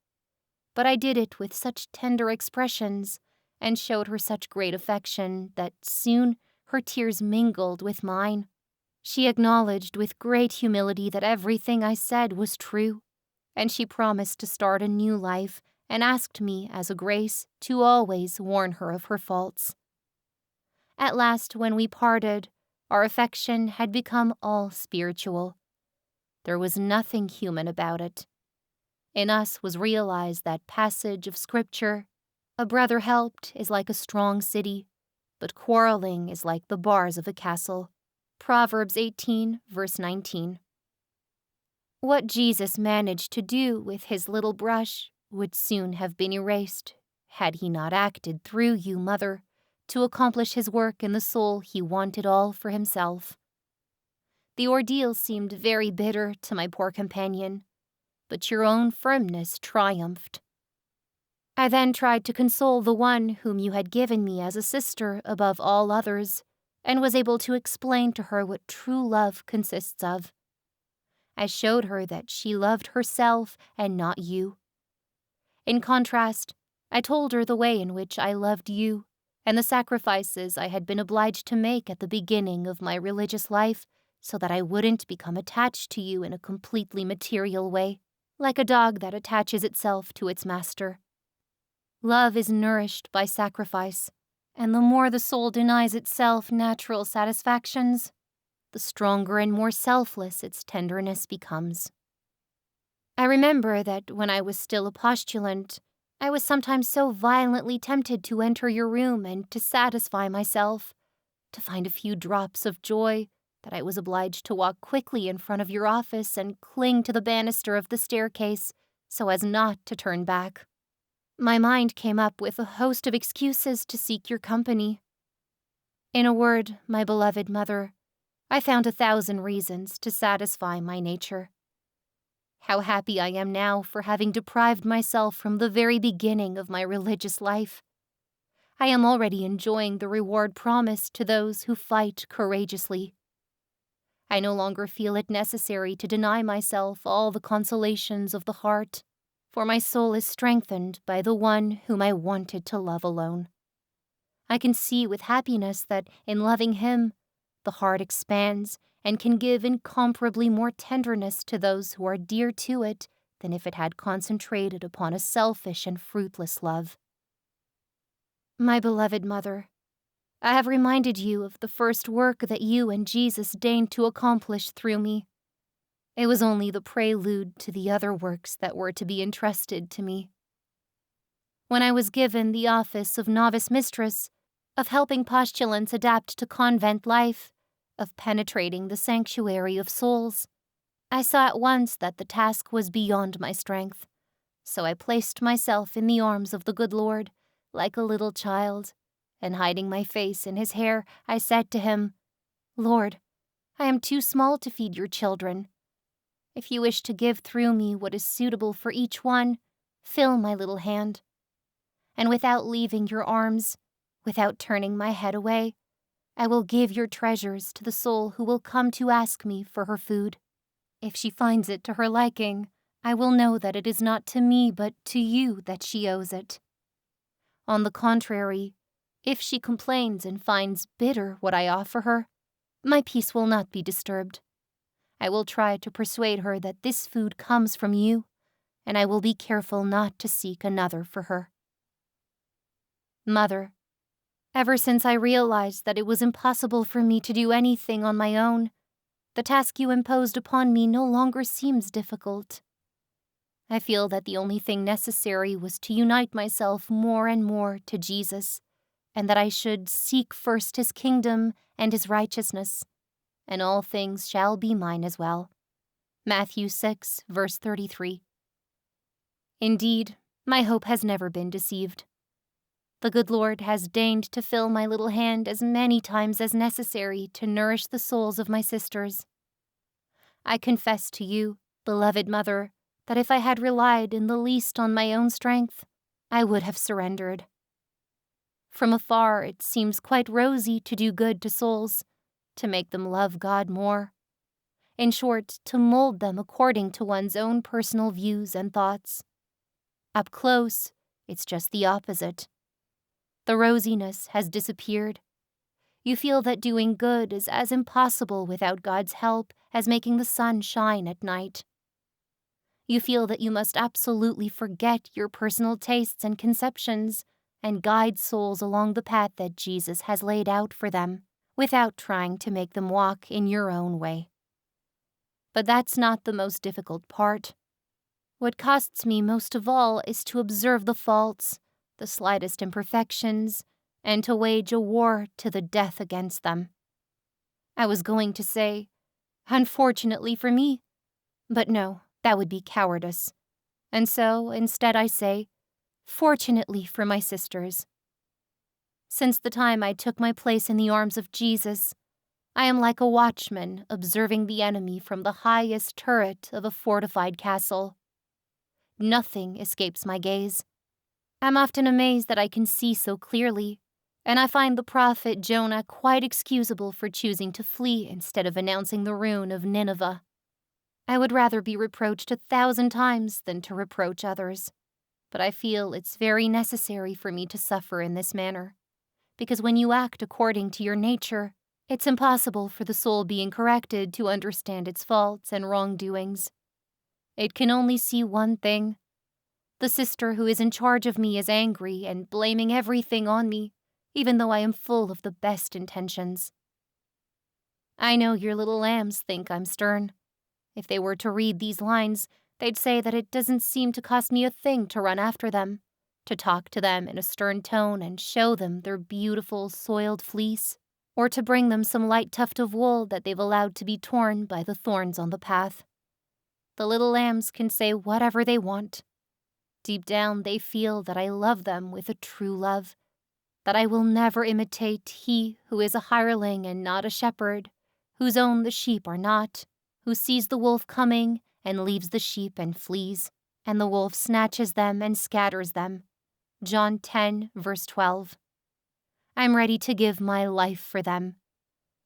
But I did it with such tender expressions, and showed her such great affection, that soon her tears mingled with mine. She acknowledged with great humility that everything I said was true, and she promised to start a new life, and asked me, as a grace, to always warn her of her faults. At last, when we parted, our affection had become all spiritual. There was nothing human about it. In us was realized that passage of Scripture, "A brother helped is like a strong city, but quarreling is like the bars of a castle." Proverbs 18, verse 19. What Jesus managed to do with his little brush would soon have been erased, had he not acted through you, Mother, to accomplish his work in the soul he wanted all for himself. The ordeal seemed very bitter to my poor companion, but your own firmness triumphed. I then tried to console the one whom you had given me as a sister above all others, and was able to explain to her what true love consists of. I showed her that she loved herself and not you. In contrast, I told her the way in which I loved you, and the sacrifices I had been obliged to make at the beginning of my religious life, so that I wouldn't become attached to you in a completely material way, like a dog that attaches itself to its master. Love is nourished by sacrifice, and the more the soul denies itself natural satisfactions, the stronger and more selfless its tenderness becomes. I remember that when I was still a postulant, I was sometimes so violently tempted to enter your room and to satisfy myself, to find a few drops of joy, that I was obliged to walk quickly in front of your office and cling to the banister of the staircase so as not to turn back. My mind came up with a host of excuses to seek your company. In a word, my beloved Mother, I found 1,000 reasons to satisfy my nature. How happy I am now for having deprived myself from the very beginning of my religious life. I am already enjoying the reward promised to those who fight courageously. I no longer feel it necessary to deny myself all the consolations of the heart, for my soul is strengthened by the one whom I wanted to love alone. I can see with happiness that in loving him, the heart expands and can give incomparably more tenderness to those who are dear to it than if it had concentrated upon a selfish and fruitless love. My beloved Mother, I have reminded you of the first work that you and Jesus deigned to accomplish through me. It was only the prelude to the other works that were to be entrusted to me. When I was given the office of novice mistress, of helping postulants adapt to convent life, of penetrating the sanctuary of souls, I saw at once that the task was beyond my strength, so I placed myself in the arms of the good Lord, like a little child, and hiding my face in his hair, I said to him, "Lord, I am too small to feed your children. If you wish to give through me what is suitable for each one, fill my little hand." And without leaving your arms, without turning my head away, I will give your treasures to the soul who will come to ask me for her food. If she finds it to her liking, I will know that it is not to me but to you that she owes it. On the contrary, if she complains and finds bitter what I offer her, my peace will not be disturbed. I will try to persuade her that this food comes from you, and I will be careful not to seek another for her. Mother, ever since I realized that it was impossible for me to do anything on my own, the task you imposed upon me no longer seems difficult. I feel that the only thing necessary was to unite myself more and more to Jesus, and that I should seek first his kingdom and his righteousness, and all things shall be mine as well. Matthew 6, verse 33. Indeed, my hope has never been deceived. The good Lord has deigned to fill my little hand as many times as necessary to nourish the souls of my sisters. I confess to you, beloved Mother, that if I had relied in the least on my own strength, I would have surrendered. From afar, it seems quite rosy to do good to souls, to make them love God more. In short, to mold them according to one's own personal views and thoughts. Up close, it's just the opposite. The rosiness has disappeared. You feel that doing good is as impossible without God's help as making the sun shine at night. You feel that you must absolutely forget your personal tastes and conceptions and guide souls along the path that Jesus has laid out for them, without trying to make them walk in your own way. But that's not the most difficult part. What costs me most of all is to observe the faults, the slightest imperfections, and to wage a war to the death against them. I was going to say, unfortunately for me, but no, that would be cowardice. And so, instead I say, fortunately for my sisters. Since the time I took my place in the arms of Jesus, I am like a watchman observing the enemy from the highest turret of a fortified castle. Nothing escapes my gaze. I'm often amazed that I can see so clearly, and I find the prophet Jonah quite excusable for choosing to flee instead of announcing the ruin of Nineveh. I would rather be reproached 1,000 times than to reproach others, but I feel it's very necessary for me to suffer in this manner, because when you act according to your nature, it's impossible for the soul being corrected to understand its faults and wrongdoings. It can only see one thing. The sister who is in charge of me is angry and blaming everything on me, even though I am full of the best intentions. I know your little lambs think I'm stern. If they were to read these lines, they'd say that it doesn't seem to cost me a thing to run after them, to talk to them in a stern tone and show them their beautiful soiled fleece, or to bring them some light tuft of wool that they've allowed to be torn by the thorns on the path. The little lambs can say whatever they want. Deep down they feel that I love them with a true love, that I will never imitate he who is a hireling and not a shepherd, whose own the sheep are not, who sees the wolf coming and leaves the sheep and flees, and the wolf snatches them and scatters them. John 10, verse 12. I'm ready to give my life for them,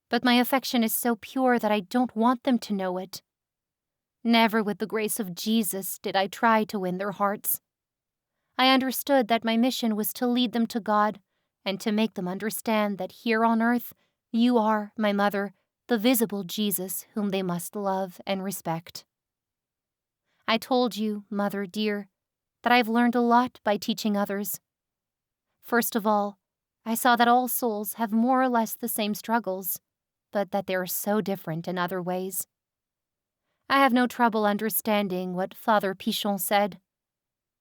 but my affection is so pure that I don't want them to know it. Never with the grace of Jesus did I try to win their hearts. I understood that my mission was to lead them to God and to make them understand that here on earth you are, my mother, the visible Jesus whom they must love and respect. I told you, mother dear, that I've learned a lot by teaching others. First of all, I saw that all souls have more or less the same struggles, but that they are so different in other ways. I have no trouble understanding what Father Pichon said.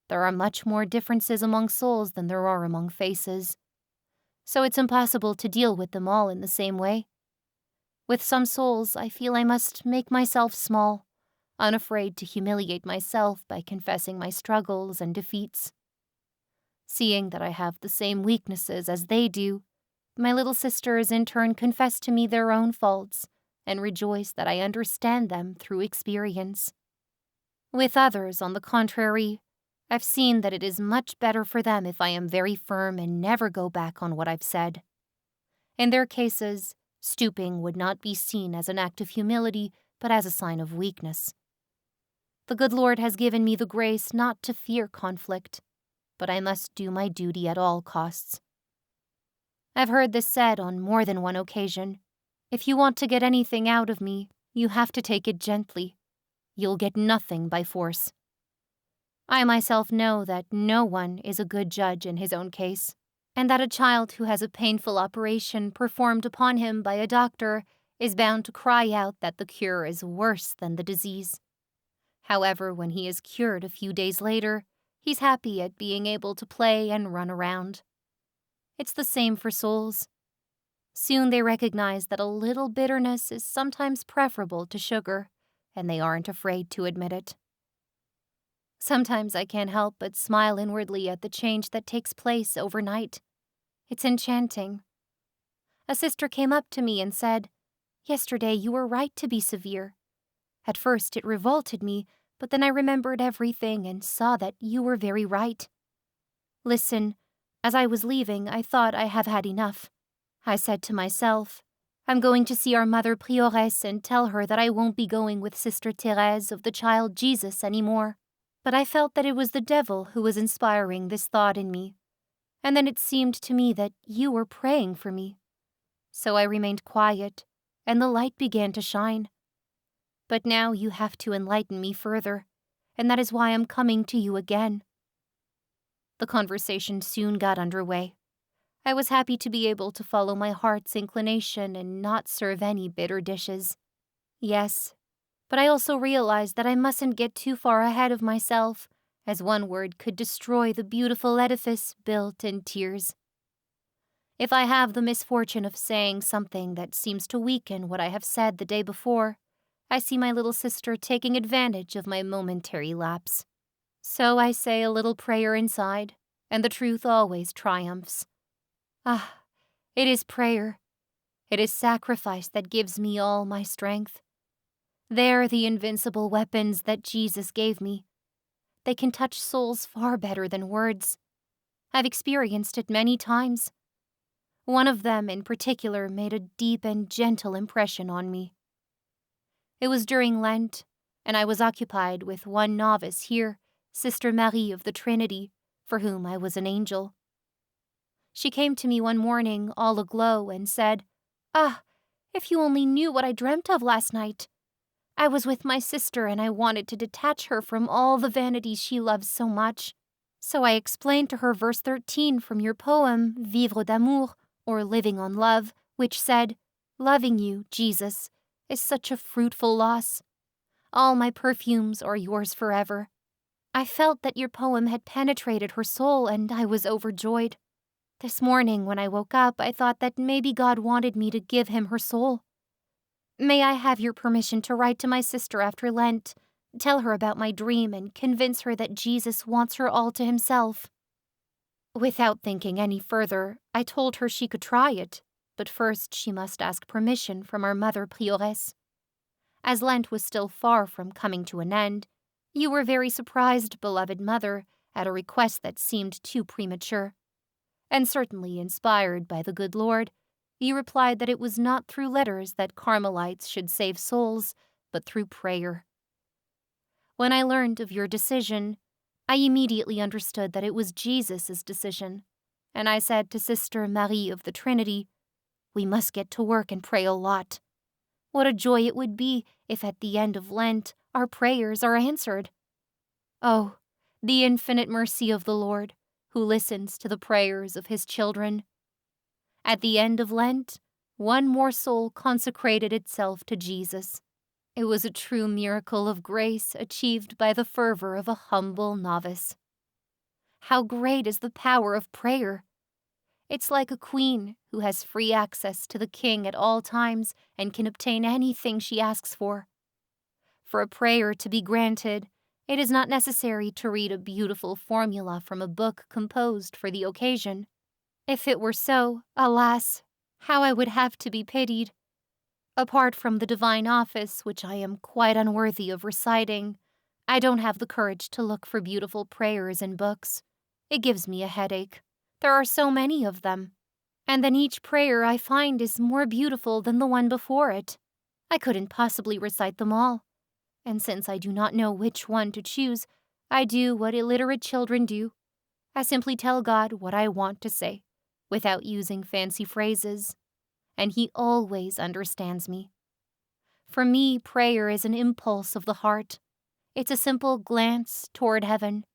There are much more differences among souls than there are among faces. So it's impossible to deal with them all in the same way. With some souls, I feel I must make myself small, unafraid to humiliate myself by confessing my struggles and defeats. Seeing that I have the same weaknesses as they do, my little sisters in turn confess to me their own faults and rejoice that I understand them through experience. With others, on the contrary, I've seen that it is much better for them if I am very firm and never go back on what I've said. In their cases, stooping would not be seen as an act of humility, but as a sign of weakness. The good Lord has given me the grace not to fear conflict, but I must do my duty at all costs. I've heard this said on more than one occasion. If you want to get anything out of me, you have to take it gently. You'll get nothing by force. I myself know that no one is a good judge in his own case, and that a child who has a painful operation performed upon him by a doctor is bound to cry out that the cure is worse than the disease. However, when he is cured a few days later, he's happy at being able to play and run around. It's the same for souls. Soon they recognize that a little bitterness is sometimes preferable to sugar, and they aren't afraid to admit it. Sometimes I can't help but smile inwardly at the change that takes place overnight. It's enchanting. A sister came up to me and said, "Yesterday you were right to be severe. At first it revolted me, But then I remembered everything and saw that you were very right. Listen, as I was leaving, I thought I have had enough. I said to myself, I'm going to see our Mother Prioress and tell her that I won't be going with Sister Therese of the Child Jesus anymore. But I felt that it was the devil who was inspiring this thought in me. And then it seemed to me that you were praying for me. So I remained quiet, and the light began to shine. But now you have to enlighten me further, and that is why I'm coming to you again. The conversation soon got underway. I was happy to be able to follow my heart's inclination and not serve any bitter dishes. Yes, but I also realized that I mustn't get too far ahead of myself, as one word could destroy the beautiful edifice built in tears. If I have the misfortune of saying something that seems to weaken what I have said the day before, I see my little sister taking advantage of my momentary lapse. So I say a little prayer inside, and the truth always triumphs. Ah, it is prayer. It is sacrifice that gives me all my strength. They're the invincible weapons that Jesus gave me. They can touch souls far better than words. I've experienced it many times. One of them in particular made a deep and gentle impression on me. It was during Lent, and I was occupied with one novice here, Sister Marie of the Trinity, for whom I was an angel. She came to me one morning all aglow and said, "Ah, if you only knew what I dreamt of last night. I was with my sister and I wanted to detach her from all the vanities she loves so much. So I explained to her verse 13 from your poem, Vivre d'amour, or Living on Love, which said, 'Loving you, Jesus, is such a fruitful loss. All my perfumes are yours forever.' I felt that your poem had penetrated her soul and I was overjoyed. This morning when I woke up, I thought that maybe God wanted me to give him her soul. May I have your permission to write to my sister after Lent, tell her about my dream, and convince her that Jesus wants her all to himself?" Without thinking any further, I told her she could try it, but first she must ask permission from our Mother Prioress. As Lent was still far from coming to an end, you were very surprised, beloved Mother, at a request that seemed too premature. And certainly inspired by the good Lord, you replied that it was not through letters that Carmelites should save souls, but through prayer. When I learned of your decision, I immediately understood that it was Jesus' decision, and I said to Sister Marie of the Trinity, "We must get to work and pray a lot. What a joy it would be if at the end of Lent our prayers are answered. Oh, the infinite mercy of the Lord, who listens to the prayers of his children." At the end of Lent, one more soul consecrated itself to Jesus. It was a true miracle of grace achieved by the fervor of a humble novice. How great is the power of prayer! It's like a queen who has free access to the king at all times and can obtain anything she asks for. For a prayer to be granted, it is not necessary to read a beautiful formula from a book composed for the occasion. If it were so, alas, how I would have to be pitied. Apart from the divine office, which I am quite unworthy of reciting, I don't have the courage to look for beautiful prayers in books. It gives me a headache. There are so many of them. And then each prayer I find is more beautiful than the one before it. I couldn't possibly recite them all. And since I do not know which one to choose, I do what illiterate children do. I simply tell God what I want to say, without using fancy phrases. And he always understands me. For me, prayer is an impulse of the heart. It's a simple glance toward heaven.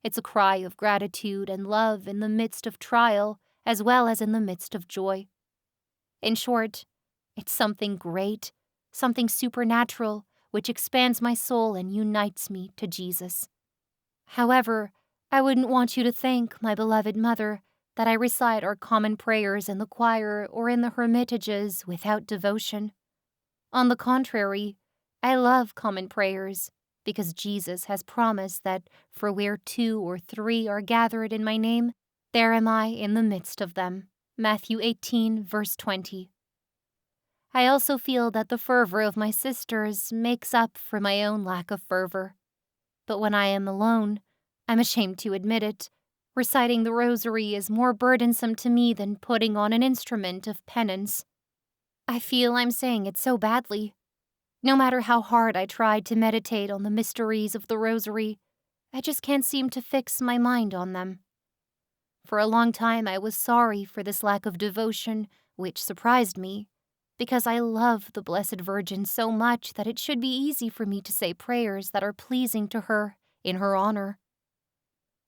It's a cry of gratitude and love in the midst of trial, as well as in the midst of joy. In short, it's something great, something supernatural, which expands my soul and unites me to Jesus. However, I wouldn't want you to think, my beloved Mother, that I recite our common prayers in the choir or in the hermitages without devotion. On the contrary, I love common prayers, because Jesus has promised that for where 2 or 3 are gathered in my name, there am I in the midst of them. Matthew 18, verse 20. I also feel that the fervor of my sisters makes up for my own lack of fervor. But when I am alone, I'm ashamed to admit it, reciting the rosary is more burdensome to me than putting on an instrument of penance. I feel I'm saying it so badly. No matter how hard I try to meditate on the mysteries of the rosary, I just can't seem to fix my mind on them. For a long time I was sorry for this lack of devotion, which surprised me, because I love the Blessed Virgin so much that it should be easy for me to say prayers that are pleasing to her in her honor.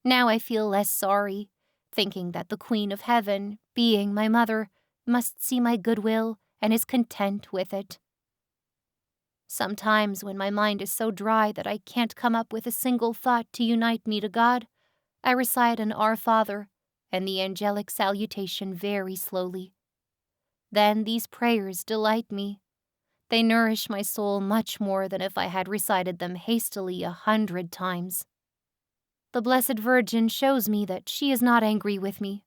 Now I feel less sorry, thinking that the Queen of Heaven, being my mother, must see my goodwill and is content with it. Sometimes when my mind is so dry that I can't come up with a single thought to unite me to God, I recite an Our Father and the angelic salutation very slowly. Then these prayers delight me. They nourish my soul much more than if I had recited them hastily 100 times. The Blessed Virgin shows me that she is not angry with me.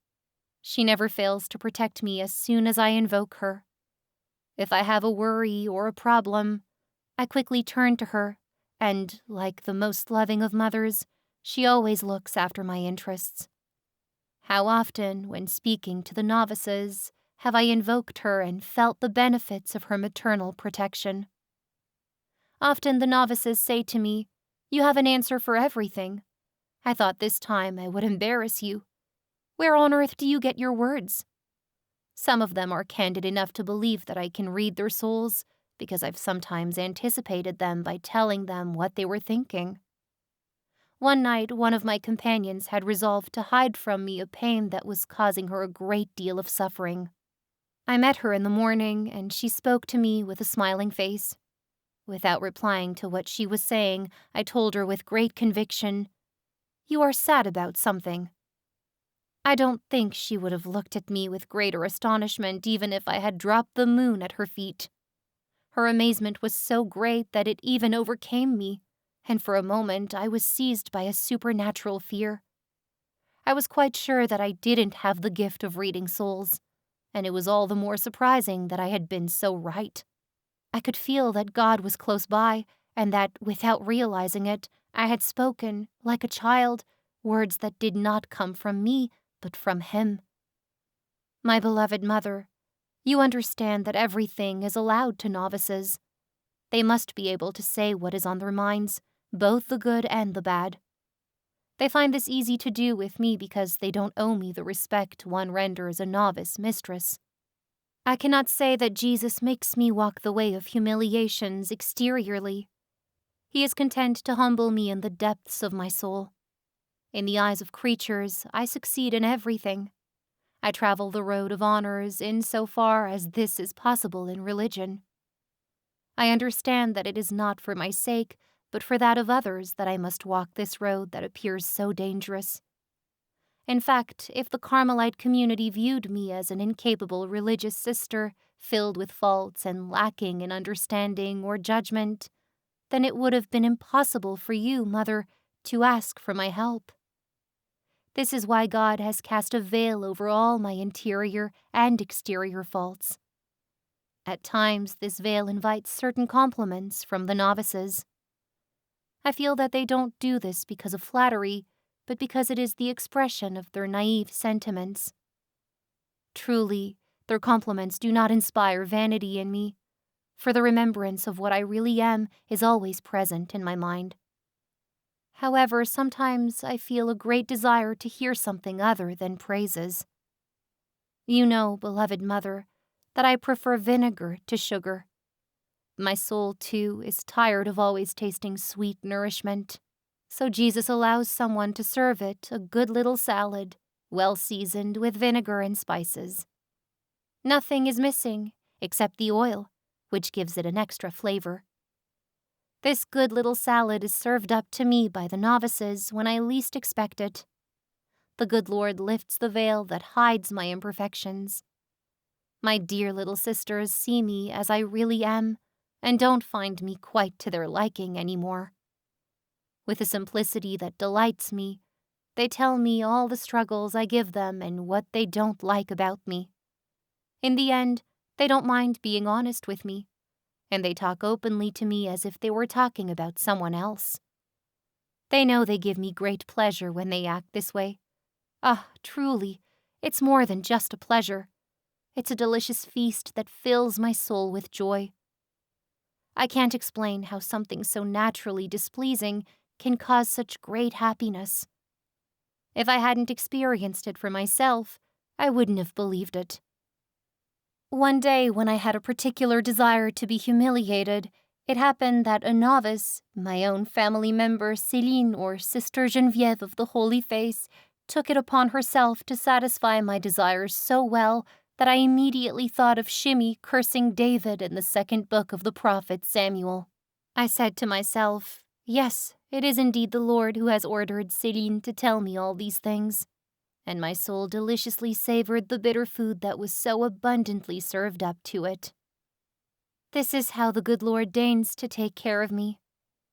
She never fails to protect me as soon as I invoke her. If I have a worry or a problem, I quickly turn to her, and, like the most loving of mothers, she always looks after my interests. How often, when speaking to the novices, have I invoked her and felt the benefits of her maternal protection. Often the novices say to me, "You have an answer for everything. I thought this time I would embarrass you. Where on earth do you get your words?" Some of them are candid enough to believe that I can read their souls, because I've sometimes anticipated them by telling them what they were thinking. One night, one of my companions had resolved to hide from me a pain that was causing her a great deal of suffering. I met her in the morning, and she spoke to me with a smiling face. Without replying to what she was saying, I told her with great conviction, "You are sad about something." I don't think she would have looked at me with greater astonishment even if I had dropped the moon at her feet. Her amazement was so great that it even overcame me, and for a moment I was seized by a supernatural fear. I was quite sure that I didn't have the gift of reading souls, and it was all the more surprising that I had been so right. I could feel that God was close by, and that, without realizing it, I had spoken, like a child, words that did not come from me, but from Him. My beloved mother, you understand that everything is allowed to novices. They must be able to say what is on their minds, both the good and the bad. They find this easy to do with me because they don't owe me the respect one renders a novice mistress. I cannot say that Jesus makes me walk the way of humiliations exteriorly. He is content to humble me in the depths of my soul. In the eyes of creatures, I succeed in everything. I travel the road of honors in so far as this is possible in religion. I understand that it is not for my sake, but for that of others that I must walk this road that appears so dangerous. In fact, if the Carmelite community viewed me as an incapable religious sister, filled with faults and lacking in understanding or judgment, then it would have been impossible for you, Mother, to ask for my help. This is why God has cast a veil over all my interior and exterior faults. At times, this veil invites certain compliments from the novices. I feel that they don't do this because of flattery, but because it is the expression of their naive sentiments. Truly, their compliments do not inspire vanity in me, for the remembrance of what I really am is always present in my mind. However, sometimes I feel a great desire to hear something other than praises. You know, beloved Mother, that I prefer vinegar to sugar. My soul, too, is tired of always tasting sweet nourishment, so Jesus allows someone to serve it a good little salad, well seasoned with vinegar and spices. Nothing is missing except the oil, which gives it an extra flavor. This good little salad is served up to me by the novices when I least expect it. The good Lord lifts the veil that hides my imperfections. My dear little sisters see me as I really am, and don't find me quite to their liking anymore. With a simplicity that delights me, they tell me all the struggles I give them and what they don't like about me. In the end, they don't mind being honest with me, and they talk openly to me as if they were talking about someone else. They know they give me great pleasure when they act this way. Ah, truly, it's more than just a pleasure. It's a delicious feast that fills my soul with joy. I can't explain how something so naturally displeasing can cause such great happiness. If I hadn't experienced it for myself, I wouldn't have believed it. One day, when I had a particular desire to be humiliated, it happened that a novice, my own family member Céline or Sister Geneviève of the Holy Face, took it upon herself to satisfy my desires so well that I immediately thought of Shimei cursing David in the second book of the prophet Samuel. I said to myself, yes, it is indeed the Lord who has ordered Céline to tell me all these things. And my soul deliciously savored the bitter food that was so abundantly served up to it. This is how the good Lord deigns to take care of me.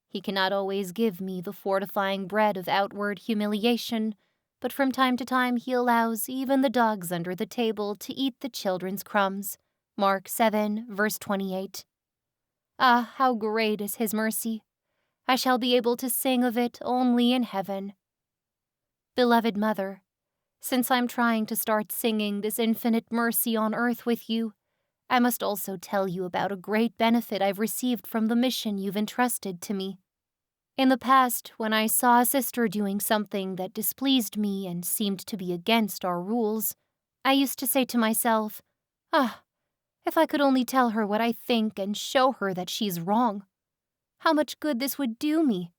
He cannot always give me the fortifying bread of outward humiliation, but from time to time he allows even the dogs under the table to eat the children's crumbs. Mark 7, verse 28. Ah, how great is his mercy! I shall be able to sing of it only in heaven. Beloved Mother, since I'm trying to start singing this infinite mercy on earth with you, I must also tell you about a great benefit I've received from the mission you've entrusted to me. In the past, when I saw a sister doing something that displeased me and seemed to be against our rules, I used to say to myself, if I could only tell her what I think and show her that she's wrong. How much good this would do me.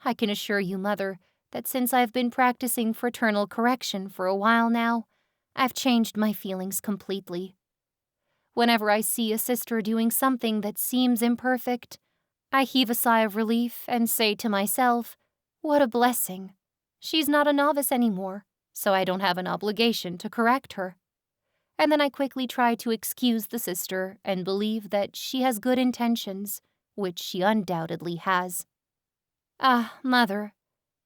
I can assure you, Mother, that since I've been practicing fraternal correction for a while now, I've changed my feelings completely. Whenever I see a sister doing something that seems imperfect, I heave a sigh of relief and say to myself, what a blessing. She's not a novice anymore, so I don't have an obligation to correct her. And then I quickly try to excuse the sister and believe that she has good intentions, which she undoubtedly has. Ah, Mother,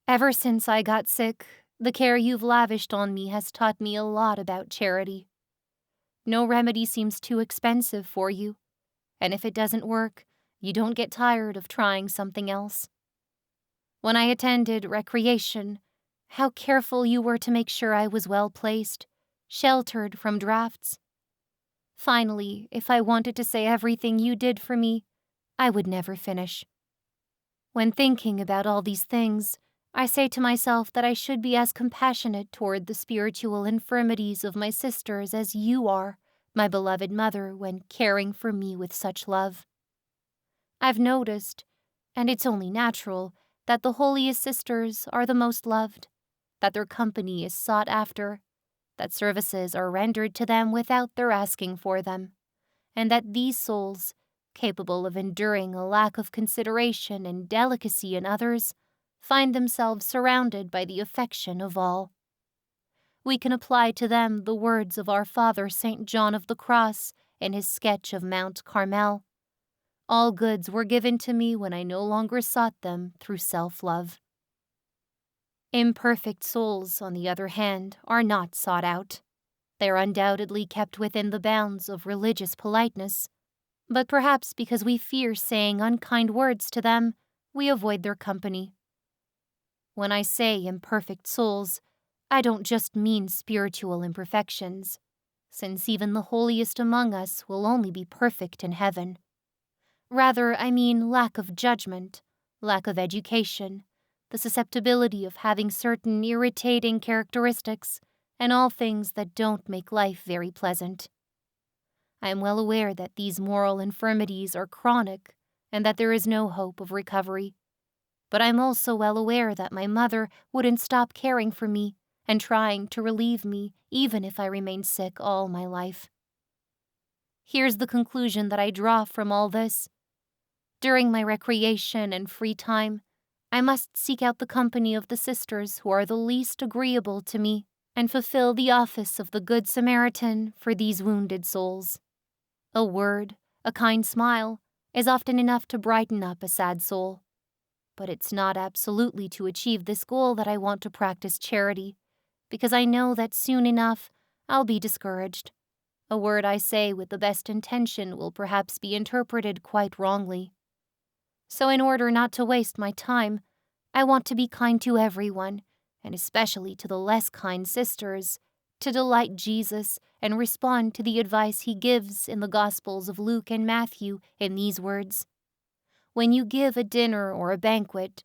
ever since I got sick, the care you've lavished on me has taught me a lot about charity. No remedy seems too expensive for you, and if it doesn't work, you don't get tired of trying something else. When I attended recreation, how careful you were to make sure I was well placed, sheltered from drafts. Finally, if I wanted to say everything you did for me, I would never finish. When thinking about all these things, I say to myself that I should be as compassionate toward the spiritual infirmities of my sisters as you are, my beloved Mother, when caring for me with such love. I've noticed, and it's only natural, that the holiest sisters are the most loved, that their company is sought after, that services are rendered to them without their asking for them, and that these souls, capable of enduring a lack of consideration and delicacy in others, find themselves surrounded by the affection of all. We can apply to them the words of our Father St. John of the Cross in his sketch of Mount Carmel. All goods were given to me when I no longer sought them through self-love. Imperfect souls, on the other hand, are not sought out. They are undoubtedly kept within the bounds of religious politeness, but perhaps because we fear saying unkind words to them, we avoid their company. When I say imperfect souls, I don't just mean spiritual imperfections, since even the holiest among us will only be perfect in heaven. Rather, I mean lack of judgment, lack of education, the susceptibility of having certain irritating characteristics, and all things that don't make life very pleasant. I am well aware that these moral infirmities are chronic and that there is no hope of recovery. But I'm also well aware that my mother wouldn't stop caring for me and trying to relieve me even if I remained sick all my life. Here's the conclusion that I draw from all this. During my recreation and free time, I must seek out the company of the sisters who are the least agreeable to me and fulfill the office of the Good Samaritan for these wounded souls. A word, a kind smile, is often enough to brighten up a sad soul. But it's not absolutely to achieve this goal that I want to practice charity, because I know that soon enough I'll be discouraged. A word I say with the best intention will perhaps be interpreted quite wrongly. So in order not to waste my time, I want to be kind to everyone, and especially to the less kind sisters, to delight Jesus and respond to the advice he gives in the Gospels of Luke and Matthew in these words: "When you give a dinner or a banquet,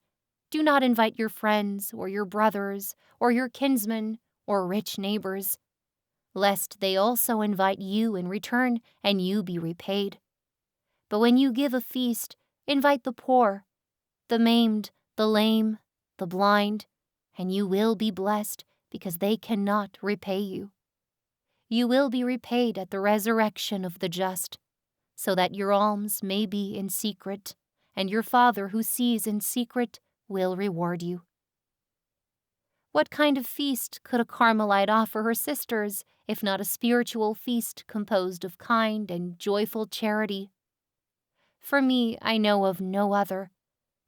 do not invite your friends or your brothers or your kinsmen or rich neighbors, lest they also invite you in return and you be repaid. But when you give a feast, invite the poor, the maimed, the lame, the blind, and you will be blessed because they cannot repay you. You will be repaid at the resurrection of the just, so that your alms may be in secret, and your Father who sees in secret will reward you." What kind of feast could a Carmelite offer her sisters if not a spiritual feast composed of kind and joyful charity? For me, I know of no other,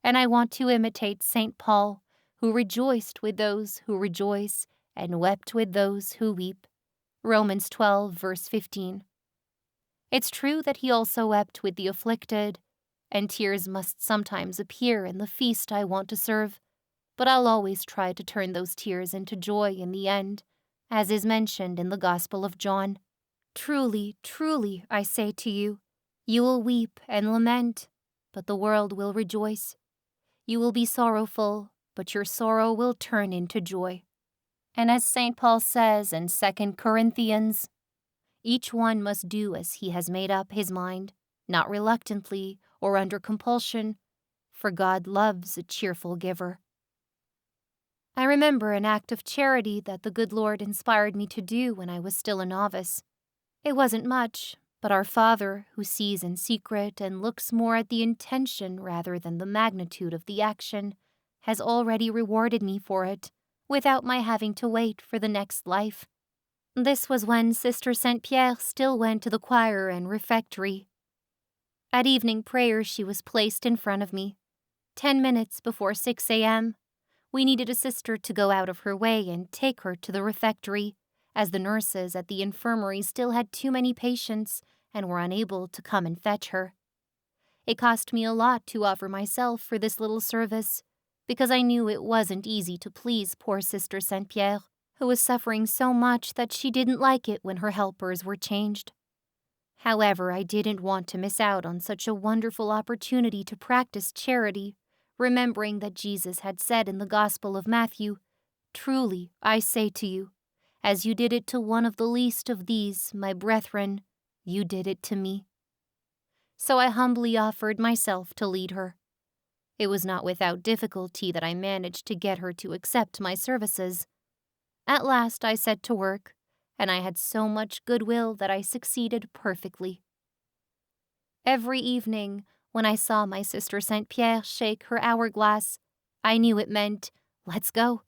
and I want to imitate St. Paul, who rejoiced with those who rejoice and wept with those who weep. Romans 12, verse 15. It's true that he also wept with the afflicted, and tears must sometimes appear in the feast I want to serve, but I'll always try to turn those tears into joy in the end, as is mentioned in the Gospel of John. Truly, truly, I say to you, you will weep and lament, but the world will rejoice. You will be sorrowful, but your sorrow will turn into joy. And as St. Paul says in 2 Corinthians, each one must do as he has made up his mind, not reluctantly or under compulsion, for God loves a cheerful giver. I remember an act of charity that the good Lord inspired me to do when I was still a novice. It wasn't much, but our Father, who sees in secret and looks more at the intention rather than the magnitude of the action, has already rewarded me for it, without my having to wait for the next life. This was when Sister St. Pierre still went to the choir and refectory. At evening prayer she was placed in front of me. 10 minutes before 6 a.m., we needed a sister to go out of her way and take her to the refectory, as the nurses at the infirmary still had too many patients and were unable to come and fetch her. It cost me a lot to offer myself for this little service, because I knew it wasn't easy to please poor Sister St. Pierre, who was suffering so much that she didn't like it when her helpers were changed. However, I didn't want to miss out on such a wonderful opportunity to practice charity, remembering that Jesus had said in the Gospel of Matthew, "Truly, I say to you, as you did it to one of the least of these, my brethren, you did it to me." So I humbly offered myself to lead her. It was not without difficulty that I managed to get her to accept my services. At last I set to work, and I had so much goodwill that I succeeded perfectly. Every evening, when I saw my Sister St. Pierre shake her hourglass, I knew it meant, "Let's go."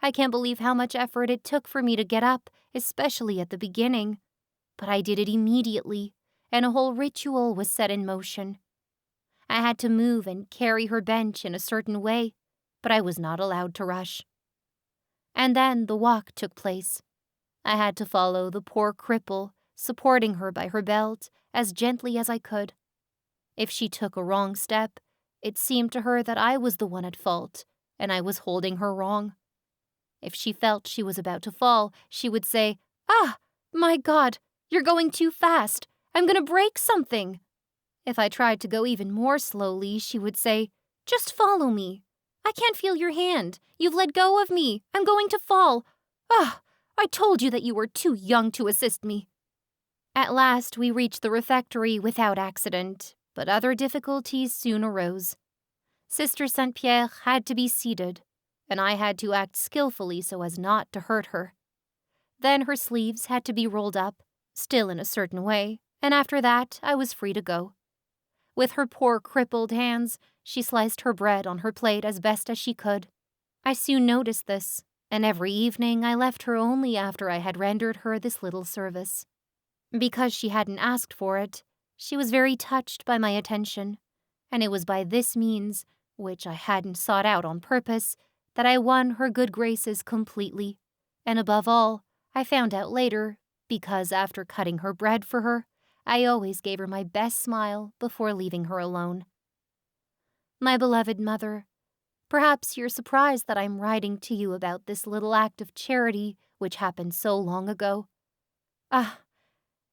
I can't believe how much effort it took for me to get up, especially at the beginning. But I did it immediately, and a whole ritual was set in motion. I had to move and carry her bench in a certain way, but I was not allowed to rush. And then the walk took place. I had to follow the poor cripple, supporting her by her belt as gently as I could. If she took a wrong step, it seemed to her that I was the one at fault, and I was holding her wrong. If she felt she was about to fall, she would say, "Ah, my God, you're going too fast. I'm going to break something." If I tried to go even more slowly, she would say, "Just follow me. I can't feel your hand. You've let go of me. I'm going to fall. Ah, I told you that you were too young to assist me." At last we reached the refectory without accident, but other difficulties soon arose. Sister St. Pierre had to be seated, and I had to act skillfully so as not to hurt her. Then her sleeves had to be rolled up, still in a certain way, and after that I was free to go. With her poor crippled hands, she sliced her bread on her plate as best as she could. I soon noticed this, and every evening I left her only after I had rendered her this little service. Because she hadn't asked for it, she was very touched by my attention, and it was by this means, which I hadn't sought out on purpose, that I won her good graces completely, and above all, I found out later, because after cutting her bread for her, I always gave her my best smile before leaving her alone. My beloved mother, Perhaps you're surprised that I'm writing to you about this little act of charity which happened so long ago. Ah,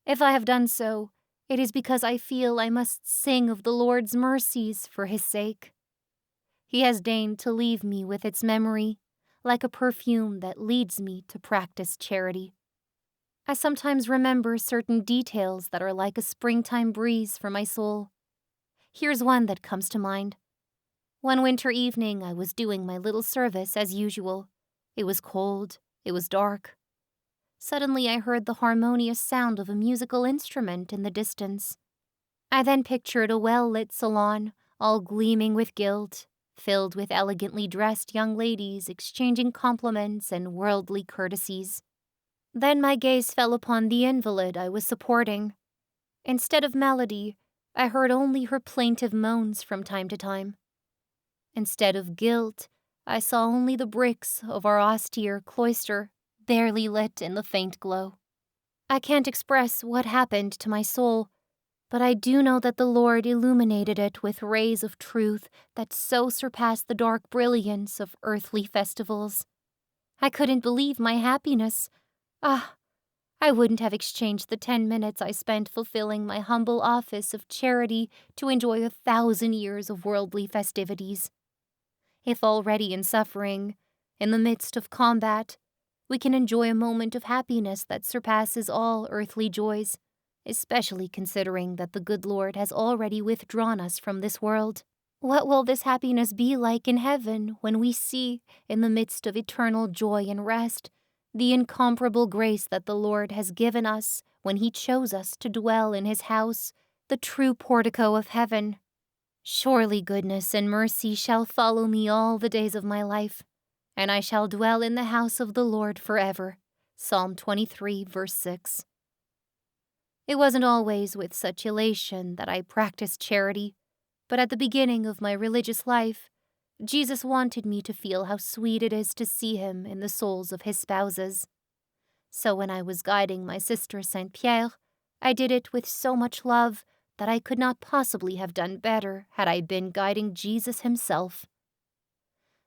if I have done so, it is because I feel I must sing of the Lord's mercies for his sake. He has deigned to leave me with its memory, like a perfume that leads me to practice charity. I sometimes remember certain details that are like a springtime breeze for my soul. Here's one that comes to mind. One winter evening, I was doing my little service as usual. It was cold, it was dark. Suddenly I heard the harmonious sound of a musical instrument in the distance. I then pictured a well-lit salon, all gleaming with gilt, filled with elegantly dressed young ladies exchanging compliments and worldly courtesies. Then my gaze fell upon the invalid I was supporting. Instead of melody, I heard only her plaintive moans from time to time. Instead of gilt, I saw only the bricks of our austere cloister, barely lit in the faint glow. I can't express what happened to my soul, but I do know that the Lord illuminated it with rays of truth that so surpassed the dark brilliance of earthly festivals. I couldn't believe my happiness. Ah, I wouldn't have exchanged the 10 minutes I spent fulfilling my humble office of charity to enjoy 1,000 years of worldly festivities. If already in suffering, in the midst of combat, we can enjoy a moment of happiness that surpasses all earthly joys, especially considering that the good Lord has already withdrawn us from this world. What will this happiness be like in heaven when we see, in the midst of eternal joy and rest, the incomparable grace that the Lord has given us when he chose us to dwell in his house, the true portico of heaven? Surely goodness and mercy shall follow me all the days of my life, and I shall dwell in the house of the Lord forever. Psalm 23, verse 6. It wasn't always with such elation that I practiced charity, but at the beginning of my religious life, Jesus wanted me to feel how sweet it is to see him in the souls of his spouses. So when I was guiding my sister Saint Pierre, I did it with so much love that I could not possibly have done better had I been guiding Jesus himself.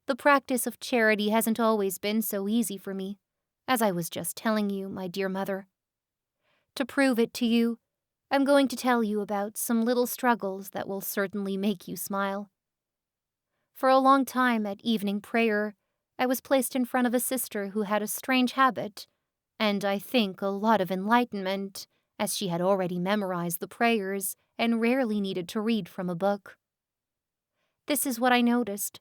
The practice of charity hasn't always been so easy for me, as I was just telling you, my dear mother. To prove it to you, I'm going to tell you about some little struggles that will certainly make you smile. For a long time at evening prayer, I was placed in front of a sister who had a strange habit, and I think a lot of enlightenment, as she had already memorized the prayers and rarely needed to read from a book. This is what I noticed.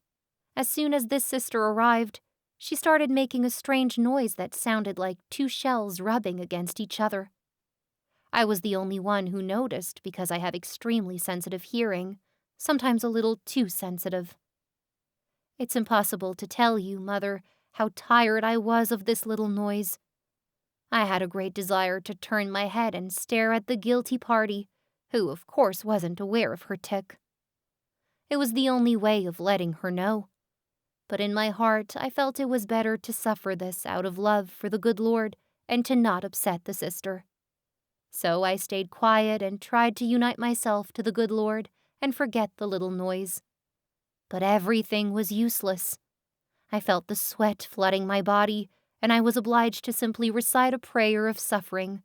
As soon as this sister arrived, she started making a strange noise that sounded like two shells rubbing against each other. I was the only one who noticed because I have extremely sensitive hearing, sometimes a little too sensitive. It's impossible to tell you, Mother, how tired I was of this little noise. I had a great desire to turn my head and stare at the guilty party, who of course wasn't aware of her tic. It was the only way of letting her know. But in my heart I felt it was better to suffer this out of love for the good Lord and to not upset the sister. So I stayed quiet and tried to unite myself to the good Lord and forget the little noise. But everything was useless. I felt the sweat flooding my body, and I was obliged to simply recite a prayer of suffering.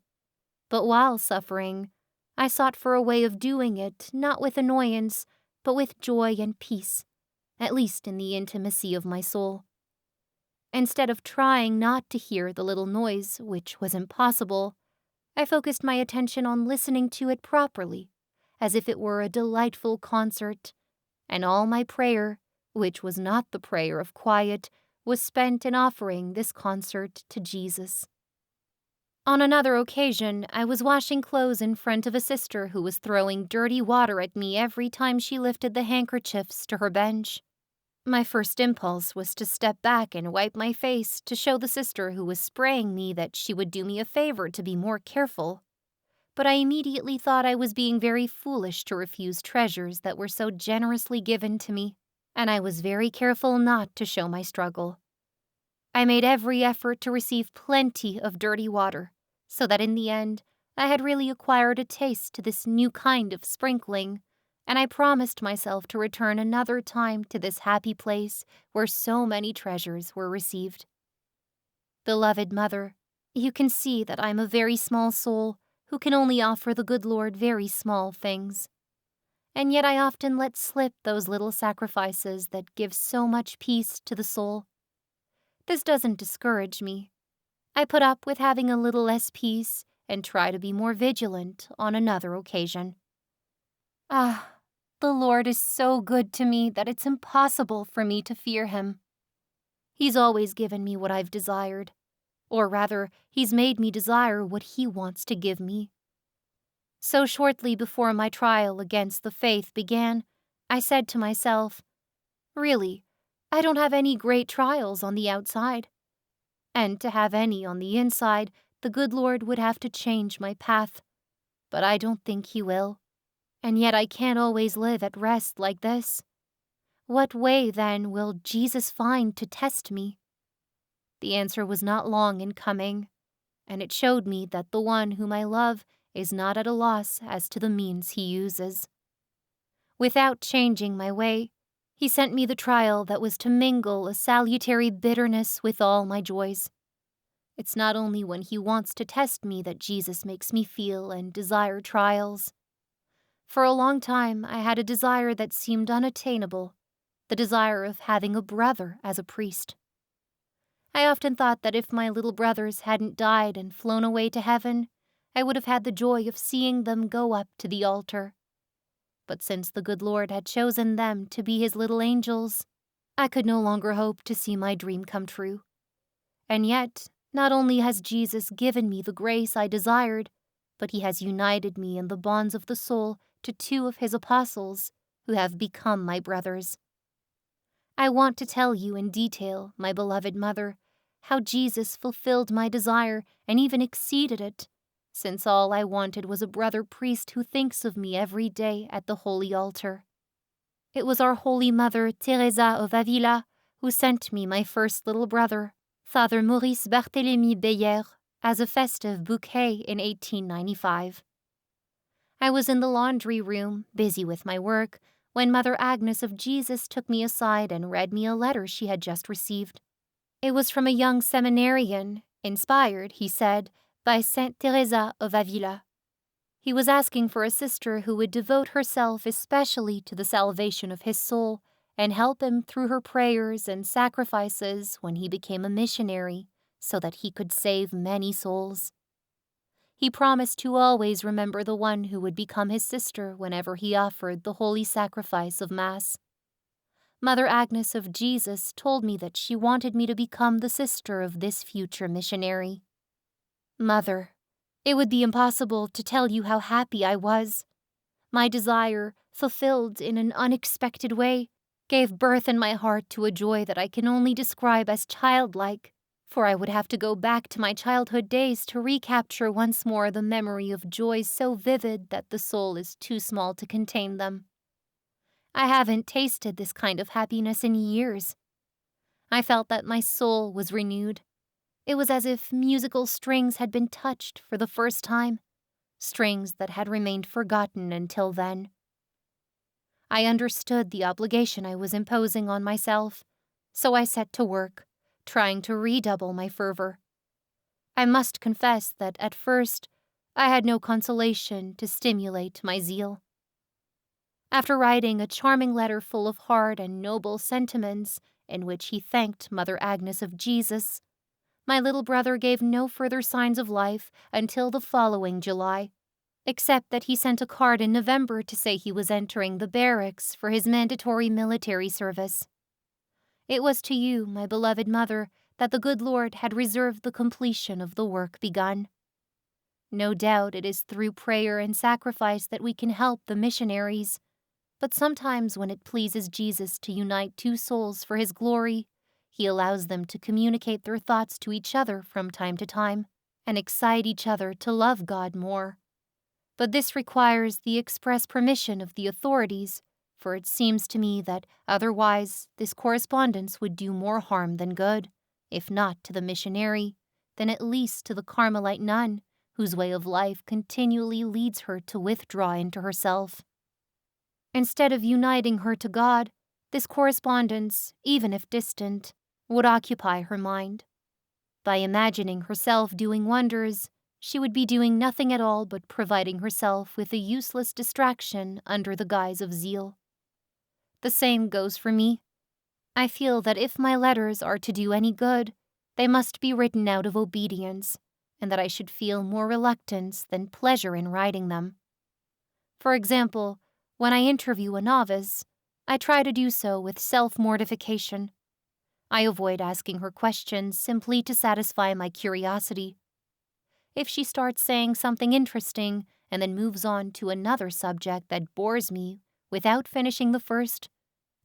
But while suffering, I sought for a way of doing it not with annoyance, but with joy and peace, at least in the intimacy of my soul. Instead of trying not to hear the little noise, which was impossible, I focused my attention on listening to it properly, as if it were a delightful concert, and all my prayer, which was not the prayer of quiet, was spent in offering this concert to Jesus. On another occasion, I was washing clothes in front of a sister who was throwing dirty water at me every time she lifted the handkerchiefs to her bench. My first impulse was to step back and wipe my face to show the sister who was spraying me that she would do me a favor to be more careful. But I immediately thought I was being very foolish to refuse treasures that were so generously given to me, and I was very careful not to show my struggle. I made every effort to receive plenty of dirty water, so that in the end I had really acquired a taste to this new kind of sprinkling, and I promised myself to return another time to this happy place where so many treasures were received. Beloved Mother, you can see that I am a very small soul who can only offer the good Lord very small things. And yet I often let slip those little sacrifices that give so much peace to the soul. This doesn't discourage me. I put up with having a little less peace and try to be more vigilant on another occasion. Ah, the Lord is so good to me that it's impossible for me to fear Him. He's always given me what I've desired, or rather, He's made me desire what He wants to give me. So shortly before my trial against the faith began, I said to myself, really, I don't have any great trials on the outside. And to have any on the inside, the good Lord would have to change my path. But I don't think He will. And yet I can't always live at rest like this. What way, then, will Jesus find to test me? The answer was not long in coming, and it showed me that the one whom I love is not at a loss as to the means He uses. Without changing my way, He sent me the trial that was to mingle a salutary bitterness with all my joys. It's not only when He wants to test me that Jesus makes me feel and desire trials. For a long time I had a desire that seemed unattainable, the desire of having a brother as a priest. I often thought that if my little brothers hadn't died and flown away to heaven, I would have had the joy of seeing them go up to the altar. But since the good Lord had chosen them to be His little angels, I could no longer hope to see my dream come true. And yet, not only has Jesus given me the grace I desired, but He has united me in the bonds of the soul to two of His apostles, who have become my brothers. I want to tell you in detail, my beloved Mother, how Jesus fulfilled my desire and even exceeded it, since all I wanted was a brother priest who thinks of me every day at the holy altar. It was our Holy Mother Therese of Avila who sent me my first little brother, Father Maurice Barthélemy Beyer, as a festive bouquet in 1895. I was in the laundry room, busy with my work, when Mother Agnes of Jesus took me aside and read me a letter she had just received. It was from a young seminarian, inspired, he said, by Saint Therese of Avila. He was asking for a sister who would devote herself especially to the salvation of his soul and help him through her prayers and sacrifices when he became a missionary, so that he could save many souls. He promised to always remember the one who would become his sister whenever he offered the holy sacrifice of Mass. Mother Agnes of Jesus told me that she wanted me to become the sister of this future missionary. Mother, it would be impossible to tell you how happy I was. My desire, fulfilled in an unexpected way, gave birth in my heart to a joy that I can only describe as childlike, for I would have to go back to my childhood days to recapture once more the memory of joys so vivid that the soul is too small to contain them. I haven't tasted this kind of happiness in years. I felt that my soul was renewed. It was as if musical strings had been touched for the first time, strings that had remained forgotten until then. I understood the obligation I was imposing on myself, so I set to work, trying to redouble my fervor. I must confess that at first I had no consolation to stimulate my zeal. After writing a charming letter full of hard and noble sentiments, in which he thanked Mother Agnes of Jesus, my little brother gave no further signs of life until the following July, except that he sent a card in November to say he was entering the barracks for his mandatory military service. It was to you, my beloved Mother, that the good Lord had reserved the completion of the work begun. No doubt it is through prayer and sacrifice that we can help the missionaries, but sometimes when it pleases Jesus to unite two souls for His glory, He allows them to communicate their thoughts to each other from time to time and excite each other to love God more. But this requires the express permission of the authorities, for it seems to me that otherwise this correspondence would do more harm than good, if not to the missionary, then at least to the Carmelite nun, whose way of life continually leads her to withdraw into herself. Instead of uniting her to God, this correspondence, even if distant, would occupy her mind. By imagining herself doing wonders, she would be doing nothing at all but providing herself with a useless distraction under the guise of zeal. The same goes for me. I feel that if my letters are to do any good, they must be written out of obedience, and that I should feel more reluctance than pleasure in writing them. For example, when I interview a novice, I try to do so with self-mortification. I avoid asking her questions simply to satisfy my curiosity. If she starts saying something interesting and then moves on to another subject that bores me without finishing the first,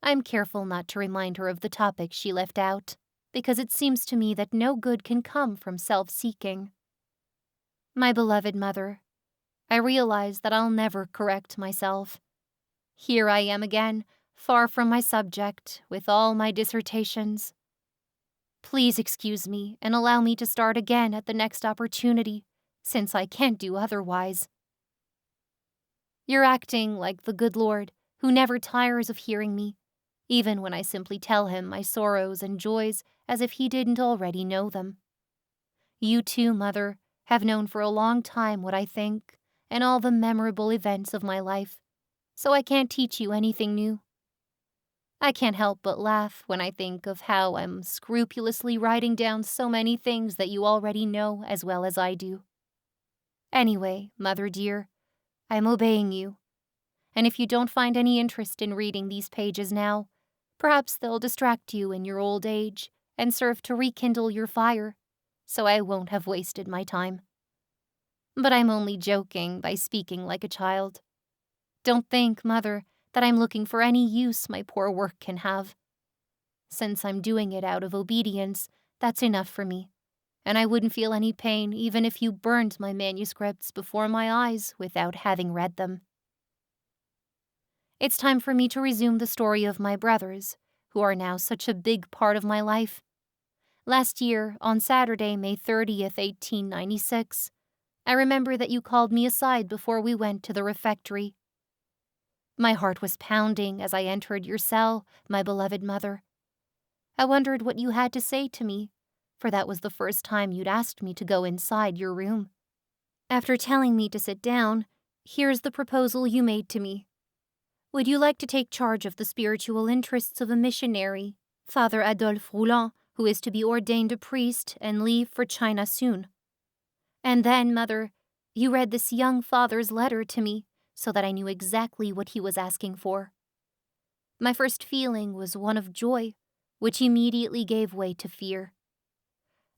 I'm careful not to remind her of the topic she left out, because it seems to me that no good can come from self-seeking. My beloved mother, I realize that I'll never correct myself. Here I am again, far from my subject, with all my dissertations. Please excuse me and allow me to start again at the next opportunity, since I can't do otherwise. You're acting like the good Lord, who never tires of hearing me, even when I simply tell him my sorrows and joys as if he didn't already know them. You too, Mother, have known for a long time what I think and all the memorable events of my life, so I can't teach you anything new. I can't help but laugh when I think of how I'm scrupulously writing down so many things that you already know as well as I do. Anyway, Mother dear, I'm obeying you, and if you don't find any interest in reading these pages now, perhaps they'll distract you in your old age and serve to rekindle your fire, so I won't have wasted my time. But I'm only joking by speaking like a child. Don't think, Mother, that I'm looking for any use my poor work can have. Since I'm doing it out of obedience, that's enough for me, and I wouldn't feel any pain even if you burned my manuscripts before my eyes without having read them. It's time for me to resume the story of my brothers, who are now such a big part of my life. Last year, on Saturday, May 30th, 1896, I remember that you called me aside before we went to the refectory. My heart was pounding as I entered your cell, my beloved mother. I wondered what you had to say to me, for that was the first time you'd asked me to go inside your room. After telling me to sit down, here's the proposal you made to me. Would you like to take charge of the spiritual interests of a missionary, Father Adolphe Rouland, who is to be ordained a priest and leave for China soon? And then, Mother, you read this young father's letter to me, so that I knew exactly what he was asking for. My first feeling was one of joy, which immediately gave way to fear.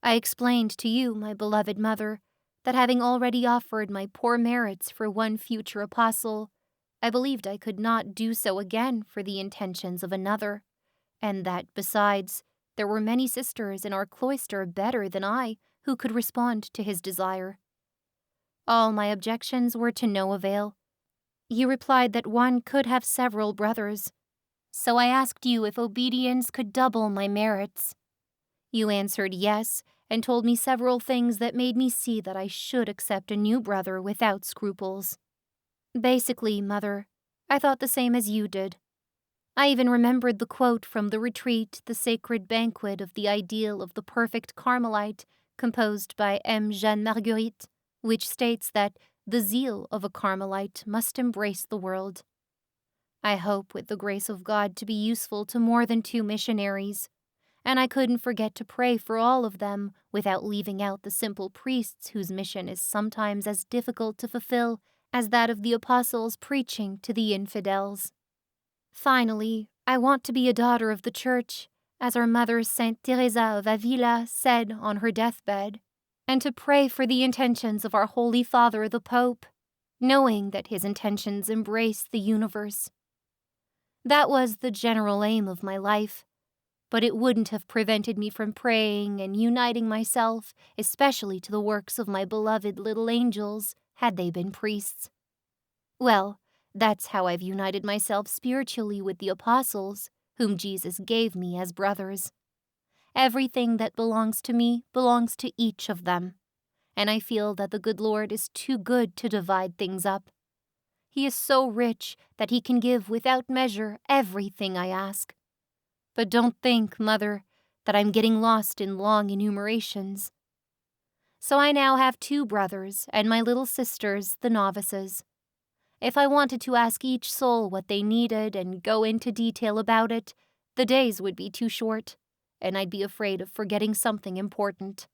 I explained to you, my beloved mother, that having already offered my poor merits for one future apostle, I believed I could not do so again for the intentions of another, and that, besides, there were many sisters in our cloister better than I who could respond to his desire. All my objections were to no avail. You replied that one could have several brothers, so I asked you if obedience could double my merits. You answered yes, and told me several things that made me see that I should accept a new brother without scruples. Basically, Mother, I thought the same as you did. I even remembered the quote from the retreat, The Sacred Banquet of the Ideal of the Perfect Carmelite, composed by M. Jeanne Marguerite, which states that the zeal of a Carmelite must embrace the world. I hope, with the grace of God, to be useful to more than 2 missionaries, and I couldn't forget to pray for all of them without leaving out the simple priests whose mission is sometimes as difficult to fulfill as that of the apostles preaching to the infidels. Finally, I want to be a daughter of the Church, as our mother Saint Therese of Avila said on her deathbed, and to pray for the intentions of our Holy Father the Pope, knowing that his intentions embrace the universe. That was the general aim of my life, but it wouldn't have prevented me from praying and uniting myself, especially to the works of my beloved little angels, had they been priests. Well, that's how I've united myself spiritually with the apostles, whom Jesus gave me as brothers. Everything that belongs to me belongs to each of them, and I feel that the good Lord is too good to divide things up. He is so rich that he can give without measure everything I ask. But don't think, Mother, that I'm getting lost in long enumerations. So I now have 2 brothers and my little sisters, the novices. If I wanted to ask each soul what they needed and go into detail about it, the days would be too short, and I'd be afraid of forgetting something important.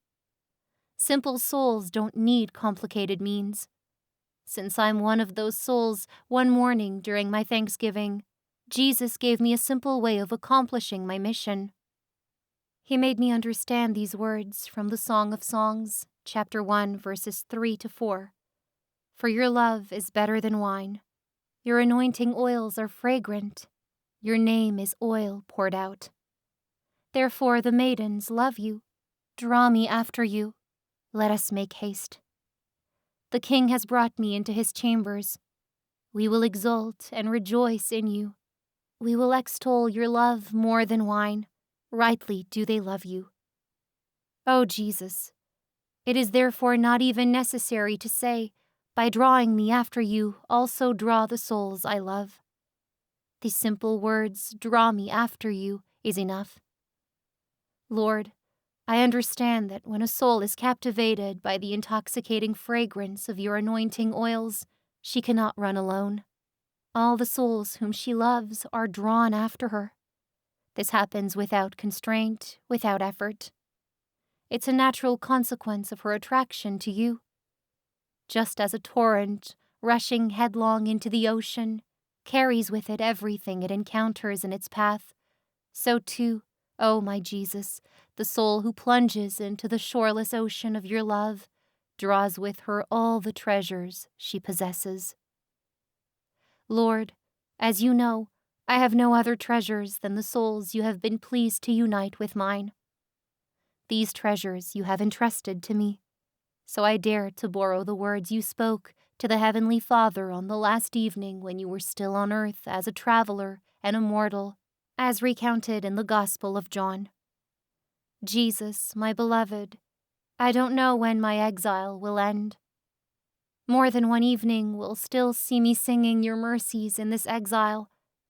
Simple souls don't need complicated means. Since I'm one of those souls, one morning during my Thanksgiving, Jesus gave me a simple way of accomplishing my mission. He made me understand these words from the Song of Songs, chapter 1, verses 3 to 4. For your love is better than wine. Your anointing oils are fragrant. Your name is oil poured out. Therefore the maidens love you. Draw me after you. Let us make haste. The King has brought me into his chambers. We will exult and rejoice in you. We will extol your love more than wine. Rightly do they love you. O Jesus, it is therefore not even necessary to say, by drawing me after you, also draw the souls I love. The simple words, draw me after you, is enough. Lord, I understand that when a soul is captivated by the intoxicating fragrance of your anointing oils, she cannot run alone. All the souls whom she loves are drawn after her. This happens without constraint, without effort. It's a natural consequence of her attraction to you. Just as a torrent, rushing headlong into the ocean, carries with it everything it encounters in its path, so too, O my Jesus, the soul who plunges into the shoreless ocean of your love draws with her all the treasures she possesses. Lord, as you know, I have no other treasures than the souls you have been pleased to unite with mine. These treasures you have entrusted to me, so I dare to borrow the words you spoke to the Heavenly Father on the last evening when you were still on earth as a traveler and a mortal, as recounted in the Gospel of John. Jesus, my beloved, I don't know when my exile will end. More than one evening will still see me singing your mercies in this exile,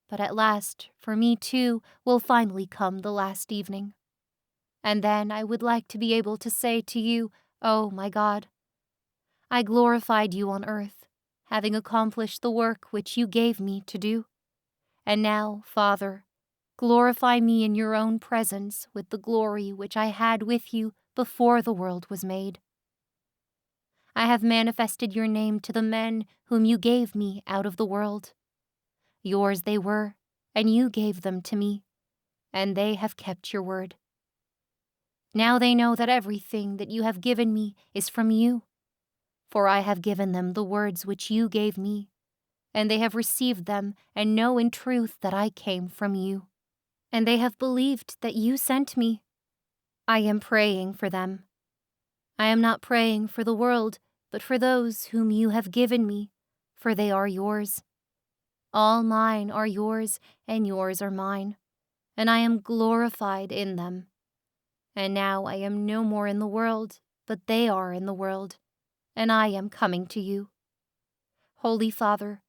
but at last, for me too, will finally come the last evening. And then I would like to be able to say to you, oh my God, I glorified you on earth, having accomplished the work which you gave me to do. And now, Father, glorify me in your own presence with the glory which I had with you before the world was made. I have manifested your name to the men whom you gave me out of the world. Yours they were, and you gave them to me, and they have kept your word. Now they know that everything that you have given me is from you, for I have given them the words which you gave me, and they have received them and know in truth that I came from you, and they have believed that you sent me. I am praying for them. I am not praying for the world, but for those whom you have given me, for they are yours. All mine are yours, and yours are mine, and I am glorified in them. And now I am no more in the world, but they are in the world, and I am coming to you. Holy Father,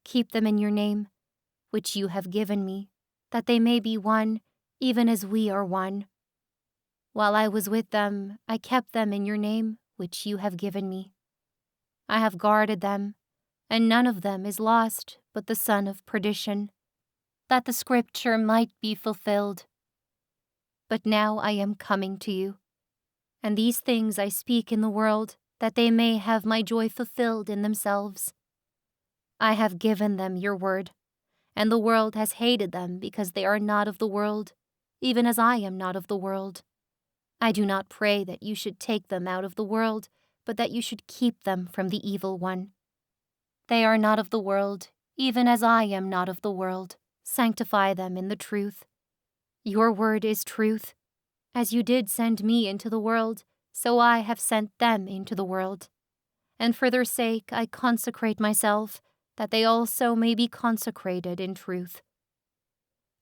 keep them in your name, which you have given me, that they may be one, even as we are one. While I was with them, I kept them in your name, which you have given me. I have guarded them, and none of them is lost but the son of perdition, that the scripture might be fulfilled. But now I am coming to you, and these things I speak in the world, that they may have my joy fulfilled in themselves. I have given them your word, and the world has hated them because they are not of the world, even as I am not of the world. I do not pray that you should take them out of the world, but that you should keep them from the evil one. They are not of the world, even as I am not of the world. Sanctify them in the truth. Your word is truth. As you did send me into the world, so I have sent them into the world. And for their sake I consecrate myself, that they also may be consecrated in truth.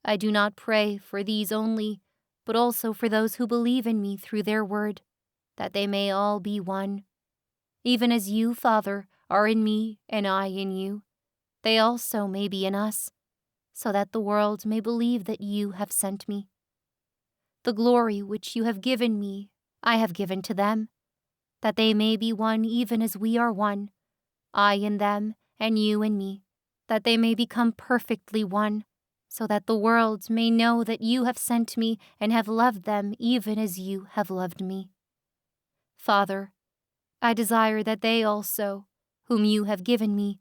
I do not pray for these only, but also for those who believe in me through their word, that they may all be one. Even as you, Father, are in me and I in you, they also may be in us, so that the world may believe that you have sent me. The glory which you have given me, I have given to them, that they may be one even as we are one, I in them and you in me, that they may become perfectly one, so that the world may know that you have sent me and have loved them even as you have loved me. Father, I desire that they also, whom you have given me,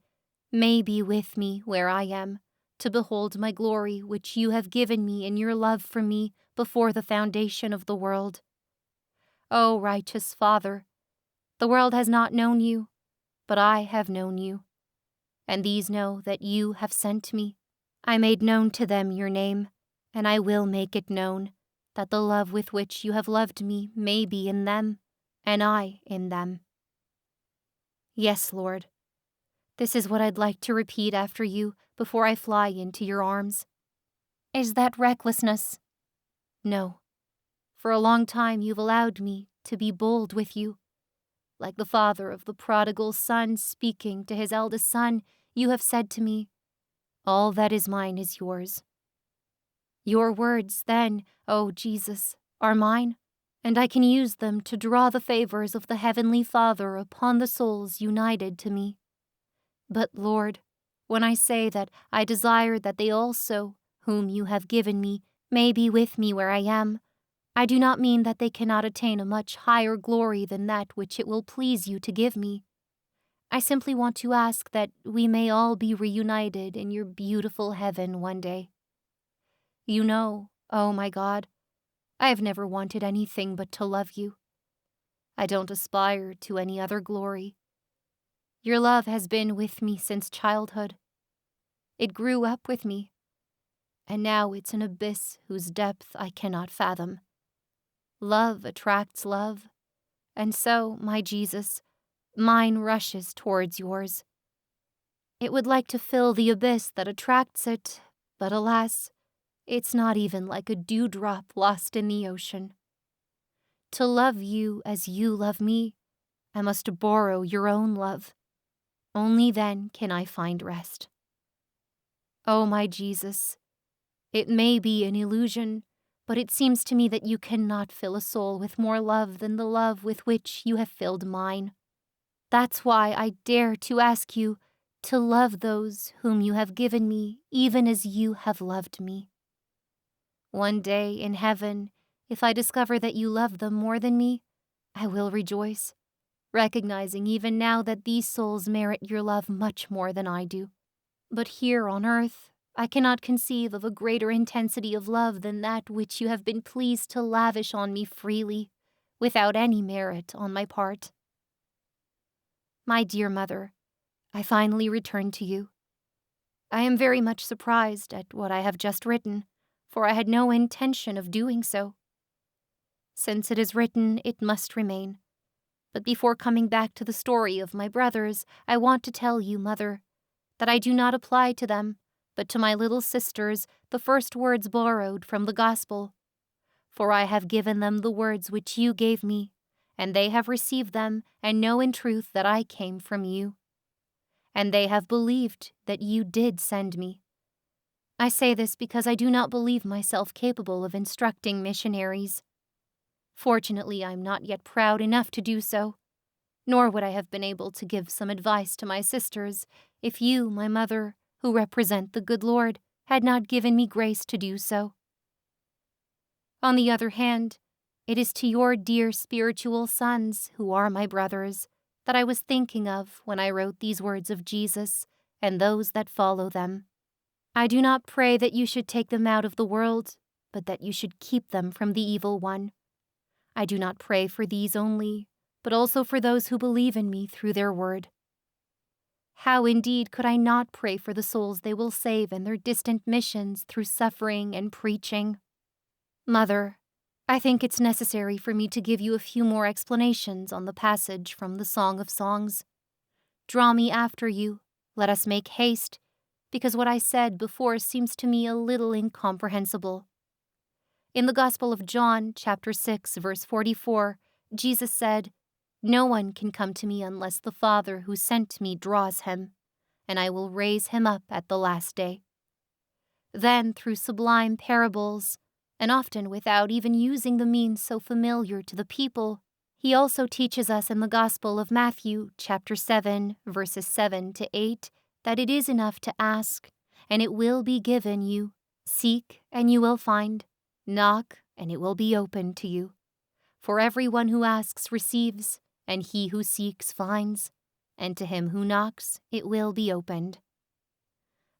may be with me where I am, to behold my glory which you have given me in your love for me before the foundation of the world. O righteous Father, the world has not known you, but I have known you, and these know that you have sent me. I made known to them your name, and I will make it known, that the love with which you have loved me may be in them, and I in them. Yes, Lord, this is what I'd like to repeat after you before I fly into your arms. Is that recklessness? No. For a long time you've allowed me to be bold with you. Like the father of the prodigal son speaking to his eldest son, you have said to me, all that is mine is yours. Your words, then, O Jesus, are mine, and I can use them to draw the favors of the Heavenly Father upon the souls united to me. But, Lord, when I say that I desire that they also, whom you have given me, may be with me where I am, I do not mean that they cannot attain a much higher glory than that which it will please you to give me. I simply want to ask that we may all be reunited in your beautiful heaven one day. You know, oh my God, I have never wanted anything but to love you. I don't aspire to any other glory. Your love has been with me since childhood. It grew up with me, and now it's an abyss whose depth I cannot fathom. Love attracts love, and so, my Jesus, mine rushes towards yours. It would like to fill the abyss that attracts it, but alas, it's not even like a dewdrop lost in the ocean. To love you as you love me, I must borrow your own love. Only then can I find rest. Oh, my Jesus, it may be an illusion, but it seems to me that you cannot fill a soul with more love than the love with which you have filled mine. That's why I dare to ask you to love those whom you have given me even as you have loved me. One day in heaven, if I discover that you love them more than me, I will rejoice, recognizing even now that these souls merit your love much more than I do. But here on earth, I cannot conceive of a greater intensity of love than that which you have been pleased to lavish on me freely, without any merit on my part. My dear mother, I finally return to you. I am very much surprised at what I have just written, for I had no intention of doing so. Since it is written, it must remain. But before coming back to the story of my brothers, I want to tell you, Mother, that I do not apply to them, but to my little sisters, the first words borrowed from the Gospel. For I have given them the words which you gave me, and they have received them, and know in truth that I came from you. And they have believed that you did send me. I say this because I do not believe myself capable of instructing missionaries. Fortunately, I am not yet proud enough to do so, nor would I have been able to give some advice to my sisters if you, my mother, who represent the good Lord, had not given me grace to do so. On the other hand, it is to your dear spiritual sons, who are my brothers, that I was thinking of when I wrote these words of Jesus and those that follow them. I do not pray that you should take them out of the world, but that you should keep them from the evil one. I do not pray for these only, but also for those who believe in me through their word. How indeed could I not pray for the souls they will save in their distant missions through suffering and preaching? Mother, I think it's necessary for me to give you a few more explanations on the passage from the Song of Songs. Draw me after you, let us make haste, because what I said before seems to me a little incomprehensible. In the Gospel of John, chapter 6, verse 44, Jesus said, "No one can come to me unless the Father who sent me draws him, and I will raise him up at the last day." Then, through sublime parables, and often without even using the means so familiar to the people, he also teaches us in the Gospel of Matthew, chapter 7, verses 7 to 8, that it is enough to ask, and it will be given you. Seek, and you will find. Knock, and it will be opened to you. For everyone who asks receives, and he who seeks finds, and to him who knocks it will be opened.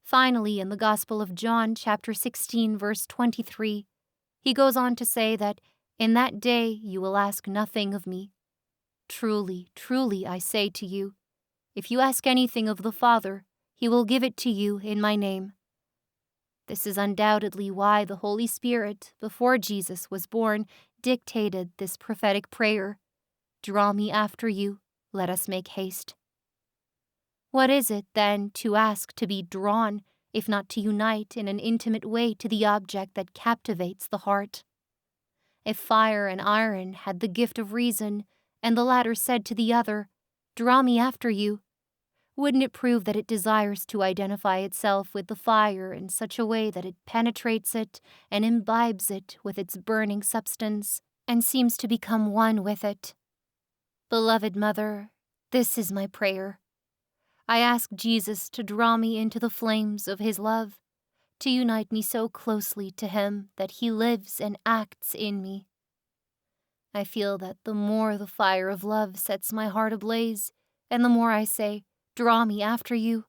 Finally, in the Gospel of John, chapter 16, verse 23, he goes on to say that, "In that day you will ask nothing of me. Truly, truly, I say to you, if you ask anything of the Father, he will give it to you in my name." This is undoubtedly why the Holy Spirit, before Jesus was born, dictated this prophetic prayer, "Draw me after you, let us make haste." What is it, then, to ask to be drawn, if not to unite in an intimate way to the object that captivates the heart? If fire and iron had the gift of reason, and the latter said to the other, "Draw me after you," wouldn't it prove that it desires to identify itself with the fire in such a way that it penetrates it and imbibes it with its burning substance, and seems to become one with it? Beloved Mother, this is my prayer. I ask Jesus to draw me into the flames of his love, to unite me so closely to him that he lives and acts in me. I feel that the more the fire of love sets my heart ablaze, and the more I say, "Draw me after you,"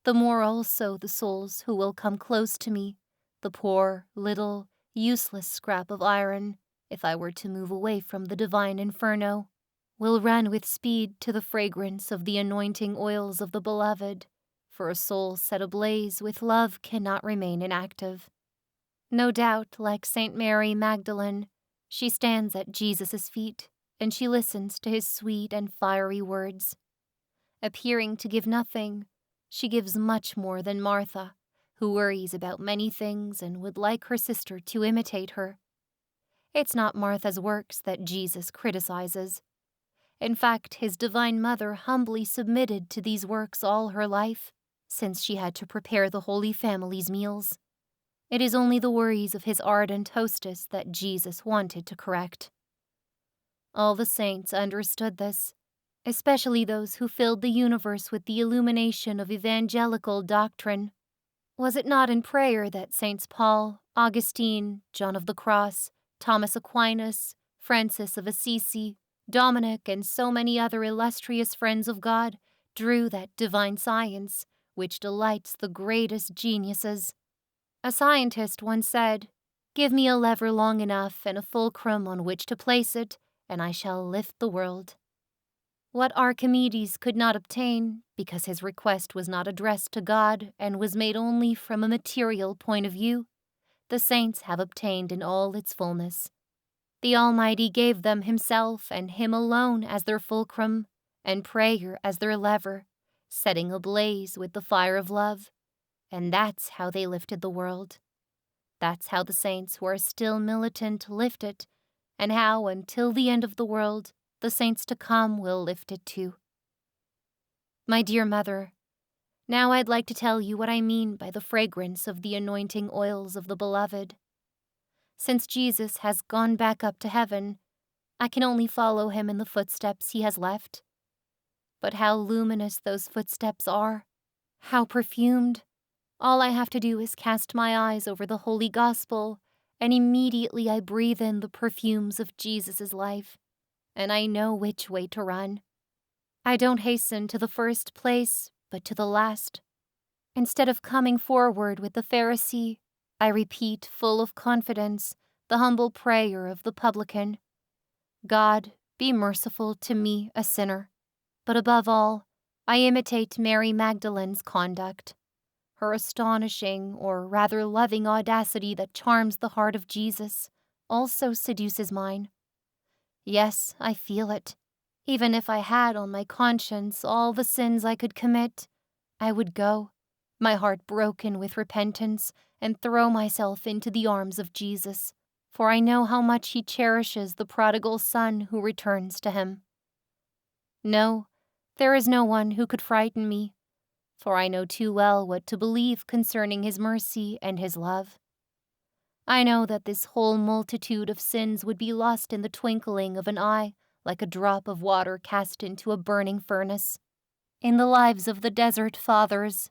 the more also the souls who will come close to me, the poor, little, useless scrap of iron, if I were to move away from the divine inferno, will run with speed to the fragrance of the anointing oils of the Beloved, for a soul set ablaze with love cannot remain inactive. No doubt, like Saint Mary Magdalene, she stands at Jesus' feet, and she listens to his sweet and fiery words. Appearing to give nothing, she gives much more than Martha, who worries about many things and would like her sister to imitate her. It's not Martha's works that Jesus criticizes. In fact, his Divine Mother humbly submitted to these works all her life, since she had to prepare the Holy Family's meals. It is only the worries of his ardent hostess that Jesus wanted to correct. All the saints understood this, especially those who filled the universe with the illumination of evangelical doctrine. Was it not in prayer that Saints Paul, Augustine, John of the Cross, Thomas Aquinas, Francis of Assisi, Dominic, and so many other illustrious friends of God drew that divine science which delights the greatest geniuses? A scientist once said, "Give me a lever long enough and a fulcrum on which to place it, and I shall lift the world." What Archimedes could not obtain, because his request was not addressed to God and was made only from a material point of view, the saints have obtained in all its fullness. The Almighty gave them himself and him alone as their fulcrum, and prayer as their lever, setting ablaze with the fire of love, and that's how they lifted the world. That's how the saints who are still militant lift it, and how, until the end of the world, the saints to come will lift it too. My dear Mother, now I'd like to tell you what I mean by the fragrance of the anointing oils of the Beloved. Since Jesus has gone back up to heaven, I can only follow him in the footsteps he has left. But how luminous those footsteps are, how perfumed! All I have to do is cast my eyes over the Holy Gospel, and immediately I breathe in the perfumes of Jesus' life, and I know which way to run. I don't hasten to the first place, but to the last. Instead of coming forward with the Pharisee, I repeat, full of confidence, the humble prayer of the publican. God, be merciful to me, a sinner. But above all, I imitate Mary Magdalene's conduct. Her astonishing, or rather loving audacity that charms the heart of Jesus, also seduces mine. Yes, I feel it. Even if I had on my conscience all the sins I could commit, I would go, my heart broken with repentance, and throw myself into the arms of Jesus, for I know how much he cherishes the prodigal son who returns to him. No, there is no one who could frighten me, for I know too well what to believe concerning his mercy and his love. I know that this whole multitude of sins would be lost in the twinkling of an eye, like a drop of water cast into a burning furnace. In the lives of the desert fathers,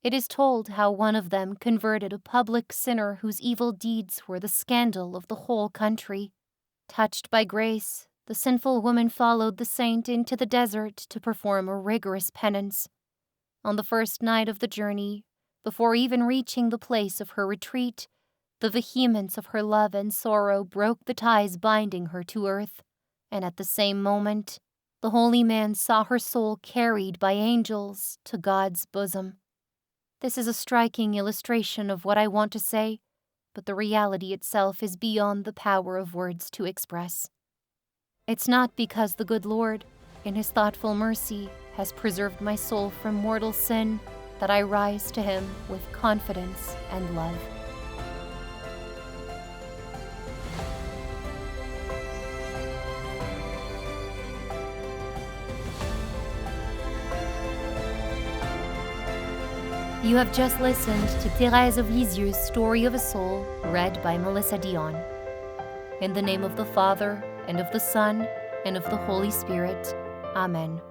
it is told how one of them converted a public sinner whose evil deeds were the scandal of the whole country. Touched by grace, the sinful woman followed the saint into the desert to perform a rigorous penance. On the first night of the journey, before even reaching the place of her retreat, the vehemence of her love and sorrow broke the ties binding her to earth, and at the same moment, the holy man saw her soul carried by angels to God's bosom. This is a striking illustration of what I want to say, but the reality itself is beyond the power of words to express. It's not because the good Lord, in his thoughtful mercy, has preserved my soul from mortal sin that I rise to him with confidence and love. You have just listened to Therese of Lisieux's Story of a Soul, read by Melissa Dion. In the name of the Father, and of the Son, and of the Holy Spirit. Amen.